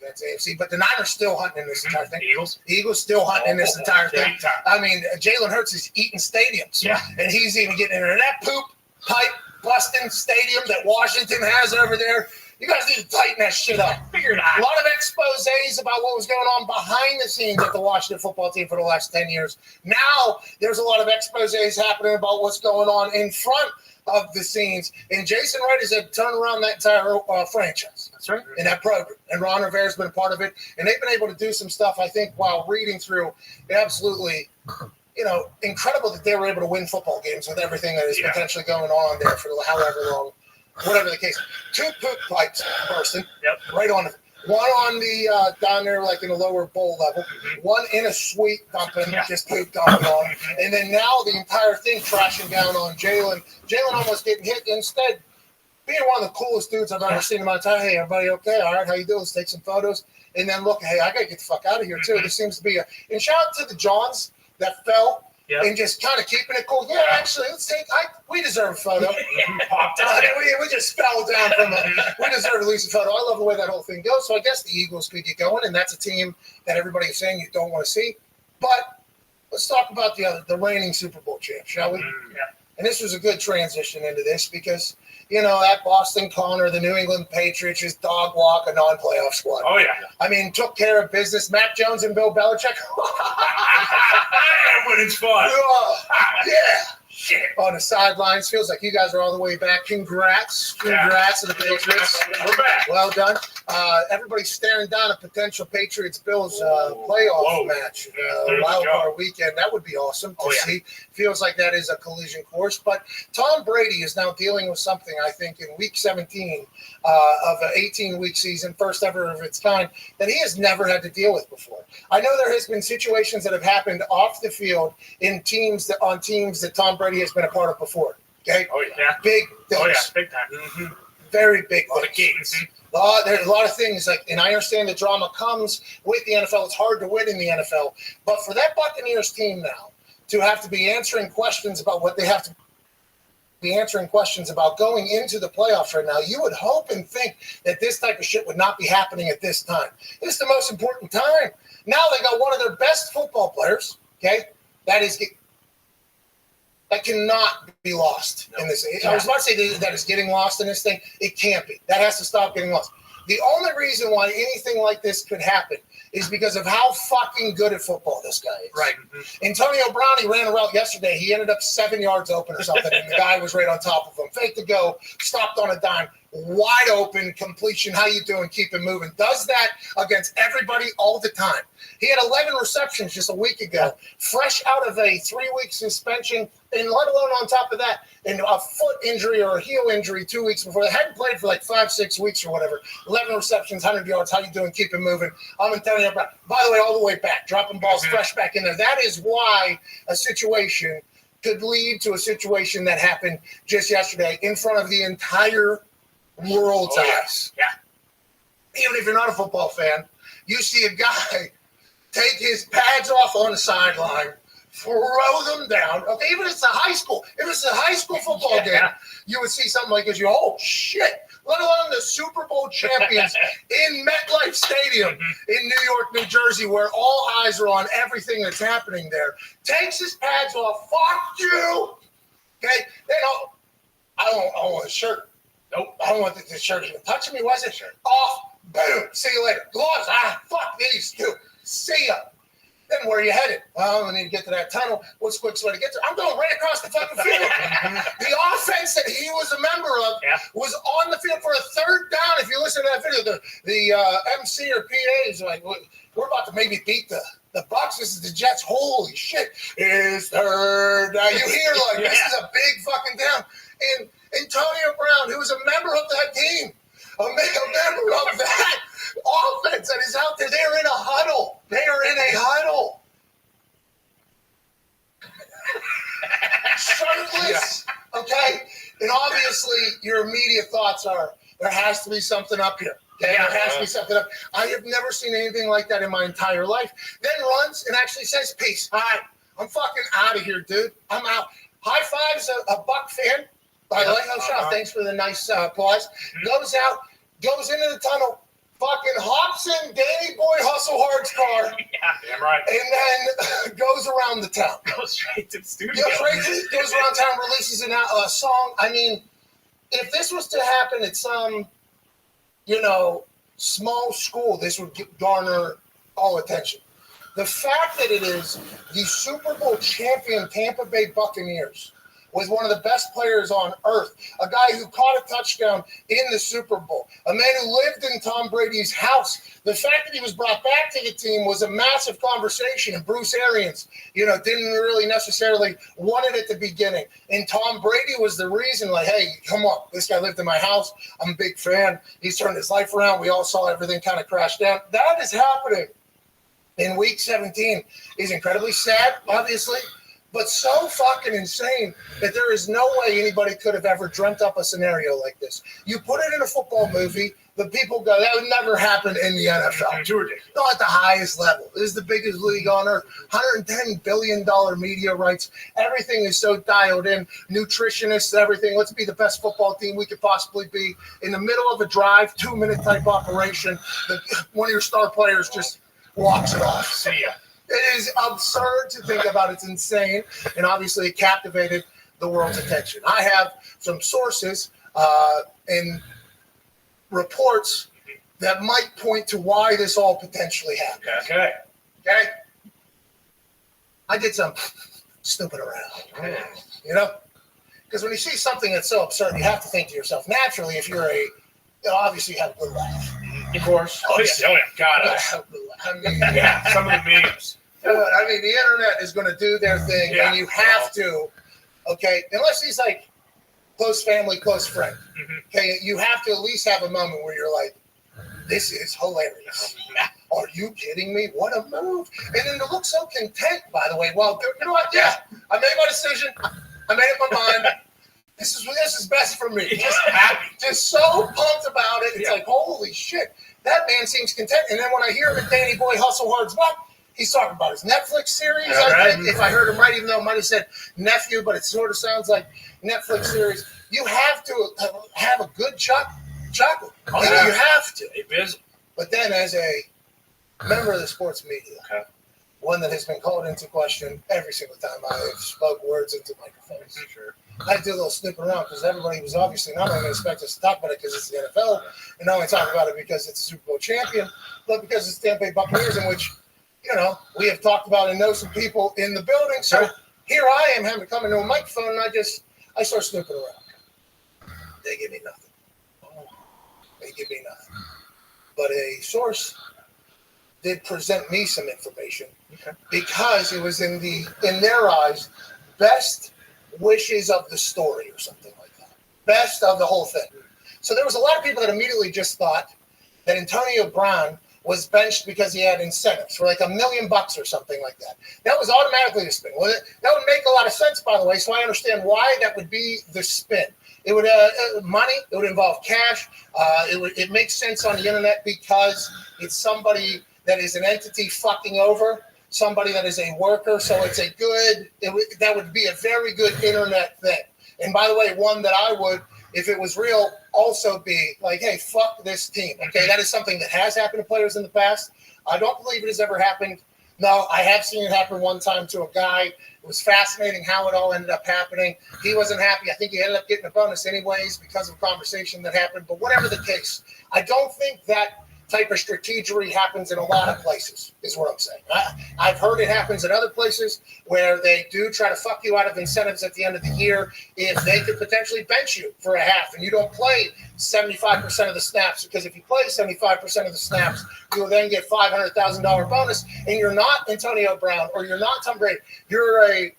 that's AFC, but the Niners still hunting in this entire thing. Eagles still hunting in this entire thing. I mean, Jalen Hurts is eating stadiums. Yeah. And he's even getting into that poop pipe busting stadium that Washington has over there. You guys need to tighten that shit up. Figure it out. A lot of exposés about what was going on behind the scenes at the Washington football team for the last 10 years. Now there's a lot of exposés happening about what's going on in front of the scenes. And Jason Wright has had to turn around that entire franchise. That's right. In that program. And Ron Rivera's been a part of it. And they've been able to do some stuff, I think, while reading through absolutely incredible that they were able to win football games with everything that is potentially going on there for however long, whatever the case. 2 poop pipes bursting, right on it. One on the down there, like in the lower bowl level. One in a suite dumping, just poop dumping on. And then now the entire thing crashing down on Jalen. Jalen almost getting hit. Instead, being one of the coolest dudes I've ever seen in my time. Hey, everybody okay? All right, how you doing? Let's take some photos. And then look, hey, I got to get the fuck out of here, too. There seems to be and shout out to the Johns that fell. And just kind of keeping it cool. Yeah, actually, we deserve a photo. We just fell down we deserve at least a photo. I love the way that whole thing goes. So I guess the Eagles could get going, and that's a team that everybody is saying you don't want to see. But let's talk about the reigning Super Bowl champ, shall we? And this was a good transition into this because, that Boston Connor, the New England Patriots, just dog walk a non-playoff squad. Oh, yeah. I mean, took care of business. Mac Jones and Bill Belichick. When it's fun. Yeah. Shit. On the sidelines. Feels like you guys are all the way back. Congrats to the Patriots. We're back. Well done. Everybody's staring down a potential Patriots-Bills playoff match. Wild card weekend. That would be awesome to see. Feels like that is a collision course. But Tom Brady is now dealing with something, I think, in Week 17 of an 18-week season, first ever of its kind, that he has never had to deal with before. I know there has been situations that have happened off the field on teams that Tom Brady has been a part of before. Okay? Oh, yeah. Big things. Oh, yeah. Big time. Very big things. There's a lot of things, and I understand the drama comes with the NFL. It's hard to win in the NFL. But for that Buccaneers team now to have to be answering questions about what they have to be answering questions about going into the playoffs right now, you would hope and think that this type of shit would not be happening at this time. It's the most important time. Now they got one of their best football players, okay, that cannot be lost in this. I was about to say that is getting lost in this thing. It can't be. That has to stop getting lost. The only reason why anything like this could happen is because of how fucking good at football this guy is. Right. Antonio Brown, he ran a route yesterday. He ended up 7 yards open or something, and the guy was right on top of him. Fake to go, stopped on a dime, wide open completion. How you doing? Keep it moving. Does that against everybody all the time. He had 11 receptions just a week ago, fresh out of a 3-week suspension, and let alone on top of that, and a foot injury or a heel injury 2 weeks before. They hadn't played for like 5-6 weeks or whatever. 11 receptions, 100 yards. How you doing? Keep it moving. I'm Antonio Brown. By the way, all the way back, dropping balls fresh back in there. That is why a situation could lead to a situation that happened just yesterday in front of the entire world's eyes. Yeah. Even if you're not a football fan, you see a guy take his pads off on the sideline, throw them down. Okay, even if it's a high school football game, you would see something like this. You go, oh shit! Let alone the Super Bowl champions in MetLife Stadium in New York, New Jersey, where all eyes are on everything that's happening there. Takes his pads off. Fuck you. Okay, I don't want a shirt. Nope, I don't want the shirt even touching me. What's it? Off. Boom. See you later. Gloves. Fuck these two. See ya. Then where are you headed? Well, I need to get to that tunnel. What's the quickest way to get there? I'm going right across the fucking field. The offense that he was a member of was on the field for a third down. If you listen to that video, the MC or PA is like, we're about to maybe beat the Bucks. This is the Jets. Holy shit. It's third down. You hear like, this is a big fucking down. And Antonio Brown, who was a member of that team, a member of that offense that is out there, they're in a huddle. They are in a huddle. Shirtless, okay? And obviously, your immediate thoughts are, there has to be something up here. Okay? There has to be something up. I have never seen anything like that in my entire life. Then runs and actually says, peace. All right, I'm fucking out of here, dude. I'm out. High fives a Buck fan. By the way, thanks for the nice applause. Goes out, goes into the tunnel, fucking hops in Danny Boy Hustle Hard's car. Yeah, right. And then goes around the town. Goes straight to the studio. Goes around town, releases a song. I mean, if this was to happen at some, small school, this would garner all attention. The fact that it is the Super Bowl champion Tampa Bay Buccaneers was one of the best players on earth, a guy who caught a touchdown in the Super Bowl, a man who lived in Tom Brady's house. The fact that he was brought back to the team was a massive conversation, and Bruce Arians, didn't really necessarily want it at the beginning. And Tom Brady was the reason, like, hey, come on, this guy lived in my house. I'm a big fan. He's turned his life around. We all saw everything kind of crash down. That is happening in week 17. Is incredibly sad, obviously, but so fucking insane that there is no way anybody could have ever dreamt up a scenario like this. You put it in a football movie, the people go, that would never happen in the NFL. It's ridiculous. Not at the highest level. This is the biggest league on earth. $110 billion media rights. Everything is so dialed in. Nutritionists, everything. Let's be the best football team we could possibly be. In the middle of a drive, 2-minute type operation, one of your star players just walks it off. See ya. It is absurd to think about. It's insane. And obviously it captivated the world's attention. I have some sources and reports that might point to why this all potentially happened. Okay. I did some snooping around. Because when you see something that's so absurd, you have to think to yourself, naturally, if you're obviously you have a good laugh. Of course. Oh, yeah. Got it. Some of the memes. The internet is going to do their thing, and you have to, unless he's like close family, close friend. Okay, you have to at least have a moment where you're like, this is hilarious. Are you kidding me? What a move. And then to look so content, by the way. Well, you know what? Yeah, I made my decision. I made up my mind. This is best for me. Just happy. Just so pumped about it. It's like, holy shit. That man seems content. And then when I hear him at Danny Boy Hustle Hard's what? He's talking about his Netflix series, I think, if I heard him right, even though it might have said nephew, but it sort of sounds like Netflix series. You have to have a good chocolate. Oh, yeah. You have to. Hey, Biz. But then as a member of the sports media, one that has been called into question every single time I have spoke words into microphones. Sure. I did a little snoop around because everybody was obviously not only going to expect us to talk about it because it's the NFL, and not only talk about it because it's a Super Bowl champion, but because it's the Tampa Bay Buccaneers, in which, we have talked about and know some people in the building. So here I am having to come into a microphone, and I start snooping around. They give me nothing. They give me nothing. But a source did present me some information because it was in their eyes, best wishes of the story or something like that. Best of the whole thing. So there was a lot of people that immediately just thought that Antonio Brown was benched because he had incentives for like $1 million or something like that. That was automatically the spin. Well, that would make a lot of sense, by the way, so I understand why that would be the spin. It would money. It would involve cash. It makes sense on the internet because it's somebody that is an entity fucking over somebody that is a worker. So it's that would be a very good internet thing. And by the way, one that I would, if it was real, also be like, hey, fuck this team. Okay, that is something that has happened to players in the past. I don't believe it has ever happened. No, I have seen it happen one time to a guy. It was fascinating how it all ended up happening. He wasn't happy. I think he ended up getting a bonus anyways because of a conversation that happened. But whatever the case, I don't think that type of strategery happens in a lot of places, is what I'm saying. I've heard it happens in other places where they do try to fuck you out of incentives at the end of the year if they could potentially bench you for a half and you don't play 75% of the snaps, because if you play 75% of the snaps, you'll then get $500,000 bonus, and you're not Antonio Brown or you're not Tom Brady. You're a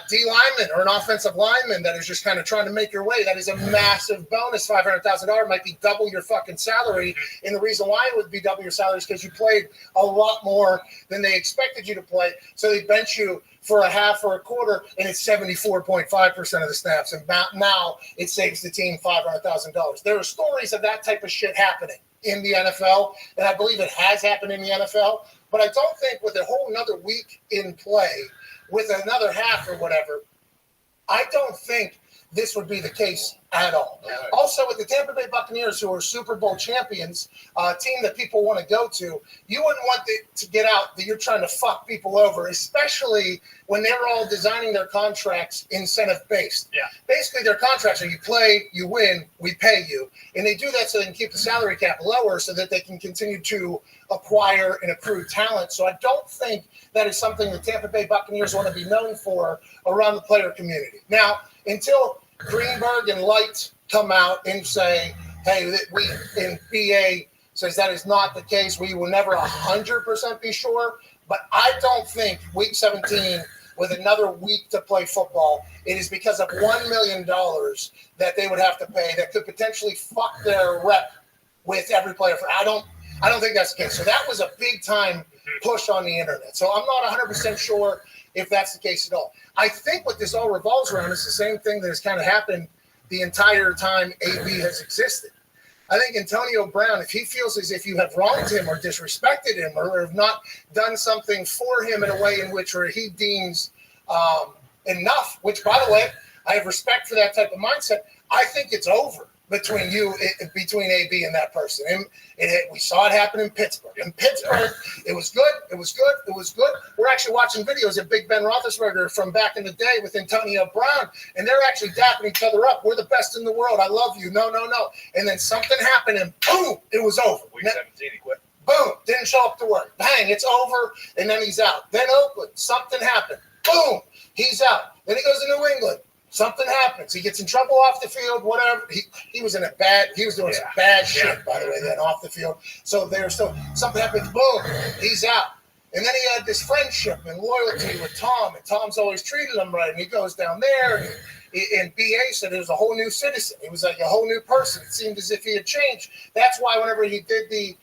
D lineman or an offensive lineman that is just kind of trying to make your way. That is a massive bonus. $500,000 might be double your fucking salary. And the reason why it would be double your salary is because you played a lot more than they expected you to play. So they bench you for a half or a quarter, and it's 74.5% of the snaps. And now it saves the team $500,000. There are stories of that type of shit happening in the NFL, and I believe it has happened in the NFL. But I don't think with a whole another week in play, with another half or whatever, I don't think this would be the case at all. Also, with the Tampa Bay Buccaneers, who are Super Bowl champions, a team that people want to go to, you wouldn't want it to get out that you're trying to fuck people over, especially when they're all designing their contracts incentive-based. Yeah. Basically, their contracts are you play, you win, we pay you. And they do that so they can keep the salary cap lower so that they can continue to acquire and accrue talent. So I don't think that is something the Tampa Bay Buccaneers want to be known for around the player community. Now, until Greenberg and Light come out and say, hey, we in BA says that is not the case. We will never 100% be sure. But I don't think week 17, with another week to play football, it is because of $1 million that they would have to pay that could potentially fuck their rep with every player. I don't think that's the case. So that was a big time push on the internet. So I'm not 100% sure if that's the case at all. I think what this all revolves around is the same thing that has kind of happened the entire time AB has existed. I think Antonio Brown, if he feels as if you have wronged him or disrespected him or have not done something for him in a way in which or he deems enough, which, by the way, I have respect for that type of mindset, I think it's over between between AB and that person. And we saw it happen in Pittsburgh. In Pittsburgh, it was good. It was good. It was good. We're actually watching videos of Big Ben Roethlisberger from back in the day with Antonio Brown, and they're actually dapping each other up. We're the best in the world. I love you. No, no, no. And then something happened, and boom, it was over. Week 17, he quit. Boom, didn't show up to work. Bang, it's over, and then he's out. Then Oakland, something happened. Boom, he's out. Then he goes to New England. Something happens. He gets in trouble off the field, whatever. He was doing some bad shit, by the way, then off the field. So there's still something happens, boom, he's out. And then he had this friendship and loyalty with Tom, and Tom's always treated him right. And he goes down there, and BA said it was a whole new citizen. He was like a whole new person. It seemed as if he had changed. That's why whenever he did he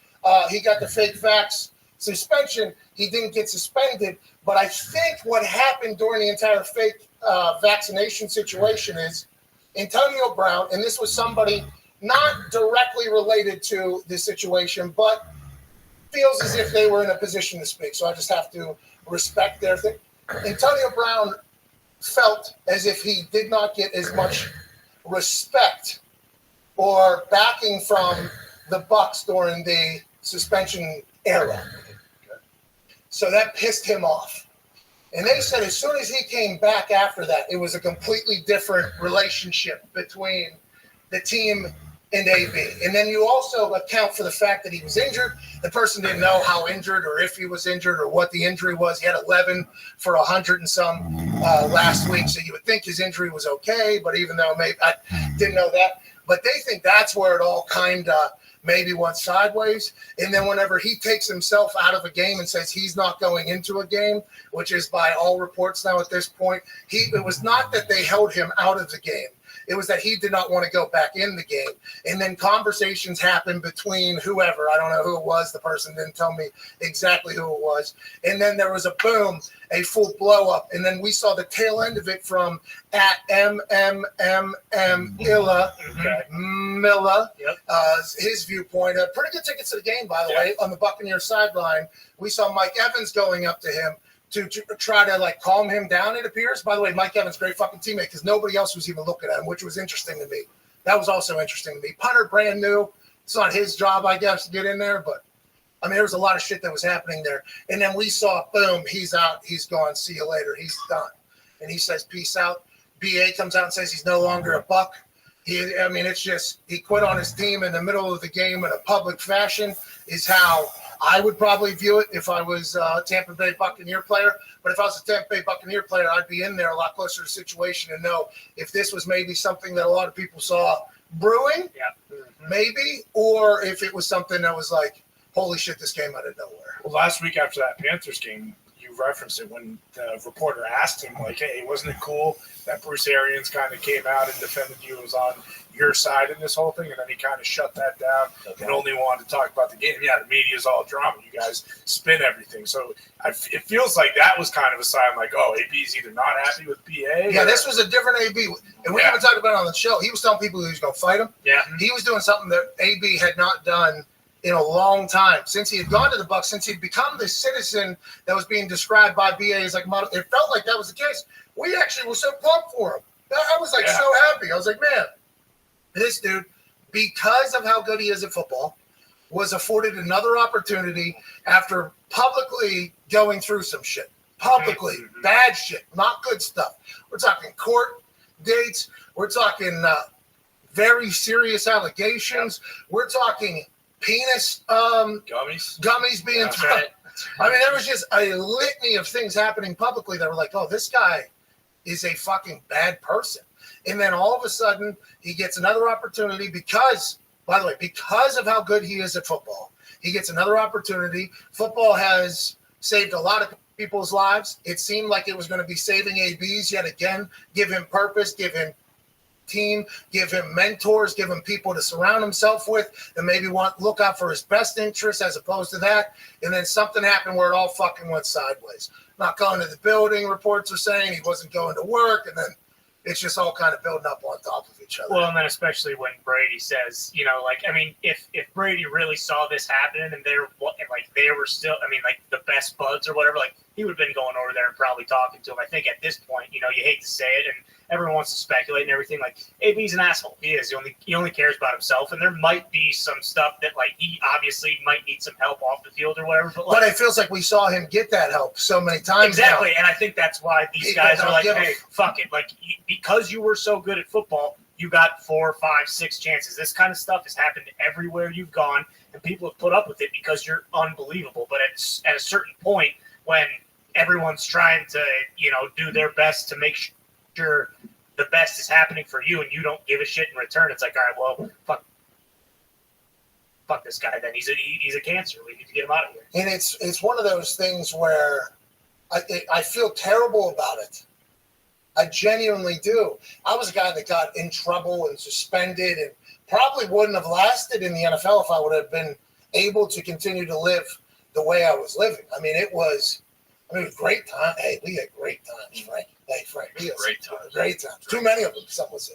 got the fake vax suspension, he didn't get suspended. But I think what happened during the entire fake vaccination situation is Antonio Brown, and this was somebody not directly related to this situation, but feels as if they were in a position to speak. So I just have to respect their thing. Antonio Brown felt as if he did not get as much respect or backing from the Bucs during the suspension era. So that pissed him off. And they said as soon as he came back after that, it was a completely different relationship between the team and AB. And then you also account for the fact that he was injured. The person didn't know how injured or if he was injured or what the injury was. He had 11 for 100 and some last week. So you would think his injury was okay, but even though maybe I didn't know that. But they think that's where it all kind of maybe went sideways. And then whenever he takes himself out of a game and says he's not going into a game, which is by all reports now at this point, it was not that they held him out of the game. It was that he did not want to go back in the game. And then conversations happened between whoever. I don't know who it was. The person didn't tell me exactly who it was. And then there was a boom, a full blow up. And then we saw the tail end of it from at Milla, his viewpoint. Pretty good tickets to the game, by the way, on the Buccaneers sideline. We saw Mike Evans going up to him to try to like calm him down, it appears. By the way, Mike Evans, great fucking teammate, because nobody else was even looking at him, which was interesting to me. That was also interesting to me. Punter, brand new. It's not his job, I guess, to get in there, but I mean, there was a lot of shit that was happening there. And then we saw, boom, he's out, he's gone, see you later, he's done. And he says, peace out. BA comes out and says he's no longer a Buck. It's just, he quit on his team in the middle of the game in a public fashion is how I would probably view it if I was a Tampa Bay Buccaneer player. But if I was a Tampa Bay Buccaneer player, I'd be in there a lot closer to the situation and know if this was maybe something that a lot of people saw brewing, maybe, or if it was something that was like, holy shit, this came out of nowhere. Well, last week after that Panthers game, you referenced it when the reporter asked him, like, hey, wasn't it cool that Bruce Arians kind of came out and defended you and was on your side in this whole thing? And then he kind of shut that down and only wanted to talk about the game. Yeah, the media's all drama. You guys spin everything. So it feels like that was kind of a sign like, oh, AB's either not happy with BA. Yeah, this was a different AB. And we haven't talked about it on the show. He was telling people he was going to fight him. Yeah. He was doing something that AB had not done in a long time. Since he had gone to the Bucs, since he'd become the citizen that was being described by BA as like model, it felt like that was the case. We actually were so pumped for him. I was like so happy. I was like, man, This dude, because of how good he is at football, was afforded another opportunity after publicly going through some shit. Publicly, bad shit, not good stuff. We're talking court dates. We're talking very serious allegations. We're talking penis gummies being thrown. Right. I mean, there was just a litany of things happening publicly that were like, oh, this guy is a fucking bad person. And then all of a sudden, he gets another opportunity because, by the way, because of how good he is at football, he gets another opportunity. Football has saved a lot of people's lives. It seemed like it was going to be saving ABs yet again. Give him purpose, give him team, give him mentors, give him people to surround himself with and maybe look out for his best interests as opposed to that. And then something happened where it all fucking went sideways. Not going to the building, reports are saying he wasn't going to work, and then it's just all kind of building up on top of each other. Well, and then especially when Brady says, you know, like, I mean, if Brady really saw this happen and they were still, I mean, like the best buds or whatever, like he would have been going over there and probably talking to him. I think at this point, you know, you hate to say it, and everyone wants to speculate and everything. Like AB's an asshole. He is. He only cares about himself, and there might be some stuff that like he obviously might need some help off the field or whatever. But it feels like we saw him get that help so many times. Exactly, now. And I think that's why these guys are like, hey, fuck it. Like because you were so good at football, you got 4, 5, 6 chances. This kind of stuff has happened everywhere you've gone, and people have put up with it because you're unbelievable. But at a certain point, when everyone's trying to, you know, do their best to make sure the best is happening for you and you don't give a shit in return, it's like, all right, well, fuck this guy then. He's a cancer. We need to get him out of here. And it's one of those things where I feel terrible about it. I genuinely do. I was a guy that got in trouble and suspended and probably wouldn't have lasted in the NFL if I would have been able to continue to live the way I was living. I mean, it was great time. Hey, we had great times, Frank. Hey, Frank, we had great times. Too many of them, some would say.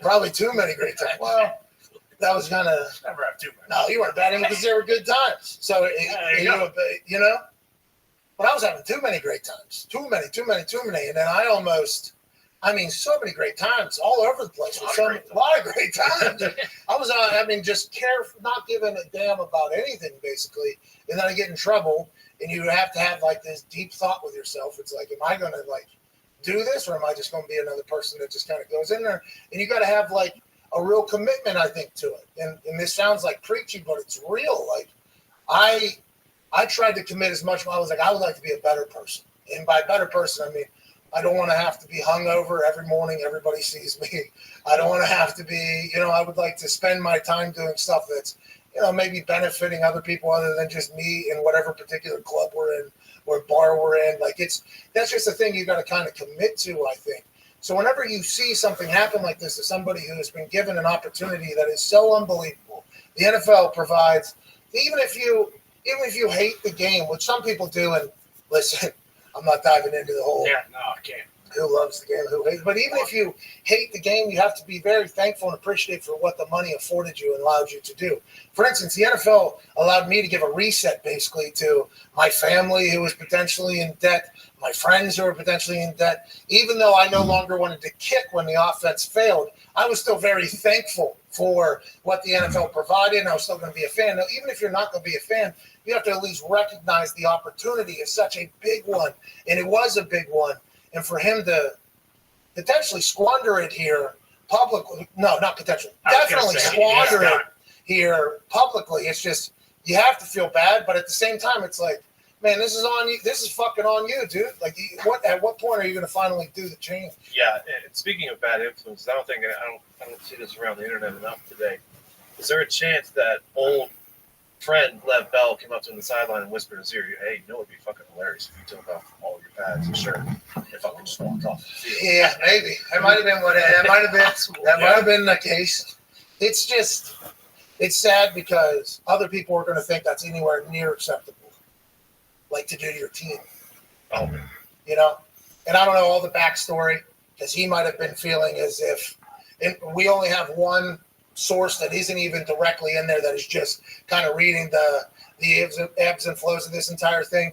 Probably too many great times. Well, that was kind of. Never have too many. No, you weren't bad because they were good times. So, you know. But I was having too many great times. Too many. And then so many great times all over the place. A lot of great times. I was, just not giving a damn about anything, basically. And then I get in trouble, and you have to have, like, this deep thought with yourself. It's like, am I going to, like, do this, or am I just going to be another person that just kind of goes in there? And you got to have, like, a real commitment, I think, to it. And this sounds like preachy, but it's real. Like, I tried to commit as much. I was like, I would like to be a better person. And by better person, I mean, I don't want to have to be hungover every morning. Everybody sees me. I don't want to have to be, I would like to spend my time doing stuff that's, maybe benefiting other people other than just me in whatever particular club we're in or bar we're in. Like that's just a thing you got to kind of commit to, I think. So whenever you see something happen like this to somebody who has been given an opportunity that is so unbelievable, the NFL provides, even if you hate the game, which some people do, and listen, I'm not diving into the whole I can't. Who loves the game, who hates. But even if you hate the game, you have to be very thankful and appreciative for what the money afforded you and allowed you to do. For instance, the NFL allowed me to give a reset basically to my family who was potentially in debt, my friends who were potentially in debt. Even though I no longer wanted to kick when the offense failed, I was still very thankful for what the NFL provided, and I was still going to be a fan. Now, even if you're not going to be a fan, you have to at least recognize the opportunity as such a big one, and it was a big one. And for him to potentially squander it here publicly, no, not potentially, definitely squander it here publicly. It's just, you have to feel bad, but at the same time, it's like, man, this is on you. This is fucking on you, dude. Like, at what point are you going to finally do the change? Yeah, and speaking of bad influences, I don't see this around the internet enough today. Is there a chance that old friend Lev Bell came up to him on the sideline and whispered in his ear, hey, it'd be fucking hilarious if you took off all your pads and shirt and fucking just walked off the field. Yeah, maybe. That might have been that might have been the case. It's just, it's sad because other people are going to think that's anywhere near acceptable, like to do to your team. Oh, And I don't know all the backstory, because he might have been feeling as if, and we only have one source that isn't even directly in there, that is just kind of reading the ebbs and flows of this entire thing.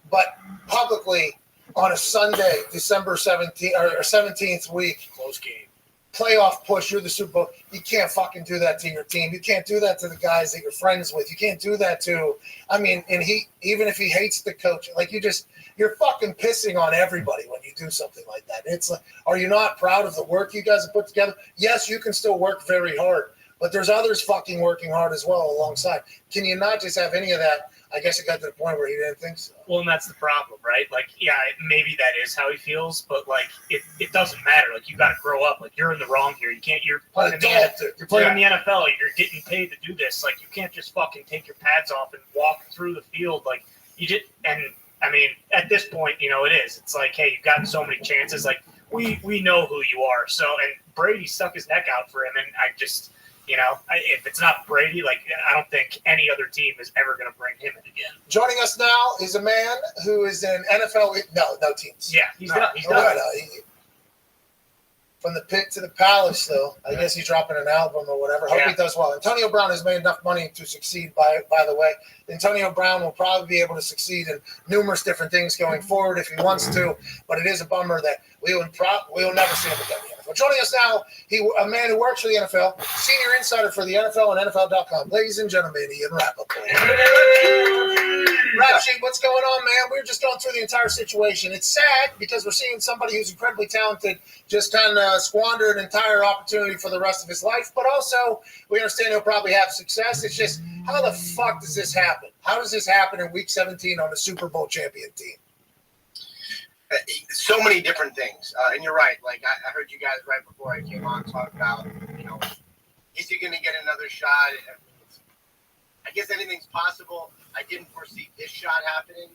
But publicly on a Sunday, December 17th week, close game. playoff push. You're the Super Bowl. You can't fucking do that to your team. You can't do that to the guys that you're friends with. You can't do that to. I mean, and he, even if he hates the coach, like you're fucking pissing on everybody when you do something like that. It's like, are you not proud of the work you guys have put together? Yes, you can still work very hard, but there's others fucking working hard as well alongside. Can you not just have any of that? I guess it got to the point where he didn't think so. Well, and that's the problem, right? Like, yeah, maybe that is how he feels, but like, it doesn't matter. Like, you got to grow up. Like, you're in the wrong here. You can't. You're playing in the NFL. You're getting paid to do this. Like, you can't just fucking take your pads off and walk through the field. Like, you just. And I mean, at this point, you know, it is. It's like, hey, you've gotten so many chances. Like, we know who you are. So, and Brady stuck his neck out for him, and I just. You know, if it's not Brady, like, I don't think any other team is ever going to bring him in again. Joining us now is a man who is in NFL. No teams. Yeah, he's done. He's done. From the pit to the palace, though. I guess he's dropping an album or whatever. Hope he does well. Antonio Brown has made enough money to succeed, by the way. Antonio Brown will probably be able to succeed in numerous different things going forward if he wants to, but it is a bummer that we will never see him again. Well, joining us now, a man who works for the NFL, senior insider for the NFL and NFL.com. Ladies and gentlemen, Ian Rappaport. Rap Sheet, what's going on, man? We're just going through the entire situation. It's sad because we're seeing somebody who's incredibly talented just kind of squander an entire opportunity for the rest of his life, but also we understand he'll probably have success. It's just, how the fuck does this happen? How does this happen in Week 17 on a Super Bowl champion team? So many different things, and you're right. Like I heard you guys right before I came on talk about, you know, is he going to get another shot? I guess anything's possible. I didn't foresee this shot happening,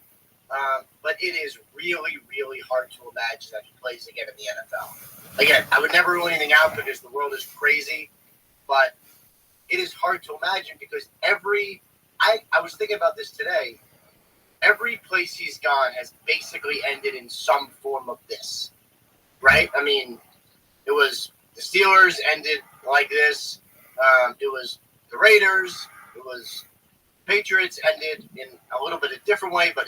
but it is really, really hard to imagine that he plays again in the NFL. Again, I would never rule anything out because the world is crazy, but it is hard to imagine because I was thinking about this today. Every place he's gone has basically ended in some form of this, right? I mean, it was the Steelers ended like this. It was the Raiders. It was Patriots ended in a little bit of a different way, but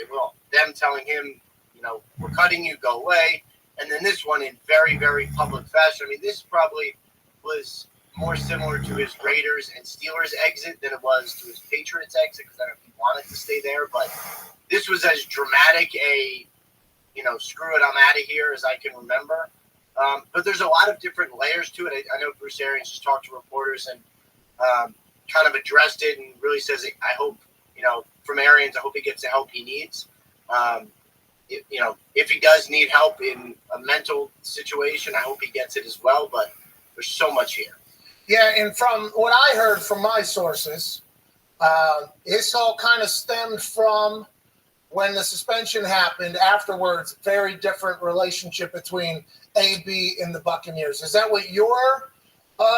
them telling him, you know, we're cutting you, go away. And then this one in very, very public fashion. I mean, this probably was more similar to his Raiders and Steelers exit than it was to his Patriots exit because I don't know if he wanted to stay there, but this was as dramatic a, you know, screw it, I'm out of here as I can remember. But there's a lot of different layers to it. I know Bruce Arians just talked to reporters and kind of addressed it and really says, I hope, you know, from Arians, I hope he gets the help he needs. You know, if he does need help in a mental situation, I hope he gets it as well. But there's so much here. Yeah, and from what I heard from my sources, this all kind of stemmed from when the suspension happened. Afterwards, very different relationship between AB and the Buccaneers. Is that what your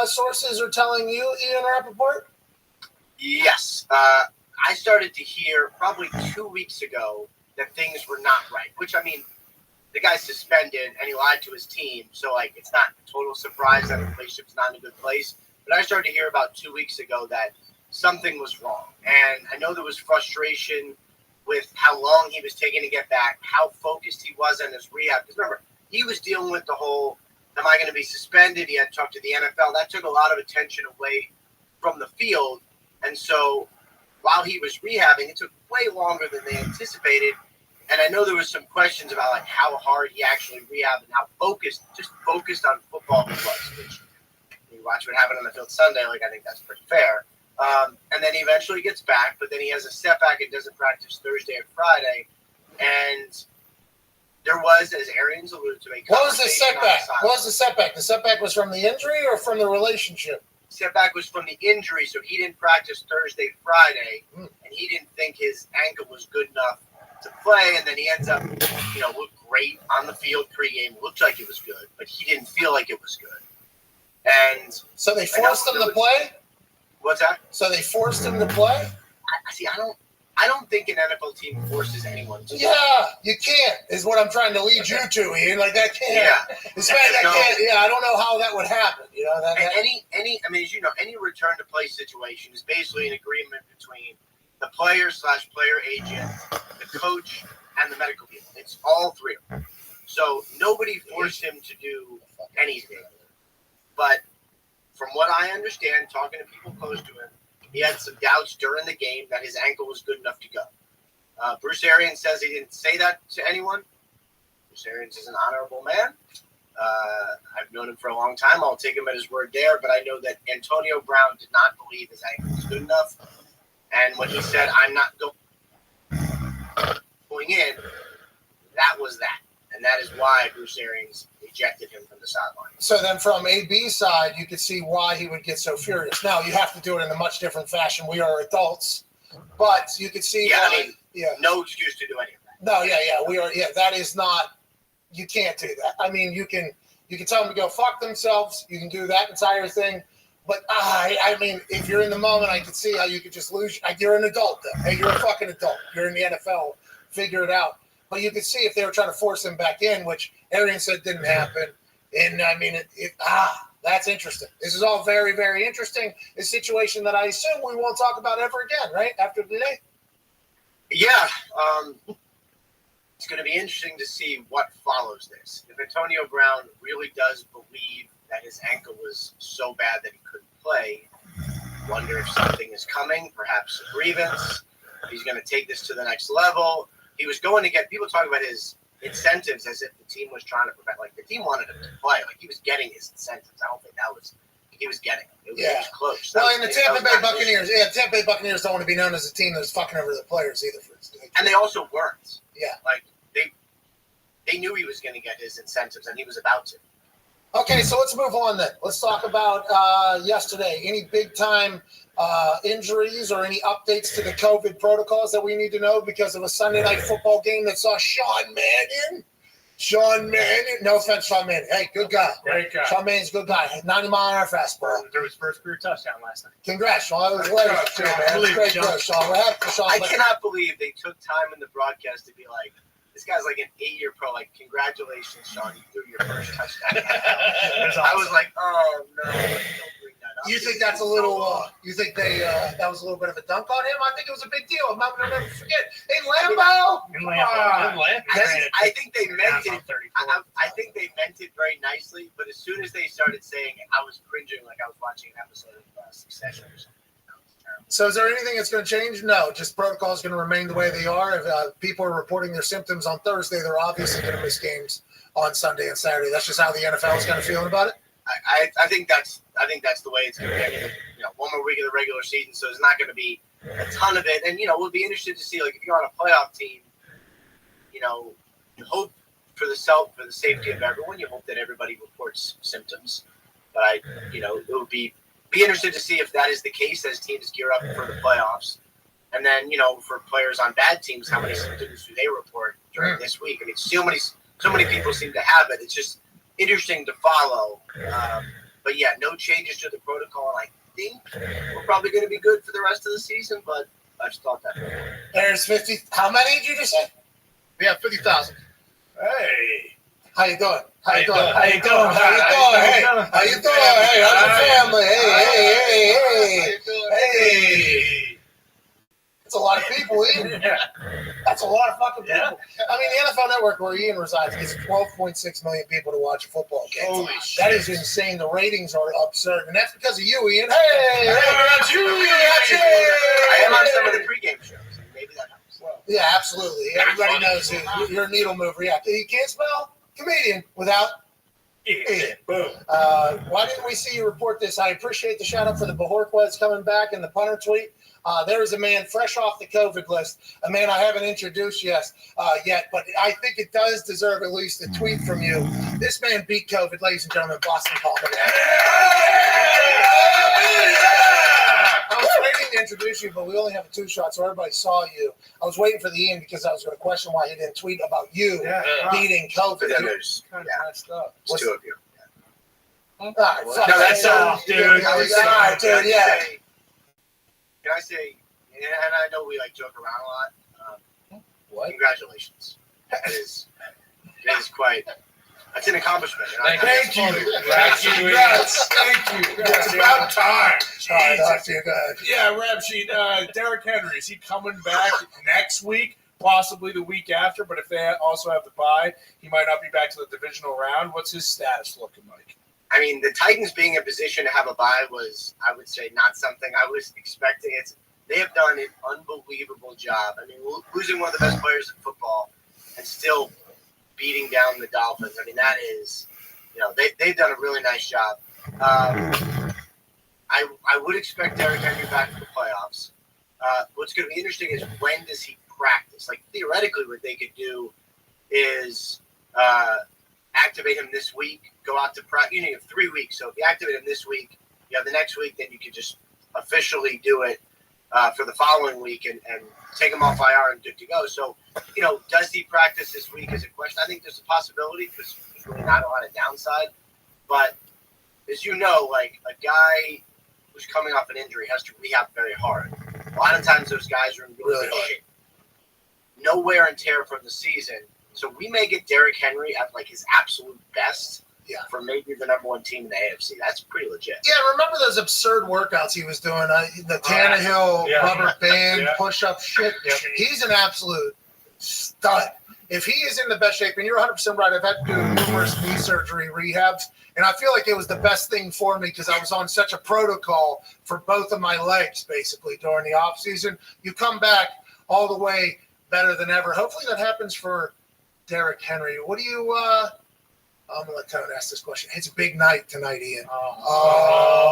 sources are telling you, Ian Rappaport? Yes. I started to hear probably 2 weeks ago that things were not right, which, I mean, the guy's suspended and he lied to his team. So, like, it's not a total surprise that the relationship's not in a good place. But I started to hear about 2 weeks ago that something was wrong. And I know there was frustration with how long he was taking to get back, how focused he was on his rehab. Because remember, he was dealing with the whole, am I going to be suspended? He had to talk to the NFL. That took a lot of attention away from the field. And so while he was rehabbing, it took way longer than they anticipated. And I know there was some questions about like how hard he actually rehabbed and how focused on football he was. Which, when you watch what happened on the field Sunday, like I think that's pretty fair. And then he eventually gets back, but then he has a setback and doesn't practice Thursday and Friday. And there was, as Arians alluded to, what was the setback? What was the setback? The setback was from the injury or from the relationship? Setback was from the injury, so he didn't practice Thursday, Friday, and he didn't think his ankle was good enough to play. And then he ends up, you know, looked great on the field pregame, looked like it was good, but he didn't feel like it was good. And so they forced him to play. What's that? So they forced him to play? I don't think an NFL team forces anyone to. Yeah, you can't, is what I'm trying to lead you to, Ian. Like, that can't. Yeah. I don't know how that would happen. You know, I mean, as you know, any return to play situation is basically an agreement between the player/player agent, the coach, and the medical people. It's all three of them. So nobody forced him to do anything. But from what I understand, talking to people close to him, he had some doubts during the game that his ankle was good enough to go. Bruce Arians says he didn't say that to anyone. Bruce Arians is an honorable man. I've known him for a long time. I'll take him at his word there, but I know that Antonio Brown did not believe his ankle was good enough. And when he said, I'm not going in, that was that. And that is why Bruce Arians ejected him from the sideline. So then from AB's side, you could see why he would get so furious. Now, you have to do it in a much different fashion. We are adults. But you could see why. No excuse to do any of that. No, we are. Yeah, that is not. You can't do that. I mean, you can tell them to go fuck themselves. You can do that entire thing. But I mean, if you're in the moment, I can see how you could just lose. You're an adult, though. Hey, you're a fucking adult. You're in the NFL. Figure it out. But you could see if they were trying to force him back in, which Arians said didn't happen. And I mean, that's interesting. This is all very, very interesting. A situation that I assume we won't talk about ever again, right? After today. Yeah. It's going to be interesting to see what follows this. If Antonio Brown really does believe that his ankle was so bad that he couldn't play, wonder if something is coming, perhaps a grievance. He's going to take this to the next level. He was going to get people talking about his incentives as if the team was trying to prevent. Like the team wanted him to play. Like he was getting his incentives. I don't think that was. He was getting them. It was close. Well, and the Tampa Bay Buccaneers. Yeah, the Tampa Bay Buccaneers don't want to be known as a team that's fucking over the players either. For instance. And they also weren't. Yeah. Like they knew he was going to get his incentives, and he was about to. Okay, so let's move on then. Let's talk about yesterday. Any big time injuries or any updates to the COVID protocols that we need to know because of a Sunday night football game that saw Sean Mannion. No offense, Sean Mannion. Hey, good guy. Great guy. Sean Mannion's a good guy. 90-mile-an-hour fastball. Threw his first career touchdown last night. Congrats, Sean. It was great, man. It was great, Sean. We're happy for Sean. I cannot believe they took time in the broadcast to be like, this guy's like an 8-year pro. Like, congratulations, Sean. You threw your first touchdown. I was like, oh, no. Don't bring that up. You think that's a little, you think that was a little bit of a dunk on him? I think it was a big deal. I'm not going to never forget. In Lambeau? I think they meant it. I think they meant it very nicely, but as soon as they started saying it, I was cringing like I was watching an episode of Succession or something. So is there anything that's going to change? No, just protocol is going to remain the way they are. If people are reporting their symptoms on Thursday, they're obviously going to miss games on Sunday and Saturday. That's just how the NFL is kind of feeling about it. I think that's the way it's going to be. One more week of the regular season, so there's not going to be a ton of it. And we'll be interested to see, like, if you're on a playoff team, you hope for the safety of everyone. You hope that everybody reports symptoms. But it would be interested to see if that is the case as teams gear up for the playoffs. And then, for players on bad teams, how many symptoms do they report during this week? I mean, so many people seem to have it. It's just interesting to follow. But yeah, no changes to the protocol. And I think we're probably going to be good for the rest of the season, but I just thought that. There's 50. How many did you just say? We have 50,000. Hey. How you doing? How you doing? Hey, how you doing? Hey, how's the family? Hey. That's a lot of people, Ian. That's a lot of fucking people. I mean, the NFL Network where Ian resides gets 12.6 million people to watch a football game. Holy that shit. is insane. The ratings are absurd, and that's because of you, Ian. I am on some of the pregame shows. Maybe that helps. Yeah, absolutely. Everybody knows you're a needle mover. Yeah, you can't spell comedian without Ian. Boom. Why didn't we see you report this? I appreciate the shout out for the Bajorquez coming back and the punter tweet. There is a man fresh off the COVID list, a man I haven't introduced yet, but I think it does deserve at least a tweet from you. This man beat COVID, ladies and gentlemen, Boston Palmer. I was waiting to introduce you, but we only have a 2-shot, so everybody saw you. I was waiting for the Ian because I was going to question why he didn't tweet about you beating COVID. Yeah, there's messed up. It's 2 of you. All right, No, that's off, dude. All right, dude, yeah. Can I say, and I know we joke around a lot. What? Congratulations. It is quite. That's an accomplishment. Thank you. Congrats. Thank you. It's about time. Yeah, Reb Sheet. Derrick Henry, is he coming back next week? Possibly the week after, but if they also have the bye, he might not be back to the divisional round. What's his status looking like? I mean, the Titans being in position to have a bye was, I would say, not something I was expecting. They have done an unbelievable job. I mean, losing one of the best players in football and still beating down the Dolphins. I mean, that is, they've done a really nice job. I would expect Derrick Henry back for the playoffs. What's going to be interesting is when does he practice? Like, theoretically, what they could do is activate him this week, go out to practice. You have 3 weeks. So if you activate him this week, you have the next week, then you could just officially do it for the following week and take him off IR and good to go. So, does he practice this week is a question. I think there's a possibility because there's really not a lot of downside. But as you know, like a guy who's coming off an injury has to rehab very hard. A lot of times those guys are in really good shape. No wear and tear from the season. So we may get Derrick Henry at like his absolute best for maybe the number one team in the AFC. That's pretty legit. Yeah, remember those absurd workouts he was doing? The Tannehill rubber band push-up shit? He's an absolute stud. If he is in the best shape, and you're 100% right, I've had to do numerous knee surgery rehabs, and I feel like it was the best thing for me because I was on such a protocol for both of my legs, basically, during the offseason. You come back all the way better than ever. Hopefully that happens for Derrick Henry. What do you I'm going to let Tone ask this question. It's a big night tonight, Ian.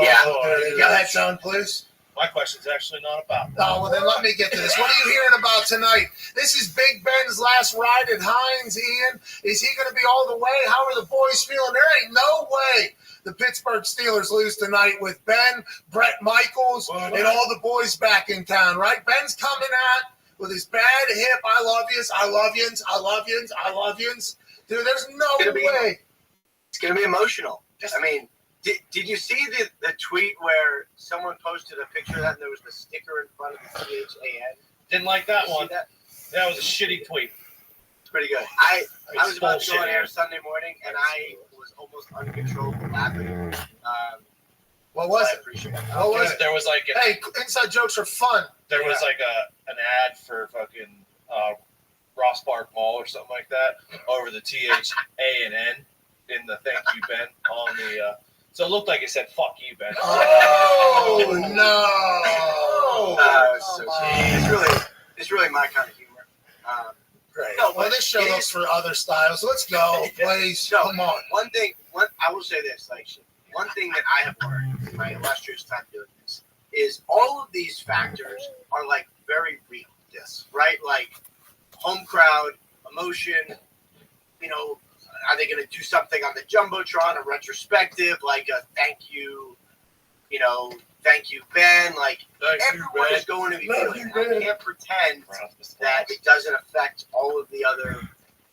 Yeah. Go ahead, Tone, please. My question's actually not about that. Oh, well, then let me get to this. What are you hearing about tonight? This is Big Ben's last ride at Heinz, Ian. Is he going to be all the way? How are the boys feeling? There ain't no way the Pittsburgh Steelers lose tonight with Ben, Brett Michaels, and all the boys back in town, right? Ben's coming out with his bad hip. I love yous. I love yins. I love yins. I love yins. Dude, there's no way. It's going to be emotional. I mean, did you see the tweet where someone posted a picture of that and there was the sticker in front of the CHAN? Didn't like that one. That was a shitty tweet. It's pretty good. I was about to go on air Sunday morning and I was almost uncontrollable laughing. What was it? What was it? There was like hey, inside jokes are fun. There was like an ad for fucking Ross Park Mall or something like that over the THAN in the thank you Ben on the so it looked like it said fuck you Ben. Oh no! It's really my kind of humor. Great. No, well, this show looks for other styles. Let's go, please. No, come on. One I will say this, like one thing that I have learned in my illustrious time doing this is all of these factors are like very real. Yes. Right? Like home crowd, emotion, are they going to do something on the Jumbotron, a retrospective, like a thank you, thank you, Ben. Like, everyone is going to be feeling it. I can't pretend that it doesn't affect all of the other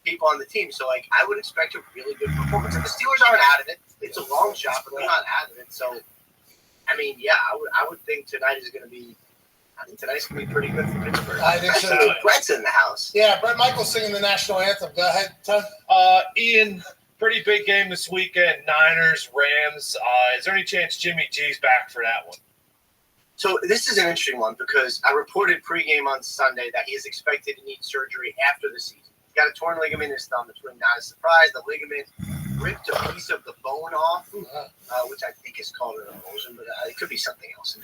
people on the team. So, like, I would expect a really good performance. And the Steelers aren't out of it. It's a long shot, but they're not out of it. So, I mean, yeah, I would think tonight is going to be tonight's going to be pretty good for Pittsburgh. I think so. Brett's in the house. Yeah, Brett Michaels singing the national anthem. Go ahead, Tom. Ian, pretty big game this weekend. Niners, Rams. Is there any chance Jimmy G's back for that one? So this is an interesting one because I reported pregame on Sunday that he is expected to need surgery after the season. He's got a torn ligament in his thumb. It's really not a surprise. The ligament ripped a piece of the bone off, which I think is called an emulsion, but it could be something else.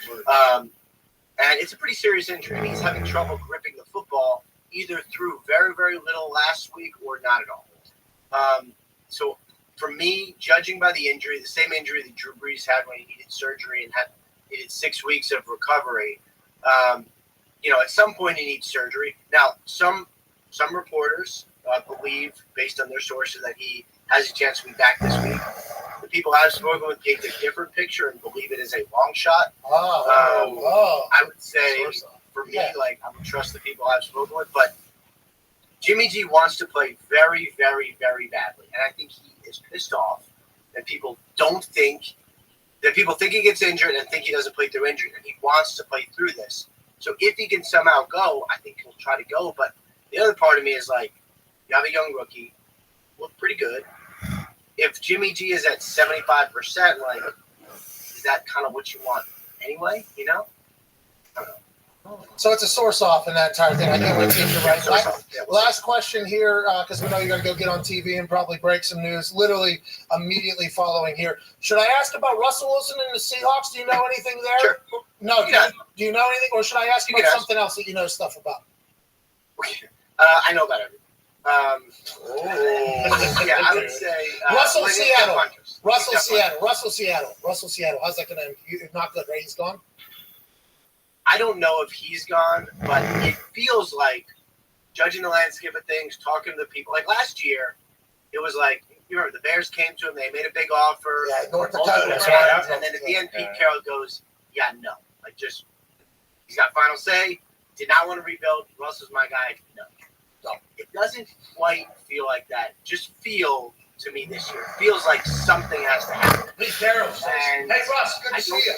And it's a pretty serious injury. And he's having trouble gripping the football either through very, very little last week or not at all. So for me, judging by the injury, the same injury that Drew Brees had when he needed surgery and needed 6 weeks of recovery, at some point he needs surgery. Now, some reporters believe, based on their sources, that he has a chance to be back this week. The people I've spoken with paint a different picture and believe it is a long shot. I would say, for me, I would trust the people I've spoken with. But Jimmy G wants to play very, very, very badly. And I think he is pissed off that people think he gets injured and think he doesn't play through injury. And he wants to play through this. So if he can somehow go, I think he'll try to go. But the other part of me is like, you have a young rookie, look pretty good. If Jimmy G is at 75%, like, is that kind of what you want anyway? I don't know. So it's a source off in that entire thing. I can't wait to get you right. Last question here, because we know you're going to go get on TV and probably break some news literally immediately following here. Should I ask about Russell Wilson and the Seahawks? Do you know anything there? Sure. No, do you know anything? Or should I ask about something else that you know stuff about? I know about everything. Yeah, I would say Russell Seattle. Russell Seattle. How's that going to end? Not good, right? He's gone? I don't know if he's gone, but it feels like, judging the landscape of things, talking to the people. Like last year, it was like, you remember, the Bears came to him, they made a big offer. Yeah, North Dakota. And then at the end, Pete Carroll goes, yeah, no. Like, just, he's got final say. Did not want to rebuild. Russell's my guy. No. It doesn't quite feel like that. Just feel, to me this year, feels like something has to happen. Pete Carroll says, hey, Russ, good to see you.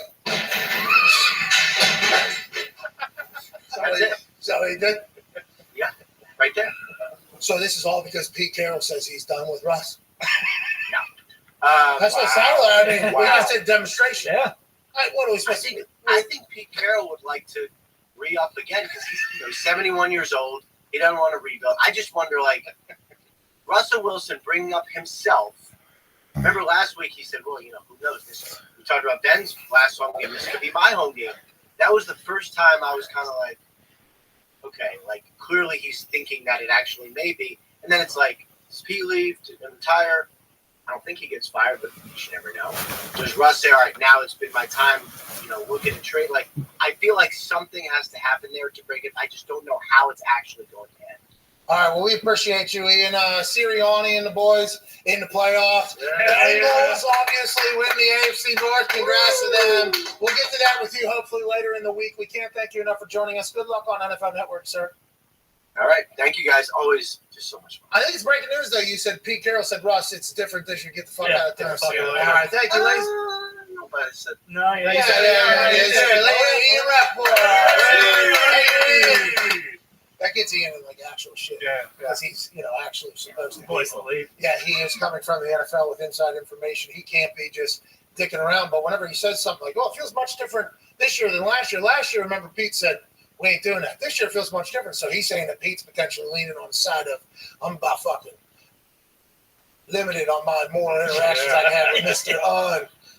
So he did? Yeah, right there. So this is all because Pete Carroll says he's done with Russ? No. That's what it sounded like. I mean, we just did a demonstration. Yeah. What are we supposed to do? I think Pete Carroll would like to re-up again because he's 71 years old. He doesn't want to rebuild. I just wonder, like, Russell Wilson bringing up himself. Remember last week he said, well, who knows? We talked about Ben's last home game. This could be my home game. That was the first time I was kind of like, okay, like, clearly he's thinking that it actually may be. And then it's like, does Pete leave to retire? I don't think he gets fired, but you should never know. Does Russ say, all right, now it's been my time, looking to trade? Like, I feel like something has to happen there to break it. I just don't know how it's actually going to end. All right, well, we appreciate you, Ian. Sirianni and the boys in the playoffs. The Bengals obviously win the AFC North. Congrats to them. We'll get to that with you hopefully later in the week. We can't thank you enough for joining us. Good luck on NFL Network, sir. All right. Thank you, guys. Always just so much fun. I think it's breaking news, though. You said Pete Carroll said, Russ, it's different this year. Get the fuck out of town. All right. Thank you, ladies. Nobody said. No, Ian Rappaport. That gets Ian in like actual shit. Yeah. Because he's, actually supposed to be. Yeah, he is coming from the NFL with inside information. He can't be just dicking around. But whenever he says something like, oh, it feels much different this year than last year. Last year, remember, Pete said, we ain't doing that. This year feels much different. So he's saying that Pete's potentially leaning on the side of, I'm about fucking limited on my moral interactions I can have with Mr.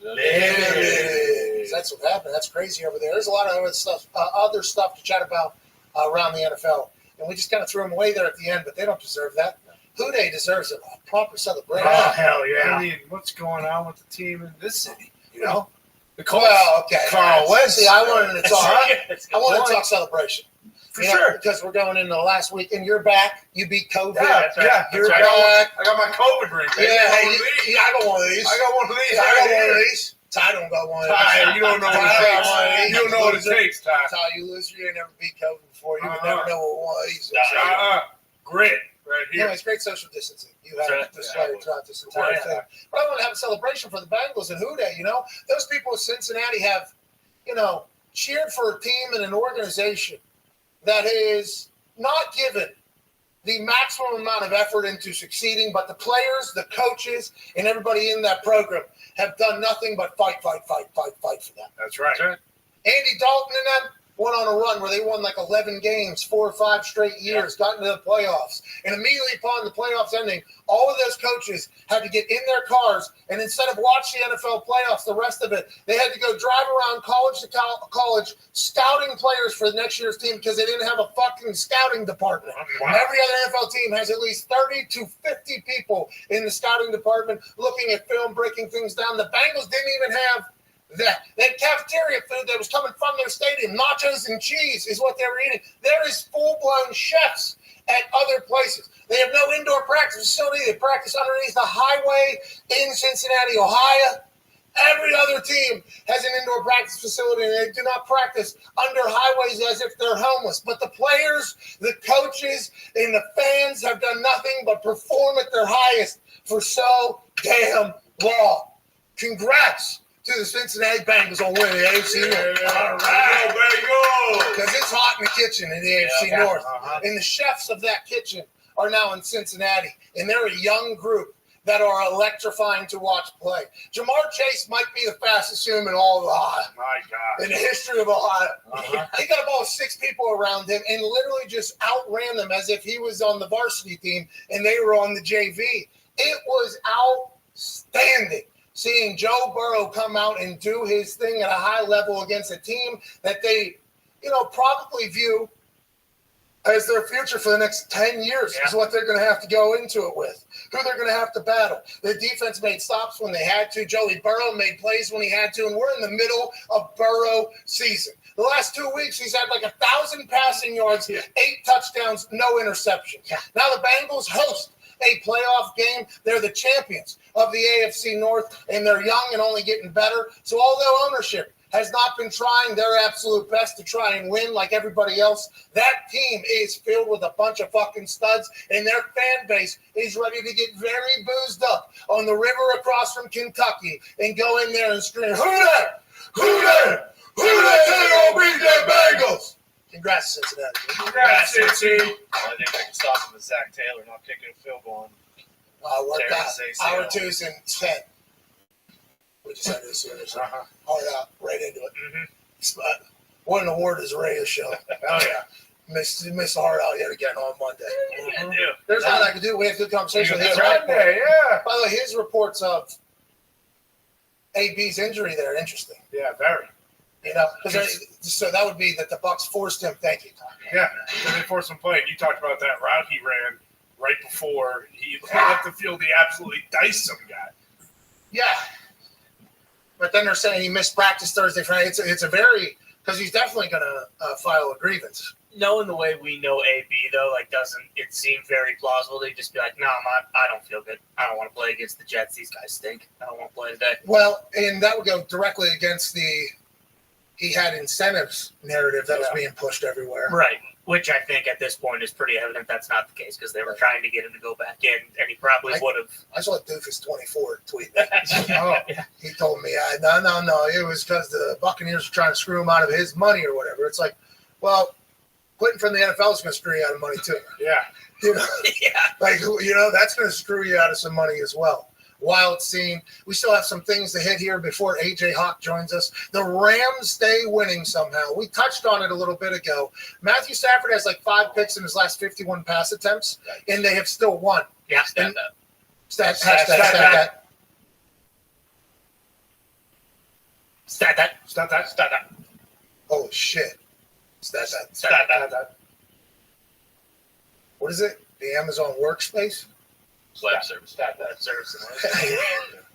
Unlimited. That's what happened. That's crazy over there. There's a lot of other stuff to chat about around the NFL. And we just kind of threw them away there at the end, but they don't deserve that. Houday deserves a proper celebration. Oh, hell yeah. I mean, what's going on with the team in this city? Well, okay. Carl Wentz. See, I wanted to talk celebration. For sure. Because we're going into the last week, and you're back. You beat COVID. Yeah. You're back. I got my COVID ring. I got one of these. Ty don't got one of these. Ty, you don't know what it takes. You don't know what it takes, Ty. Ty, you listen, you ain't never beat COVID before. You would never know what one of these is. Grit. Right here. It's great social distancing. You have displayed throughout this entire thing. But I want to have a celebration for the Bengals and Houday. Those people in Cincinnati have, cheered for a team and an organization that is not given the maximum amount of effort into succeeding, but the players, the coaches, and everybody in that program have done nothing but fight for them. That's right. Andy Dalton and them went on a run where they won like 11 games, 4 or 5 straight years, got into the playoffs. And immediately upon the playoffs ending, all of those coaches had to get in their cars, and instead of watch the NFL playoffs, the rest of it, they had to go drive around college to college scouting players for the next year's team because they didn't have a fucking scouting department. Wow. Every other NFL team has at least 30 to 50 people in the scouting department looking at film, breaking things down. The Bengals didn't even have that cafeteria food that was coming from their stadium, nachos and cheese is what they were eating. There is full-blown chefs at other places. They have no indoor practice facility. They practice underneath the highway in Cincinnati, Ohio. Every other team has an indoor practice facility, and they do not practice under highways as if they're homeless. But the players, the coaches, and the fans have done nothing but perform at their highest for so damn long. Congrats to the Cincinnati Bengals on winning the AFC North. All right. There you go. Because it's hot in the kitchen in the AFC North. And the chefs of that kitchen are now in Cincinnati. And they're a young group that are electrifying to watch play. Jamar Chase might be the fastest human in all of Ohio. My God. In the history of Ohio. Uh-huh. He got about 6 people around him and literally just outran them as if he was on the varsity team and they were on the JV. It was outstanding seeing Joe Burrow come out and do his thing at a high level against a team that they, probably view as their future for the next 10 years is what they're going to have to go into it with, who they're going to have to battle. The defense made stops when they had to. Joey Burrow made plays when he had to, and we're in the middle of Burrow season. The last 2 weeks, he's had like 1,000 passing yards, 8 touchdowns, no interceptions. Now the Bengals host a playoff game. They're the champions of the AFC North, and they're young and only getting better. So although ownership has not been trying their absolute best to try and win like everybody else, that team is filled with a bunch of fucking studs, and their fan base is ready to get very boozed up on the river across from Kentucky and go in there and scream, "Who that? Who that? Who that? They gonna beat them Bengals?" Congrats, Cincinnati. Congrats, Cincy. I think I can stop him with Zach Taylor not kicking a field goal. Worked out. Hour 2's in 10. We just had this series. Hard out, right into it. Mm-hmm. What an award is Ray's show. Oh, yeah. Missed the heart out yet again on Monday. Mm-hmm. There's nothing I can do. We had a good conversation with his Monday, yeah. By the way, his reports of AB's injury there are interesting. Yeah, very. So that would be that the Bucs forced him. Thank you, Tom. Yeah, they forced him playing. You talked about that route he ran right before he left the field. He absolutely diced some guy. Yeah, but then they're saying he missed practice Thursday, Friday. It's a very because he's definitely going to file a grievance. Knowing the way we know AB though, doesn't it seem very plausible? They'd just be like, "No, I don't feel good. I don't want to play against the Jets. These guys stink. I don't want to play today." Well, and that would go directly against the he had incentives narrative that was being pushed everywhere. Right, which I think at this point is pretty evident that's not the case because they were trying to get him to go back in, and he probably would have. I saw Doofus24 tweet me. He told me, no, it was because the Buccaneers were trying to screw him out of his money or whatever. It's like, well, quitting from the NFL is going to screw you out of money too. Yeah. That's going to screw you out of some money as well. Wild scene. We still have some things to hit here before AJ Hawk joins us. The Rams stay winning somehow. We touched on it a little bit ago. Matthew Stafford has 5 picks in his last 51 pass attempts, and they have still won. Yeah, stat that. Stat that. Holy shit. Stat that. What is it? The Amazon Workspace? Web service.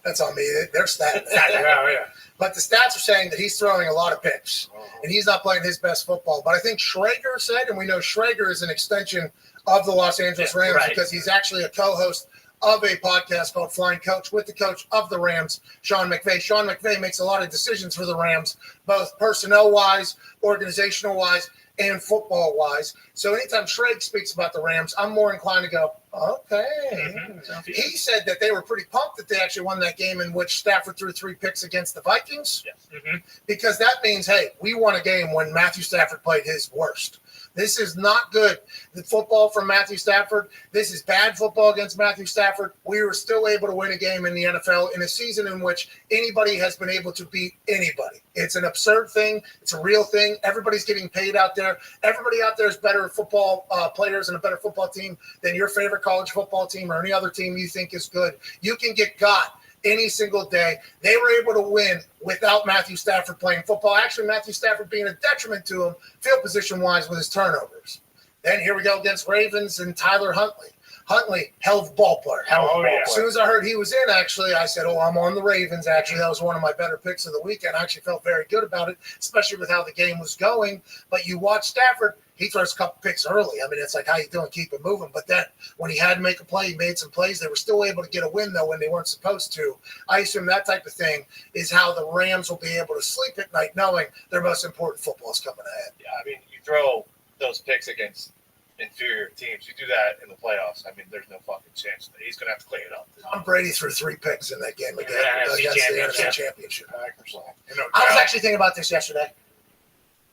That's on me. They're statting that. Yeah. But the stats are saying that he's throwing a lot of picks, and he's not playing his best football. But I think Schrager said, and we know Schrager is an extension of the Los Angeles Rams because he's actually a co-host of a podcast called Flying Coach with the coach of the Rams, Sean McVay. Sean McVay makes a lot of decisions for the Rams, both personnel-wise, organizational-wise, and football-wise. So anytime Schrag speaks about the Rams, I'm more inclined to go, okay. Mm-hmm. He said that they were pretty pumped that they actually won that game in which Stafford threw 3 picks against the Vikings. Yes. Mm-hmm. Because that means, hey, we won a game when Matthew Stafford played his worst. This is not good. The football from Matthew Stafford. This is bad football against Matthew Stafford. We were still able to win a game in the NFL in a season in which anybody has been able to beat anybody. It's an absurd thing. It's a real thing. Everybody's getting paid out there. Everybody out there is better football players and a better football team than your favorite college football team or any other team you think is good. You can get got any single day. They were able to win without Matthew Stafford playing football. Actually, Matthew Stafford being a detriment to him field position-wise with his turnovers. Then here we go against Ravens and Tyler Huntley. Huntley, hell of a ball player. As soon as I heard he was in, actually, I said, I'm on the Ravens. Actually, that was one of my better picks of the weekend. I actually felt very good about it, especially with how the game was going. But you watch Stafford, he throws a couple picks early. I mean, it's like, how you doing? Keep it moving. But then when he had to make a play, he made some plays. They were still able to get a win, though, when they weren't supposed to. I assume that type of thing is how the Rams will be able to sleep at night, knowing their most important football is coming ahead. Yeah, I mean, you throw those picks against inferior teams. You do that in the playoffs. I mean, there's no fucking chance that he's going to have to clean it up. Tom Brady threw 3 picks in that game again against the NFC Championship. I was actually thinking about this yesterday.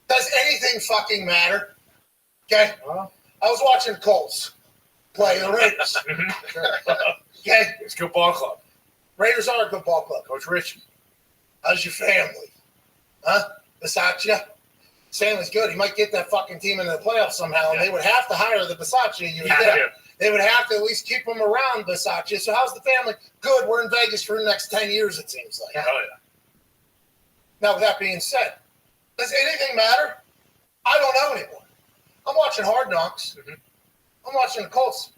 Does anything fucking matter? Okay? I was watching Colts. play the Raiders. Okay? It's a good ball club. Raiders are a good ball club. Coach Richie. How's your family? Huh? Bisaccia? Family's good. He might get that fucking team into the playoffs somehow, and they would have to hire the Bisaccia. They would have to at least keep him around Bisaccia. So how's the family? Good. We're in Vegas for the next 10 years, it seems like. Oh, yeah. Now, with that being said, does anything matter? I don't know anymore. I'm watching Hard Knocks. Mm-hmm. I'm watching the Colts.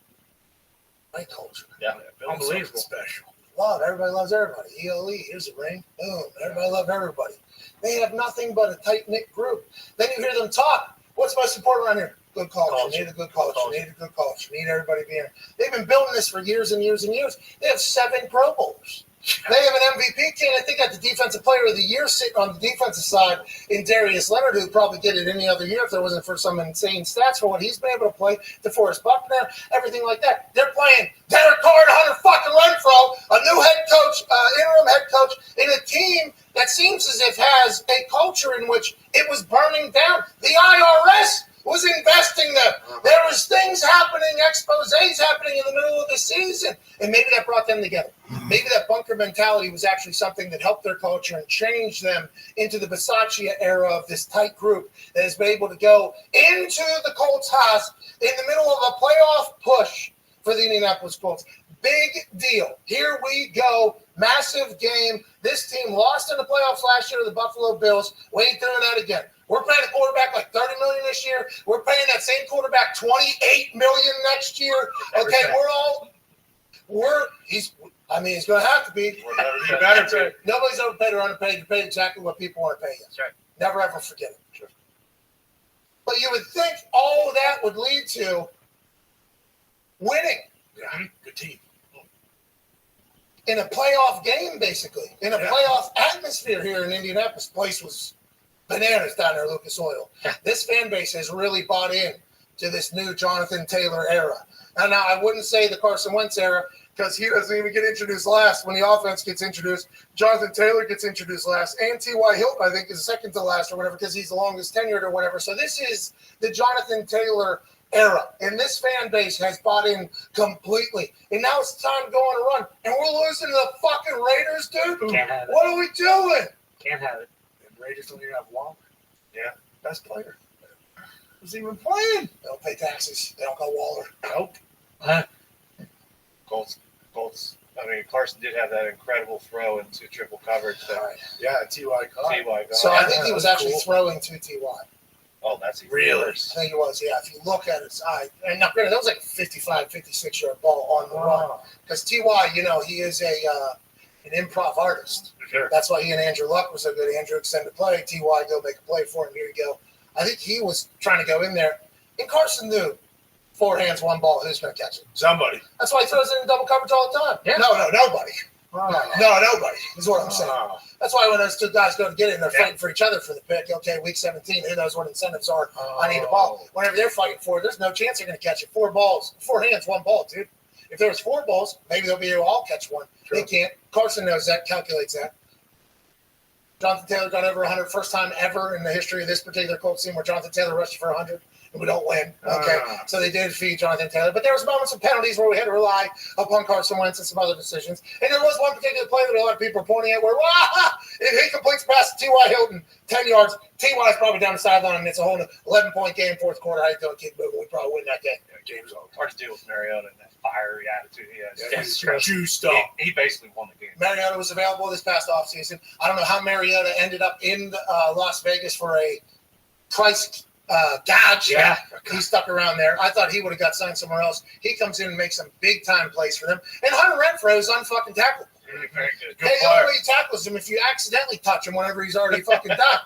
Great culture. Yeah, unbelievable. Special. Love. Everybody loves everybody. ELE. Here's a ring. Boom. Everybody loves everybody. They have nothing but a tight-knit group. Then you hear them talk. What's most important around here? Good culture. You need a good culture. You need a good culture. You need everybody being here. They've been building this for years and years and years. They have 7 Pro Bowlers. They have an MVP candidate. I think got the Defensive Player of the Year sitting on the defensive side in Darius Leonard, who'd probably get it any other year if there wasn't for some insane stats for what he's been able to play. DeForest Buckner, everything like that. They're playing Derek Carr and Hunter fucking Renfro, a new head coach, interim head coach, in a team that seems as if has a culture in which it was burning down. The IRS was investing there. There was things happening, exposés happening in the middle of the season, and maybe that brought them together. Maybe that bunker mentality was actually something that helped their culture and changed them into the Bisaccia era of this tight group that has been able to go into the Colts' house in the middle of a playoff push for the Indianapolis Colts. Big deal. Here we go. Massive game. This team lost in the playoffs last year to the Buffalo Bills. We ain't doing that again. We're paying a quarterback like $30 million this year. We're paying that same quarterback $28 million next year. Okay, he's going to have to be. Nobody's overpaid or underpaid. You paid exactly what people want to pay you. That's right. Never ever forget it. Sure. But you would think all of that would lead to winning. Yeah, good team. In a playoff game, basically. In a playoff atmosphere here in Indianapolis. Place was bananas down there, Lucas Oil. This fan base has really bought in to this new Jonathan Taylor era. And now I wouldn't say the Carson Wentz era because he doesn't even get introduced last when the offense gets introduced. Jonathan Taylor gets introduced last. And T.Y. Hilton, I think, is second to last or whatever because he's the longest tenured or whatever. So this is the Jonathan Taylor era. And this fan base has bought in completely. And now it's time to go on a run. And we're losing to the fucking Raiders, dude. Can't have it. What are we doing? Can't have it. Raiders don't even have Waller. Yeah, best player. Who's even playing? They don't pay taxes. They don't got Waller. Nope. Colts. I mean, Carson did have that incredible throw into triple coverage. Yeah, T.Y. caught. So I think he was actually throwing to T.Y. Oh, that's even really? worse. I think it was, yeah. If you look at his eye, and now granted, that was like a 55, 56-yard ball on the run. Because T.Y., he is an improv artist. Sure. That's why he and Andrew Luck were so good. Andrew extended play. T.Y. go make a play for him. Here you go. I think he was trying to go in there. And Carson knew 4 hands, 1 ball. Who's going to catch it? Somebody. That's why he throws it in double coverage all the time. Yeah. No, nobody. No, nobody is what I'm saying. That's why when those two guys go to get it and they're fighting for each other for the pick, okay, week 17, who knows what incentives are. I need the ball. Whenever they're fighting for it, there's no chance they're going to catch it. 4 hands, 1 ball, dude. If there was 4 balls, maybe they'll be able to all catch one. True. They can't. Carson knows that, calculates that. Jonathan Taylor got over 100, first time ever in the history of this particular Colts team where Jonathan Taylor rushed for 100, and we don't win. Okay, so they did feed Jonathan Taylor, but there was moments of penalties where we had to rely upon Carson Wentz and some other decisions. And there was one particular play that a lot of people are pointing at where, if he completes past T.Y. Hilton 10 yards, T.Y. is probably down the sideline, and it's a whole 11-point game, fourth quarter. How you doing, keep moving? We probably win that game. Yeah, game's over. Hard to deal with Mariota and that fiery attitude he has. Yeah, juiced up. He basically won the game. Mariota was available this past offseason. I don't know how Mariota ended up in Las Vegas for a price gouge. Yeah. He stuck around there. I thought he would have got signed somewhere else. He comes in and makes some big-time plays for them. And Hunter Renfro is unfucking tackle. Very good. Hey, nobody tackles him if you accidentally touch him whenever he's already fucking done.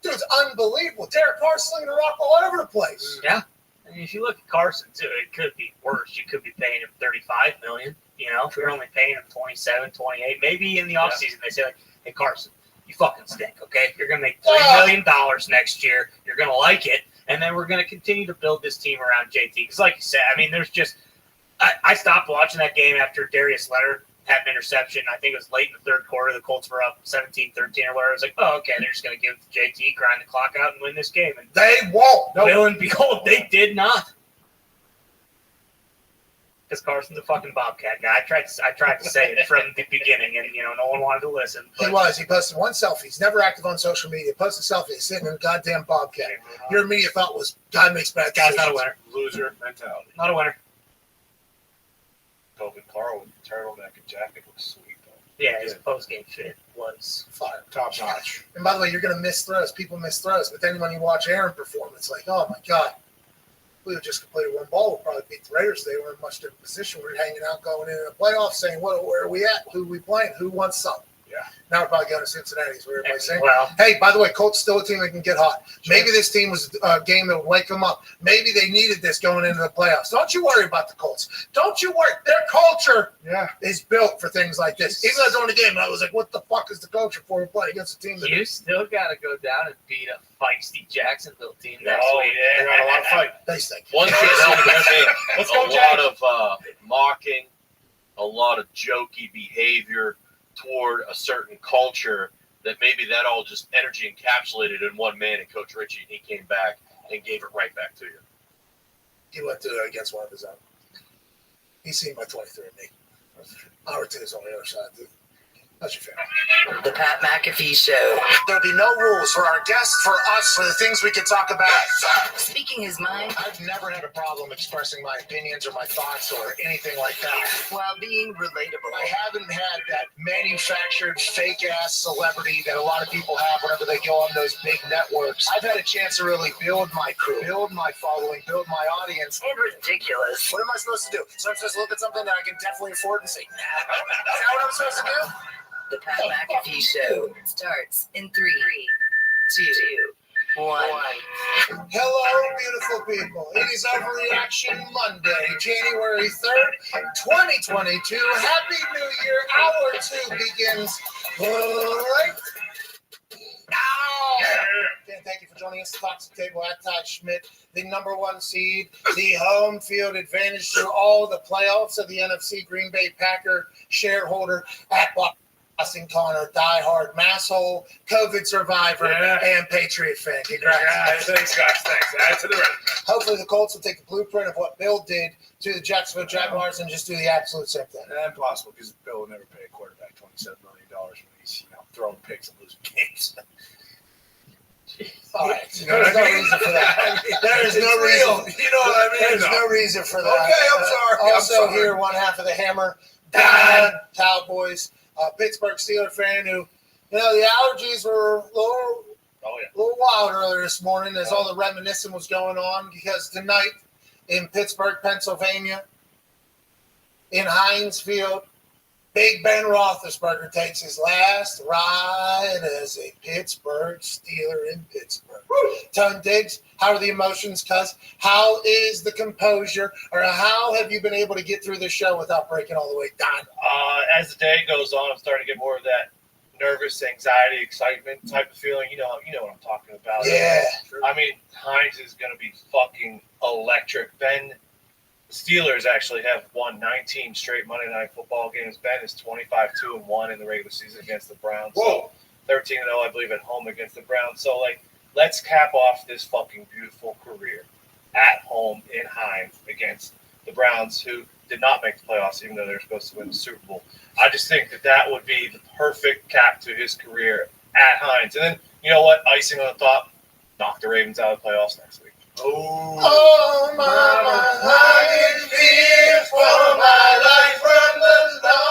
Dude's unbelievable. Derek Carr slinging the rock all over the place. Yeah. I mean, if you look at Carson, too, it could be worse. You could be paying him $35 million. If you're only paying him 27, 28, maybe in the offseason they say, like, hey, Carson, you fucking stink, okay? You're going to make $3 million next year. You're going to like it. And then we're going to continue to build this team around JT. Because like you said, I mean, there's just – I stopped watching that game after Darius Leonard had an interception. I think it was late in the third quarter. The Colts were up 17-13 or whatever. I was like, oh, okay, they're just going to give it to JT, grind the clock out, and win this game. And they won't. Lo and behold, they did not. Because Carson's a fucking Bobcat guy. I tried to say it from the beginning, and no one wanted to listen. He was. He posted one selfie. He's never active on social media. He posted a selfie. He's sitting in a goddamn Bobcat. Your immediate thought was, God makes bad decisions. Guy's not a winner. Loser mentality. Not a winner. Tobin Carl with the turtleneck and jacket looks sweet, though. Yeah, his post-game fit was fire. Top notch. And by the way, you're going to miss throws. People miss throws. But then when you watch Aaron perform, it's like, oh, my God. We would just completed one ball. We'll probably beat the Raiders. They were in a much different position. We were hanging out going into the playoffs saying, where are we at? Who are we playing? Who wants something? Yeah. Now we're probably going to Cincinnati's where everybody's saying, well, hey, by the way, Colts still a team that can get hot. Sure. Maybe this team was a game that would wake them up. Maybe they needed this going into the playoffs. Don't you worry about the Colts. Don't you worry. Their culture is built for things like this. Even though I was on the game, I was like, what the fuck is the culture for to play against a team? You still got to go down and beat a feisty Jacksonville team next Oh, week. yeah. They got a lot of fight. They think. One thing that Let's a go, lot of mocking, a lot of jokey behavior toward a certain culture that maybe that all just energy encapsulated in one man and Coach Richie, and he came back and gave it right back to you. He went to against one of his own. He's seen my 23 and me. Our two is on the other side, dude. That's your family. The Pat McAfee Show. There'll be no rules for our guests, for us, for the things we can talk about. Speaking his mind. I've never had a problem expressing my opinions or my thoughts or anything like that. While being relatable. I haven't had that manufactured fake-ass celebrity that a lot of people have whenever they go on those big networks. I've had a chance to really build my crew, build my following, build my audience. And ridiculous. What am I supposed to do? So I'm supposed to look at something that I can definitely afford and say, nah. Is that what I'm supposed to do? The Pat McAfee Show starts in 3, 2, 1. Hello, beautiful people. It is Overreaction Monday, January 3rd, 2022. Happy New Year. Hour 2 begins right now. Thank you for joining us. Toxic Table at Todd Schmidt, the number 1 seed, the home field advantage through all the playoffs of the NFC, Green Bay Packer shareholder at Boston Connor, diehard masshole, COVID survivor, and Patriot fan. Congrats. Thanks, guys. Thanks. Add to the resume. Hopefully the Colts will take the blueprint of what Bill did to the Jacksonville Jaguars and just do the absolute same thing. Impossible, because Bill will never pay a quarterback $27 million when he's throwing picks and losing games. All right. There's no reason for that. There's no reason. You know what I mean? There's no reason for that. Okay, I'm sorry. Also here, one half of the Hammer, Don Cowboys, Pittsburgh Steelers fan who, the allergies were a little wild earlier this morning as all the reminiscing was going on because tonight in Pittsburgh, Pennsylvania, in Heinz Field, Big Ben Roethlisberger takes his last ride as a Pittsburgh Steeler in Pittsburgh. Tone Diggs, how are the emotions, cuz? How is the composure? Or how have you been able to get through this show without breaking all the way down? As the day goes on, I'm starting to get more of that nervous, anxiety, excitement type of feeling. You know what I'm talking about. Yeah. I mean, Heinz is going to be fucking electric. Ben, the Steelers actually have won 19 straight Monday Night Football games. Ben is 25-2-1 in the regular season against the Browns. Whoa. 13-0, I believe, at home against the Browns. So, let's cap off this fucking beautiful career at home in Heinz against the Browns, who did not make the playoffs, even though they were supposed to win the Super Bowl. I just think that would be the perfect cap to his career at Heinz. And then, you know what? Icing on the top, knock the Ravens out of the playoffs next week. Oh, mama, I can feel for my life from the low,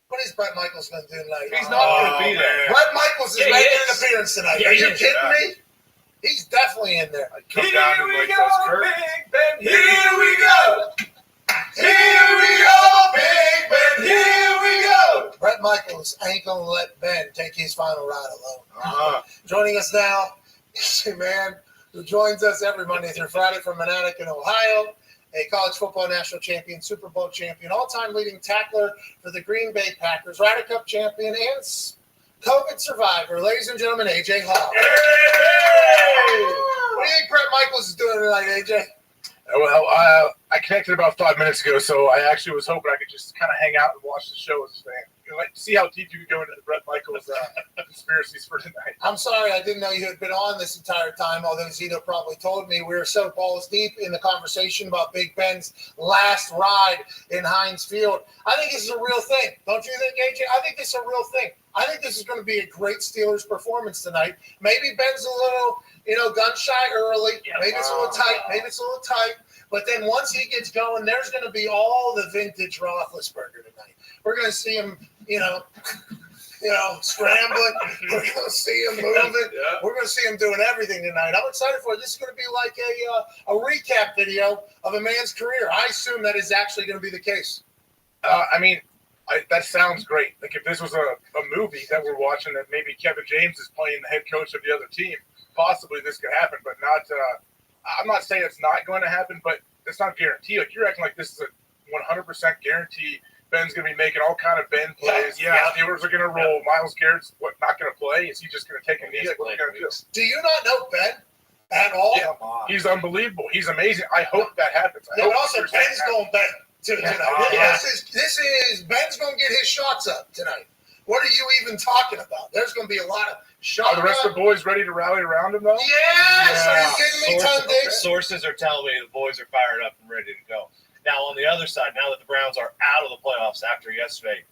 What is Brett Michaels going to do tonight? He's not going to be there. Brett Michaels is making an appearance tonight. Yeah, Are you kidding me? He's definitely in there. Here we go, Big Ben. Here we go. Here we go, Big Ben. Here we go. Brett Michaels ain't going to let Ben take his final ride alone. Joining us now is a man who joins us every Monday through Friday from Manatee, Ohio, a college football national champion, Super Bowl champion, all-time leading tackler for the Green Bay Packers, Ryder Cup champion, and COVID survivor. Ladies and gentlemen, AJ Hall. What do you think Brett Michaels is doing tonight, AJ? Well, I connected about 5 minutes ago, so I actually was hoping I could just kind of hang out and watch the show as a fan. see how deep you can go into the Brett Michaels conspiracies for tonight. I'm sorry, I didn't know you had been on this entire time, although Zito probably told me. We were so balls deep in the conversation about Big Ben's last ride in Heinz Field. I think this is a real thing. Don't you think, AJ? I think this is a real thing. I think this is going to be a great Steelers performance tonight. Maybe Ben's a little, gun shy early. Maybe it's a little tight. But then once he gets going, there's going to be all the vintage Roethlisberger tonight. We're going to see him, scrambling. We're going to see him moving. Yeah. We're going to see him doing everything tonight. I'm excited for it. This is going to be like a recap video of a man's career. I assume that is actually going to be the case. That sounds great. Like if this was a movie that we're watching that maybe Kevin James is playing the head coach of the other team, possibly this could happen, but not I'm not saying it's not going to happen, but it's not guaranteed. Like you're acting like this is a 100% guarantee. Ben's going to be making all kind of Ben plays. Yeah. Steelers are going to roll. Myles Garrett's not going to play? Is he just going to take a knee? Like, what are you going to do? Do you not know Ben at all? Yeah, he's unbelievable. He's amazing. I hope that happens. But also Ben's going back tonight. This is Ben's going to get his shots up tonight. What are you even talking about? There's going to be a lot of shots. Are the rest of the boys ready to rally around him, though? Yes! Are you kidding me, Tom Diggs? Sources are telling me the boys are fired up and ready to go. Now, on the other side, now that the Browns are out of the playoffs after yesterday,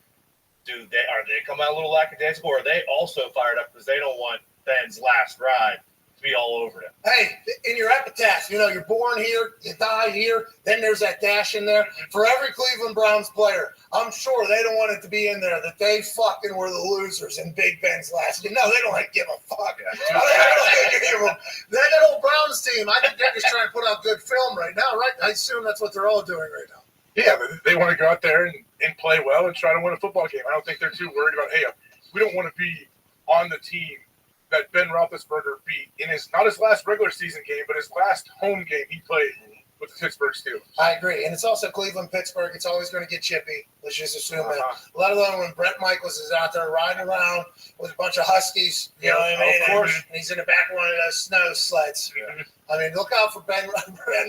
are they come out a little lackadaisical, or are they also fired up because they don't want Ben's last ride to be all over them? Hey, in your epitaph, you're born here, you die here, then there's that dash in there. For every Cleveland Browns player, I'm sure they don't want it to be in there that they fucking were the losers in Big Ben's last game. No, they don't give a fuck. That old Browns team, I think they're just trying to put out good film right now, right? I assume that's what they're all doing right now. Yeah, they want to go out there and play well and try to win a football game. I don't think they're too worried about, hey, we don't want to be on the team that Ben Roethlisberger beat in not his last regular season game, but his last home game he played with the Pittsburgh Steelers. I agree. And it's also Cleveland-Pittsburgh. It's always going to get chippy. Let's just assume that. Let alone when Brett Michaels is out there riding around with a bunch of Huskies. You know what I mean? Of course. And he's in the back of one of those snow sleds. Yeah. I mean, look out for Ben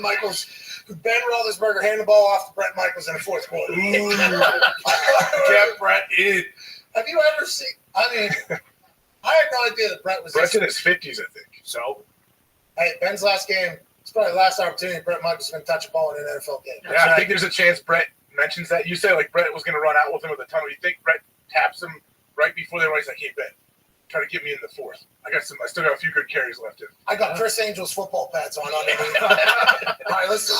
Michaels. Ben Roethlisberger handing the ball off to Brett Michaels in the fourth quarter. Get Brett in. Have you ever seen – I mean – I had no idea that Brett was. Brett's in his 50s, I think. So, hey, Ben's last game. It's probably the last opportunity Brett Michaels is going to touch a ball in an NFL game. Yeah, I think there's a chance Brett mentions that. You say Brett was going to run out with him with a tunnel. You think Brett taps him right before they run? He's like, "Hey, Ben, try to get me in the fourth. I still got a few good carries left in." I got Chris Angel's football pads on underneath. All right, let's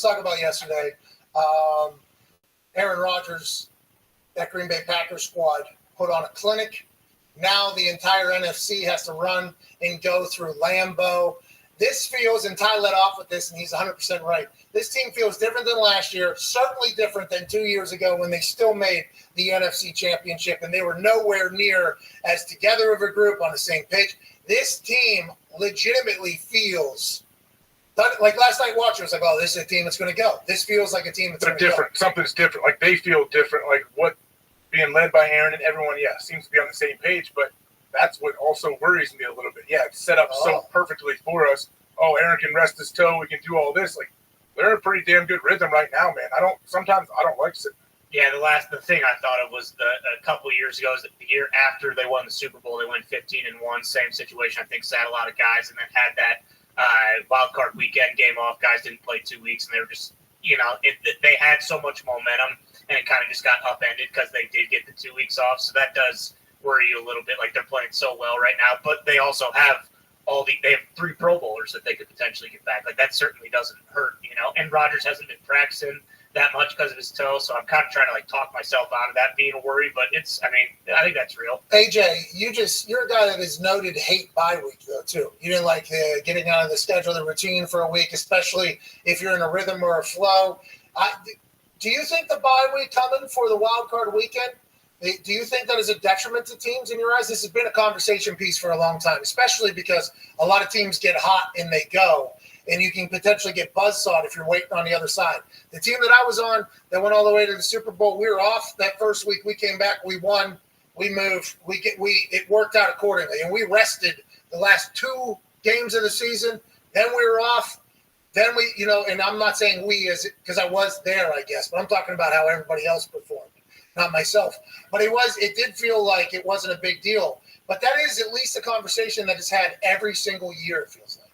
talk about yesterday. Aaron Rodgers, that Green Bay Packers squad, put on a clinic. Now the entire NFC has to run and go through Lambeau. This feels, and Ty led off with this, and he's 100% right. This team feels different than last year, certainly different than 2 years ago when they still made the NFC Championship, and they were nowhere near as together of a group on the same page. This team legitimately feels like last night watching. It was like, oh, this is a team that's going to go. This feels like a team that's going to go. They're different. Something's different. Like they feel different. Like what being led by Aaron and everyone, seems to be on the same page, but that's what also worries me a little bit. Yeah, it's set up so perfectly for us. Oh, Aaron can rest his toe. We can do all this. Like, they're in a pretty damn good rhythm right now, man. Sometimes I don't like sitting. Yeah, the thing I thought of was a couple of years ago, is that the year after they won the Super Bowl, they went 15-1, same situation. I think sat a lot of guys and then had that wild card weekend game off. Guys didn't play 2 weeks, and they were just, they had so much momentum. And it kind of just got upended because they did get the 2 weeks off. So that does worry you a little bit. Like they're playing so well right now, but they also have they have 3 Pro Bowlers that they could potentially get back. Like that certainly doesn't hurt, And Rodgers hasn't been practicing that much because of his toe. So I'm kind of trying to talk myself out of that being a worry, but I think that's real. AJ, you're a guy that is noted hate bye week though too. You didn't like getting out of the schedule, the routine for a week, especially if you're in a rhythm or a flow. Do you think the bye week coming for the wild card weekend, do you think that is a detriment to teams in your eyes? This has been a conversation piece for a long time, especially because a lot of teams get hot and they go, and you can potentially get buzzsawed if you're waiting on the other side. The team that I was on that went all the way to the Super Bowl, we were off that first week. We came back, we won, we moved, it worked out accordingly, and we rested the last 2 games of the season. Then we were off. Then we, and I'm not saying we because I was there, I guess, but I'm talking about how everybody else performed. not myself. But it did feel like it wasn't a big deal. But that is at least a conversation that is had every single year, it feels like.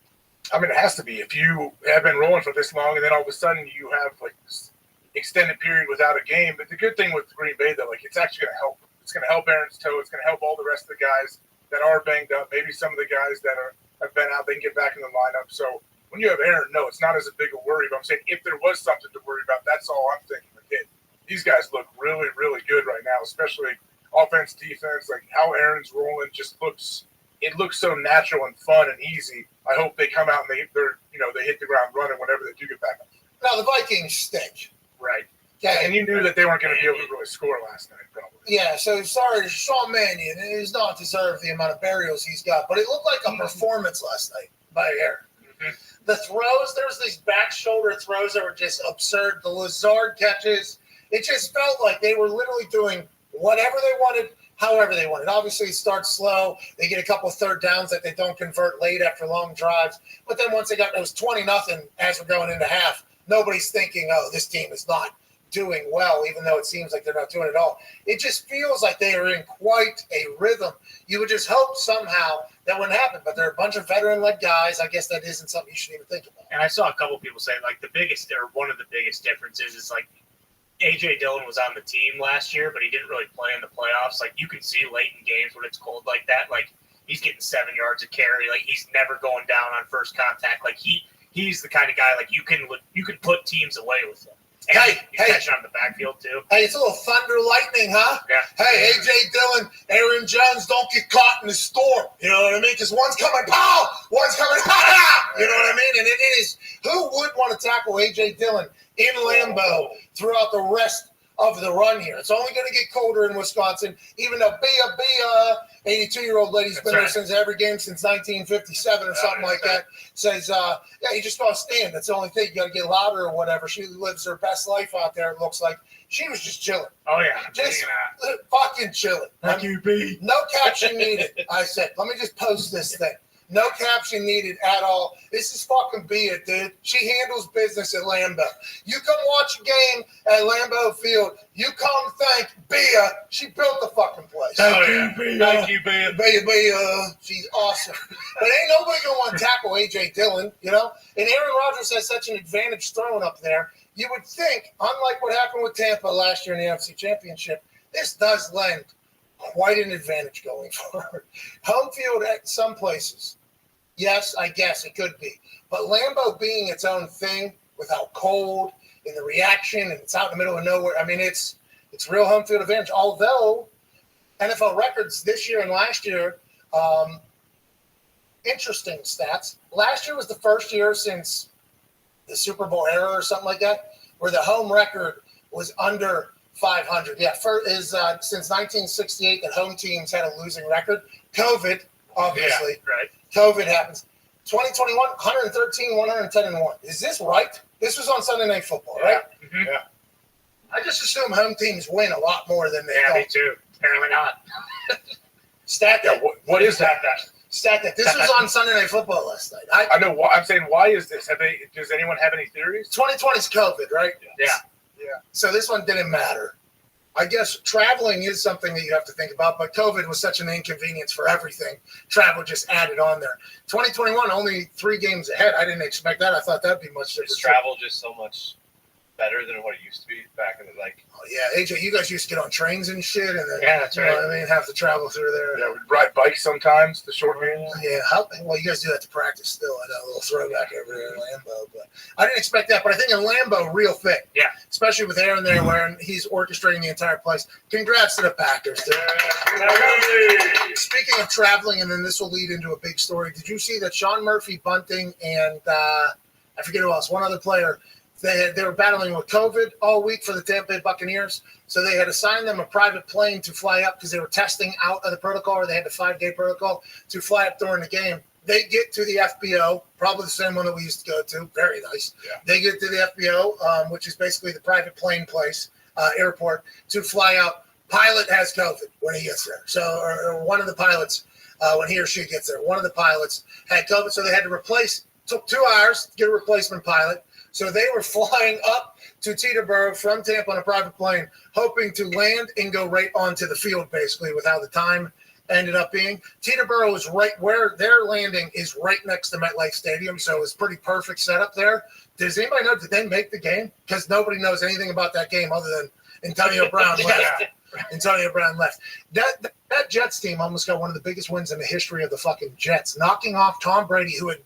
I mean, it has to be. If you have been rolling for this long and then all of a sudden you have like this extended period without a game. But the good thing with Green Bay, though, like it's actually going to help. It's going to help Aaron's toe. It's going to help all the rest of the guys that are banged up. Maybe some of the guys that have been out, they can get back in the lineup. So when you have Aaron, no, it's not as a big a worry. But I'm saying if there was something to worry about, that's all I'm thinking. Like, these guys look really, really good right now, especially offense, defense. Like how Aaron's rolling just looks so natural and fun and easy. I hope they come out and they hit the ground running whenever they do get back. Now the Vikings stink. Right. Yeah, and you knew that they weren't going to be able to really score last night, probably. Yeah, so sorry, Sean Mannion. He does not deserve the amount of burials he's got, but it looked like a performance last night by Aaron. Mm-hmm. The throws, there was these back shoulder throws that were just absurd. The Lazard catches, it just felt like they were literally doing whatever they wanted, however they wanted. Obviously, it starts slow. They get a couple of third downs that they don't convert late after long drives. But then once it was 20-0 as we're going into half, nobody's thinking, oh, this team is not doing well, even though it seems like they're not doing it all. It just feels like they are in quite a rhythm. You would just hope somehow that wouldn't happen, but they're a bunch of veteran-led guys. I guess that isn't something you should even think about. And I saw a couple people say, like, one of the biggest differences is, like, A.J. Dillon was on the team last year, but he didn't really play in the playoffs. Like, you can see late in games when it's cold like that, like, he's getting 7 yards of carry. Like, he's never going down on first contact. Like, he's the kind of guy, like, you can put teams away with him. And catch on the backfield, too. Hey, it's a little thunder lightning, huh? Yeah. Hey, A.J. Dillon, Aaron Jones, don't get caught in the storm. You know what I mean? Because one's coming, pow! One's coming, ha! You know what I mean? And it is, who would want to tackle A.J. Dillon in Lambeau throughout the rest of the run here? It's only going to get colder in Wisconsin, even though Bia, 82-year-old lady's been there since every game since 1957 or something like that, says, you just got to stand. That's the only thing. You got to get louder or whatever. She lives her best life out there, it looks like. She was just chilling. Oh, yeah. Just fucking chilling. Thank you, B. No caption needed. I said, let me just post this thing. No caption needed at all. This is fucking Bia, dude. She handles business at Lambeau. You come watch a game at Lambeau Field. You come thank Bia. She built the fucking place. Thank you, Bia. Thank you, Bia. Bia. She's awesome. But ain't nobody going to want to tackle A.J. Dillon, you know? And Aaron Rodgers has such an advantage throwing up there. You would think, unlike what happened with Tampa last year in the NFC Championship, this does lend quite an advantage going forward. Home field at some places. Yes, I guess it could be. But Lambeau being its own thing with how cold and the reaction and it's out in the middle of nowhere, I mean, it's real home field advantage. Although NFL records this year and last year, interesting stats. Last year was the first year since the Super Bowl era or something like that where the home record was under 500. Yeah, since 1968 that home teams had a losing record. COVID, obviously. Yeah, right. COVID happens. 2021, 113, 110, and 1. Is this right? This was on Sunday Night Football, right? Mm-hmm. Yeah. I just assume home teams win a lot more than they don't. Me too. Apparently not. Stat that. What is that? Stat that. This was on Sunday Night Football last night. I know. I'm saying, why is this? Does anyone have any theories? 2020's COVID, right? Yeah. So this one didn't matter. I guess traveling is something that you have to think about, but COVID was such an inconvenience for everything. Travel just added on there. 2021, only 3 games ahead. I didn't expect that. I thought that'd be much different. Is travel just so much better than what it used to be back in the Oh yeah, AJ, you guys used to get on trains and shit, and then that's right. I mean, have to travel through there. Yeah, we ride bikes sometimes. The short games. Yeah, well, you guys do that to practice still. I know, a little throwback over there in Lambeau, but I didn't expect that. But I think in Lambeau, real fit. Yeah, especially with Aaron there, where he's orchestrating the entire place. Congrats to the Packers. Speaking of traveling, and then this will lead into a big story. Did you see that Sean Murphy, Bunting, and I forget who else, one other player? They were battling with COVID all week for the Tampa Bay Buccaneers, so they had assigned them a private plane to fly up because they were testing out of the protocol, or they had the 5-day protocol to fly up during the game. They get to the FBO, probably the same one that we used to go to. Very nice. Yeah. They get to the FBO, which is basically the private plane place, airport, to fly out. Pilot has COVID when he gets there. So, or one of the pilots, when he or she gets there, one of the pilots had COVID, so they had to replace. Took 2 hours to get a replacement pilot. So they were flying up to Teterboro from Tampa on a private plane, hoping to land and go right onto the field, basically, with how the time ended up being. Teterboro is right where their landing is right next to MetLife Stadium, so it's pretty perfect setup there. Does anybody know, did they make the game? Because nobody knows anything about that game other than Antonio Brown left. Antonio Brown left. That Jets team almost got one of the biggest wins in the history of the fucking Jets, knocking off Tom Brady, who had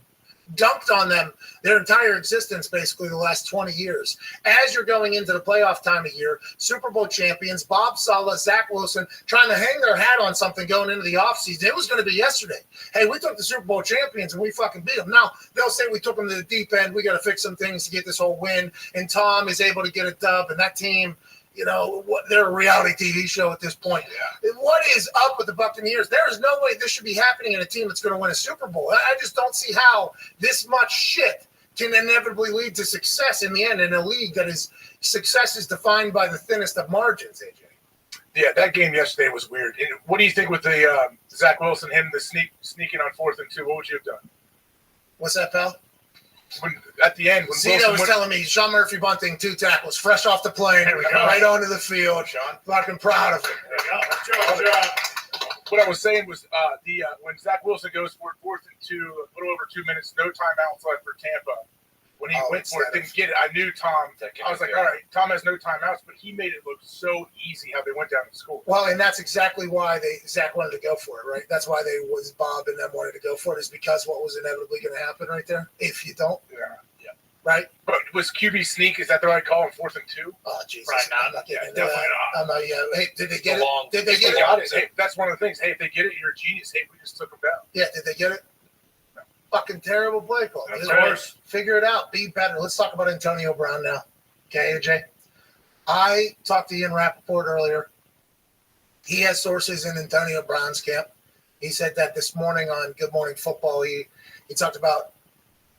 dumped on them their entire existence, basically the last 20 years. As you're going into the playoff time of year, Super Bowl champions, Bob Saleh, Zach Wilson, trying to hang their hat on something going into the offseason. It was going to be yesterday. Hey, we took the Super Bowl champions and we fucking beat them. Now, they'll say we took them to the deep end. We got to fix some things to get this whole win. And Tom is able to get a dub, and that team, you know, they're a reality TV show at this point. Yeah. What is up with the Buccaneers? There is no way this should be happening in a team that's going to win a Super Bowl. I just don't see how this much shit can inevitably lead to success in the end in a league that is success is defined by the thinnest of margins, AJ. Yeah, that game yesterday was weird. What do you think with the Zach Wilson, him sneaking on 4th and 2? What would you have done? What's that, pal? At the end, when Zito was telling me Sean Murphy bunting 2 tackles, fresh off the plane, right onto the field. Sean, fucking proud of him. What I was saying was when Zach Wilson goes for 4th and 2, a little over 2 minutes, no timeouts left for Tampa. When he went for it, didn't get it. I knew Tom. I was like, all right, Tom has no timeouts, but he made it look so easy how they went down to score. Well, and that's exactly why Zach wanted to go for it, right? That's why Bob and them wanted to go for it, is because what was inevitably going to happen right there. If you don't, yeah, right. But was QB sneak? Is that the right call on 4th and 2? Oh Jesus! Right now, I'm not getting into definitely that. not. I'm not. Yeah. Hey, did they get it? Did they get it? Got it. Hey, that's one of the things. Hey, if they get it, you're a genius. Hey, we just took them down. Yeah. Did they get it? Fucking terrible play call. Figure it out. Be better. Let's talk about Antonio Brown now. Okay, AJ. I talked to Ian Rappaport earlier. He has sources in Antonio Brown's camp. He said that this morning on Good Morning Football. He talked about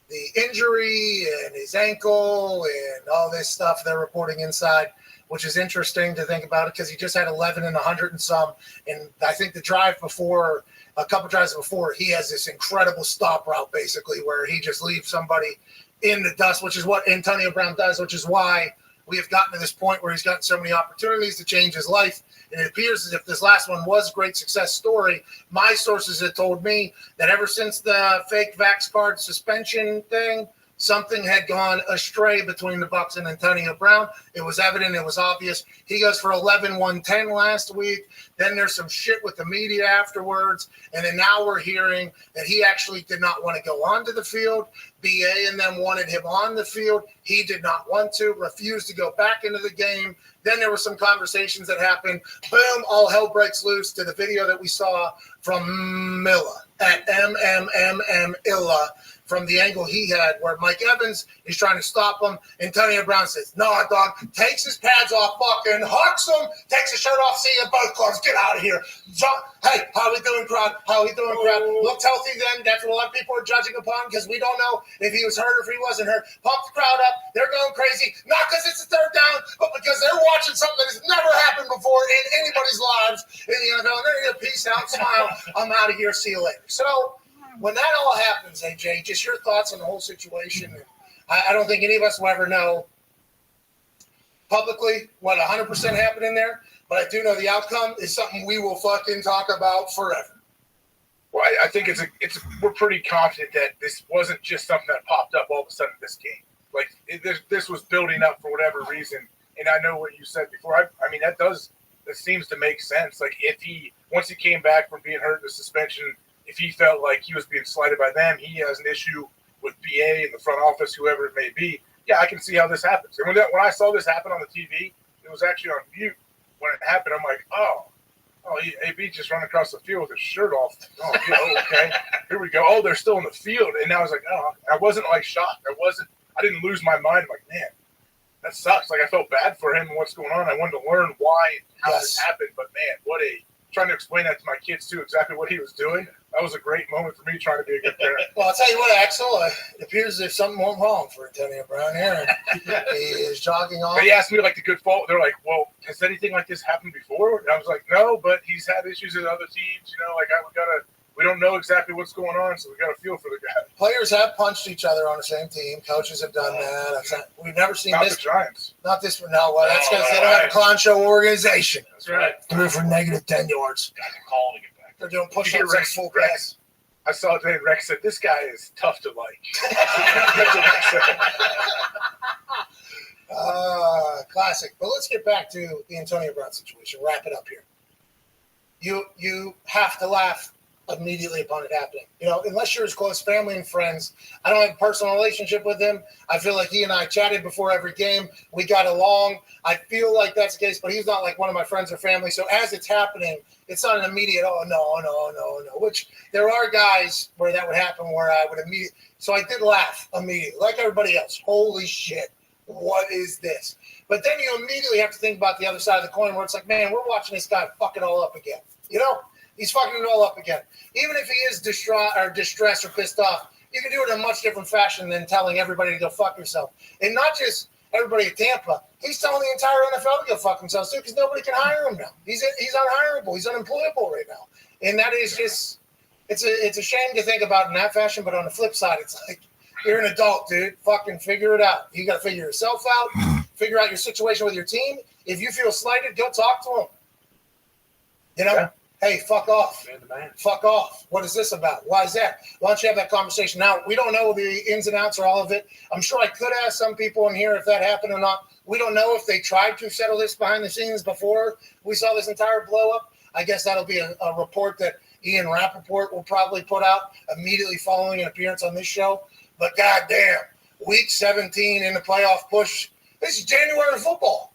the injury and his ankle and all this stuff they're reporting inside, which is interesting to think about it because he just had 11 and 100 and some. And I think the drive before, a couple drives before, he has this incredible stop route basically where he just leaves somebody in the dust, which is what Antonio Brown does, which is why we have gotten to this point where he's gotten so many opportunities to change his life. And it appears as if this last one was a great success story. My sources had told me that ever since the fake Vax card suspension thing, something had gone astray between the Bucs and Antonio Brown. It was evident. It was obvious. He goes for 11-110 last week. Then there's some shit with the media afterwards. And then now we're hearing that he actually did not want to go onto the field. BA and them wanted him on the field. He did not want to, refused to go back into the game. Then there were some conversations that happened. Boom, all hell breaks loose to the video that we saw from Milla at MMMMilla. From the angle he had where Mike Evans is trying to stop him. Antonio Brown says, no, dog, takes his pads off, fucking hucks him, takes his shirt off, see you both clubs, get out of here. Hey, how we doing, crowd? How we doing, crowd? Looked healthy then. That's what a lot of people are judging upon because we don't know if he was hurt or if he wasn't hurt. Pump the crowd up. They're going crazy. Not because it's a third down, but because they're watching something that has never happened before in anybody's lives in the NFL. And they're going to peace out, smile. I'm out of here. See you later. So, when that all happens, AJ, just your thoughts on the whole situation. I don't think any of us will ever know publicly what 100% happened in there, but I do know the outcome is something we will fucking talk about forever. Well, I think we're pretty confident that this wasn't just something that popped up all of a sudden in this game. Like this was building up for whatever reason, and I know what you said before. I mean that seems to make sense. Like once he came back from being hurt in the suspension. If he felt like he was being slighted by them, he has an issue with BA and the front office, whoever it may be. Yeah, I can see how this happens. And when I saw this happen on the TV, it was actually on mute. When it happened, I'm like, AB just run across the field with his shirt off. Oh, yeah, okay, here we go. Oh, they're still in the field. And I was like, I wasn't like shocked. I didn't lose my mind. I'm like, man, that sucks. Like I felt bad for him and what's going on. I wanted to learn how this happened. But man, trying to explain that to my kids too, exactly what he was doing. That was a great moment for me trying to be a good parent. Well, I'll tell you what, Axel, it appears as if something went wrong for Antonio Brown here. He is jogging off. They asked me like the good fault. They're like, well, has anything like this happened before? And I was like, no, but he's had issues with other teams. You know, like we we don't know exactly what's going on, so we got to feel for the guy. Players have punched each other on the same team. Coaches have done that. We've never seen Not this. the Giants. Not this one. No, well, that's because they don't have a clown show organization. That's right. Threw for negative 10 yards. Calling it back. They're doing push-ups at full pass. I saw today Rex said, this guy is tough to like. Classic. But let's get back to the Antonio Brown situation. Wrap it up here. You have to laugh immediately upon it happening. You know, unless you're his close family and friends. I don't have a personal relationship with him. I feel like he and I chatted before every game. We got along. I feel like that's the case, but he's not like one of my friends or family. So as it's happening, it's not an immediate, oh, no, which there are guys where that would happen where I would immediately. So I did laugh immediately, like everybody else. Holy shit, what is this? But then you immediately have to think about the other side of the coin where it's like, man, we're watching this guy fuck it all up again. You know? He's fucking it all up again. Even if he is distressed or pissed off, you can do it in a much different fashion than telling everybody to go fuck yourself. And not just everybody at Tampa. He's telling the entire NFL to go fuck themselves too, because nobody can hire him now. He's unhireable. He's unemployable right now. And that is just it's a shame to think about in that fashion. But on the flip side, it's like you're an adult, dude. Fucking figure it out. You got to figure yourself out. Figure out your situation with your team. If you feel slighted, go talk to him. You know. Yeah. Hey, fuck off. Fuck off. What is this about? Why is that? Why don't you have that conversation? Now, we don't know the ins and outs or all of it. I'm sure I could ask some people in here if that happened or not. We don't know if they tried to settle this behind the scenes before we saw this entire blow up. I guess that'll be a report that Ian Rappaport will probably put out immediately following an appearance on this show. But goddamn, week 17 in the playoff push. This is January football.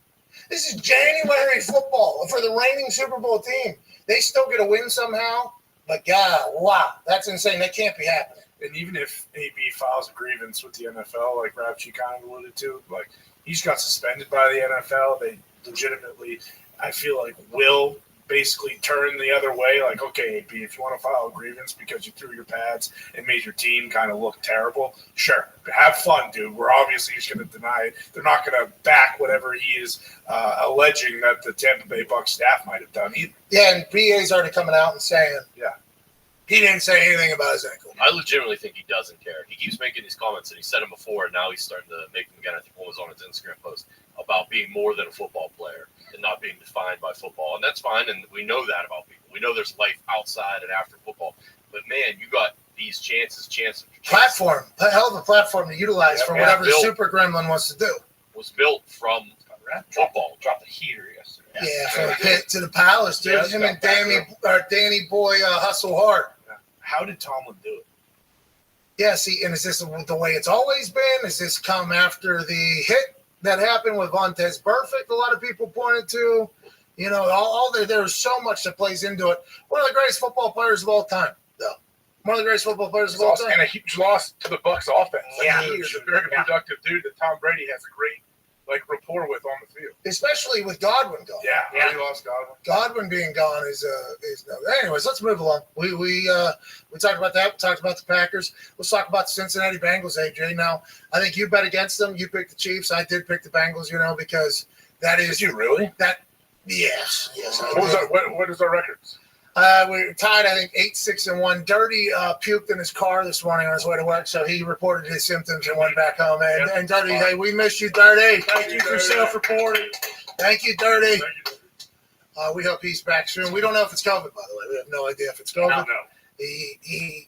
This is January football for the reigning Super Bowl team. They still get a win somehow, but God, wow, that's insane. That can't be happening. And even if AB files a grievance with the NFL, like Rabchi kind of alluded to, like he's got suspended by the NFL. They legitimately, I feel like, will basically turn the other way. Like, okay, AB, if you want to file a grievance because you threw your pads and made your team kind of look terrible, sure, have fun, dude. We're obviously just going to deny it. They're not going to back whatever he is alleging that the Tampa Bay Bucs staff might have done either. Yeah, and PA's already coming out and saying, yeah, he didn't say anything about his ankle. I legitimately think he doesn't care. He keeps making these comments, and he said them before, and now he's starting to make them again. I think one was on his Instagram post about being more than a football player and not being defined by football. And that's fine, and we know that about people. We know there's life outside and after football. But, man, you got these chances. Platform. A hell of a platform to utilize for whatever the Super Gremlin wants to do. Was built from football. Dropped the heater yesterday. Yeah, from the pit to the palace, dude. Yeah, him and Danny Boy hustle hard. How did Tomlin do it? Yeah, see, and is this the way it's always been? Is this come after the hit that happened with Vontaze Burfict? A lot of people pointed to, you know, there's so much that plays into it. One of the greatest football players of all time, though. One of the greatest football players of all time. And a huge loss to the Bucs offense. Yeah, he's a very productive dude that Tom Brady has a great rapport with on the field, especially with Godwin gone. Yeah. He lost Godwin. Godwin being gone is no. Anyways, let's move along. We talked about that. We talked about the Packers. Let's talk about the Cincinnati Bengals, AJ. Now, I think you bet against them. You picked the Chiefs. I did pick the Bengals. You know, because that is. Did you really? Yes. What is our records? We're tied, I think, 8-6-1. Dirty puked in his car this morning on his way to work, so he reported his symptoms and went back home. And Dirty, hey, we miss you, Dirty. Thank you for self-reporting. Thank you, Dirty. We hope he's back soon. We don't know if it's COVID, by the way. We have no idea if it's COVID. No. He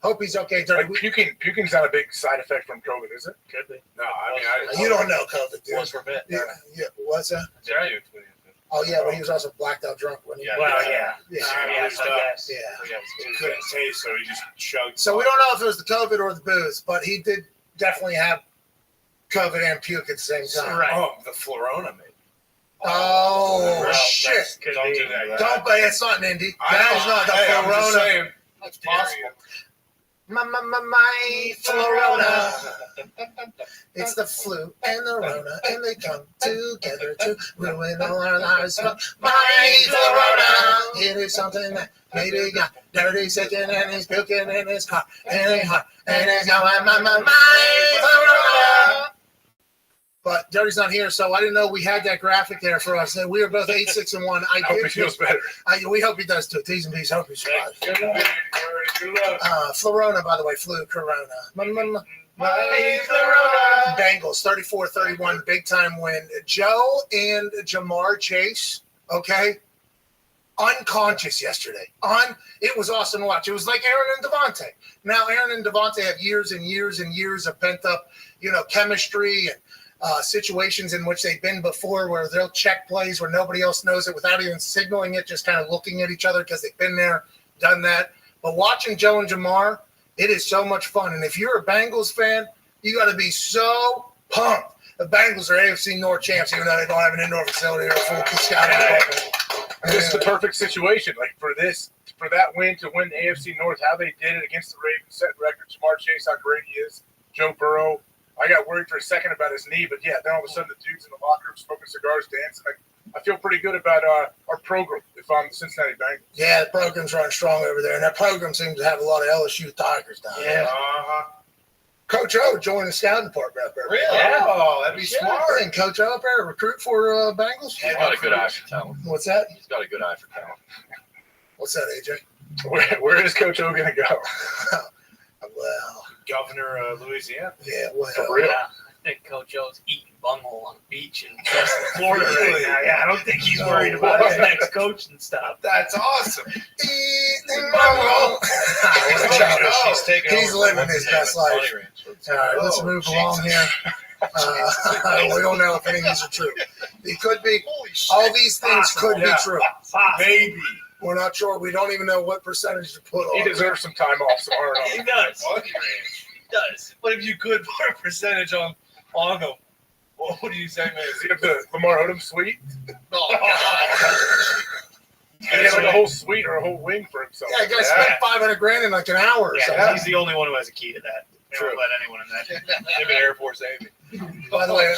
hope he's okay, Dirty. Puking's not a big side effect from COVID, is it? Could be. No, I mean, you don't know COVID, dude. Was for a bit. Yeah. What's that? That's right. Oh, yeah, but he was also blacked out drunk when he. Yeah. He couldn't taste, so he just chugged. So we don't know if it was the COVID or the booze, but he did definitely have COVID and puke at the same time. Right. Oh, the Florona, maybe. Oh, shit. Don't do that. Don't, but it's not an Indy. That is not the Florona. I'm just saying. That's possible. My Florona. It's the flu and the Rona, and they come together to ruin all our lives. My Florona. It is something that maybe got dirty, sitting, and he's puking in his car, and he's hot, and he's going, my Florona. But Dirty's not here, so I didn't know we had that graphic there for us. We were both 8-6-1. I hope he feels better. We hope he does too. T's and B's. Hope he survives. Florona, by the way, flu Corona. Bengals 34-31, big time win. Joe and Jamar Chase, okay, unconscious yesterday. It was awesome to watch. It was like Aaron and Devontae. Now Aaron and Devontae have years and years and years of pent up, chemistry and situations in which they've been before, where they'll check plays where nobody else knows it without even signaling it, just kind of looking at each other because they've been there, done that. But watching Joe and Jamar, it is so much fun. And if you're a Bengals fan, you got to be so pumped. The Bengals are AFC North champs, even though they don't have an indoor facility or a full scouting department. This is the perfect situation. Like for that win to win the AFC North, how they did it against the Ravens, set record. Jamar Chase, how great he is. Joe Burrow. I got worried for a second about his knee, but yeah, then all of a sudden the dudes in the locker room smoking cigars, dancing. I feel pretty good about our program if I'm the Cincinnati Bengals. Yeah, the program's running strong over there, and that program seems to have a lot of LSU Tigers down there. Yeah. Coach O joined the scouting department up there. Really? Yeah. Oh, that'd be smart. And Coach O up there, a recruit for Bengals? He's got a good eye for talent. What's that? He's got a good eye for talent. What's that, AJ? Where is Coach O going to go? Well, Governor of Louisiana. Yeah, well. For real? I think Coach O's eating bunghole on the beach in Florida right now. Yeah, I don't think he's worried about his next coach and stuff. That's awesome. He's living his best life. All right, let's move along here. We don't know if any of these are true. It could be. All these things could be true. Maybe. We're not sure. We don't even know what percentage to put on. He deserves some time off tomorrow. He does. He does. But if you could put a percentage on him, what do you say, man? Does he have the Lamar Odom suite? No. He had like a whole suite or a whole wing for himself. Yeah, guys spent $500,000 in like an hour or something. He's the only one who has a key to that. They don't let anyone in that. Him and Air Force Navy. By the way,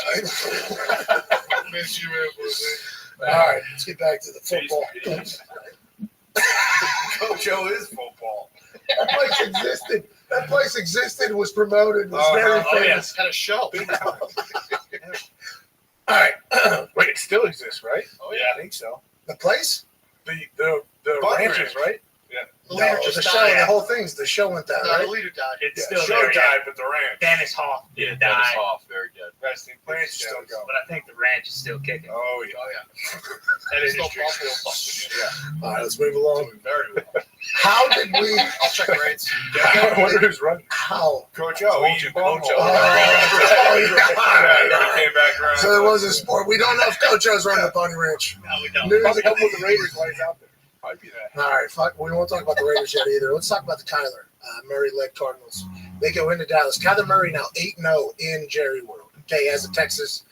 Miss you, Air Force Navy. all right, let's get back to the football. Coach O is football. That place existed, was promoted, was very famous. Had a show. All right. Wait, it still exists, right? Oh yeah, I think so. The place? The ranches, right? Yeah. The show, the whole thing's the show went down, right? The leader died. It's Yeah, still show there. died, but the ranch. Dennis Hoff Yeah, died, Dennis Hoff, very good. Rest in Ranch is peace. still going. but I think the ranch is still kicking. Oh yeah. That is Still true. Buffalo. All right, let's move along. Doing very well. How did we? I'll check the rates. I wonder who's running. How? Coach O. Told you, Coach O. Came back around. So there was a sport. We don't know if Coach O's running the Pony Ranch. No, we don't. Probably a couple of the Raiders lays out there. Might be that. All right, fuck. We won't talk about the Raiders yet either. Let's talk about the Kyler Murray-led Cardinals. They go into Dallas. Kyler Murray now 8-0 in Jerry World. Okay, as a Texas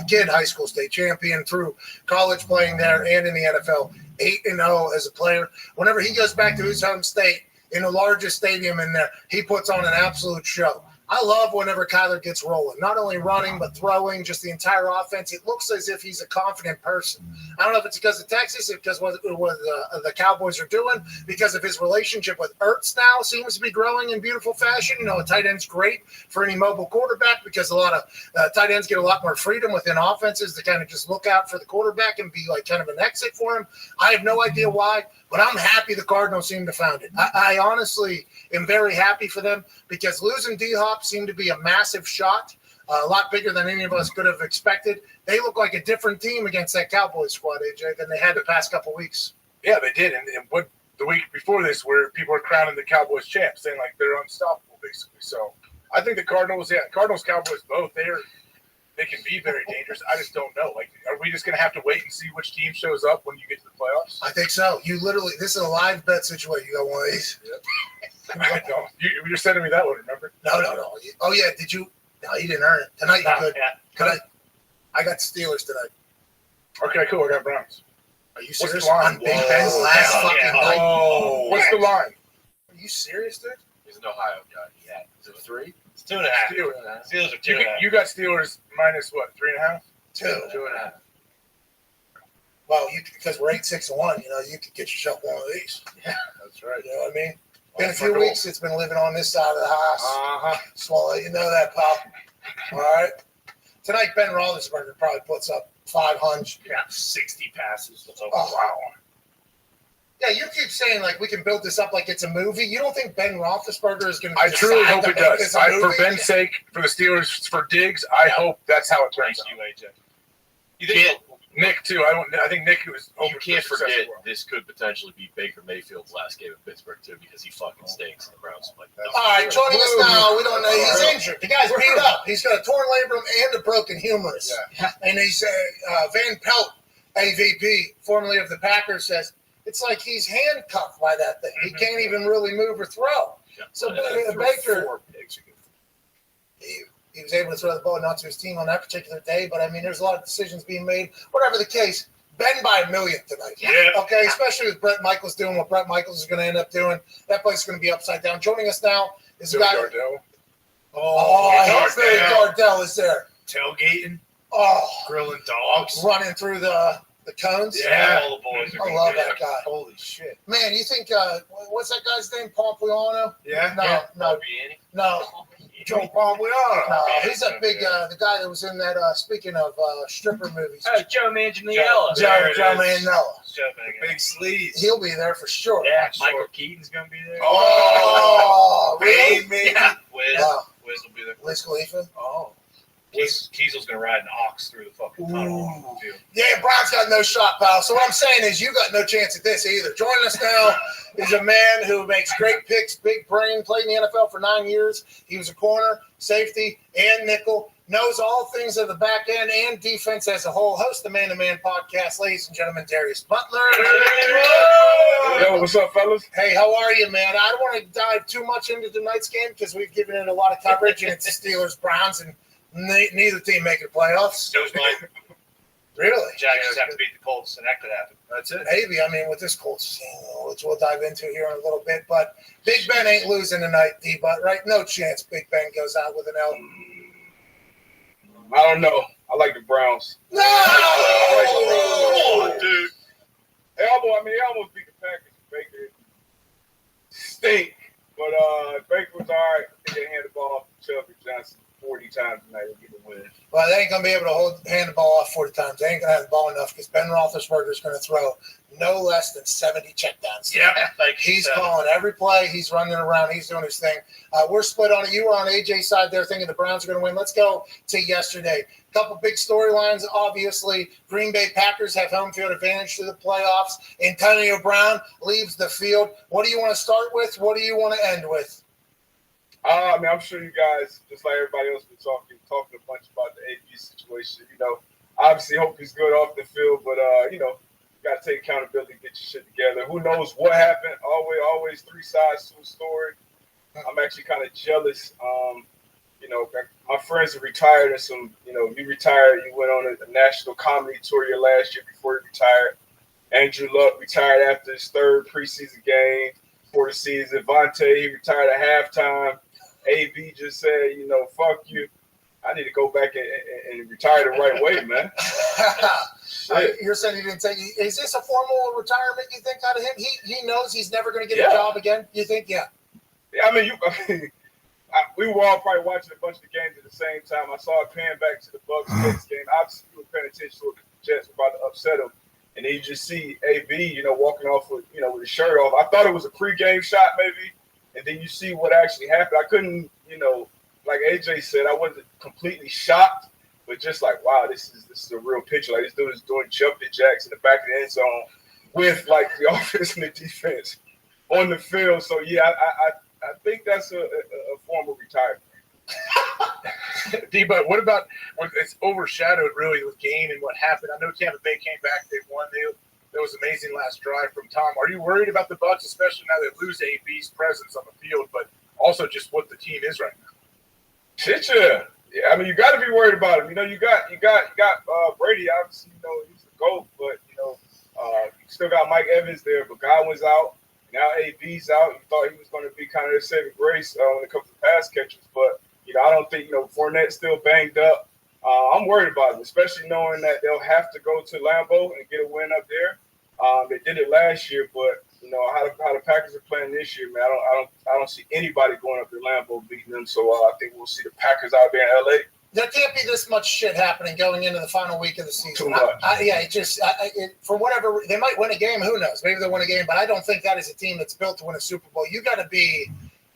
kid, high school state champion through college playing there and in the NFL. 8-0 as a player. Whenever he goes back to his home state in the largest stadium in there, he puts on an absolute show. I love whenever Kyler gets rolling, not only running, but throwing, just the entire offense. It looks as if he's a confident person. I don't know if it's because of Texas, if because what the Cowboys are doing, because of his relationship with Ertz now seems to be growing in beautiful fashion. You know, a tight end's great for any mobile quarterback because a lot of tight ends get a lot more freedom within offenses to kind of just look out for the quarterback and be like kind of an exit for him. I have no idea why, but I'm happy the Cardinals seem to found it. I honestly am very happy for them because losing D-Hop seemed to be a massive shot, a lot bigger than any of us could have expected. They look like a different team against that Cowboys squad, AJ, than they had the past couple weeks. Yeah, they did. And what the week before this, where people were crowning the Cowboys champs, saying like they're unstoppable, basically. So I think the Cardinals, Cowboys, both they can be very dangerous. I just don't know. Like, are we just going to have to wait and see which team shows up when you get to the playoffs? I think so. This is a live bet situation. You got one of these? Yep. I don't. You're sending me that one, remember? No. Oh, yeah. Did you? No, you didn't earn it. Tonight you could. Yeah. I got Steelers tonight. Okay, cool. I got Browns. Are you What's serious? the line? On Big Ben's last fucking night? Oh, what's the line? Are you serious, dude? He's an Ohio guy. Yeah. Is it 3? It's 2.5. Steelers are 2.5. You got Steelers minus what? 3.5? 2.5. Well, because we're 8-6-1, you could get yourself one of these. Yeah, that's right. You know what I mean? Been a few weeks. It's been living on this side of the house. Swallow, you know that, pal. All right. Tonight, Ben Roethlisberger probably puts up 500. Yeah, 60 passes. Oh, wow. Yeah, you keep saying, like, we can build this up like it's a movie. You don't think Ben Roethlisberger is going to I truly hope it does. For movie? Ben's sake, for the Steelers, for Diggs, I hope that's how it turns out. AJ. You think Nick too? I think Nick was. You can't forget this could potentially be Baker Mayfield's last game in Pittsburgh too, because he fucking stinks. The Browns like that. All right, joining us now, we don't know. He's injured. The guy's beat up. He's got a torn labrum and a broken humerus. Yeah. And he's Van Pelt, AVP, formerly of the Packers, says it's like he's handcuffed by that thing. He can't even really move or throw. Yeah. So Baker, he was able to throw the ball not to his team on that particular day. But I mean, there's a lot of decisions being made. Whatever the case, Ben by a million tonight. Yeah. Okay, especially with Brett Michaels doing what Brett Michaels is going to end up doing. That place is going to be upside down. Joining us now is the guy. Gardell. Billy Gardell is there. Tailgating. Oh, grilling dogs. Running through the cones. Yeah. All the boys are I gonna love be there. that guy. Holy shit. Man, you think what's that guy's name? Pompliano? Yeah. No. Joe Pompliano. No, he's a big the guy that was in that. Speaking of stripper movies, Joe Manganiello. Joe Manganiello. Big sleeves. He'll be there for sure. Yeah, Michael Keaton's gonna be there. Oh, really? Maybe. Yeah. Wiz will be there. Wiz Khalifa. Oh. Kiesel's gonna ride an ox through the fucking tunnel on the field. Yeah, Brown's got no shot, pal. So what I'm saying is you got no chance at this either. Joining us now is a man who makes great picks, big brain, played in the NFL for 9 years. He was a corner, safety, and nickel. Knows all things of the back end and defense as a whole. Host the Man to Man podcast, ladies and gentlemen, Darius Butler. Yo, what's up, fellas? Hey, how are you, man? I don't want to dive too much into tonight's game because we've given it a lot of coverage, and it's the Steelers, Browns, and neither team making the playoffs. Joe's mine. Really? Jags have to beat the Colts, and that could happen. That's it. Maybe. I mean, with this Colts, which we'll dive into here in a little bit. But Big Ben ain't losing tonight, D-But, right? No chance Big Ben goes out with an L. I don't know. I like the Browns. No! Oh, dude. They almost beat the Packers. Baker stink. But Baker was all right. I think they handed the ball off to Shelby Johnson 40 times tonight to get the win. Well, they ain't going to be able to hand the ball off 40 times. They ain't going to have the ball enough because Ben Roethlisberger is going to throw no less than 70 checkdowns. Yeah. He's calling every play. He's running around. He's doing his thing. We're split on it. You were on AJ's side there thinking the Browns are going to win. Let's go to yesterday. A couple big storylines, obviously. Green Bay Packers have home field advantage to the playoffs. Antonio Brown leaves the field. What do you want to start with? What do you want to end with? I'm sure you guys, just like everybody else, been talking a bunch about the AP situation. Obviously hope he's good off the field, but you got to take accountability, get your shit together. Who knows what happened? Always three sides to a story. I'm actually kind of jealous. My friends are retired, and you retired. You went on a national comedy tour your last year before you retired. Andrew Luck retired after his third preseason game for the season. Vontae, he retired at halftime. AB just said, fuck you. I need to go back and retire the right way, man. You're saying he didn't take. Is this a formal retirement? You think out of him? He knows he's never going to get a job again. You think? Yeah. Yeah. We were all probably watching a bunch of the games at the same time. I saw it pan back to the Bucks Jets game. Obviously, you were paying attention to what the Jets were about to upset them, and then you just see AB, walking off with his shirt off. I thought it was a pregame shot, maybe, and then you see what actually happened. I couldn't, like AJ said, I wasn't completely shocked, but just like, wow, this is a real picture. Like, this dude is doing jumping jacks in the back of the end zone with like the offense and the defense on the field. So yeah, I think that's a form of retirement. But what about when it's overshadowed really with Gain and what happened? I know Tampa Bay came back, they won. That was an amazing last drive from Tom. Are you worried about the Bucs, especially now they lose AB's presence on the field, but also just what the team is right now? Shit, yeah. You got to be worried about him. You got Brady. Obviously, he's the GOAT, but you still got Mike Evans there. But Godwin's out. Now AB's out. You thought he was going to be kind of their saving grace when it comes to pass catchers, but I don't think Fournette's still banged up. I'm worried about him, especially knowing that they'll have to go to Lambeau and get a win up there. They did it last year, but how the Packers are playing this year, man. I don't see anybody going up to Lambeau beating them. So I think we'll see the Packers out there in LA there can't be this much shit happening going into the final week of the season. Too much. For whatever, they might win a game. Who knows? Maybe they'll win a game, but I don't think that is a team that's built to win a Super Bowl. You got to be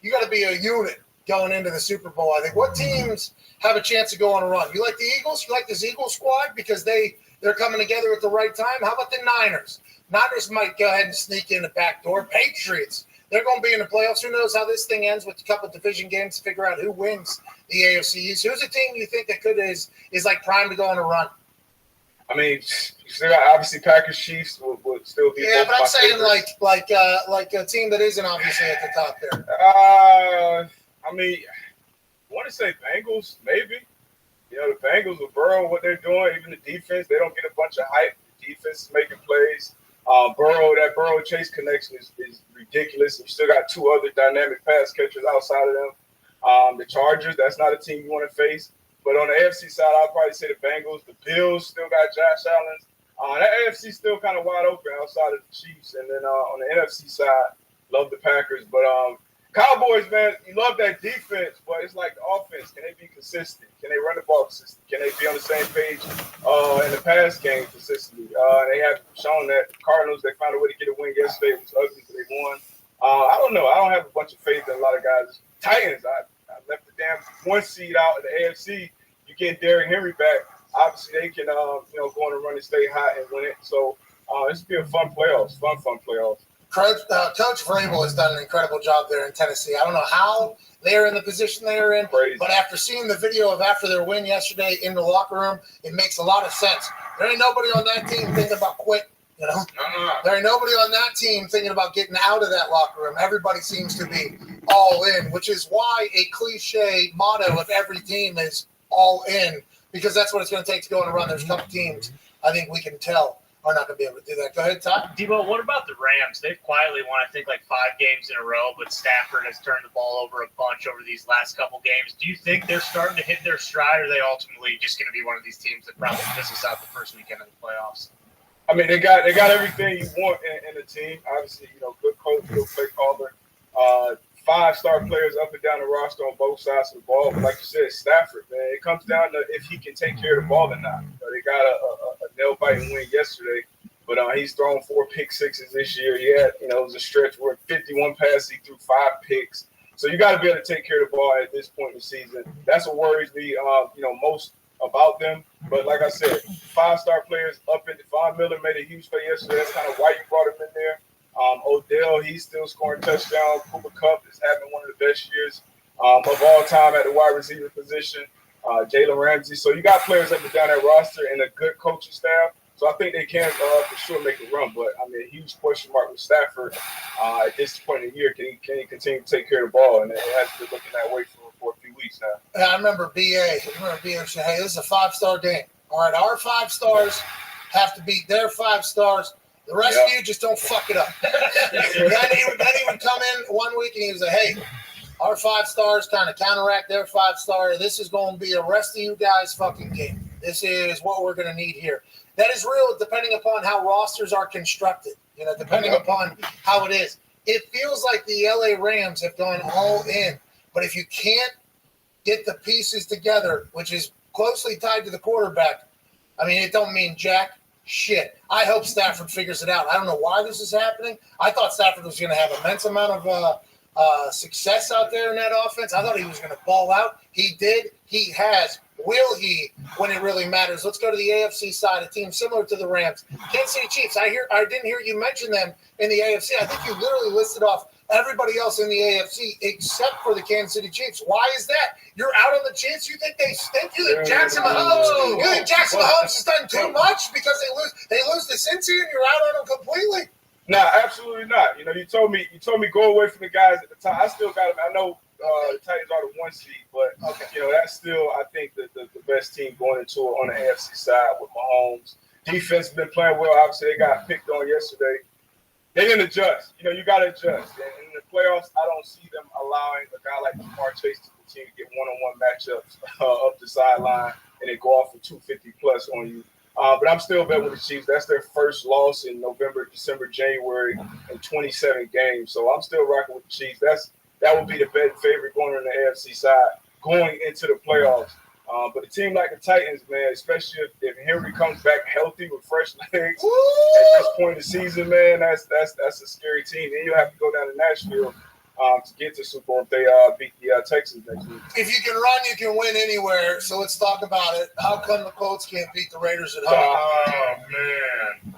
a unit going into the Super Bowl. I think. What teams have a chance to go on a run? You like the Eagles? You like this Eagles squad because they're coming together at the right time? How about the Niners? Niners might go ahead and sneak in the back door. Patriots, they're going to be in the playoffs. Who knows how this thing ends with a couple of division games to figure out who wins the AFC East. Who's a team you think that is like prime to go on a run? I mean, you still got obviously Packers, Chiefs would still be. Yeah, but I'm saying like a team that isn't obviously at the top there. I mean, I want to say Bengals, maybe. You know, the Bengals with Burrow, what they're doing, even the defense, they don't get a bunch of hype. The defense is making plays. That Burrow-Chase connection is ridiculous. You still got two other dynamic pass catchers outside of them. The Chargers, that's not a team you want to face. But on the AFC side, I'll probably say the Bengals. The Bills still got Josh Allen. That AFC still kind of wide open outside of the Chiefs. And then on the NFC side, love the Packers. But Cowboys, man, you love that defense, but it's like the offense. Can they be consistent? Can they run the ball consistently? Can they be on the same page in the pass game consistently? They have shown that Cardinals, they found a way to get a win yesterday. It was ugly, but they won. I don't know. I don't have a bunch of faith in a lot of guys. Titans, I left the damn one seed out in the AFC. You get Derrick Henry back. Obviously, they can go on a run and stay hot and win it. So this will be a fun playoffs, fun playoffs. Coach Vrabel has done an incredible job there in Tennessee. I don't know how they're in the position they are in, but after seeing the video of after their win yesterday in the locker room, it makes a lot of sense. There ain't nobody on that team thinking about quitting. You know, there ain't nobody on that team thinking about getting out of that locker room. Everybody seems to be all in, which is why a cliche motto of every team is all in, because that's what it's going to take to go on a run. There's a couple teams I think we can tell are not going to be able to do that. Go ahead, Todd. Debo, what about the Rams? They've quietly won, I think, like 5 games in a row, but Stafford has turned the ball over a bunch over these last couple games. Do you think they're starting to hit their stride, or are they ultimately just going to be one of these teams that probably misses out the first weekend of the playoffs? I mean, they got everything you want in the team. Obviously, good coach, good play caller, 5-star players up and down the roster on both sides of the ball. But like you said, Stafford, man, it comes down to if he can take care of the ball or not. They got a nail-biting win yesterday, but he's thrown 4 pick sixes this year. He had, it was a stretch where 51 passes, he threw 5 picks. So you got to be able to take care of the ball at this point in the season. That's what worries me, most about them. But like I said, 5-star players up in the Von Miller made a huge play yesterday. That's kind of why you brought him in there. Odell, he's still scoring touchdowns. Cooper Kupp is having one of the best years of all time at the wide receiver position. Jalen Ramsey. So you got players up and down that roster and a good coaching staff. So I think they can for sure make a run. But, I mean, a huge question mark with Stafford at this point in the year. Can he continue to take care of the ball? And it has been looking that way for a few weeks now. Yeah, I remember BA said, hey, this is a 5-star game. All right, our 5 stars have to beat their 5 stars. The rest of you just don't fuck it up. then he would come in one week and he was like, hey, our 5 stars kind of counteract their 5-star. This is going to be a rest of you guys fucking game. This is what we're going to need here. That is real depending upon how rosters are constructed, depending upon how it is. It feels like the LA Rams have gone all in. But if you can't get the pieces together, which is closely tied to the quarterback, I mean, it don't mean jack shit. I hope Stafford figures it out. I don't know why this is happening. I thought Stafford was going to have immense amount of success out there in that offense. I thought he was going to ball out. He did. He has. Will he when it really matters? Let's go to the AFC side, a team similar to the Rams. Kansas City Chiefs. I didn't hear you mention them in the AFC. I think you literally listed off everybody else in the AFC except for the Kansas City Chiefs. Why is that? You're out on the Chiefs? You think they stink? You think Jackson Mahomes? You think Jackson Mahomes has done too much because they lose to Cincy and you're out on them completely? No, absolutely not. You told me go away from the guys at the top. I still got them. I know the Titans are the 1 seed, but that's still I think the best team going into it on the AFC side with Mahomes. Defense has been playing well. Obviously, they got picked on yesterday. They didn't adjust. You got to adjust. And in the playoffs, I don't see them allowing a guy like Jamar Chase to continue to get one-on-one matchups up the sideline and then go off for 250 plus on you. But I'm still betting with the Chiefs. That's their first loss in November, December, January in 27 games. So I'm still rocking with the Chiefs. That would be the betting favorite going on the AFC side going into the playoffs. But a team like the Titans, man, especially if Henry comes back healthy with fresh legs at this point in the season, man, that's a scary team. Then you'll have to go down to Nashville to get to Super Bowl if they beat the Texans next week. If you can run, you can win anywhere. So let's talk about it. How come the Colts can't beat the Raiders at home? Oh, man.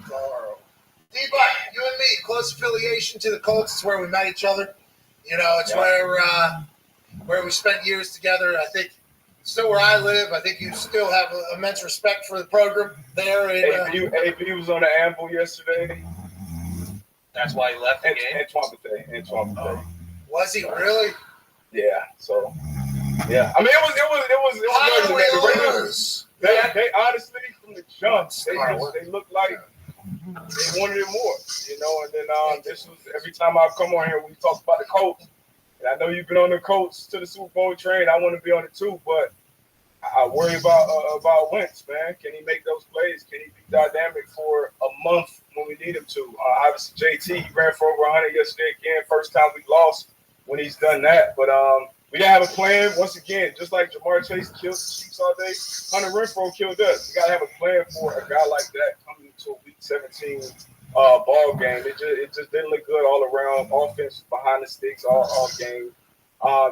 D-Buck, you and me, close affiliation to the Colts. It's where we met each other. You know, it's where we spent years together. I think still where I live. I think you still have immense respect for the program there. AB was on the anvil yesterday. That's why he left the game? Antoine Bethea. Was he really? Yeah. So, yeah. I mean, it was good. The Raiders, they honestly, from the jump, they looked like they wanted it more, you know. And then this was every time I come on here, we talk about the Colts. And I know you've been on the Colts to the Super Bowl train. I want to be on it too, but I worry about Wentz, man. Can he make those plays? Can he be dynamic for a month when we need him to? Obviously, JT, he ran for over 100 yesterday again. First time we lost when he's done that. But we got to have a plan. Once again, just like Jamar Chase killed the Chiefs all day, Hunter Renfrow killed us. We got to have a plan for a guy like that coming into a Week 17 ball game. It just didn't look good all around. Offense behind the sticks all game.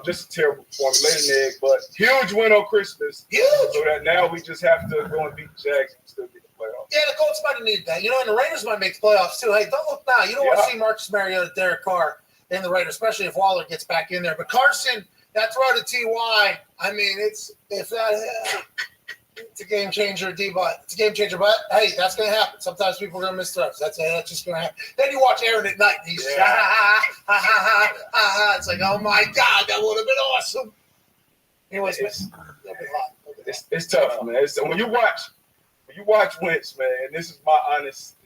Just a terrible formulated egg, but huge win on Christmas. Huge. So that now we just have to go and beat the Jags and still get the playoffs. Yeah, the Colts might have needed that. You know, and the Raiders might make the playoffs too. Hey, don't look now. You don't want to see Marcus Mariota, Derek Carr in the Raiders, especially if Waller gets back in there. But Carson, that throw to T.Y., I mean, it's a game changer, D-Butt. It's a game changer, but hey, that's going to happen. Sometimes people are going to miss throws. That's just going to happen. Then you watch Aaron at night, and he's It's like, oh my God, that would have been awesome. Anyways, it's tough, man. When you watch Wentz, man, and this is my honest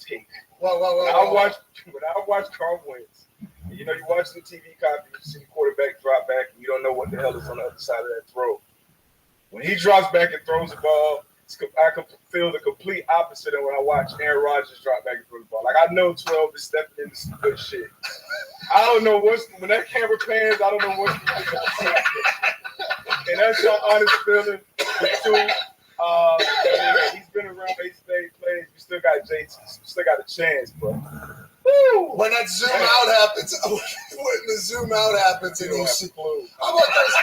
take. When I watch Carl Wentz, you know, you watch the TV copy, you see the quarterback drop back, and you don't know what the hell is on the other side of that throw. When he drops back and throws the ball, I can feel the complete opposite of when I watch Aaron Rodgers drop back and throw the ball. Like, I know 12 is stepping into some good shit. I don't know when that camera pans, I don't know what's and that's my honest feeling. He's been around, he stayed playing. We still got JT, still got a chance, but when that zoom out happens, and you see, how about those?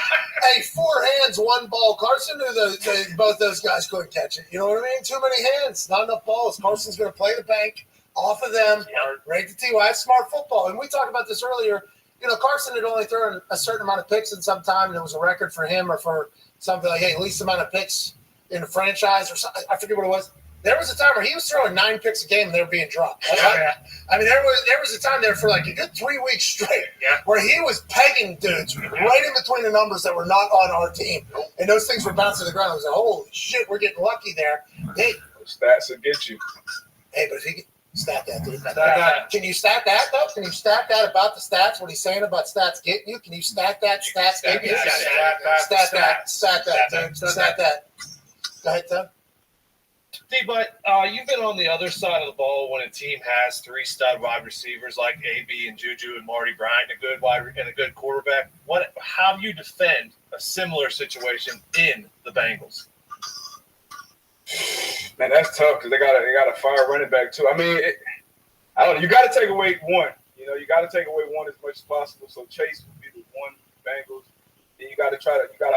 Hey, 4 hands, 1 ball. Carson knew both those guys couldn't catch it. You know what I mean? Too many hands, not enough balls. Carson's going to play the bank off of them, right to T.Y. It's smart football. And we talked about this earlier. You know, Carson had only thrown a certain amount of picks in some time, and it was a record for him or for something like, hey, least amount of picks in the franchise or something. I forget what it was. There was a time where he was throwing 9 picks a game and they were being dropped. I mean, there was a time there for like a good 3 weeks straight where he was pegging dudes right in between the numbers that were not on our team. And those things were bouncing to the ground. I was like, holy shit, we're getting lucky there. Hey, stats will get you. Hey, but if he can stat that, dude. Can you stat that, though? Can you stat that about the stats? What he's saying about stats getting you? Can you stat that? Stats getting you? Stat that. Go ahead, Tom. But you've been on the other side of the ball when a team has 3 stud wide receivers like AB and Juju and Marty Bryant and a good quarterback. How do you defend a similar situation in the Bengals? Man, that's tough because they got a fire running back too. I mean, I don't know. You got to take away one. You know, you got to take away one as much as possible. So Chase would be the one Bengals. Then you got to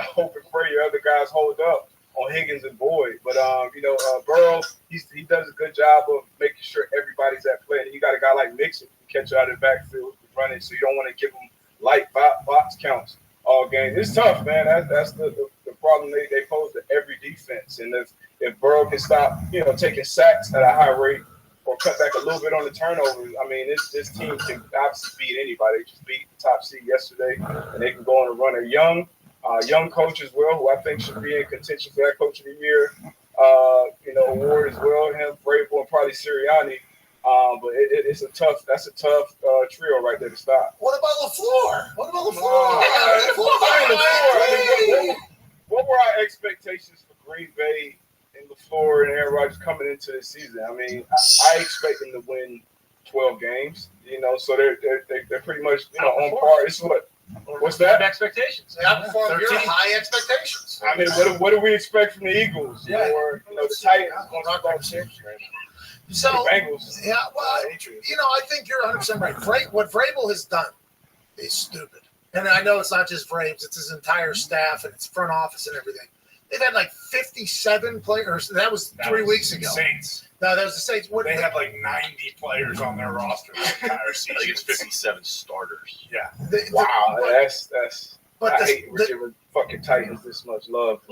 hope and pray your other guys hold up on Higgins and Boyd. But, Burrow, he does a good job of making sure everybody's at play. And you got a guy like Mixon who can catch you out of the backfield running, so you don't want to give him light box counts all game. It's tough, man. That's the problem they pose to every defense. And if Burrow can stop, taking sacks at a high rate or cut back a little bit on the turnovers, I mean, this team can obviously beat anybody. They just beat the top seed yesterday, and they can go on a run. They're young coach as well, who I think should be in contention for that Coach of the Year, award as well. Him, Vrabel, and probably Sirianni. But that's a tough trio right there to stop. What about LaFleur? What were our expectations for Green Bay and LaFleur and Aaron Rodgers coming into this season? I mean, I expect them to win 12 games. So they're pretty much on par. It's what What's that? Expectations. They outperformed your 13. high expectations. I mean, what do we expect from the Eagles or the Titans? So, the Bengals. Yeah, well, I think you're 100% right. What Vrabel has done is stupid. And I know it's not just Vrabes, it's his entire staff and its front office and everything. They've had like 57 players. That was 3 weeks ago. Saints. No, that was the Saints. They had like 90 players on their roster the entire season. I think it's 57 starters. Yeah. Wow, that's. But I hate giving fucking Titans this much love.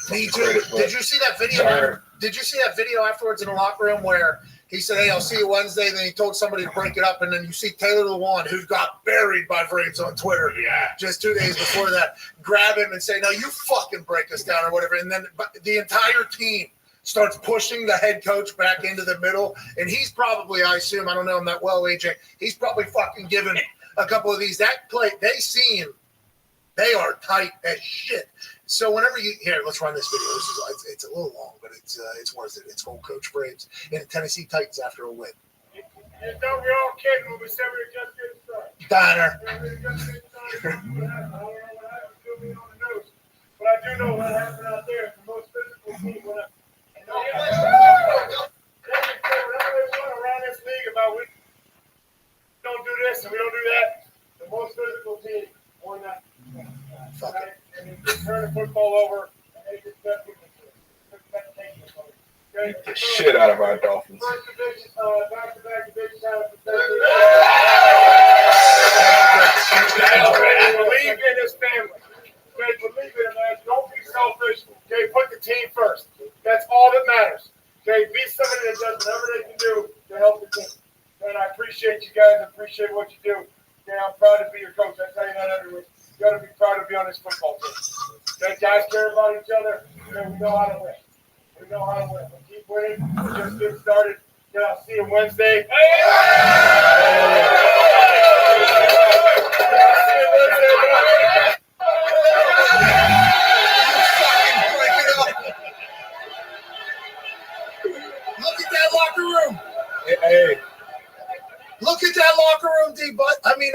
Me too. Did you see that video? Did you see that video afterwards in the locker room where he said, "Hey, I'll see you Wednesday"? And then he told somebody to break it up, and then you see Taylor Lewan, who got buried by Vrabes on Twitter, just 2 days before that, grab him and say, "No, you fucking break us down" or whatever. And then the entire team starts pushing the head coach back into the middle, and he's probably, I assume, I don't know him that well, AJ. He's probably fucking given a couple of these. That play, they see him. They are tight as shit. So whenever let's run this video. It's a little long, but it's worth it. It's called Coach Vrabes and the Tennessee Titans after a win. You know we're all kidding when we said we were just getting started. Donner. But I do know what happened out there. It's the most physical team. Whatever they want around this league about we don't do this and we don't do that. The most physical team won that. Right? And they just turn the football over and they just Beat the shit out of our Dolphins. First division, back-to-back division titles. Believe in this family. Okay, believe in it, man. Don't be selfish. Okay, put the team first. That's all that matters. Okay, be somebody that does whatever they can do to help the team. And I appreciate you guys. I appreciate what you do. Okay, I'm proud to be your coach. I tell you that every week. You got to be proud to be on this football team. Okay, guys care about each other. Okay, we know how to win. We know how to win. We'll keep winning. We'll just get started. Yeah, I'll see you Wednesday. Look at that locker room. Hey. Look at that locker room, D-Butt. I mean,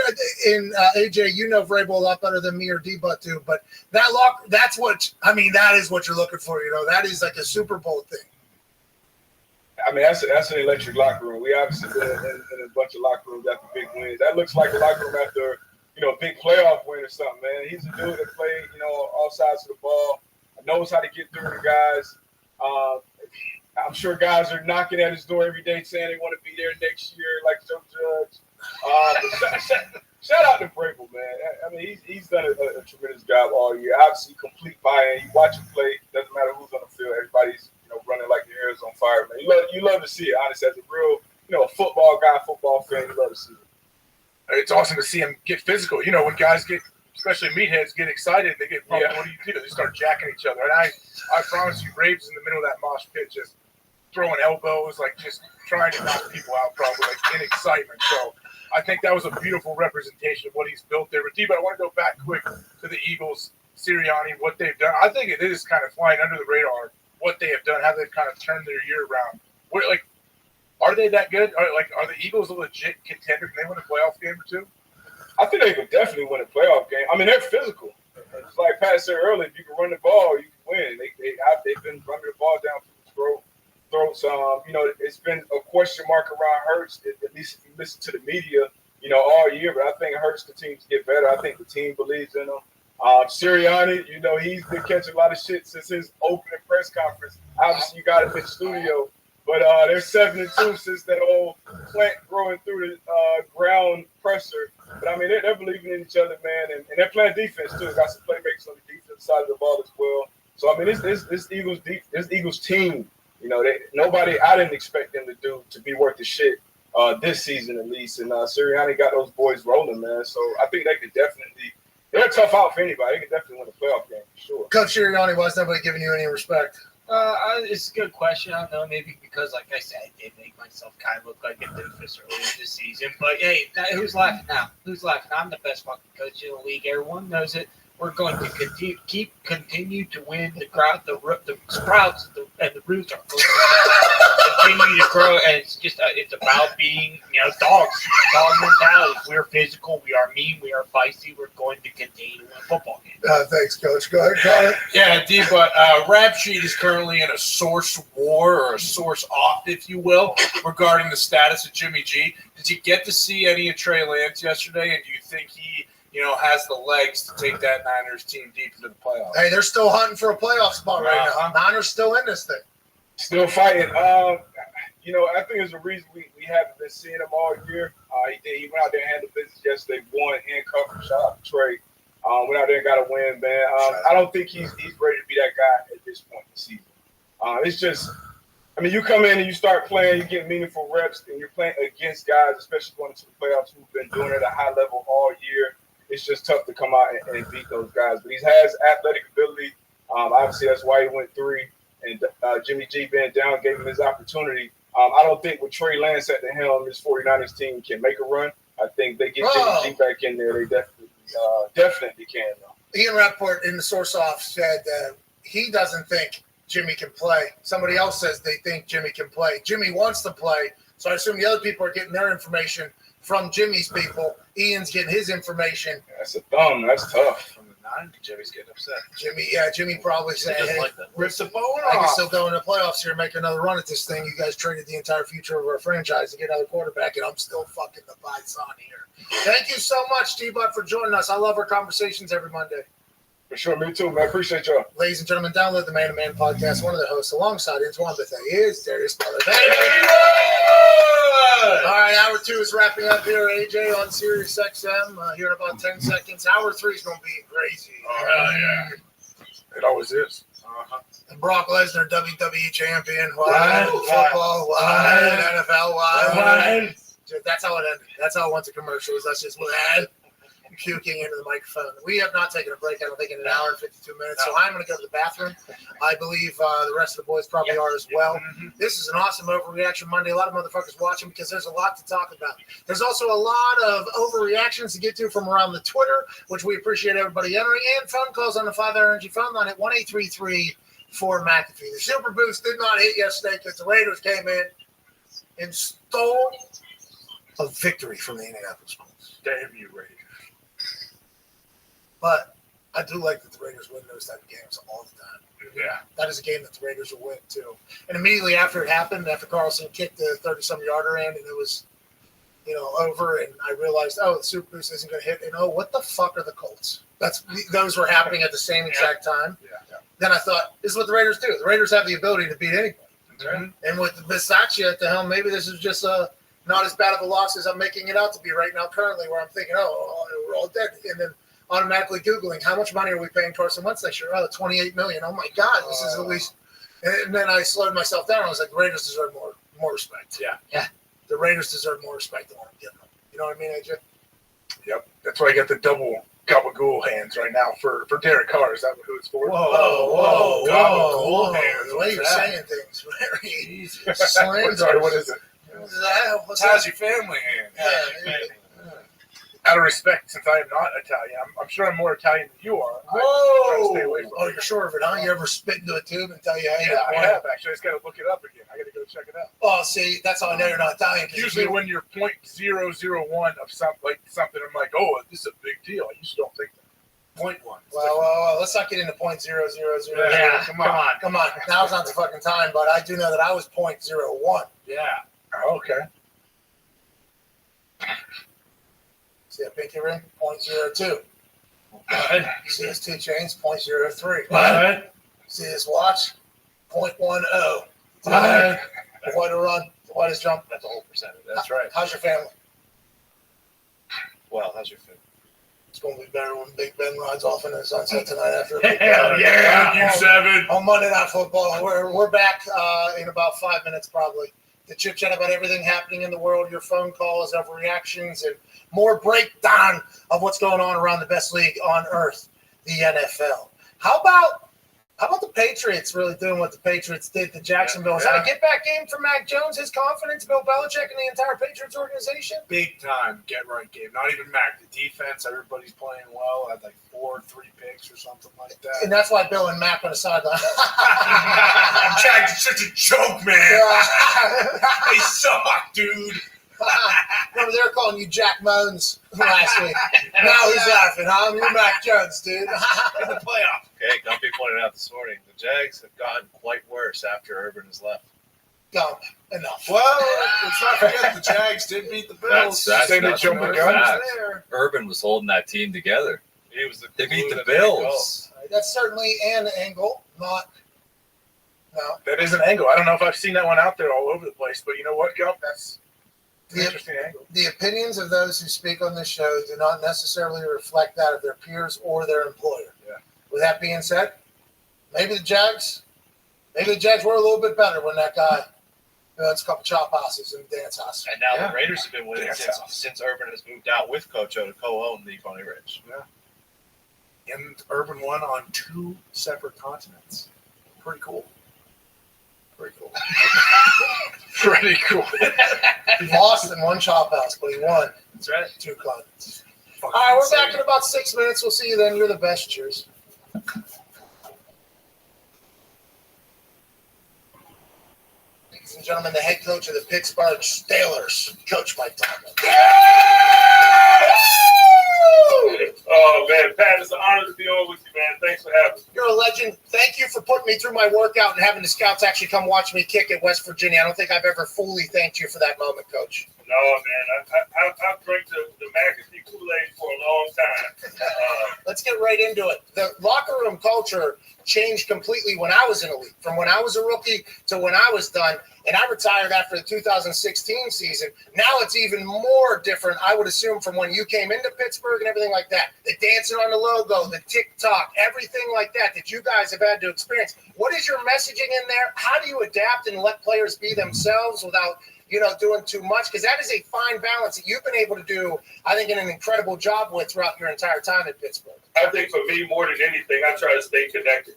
AJ, you know Vrabel a lot better than me or D-Butt do, but that that is what you're looking for, That is like a Super Bowl thing. I mean, that's an electric locker room. We obviously been in a bunch of locker rooms after big wins. That looks like a locker room after, a big playoff win or something, man. He's a dude that played, all sides of the ball, knows how to get through the guys. I'm sure guys are knocking at his door every day saying they want to be there next year, like Joe Judge. Shout out to Vrabel, man. I mean, he's done a tremendous job all year. Obviously, complete buy-in. You watch him play, doesn't matter who's on the field. Everybody's running like your hair is on fire, man. You love to see it, honestly. As a real, football guy, football fan, you love to see it. It's awesome to see him get physical. When guys get, especially meatheads, get excited, they get pumped. What do you do? They start jacking each other. And I promise you, Braves in the middle of that mosh pit just throwing elbows, like just trying to knock people out, probably like in excitement. So I think that was a beautiful representation of what he's built there. But I want to go back quick to the Eagles, Sirianni, what they've done. I think it is kind of flying under the radar what they have done, how they've kind of turned their year around. Are they that good? Are the Eagles a legit contender? Can they win a playoff game or two? I think they could definitely win a playoff game. I mean, they're physical. It's like Pat said earlier, if you can run the ball, you can win. They've been running the ball down people's throats. It's been a question mark around Hurts, at least if you listen to the media, all year. But I think Hurts continues to get better. I think the team believes in him. Sirianni, he's been catching a lot of shit since his opening press conference. Obviously, you got him in the studio. But they're 7-2 since that old plant growing through the ground pressure. But, I mean, they're believing in each other, man. And they're playing defense, too. Got some playmakers on the defense side of the ball as well. So, I mean, this Eagles team, nobody I didn't expect them to be worth the shit this season at least. And Sirianni got those boys rolling, man. So, I think they could definitely – they're a tough out for anybody. They could definitely win a playoff game for sure. Coach Sirianni, why is nobody giving you any respect? It's a good question. I don't know, maybe because, like I said, I did make myself kind of look like a doofus earlier this season. But, hey, who's laughing now? Who's laughing? I'm the best fucking coach in the league. Everyone knows it. we're going to continue to win. The sprouts and the roots are going to continue to grow, and it's about being dogs, dog mentality. We're physical, we are mean, we are feisty. We're going to continue to win football games. Thanks, Coach. Go ahead, Connor. Yeah, D, but Rap Sheet is currently in a source war or a source off, if you will, regarding the status of Jimmy G. Did you get to see any of Trey Lance yesterday, and do you think he has the legs to take that Niners team deep into the playoffs? Hey, they're still hunting for a playoff spot right now. Niners still in this thing. Still fighting. I think there's a reason we haven't been seeing him all year. He went out there and handled business yesterday, won in coverage. Shout out to Trey. Went out there and got a win, man. I don't think he's ready to be that guy at this point in the season. It's just, you come in and you start playing, you get meaningful reps, and you're playing against guys, especially going into the playoffs, who've been doing it at a high level all year. It's just tough to come out and beat those guys. But he has athletic ability. Obviously, that's why he went 3. And Jimmy G being down gave him his opportunity. I don't think with Trey Lance at the helm, this 49ers team can make a run. I think they get Jimmy G back in there. They definitely can. Ian Rappaport in the source off said he doesn't think Jimmy can play. Somebody else says they think Jimmy can play. Jimmy wants to play, so I assume the other people are getting their information from Jimmy's people. Ian's getting his information. That's a thumb. That's tough. From the 9, Jimmy's getting upset. Jimmy probably said, hey, rip the bone I can off. still go in the playoffs here and make another run at this thing. You guys traded the entire future of our franchise to get another quarterback, and I'm still fucking the Bison here. Thank you so much, T-Bot, for joining us. I love our conversations every Monday. For sure, me too, man. Appreciate y'all. Ladies and gentlemen, download the Man to Man podcast. One of the hosts alongside Antoine Bethea is Darius Butler. All right, hour 2 is wrapping up here, AJ, on Sirius XM here in about 10 seconds. Hour 3 is going to be crazy. Yeah. It always is. And Brock Lesnar, WWE champion. Football, NFL, That's how it ended. That's how it went to commercials. That's just puking into the microphone. We have not taken a break, I don't think, in an hour and 52 minutes. So I'm going to go to the bathroom. I believe the rest of the boys probably are as well. This is an awesome Overreaction Monday. A lot of motherfuckers watching because there's a lot to talk about. There's also a lot of overreactions to get to from around the Twitter, which we appreciate everybody entering, and phone calls on the 5 Hour Energy phone line at 1-833-4 McAfee. The Super Boost did not hit yesterday because the Raiders came in and stole a victory from the Indianapolis Colts. Damn you, Raiders. But I do like that the Raiders win those type of games all the time. Yeah. That is a game that the Raiders will win, too. And immediately after it happened, after Carlson kicked the 30-some yarder in, and it was, over, and I realized, the Super Boost isn't going to hit. And, what the fuck are the Colts? Those were happening at the same exact time. Yeah. Then I thought, this is what the Raiders do. The Raiders have the ability to beat anybody. Right. And with Bisaccia at the helm, maybe this is just not as bad of a loss as I'm making it out to be right now currently, where I'm thinking, we're all dead. And then automatically Googling, how much money are we paying Carson Wentz next year? $28 million. Oh, my God, this is at least – and then I slowed myself down. I was like, the Raiders deserve more respect. Yeah. The Raiders deserve more respect than what I'm giving them. You know what I mean, AJ? Yep. That's why I got the double gabagool hands right now for Derek Carr. Is that who it's for? Whoa. Gabagool hands. The way you're saying things, very slanderous. Sorry, what is it? How's your family hand? Yeah. Out of respect, since I am not Italian, I'm sure I'm more Italian than you are. Whoa! I'm trying to stay away from it. You're sure of it, huh? You ever spit into a tube and tell you how you Yeah, I have actually. I just got to look it up again. I got to go check it out. Oh, see, that's how I know you're not Italian. Usually, when you're 0.001 of something, I'm like, oh, this is a big deal. I usually don't think that. 0.1. Well, let's not get into 0.000. Yeah, Come on. Now's not the fucking time, but I do know that I was 0.01. Yeah. Oh, okay. See that pinky ring? 0.02. See his 2 chains? 0.03. What? See this watch? 0.10. What? What a run. What is jump? That's a whole percentage. That's right. How's your family? Well, how's your food? It's going to be better when Big Ben rides off into the sunset tonight after a big Hell yeah. Thank you, Seven. On Monday Night Football. We're back in about 5 minutes probably to chit-chat about everything happening in the world, your phone calls, overreactions, and more breakdown of what's going on around the best league on earth, the NFL. How about How about the Patriots really doing what the Patriots did to Jacksonville? Is that a get-back game for Mac Jones, his confidence, Bill Belichick, and the entire Patriots organization? Big time get-right game. Not even Mac. The defense, everybody's playing well. Had like 3 picks or something like that. And that's why Bill and Mac on the sideline. Jack's such a joke, man. They suck, dude. Remember, they were calling you Jack Moans last week. Now he's laughing, huh? You're Mac Jones, dude. In the playoffs. Okay, Gumpy pointed out this morning, the Jags have gotten quite worse after Urban has left. Gump, enough. Well, let's not forget the Jags did beat the Bills. That's jumping fact. there. Urban was holding that team together. He was They beat glue the that made it Bills. That's certainly an angle, not. No. That is an angle. I don't know if I've seen that one out there all over the place, but you know what, Gump? That's an The, interesting angle. the opinions of those who speak on this show do not necessarily reflect that of their peers or their employer. Yeah. With that being said, maybe the Jags were a little bit better when that guy owns a couple chop houses in the dance house. And now the Raiders have been winning since Urban has moved out with Coach O to co-own the Bonnie Ridge. Yeah. And Urban won on 2 separate continents. Pretty cool. Pretty cool. Pretty cool. He lost in one chop house, but he won. That's right. 2 continents. All right, we're back in about 6 minutes. We'll see you then. You're the best. Cheers. Ladies and gentlemen, the head coach of the Pittsburgh Steelers, Coach Mike Tomlin. Oh, man, Pat, it's an honor to be on with you, man. Thanks for having me. You're a legend. Thank you for putting me through my workout and having the scouts actually come watch me kick at West Virginia. I don't think I've ever fully thanked you for that moment, Coach. No, man, I've drank the McAfee Kool-Aid for a long time. Let's get right into it. The locker room culture changed completely when I was in the league, from when I was a rookie to when I was done. And I retired after the 2016 season. Now it's even more different, I would assume, from when you came into Pittsburgh and everything like that. The dancing on the logo, the TikTok, everything like that you guys have had to experience. What is your messaging in there? How do you adapt and let players be themselves without, doing too much? Because that is a fine balance that you've been able to do, I think, in an incredible job with throughout your entire time at Pittsburgh. I think for me, more than anything, I try to stay connected,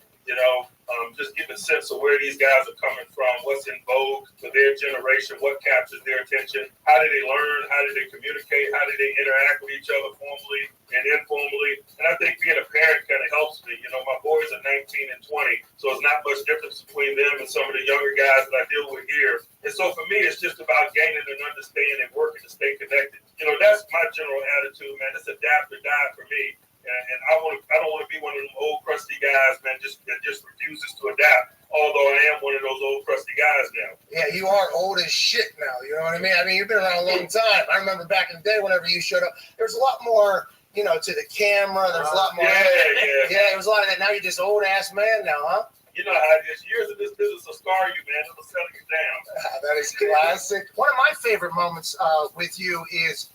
just getting a sense of where these guys are coming from, what's in vogue for their generation, what captures their attention, how do they learn, how do they communicate, how do they interact with each other formally and informally. And I think being a parent kind of helps me. My boys are 19 and 20, so it's not much difference between them and some of the younger guys that I deal with here. And so for me, it's just about gaining an understanding and working to stay connected. That's my general attitude, man. It's adapt or die for me. And I don't want to be one of them old crusty guys, man, that just refuses to adapt. Although I am one of those old crusty guys now. Yeah, you are old as shit now. You know what I mean? You've been around a long time. I remember back in the day, whenever you showed up, there was a lot more, to the camera. There's a lot more. Yeah, there was a lot of that. Now you're just old ass man now, huh? You know how it is. Years of this business will scar you, man. It'll settle you down. That is classic. One of my favorite moments with you is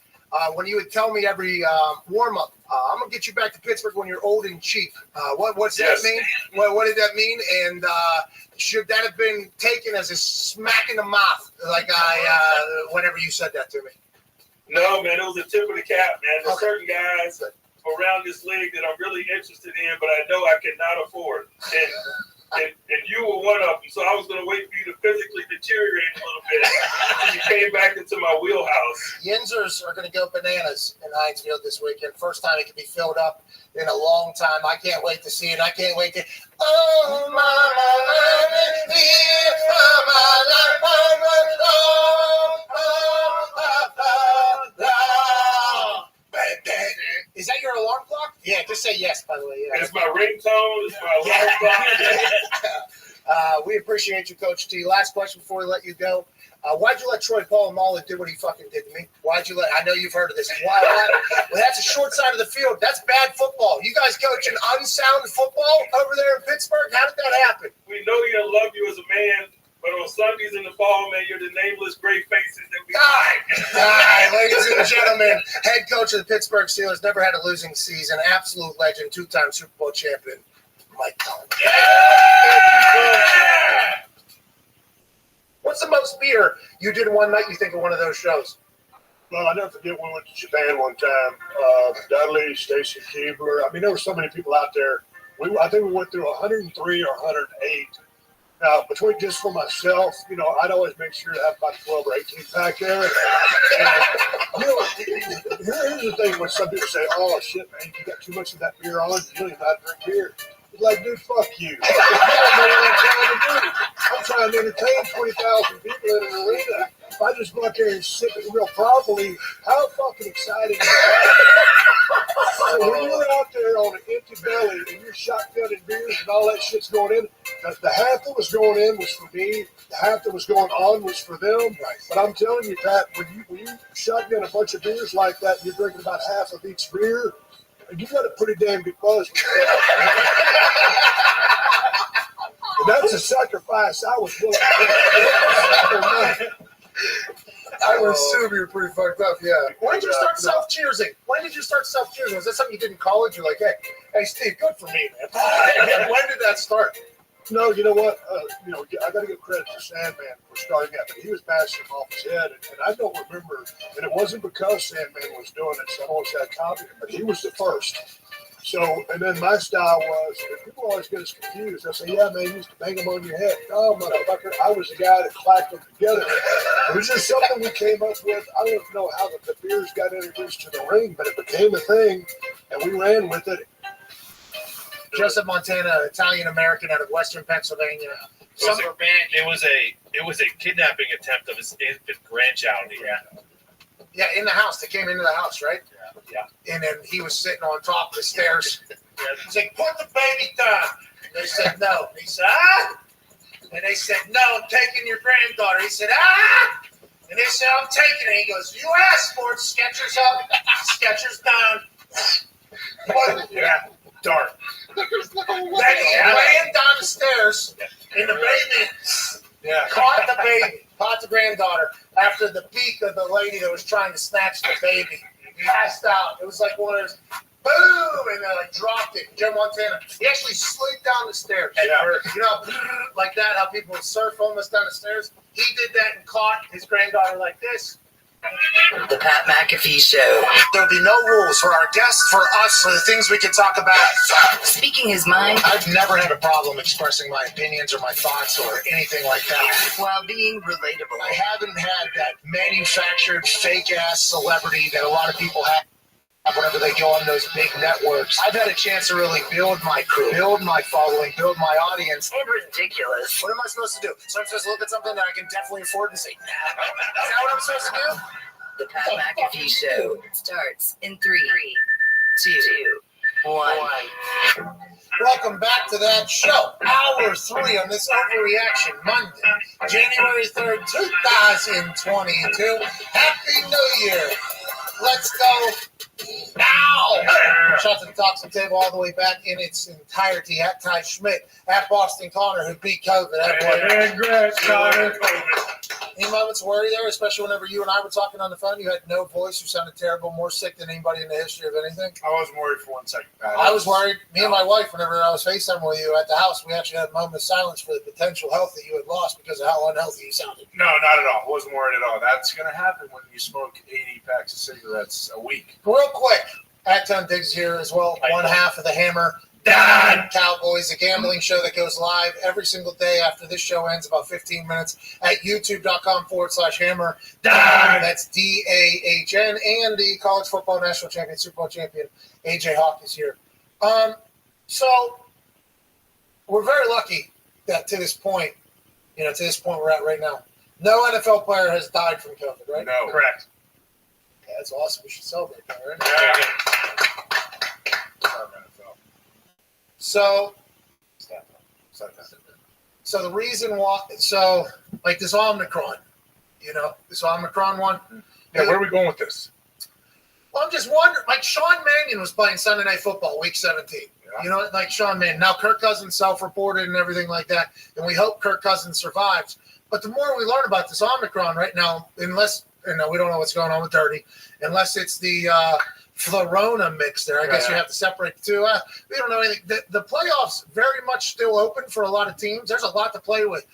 when you would tell me every warm-up, I'm going to get you back to Pittsburgh when you're old and cheap. What's that mean? What did that mean? And should that have been taken as a smack in the mouth, whenever you said that to me? No, man, it was a tip of the cap, man. There's certain guys around this league that I'm really interested in, but I know I cannot afford. And you were one of them, so I was going to wait for you to physically deteriorate a little bit until you came back into my wheelhouse. Yinzers are going to go bananas in Hinesfield this weekend. First time it can be filled up in a long time. I can't wait to see it. I can't wait to. Oh, my Is that your alarm clock? Yeah, just say yes, by the way. Yeah. It's my ringtone. It's my alarm clock. We appreciate you, Coach T. Last question before we let you go. Why'd you let Troy Polamalu do what he fucking did to me? I know you've heard of this. Why? Well, that's a short side of the field. That's bad football. You guys coaching unsound football over there in Pittsburgh? How did that happen? We know you and love you as a man, but on Sundays in the fall, man, you're the nameless great faces that we All right, ladies and gentlemen, head coach of the Pittsburgh Steelers, never had a losing season, absolute legend, 2-time Super Bowl champion, Mike Tomlin. What's the most beer you did in one night you think of one of those shows? Well, I never forget when we went to Japan one time. Dudley, Stacy Keebler. There were so many people out there I think we went through 103 or 108. Now, between just for myself, I'd always make sure to have about 12 or 18 pack there. And, here's the thing when some people say, "Oh shit, man, you got too much of that beer on. You don't even know how to drink beer." It's like, dude, fuck you. You don't know what I'm trying to do. I'm trying to entertain 20,000 people in an arena. If I just go out there and sip it real properly, how fucking exciting is that? When you're out there on an empty belly and you're shotgunning beers and all that shit's going in, the half that was going in was for me, the half that was going on was for them. But I'm telling you, Pat, when you shotgun a bunch of beers like that, and you're drinking about half of each beer, you got a pretty damn good buzz. And that's a sacrifice I was willing to make. I would assume you're pretty fucked up, yeah. When did you start self-cheersing? Was that something you did in college? You're like, hey, Steve, good for me, man. When did that start? No, you know what? I got to give credit to Sandman for starting that, but he was bashing him off his head, and I don't remember, and it wasn't because Sandman was doing it, so I always had copied him, but he was the first. So, and then my style was, and people always get us confused. I say, yeah, man, you used to bang them on your head. No, motherfucker, I was the guy that clacked them together. It was just something we came up with. I don't know how the beers got introduced to the ring, but it became a thing, and we ran with it. Joseph Montana, Italian-American out of Western Pennsylvania. It was a kidnapping attempt of his infant grandchild. Yeah, in the house. They came into the house, right? Yeah. And then he was sitting on top of the stairs. He's like, put the baby down. And they said, no. And he said, ah. And they said, no, I'm taking your granddaughter. He said, ah. And they said, I'm taking it. He goes, you asked for it. Skechers up, Skechers down. Yeah, dark. Then he ran down the stairs, and the baby caught the baby, caught the granddaughter after the beak of the lady that was trying to snatch the baby. Passed out. It was like one of those, boom, and then dropped it. Joe Montana. He actually slid down the stairs. Like that, how people surf almost down the stairs. He did that and caught his granddaughter like this. The Pat McAfee Show. There'll be no rules for our guests, for us, for the things we can talk about. Speaking his mind. I've never had a problem expressing my opinions or my thoughts or anything like that. While being relatable. I haven't had that manufactured fake-ass celebrity that a lot of people have whenever they go on those big networks. I've had a chance to really build my crew, build my following, build my audience. And ridiculous. What am I supposed to do? So I'm supposed to look at something that I can definitely afford and say, nah. Is that what I'm supposed to do? The Pat McAfee Show starts in 3, 2, 1. Welcome back to that show. Hour 3 on this Overreaction Monday, January 3rd, 2022. Happy New Year. Let's go now. Shout to the Toxic Table all the way back in its entirety. At Ty Schmidt, at Boston Connor, who beat COVID. Any moments of worry there, especially whenever you and I were talking on the phone? You had no voice. You sounded terrible, more sick than anybody in the history of anything. I wasn't worried for 1 second, Pat. I was worried. Me and my wife, whenever I was FaceTime with you at the house, we actually had a moment of silence for the potential health that you had lost because of how unhealthy you sounded. No, not at all. I wasn't worried at all. That's going to happen when you smoke 80 packs of cigarettes a week. Real quick, Acton Diggs here as well. One half of the Hammer Down Cowboys, a gambling show that goes live every single day after this show ends, about 15 minutes, at youtube.com/Hammer Down. That's DAHN, and the college football national champion, Super Bowl champion, AJ Hawk is here. So we're very lucky that to this point we're at right now, no NFL player has died from COVID, right? No. Correct. Yeah, that's awesome. We should celebrate that, right? So the reason why, like this Omicron, this Omicron one. Yeah, where are we going with this? Well, I'm just wondering, like Sean Mannion was playing Sunday Night Football, Week 17. Yeah. Like Sean Mannion. Now Kirk Cousins self-reported and everything like that, and we hope Kirk Cousins survives. But the more we learn about this Omicron right now, unless, we don't know what's going on with Dirty, unless it's the Florona mix there. I guess you have to separate the two. We don't know anything. The playoffs very much still open for a lot of teams. There's a lot to play with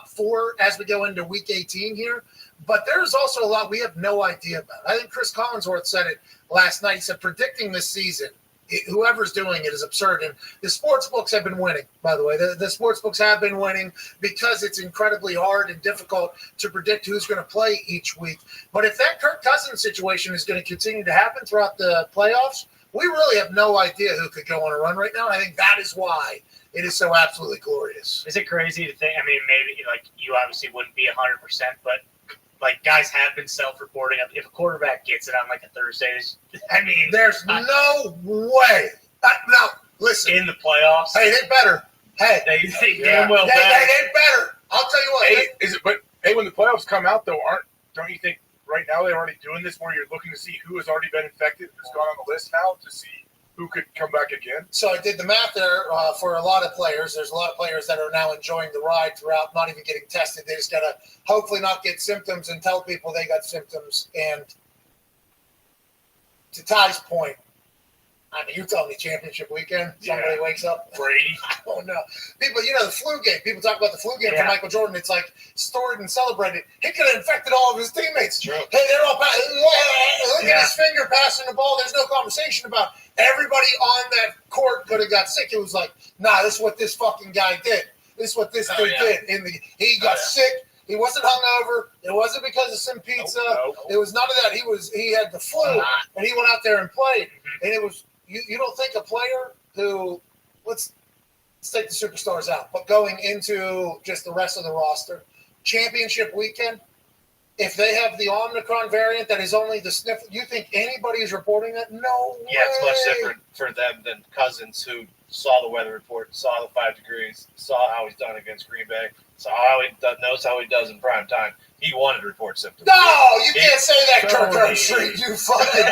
for as we go into Week 18 here. But there's also a lot we have no idea about. I think Chris Collinsworth said it last night. He said predicting this season whoever's doing it is absurd. And the sports books have been winning, by the way. The sports books have been winning because it's incredibly hard and difficult to predict who's going to play each week. But if that Kirk Cousins situation is going to continue to happen throughout the playoffs, we really have no idea who could go on a run right now. And I think that is why it is so absolutely glorious. Is it crazy to think? I mean, maybe like you obviously wouldn't be 100%, but like guys have been self-reporting. If a quarterback gets it on like a Thursday, I mean, there's no way. Now, listen. In the playoffs, hey, they better. Hey, they damn well better. They better. I'll tell you what. Hey, when the playoffs come out, though, don't you think right now they're already doing this where you're looking to see who has already been infected, who's gone on the list now to see who could come back again? So I did the math there for a lot of players. There's a lot of players that are now enjoying the ride throughout, not even getting tested. They just got to hopefully not get symptoms and tell people they got symptoms. And to Ty's point, I mean, you're telling me championship weekend, somebody wakes up. Brady. I don't know. People, the flu game. People talk about the flu game for Michael Jordan. It's like stored and celebrated. He could have infected all of his teammates. True. Hey, they're all look at his finger passing the ball. There's no conversation about everybody on that court could have got sick. It was like, nah, this is what this fucking guy did. This is what this dude did. He got sick. He wasn't hungover. It wasn't because of some pizza. Nope. It was none of that. He had the flu, and he went out there and played. And it was you don't think a player who let's take the superstars out, but going into just the rest of the roster, championship weekend, if they have the Omicron variant that is only the sniff, you think anybody is reporting that? No way. Yeah, it's much different for them than Cousins, who saw the weather report, saw the 5 degrees, saw how he's done against Green Bay, saw how he knows how he does in prime time. He wanted to report symptoms. No, you can't say that, Kirk Herbstreit. You fucking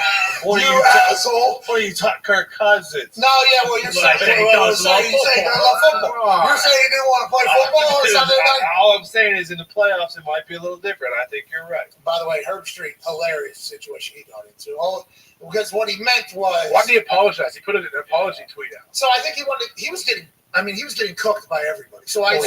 asshole. What are you talking, Kirk Cousins? No, yeah, well, you're saying he love football. You're saying he didn't want to play football or something like that? All I'm saying is in the playoffs, it might be a little different. I think you're right. By the way, Herbstreit, hilarious situation he got into. Because what he meant was... Why did he apologize? He put an apology tweet out. So I think he was getting cooked by everybody. So he had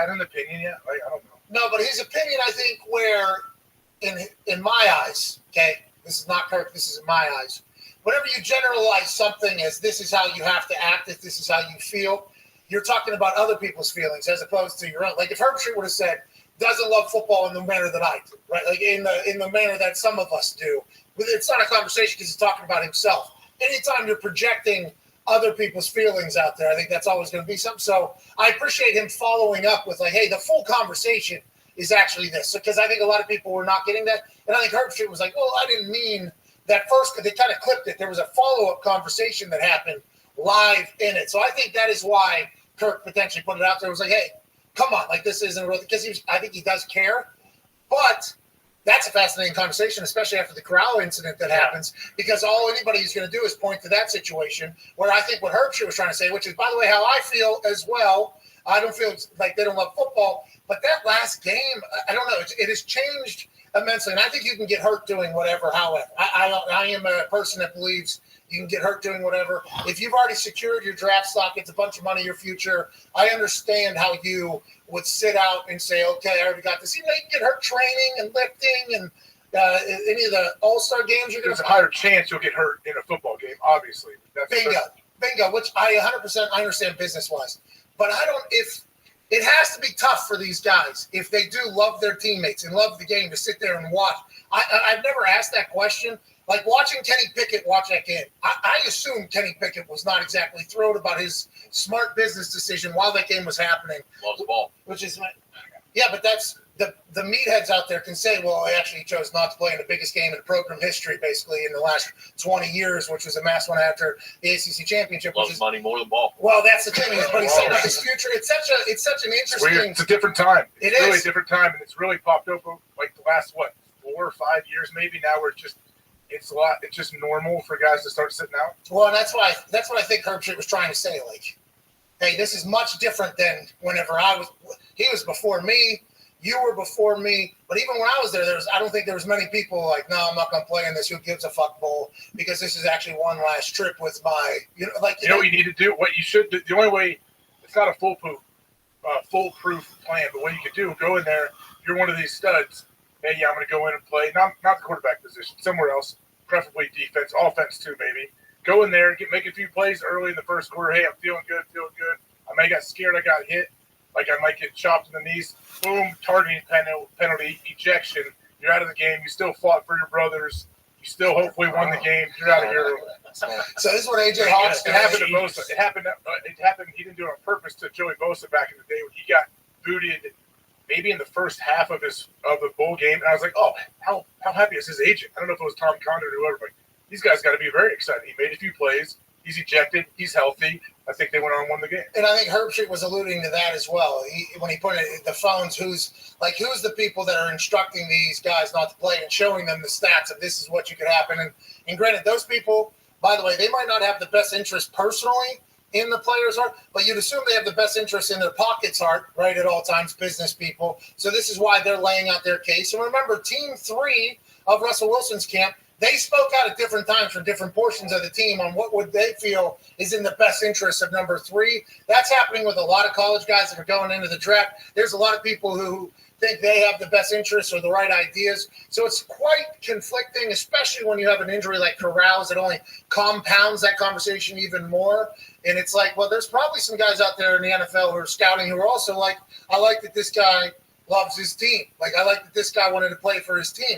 an opinion, yeah. I don't know. No, but his opinion, I think, where in my eyes, okay, this is not Kirk, this is in my eyes. Whenever you generalize something as this is how you have to act, if this is how you feel, you're talking about other people's feelings as opposed to your own. Like if Herbstreit would have said, doesn't love football in the manner that I do, right? Like in the manner that some of us do. It's not a conversation because he's talking about himself. Anytime you're projecting other people's feelings out there, I think that's always going to be something. So I appreciate him following up with like, hey, the full conversation is actually this. Because I think a lot of people were not getting that. And I think Herbstreit was like, well, I didn't mean that first, because they kind of clipped it. There was a follow-up conversation that happened live in it. So I think that is why Kirk potentially put it out there. It was like, hey, come on, like this isn't real. Because I think he does care. But that's a fascinating conversation, especially after the Corral incident that happens, because all anybody is going to do is point to that situation where I think what Herbstreit was trying to say, which is, by the way, how I feel as well. I don't feel like they don't love football, but that last game, I don't know, it has changed immensely, and I think you can get hurt doing whatever, however. I am a person that believes you can get hurt doing whatever. If you've already secured your draft stock, it's a bunch of money, your future. I understand how you would sit out and say, okay, I already got this. You can get hurt training and lifting and any of the all-star games. There's a higher chance you'll get hurt in a football game, obviously. Bingo, which I 100% I understand business-wise. But if it has to be tough for these guys, if they do love their teammates and love the game, to sit there and watch. I've never asked that question. Like watching Kenny Pickett watch that game, I assume Kenny Pickett was not exactly thrilled about his smart business decision while that game was happening. Loves the ball. Which is, but that's the meatheads out there can say, well, I actually chose not to play in the biggest game in program history, basically in the last 20 years, which was a mass one after the ACC championship. Loves money more than ball. Well, that's the thing. But he's saying about his future. It's such an interesting. It's a different time. It's really a different time, and it's really popped up like the last 4 or 5 years, maybe now. Where it's just normal for guys to start sitting out. Well, and that's what I think Herbstreit was trying to say. Like, hey, this is much different than whenever he was before me. You were before me, but even when I was there, I don't think there was many people like, no, I'm not going to play in this. Who gives a fuck bowl? Because this is actually one last trip with my, you know what you need to do. What you should do. The only way, it's not a foolproof plan, but what you could do, go in there. You're one of these studs. Hey, yeah, I'm going to go in and play. Not the quarterback position, somewhere else. preferably defense, offense too, baby. Go in there, make a few plays early in the first quarter. Hey, I'm feeling good. I might got scared, I got hit. Like I might get chopped in the knees. Boom, targeting penalty, ejection. You're out of the game. You still fought for your brothers. You still hopefully won the game. You're out of here. So this is what AJ Hawk's It happened to Bosa. It happened. He didn't do it on purpose to Joey Bosa back in the day when he got booted. Maybe in the first half of the bowl game, and I was like, "Oh, how happy is his agent?" I don't know if it was Tom Condon or whoever, but these guys got to be very excited. He made a few plays. He's ejected. He's healthy. I think they went on and won the game. And I think Herbstreit was alluding to that as well. When he put it the phones, who's the people that are instructing these guys not to play and showing them the stats of this is what you could happen. And granted, those people, by the way, they might not have the best interest personally in the players' heart, but you'd assume they have the best interest in their pockets' heart, right, at all times, business people. So this is why they're laying out their case. And remember, Team 3 of Russell Wilson's camp, they spoke out at different times from different portions of the team on what would they feel is in the best interest of number 3. That's happening with a lot of college guys that are going into the draft. There's a lot of people who think they have the best interests or the right ideas. So it's quite conflicting, especially when you have an injury like Corral's that only compounds that conversation even more. And it's like, well, there's probably some guys out there in the NFL who are scouting who are also like, I like that this guy loves his team. Like, I like that this guy wanted to play for his team.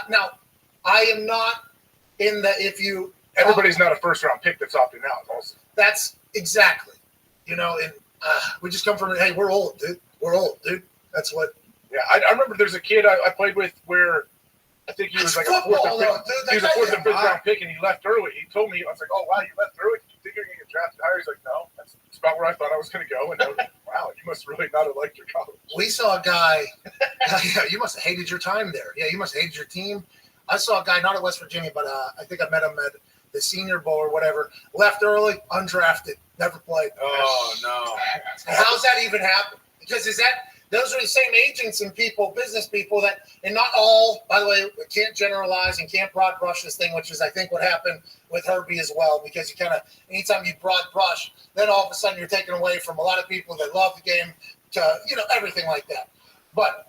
Now, I am not in the everybody's not a first round pick that's opting out. Also, that's exactly, and we just come from hey, we're old, dude. We're old, dude. That's what. Yeah, I remember there's a kid I played with where I think he was like a fourth or fifth round pick and he left early. He told me, I was like, oh wow, you left early. Did you think you're gonna get drafted higher? He's like, no, that's about where I thought I was gonna go. And I was like, wow, you must really not have liked your college. We saw a guy. Yeah, you must have hated your time there. Yeah, you must have hated your team. I saw a guy, not at West Virginia, but I think I met him at the Senior Bowl or whatever. Left early, undrafted, never played. Oh, no. How's that even happen? Because those are the same agents and people, business people that, and not all, by the way, can't generalize and can't broad brush this thing, which is, I think, what happened with Herbie as well, because you kind of, anytime you broad brush, then all of a sudden you're taken away from a lot of people that love the game to, everything like that. But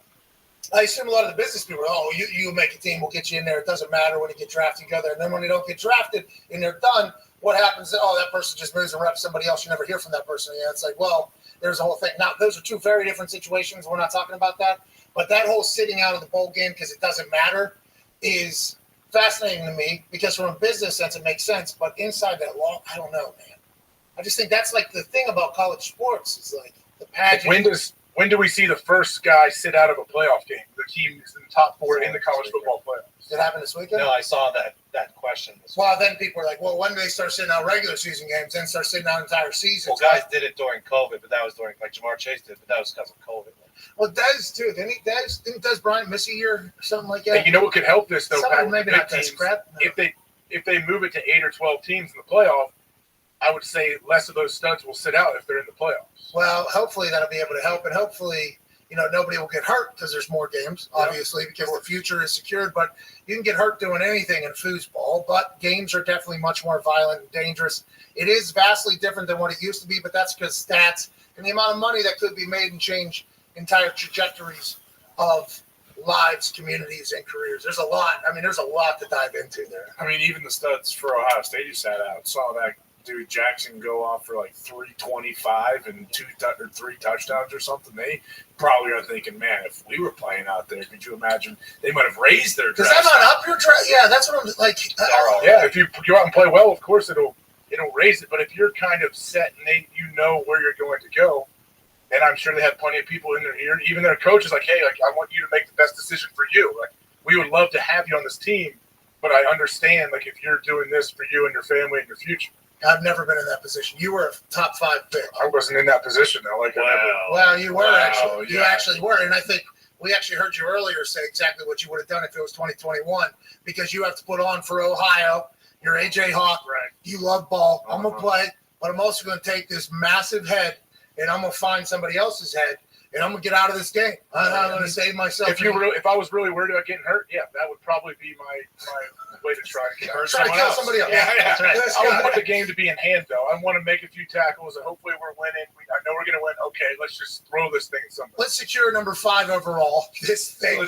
I assume a lot of the business people are, you make a team, we'll get you in there. It doesn't matter when you get drafted, you go there. And then when you don't get drafted and they're done, what happens? That person just moves and reps somebody else. You never hear from that person. Yeah, it's like, well, there's a whole thing. Now, those are two very different situations. We're not talking about that. But that whole sitting out of the bowl game because it doesn't matter is fascinating to me because from a business sense, it makes sense. But inside that law, I don't know, man. I just think that's like the thing about college sports is like the pageant. When do we see the first guy sit out of a playoff game? The team is in the top 4 in the college football playoffs. Did it happen this weekend? No, I saw that question. Well, then people are like, well, when do they start sitting out regular season games, then start sitting out entire seasons? Well, guys did it during COVID, but that was during, like Jamar Chase did, but that was because of COVID. Well, Dez, too. Didn't Dez Bryant miss a year or something like that? And you know what could help this, though, Pat? Maybe not Dez crap. No. If they move it to 8 or 12 teams in the playoff, I would say less of those studs will sit out if they're in the playoffs. Well, hopefully that'll be able to help, and hopefully nobody will get hurt because there's more games, obviously, because the future is secured. But you can get hurt doing anything in foosball, but games are definitely much more violent and dangerous. It is vastly different than what it used to be, but that's because stats and the amount of money that could be made and change entire trajectories of lives, communities, and careers. There's a lot. There's a lot to dive into there. Even the studs for Ohio State you sat out. Saw that dude Jackson go off for like 325 and 3 touchdowns or something. They probably are thinking, man, if we were playing out there, could you imagine? They might have raised their draft. Is that not up your draft? Yeah, that's what I'm like. Yeah, if you go out and play well, of course it'll raise it. But if you're kind of set and you know where you're going to go, and I'm sure they have plenty of people in their ear, even their coaches, like, hey, like I want you to make the best decision for you. Like we would love to have you on this team, but I understand like if you're doing this for you and your family and your future. I've never been in that position. You were a top 5 pick. I wasn't in that position though. Well, you were actually. You actually were, and I think we actually heard you earlier say exactly what you would have done if it was 2021, because you have to put on for Ohio. You're AJ Hawk. Right. You love ball. I'm gonna play, but I'm also gonna take this massive head, and I'm gonna find somebody else's head and I'm gonna get out of this game. I'm gonna save myself. If I was really worried about getting hurt, yeah, that would probably be my way to try and get hurt. Try to kill somebody else. Yeah. Right. I don't want the game to be in hand though. I want to make a few tackles and hopefully we're winning. I know we're gonna win. Okay, let's just throw this thing at somebody. Let's secure number 5 overall. This thing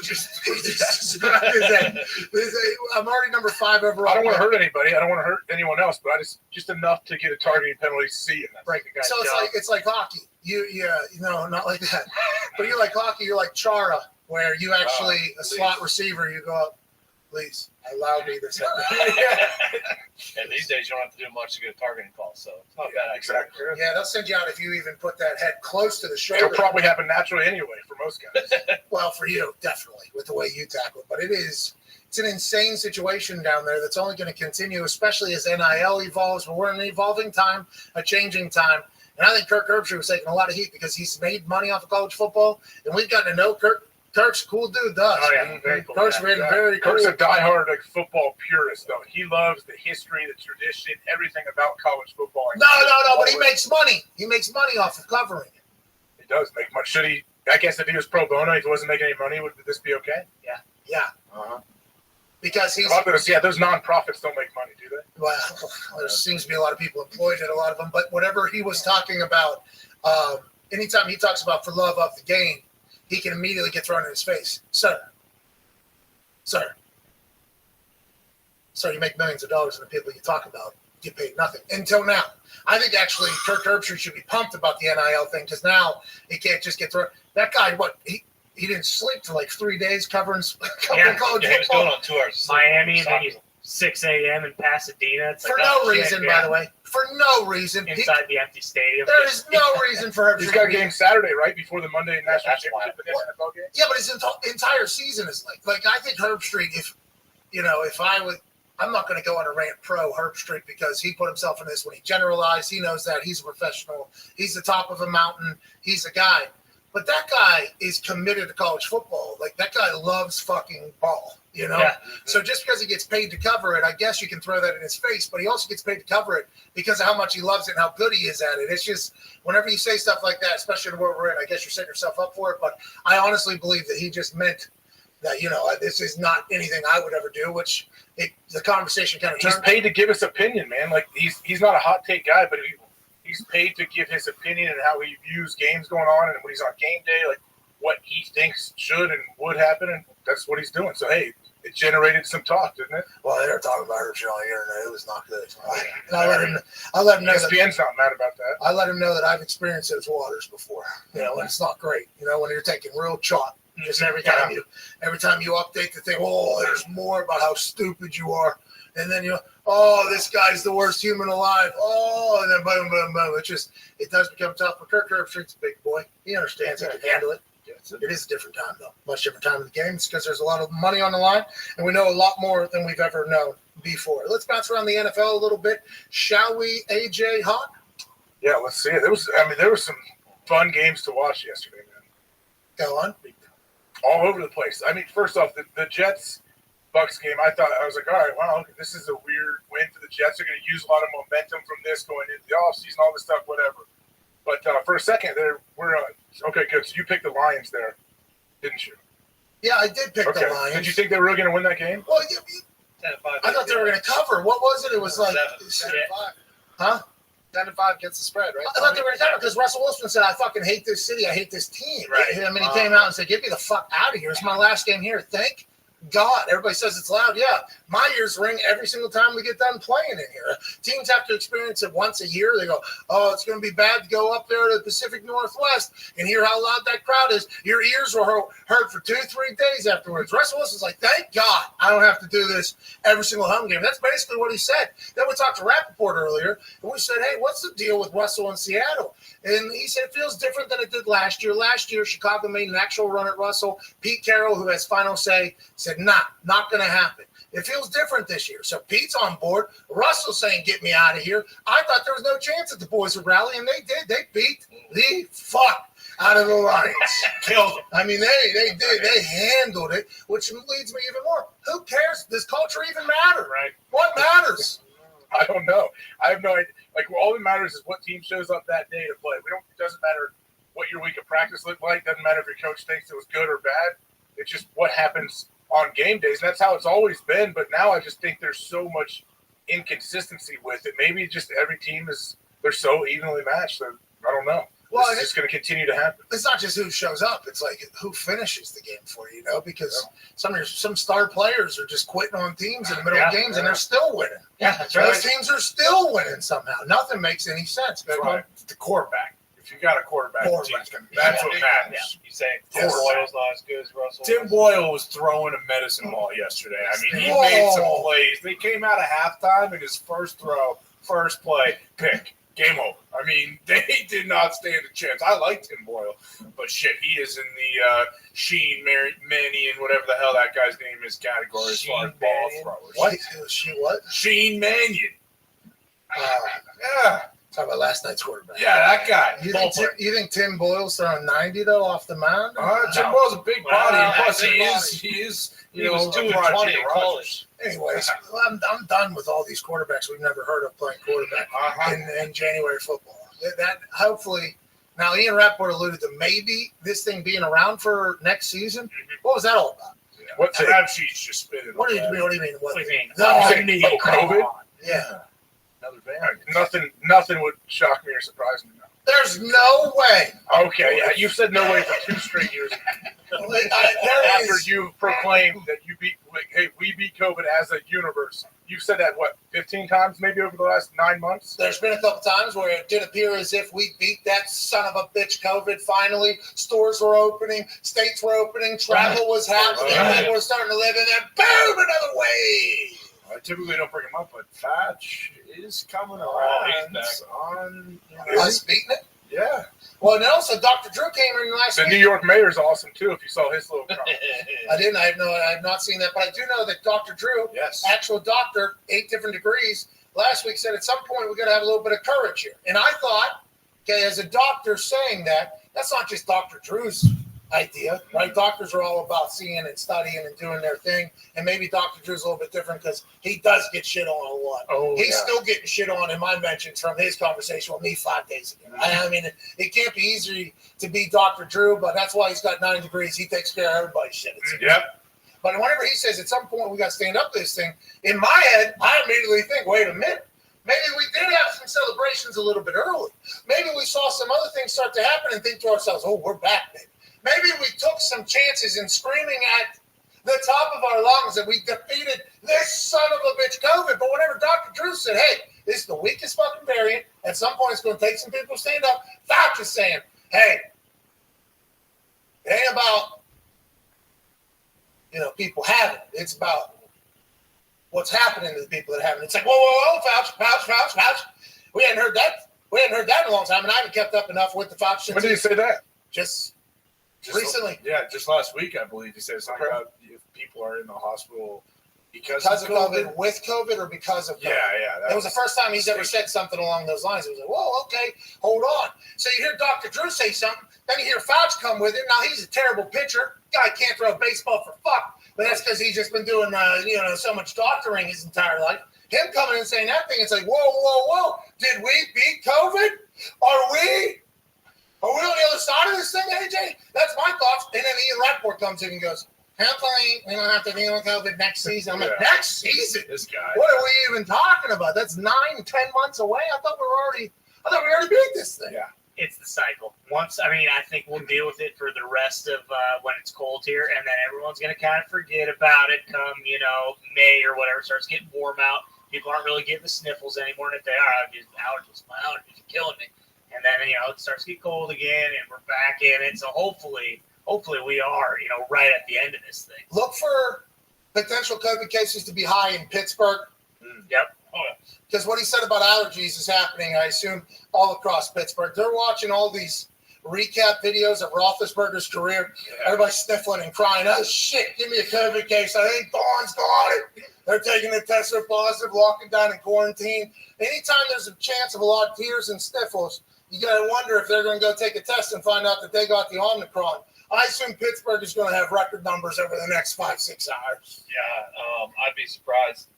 I'm already number 5 overall. I don't want to hurt anybody. I don't want to hurt anyone else, but I just enough to get a targeting penalty, see it, break the guy's So it's like hockey. You know, not like that. But you're like hockey. You're like Chara, where you actually a slot receiver. You go up, please allow me this. And these days you don't have to do much to get a targeting call, so it's not bad. Exactly. Yeah, they'll send you out if you even put that head close to the shoulder. It'll probably happen naturally anyway for most guys. Well, for you, definitely, with the way you tackle it. But it's an insane situation down there that's only going to continue, especially as NIL evolves. But we're in an evolving time, a changing time. And I think Kirk Herbstreit was taking a lot of heat because he's made money off of college football. And we've gotten to know Kirk. Kirk's a cool dude, does. Oh, yeah. Very cool. Kirk's been very cool. Kirk's a diehard football purist, though. He loves the history, the tradition, everything about college football. No, but he makes money. He makes money off of covering it. He does make money. Should he? I guess if he was pro bono, if he wasn't making any money, would this be okay? Yeah. Uh-huh. Because he's... those nonprofits don't make money, do they? Well, there seems to be a lot of people employed at a lot of them. But whatever he was talking about, anytime he talks about for love of the game, he can immediately get thrown in his face. Sir, you make millions of dollars, and the people you talk about get paid nothing. Until now. I think actually Kirk Herbstreit should be pumped about the NIL thing because now he can't just get thrown. That guy, he didn't sleep for like 3 days covering college football. He was going on 2 hours. Miami, and then 6 a.m. in Pasadena. It's for no reason, by the way. For no reason. Inside the empty stadium. There is no reason for Herbstreit. He's got a game Saturday, right? Before the Monday National Championship and the NFL game? Yeah, but his entire season is like I think Herbstreit, if I would, I'm not going to go on a rant pro Herbstreit because he put himself in this when he generalized. He knows that. He's a professional. He's the top of a mountain. He's a guy. But that guy is committed to college football. Like, that guy loves fucking ball, you know? Yeah. So just because he gets paid to cover it, I guess you can throw that in his face, but he also gets paid to cover it because of how much he loves it and how good he is at it. It's just, whenever you say stuff like that, especially in the world we're in, I guess you're setting yourself up for it, but I honestly believe that he just meant that, this is not anything I would ever do, which the conversation kind of He's paid to give his opinion, man. Like, he's not a hot take guy, but he's paid to give his opinion and how he views games going on, and when he's on game day, like what he thinks should and would happen, and that's what he's doing. So hey, it generated some talk, didn't it? Well, they were talking about Herbstreit on the internet. It was not good. And I let him know. ESPN's not mad about that. I let him know that I've experienced those waters before. And it's not great. When you're taking real chalk. Just every time you update the thing, there's more about how stupid you are. And then this guy's the worst human alive. And then boom, boom, boom. It does become tough. But Kirk Herbstreit's a big boy. He understands he can handle it. It is a different time, though. Much different time of the game. It's because there's a lot of money on the line, and we know a lot more than we've ever known before. Let's bounce around the NFL a little bit. Shall we, AJ Hawk? Yeah, let's see it. There were some fun games to watch yesterday, man. Go on. All over the place. First off, the Jets-Bucks game, I was like, all right, wow, this is a weird win for the Jets. They're going to use a lot of momentum from this going into the offseason, all this stuff, whatever. But for a second, we're okay, good. So you picked the Lions there, didn't you? Yeah, I did pick the Lions. Did you think they were really going to win that game? Well, I thought they were going to cover. What was it? It was like 7-5. Huh? 10-5 against the spread, right? I thought they were going to cover because Russell Wilson said, I fucking hate this city. I hate this team. Right. He came out and said, get me the fuck out of here. It's my last game here. Thank God. Everybody says it's loud. Yeah. My ears ring every single time we get done playing in here. Teams have to experience it once a year. They go, it's going to be bad to go up there to the Pacific Northwest and hear how loud that crowd is. Your ears were hurt for 2-3 days afterwards. Russell Wilson's like, thank God I don't have to do this every single home game. That's basically what he said. Then we talked to Rappaport earlier, and we said, hey, what's the deal with Russell in Seattle? And he said it feels different than it did last year. Last year, Chicago made an actual run at Russell. Pete Carroll, who has final say, said, not going to happen. It feels different this year. So Pete's on board. Russell's saying, get me out of here. I thought there was no chance that the boys would rally, and they did. They beat the fuck out of the Lions. Killed them. They did. They handled it, which leads me even more. Who cares? Does culture even matter? Right. What matters? I don't know. I have no idea. Like, all that matters is what team shows up that day to play. It doesn't matter what your week of practice looked like. Doesn't matter if your coach thinks it was good or bad. It's just what happens on game days. And that's how it's always been. But now I just think there's so much inconsistency with it. Maybe just every team they're so evenly matched that I don't know. Well, it's just going to continue to happen. It's not just who shows up; it's like who finishes the game for you, because some star players are just quitting on teams in the middle of games, and they're still winning. Yeah, that's Those teams are still winning somehow. Nothing makes any sense. That's right. The quarterback. If you got a quarterback, that's what matters. You say Tim Boyle's not as good as Russell? Tim Boyle was throwing a medicine ball yesterday. I mean, he made some plays. They came out of halftime, and his first play, pick. Game over. I mean, they did not stand a chance. I like Tim Boyle, but shit, he is in the Sheen, Mannion, whatever the hell that guy's name is category as far as ball throwers. What? Sheen Mannion. Yeah. Talk about last night's quarterback. Yeah, that guy. You think Tim Boyle's throwing 90 though off the mound? Tim Boyle's a big body, and plus he is. He was 2-20 in college. Anyways, I'm done with all these quarterbacks we've never heard of playing quarterback in January football. That hopefully, now Ian Rappaport alluded to maybe this thing being around for next season. What was that all about? Yeah. What's the rap sheet's just spinning? What do you mean? What do you mean? What do you mean? COVID? Yeah. Another variant. Nothing would shock me or surprise me now. There's no way. Okay, yeah, you've said no way for 2 straight years. After you proclaimed that we beat COVID as a universe. You've said that, 15 times maybe over the last 9 months? There's been a couple times where it did appear as if we beat that son of a bitch COVID finally. Stores were opening, states were opening, travel was happening, people were starting to live, and then boom, another wave. I typically don't bring him up, but Fatch is coming around. Us beating it? Yeah. Well, and also Dr. Drew came in last week. The New York mayor's awesome too. If you saw his little comment. I didn't. I have not seen that, but I do know that Dr. Drew, actual doctor, 8 different degrees, last week said at some point we're going to have a little bit of courage here. And I thought, okay, as a doctor saying that, that's not just Dr. Drew's idea, right? Doctors are all about seeing and studying and doing their thing, and maybe Dr. Drew's a little bit different because he does get shit on a lot. He's still getting shit on in my mentions from his conversation with me 5 days ago. I mean, it can't be easy to be Dr. Drew, but that's why he's got 9 degrees. He takes care of everybody's shit. Yep. But whenever he says at some point we got to stand up to this thing, in my head, I immediately think, wait a minute. Maybe we did have some celebrations a little bit early. Maybe we saw some other things start to happen and think to ourselves, oh, we're back, baby. Maybe we took some chances in screaming at the top of our lungs that we defeated this son of a bitch COVID. But whenever Dr. Drew said, hey, this is the weakest fucking variant, at some point it's going to take some people to stand up. Fauci is saying, hey, it ain't about, people having it. It's about what's happening to the people that have it. It's like, whoa, Fauci. We hadn't heard that. We hadn't heard that in a long time, and I haven't kept up enough with the Fauci. When did he say that? Just recently. Yeah, just last week, I believe he said something about if people are in the hospital because of COVID, with COVID, or because of COVID. Yeah. It was the first time he's ever said something along those lines. It was like, whoa, okay, hold on. So you hear Dr. Drew say something, then you hear Fauci come with it. Now, he's a terrible pitcher. Guy can't throw a baseball for fuck, but that's because he's just been doing, so much doctoring his entire life. Him coming and saying that thing, it's like, whoa. Did we beat COVID? Are we on the other side of this thing, AJ? That's my thoughts. And then Ian Rappaport comes in and goes, hopefully we don't have to deal with COVID next season. I'm like, next season? This guy. What are we even talking about? That's 9-10 months away. I thought we already beat this thing. Yeah. It's the cycle. I think we'll deal with it for the rest of when it's cold here, and then everyone's going to kind of forget about it come, May or whatever. It starts getting warm out. People aren't really getting the sniffles anymore. And if they are, my allergies are killing me. And then, it starts to get cold again, and we're back in it. So hopefully we are, right at the end of this thing. Look for potential COVID cases to be high in Pittsburgh. Yep. Because what he said about allergies is happening, I assume, all across Pittsburgh. They're watching all these recap videos of Roethlisberger's career. Yeah. Everybody's sniffling and crying, oh, shit, give me a COVID case. I think Dawn's got it. They're taking the test, they're positive, locking down in quarantine. Anytime there's a chance of a lot of tears and sniffles, you got to wonder if they're going to go take a test and find out that they got the Omicron. I assume Pittsburgh is going to have record numbers over the next 5-6 hours. Yeah, I'd be surprised.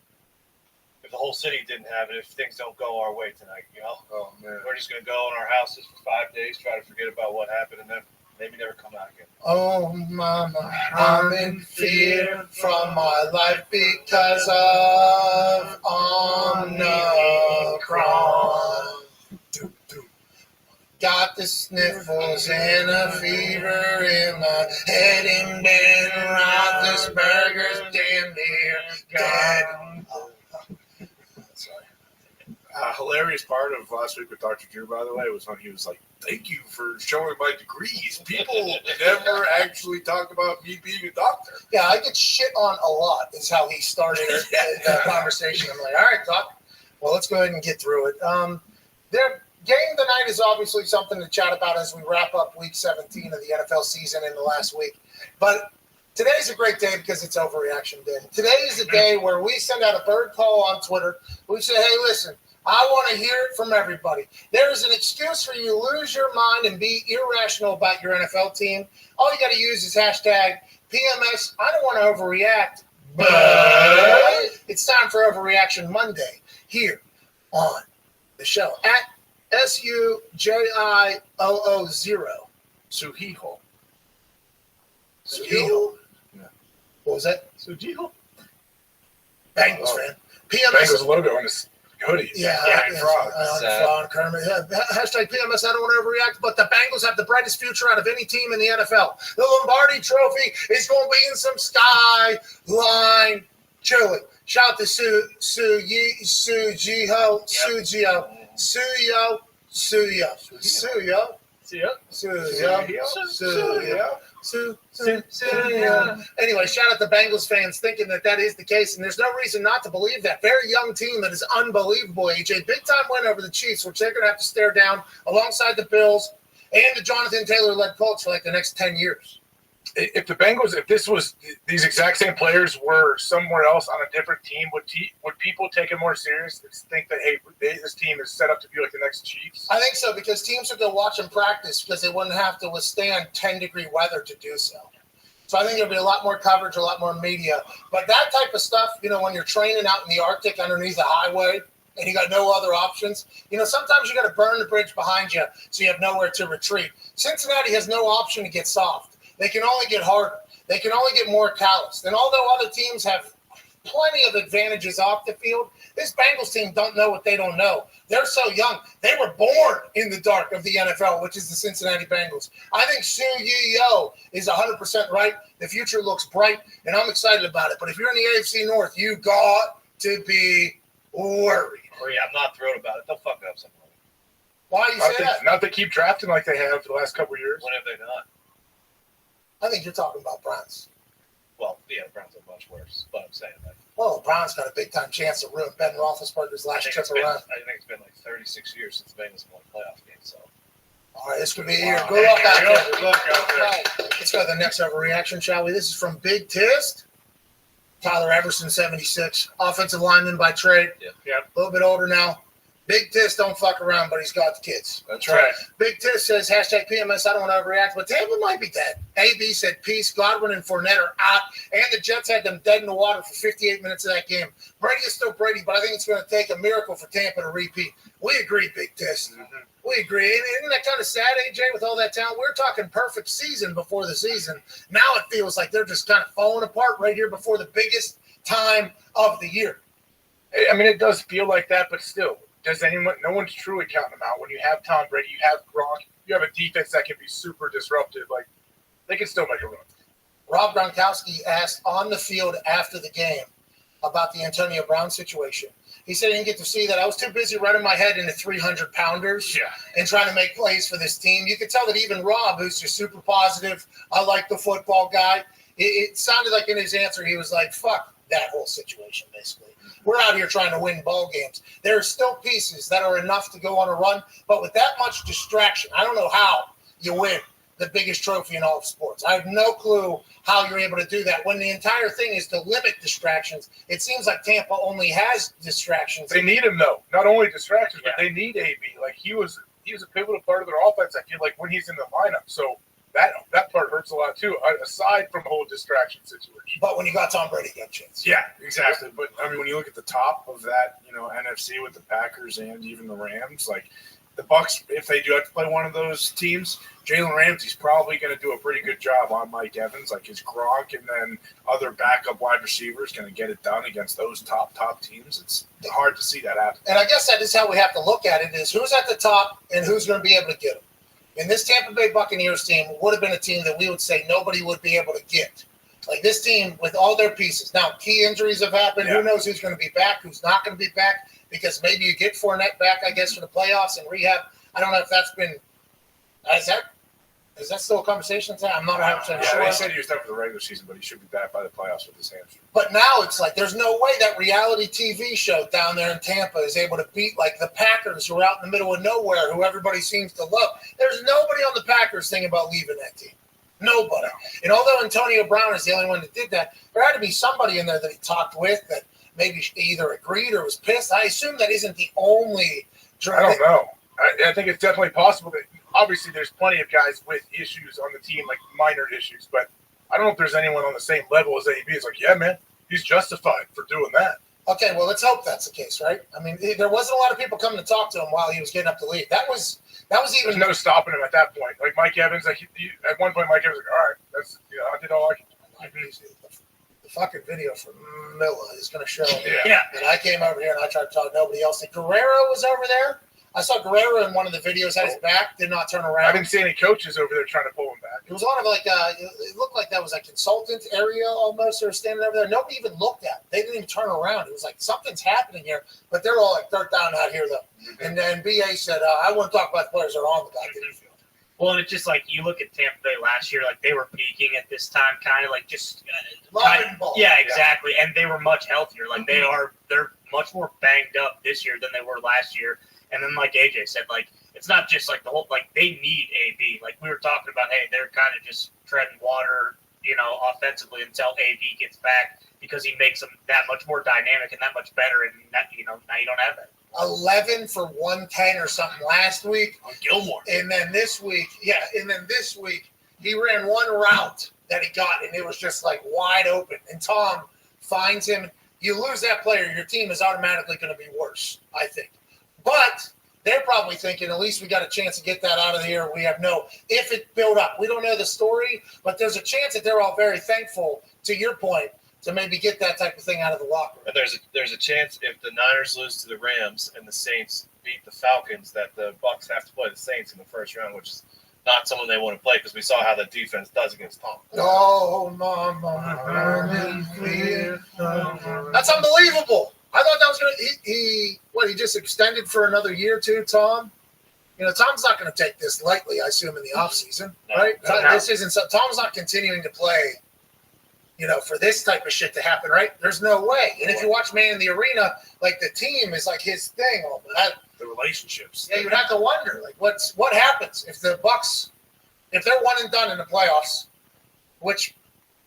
if the whole city didn't have it, if things don't go our way tonight, you know? Oh, man. We're just going to go in our houses for 5 days, try to forget about what happened, and then maybe never come out again. Oh, mama, I'm in fear from my life because of Omicron. Got the sniffles and a fever in my head, and Ben Roethlisberger's damn near dead. Hilarious part of last week with Dr. Drew, by the way, was when he was like, "Thank you for showing my degrees." People never actually talk about me being a doctor. Yeah, I get shit on a lot, is how he started the conversation. I'm like, all right, Doc, well, let's go ahead and get through it. Their game tonight is obviously something to chat about as we wrap up week 17 of the NFL season in the last week. But today's a great day because it's overreaction day. Today is a day where we send out a bird call on Twitter. We say, hey, listen, I want to hear it from everybody. There is an excuse for you to lose your mind and be irrational about your NFL team. All you got to use is hashtag PMS. I don't want to overreact, but it's time for Overreaction Monday here on the show at SUJIOO0. Suhiho. Suhiho? What was that? Suhiho? Bengals fan. PMS. Bengals logo on his hoodie. Yeah, Frog. Frog, Kermit. Yeah, hashtag PMS, I don't want to overreact, but the Bengals have the brightest future out of any team in the NFL. The Lombardi Trophy is going to be in some skyline chili. Shout out to Sujiho. Anyway, shout out to Bengals fans thinking that is the case, and there's no reason not to believe that. Very young team that is unbelievable, AJ. Big time win over the Chiefs, which they're going to have to stare down alongside the Bills and the Jonathan Taylor-led Colts for like the next 10 years. If these exact same players were somewhere else on a different team, would people take it more serious and think that, hey, this team is set up to be like the next Chiefs? I think so, because teams would go watch them practice because they wouldn't have to withstand 10-degree weather to do so. So I think there'll be a lot more coverage, a lot more media. But that type of stuff, when you're training out in the Arctic underneath a highway and you got no other options, sometimes you got to burn the bridge behind you so you have nowhere to retreat. Cincinnati has no option to get soft. They can only get harder. They can only get more calloused. And although other teams have plenty of advantages off the field, this Bengals team don't know what they don't know. They're so young. They were born in the dark of the NFL, which is the Cincinnati Bengals. I think Suhiho is 100% right. The future looks bright, and I'm excited about it. But if you're in the AFC North, you got to be worried. Oh, yeah, I'm not thrilled about it. They'll fuck up something. Why do you say that? Not to keep drafting like they have for the last couple of years. When have they not? I think you're talking about Browns. Well, yeah, the Browns are much worse, but I'm saying that. Well, the Browns got a big-time chance to ruin Ben Roethlisberger's last trip around. I think it's been like 36 years since the Bengals won a playoff game, so. All right, this could be a year. Good luck out there. Good luck out there. Right. Let's go to the next overreaction, shall we? This is from Big Tist. Tyler Everson, 76. Offensive lineman by trade. Yeah. A little bit older now. Big Tist don't fuck around, but he's got the kids. That's right. Big Tist says, hashtag PMS, I don't want to overreact, but Tampa might be dead. AB said, peace, Godwin and Fournette are out, and the Jets had them dead in the water for 58 minutes of that game. Brady is still Brady, but I think it's going to take a miracle for Tampa to repeat. We agree, Big Tist. Mm-hmm. We agree. Isn't that kind of sad, AJ, with all that talent? We're talking perfect season before the season. Now it feels like they're just kind of falling apart right here before the biggest time of the year. I mean, it does feel like that, but still. No one's truly counting them out. When you have Tom Brady, you have Gronk, you have a defense that can be super disruptive. Like, they can still make a run. Rob Gronkowski asked on the field after the game about the Antonio Brown situation. He said he didn't get to see that. I was too busy running my head into 300-pounders and trying to make plays for this team. You could tell that even Rob, who's just super positive, I like the football guy, it sounded like in his answer he was like, fuck that whole situation, basically. We're out here trying to win ball games. There are still pieces that are enough to go on a run, but with that much distraction, I don't know how you win the biggest trophy in all of sports. I have no clue how you're able to do that. When the entire thing is to limit distractions, it seems like Tampa only has distractions. They need him, though. Not only distractions, but they need AB. Like, he was a pivotal part of their offense, I feel like, when he's in the lineup. So that part hurts a lot too. Aside from the whole distraction situation. But when you got Tom Brady, you got a chance. Yeah, exactly. But I mean, when you look at the top of that, NFC with the Packers and even the Rams, like the Bucs, if they do have to play one of those teams, Jalen Ramsey's probably going to do a pretty good job on Mike Evans, like his Gronk, and then other backup wide receivers going to get it done against those top teams. It's hard to see that happen. And I guess that is how we have to look at it: is who's at the top and who's going to be able to get them. And this Tampa Bay Buccaneers team would have been a team that we would say nobody would be able to get. Like this team with all their pieces. Now, key injuries have happened. Yeah. Who knows who's going to be back, who's not going to be back, because maybe you get Fournette back, I guess, for the playoffs and rehab. I don't know if that's been – is that still a conversation? I'm not 100% sure. Yeah, they said he was done for the regular season, but he should be back by the playoffs with his hamstring. But now it's like there's no way that reality TV show down there in Tampa is able to beat like the Packers, who are out in the middle of nowhere, who everybody seems to love. There's nobody on the Packers thinking about leaving that team. Nobody. And although Antonio Brown is the only one that did that, there had to be somebody in there that he talked with that maybe either agreed or was pissed. I assume that isn't the only I don't know. I think it's definitely possible that obviously there's plenty of guys with issues on the team, like minor issues, but I don't know if there's anyone on the same level as AB. It's like, yeah, man, he's justified for doing that. Okay, well, let's hope that's the case, right? I mean, there wasn't a lot of people coming to talk to him while he was getting up to leave. That was even there's no stopping him at that point. Like Mike Evans, like at one point, Mike Evans was like, all right, that's I did all I can. The fucking video from Milla is going to show me. Yeah. And I came over here and I tried to talk to nobody else. And Guerrero was over there. I saw Guerrero in one of the videos, had his back, did not turn around. I didn't see any coaches over there trying to pull him back. It was one of it looked like that was a consultant area almost. They were standing over there. Nobody even looked at him. They didn't even turn around. It was like something's happening here. But they're all like, they're down out here, though. Mm-hmm. And then BA said, I wouldn't talk about players that are on the goddamn field. Well, and it's just like you look at Tampa Bay last year, like they were peaking at this time, kind of like just ball. Yeah, exactly. And they were much healthier. Like they're much more banged up this year than they were last year. And then, like AJ said, like it's not just like the whole like they need AB. Like we were talking about, hey, they're kind of just treading water, offensively until AB gets back because he makes them that much more dynamic and that much better. And that now you don't have that. 11 for 110 or something last week on Gilmore. And then this week, he ran one route that he got, and it was just like wide open. And Tom finds him. You lose that player, your team is automatically going to be worse, I think. But they're probably thinking, at least we got a chance to get that out of here. We have if it built up. We don't know the story, but there's a chance that they're all very thankful, to your point, to maybe get that type of thing out of the locker room. And there's a chance if the Niners lose to the Rams and the Saints beat the Falcons that the Bucs have to play the Saints in the first round, which is not someone they want to play because we saw how the defense does against Tom. Oh, mama. That's unbelievable. I thought that was going to he just extended for another year too, Tom? Tom's not going to take this lightly, I assume, in the offseason, right? This isn't so. Tom's not continuing to play, for this type of shit to happen, right? There's no way. And if you watch Man in the Arena, like the team is like his thing. The relationships. Yeah, you'd have to wonder, like, what happens if the Bucs, if they're one and done in the playoffs, which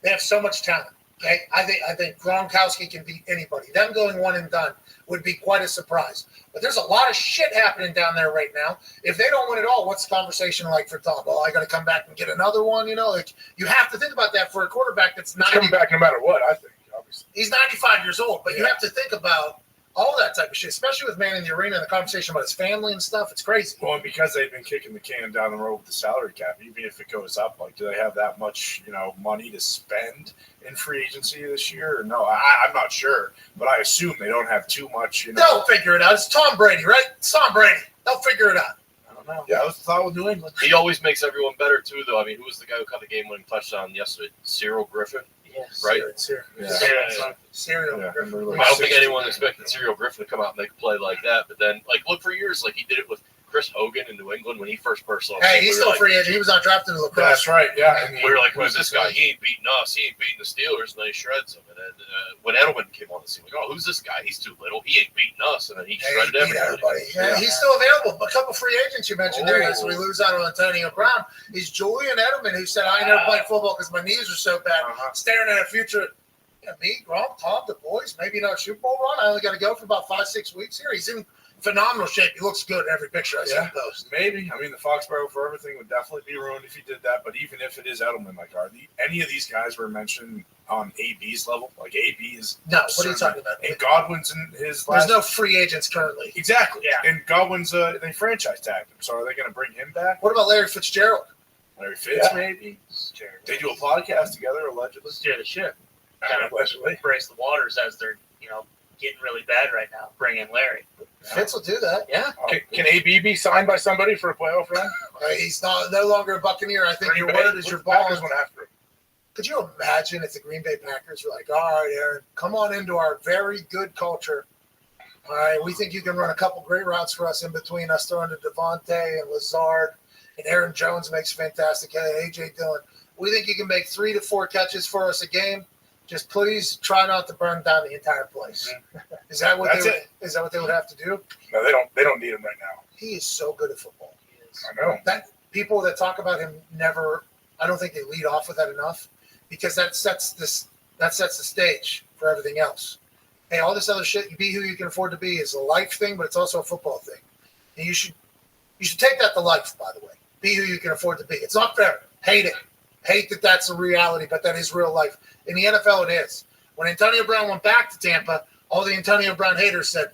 they have so much talent. Okay, I think Gronkowski can beat anybody. Them going one and done would be quite a surprise. But there's a lot of shit happening down there right now. If they don't win it all, what's the conversation like for Tom? Oh, I got to come back and get another one. Like you have to think about that for a quarterback that's not coming back no matter what. I think obviously he's 95 years old, but you have to think about all that type of shit, especially with Man in the Arena and the conversation about his family and stuff. It's crazy. Well, and because they've been kicking the can down the road with the salary cap, even if it goes up, like, do they have that much, money to spend in free agency this year? Or no, I'm not sure, but I assume they don't have too much. They'll figure it out. It's Tom Brady, right? It's Tom Brady. They'll figure it out. I don't know. Yeah, that's all New England. He always makes everyone better too, though. I mean, who was the guy who caught the game-winning touchdown yesterday? Cyril Griffin. Yes. Right? Cyril. I don't think anyone expected Cyril Griffin to come out and make a play like that. But then, look for years, he did it with Chris Hogan in New England when he first burst on. Hey, he's still free agent. He was not drafted in lacrosse. That's right, yeah. And we were like, who's this guy? He ain't beating us. He ain't beating the Steelers. And then he shreds them. And then when Edelman came on the scene, who's this guy? He's too little. He ain't beating us. And then he shredded everybody. Yeah, he's still available. A couple free agents you mentioned there, so we lose out on Antonio Brown. He's Julian Edelman, who said, I never played football because my knees are so bad. Staring at a future. Me, Gronk, Tom, the boys, maybe not a Super Bowl run. I only got to go for about 5-6 weeks here. He's in phenomenal shape. He looks good in every picture I see him post. Maybe. I mean, the Foxborough for everything would definitely be ruined if he did that. But even if it is Edelman, like, are any of these guys were mentioned on AB's level? Like, AB is no. What are you talking about? And Godwin's in his. There's no free agents currently. Exactly. Yeah. And Godwin's they franchise tagged him. So are they going to bring him back? What about Larry Fitzgerald? Larry Fitz, maybe. They do a podcast together, allegedly. Yeah, they should. Kind of brace the waters as they're getting really bad right now. Bring in Larry. Fitz will do that. Yeah. Can AB be signed by somebody for a playoff run? He's no longer a Buccaneer. I think Green your Bay, word is your Packers ball. went after him. Could you imagine if the Green Bay Packers were like, all right, Aaron, come on into our very good culture. All right, we think you can run a couple great routes for us in between us throwing to Devontae and Lazard, and Aaron Jones makes fantastic. Hey, A.J. Dillon. We think you can make 3 to 4 catches for us a game. Just please try not to burn down the entire place. Is that what they would have to do? No, they don't need him right now. He is so good at football. He is. I know. That people that talk about him never. I don't think they lead off with that enough, because that sets the stage for everything else. Hey, all this other shit, you be who you can afford to be, is a life thing, but it's also a football thing. And you should take that to life, by the way. Be who you can afford to be. It's not fair. Hate it. Hate that that's a reality, but that is real life. In the NFL, it is. When Antonio Brown went back to Tampa, all the Antonio Brown haters said,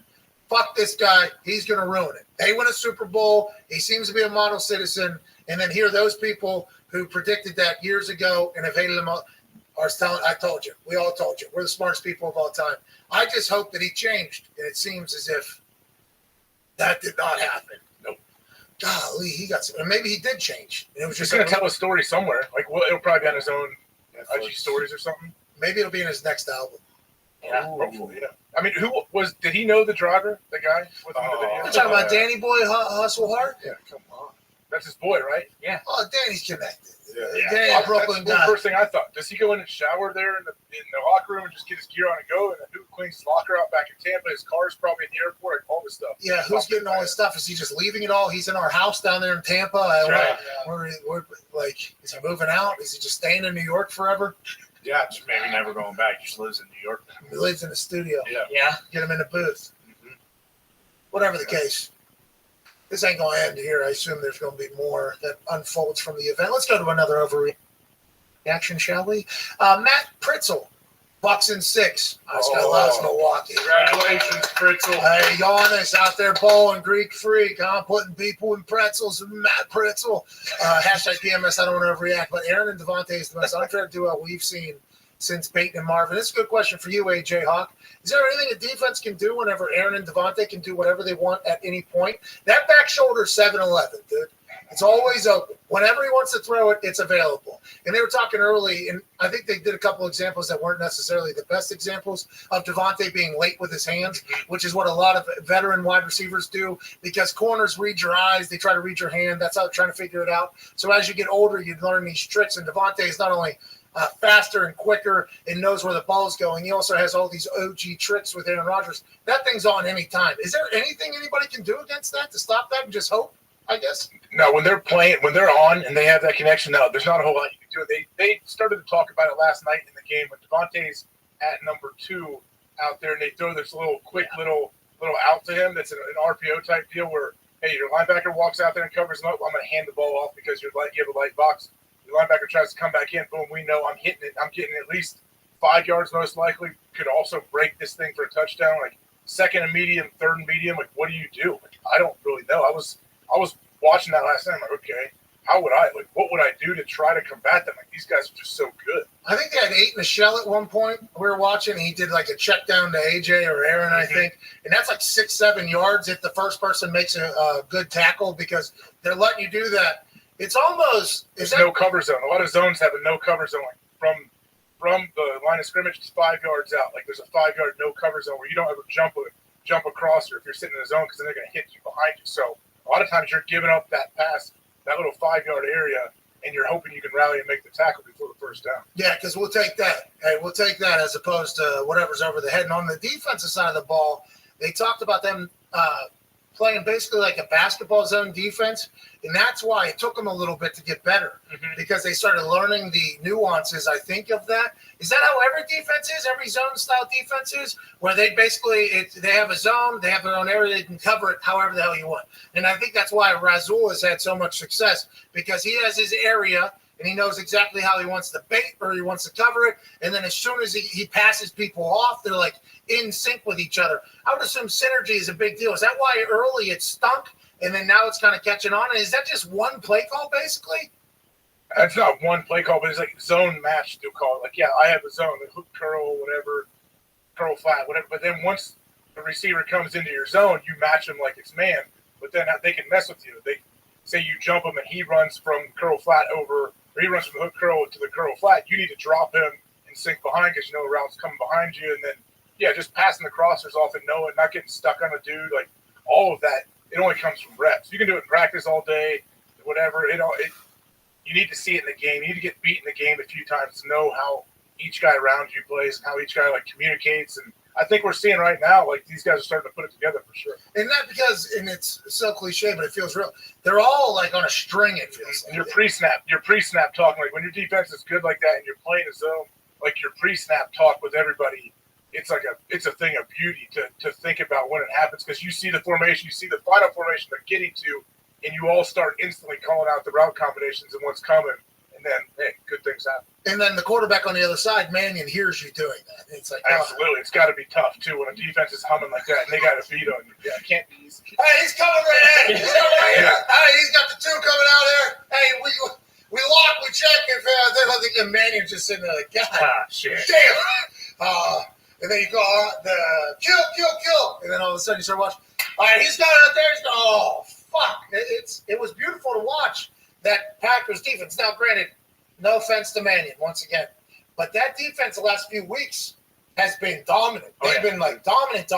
fuck this guy. He's going to ruin it. They win a Super Bowl. He seems to be a model citizen. And then here those people who predicted that years ago and have hated him are telling, I told you. We all told you. We're the smartest people of all time. I just hope that he changed. And it seems as if that did not happen. Nope. Golly, he got some. Or maybe he did change. And it was He's just going to tell a story somewhere. Like, it'll probably be on his own IG stories or something. Maybe it'll be in his next album. Yeah. Hopefully, yeah. I mean, did he know the driver, the guy with him in the video? You're talking about Danny Boy Hustle Hard? Yeah, come on. That's his boy, right? Yeah. Oh, Danny's connected. Yeah. Danny, Brooklyn That's guy. the first thing I thought. Does he go in and shower there in the locker room and just get his gear on and go? And then who cleans his locker out back in Tampa? His car's probably in the airport, all this stuff. Yeah, who's getting all his stuff? Is he just leaving it all? He's in our house down there in Tampa. Right. We're like, is he moving out? Is he just staying in New York forever? Yeah, just maybe never going back. He just lives in New York now. He lives in the studio. Yeah. Get him in the booth. Whatever the case. This ain't going to end here. I assume there's going to be more that unfolds from the event. Let's go to another overreaction, shall we? Matt Pritzel, Bucks in 6. This guy loves Milwaukee. Congratulations, Pritzel. Hey, Giannis out there bowling, Greek freak, putting people in pretzels. Matt Pritzel. Hashtag PMS, I don't want to overreact, but Aaron and Devontae is the most unfair duo we've seen since Peyton and Marvin. This is a good question for you, AJ Hawk. Is there anything a defense can do whenever Aaron and Devontae can do whatever they want at any point? That back shoulder is 7-11, dude. It's always open. Whenever he wants to throw it, it's available. And they were talking early, and I think they did a couple examples that weren't necessarily the best examples of Devontae being late with his hands, which is what a lot of veteran wide receivers do, because corners read your eyes. They try to read your hand. That's how they're trying to figure it out. So as you get older, you learn these tricks, and Devontae is not only faster and quicker and knows where the ball's going. He also has all these OG tricks with Aaron Rodgers. That thing's on any time. Is there anything anybody can do against that to stop that and just hope, I guess? No, when they're playing, when they're on and they have that connection, no, there's not a whole lot you can do. They started to talk about it last night in the game when Devontae's at number 2 out there, and they throw this little out to him that's an RPO type deal where, hey, your linebacker walks out there and covers him up. I'm going to hand the ball off because you have a light box. The linebacker tries to come back in. Boom, we know I'm hitting it. I'm getting at least 5 yards most likely. Could also break this thing for a touchdown. Like second and medium, third and medium. Like, what do you do? Like, I don't really know. I was watching that last night. I'm like, okay, what would I do to try to combat them? Like, these guys are just so good. I think they had 8 in a shell at one point. We were watching. He did like a check down to AJ or Aaron, I think. And that's like 6-7 yards if the first person makes a good tackle, because they're letting you do that. It's almost no cover zone. A lot of zones have a no cover zone. Like from the line of scrimmage, it's 5 yards out. Like there's a 5-yard no cover zone where you don't ever jump across, or if you're sitting in the zone, because then they're going to hit you behind you. So a lot of times you're giving up that pass, that little 5-yard area, and you're hoping you can rally and make the tackle before the first down. Yeah, because we'll take that. Hey, we'll take that as opposed to whatever's over the head. And on the defensive side of the ball, they talked about them playing basically like a basketball zone defense. And that's why it took them a little bit to get better because they started learning the nuances, I think, of that. Is that how every defense is? Every zone style defense is where they basically, they have a zone, they have their own area, they can cover it however the hell you want. And I think that's why Razul has had so much success because he has his area and he knows exactly how he wants to bait or he wants to cover it. And then as soon as he passes people off, they're like in sync with each other. I would assume synergy is a big deal. Is that why early it stunk? And then now it's kind of catching on. And is that just one play call, basically? That's not one play call, but it's like zone match, they'll call it. Like, yeah, I have a zone, the hook curl, whatever, curl flat, whatever. But then once the receiver comes into your zone, you match him like it's man. But then they can mess with you. They say you jump him and he runs from curl flat over, or he runs from hook curl to the curl flat. You need to drop him and sink behind because you know the route's coming behind you. And then, yeah, just passing the crossers off and knowing, not getting stuck on a dude, like all of that. It only comes from reps. You can do it in practice all day, whatever. You need to see it in the game. You need to get beat in the game a few times to know how each guy around you plays and how each guy like communicates. And I think we're seeing right now, like these guys are starting to put it together for sure. And that because, and it's so cliche, but it feels real. They're all like on a string. It feels. And your pre-snap talking, like when your defense is good like that and you're playing a zone, like your pre-snap talk with everybody. It's a thing of beauty to think about when it happens because you see the formation, you see the final formation they're getting to, and you all start instantly calling out the route combinations and what's coming, and then hey, good things happen. And then the quarterback on the other side, Mannion, hears you doing that. It's like absolutely, it's got to be tough too when a defense is humming like that and they got a beat on you. Yeah, it can't be easy. Hey, he's coming right in. He's coming right here. Hey, he's got the two coming out there. Hey, we lock, we check. If I think Mannion's just sitting there like, God, shit, damn. And then you go the kill, and then all of a sudden you start watching. All right, he's got it out there. He's going, oh fuck! It was beautiful to watch that Packers defense. Now, granted, no offense to Mannion once again, but that defense the last few weeks has been dominant. They've been like dominant,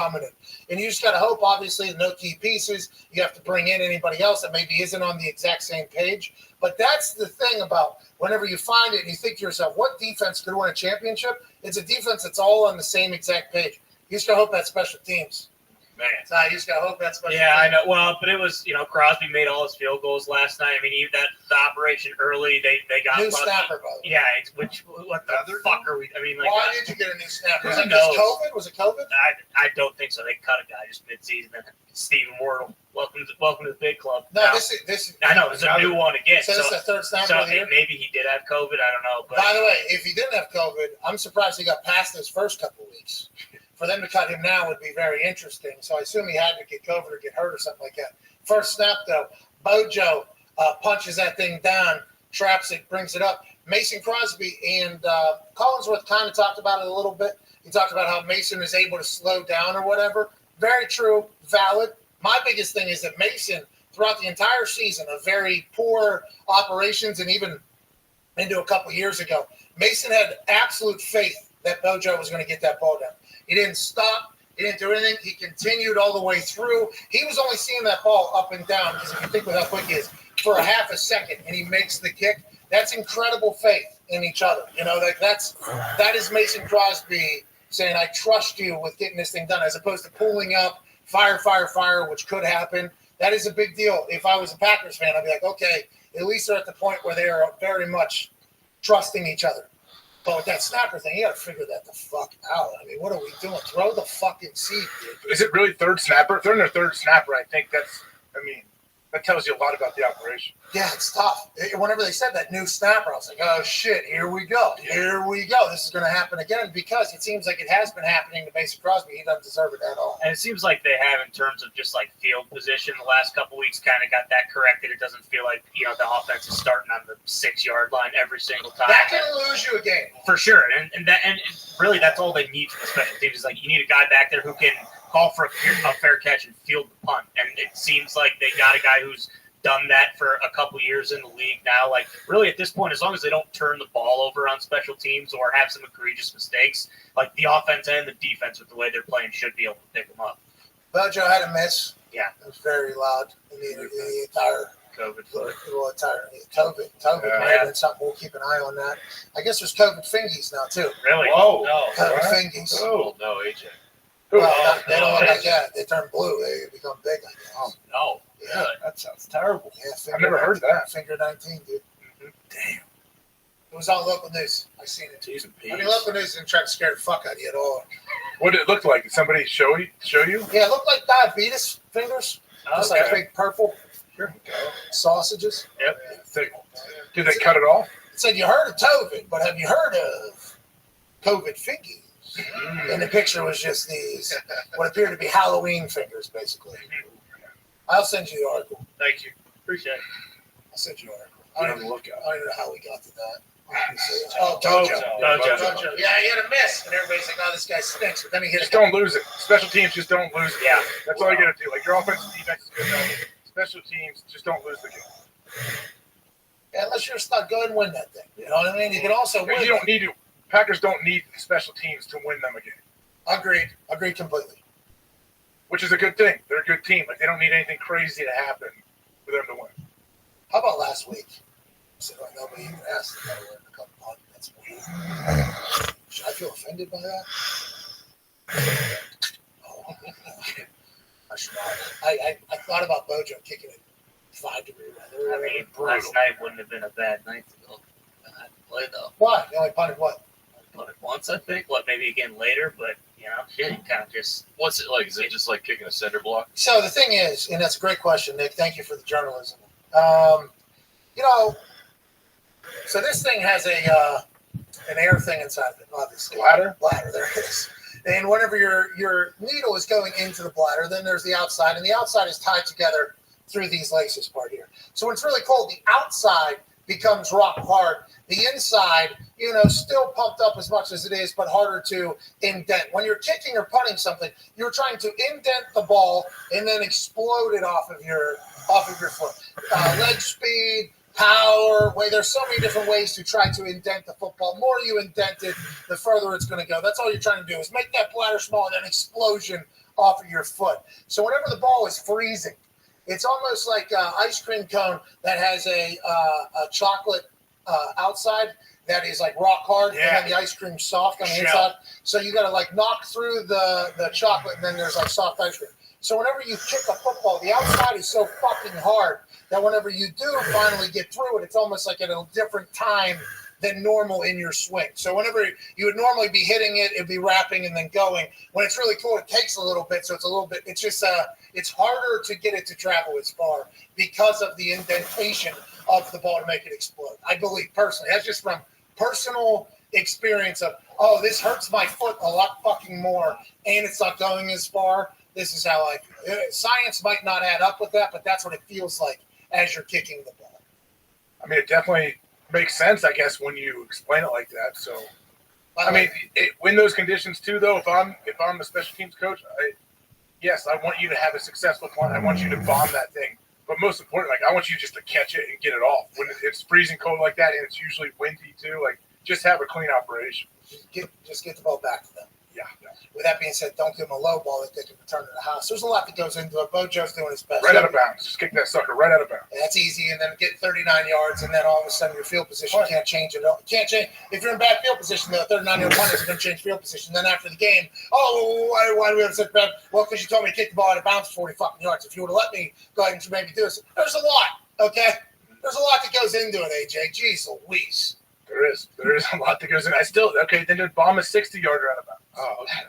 and you just got to hope. Obviously, no key pieces. You have to bring in anybody else that maybe isn't on the exact same page. But that's the thing about whenever you find it and you think to yourself, what defense could win a championship? It's a defense that's all on the same exact page. You just got to hope that's special teams. Man. So you just got to hope that's special teams. I know. Well, but it was, Crosby made all his field goals last night. I mean, even the operation early, they got new snapper, brother. Yeah, what the fuck are we? I mean, like, why did you get a new snapper? Who knows? COVID? Was it COVID? I don't think so. They cut a guy just mid-season. Then Stephen Wardle, welcome to the big club. No, this is. I know it's a new one again. So it's the third snapper of the year? Maybe he did have COVID. I don't know. But by the way, if he didn't have COVID, I'm surprised he got past those first couple of weeks. For them to cut him now would be very interesting. So I assume he had to get COVID or get hurt or something like that. First snap, though, Bojo punches that thing down, traps it, brings it up. Mason Crosby and Collinsworth kind of talked about it a little bit. He talked about how Mason is able to slow down or whatever. Very true, valid. My biggest thing is that Mason, throughout the entire season of very poor operations and even into a couple years ago, Mason had absolute faith that Bojo was going to get that ball down. He didn't stop. He didn't do anything. He continued all the way through. He was only seeing that ball up and down because if you think about how quick he is, for a half a second, and he makes the kick. That's incredible faith in each other. That is Mason Crosby saying, I trust you with getting this thing done, as opposed to pulling up, fire, which could happen. That is a big deal. If I was a Packers fan, I'd be like, okay, at least they're at the point where they are very much trusting each other. But with that snapper thing, you got to figure that the fuck out. I mean, what are we doing? Throw the fucking seed, dude. Is it really third snapper? If they're in their third snapper, I think that tells you a lot about the operation. Yeah, it's tough. Whenever they said that new snapper, I was like, oh, shit, here we go. Here we go. This is going to happen again because it seems like it has been happening to Mason Crosby. He doesn't deserve it at all. And it seems like they have in terms of just like field position the last couple weeks kind of got that corrected. It doesn't feel like, the offense is starting on the 6-yard line every single time. That can lose you a game. For sure. And really that's all they need from the special teams is like you need a guy back there who can call for a fair catch and field the punt. And it seems like they got a guy who's done that for a couple years in the league now. Like, really, at this point, as long as they don't turn the ball over on special teams or have some egregious mistakes, like the offense and the defense with the way they're playing should be able to pick them up. Bojo had a miss. Yeah. It was very loud in the entire COVID. COVID might have been something. We'll keep an eye on that. I guess there's COVID fingies now, too. Really? Whoa. COVID fingies. Oh, no, AJ. Well, they don't look like that. They turn blue. They become big, I guess. Oh, no. Yeah. That sounds terrible. Yeah, I've never heard of that. Finger 19, dude. Damn. It was on local news. I seen it. Jeez and I mean, local news didn't try to scare the fuck out of you at all. What did it look like? Did somebody show you? Yeah, it looked like diabetes fingers. Just like big purple sausages. Yep. Did they cut it off? It said, you heard of COVID, but have you heard of COVID fingies? And the picture was just these, what appeared to be Halloween fingers, basically. I'll send you the article. Thank you. Appreciate it. I'll send you the article. I don't know how we got to that. Oh, Dojo. Yeah, he had a miss, and everybody's like, "Oh, this guy stinks." But then he hit Just don't lose it. Special teams just don't lose it. Yeah, that's all you got to do. Like your offense and defense is good enough. Special teams just don't lose the game. Yeah, unless you're stuck, go ahead and win that thing. You know what I mean? You can also win. You don't need to. Packers don't need special teams to win them again. Agreed completely. Which is a good thing. They're a good team. Like they don't need anything crazy to happen for them to win. How about last week? So nobody even asked if I were in a couple months. That's weird. Should I feel offended by that? Oh, I should not. I thought about Bojo kicking it 5-degree weather. I mean, last night wouldn't have been a bad night to go play though. Why? They only punted what? Punted once, I think. What, maybe again later, but you know, shit, you kind of just. What's it like? Is it just like kicking a cinder block? So the thing is, and that's a great question, Nick. Thank you for the journalism. You know, so this thing has an air thing inside of it, obviously. Bladder, there it is. And whenever your needle is going into the bladder, then there's the outside, and the outside is tied together through these laces part here. So when it's really cold, the outside becomes rock hard. The inside, you know, still pumped up as much as it is, but harder to indent. When you're kicking or punting something, you're trying to indent the ball and then explode it off of your foot. Leg speed, power, there's so many different ways to try to indent the football. The more you indent it, the further it's going to go. That's all you're trying to do is make that bladder small and then explosion off of your foot. So whenever the ball is freezing, it's almost like an ice cream cone that has a chocolate outside that is like rock hard, and then the ice cream soft on the inside. So you got to like knock through the chocolate, and then there's like soft ice cream. So whenever you kick a football, the outside is so fucking hard that whenever you do finally get through it, it's almost like at a different time than normal in your swing. So whenever you would normally be hitting it, it'd be wrapping and then going. When it's really cool, it takes a little bit. So it's just it's harder to get it to travel as far because of the indentation of the ball to make it explode. I believe personally, that's just from personal experience of, oh, this hurts my foot a lot fucking more and it's not going as far. This is how I feel. Science might not add up with that, but that's what it feels like as you're kicking the ball. I mean, it definitely makes sense, I guess, when you explain it like that. So, I mean, in those conditions too, though, if I'm a special teams coach, I want you to have a successful punt. I want you to bomb that thing. But most importantly, I want you just to catch it and get it off. When it's freezing cold like that, and it's usually windy too, just have a clean operation. Just get the ball back to them. Yeah. With that being said, don't give them a low ball that they can return to the house. There's a lot that goes into it. Bojo's doing his best. Right out of bounds. Just kick that sucker right out of bounds. That's easy, and then get 39 yards, and then all of a sudden your field position can't change it. Can't change. If you're in bad field position, the 39-yard punt is going to change field position. Then after the game, why do we have such bad? Well, because you told me to kick the ball out of bounds 40 fucking yards. If you would have let me go ahead and maybe do this, there's a lot. Okay, there's a lot that goes into it. AJ, jeez Louise. There is a lot that goes in. Then bomb a 60-yarder out of bounds. Oh, okay.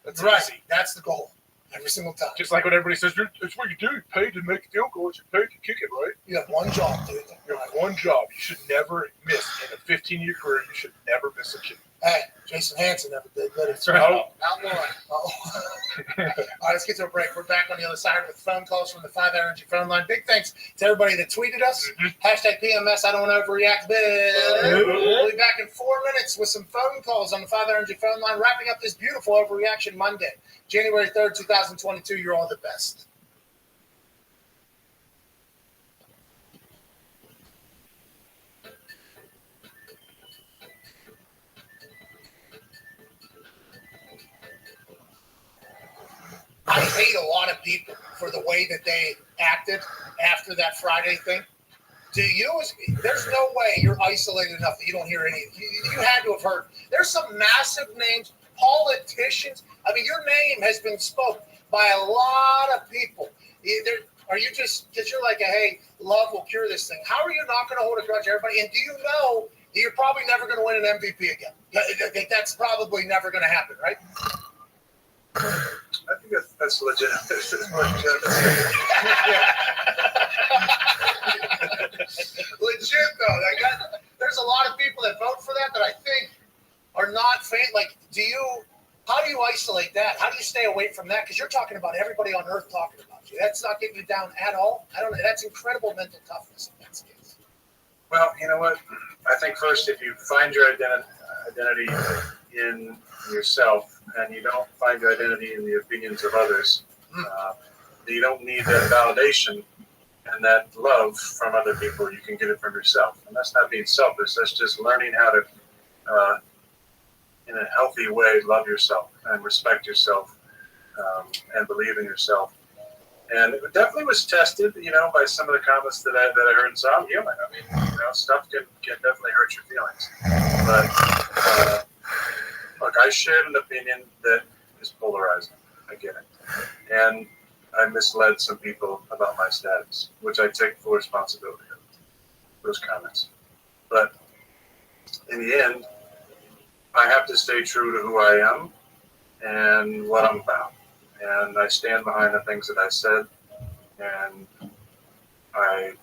That's right. Easy. That's the goal. Every single time. Just like what everybody says, it's what you do. You paid to make field goals. You paid to kick it, right? You have one job, dude. You have one job. You should never miss. In a 15-year career, you should never miss a kick. Hey, Jason Hansen never did, but it's right. Not one. All right, let's get to a break. We're back on the other side with phone calls from the 5 Energy phone line. Big thanks to everybody that tweeted us. Hashtag PMS, I don't want to overreact. We'll be back in 4 minutes with some phone calls on the 5 Energy phone line, wrapping up this beautiful Overreaction Monday. January 3rd, 2022. You're all the best. I hate a lot of people for the way that they acted after that Friday thing. There's no way you're isolated enough that you don't hear any. You had to have heard. There's some massive names. politicians. I mean, your name has been spoken by a lot of people. Are you just because you're like, hey, love will cure this thing? How are you not going to hold a grudge, everybody? And do you know that you're probably never going to win an MVP again? That's probably never going to happen, right? I think that's legitimate. Legit though. There's a lot of people that vote for that I think are not like. How do you isolate that? How do you stay away from that? Because you're talking about everybody on earth talking about you. That's not getting you down at all. I don't know. That's incredible mental toughness in that case. Well, you know what? I think first, if you find your identity in yourself and you don't find your identity in the opinions of others, you don't need that validation and that love from other people. You can get it from yourself. And that's not being selfish. That's just learning how to, in a healthy way, love yourself and respect yourself and believe in yourself. And it definitely was tested, by some of the comments that I heard. And so I'm human. I mean, stuff can definitely hurt your feelings. But look, I shared an opinion that is polarizing. I get it. And I misled some people about my status, which I take full responsibility of those comments. But in the end, I have to stay true to who I am and what I'm about. And I stand behind the things that I said. And I,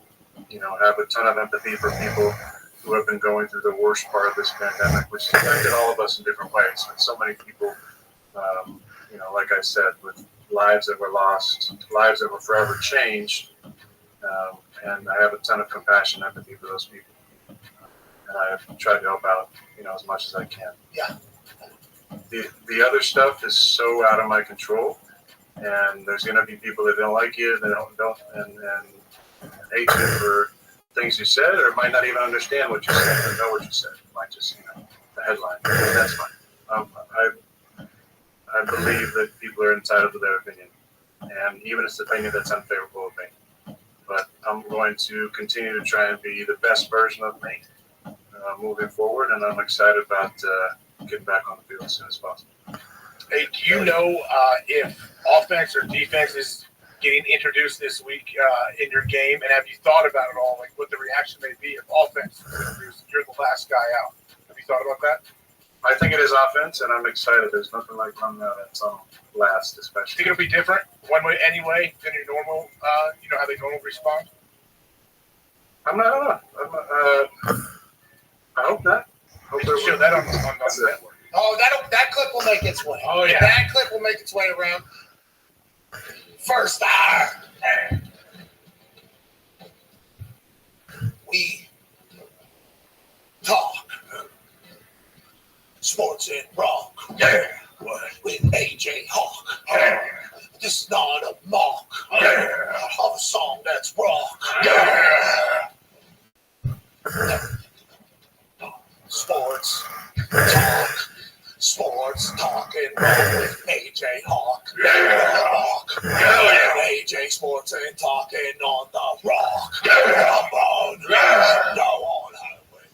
have a ton of empathy for people who have been going through the worst part of this pandemic, which has affected all of us in different ways. With so many people, like I said, with lives that were lost, lives that were forever changed. And I have a ton of compassion and empathy for those people. And I have tried to help out, as much as I can. Yeah. The other stuff is so out of my control, and there's going to be people that don't like you, that and hate you for things you said, or might not even understand what you said or know what you said. It might just, the headline. That's fine. I believe that people are entitled to their opinion, and even if it's an opinion that's unfavorable of me. But I'm going to continue to try and be the best version of me moving forward, and I'm excited about getting back on the field as soon as possible. Hey, do you know if offense or defense is getting introduced this week in your game, and have you thought about it all, like what the reaction may be if offense is introduced? You're the last guy out. Have you thought about that? I think it is offense, and I'm excited. There's nothing like running out that's on last, especially. Think it'll be different one way anyway than your normal, how they normally respond? I hope not. Hope they'll show that on the network. Oh, that clip will make its way. Oh, yeah. That clip will make its way around. First hour. We talk sports and rock. Yeah. With AJ Hawk. Yeah. This is not a mock. Yeah. Of a song that's rock. Yeah. Sports talking rock with AJ Hawk. Rock. AJ Sports and talking on the rock. Come on, go on highway.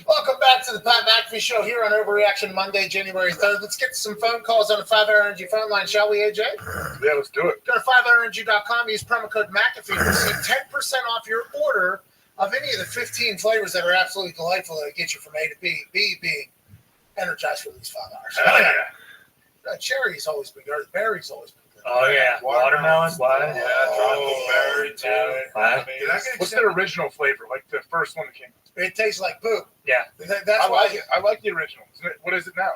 Welcome back to the Pat McAfee Show here on Overreaction Monday, January 3rd. Let's get some phone calls on the 5-Hour Energy phone line, shall we, AJ? Yeah, let's do it. Go to 5hourenergy.com, use promo code McAfee to receive 10% off your order of any of the 15 flavors that are absolutely delightful that get you from A to B, B being energized for these 5 hours. Oh, yeah. Cherry's always been good. Berry's always been good. Oh, yeah. Watermelon. Yeah, tropical berry, too. What's their original flavor? Like the first one that came? It tastes like poop. Yeah. That's why. I like the original. What is it now?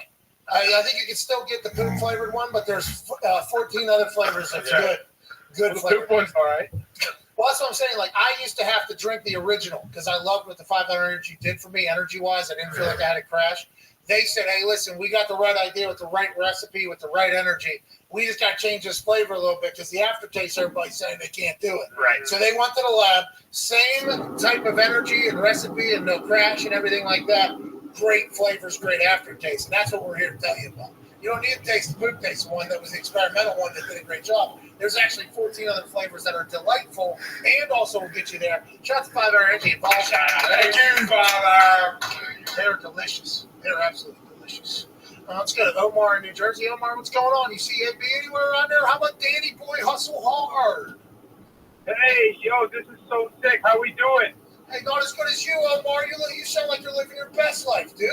I think you can still get the poop flavored one, but there's 14 other flavors that's good. Good the flavor. Poop one's all right. Well, that's what I'm saying. Like, I used to have to drink the original because I loved what the 5-Hour Energy did for me, energy-wise. I didn't feel like I had to crash. They said, hey, listen, we got the right idea with the right recipe, with the right energy. We just got to change this flavor a little bit because the aftertaste, everybody's saying they can't do it. Right. So they went to the lab, same type of energy and recipe and no crash and everything like that. Great flavors, great aftertaste. And that's what we're here to tell you about. You don't need to taste the poop taste one that was the experimental one that did a great job. There's actually 14 other flavors that are delightful and also will get you there. Shout out to 5-Hour Energy and Paul. Thank you, Father. They're delicious. They're absolutely delicious. delicious. Let's go to Omar in New Jersey. Omar, what's going on? You see AB anywhere around there? How about Danny Boy Hustle Hard? Hey, yo, this is so sick. How we doing? Hey, not as good as you, Omar. You sound like you're living your best life, dude.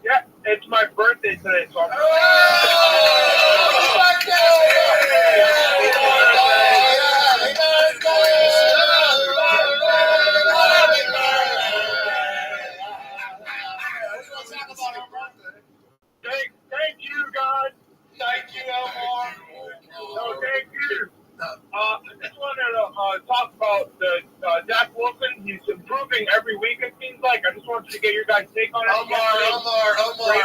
Yeah, it's my birthday today, so I'm Thank you, guys. Thank you, Elmore. No, thank you. I just wanted to talk about the Zach Wilson. He's improving every week, it seems like. I just wanted to get your guys' take on it.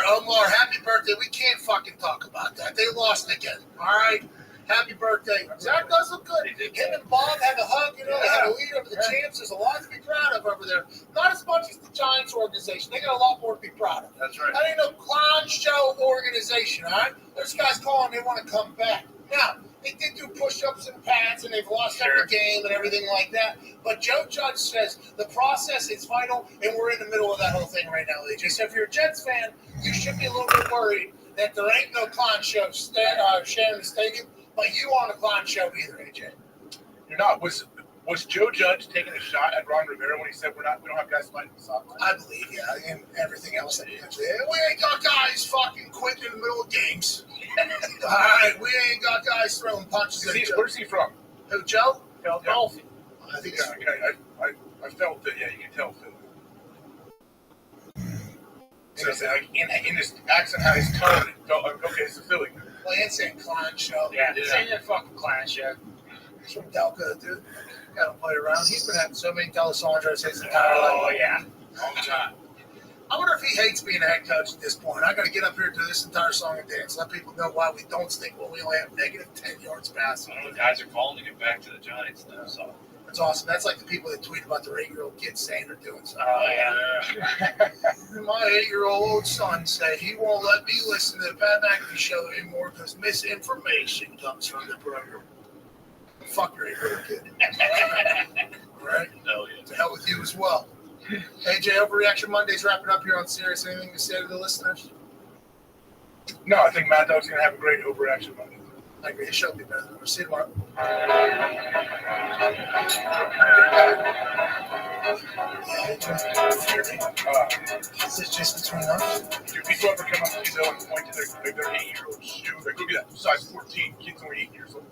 Omar, happy birthday. We can't fucking talk about that. They lost again, all right? Happy birthday. Zach does look good. Him and Bob have a hug, you know, they have a leader of the champs. There's a lot to be proud of over there. Not as much as the Giants organization. They got a lot more to be proud of. That's right. That ain't no clown show organization, all right? There's guys calling, they want to come back. Now, they did do push-ups and pads, and they've lost every game and everything like that. But Joe Judge says the process is vital, and we're in the middle of that whole thing right now, AJ. So if you're a Jets fan, you should be a little bit worried that there ain't no clown show sharing the stadium. But you aren't a clown show either, AJ. You're not. Was Joe Judge taking a shot at Ron Rivera when he said we don't have guys fighting the soft line? I believe, yeah, and everything else that he did. We ain't got guys fucking quitting in the middle of games. All right, we ain't got guys throwing punches at each other. Where's he from? Who, Joe? Philadelphia. I think so. I felt that. Yeah, you can tell Philly. So like in his accent, how his tone, it felt like, okay, it's a Philly. Well, he ain't saying clown show. Yeah, it's ain't that fucking clown show. He's from Delco, dude. Gotta play around. He's been having so many telesandras his entire life. Oh, yeah. All the time. I wonder if he hates being a head coach at this point. I got to get up here and do this entire song and dance, let people know why we don't stink. Well, we only have negative 10 yards passing. I know guys are calling to get back to the Giants now, so. That's awesome. That's like the people that tweet about their 8-year-old kids saying they're doing something. Oh, yeah. My 8-year-old son said he won't let me listen to the Pat McAfee show anymore because misinformation comes from the program. Fuck your 8-year-old kid. All right? Hell yeah. To hell with you as well. AJ, Overreaction Monday's wrapping up here on Sirius. Anything to say to the listeners? No, I think Mad Dog's going to have a great Overreaction Monday. I agree. His show will be better than ours. See you tomorrow. Is this just between us? Do people ever come up to you and point to their 8-year-old shoe? Like, look at that, size 14, kid's only 8 years old.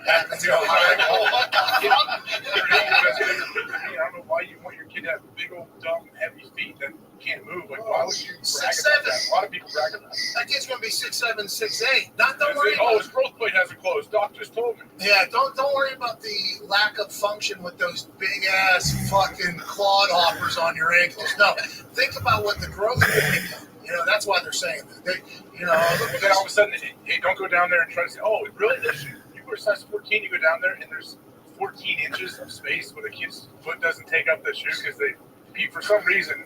That's the I don't know why you want your kid to have big old, dumb, heavy feet that can't move. Like, why would you brag about that? A lot of people brag about that. That kid's going to be 6'7", 6'8". Don't worry. Oh, his growth plate hasn't closed. Doctors told me. Yeah, don't worry about the lack of function with those big ass fucking clod hoppers on your ankles. No, think about what the growth will become. You know, that's why they're saying that. They, you know, look at then all of a sudden, hey, don't go down there and try to say, oh, really? You wear size 14, you go down there and there's 14 inches of space where the kid's foot doesn't take up the shoe because for some reason,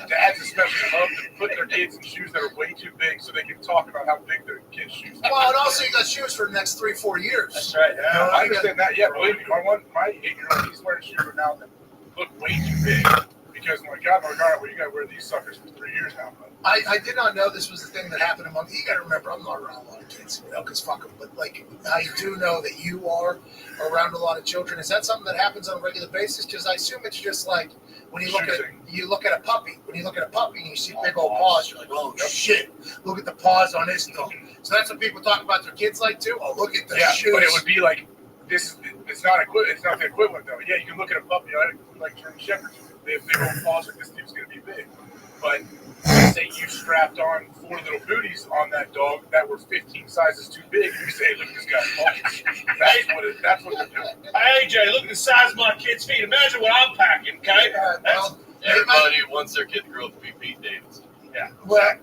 to add to special hub to put their kids in shoes that are way too big so they can talk about how big their kids' shoes are. Well, and also you got shoes for the next 3-4 years. That's right. Yeah, I understand that. Yeah, believe me, my 8-year-old, he's wearing shoes now that look way too big because my God, well, you got to wear these suckers for 3 years now. I did not know this was the thing that happened among you. Got to remember, I'm not around a lot of kids, you know, because fuck them. But like, I do know that you are around a lot of children. Is that something that happens on a regular basis? Because I assume it's just like when you look at a puppy. When you look at a puppy and you see big old paws, you're like, oh shit! Look at the paws on this dog. So that's what people talk about their kids like too. Oh, look at the shoes. But it would be like this. It's not the equivalent though. Yeah, you can look at a puppy like German Shepherds. They have big old paws. Like this dude's gonna be big, but. Say you strapped on 4 little booties on that dog that were 15 sizes too big, and you say, look at this guy's paws. That's what they're doing. Hey, AJ, look at the size of my kid's feet. Imagine what I'm packing, okay? Everybody wants their kid to grow up to be Pete Davidson. Yeah. Well,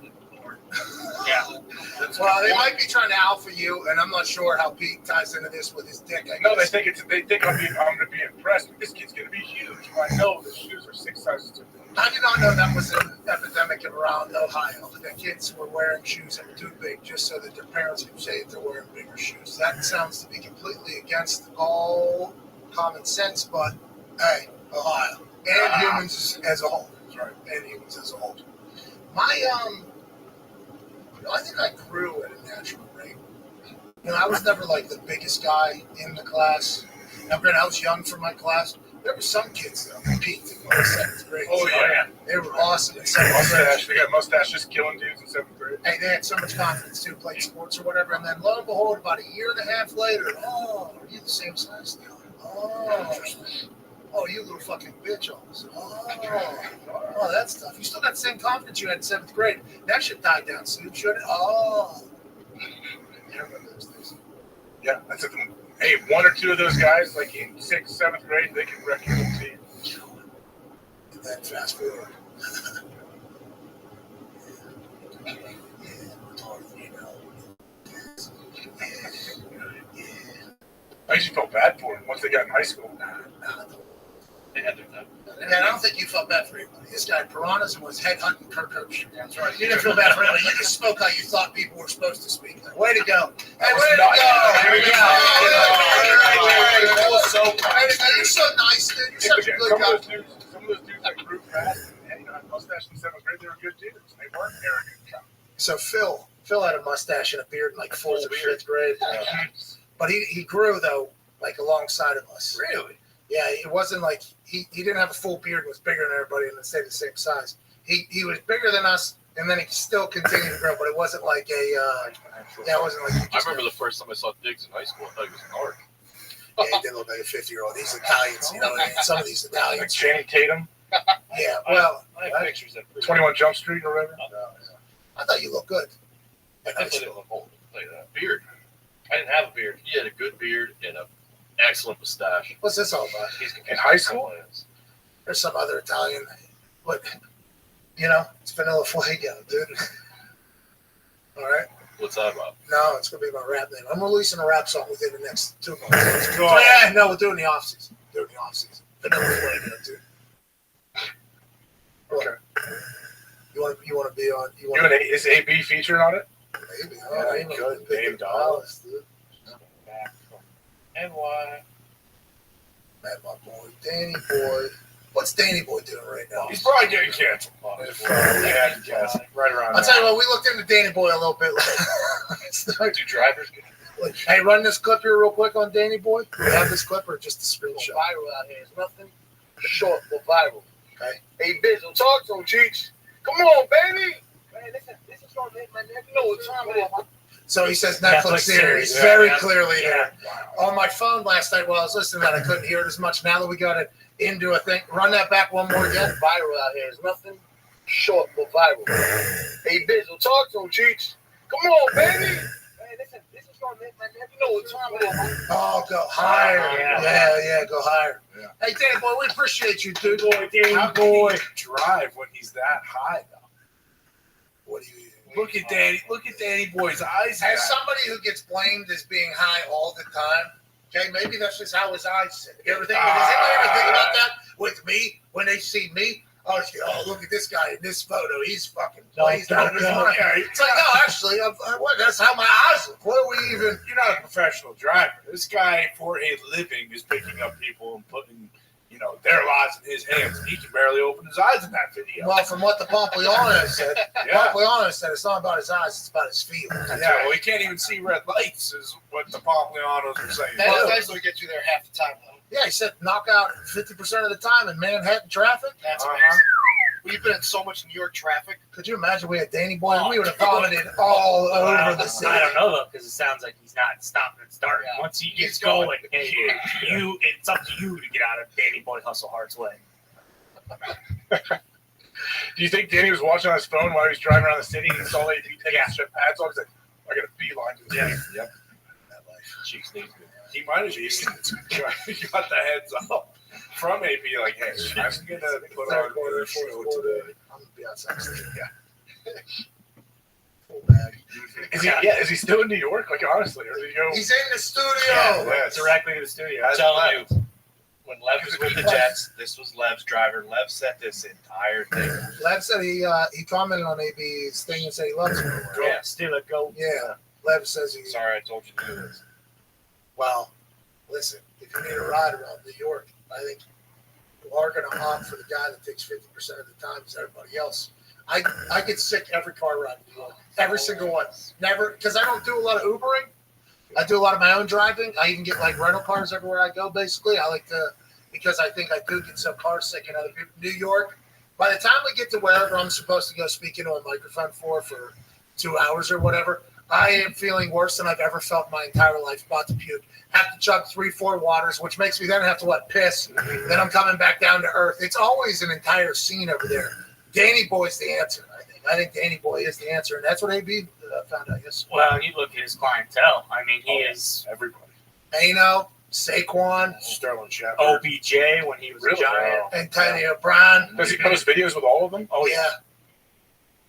yeah. Well, they might be trying to alpha you, and I'm not sure how Pete ties into this with his dick. No, they think I'm going to be impressed. This kid's going to be huge. I know the shoes are 6 sizes too big. I did not know that was an epidemic around Ohio. That kids were wearing shoes that were too big just so that their parents could say that they're wearing bigger shoes. That sounds to be completely against all common sense, but hey, Ohio and humans as a whole. That's right. And humans as a whole. I think I grew at a natural rate. I was never like the biggest guy in the class. Now, granted, I was young for my class. There were some kids though who peaked in like 7th grade. Oh yeah, they were awesome in 7th grade. Mustache. They got mustaches killing dudes in 7th grade. Hey, they had so much confidence too, playing sports or whatever. And then lo and behold, about a year and a half later, are you the same size now? Oh, you little fucking bitch almost. Oh, that's tough. You still got the same confidence you had in 7th grade. That shit died down soon, shouldn't it? I remember those days. Yeah, that's it. Hey, one or two of those guys, like in 6th, 7th grade, they can wreck your whole team. And then fast forward. I usually felt bad for them once they got in high school. They had their time. Yeah, I don't think you felt bad for anybody. This guy, Piranhas, was headhunting per coach. That's right. You didn't feel bad for anybody. You just spoke how you thought people were supposed to speak. Way to go. Hey, way to go. Here we go. You're so nice, dude. You're such a good guy. Some of those dudes that grew fast and had mustache in 7th grade, they were good dudes. They weren't arrogant. So Phil had a mustache and a beard in like 4th or 5th grade. But he grew, though, like alongside of us. Really? Yeah, it wasn't like he didn't have a full beard and was bigger than everybody and stayed the same size. He was bigger than us, and then he still continued to grow, but it wasn't like it wasn't like. I remember the first time I saw Diggs in high school. I thought he was an arc. Yeah, he did look like a 50-year-old. These Italians, some of these Italians. Like Channing Tatum. Yeah, well, I have pictures of 21 Jump Street or whatever. I thought you looked good. I definitely didn't look old. I'll tell you that. Beard. I didn't have a beard. He had a good beard and an excellent mustache. What's this all about? In high school? There's some other Italian, but it's Vanilla Fuego, dude. All right. What's that about? No, it's gonna be my rap name. I'm releasing a rap song within the next 2 months. Go Yeah, no, we're doing the off season. Vanilla Fuego, dude. Okay. You want to be on? Is AB featured on it? Maybe. Yeah, good. Dave Dallas. Dude. Back from NY. Met my boy, Danny Boy. What's Danny Boy doing right now? He's probably getting canceled. Right around. I'll tell you what, we looked into Danny Boy a little bit. Do drivers get Hey, run this clip here real quick on Danny Boy. We have this clip or just a screenshot? Viral out here. It's nothing short but viral. Okay. Hey, Bizzle, talk to him, Cheech. Come on, baby. Man, listen, this is gonna make my neck. You know what time it is. So he says Netflix series. Very clearly there. On my phone last night while I was listening to that, I couldn't hear it as much. Now that we got it into a thing, run that back one more again. Viral out here. It's nothing short but viral. Hey, Bizzle, talk to him, Cheech. Come on, baby. Man, listen, this is gonna make my neck. You know what time it is. Oh, go higher. Yeah, go higher. Yeah. Hey, Danny Boy, we appreciate you, dude. How can he drive when he's that high, though? What do you mean? Look at Danny Boy's eyes. As somebody who gets blamed as being high all the time, okay, maybe that's just how his eyes sit. You ever think about that with me when they see me? Oh, look at this guy in this photo. He's fucking blazed out of his mind. It's like, no, actually, that's how my eyes look. What are we even? You're not a professional driver. This guy, for a living, is picking up people and putting, their lives in his hands. And he can barely open his eyes in that video. Well, from what the Pompliano said, it's not about his eyes, it's about his feelings. Well, he can't even see red lights, is what the Pomplianos are saying. That's actually get you there half the time, though. Yeah, he said knock out 50% of the time in Manhattan traffic. That's amazing. We've been in so much New York traffic. Could you imagine we had Danny Boy? We would have vomited all over the city. I don't know, though, because it sounds like he's not stopping and starting. Yeah. Once he gets going, it's up to you to get out of Danny Boy Hustle Hard's way. Do you think Danny was watching on his phone while he was driving around the city and he saw AP taking his pads off? He's like, I got a beeline to this. Yep. That life. Cheeks needs good. He might have even got the heads up from AP, like, hey, I'm going to put on a show today. I'm going to be outside. Yeah. Full bag. Is he still in New York? Like, honestly, or did he go? He's in the studio. Directly to the studio. I'm telling you, when Lev was with the Jets, this was Lev's driver. Lev set this entire thing. Lev said he commented on AB's thing and said he loves him. Yeah, still a goat. Yeah. Lev says he. Sorry, I told you to do this. Well, listen, if you need a ride around New York, I think you are going to opt for the guy that takes 50% of the time as everybody else. I get sick every car ride in New York. Every single one. Never, because I don't do a lot of Ubering. I do a lot of my own driving. I even get like rental cars everywhere I go, basically. I like to, because I think I do get so car sick in other people. New York, by the time we get to wherever I'm supposed to go speak into a microphone for 2 hours or whatever, I am feeling worse than I've ever felt in my entire life, about to puke. Have to chug 3-4 waters, which makes me then have to, piss. Then I'm coming back down to earth. It's always an entire scene over there. Danny Boy's the answer, I think. I think Danny Boy is the answer, and that's what AB found out yesterday. Well, you look at his clientele. I mean, he is everybody. Mano, Saquon, Sterling Shepard, OBJ when he was a Giant, Antonio Brown. Does he post videos with all of them? Oh yeah.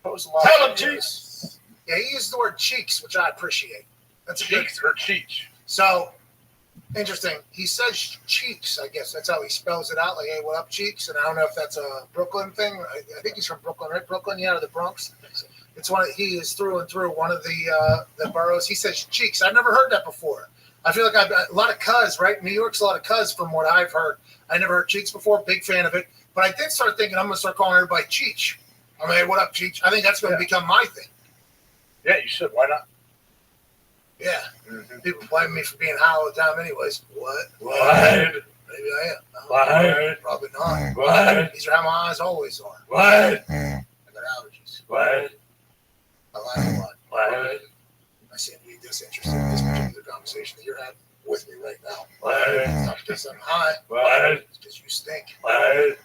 Post a lot. Tell of him, videos. Cheeks. Yeah, he used the word cheeks, which I appreciate. That's a Cheeks or Cheech. So interesting. He says cheeks. I guess that's how he spells it out. Like, hey, what up, cheeks? And I don't know if that's a Brooklyn thing. I think he's from Brooklyn, right? Brooklyn, yeah, or the Bronx. It's he is through and through one of the boroughs. He says cheeks. I've never heard that before. I feel like I've got a lot of cuz, right? New York's a lot of cuz from what I've heard. I never heard cheeks before. Big fan of it. But I did start thinking I'm going to start calling everybody Cheech. I mean, hey, what up, Cheech? I think that's going to become my thing. Yeah, you should. Why not? Yeah. Mm-hmm. People blame me for being high all the time anyways. What? What? Maybe I am. What? Probably not. What? These are how my eyes always are. What? I got allergies. What? I laugh a lot. What? I seem to be disinterested in this particular conversation that you're having with me right now. What? It's not because I'm high. What? It's because you stink. What?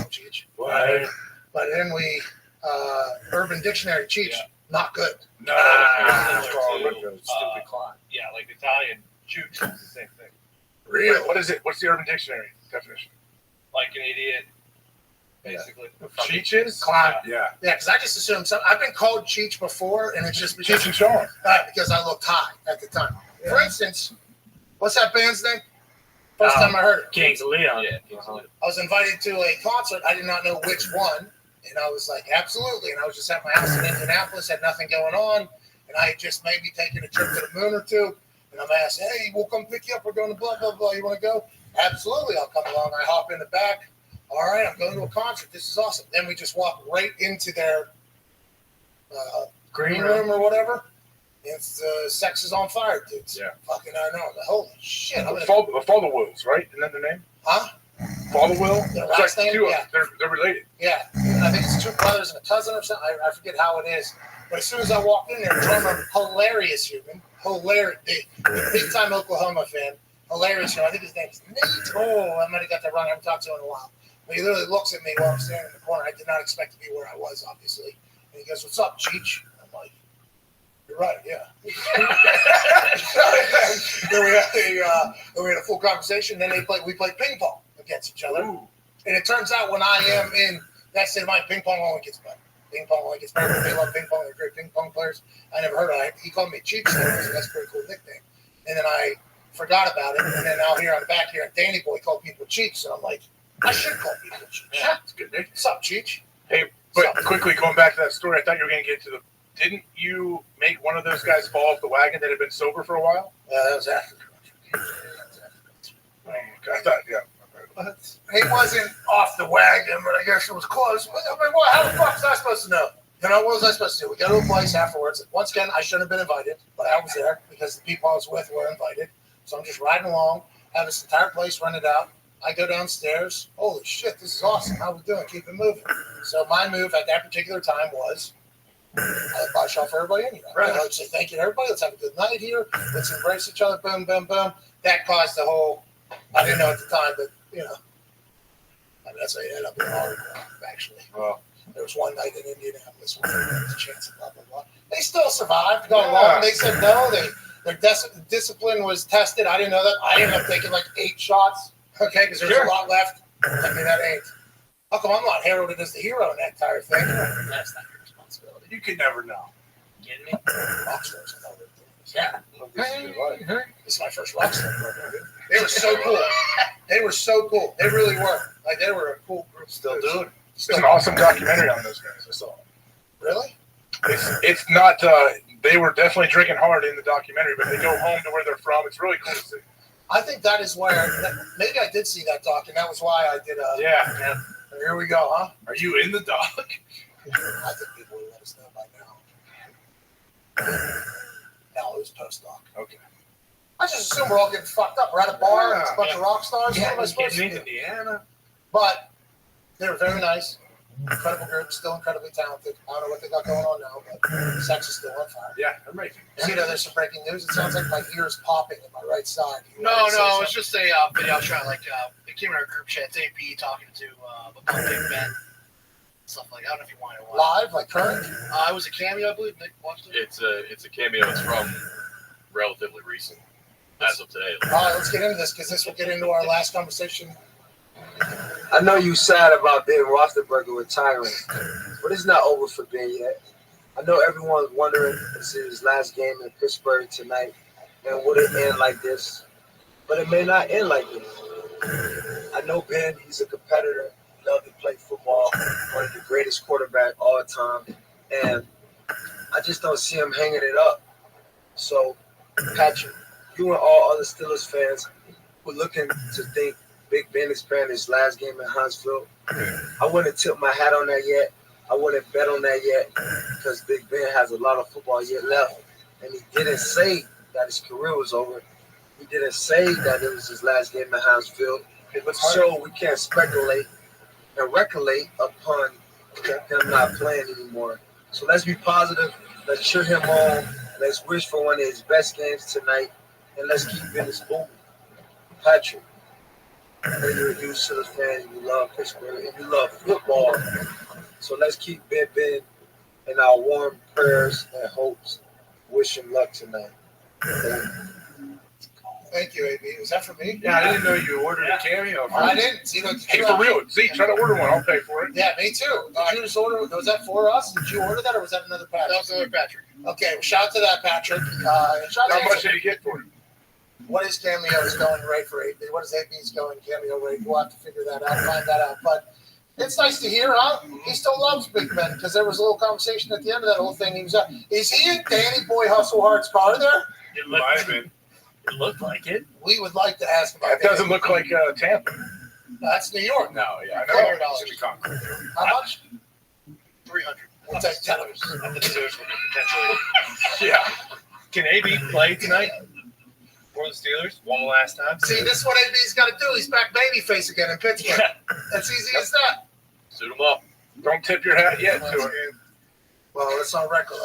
Cheech. What? But then we, Urban Dictionary, Cheech, not good. No. Stupid clock. Yeah, like Italian, chooch is the same thing. Really? What is it? What's the Urban Dictionary definition? Like an idiot, basically. Cheeches? Clown. Yeah. Yeah, because I just assumed I've been called Cheech before, and it's just Cheech and Chong. Because I looked high at the time. Yeah. For instance, what's that band's name? First time I heard it. Kings of Leon. Yeah, Kings of Leon. I was invited to a concert. I did not know which one. And I was like, absolutely. And I was just at my house in Indianapolis, had nothing going on. And I had just maybe taken a trip to the moon or two. And I'm asked, hey, we'll come pick you up. We're going to blah, blah, blah. You want to go? Absolutely. I'll come along. I hop in the back. All right, I'm going to a concert. This is awesome. Then we just walk right into their green room or whatever. It's Sex is on Fire, dudes. Yeah. Fucking I know. Holy shit. The Father Wills, right? Isn't that their name? Huh? Father Will? Their It's last like name? two, Yeah. They're related. Yeah. I think it's two brothers and a cousin or something. I forget how it is. But as soon as I walked in there, drummer, hilarious human. Hilarious. Big time Oklahoma fan. Hilarious human. I think his name's Nate. Oh, I might have got that wrong. I haven't talked to him in a while. But he literally looks at me while I'm standing in the corner. I did not expect to be where I was, obviously. And he goes, "What's up, Cheech?" I'm like, "You're right, yeah." Then we had a full conversation. Then we played ping pong against each other. Ooh. And it turns out when I am in that state of mind, ping pong only gets better. Ping pong only gets better. They love ping pong. They're great ping pong players. I never heard of it. He called me Cheech, so that's a pretty cool nickname. And then I forgot about it. And then out here on the back here, Danny Boy called people Cheeks. And I'm like, I should call people Cheech. Yeah, it's a good name. What's up, Cheech? Hey, but quickly going back to that story, I thought you were going to get to the. Didn't you make one of those guys fall off the wagon that had been sober for a while? That was after. I thought, yeah. He wasn't off the wagon, but I guess it was close. I mean, how the fuck was I supposed to know? You know, what was I supposed to do? We go to a place afterwards. Once again, I shouldn't have been invited, but I was there because the people I was with were invited. So I'm just riding along, have this entire place rented out. I go downstairs. Holy shit, this is awesome. How we doing? Keep it moving. So my move at that particular time was I buy shot for everybody in here. Right. I say thank you to everybody. Let's have a good night here. Let's embrace each other. Boom, boom, boom. That caused the whole, I didn't know at the time, but, you know, I mean, that's how you end up in an article, actually. Well, there was one night in Indianapolis where there was a chance of blah, blah, blah. They still survived, going along. They said no. Their discipline was tested. I didn't know that. I ended up taking like 8 shots, okay, because there's a lot left. I mean, that ain't. How come I'm not heralded as the hero in that entire thing? That's not your responsibility. You could never know. You kidding me? Rock stars, I know they're doing this. Yeah. This is my first rock star program. They were so cool. They were so cool. They really were. Like, they were a cool group. Still doing it. There's an awesome documentary on those guys. I saw it. Really? It's not. They were definitely drinking hard in the documentary, but they go home to where they're from. It's really cool to see. I think that is where maybe I did see that doc, and that was why I did. Yeah. Here we go, huh? Are you in the doc? I think people will let us know by now. No, it was post-doc. Okay. I just assume we're all getting fucked up. We're at a bar and it's a bunch of rock stars. Yeah, What am I supposed to getting do? Indiana. But they were very nice. Incredible group, still incredibly talented. I don't know what they got going on now, but sex is still on fire. Yeah, they're making. See, there's some breaking news. It sounds like my ear's popping in my right side. No, it's just a video I was trying it came in our group chat. It's AP talking to about Big Ben. Stuff like that. I don't know if you want to watch. Live, like current? It was a cameo, I believe. Nick watched it. It's a cameo. It's from relatively recent, as of today. All right, let's get into this because this will get into our last conversation. I know you sad about Ben Roethlisberger retiring, but it's not over for Ben yet. I know everyone's wondering if this is his last game in Pittsburgh tonight, and would it end like this? But it may not end like this. I know Ben, he's a competitor, loved to play football, one of the greatest quarterback all time, and I just don't see him hanging it up. So, Patrick, you and all other Steelers fans who are looking to think Big Ben is playing his last game at Huntsville, I wouldn't tip my hat on that yet. I wouldn't bet on that yet because Big Ben has a lot of football yet left. And he didn't say that his career was over. He didn't say that it was his last game at Huntsville. So we can't speculate and recollect upon him not playing anymore. So let's be positive. Let's cheer him on. Let's wish for one of his best games tonight. And let's keep business moving. Patrick, I know you're a huge Steelers fan. You love Pittsburgh and you love football. So let's keep Ben in our warm prayers and hopes. Wish him luck tonight. Thank you, AB. Was that for me? Yeah, I didn't know you ordered a cameo. I didn't. See, Hey, for real. See, try to order one. I'll pay for it. Yeah, me too. Did you just order? Was that for us? Did you order that, or was that another Patrick? That was another Patrick. Okay, well, shout out to that Patrick. Shout How much did he get for it? What is Cameo's going rate for AB? What is AB's going Cameo rate? We'll have to figure that out, find that out. But it's nice to hear, huh? He still loves Big Ben because there was a little conversation at the end of that whole thing. He was, is he in Danny Boy Hustlehart's car there? It looked like it. We would like to ask about That doesn't look like Tampa. That's New York. No, yeah, I know. $400. How much? $300. We'll take $10. I think the Steelers will potentially. Yeah. Can AB play tonight for the Steelers one last time? See, this is what AB's got to do. He's back babyface again in Pittsburgh. That's easy as that. Suit him up. Don't tip your hat yet to it. Well, it's on record.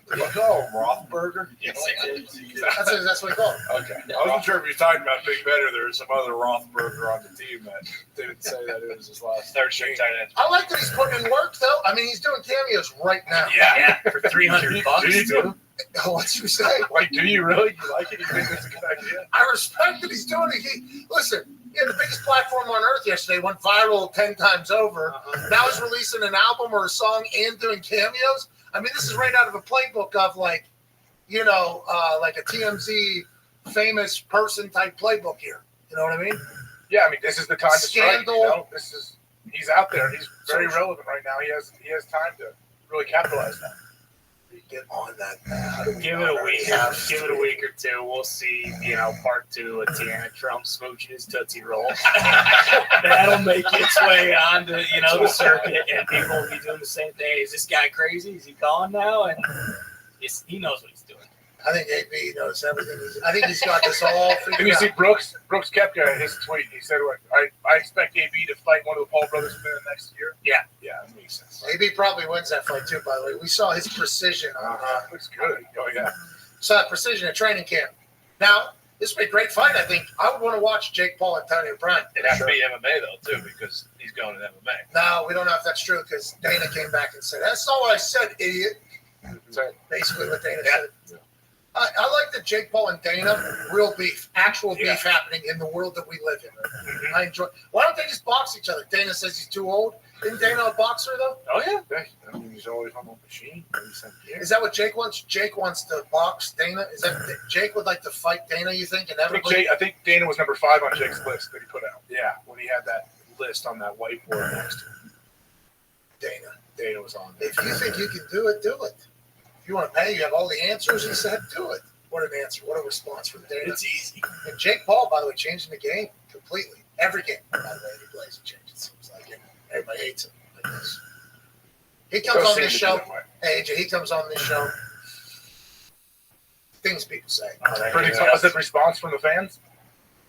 What do you call him? Rothberger? That's what we call it. Okay. I wasn't sure if you were talking about Big Ben or there was some other Rothberger on the team that didn't say that it was his last third string tight end. I like that he's putting in work, though. I mean, he's doing cameos right now. Yeah, for $300. Do you do? What's you say? Like, do you really? You like it? You think it's a good idea? I respect that he's doing it. Listen, he had the biggest platform on earth yesterday, went viral 10 times over. Now he's releasing an album or a song and doing cameos. I mean, this is right out of a playbook of like a TMZ famous person type playbook here. You know what I mean? Yeah, I mean, this is the time to strike. Scandal. You know? He's out there. He's very relevant right now. He has time to really capitalize now. Get on that now. Give it a week. Give it a week or two. We'll see, part 2 of Tiana Trump smooching his Tootsie Roll. That'll make its way onto, the circuit, and people will be doing the same thing. Is this guy crazy? Is he calling now? And he knows what he's doing. I think AB knows everything. I think he's got this all figured out. Can you see Brooks? Brooks kept his tweet. He said, I expect AB to fight one of the Paul brothers next year. Yeah. Yeah, that makes sense. AB probably wins that fight too, by the way. We saw his precision. Looks good. Oh, yeah. Saw that precision at training camp. Now, this would be a great fight, I think. I would want to watch Jake Paul and Tony Bryant. It'd have to be MMA, though, too, because he's going to MMA. No, we don't know if that's true because Dana came back and said, that's not what I said, idiot. Sorry. Basically what Dana said. Yeah. I like that Jake Paul and Dana, real beef, actual beef happening in the world that we live in. I enjoy. Why don't they just box each other? Dana says he's too old. Isn't Dana a boxer, though? Oh, yeah. I mean, he's always on the machine. Is that what Jake wants? Jake wants to box Dana? Is that Jake would like to fight Dana, you think? And everybody? I think Dana was number 5 on Jake's list that he put out. Yeah, when he had that list on that whiteboard next to him. Dana was on there. If you think you can do it, do it. If you want to pay, you have all the answers. He said, do it. What an answer. What a response from Dana. It's easy. And Jake Paul, by the way, changing the game completely. Every game, by the way, he plays and changes. It seems like everybody hates him. Like this. He comes on this show. Hey, AJ, he comes on this show. Things people say. Pretty positive response from the fans.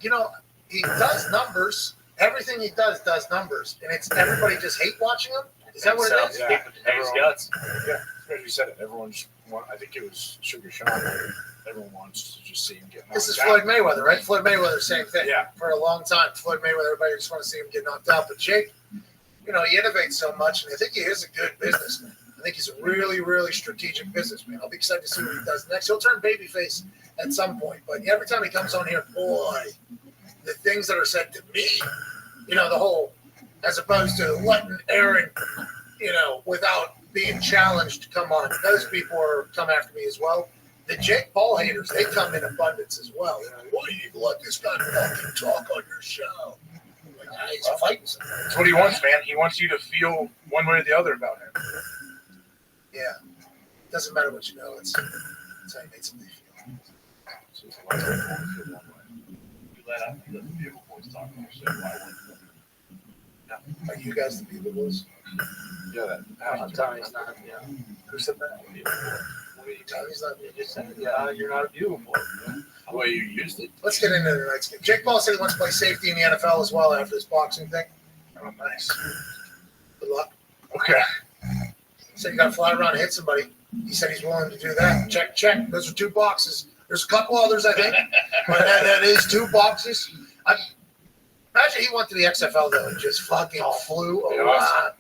You know, he does numbers. Everything he does numbers, and it's everybody just hate watching him. Is that what it is? Yeah, guts. Yeah, as you said it. Everyone just I think it was Sugar Sean. Everyone wants to just see him get knocked out. This is Floyd Mayweather, right? Floyd Mayweather, same thing. Yeah. For a long time, Floyd Mayweather, everybody just want to see him get knocked out. But Jake, you know, he innovates so much, and I think he is a good businessman. I think he's a really, really strategic businessman. I'll be excited to see what he does next. He'll turn babyface at some point, but every time he comes on here, boy, the things that are said to me, you know, the whole, as opposed to letting Aaron, you know, without being challenged, come on. Those people come after me as well. The Jake Paul haters, they come in abundance as well. You know, why do you even let this guy fucking talk on your show? Like, he's fighting somebody. That's what he wants, man. He wants you to feel one way or the other about him. Yeah. Doesn't matter what you know. It's how you make somebody feel. You let out the Bugle Boys talk on the show. Why wouldn't you? Are you guys the Bugle Boys? Yeah, Tommy's not. Yeah. Who said that? Tommy's not. You just said, yeah, you're not a Bugle Boy. The way you used it. Let's get into tonight's game. Jake Paul said he wants to play safety in the NFL as well after this boxing thing. Oh, nice. Good luck. Okay. He said you got to fly around and hit somebody. He said he's willing to do that. Check. Those are 2 boxes. There's a couple others, I think. But that is 2 boxes. Imagine he went to the XFL, though, and just fucking flew around.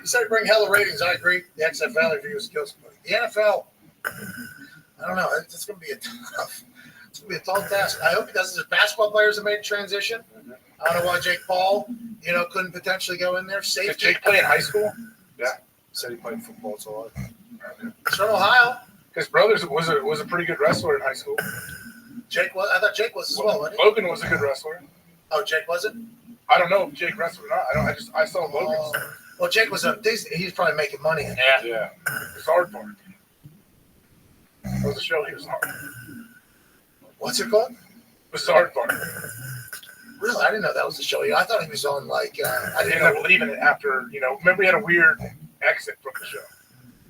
He said he'd bring hella ratings. I agree. The XFL, if he was to kill somebody. The NFL, I don't know. It's going to be a tall task. I hope he does. There's basketball players that made a transition. I don't know why Jake Paul, you know, couldn't potentially go in there. Safety. Did Jake play in high school? Yeah. Said he played football so long. He's from Ohio. His brother was a pretty good wrestler in high school. Jake was. I thought Jake was as well, wasn't he? Logan was a good wrestler. Oh, Jake wasn't? I don't know if Jake wrestled or not. I saw Logan. Well, Jake was he's probably making money. Yeah. It's hard part. It was a show he was on. What's it called? Bizarre Part. Really? I didn't know that was the show. I thought he was on like. I didn't end up leaving it after, you know. Remember, he had a weird exit from the show.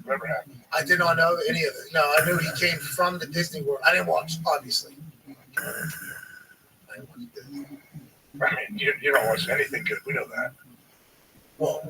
Remember happened? I did not know any of it. No, I knew he came from the Disney World. I didn't watch, obviously. I mean, you don't watch anything good. We know that. Well,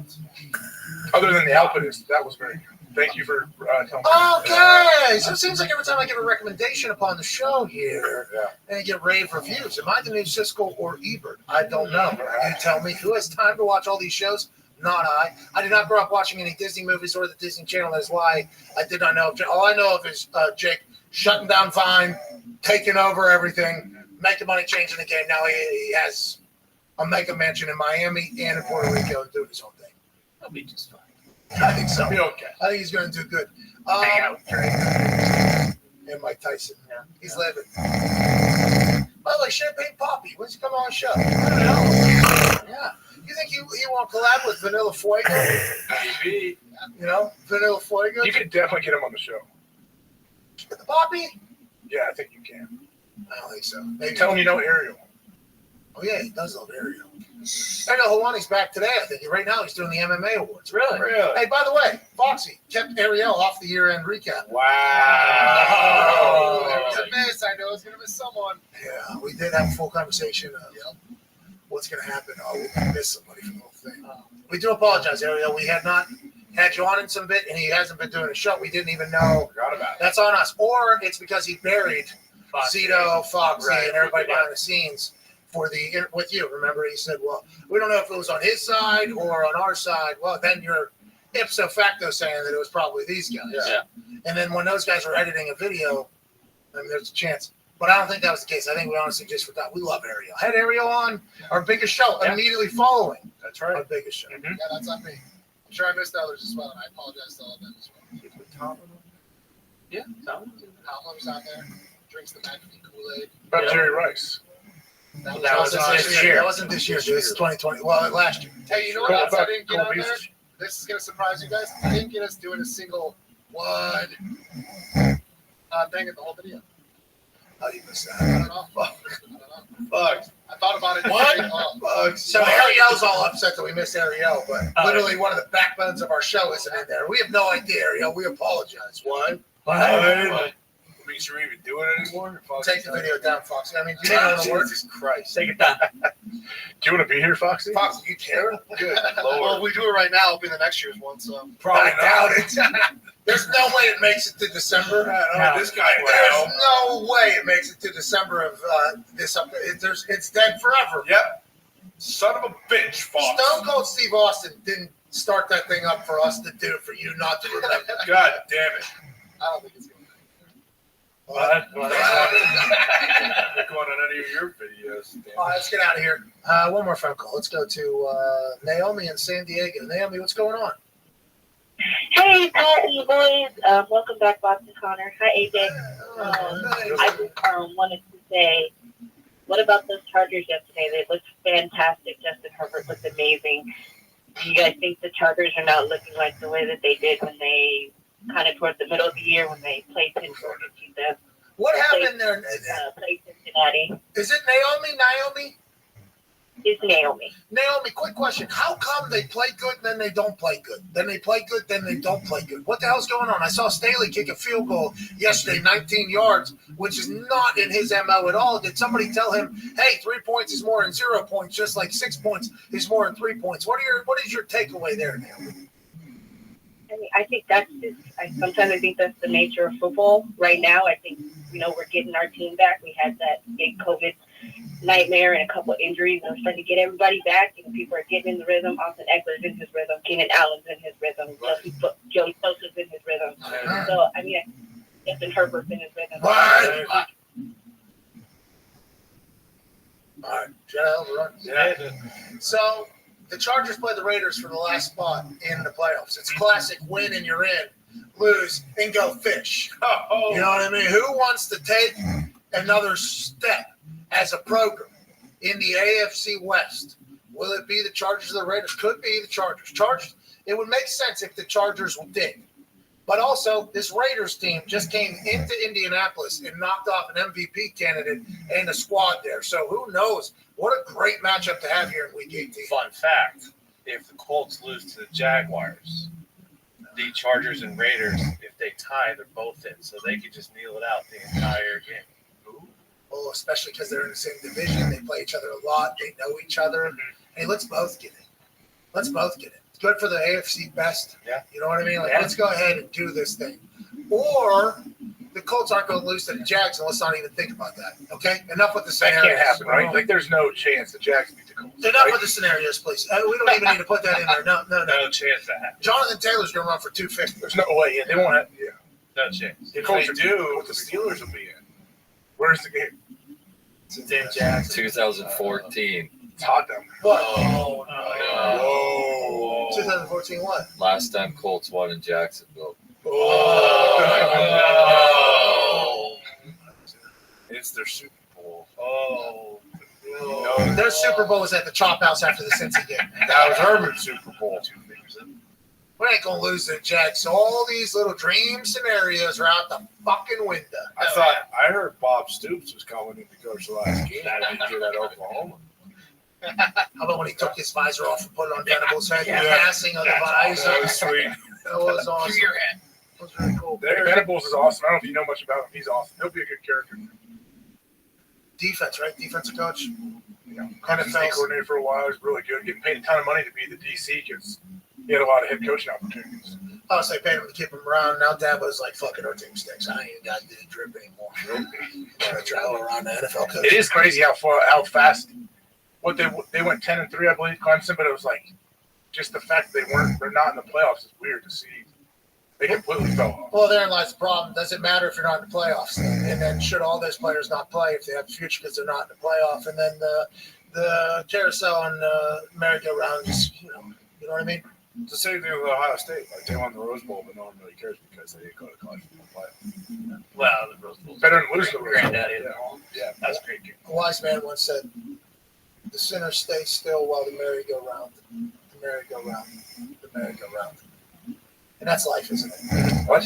other than the Alpinist, that was very good. Thank you for telling me. Okay, so it seems like every time I give a recommendation upon the show here, and I get rave reviews. Am I the new Siskel or Ebert? I don't know. You tell me. Who has time to watch all these shows? Not I. I did not grow up watching any Disney movies or the Disney Channel. That's why I did not know. All I know of is Jake shutting down Vine, taking over everything, making money, changing the game. Now he has a mega mansion in Miami and in Puerto Rico and doing his own thing. He'll be just fine. I think so. Be okay. I think he's going to do good. Hang out with Drake. And Mike Tyson. Yeah. He's living. By the way, Champagne Poppy, when's he come on the show? I don't know. Yeah. You think he won't collab with Vanilla Fuego? Maybe. You know, Vanilla Fuego? You could definitely get him on the show. With the Poppy? Yeah, I think you can. I don't think so. Maybe. Tell him you know Ariel. Oh, yeah, he does love Ariel. Ariel Helwani's back today, I think. Right now, he's doing the MMA awards. Really? Hey, by the way, Foxy kept Ariel off the year-end recap. Wow. I know it's going to miss someone. Yeah, we did have a full conversation of what's going to happen. Oh, we're going to miss somebody from the whole thing. We do apologize, Ariel. We had not had you on in some bit, and he hasn't been doing a show. We didn't even know. Forgot about it. That's on us. Or it's because he buried Zito, Foxy, Right. and everybody behind the scenes with you. Remember, he said, well, we don't know if it was on his side or on our side. Well, then you're ipso facto saying that it was probably these guys. Yeah. And then when those guys were editing a video, I mean, there's a chance. But I don't think that was the case. I think we honestly just forgot. We love Ariel. Had Ariel on our biggest show immediately following. That's right. Our biggest show. Mm-hmm. Yeah, that's on me. I'm sure I missed others as well, and I apologize to all of them as well. Yeah, Tom. Tomlin's out there, drinks the McAfee Kool-Aid. About Jerry Rice. That was this year. That wasn't this year. It was 2020. Well, last year. Hey, you know what else I didn't get on there? This is going to surprise you guys. I didn't get us doing a single one thing in the whole video. How do you miss that? I don't know. Fuck. I thought about it. What? So Ariel's all upset that we missed Ariel, but literally one of the backbones of our show isn't in there. We have no idea, Ariel. We apologize. Why? What? Means you're even doing it anymore? Take the video down, Foxy. I mean, do you want to work? Jesus Christ. Take it down. Do you want to be here, Foxy? Foxy, you care? Good Well, Lord. if we do it right now, it'll be the next year's one. So Probably doubt it. There's no way it makes it to December. No, this guy There's no way it makes it to December of this. It's dead forever. Yep. Son of a bitch, Fox. Stone Cold Steve Austin didn't start that thing up for us to do, for you not to remember. God damn it. I don't think it's going to. What? Going on any of your videos? All right, let's get out of here. One more phone call. Let's go to Naomi in San Diego. Naomi, what's going on? Hey, Pat, you boys. Welcome back, Bob and Connor. Hi, AJ. I just wanted to say, what about those Chargers yesterday? They looked fantastic. Justin Herbert looked amazing. Do you guys think the Chargers are not looking like the way that they did when they kind of towards the middle of the year when they played What happened there? Played Cincinnati. Is it Naomi? It's Naomi. Naomi, quick question. How come they play good and then they don't play good? Then they play good, then they don't play good. What the hell's going on? I saw Staley kick a field goal yesterday, 19 yards, which is not in his MO at all. Did somebody tell him, hey, 3 points is more than 0 points, just like 6 points is more than 3 points? What is your takeaway there, Naomi? I mean, I think that's just, sometimes I think that's the nature of football right now. I think, we're getting our team back. We had that big COVID nightmare and a couple of injuries, and we're starting to get everybody back, and people are getting in the rhythm. Austin Eckler's in his rhythm. Keenan Allen's in his rhythm. Joey Bosa's in his rhythm. So, I mean, Justin Herbert's in his rhythm. All right, yeah. So the Chargers play the Raiders for the last spot in the playoffs. It's classic win and you're in, lose and go fish. You know what I mean? Who wants to take another step as a program in the AFC West? Will it be the Chargers or the Raiders? Could be the Chargers. It would make sense if the Chargers did. But also, this Raiders team just came into Indianapolis and knocked off an MVP candidate and a squad there. So who knows? What a great matchup to have here in Week 18. Fun fact, if the Colts lose to the Jaguars, the Chargers and Raiders, if they tie, they're both in. So they could just kneel it out the entire game. Oh, especially because they're in the same division. They play each other a lot. They know each other. Hey, let's both get it. It's good for the AFC best. Yeah. You know what I mean? Let's go ahead and do this thing. Or the Colts aren't going to lose to the Jags, and let's not even think about that. Okay? Enough with the scenarios. That can't happen, right? Like, there's no chance the Jags beat the Colts. Enough with the scenarios, please. We don't even need to put that in there. No. No chance that happens. Jonathan Taylor's going to run for 250. There's no way. Yeah, they won't have. Yeah. No chance. If they do, the Steelers will be in. Where's the game? It's in Jags. 2014. It's hot down there. What? Oh, no. Whoa. 2014 what? Last time Colts won in Jacksonville. It's their Super Bowl. Oh. No. Their Super Bowl was at the Chop House after the Cincy game. That was Herbert's Super Bowl. We ain't going to lose to the Jags. So all these little dream scenarios are out the fucking window. I heard Bob Stoops was coming in to coach the last game. I didn't get at Oklahoma. How about when he took his visor off and put it on Venable's head? Yeah. Passing of the visor. That was sweet. That was awesome. Give your hand. That was really cool. Venables is awesome. I don't know if you know much about him. He's awesome. He'll be a good character. Defense, right? Defensive coach. Yeah. DC coordinator for a while. He was really good. Getting paid a ton of money to be the DC because he had a lot of head coaching opportunities. Oh, so they paid him to keep him around. Now Dabo's like, fuck it, our team stinks. I ain't even got to do the drip anymore. I'm going to travel around the NFL coach. It is crazy how fast. They went 10-3, I believe, Clemson, but it was like just the fact that they're not in the playoffs is weird to see. They completely fell off. Well, therein lies the problem. Does it matter if you're not in the playoffs? And then should all those players not play if they have a future because they're not in the playoff? And then the carousel and merry-go-round just, you know what I mean? It's the same thing with Ohio State. Like they won the Rose Bowl, but no one really cares because they didn't go to college football playoff. Well, the Rose Bowl. Better than lose the Rose Bowl. Yeah, that's great. A wise man once said, the sinner stays still while the merry-go-round. The merry-go-round. The merry-go-round. And that's life, isn't it? What?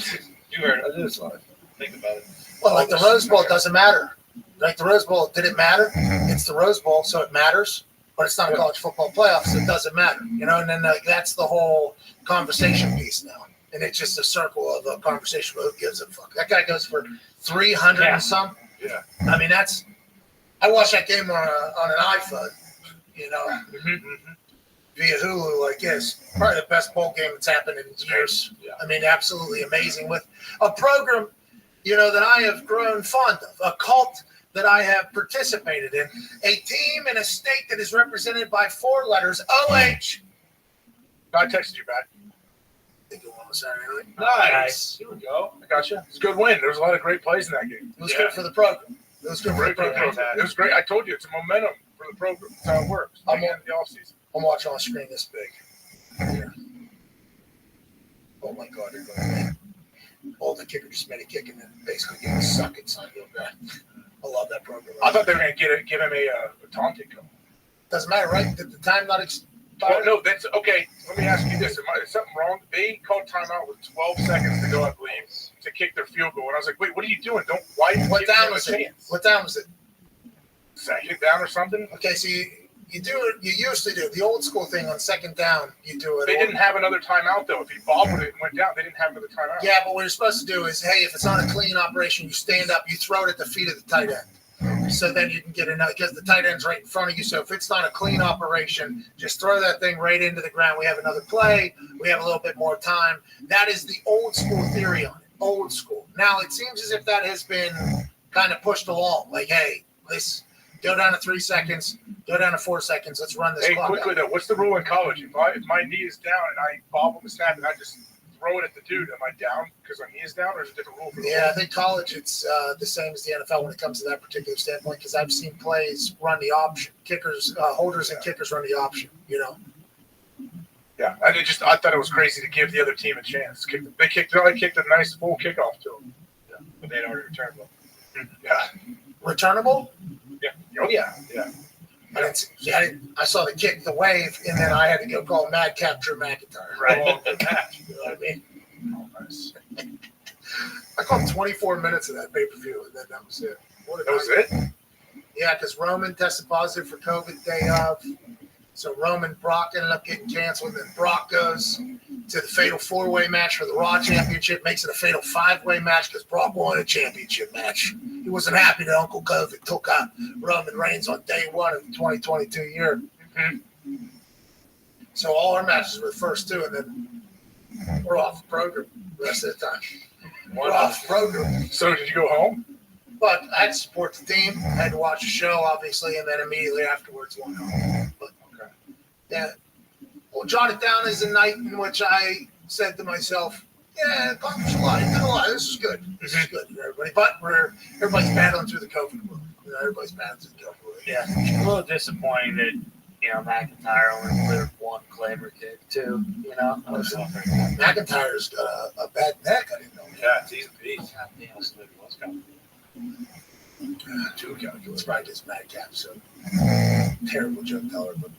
You heard it. That is life. Think about it. Well, like the Rose Bowl doesn't matter. Like the Rose Bowl, did it matter? It's the Rose Bowl, so it matters. But it's not a college football playoff, so it doesn't matter. You know, and then that's the whole conversation piece now. And it's just a circle of a conversation. Who gives a fuck? That guy goes for 300 and some. Yeah. I mean, I watched that game on an iPhone, you know, via Hulu. Like, yes, probably the best bowl game that's happened in years. Yeah. I mean, absolutely amazing with a program, you know, that I have grown fond of, a cult that I have participated in, a team in a state that is represented by 4 letters, OH. I texted you back. Saturday night. Nice. Here we go. I got you. It's a good win. There was a lot of great plays in that game. It was good for the program. It was good for the program. It was great. I told you, it's a momentum for the program. That's how it works. I'm in the offseason. I'm watching on a screen this big. Here. Oh my God, they're going to all the kicker just made a kick and then basically gave a suck it sign real bad. I love that program. I thought they were going to give him a taunting call. Doesn't matter, right? Did the time not well, no, that's okay. Let me ask you this: is something wrong? They called timeout with 12 seconds to go, I believe, to kick their field goal. And I was like, "Wait, what are you doing? Don't why? What down was it? What down was it? Second down or something? Okay, so you do it. You used to do the old school thing on second down. You do it. They didn't have another timeout though. If he bobbled it and went down, they didn't have another timeout. Yeah, but what you're supposed to do is, hey, if it's not a clean operation, you stand up, you throw it at the feet of the tight end. So then you can get another, because the tight end's right in front of you. So if it's not a clean operation, just throw that thing right into the ground. We have another play. We have a little bit more time. That is the old school theory on it. Old school. Now it seems as if that has been kind of pushed along. Like, hey, let's go down to 3 seconds, go down to 4 seconds. Let's run this clock quickly out. though, what's the rule in college? If my knee is down and I bobble the snap and I just throw it at the dude, am I down because my knee is down, or is it a different rule for the Yeah, I think college it's the same as the NFL when it comes to that particular standpoint, because I've seen plays run the option. Kickers, holders and kickers run the option, you know. Yeah, I thought it was crazy to give the other team a chance. They kicked a nice full kickoff to them. Yeah, but they'd already returned one. Yeah. Returnable? Yeah. Oh yeah. Yeah. I saw the kick, the wave, and then I had to go call Madcap Drew McIntyre. Right. You know what I mean? Oh, nice. I called 24 minutes of that pay-per-view, and then that was it. That was it? Yeah, because Roman tested positive for COVID day of. So Roman Brock ended up getting canceled, and then Brock goes to the fatal 4-way match for the Raw Championship, makes it a fatal 5-way match because Brock won a championship match. He wasn't happy that Uncle COVID took out Roman Reigns on day 1 of the 2022 year. Mm-hmm. So all our matches were the first 2, and then we're off the program the rest of the time. We're off the program. So did you go home? But I had to support the team. I had to watch the show, obviously, and then immediately afterwards went home. But yeah, we'll jot it down as a night in which I said to myself, yeah, accomplished a lot. Did a lot. This is good. This is good for everybody. But everybody's battling through the COVID world. You know, everybody's battling through the COVID world. Yeah, a little disappointing that, you know, McIntyre only cleared 1 claimer kick, too. You know, McIntyre's got a bad neck. I didn't know. Yeah, it's easy to beat. Two calculus practice Madcap, so terrible joke teller, but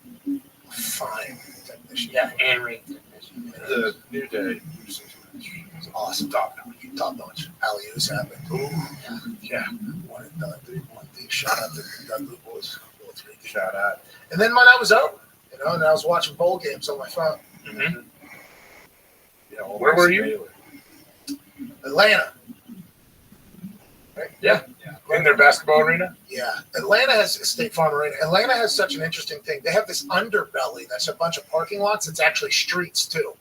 fine technician. Yeah, and ring technician. The New Day. It's awesome. Top notch. Alley-oops happened. Yeah. One and done. 3-1 deep. Shout out to the Dudley boys. 4-3. Shout out. And then my night was over. You know, and I was watching bowl games on my phone. Mm-hmm. Yeah, well, where were you? Atlanta. Right? Yeah. In their basketball arena? Yeah. Atlanta has a State Farm Arena. Atlanta has such an interesting thing. They have this underbelly that's a bunch of parking lots. It's actually streets, too.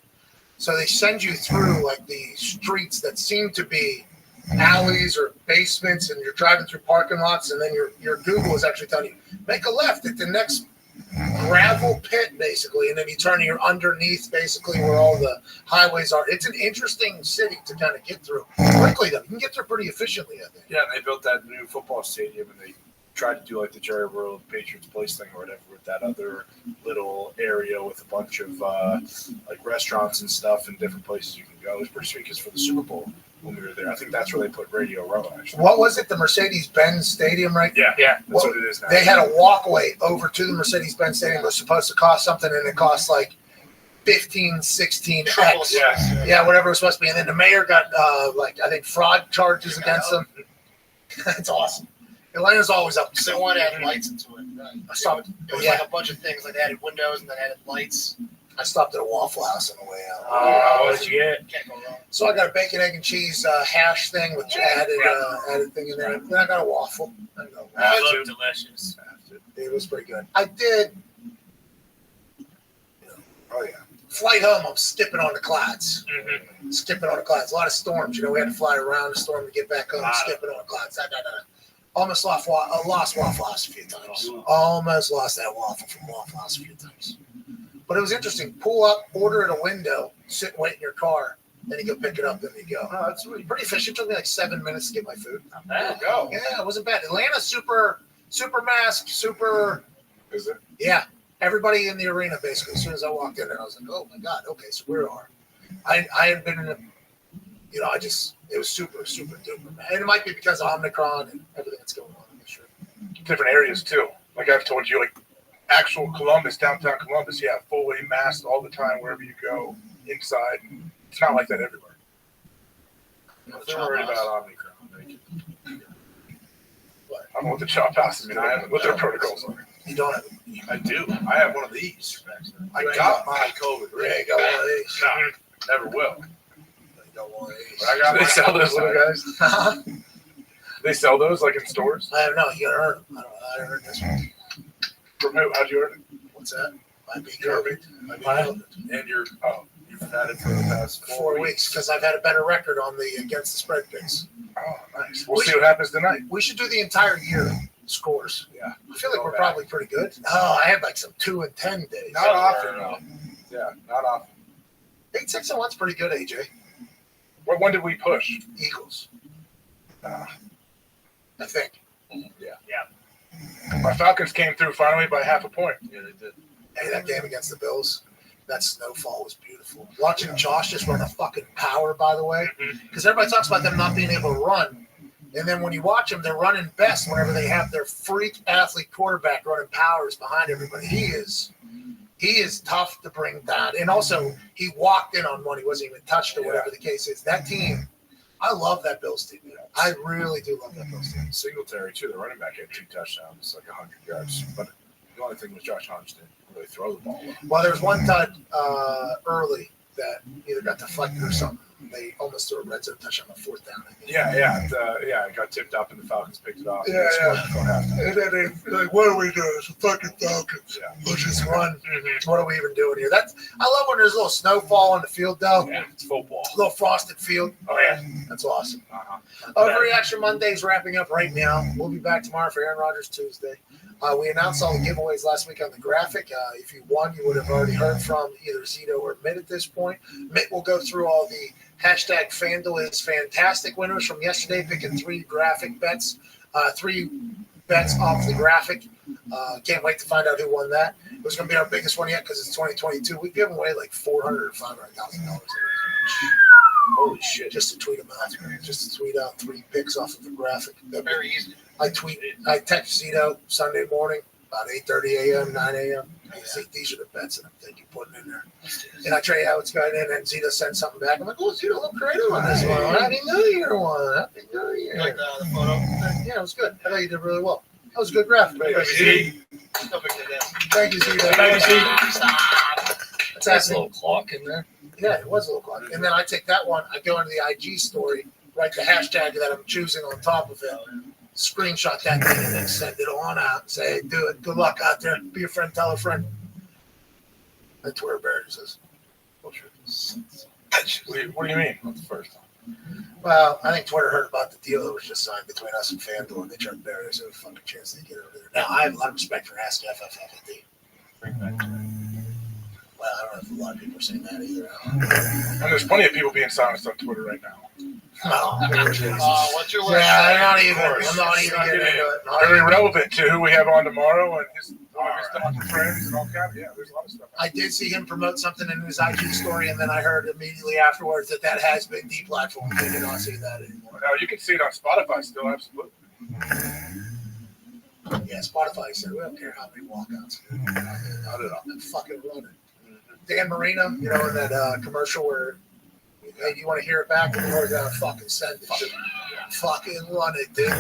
So they send you through, like, the streets that seem to be alleys or basements, and you're driving through parking lots, and then your Google is actually telling you, make a left at the next gravel pit, basically, and then you turn and you're underneath, basically, where all the highways are. It's an interesting city to kind of get through quickly, though. You can get there pretty efficiently, I think. Yeah, they built that new football stadium, and they tried to do like the Jerry World Patriots Place thing or whatever with that other little area with a bunch of like restaurants and stuff and different places you can go. It was pretty sweet because for the Super Bowl when we were there, I think that's where they put Radio Row, actually. What was it? The Mercedes-Benz Stadium, right? Yeah, that's what it is now. They had a walkway over to the Mercedes-Benz Stadium. It was supposed to cost something, and it cost like 15, 16x. Yeah, whatever it was supposed to be. And then the mayor got, I think, fraud charges against them. That's awesome. Atlanta's always up. So one added lights into it. I stopped. It was like a bunch of things, like they added windows and then added lights. I stopped at a Waffle House on the way out. What did you get? Can't go wrong. So I got a bacon, egg, and cheese hash thing with added thing in there. Then I got a waffle. That looked delicious. It was pretty good. I did. Oh yeah. Flight home, I'm skipping on the clouds. Skipping on the clouds. A lot of storms. You know, we had to fly around the storm to get back home. Skipping on the clouds. Almost lost Waffle House a few times. Almost lost that waffle from Waffle House a few times. But it was interesting. Pull up, order at a window, sit and wait in your car, then you go pick it up, then you go. Oh, that's really pretty efficient. It took me like 7 minutes to get my food. Not bad. Go. Yeah, it wasn't bad. Atlanta, super mask, super. Is it? Yeah. Everybody in the arena, basically. As soon as I walked in there, I was like, oh my God, okay, so we are. I had been in a, you know, it was super duper, man. And it might be because of Omicron and everything that's going on. I'm not sure. Different areas too. Like I've told you, like actual Columbus, downtown Columbus, yeah, fully masked all the time wherever you go, inside. It's not like that everywhere. If they're worried about Omicron, I don't know what the chop house. I mean, I haven't what their protocols are. You don't have. I do. I have one of these. I got my COVID. Yeah, got one of these. No, never will. Got one of these. But I got they sell those little guys. They sell those like in stores. I don't know. You gotta earn them. I earned this one. From who? How'd you earn it? What's that? Might be COVID. And you've had it for the past 4 weeks because I've had a better record on the against the spread picks. Oh, nice. We'll see what happens tonight. We should do the entire year scores. Yeah. I feel like we're probably pretty good. Oh, I had like some 2 and 10 days. Not often, though. Yeah, not often. 8-6-1's pretty good, AJ. When did we push? Eagles. I think. Yeah. My Falcons came through finally by half a point. Yeah, they did. Hey, that game against the Bills, that snowfall was beautiful. Watching Josh just run a fucking power, by the way, because everybody talks about them not being able to run. And then when you watch them, they're running best whenever they have their freak athlete quarterback running powers behind everybody. He is tough to bring down. And also, he walked in on one. He wasn't even touched or whatever the case is. That team, I love that Bills team. I really do love that Bills team. Singletary, too. The running back had 2 touchdowns, like 100 yards. But the only thing was Josh Hodge didn't really throw the ball well. Well, there was one time early that either got deflected or something. They almost threw a red zone touchdown on 4th down. It got tipped up and the Falcons picked it off. And then they like, what are we doing? It's the fucking Falcons. Let's just run. What are we even doing here? I love when there's a little snowfall on the field, though. Yeah, it's football. A little frosted field. Oh, yeah. That's awesome. Overreaction Monday's wrapping up right now. We'll be back tomorrow for Aaron Rodgers Tuesday. We announced all the giveaways last week on the graphic. If you won, you would have already heard from either Zito or Mitt at this point. Mitt will go through all the hashtag FanDuel is fantastic winners from yesterday, picking 3 graphic bets, 3 bets off the graphic. Can't wait to find out who won that. It was going to be our biggest one yet because it's 2022. We've given away like $400,000 or $500,000. Holy shit! Just to tweet them out. Just to tweet out 3 picks off of the graphic. Very easy. I text Zito Sunday morning about 8:30 a.m., 9 a.m. These are the bets that I'm thinking putting in there. And I tell you how it's going in, and Zito sent something back. I'm like, oh, Zito, look creative on this one. Happy New Year one. Happy New Year. You like the photo? Yeah, it was good. I thought you did really well. That was a good graphic. Thank you, Zito. That's a little clock in there. Yeah, it was a little clock. And then I take that one, I go into the IG story, write the hashtag that I'm choosing on top of it, screenshot that thing, and then send it on out and say, hey, do it. Good luck out there. Be a friend, tell a friend. That's where Barry says. What do you mean? Not the first time. Well, I think Twitter heard about the deal that was just signed between us and FanDuel, and they tried to bury us. There's a fucking chance they get over there. Now, I have a lot of respect for Ask FFFD. Well, I don't know if a lot of people are saying that either. And there's plenty of people being silenced on Twitter right now. What's your list? I'm not even getting into it. Very relevant to who we have on tomorrow and his doctor friends and all kinds. Yeah, there's a lot of stuff. I did see him promote something in his IG story, and then I heard immediately afterwards that has been deplatformed. They do not see that anymore. No, you can see it on Spotify still, absolutely. Yeah, Spotify said, we don't care how many walkouts. Not at all. Fucking run it. Dan Marino, in that commercial where, hey, you want to hear it back? And we're going to fucking send it. Fucking run it, dude.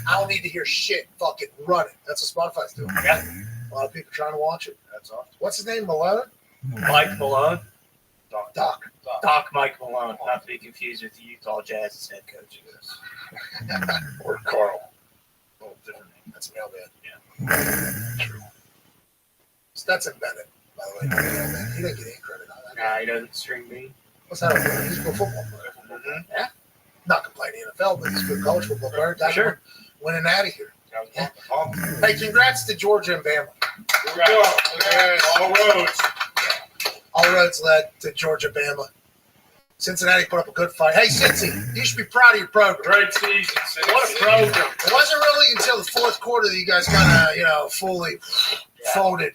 I don't need to hear shit. Fucking run it. That's what Spotify's doing. Yeah. A lot of people trying to watch it. That's awesome. What's his name? Malone? Mike Malone. Doc. Doc Mike Malone, not to be confused with the Utah Jazz's head coach. Or Carl. Oh, different name. That's Mailman. Yeah. True. Stetson Bennett, by the way. Mailman. He didn't get any credit on that. Nah, he doesn't string me. What's that? He's a good football player. Mm-hmm. Yeah. Not complaining NFL, but he's a good college football player. That's Sure. Winning out of here. Yeah. Hey, congrats to Georgia and Bama. All roads. All roads led to Georgia, Bama. Cincinnati put up a good fight. Hey, Cincy, you should be proud of your program. Great season. What a program. It wasn't really until the fourth quarter that you guys kind of, fully folded.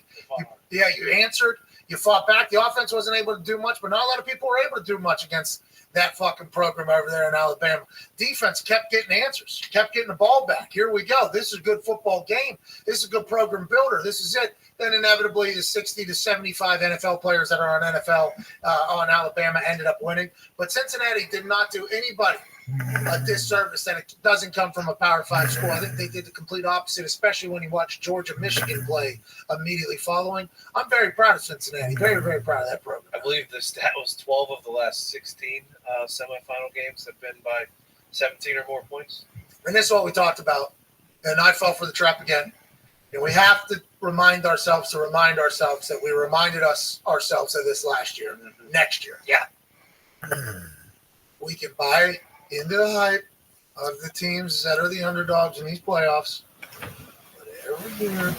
You answered. You fought back. The offense wasn't able to do much, but not a lot of people were able to do much against that fucking program over there in Alabama. Defense kept getting answers, kept getting the ball back. Here we go. This is a good football game. This is a good program builder. This is it. Then inevitably the 60 to 75 NFL players that are on NFL on Alabama ended up winning. But Cincinnati did not do anybody a disservice that it doesn't come from a Power 5 school. I think they did the complete opposite, especially when you watch Georgia, Michigan play immediately following. I'm very proud of Cincinnati. Very, very proud of that program. I believe the stat was 12 of the last 16 semifinal games have been by 17 or more points. And this is what we talked about. And I fell for the trap again. And we have to remind ourselves that we reminded ourselves of this last year, next year. Yeah. We can buy into the hype of the teams that are the underdogs in these playoffs. But every year,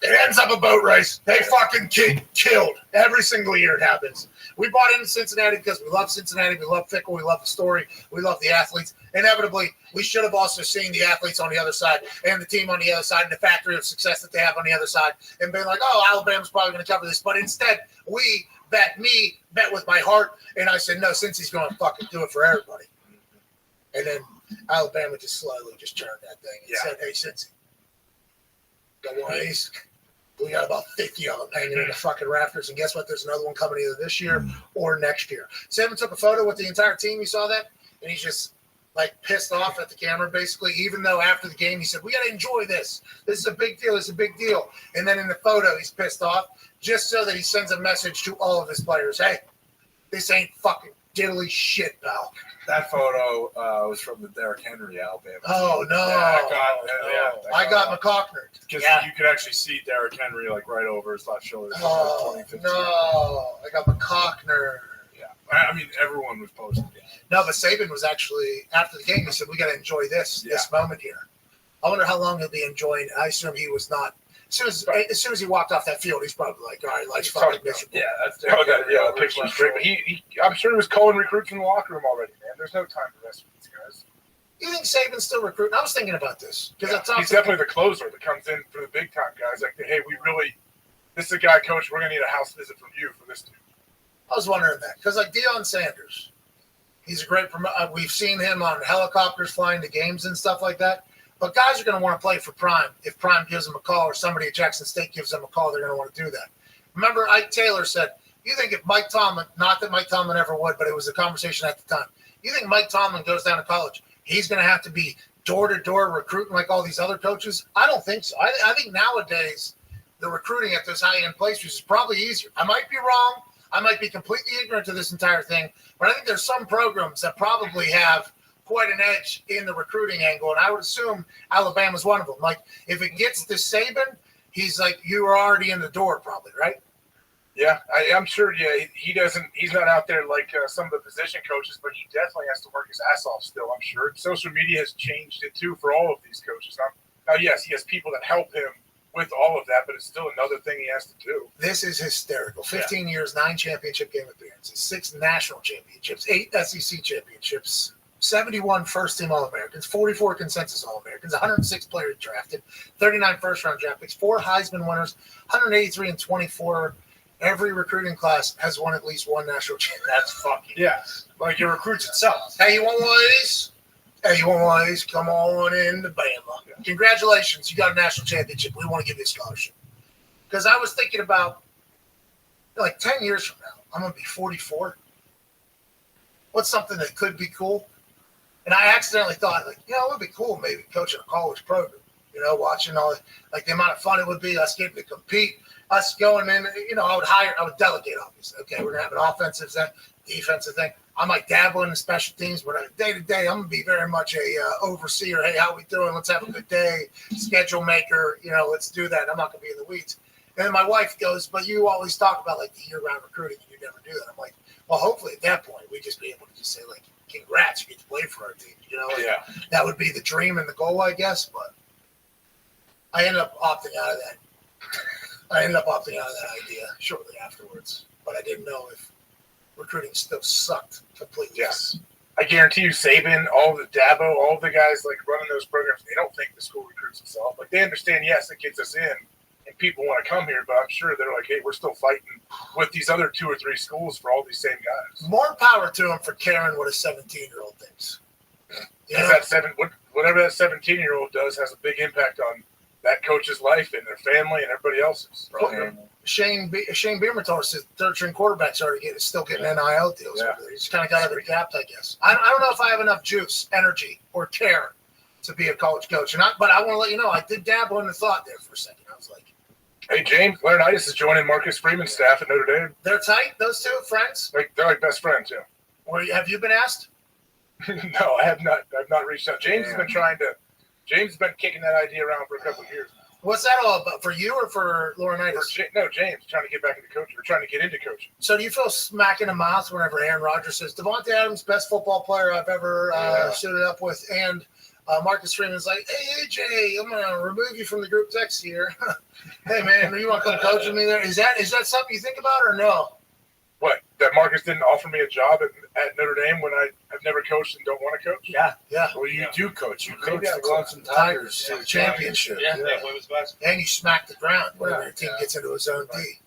it ends up a boat race. They fucking get killed. Every single year it happens. We bought into Cincinnati because we love Cincinnati. We love Fickle. We love the story. We love the athletes. Inevitably, we should have also seen the athletes on the other side and the team on the other side and the factory of success that they have on the other side and been like, oh, Alabama's probably going to cover this. But instead, we bet with my heart. And I said, no, Cincy's going to fucking do it for everybody. And then Alabama just slowly just turned that thing and said, hey, Cincy, got one of these? We got about 50 of them hanging in the fucking rafters. And guess what? There's another one coming either this year or next year. Saban took a photo with the entire team. You saw that? And he's just pissed off at the camera, basically, even though after the game he said, we got to enjoy this. This is a big deal. It's a big deal. And then in the photo, he's pissed off just so that he sends a message to all of his players. Hey, this ain't fucking diddly shit, pal. That photo was from the Derrick Henry Alabama. Oh, no. I got McCockner. Because you could actually see Derrick Henry right over his left shoulder. Oh, no. I got McCockner. Yeah. I mean, everyone was posting it. No, but Saban was actually, after the game, he said, we got to enjoy this moment here. I wonder how long he'll be enjoying. I assume he was not. As soon as he walked off that field, he's probably like, all right, life's fucking miserable. Yeah, that's the picture was great. But I'm sure he was calling recruits in the locker room already, man. There's no time to rest with these guys. You think Saban's still recruiting? I was thinking about this. He's definitely the closer that comes in for the big time guys. Like, hey, this is a guy, coach, we're going to need a house visit from you for this dude. I was wondering that. Because Deion Sanders, he's a great promoter. We've seen him on helicopters flying to games and stuff like that. But guys are going to want to play for Prime. If Prime gives them a call or somebody at Jackson State gives them a call, they're going to want to do that. Remember, Ike Taylor said, you think if Mike Tomlin, not that Mike Tomlin ever would, but it was a conversation at the time, you think Mike Tomlin goes down to college, he's going to have to be door-to-door recruiting like all these other coaches? I don't think so. I think nowadays the recruiting at those high-end places is probably easier. I might be wrong. I might be completely ignorant to this entire thing, but I think there's some programs that probably have quite an edge in the recruiting angle, and I would assume Alabama's one of them. Like, if it gets to Saban, he's like, you are already in the door probably, right? Yeah, I'm sure, he's not out there like some of the position coaches, but he definitely has to work his ass off still, I'm sure. Social media has changed it, too, for all of these coaches. Now, yes, he has people that help him with all of that, but it's still another thing he has to do. This is hysterical. 15 years, 9 championship game appearances, 6 national championships, 8 SEC championships, 71 first-team All-Americans, 44 consensus All-Americans, 106 players drafted, 39 first-round draft picks, 4 Heisman winners, 183 and 24. Every recruiting class has won at least one national championship. That's fucking like your recruits itself. Hey, you want one of these? Hey, you want one of these? Come on in to Bama. Yeah. Congratulations, you got a national championship. We want to give you a scholarship. Because I was thinking about, 10 years from now, I'm going to be 44. What's something that could be cool? And I accidentally thought, like, it would be cool maybe coaching a college program, watching all like the amount of fun it would be, us getting to compete, us going in, I would delegate, obviously. Okay, we're going to have an offensive thing, defensive thing. I might dabble in the special teams, but day to day, I'm going to be very much a overseer. Hey, how we doing? Let's have a good day. Schedule maker, let's do that. I'm not going to be in the weeds. And then my wife goes, but you always talk about like the year-round recruiting, and you never do that. I'm like, well, hopefully at that point, we just be able to just say, like, congrats, you get to play for our team. Yeah. That would be the dream and the goal, I guess. But I ended up opting out of that. Idea shortly afterwards. But I didn't know if recruiting still sucked completely. Yes. I guarantee you, Saban, all the Dabo, all the guys like running those programs, they don't think the school recruits itself. Like they understand, yes, it gets us in, and people want to come here, but I'm sure they're like, hey, we're still fighting with these other 2 or 3 schools for all these same guys. More power to them for caring what a 17-year-old thinks. Whatever that 17-year-old does has a big impact on that coach's life and their family and everybody else's. Shane Beamer told us that third-string quarterbacks are still getting NIL deals. Yeah. He's kind of got other gaps, I guess. I don't know if I have enough juice, energy, or care to be a college coach. But I want to let you know, I did dabble in the thought there for a second. I was like, hey, James Laurinaitis is joining Marcus Freeman's staff at Notre Dame. They're tight, those two friends? They're like best friends, yeah. Have you been asked? No, I have not. I've not reached out. James has been kicking that idea around for a couple of years. What's that all about? For you or for Laurinaitis? No, James trying to get back into coaching. We're trying to get into coaching. So do you feel smack in the mouth whenever Aaron Rodgers says, Devontae Adams, best football player I've ever suited up with, and Marcus Freeman's like, hey, AJ, I'm going to remove you from the group text here. Hey, man, you want to come coach with me there? Is that something you think about or no? What, that Marcus didn't offer me a job at Notre Dame when I've never coached and don't want to coach? Yeah. Well, you do coach. You coach the Clemson Tigers to the championship. Yeah. And you smack the ground whenever your team gets into a zone D.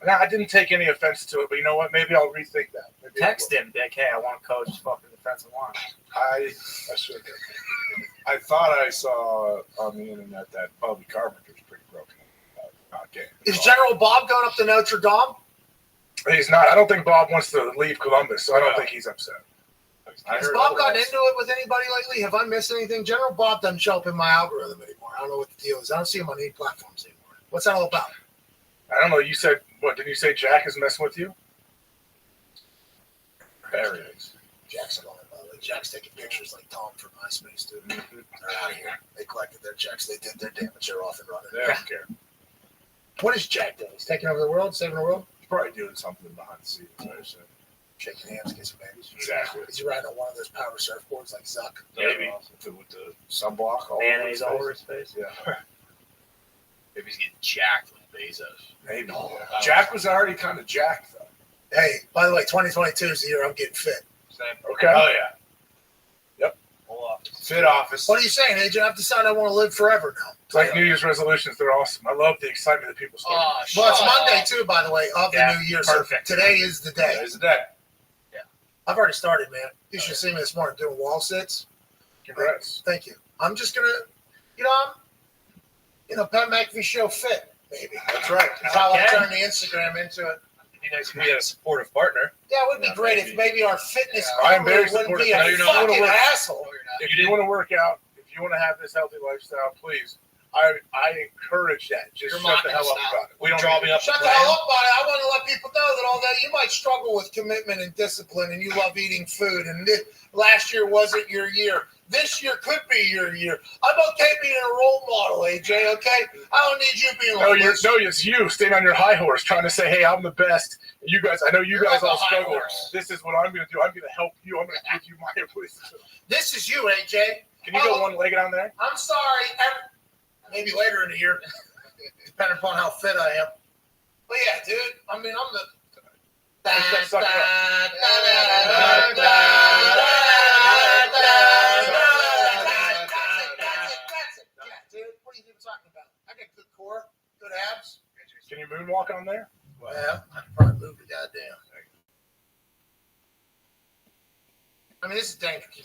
Now, I didn't take any offense to it, but you know what? Maybe I'll rethink that. Maybe Text him, Dick. Hey, I want to coach fucking defensive line. I should have. I thought I saw on the internet that Bobby Carpenter's pretty broken about getting. Is General Bob going up to Notre Dame? He's not. I don't think Bob wants to leave Columbus, so I don't think he's upset. Has Bob gotten into it with anybody lately? Have I missed anything? General Bob doesn't show up in my algorithm anymore. I don't know what the deal is. I don't see him on any platforms anymore. What's that all about? I don't know. You said, what, did you say Jack is messing with you? There it is. Jack's on it, by the way. Jack's taking pictures like Tom from MySpace, dude. They're out of here. They collected their checks. They did their damage. They're off and running. They don't care. What is Jack doing? He's taking over the world, saving the world? He's probably doing something behind the scenes, I assume. Shaking hands, kissing babies. Exactly. Is he riding on one of those power surfboards like Zuck? Maybe. With the sunblock all Mayonnaise all over his face. Yeah. Maybe he's getting jacked like Bezos. Maybe. Jack was already kind of jacked, though. Hey, by the way, 2022 is the year I'm getting fit. Okay. Oh, yeah. Yep. Whole office. Fit office. What are you saying, AJ? I've decided I want to live forever now. It's like New Year's resolutions. They're awesome. I love the excitement that people start. Well, it's Monday, too, by the way, of the New Year. Perfect. So today is the day. Today's the day. Yeah. I've already started, man. You should see me this morning doing wall sits. Congrats. Thank you. I'm just going to, Pat McAfee show fit, baby. That's right. That's how I turn the Instagram into it. It'd be nice if we had a supportive partner. Yeah, it would be great if maybe our fitness I am very wouldn't supportive. be a No, you're not. fucking asshole. If you want to work out, if you want to have this healthy lifestyle, please, I encourage that. Just shut the hell up about it. We don't draw me up. Shut the hell up about it. I want to let people know that all that you might struggle with commitment and discipline, and you love eating food. And last year wasn't your year. This year could be your year. I'm okay being a role model, AJ. Okay, I don't need you being. It's you staying on your high horse, trying to say, "Hey, I'm the best." You guys, I know you guys all struggle. This is what I'm going to do. I'm going to help you. I'm going to give you my wisdom. This is you, AJ. Can you go one leg down there? I'm sorry. Maybe later in the year, depending upon how fit I am. But yeah, dude. I mean, I'm the. Dude, what are you even talking about? I got good core, good abs. Can you moonwalk on there? Well, I can probably move the goddamn. I mean, this is dangerous.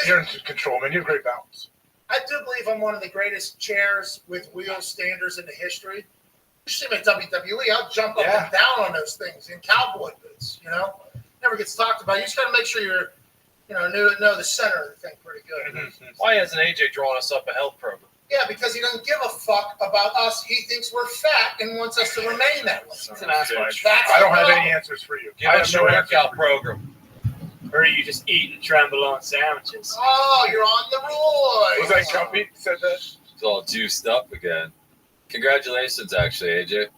You're in control, man. You have great balance. I do believe I'm one of the greatest chairs with wheel standers in the history. You see me at WWE, I'll jump up and down on those things in cowboy boots, Never gets talked about. You just got to make sure know the center of the thing pretty good. Why hasn't AJ drawn us up a health program? Yeah, because he doesn't give a fuck about us. He thinks we're fat and wants us to remain that way. I don't have any answers for you. Give us your workout program. Or are you just eating trenbolone sandwiches? Oh, you're on the roll. Was that Cuppy said that? It's all juiced up again. Congratulations, actually, AJ.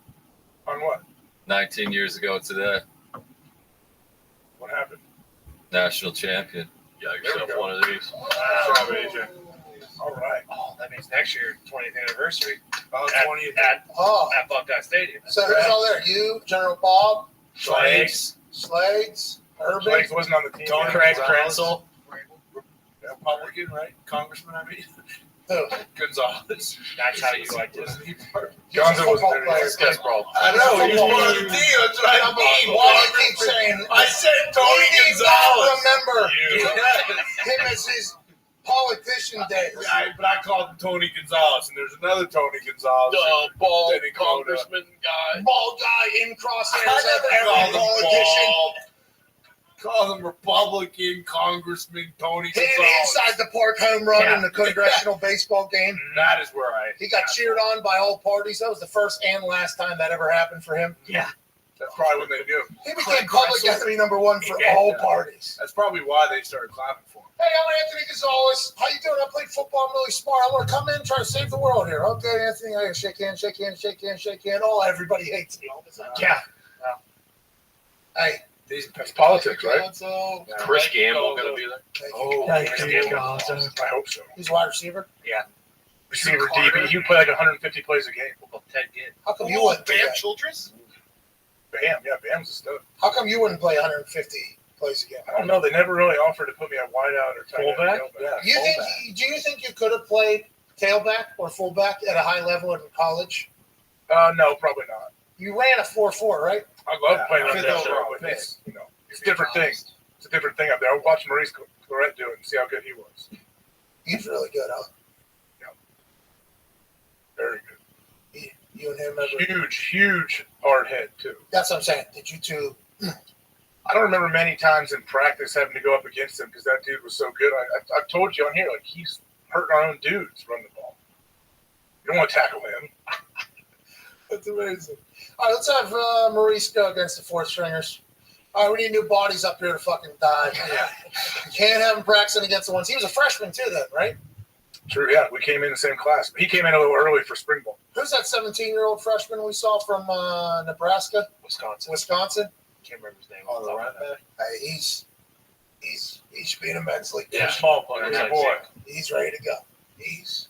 On what? 19 years ago today. What happened? National champion. Yeah, yourself one of these. Good job, AJ. All right. Oh, that means next year, 20th anniversary. Oh, at 20th. At Buckeye Stadium. So who's all there? You, General Bob, Slags. Urban. Slags wasn't on the team. Tony Craig Prenzel. Republican, right? Congressman, I mean. Who? Gonzalez. That's how you like this. Gonzo wasn't there. Yes, bro. I know, he was part of the team. That's what I mean. Why do you keep saying? I said Tony He needs Gonzalez. to remember him as his politician days. But I called him Tony Gonzalez, and there's another Tony Gonzalez. The bald Denny Coda. congressman guy. Bald guy in crosshairs I of never every called him politician. bald. Call him Republican Congressman Tony Hit Gonzalez. inside the park home run in the congressional baseball game. That is where He got cheered on by all parties. That was the first and last time that ever happened for him. Yeah. That's probably when they knew. He became public enemy number one for all parties. That's probably why they started clapping for him. Hey, I'm Anthony Gonzalez. How you doing? I played football. I'm really smart. I want to come in and try to save the world here. Okay, Anthony. I shake hand, shake hand, shake hand, shake hand. Oh, everybody hates me all the time. Yeah. Hey. That's politics, right? Chris Gamble going to be there? Oh, Thank Chris you, Gamble. Gonzo. I hope so. He's wide receiver. Yeah. Receiver DB. He would play like 150 plays a game. Ted Ginn. How come you wouldn't do Bam that? Childress? Bam, yeah, Bam's a stud. How come you wouldn't play 150 plays a game? I don't know. They never really offered to put me at wideout or tight end. Fullback? Yeah, Do you think you could have played tailback or fullback at a high level in college? No, probably not. You ran a 4.4, right? I love playing on fifth that overall but it's, it's a different thing. It's a different thing up there. I watched Maurice Clarett do it and see how good he was. He's really good, huh? Very good. You and him ever? Huge hard head, too. That's what I'm saying. Did you two? I don't remember many times in practice having to go up against him because that dude was so good. I've told you on here, like, he's hurting our own dudes running the ball. You don't want to tackle him. That's amazing. All right, let's have Maurice go against the fourth stringers. All right, we need new bodies up here to fucking die. Yeah. You can't have him practicing against the ones. He was a freshman too then, right? True, yeah. We came in the same class. He came in a little early for spring ball. Who's that 17-year-old freshman we saw from Nebraska? Wisconsin? Can't remember his name. Oh, the right back. Hey, he should be in a men's league. Yeah, small player. Good boy. He's ready to go. He's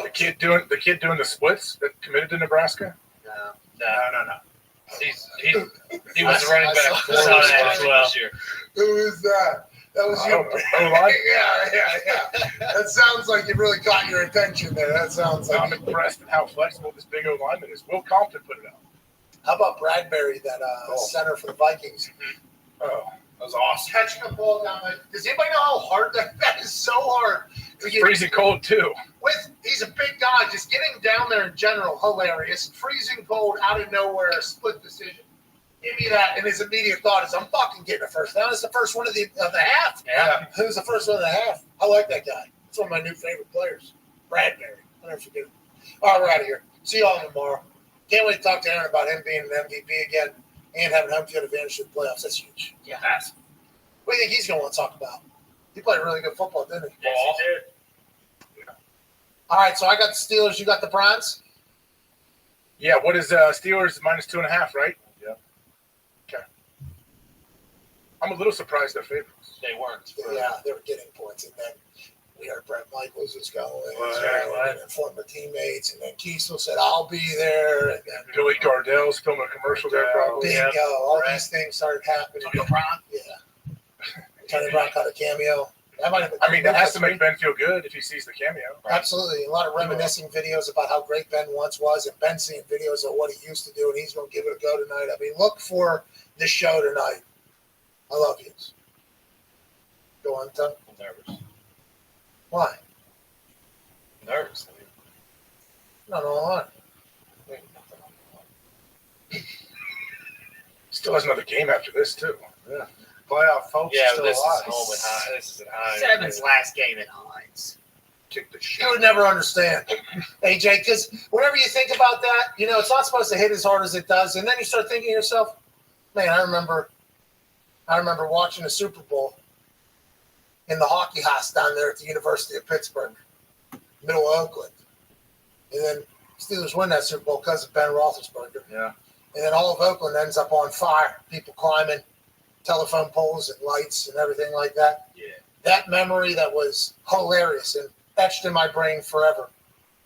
the kid doing the splits that committed to Nebraska. No. He was a running back for this year. Who is that? That was you. O-line? Yeah. That sounds like it really caught your attention there. That sounds like. I'm impressed at how flexible this big O lineman is. Will Compton put it out. How about Bradbury, that center for the Vikings? Oh, that was awesome. Catching the ball down there. Does anybody know how hard that is? So hard. It's freezing cold too. He's a big guy. Just getting down there in general, hilarious. Freezing cold out of nowhere, split decision. Give me that. And his immediate thought is, I'm fucking getting a first down. It's the first one of the half. Yeah. Who's the first one of the half? I like that guy. It's one of my new favorite players. Bradbury. I'll never forget him. All right, we're out of here. See y'all tomorrow. Can't wait to talk to Aaron about him being an MVP again and having home field advantage to the playoffs. That's huge. Yeah. What do you think he's going to want to talk about? He played really good football, didn't he? Yes, he did. Yeah. All right, so I got the Steelers. You got the Browns? Yeah, what is Steelers minus 2.5, right? Yeah. Okay. I'm a little surprised they're favorites. They weren't. Yeah, they were getting points, and then we heard Brett Michaels was going, and former teammates, and then Kiesel said, I'll be there. And then Billy Gardell's filming a commercial there, probably. Bingo. All these things started happening. Tony Brown? Yeah. Tony Brown caught a cameo. That has to make Ben feel good if he sees the cameo. Absolutely. A lot of reminiscing videos about how great Ben once was, and Ben seeing videos of what he used to do, and he's going to give it a go tonight. I mean, look for this show tonight. I love you. Go on, Tom. I'm nervous. Why? Nervous. No, why? Still has another game after this, too. Yeah. playoff folks Yeah, are still this is alive. home at Hines. This is at Hines. Seven's last game at Hines. Kick the shit. You would never understand, AJ, because whenever you think about that, it's not supposed to hit as hard as it does, and then you start thinking to yourself, man, I remember watching the Super Bowl in the hockey house down there at the University of Pittsburgh, middle of Oakland, and then Steelers win that Super Bowl because of Ben Roethlisberger. Yeah. And then all of Oakland ends up on fire, people climbing telephone poles and lights and everything like that. Yeah. That memory that was hilarious and etched in my brain forever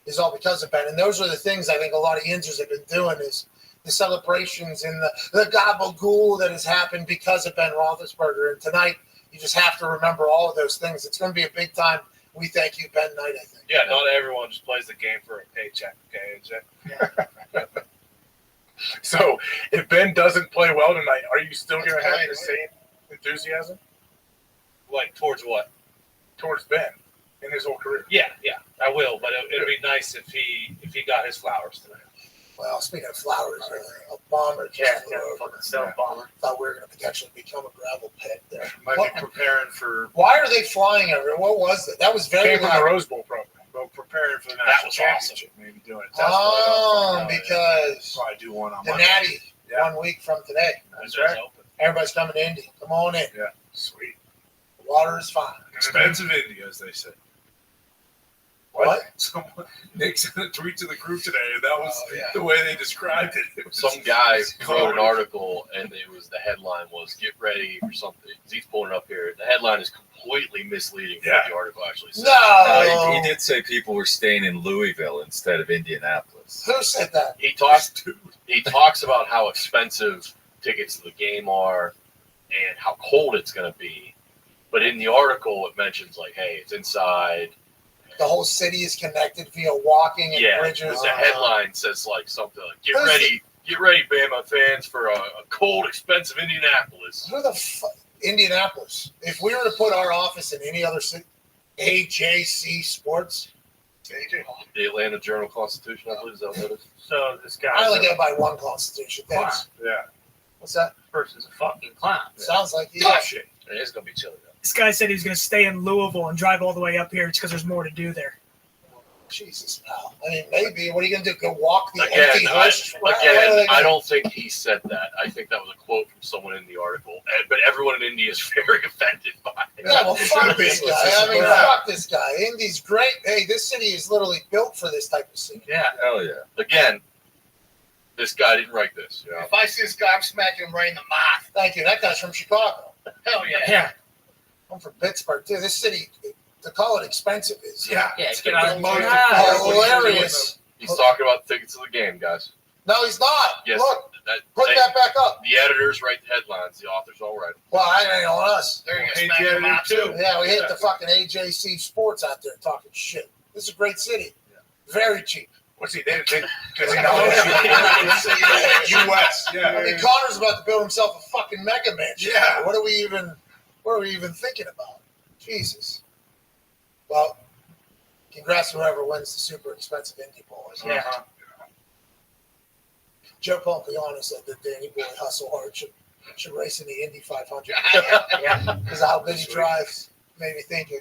is all because of Ben. And those are the things I think a lot of Yinzers have been doing is the celebrations and the gabagool that has happened because of Ben Roethlisberger. And tonight, you just have to remember all of those things. It's going to be a big time. We thank you, Ben night, I think. Yeah, not everyone just plays the game for a paycheck, okay, AJ? So if Ben doesn't play well tonight, are you still going to have the same enthusiasm? Like, towards what? Towards Ben in his whole career. Yeah, I will, but it'd be nice if he got his flowers tonight. Well, speaking of flowers, a bomber just flew over. Bomber. Thought we were going to potentially become a gravel pit there. Might be preparing for. Why are they flying everywhere? What was that? That was very Came from the Rose Bowl program. Well, preparing for the That national was championship. Maybe doing it. Because probably do one on the Monday. Natty 1 week from today. That's right. Everybody's coming to Indy. Come on in. Yeah, sweet. The water is fine. Expensive Indy, as they say. What? Nick sent a tweet to the group today, and that was the way they described it. It was Some guy wrote an article, and the headline was "Get ready for something." He's pulling it up here. The headline is completely misleading. What the article actually said. No, he did say people were staying in Louisville instead of Indianapolis. Who said that? He talks about how expensive tickets to the game are and how cold it's going to be. But in the article, it mentions like, hey, it's inside. The whole city is connected via walking and bridges. The headline says like something like, get ready, Bama fans, for a cold, expensive Indianapolis. Who the fuck? Indianapolis. If we were to put our office in any other city, AJC Sports. The Atlanta Journal-Constitution, I believe, is that what it is? So this guy. I only go by one Constitution. Thanks. Yeah. What's that? This person's a fucking clown. Sounds like he Shit. It is going to be chilly, though. This guy said he was going to stay in Louisville and drive all the way up here. It's because there's more to do there. Jesus, pal. I mean, maybe. What are you going to do? Go walk the Again, empty horse? I don't think he said that. I think that was a quote from someone in the article. But everyone in Indy is very offended by it. Yeah, well, fuck this guy. I mean, fuck this guy. Indy's great. Hey, this city is literally built for this type of scene. Yeah. Hell yeah. Again, this guy didn't write this. You know? If I see this guy, I'm smacking him right in the mouth. Thank you. That guy's from Chicago. Hell yeah. Yeah. I'm from Pittsburgh, too. This city, to call it expensive is Get out of hilarious. He's talking about tickets to the game, guys. No, he's not. Yes. Look, put that back up. The editors write the headlines. The authors all write them. Well, I ain't on us. They're going to smack him out, too. Yeah, we hit the fucking AJC Sports out there talking shit. This is a great city. Very cheap. What's he? Does he know? U.S. Yeah. I mean, Connor's about to build himself a fucking mega mansion. Yeah. What are we even thinking about? Jesus. Well, congrats to whoever wins the super expensive Indy Bowl. Yeah. Joe Pompliano said that Danny Boy hustle hard should race in the Indy 500. Yeah. Because of how good he drives made me think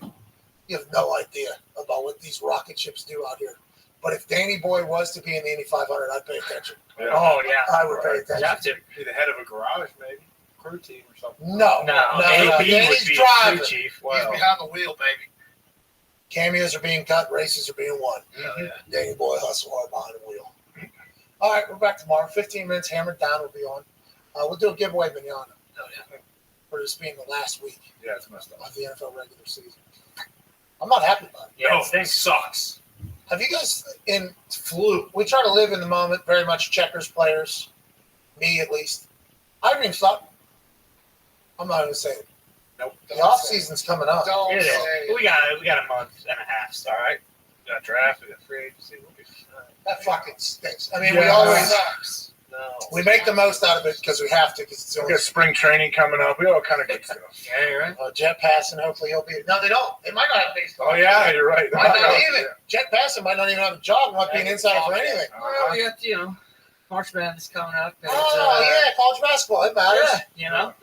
you have no idea about what these rocket ships do out here. But if Danny Boy was to be in the Indy 500, I'd pay attention. Yeah. Oh, yeah. I would pay attention. You have to. Be the head of a garage, maybe. Crew team or something. No. AB Danny's would be driving. crew chief. He's behind the wheel, baby. Cameos are being cut. Races are being won. Danny Boy hustle hard behind the wheel. All right, we're back tomorrow. 15 minutes, hammered down. We'll be on. We'll do a giveaway manana. For this being the last week Yeah, it's messed up. of the NFL regular season. I'm not happy about it. Yeah, No, it sucks. Have you guys in flu? We try to live in the moment, very much checkers players, me at least. I haven't even thought. I'm not going to say it. Nope. The off season's coming up. Don't It say is. it. We got a month and a half. So. All right. We got draft. We got free agency. We'll be fine. That fucking stinks. I mean, we Yeah. always Sucks. we make the most out of it because we have to. Because it's the We only got spring training coming up. We got all kind of good stuff. Yeah, you're right. Jet Passing. Hopefully he'll be. No, they don't. They might not have baseball. Oh yeah, you're right. Might not even. Jet Passing might not even have a job. Might be an insider for anything. Well, we got, March Madness coming up. And, Oh yeah, college basketball. It matters. you know.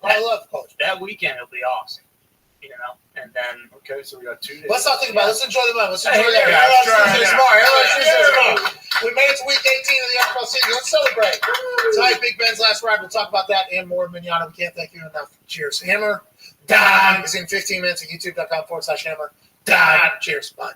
I love college. That weekend will be awesome. You know, and then okay, so we got 2 days. Let's not think about it. Let's enjoy the moment. Let's enjoy Yeah, We made it to week 18 of the NFL season. Let's celebrate. Tonight, Big Ben's last ride. We'll talk about that and more. Mignano, we can't thank you enough. Cheers. Hammer Down is in 15 minutes at youtube.com/Hammer Down. Cheers. Bye.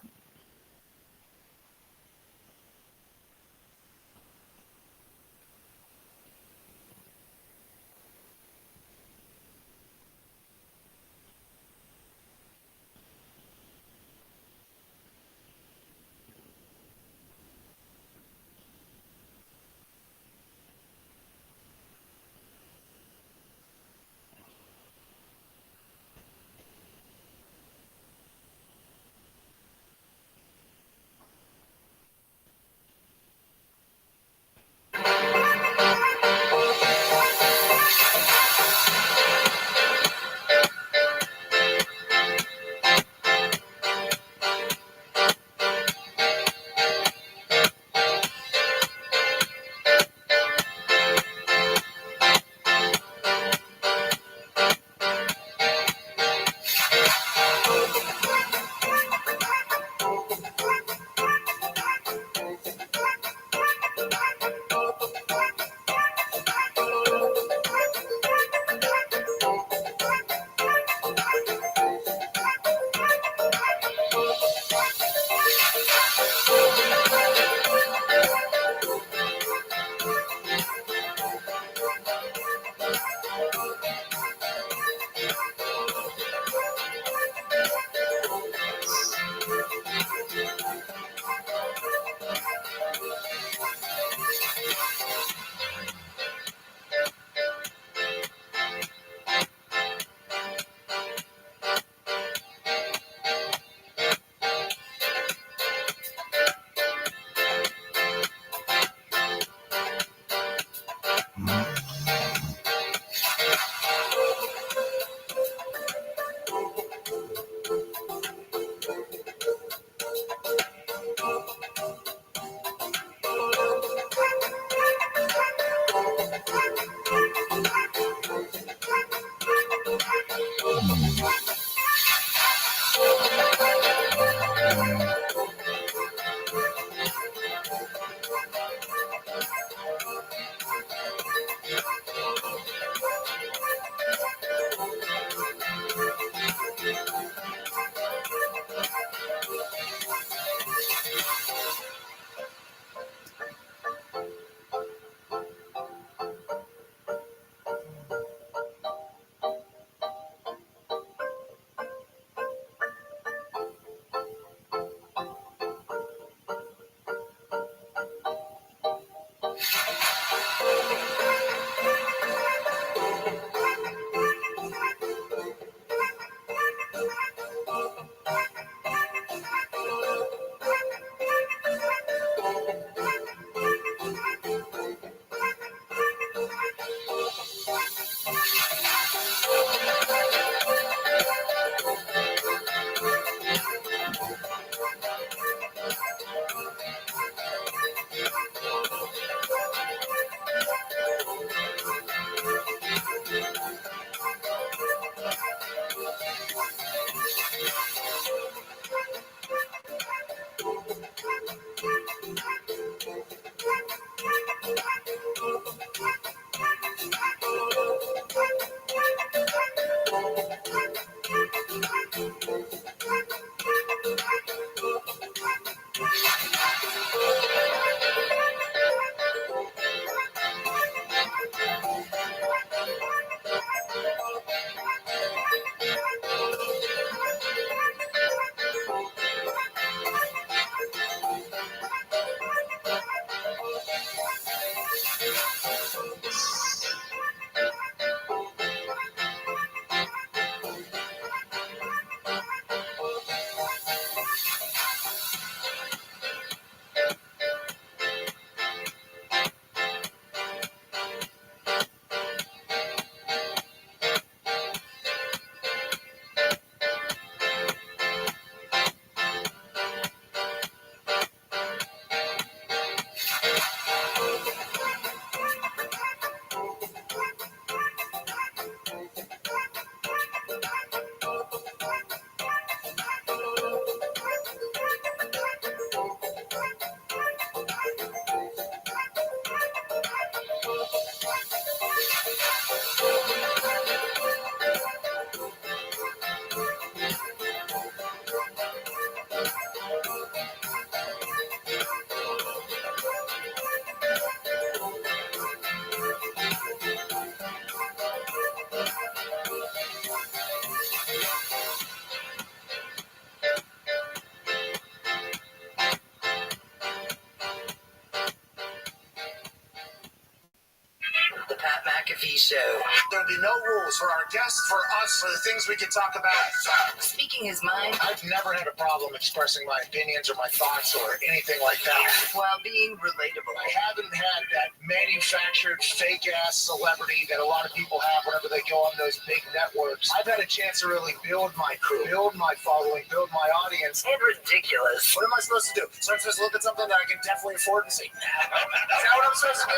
McAfee Show. There'll be no rules for our guests, for us, for the things we can talk about. Speaking his mind. I've never had a problem expressing my opinions or my thoughts or anything like that. While being relatable. I haven't had that manufactured fake-ass celebrity that a lot of people have whenever they go on those big networks. I've had a chance to really build my crew, build my following, build my audience. And ridiculous. What am I supposed to do? So I'm supposed to look at something that I can definitely afford and say, nah. Is that what I'm supposed to do?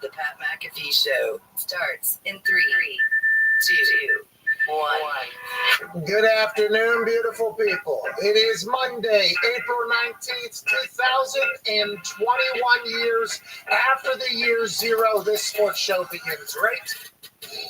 The Pat McAfee Show starts in 3, 2, 1. Good afternoon, beautiful people. It is Monday, April 19th, 2021 years after the year zero. This sports show begins right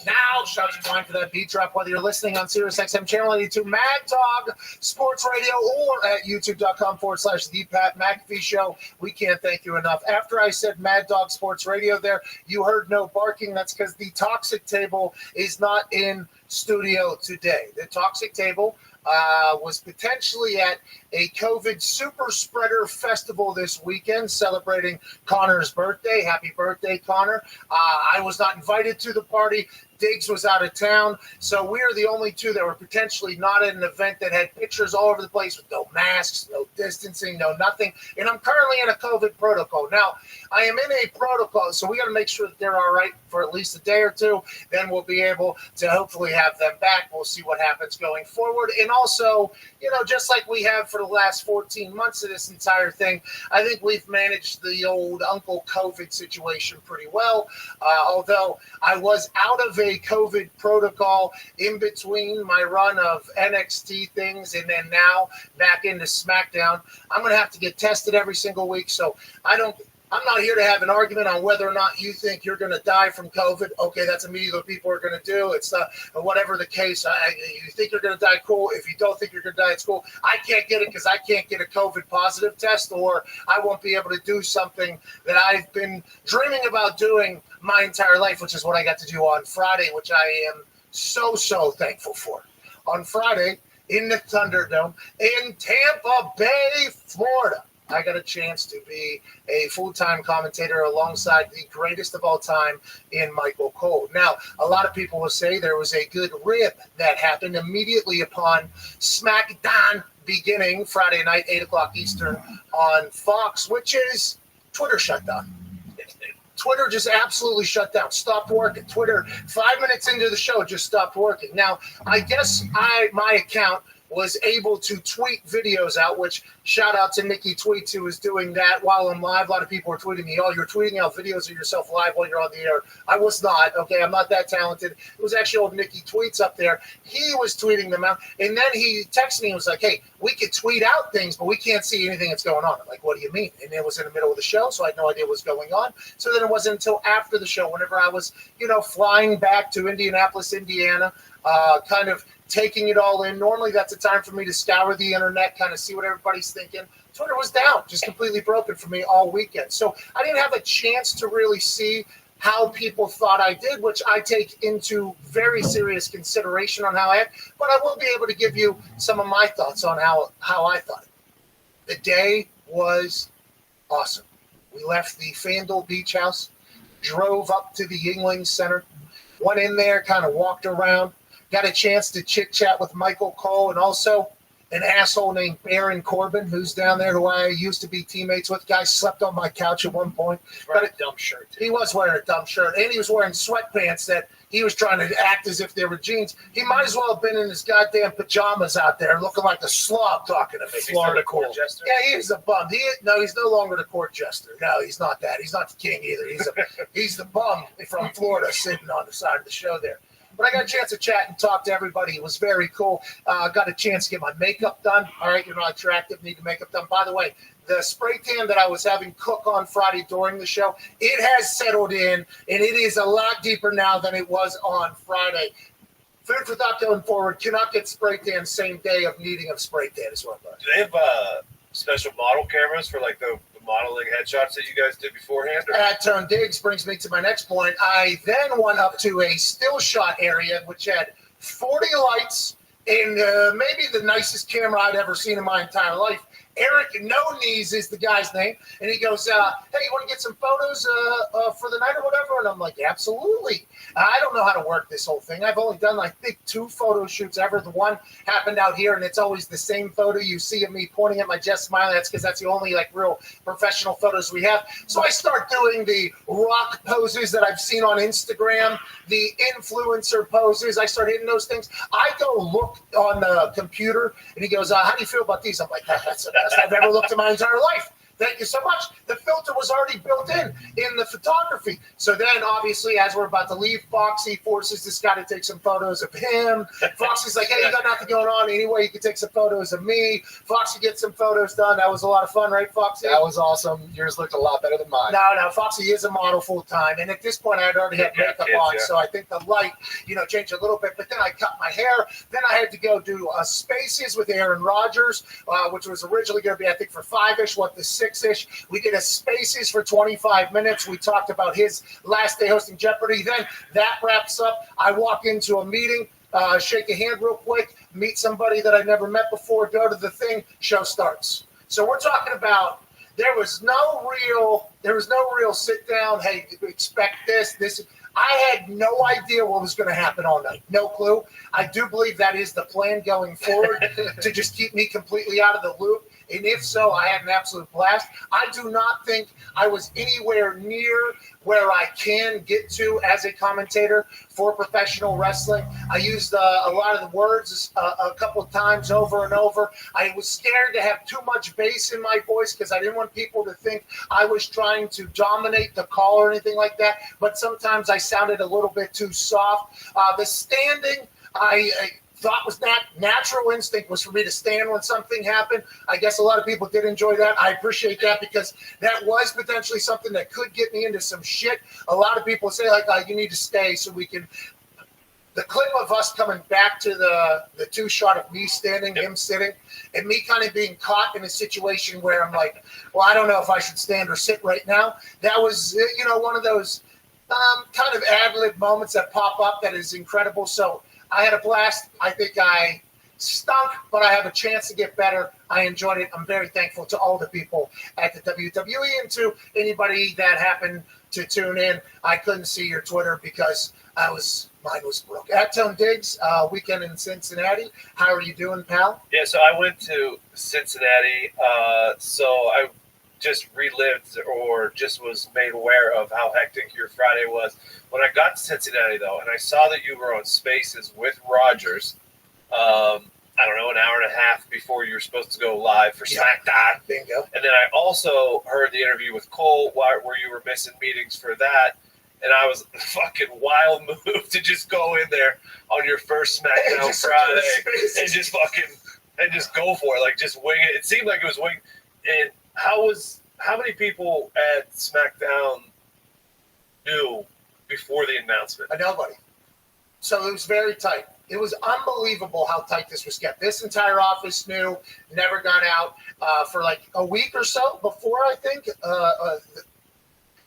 now. Shout out to Brian for that beat drop. Whether you're listening on Sirius XM Channel 82, Mad Dog Sports Radio, or at youtube.com/The Pat McAfee Show, we can't thank you enough. After I said Mad Dog Sports Radio there, you heard no barking. That's because the Toxic Table is not in studio today. The Toxic Table was potentially at a COVID super spreader festival this weekend celebrating Connor's birthday. Happy birthday, Connor. I was not invited to the party. Diggs was out of town, so we are the only two that were potentially not at an event that had pictures all over the place with no masks, no distancing, no nothing. And I'm currently in a COVID protocol. Now, I am in a protocol, so we got to make sure that they're all right for at least a day or two. Then we'll be able to hopefully have them back. We'll see what happens going forward. And also, you know, just like we have for the last 14 months of this entire thing, I think we've managed the old Uncle COVID situation pretty well. Although I was out of a COVID protocol in between my run of NXT things and then now back into SmackDown. I'm going to have to get tested every single week, so I'm not here to have an argument on whether or not you think you're going to die from COVID. Okay, that's immediately what people are going to do. It's whatever the case. You think you're going to die, cool. If you don't think you're going to die, it's cool. I can't get it because I can't get a COVID positive test, or I won't be able to do something that I've been dreaming about doing my entire life, which is what I got to do on Friday, which I am so thankful for. On Friday, in the Thunderdome in Tampa Bay, Florida, I got a chance to be a full-time commentator alongside the greatest of all time in Michael Cole. Now, a lot of people will say there was a good rib that happened immediately upon SmackDown beginning Friday night, 8 o'clock Eastern on Fox, which is Twitter shut down. Twitter just absolutely shut down, stopped working. Twitter, 5 minutes into the show, just stopped working. Now, I guess my account was able to tweet videos out, which shout out to Nikki Tweets, who was doing that while I'm live. A lot of people were tweeting me, oh, you're tweeting out videos of yourself live while you're on the air. I was not. Okay, I'm not that talented. It was actually old Nikki Tweets up there. He was tweeting them out, and then he texted me and was like, hey, we could tweet out things, but we can't see anything that's going on. I'm like, what do you mean? And it was in the middle of the show, so I had no idea what was going on. So then it wasn't until after the show, whenever I was, flying back to Indianapolis, Indiana, kind of taking it all in. Normally that's a time for me to scour the internet, kind of see what everybody's thinking. Twitter was down, just completely broken for me all weekend. So I didn't have a chance to really see how people thought I did, which I take into very serious consideration on how I act, but I will be able to give you some of my thoughts on how I thought it. The day was awesome. We left the FanDuel Beach House, drove up to the Yuengling Center, went in there, kind of walked around, got a chance to chit-chat with Michael Cole and also an asshole named Baron Corbin, who's down there, who I used to be teammates with. Guy slept on my couch at one point. Wearing a dumb shirt. He was wearing a dumb shirt, and he was wearing sweatpants that he was trying to act as if they were jeans. He might as well have been in his goddamn pajamas out there looking like a slob talking to me. Florida court jester. Yeah, he's a bum. He's no longer the court jester. No, he's not that. He's not the king either. He's the bum from Florida sitting on the side of the show there. But I got a chance to chat and talk to everybody. It was very cool. Got a chance to get my makeup done. All right, you're not attractive, need the makeup done. By the way, the spray tan that I was having cook on Friday during the show, it has settled in, and it is a lot deeper now than it was on Friday. Food for thought going forward. Cannot get spray tan same day of needing of spray tan is what I'm Do they have special model cameras for like the modeling headshots that you guys did beforehand? Turn Diggs brings me to my next point. I then went up to a still shot area, which had 40 lights and maybe the nicest camera I'd ever seen in my entire life. Eric No Knees is the guy's name. And he goes, hey, you want to get some photos for the night or whatever? And I'm like, absolutely. I don't know how to work this whole thing. I've only done, I think, 2 photo shoots ever. The one happened out here, and it's always the same photo you see of me pointing at my chest smiling. That's because that's the only, like, real professional photos we have. So I start doing the rock poses that I've seen on Instagram, the influencer poses. I start hitting those things. I go look on the computer, and he goes, how do you feel about these? I'm like, that's the best I've ever looked in my entire life. Thank you so much. The filter was already built in the photography. So then, obviously, as we're about to leave, Foxy forces this guy to take some photos of him. Foxy's like, hey, you got nothing going on anyway. You can take some photos of me. Foxy gets some photos done. That was a lot of fun, right, Foxy? That was awesome. Yours looked a lot better than mine. No, Foxy is a model full time. And at this point, I had already had makeup on. So I think the light, changed a little bit. But then I cut my hair. Then I had to go do Spaces with Aaron Rodgers, which was originally going to be, I think, for 5-ish, the 6-ish. We did a Spaces for 25 minutes. We talked about his last day hosting Jeopardy. Then that wraps up. I walk into a meeting, shake a hand real quick, meet somebody that I've never met before, go to the thing, show starts. So we're talking about there was no real sit down, hey, expect this. I had no idea what was going to happen all night. No clue. I do believe that is the plan going forward to just keep me completely out of the loop. And if so, I had an absolute blast. I do not think I was anywhere near where I can get to as a commentator for professional wrestling. I used a lot of the words a couple of times over and over. I was scared to have too much bass in my voice because I didn't want people to think I was trying to dominate the call or anything like that. But sometimes I sounded a little bit too soft. The standing, I thought was natural instinct was for me to stand when something happened. I guess a lot of people did enjoy that. I appreciate that because that was potentially something that could get me into some shit. A lot of people say, you need to stay so we can. The clip of us coming back to the 2 shot of me standing, him sitting, and me kind of being caught in a situation where I'm like, well, I don't know if I should stand or sit right now. That was, one of those kind of ad-lib moments that pop up that is incredible. So I had a blast. I think I stunk, but I have a chance to get better. I enjoyed it. I'm very thankful to all the people at the WWE and to anybody that happened to tune in. I couldn't see your Twitter because mine was broke. At Tone Diggs, weekend in Cincinnati. How are you doing, pal? Yeah, so I went to Cincinnati. So I just relived or just was made aware of how hectic your Friday was. When I got to Cincinnati, though, and I saw that you were on Spaces with Rogers, I don't know, an hour and a half before you were supposed to go live for SmackDown. Bingo. And then I also heard the interview with Cole where you were missing meetings for that. And I was fucking wild move to just go in there on your first SmackDown Friday and just go for it. Like, just wing it. It seemed like it was wing. And how many people at SmackDown knew before the announcement? Nobody. So it was very tight. It was unbelievable how tight this was kept. This entire office knew, never got out for like a week or so before, I think.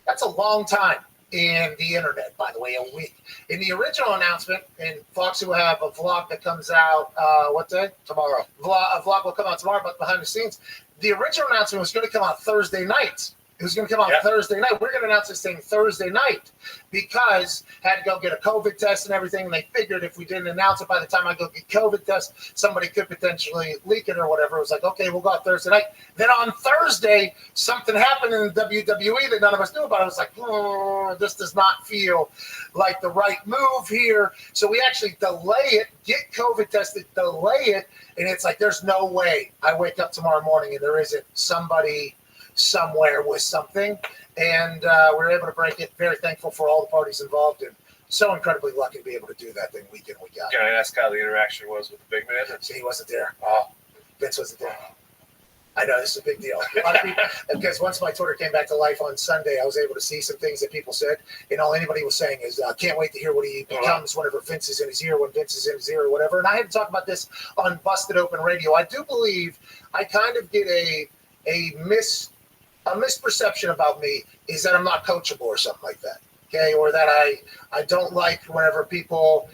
That's a long time in the internet, by the way, a week. In the original announcement, and Fox will have a vlog that comes out, what day? Tomorrow. A vlog will come out tomorrow, but behind the scenes. The original announcement was going to come out Thursday night. It was going to come out Thursday night. We're going to announce this thing Thursday night because I had to go get a COVID test and everything. And they figured if we didn't announce it by the time I go get COVID test, somebody could potentially leak it or whatever. It was like, okay, we'll go out Thursday night. Then on Thursday, something happened in the WWE that none of us knew about. I was like, this does not feel like the right move here. So we actually delay it, get COVID tested, delay it. And it's like, there's no way I wake up tomorrow morning and there isn't somebody somewhere with something, and we were able to break it. Very thankful for all the parties involved, and so incredibly lucky to be able to do that thing week in, week out. Can I ask how the interaction was with the big man? See, he wasn't there. Vince wasn't there. I know, this is a big deal. A lot of people, because once my Twitter came back to life on Sunday, I was able to see some things that people said, and all anybody was saying is, can't wait to hear what he becomes whenever Vince is in his ear, when Vince is in his ear or whatever. And I had to talk about this on Busted Open Radio. I do believe I kind of get a misperception about me is that I'm not coachable or something like that, okay? Or that I don't like whenever people,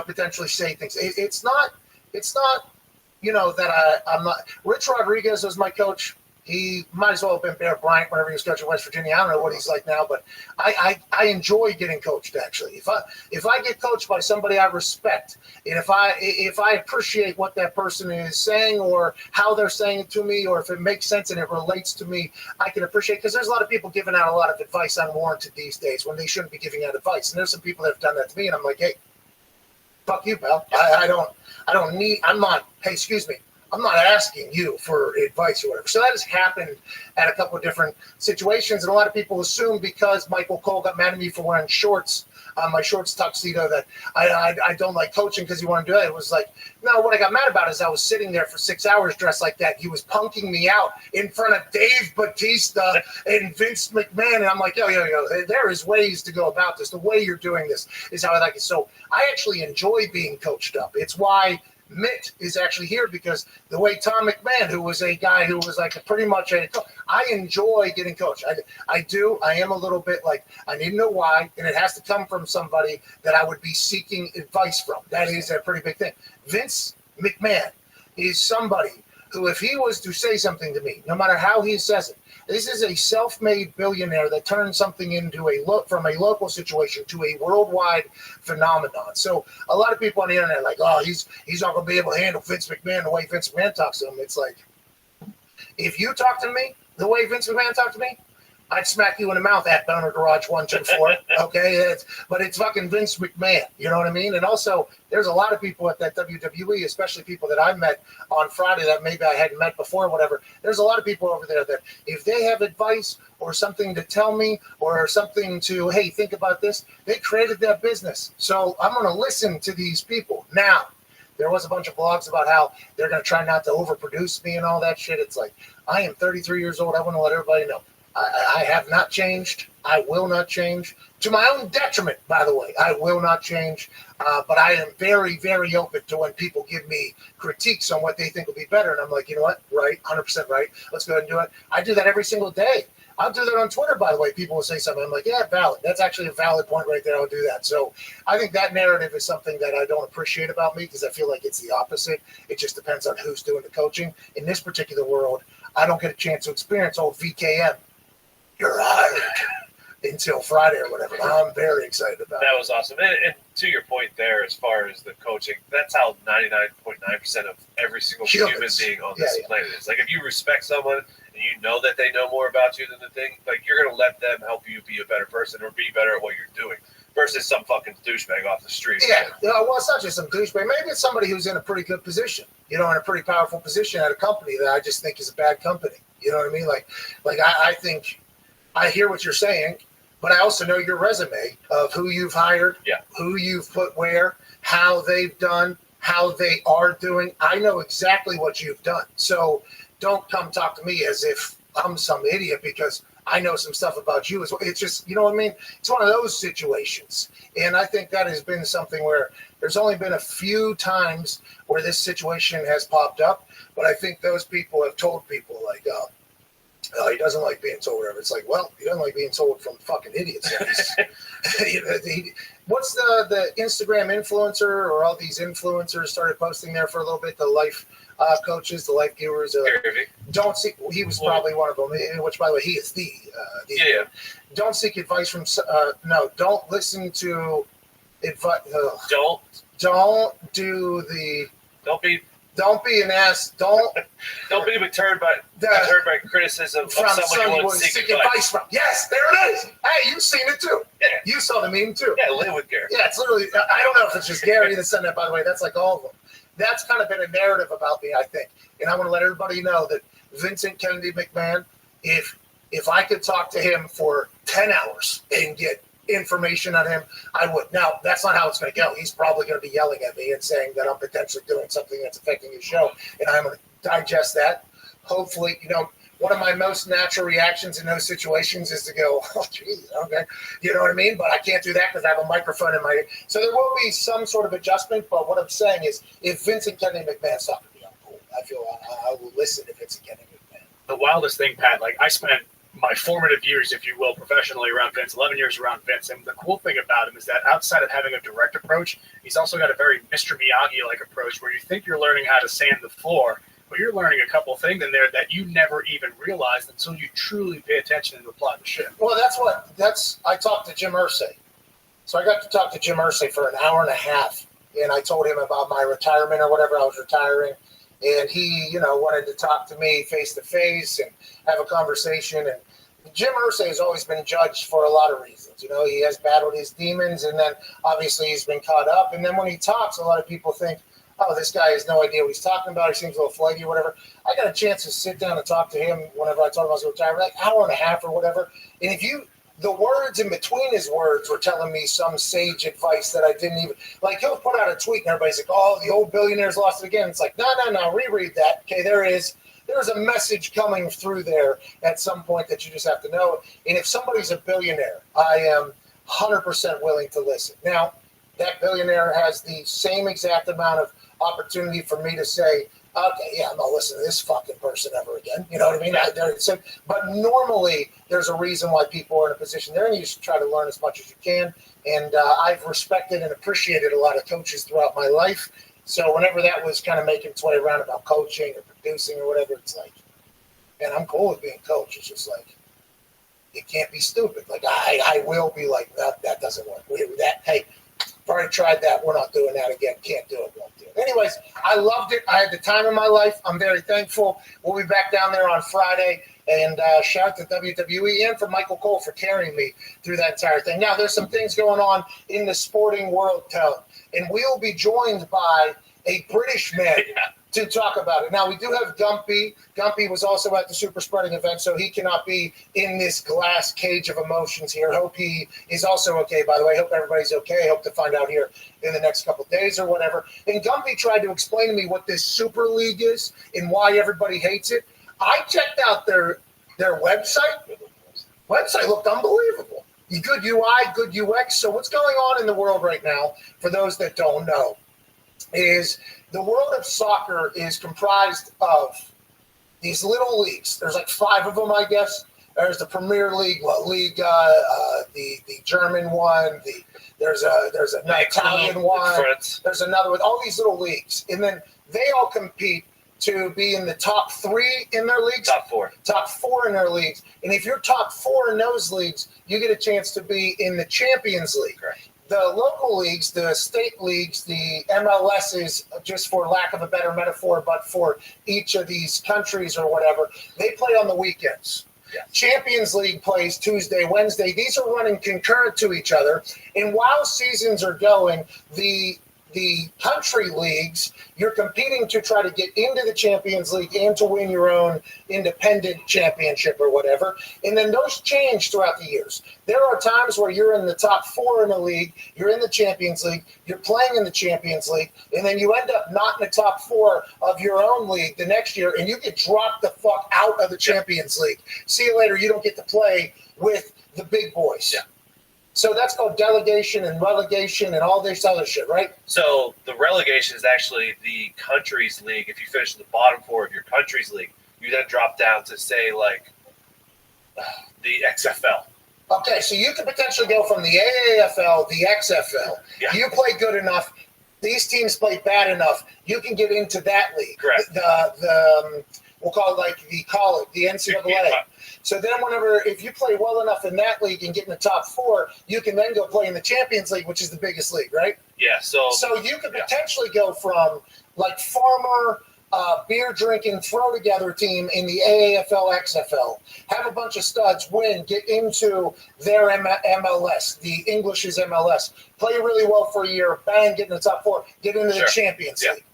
potentially say things. It's not, that I'm not. Rich Rodriguez was my coach He might as well have been Bear Bryant whenever he was coaching West Virginia. I don't know what he's like now, but I enjoy getting coached. Actually, if I get coached by somebody I respect, and if I appreciate what that person is saying or how they're saying it to me, or if it makes sense and it relates to me, I can appreciate. Because there's a lot of people giving out a lot of advice unwarranted these days when they shouldn't be giving out advice. And there's some people that have done that to me, and I'm like, hey, fuck you, pal. I don't need. I'm not. Hey, excuse me. I'm not asking you for advice or whatever. So that has happened at a couple of different situations. And a lot of people assume because Michael Cole got mad at me for wearing shorts, my shorts tuxedo, that I don't like coaching because you want to do it. It was like, no, what I got mad about is I was sitting there for 6 hours dressed like that. He was punking me out in front of Dave Bautista and Vince McMahon. And I'm like, yo, there is ways to go about this. The way you're doing this is how I like it. So I actually enjoy being coached up. It's why Mitt is actually here, because the way Tom McMahon, who was a guy who was like pretty much a coach, I enjoy getting coached. I do. I am a little bit like, I need to know why, and it has to come from somebody that I would be seeking advice from. That is a pretty big thing. Vince McMahon is somebody who, if he was to say something to me, no matter how he says it, this is a self-made billionaire that turned something into from a local situation to a worldwide phenomenon. So a lot of people on the internet are like, oh, he's not going to be able to handle Vince McMahon the way Vince McMahon talks to him. It's like, if you talk to me the way Vince McMahon talked to me, I'd smack you in the mouth at Boner Garage 124. Okay, but it's fucking Vince McMahon. You know what I mean? And also, there's a lot of people at that WWE, especially people that I met on Friday that maybe I hadn't met before, or whatever. There's a lot of people over there that if they have advice or something to tell me or something to, hey, think about this, they created that business. So I'm going to listen to these people. Now, there was a bunch of blogs about how they're going to try not to overproduce me and all that shit. It's like, I am 33 years old. I want to let everybody know. I have not changed. I will not change. To my own detriment, by the way. I will not change. But I am very, very open to when people give me critiques on what they think will be better. And I'm like, you know what? Right. 100% right. Let's go ahead and do it. I do that every single day. I'll do that on Twitter, by the way. People will say something. I'm like, yeah, valid. That's actually a valid point right there. I'll do that. So I think that narrative is something that I don't appreciate about me, because I feel like it's the opposite. It just depends on who's doing the coaching. In this particular world, I don't get a chance to experience old VKM. You're hired until Friday or whatever. I'm very excited about that. That was awesome. And to your point there, as far as the coaching, that's how 99.9% of every single human being on this planet is. Like, if you respect someone and you know that they know more about you than the thing, like, you're going to let them help you be a better person or be better at what you're doing versus some fucking douchebag off the street. Yeah. Well, it's not just some douchebag. Maybe it's somebody who's in a pretty good position, in a pretty powerful position at a company that I just think is a bad company. You know what I mean? Like I think I hear what you're saying, but I also know your resume of who you've hired, who you've put where, how they've done, how they are doing. I know exactly what you've done. So don't come talk to me as if I'm some idiot because I know some stuff about you as well. It's just, you know what I mean? It's one of those situations. And I think that has been something where there's only been a few times where this situation has popped up. But I think those people have told people like, he doesn't like being told whatever. It's like, well, he doesn't like being told from fucking idiots. What's the Instagram influencer, or all these influencers started posting there for a little bit, the life coaches, the life gurus. Don't seek, he was probably one of them, which, by the way, he is the don't seek advice from, don't listen to advice. Don't be an ass. Don't be deterred by criticism from of someone you want to seek advice from. Yes, there it is. Hey, you've seen it too. Yeah. You saw the meme too. Yeah, live with Gary. Yeah, it's literally, I don't know if it's just Gary that sent that, by the way. That's like all of them. That's kind of been a narrative about me, I think. And I want to let everybody know that Vincent Kennedy McMahon, if I could talk to him for 10 hours and get information on him, I would. Now, that's not how it's going to go. He's probably going to be yelling at me and saying that I'm potentially doing something that's affecting his show, and I'm going to digest that. Hopefully, one of my most natural reactions in those situations is to go, oh, geez, okay. You know what I mean? But I can't do that because I have a microphone in my ear. So there will be some sort of adjustment, but what I'm saying is if Vincent Kennedy McMahon's talking to me, I'm cool. I feel I will listen if it's Kennedy McMahon. The wildest thing, Pat, like I spent my formative years, if you will, professionally around Vince, 11 years around Vince. And the cool thing about him is that outside of having a direct approach, he's also got a very Mr. Miyagi-like approach where you think you're learning how to sand the floor, but you're learning a couple things in there that you never even realized until you truly pay attention and apply the shit. Well, I talked to Jim Irsay. So I got to talk to Jim Irsay for an hour and a half, and I told him about my retirement or whatever. I was retiring, and he, wanted to talk to me face to face and have a conversation. And Jim Irsay has always been judged for a lot of reasons. He has battled his demons, and then obviously he's been caught up. And then when he talks, a lot of people think, oh, this guy has no idea what he's talking about. He seems a little flaky or whatever. I got a chance to sit down and talk to him whenever I told him I was retired, like an hour and a half or whatever. And the words in between his words were telling me some sage advice that I didn't even, like he'll put out a tweet and everybody's like, oh, the old billionaires lost it again. It's like, no, reread that. Okay, there's a message coming through there at some point that you just have to know. And if somebody's a billionaire, I am 100% willing to listen. Now, that billionaire has the same exact amount of opportunity for me to say, okay, yeah, I'm not listening to this fucking person ever again. You know what I mean? But normally, there's a reason why people are in a position there, and you should try to learn as much as you can. And I've respected and appreciated a lot of coaches throughout my life. So whenever that was kind of making its way around about coaching or producing or whatever, it's like, man, I'm cool with being coach. It's just like, it can't be stupid. Like, I will be like, that doesn't work. Hey, I've already tried that. We're not doing that again. Can't do it. Won't do it. Anyways, I loved it. I had the time of my life. I'm very thankful. We'll be back down there on Friday. And shout out to WWE and for Michael Cole for carrying me through that entire thing. Now, there's some things going on in the sporting world, Tone. And we'll be joined by a British man to talk about it. Now, we do have Gumpy. Gumpy was also at the Super Spreading event, so he cannot be in this glass cage of emotions here. Hope he is also okay, by the way. Hope everybody's okay. Hope to find out here in the next couple of days or whatever. And Gumpy tried to explain to me what this Super League is and why everybody hates it. I checked out their website. Website looked unbelievable. Good UI, good UX. So what's going on in the world right now, for those that don't know, is the world of soccer is comprised of these little leagues. There's like 5 of them, I guess. There's the Premier League, La Liga, the German one. There's an Italian one. There's another with all these little leagues, and then they all compete to be in the top 3 in their leagues. Top four in their leagues. And if you're top 4 in those leagues, you get a chance to be in the Champions League. Correct. The local leagues, the state leagues, the MLSs, just for lack of a better metaphor, but for each of these countries or whatever, they play on the weekends. Yeah. Champions League plays Tuesday, Wednesday. These are running concurrent to each other. And while seasons are going, the country leagues, you're competing to try to get into the Champions League and to win your own independent championship or whatever. And then those change throughout the years. There are times where you're in the top 4 in the league, you're in the Champions League, you're playing in the Champions League, and then you end up not in the top 4 of your own league the next year, and you get dropped the fuck out of the Champions League. See you later. You don't get to play with the big boys. Yeah. So that's called delegation and relegation and all this other shit, right? So the relegation is actually the country's league. If you finish the bottom 4 of your country's league, you then drop down to, say, like the XFL. Okay, so you could potentially go from the AAFL, the XFL. Yeah. You play good enough. These teams play bad enough. You can get into that league. Correct. We'll call it like the college, the NCAA. Yeah. So then if you play well enough in that league and get in the top 4, you can then go play in the Champions League, which is the biggest league, right? Yeah. So you could potentially go from like farmer, beer drinking, throw together team in the AAFL, XFL, have a bunch of studs, win, get into their MLS, the English's MLS, play really well for a year, bang, get in the top 4, get into the Champions League.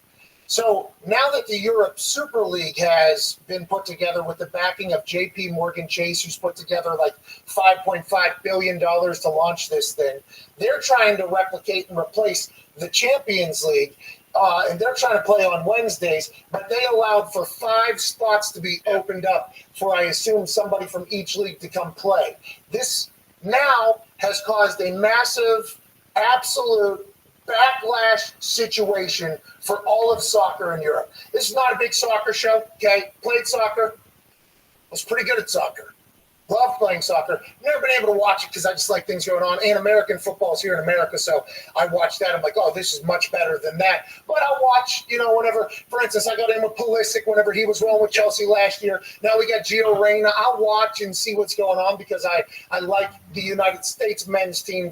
So now that the Europe Super League has been put together with the backing of JP Morgan Chase, who's put together like $5.5 billion to launch this thing, they're trying to replicate and replace the Champions League, and they're trying to play on Wednesdays, but they allowed for 5 spots to be opened up for, I assume, somebody from each league to come play. This now has caused a massive, absolute backlash situation for all of soccer in Europe. This is not a big soccer show, okay? Played soccer. Was pretty good at soccer. Love playing soccer. Never been able to watch it because I just like things going on. And American football is here in America, so I watch that. I'm like, oh, this is much better than that. But I'll watch, whenever, for instance, I got in with Pulisic whenever he was rolling with Chelsea last year. Now we got Gio Reyna. I'll watch and see what's going on because I like the United States men's team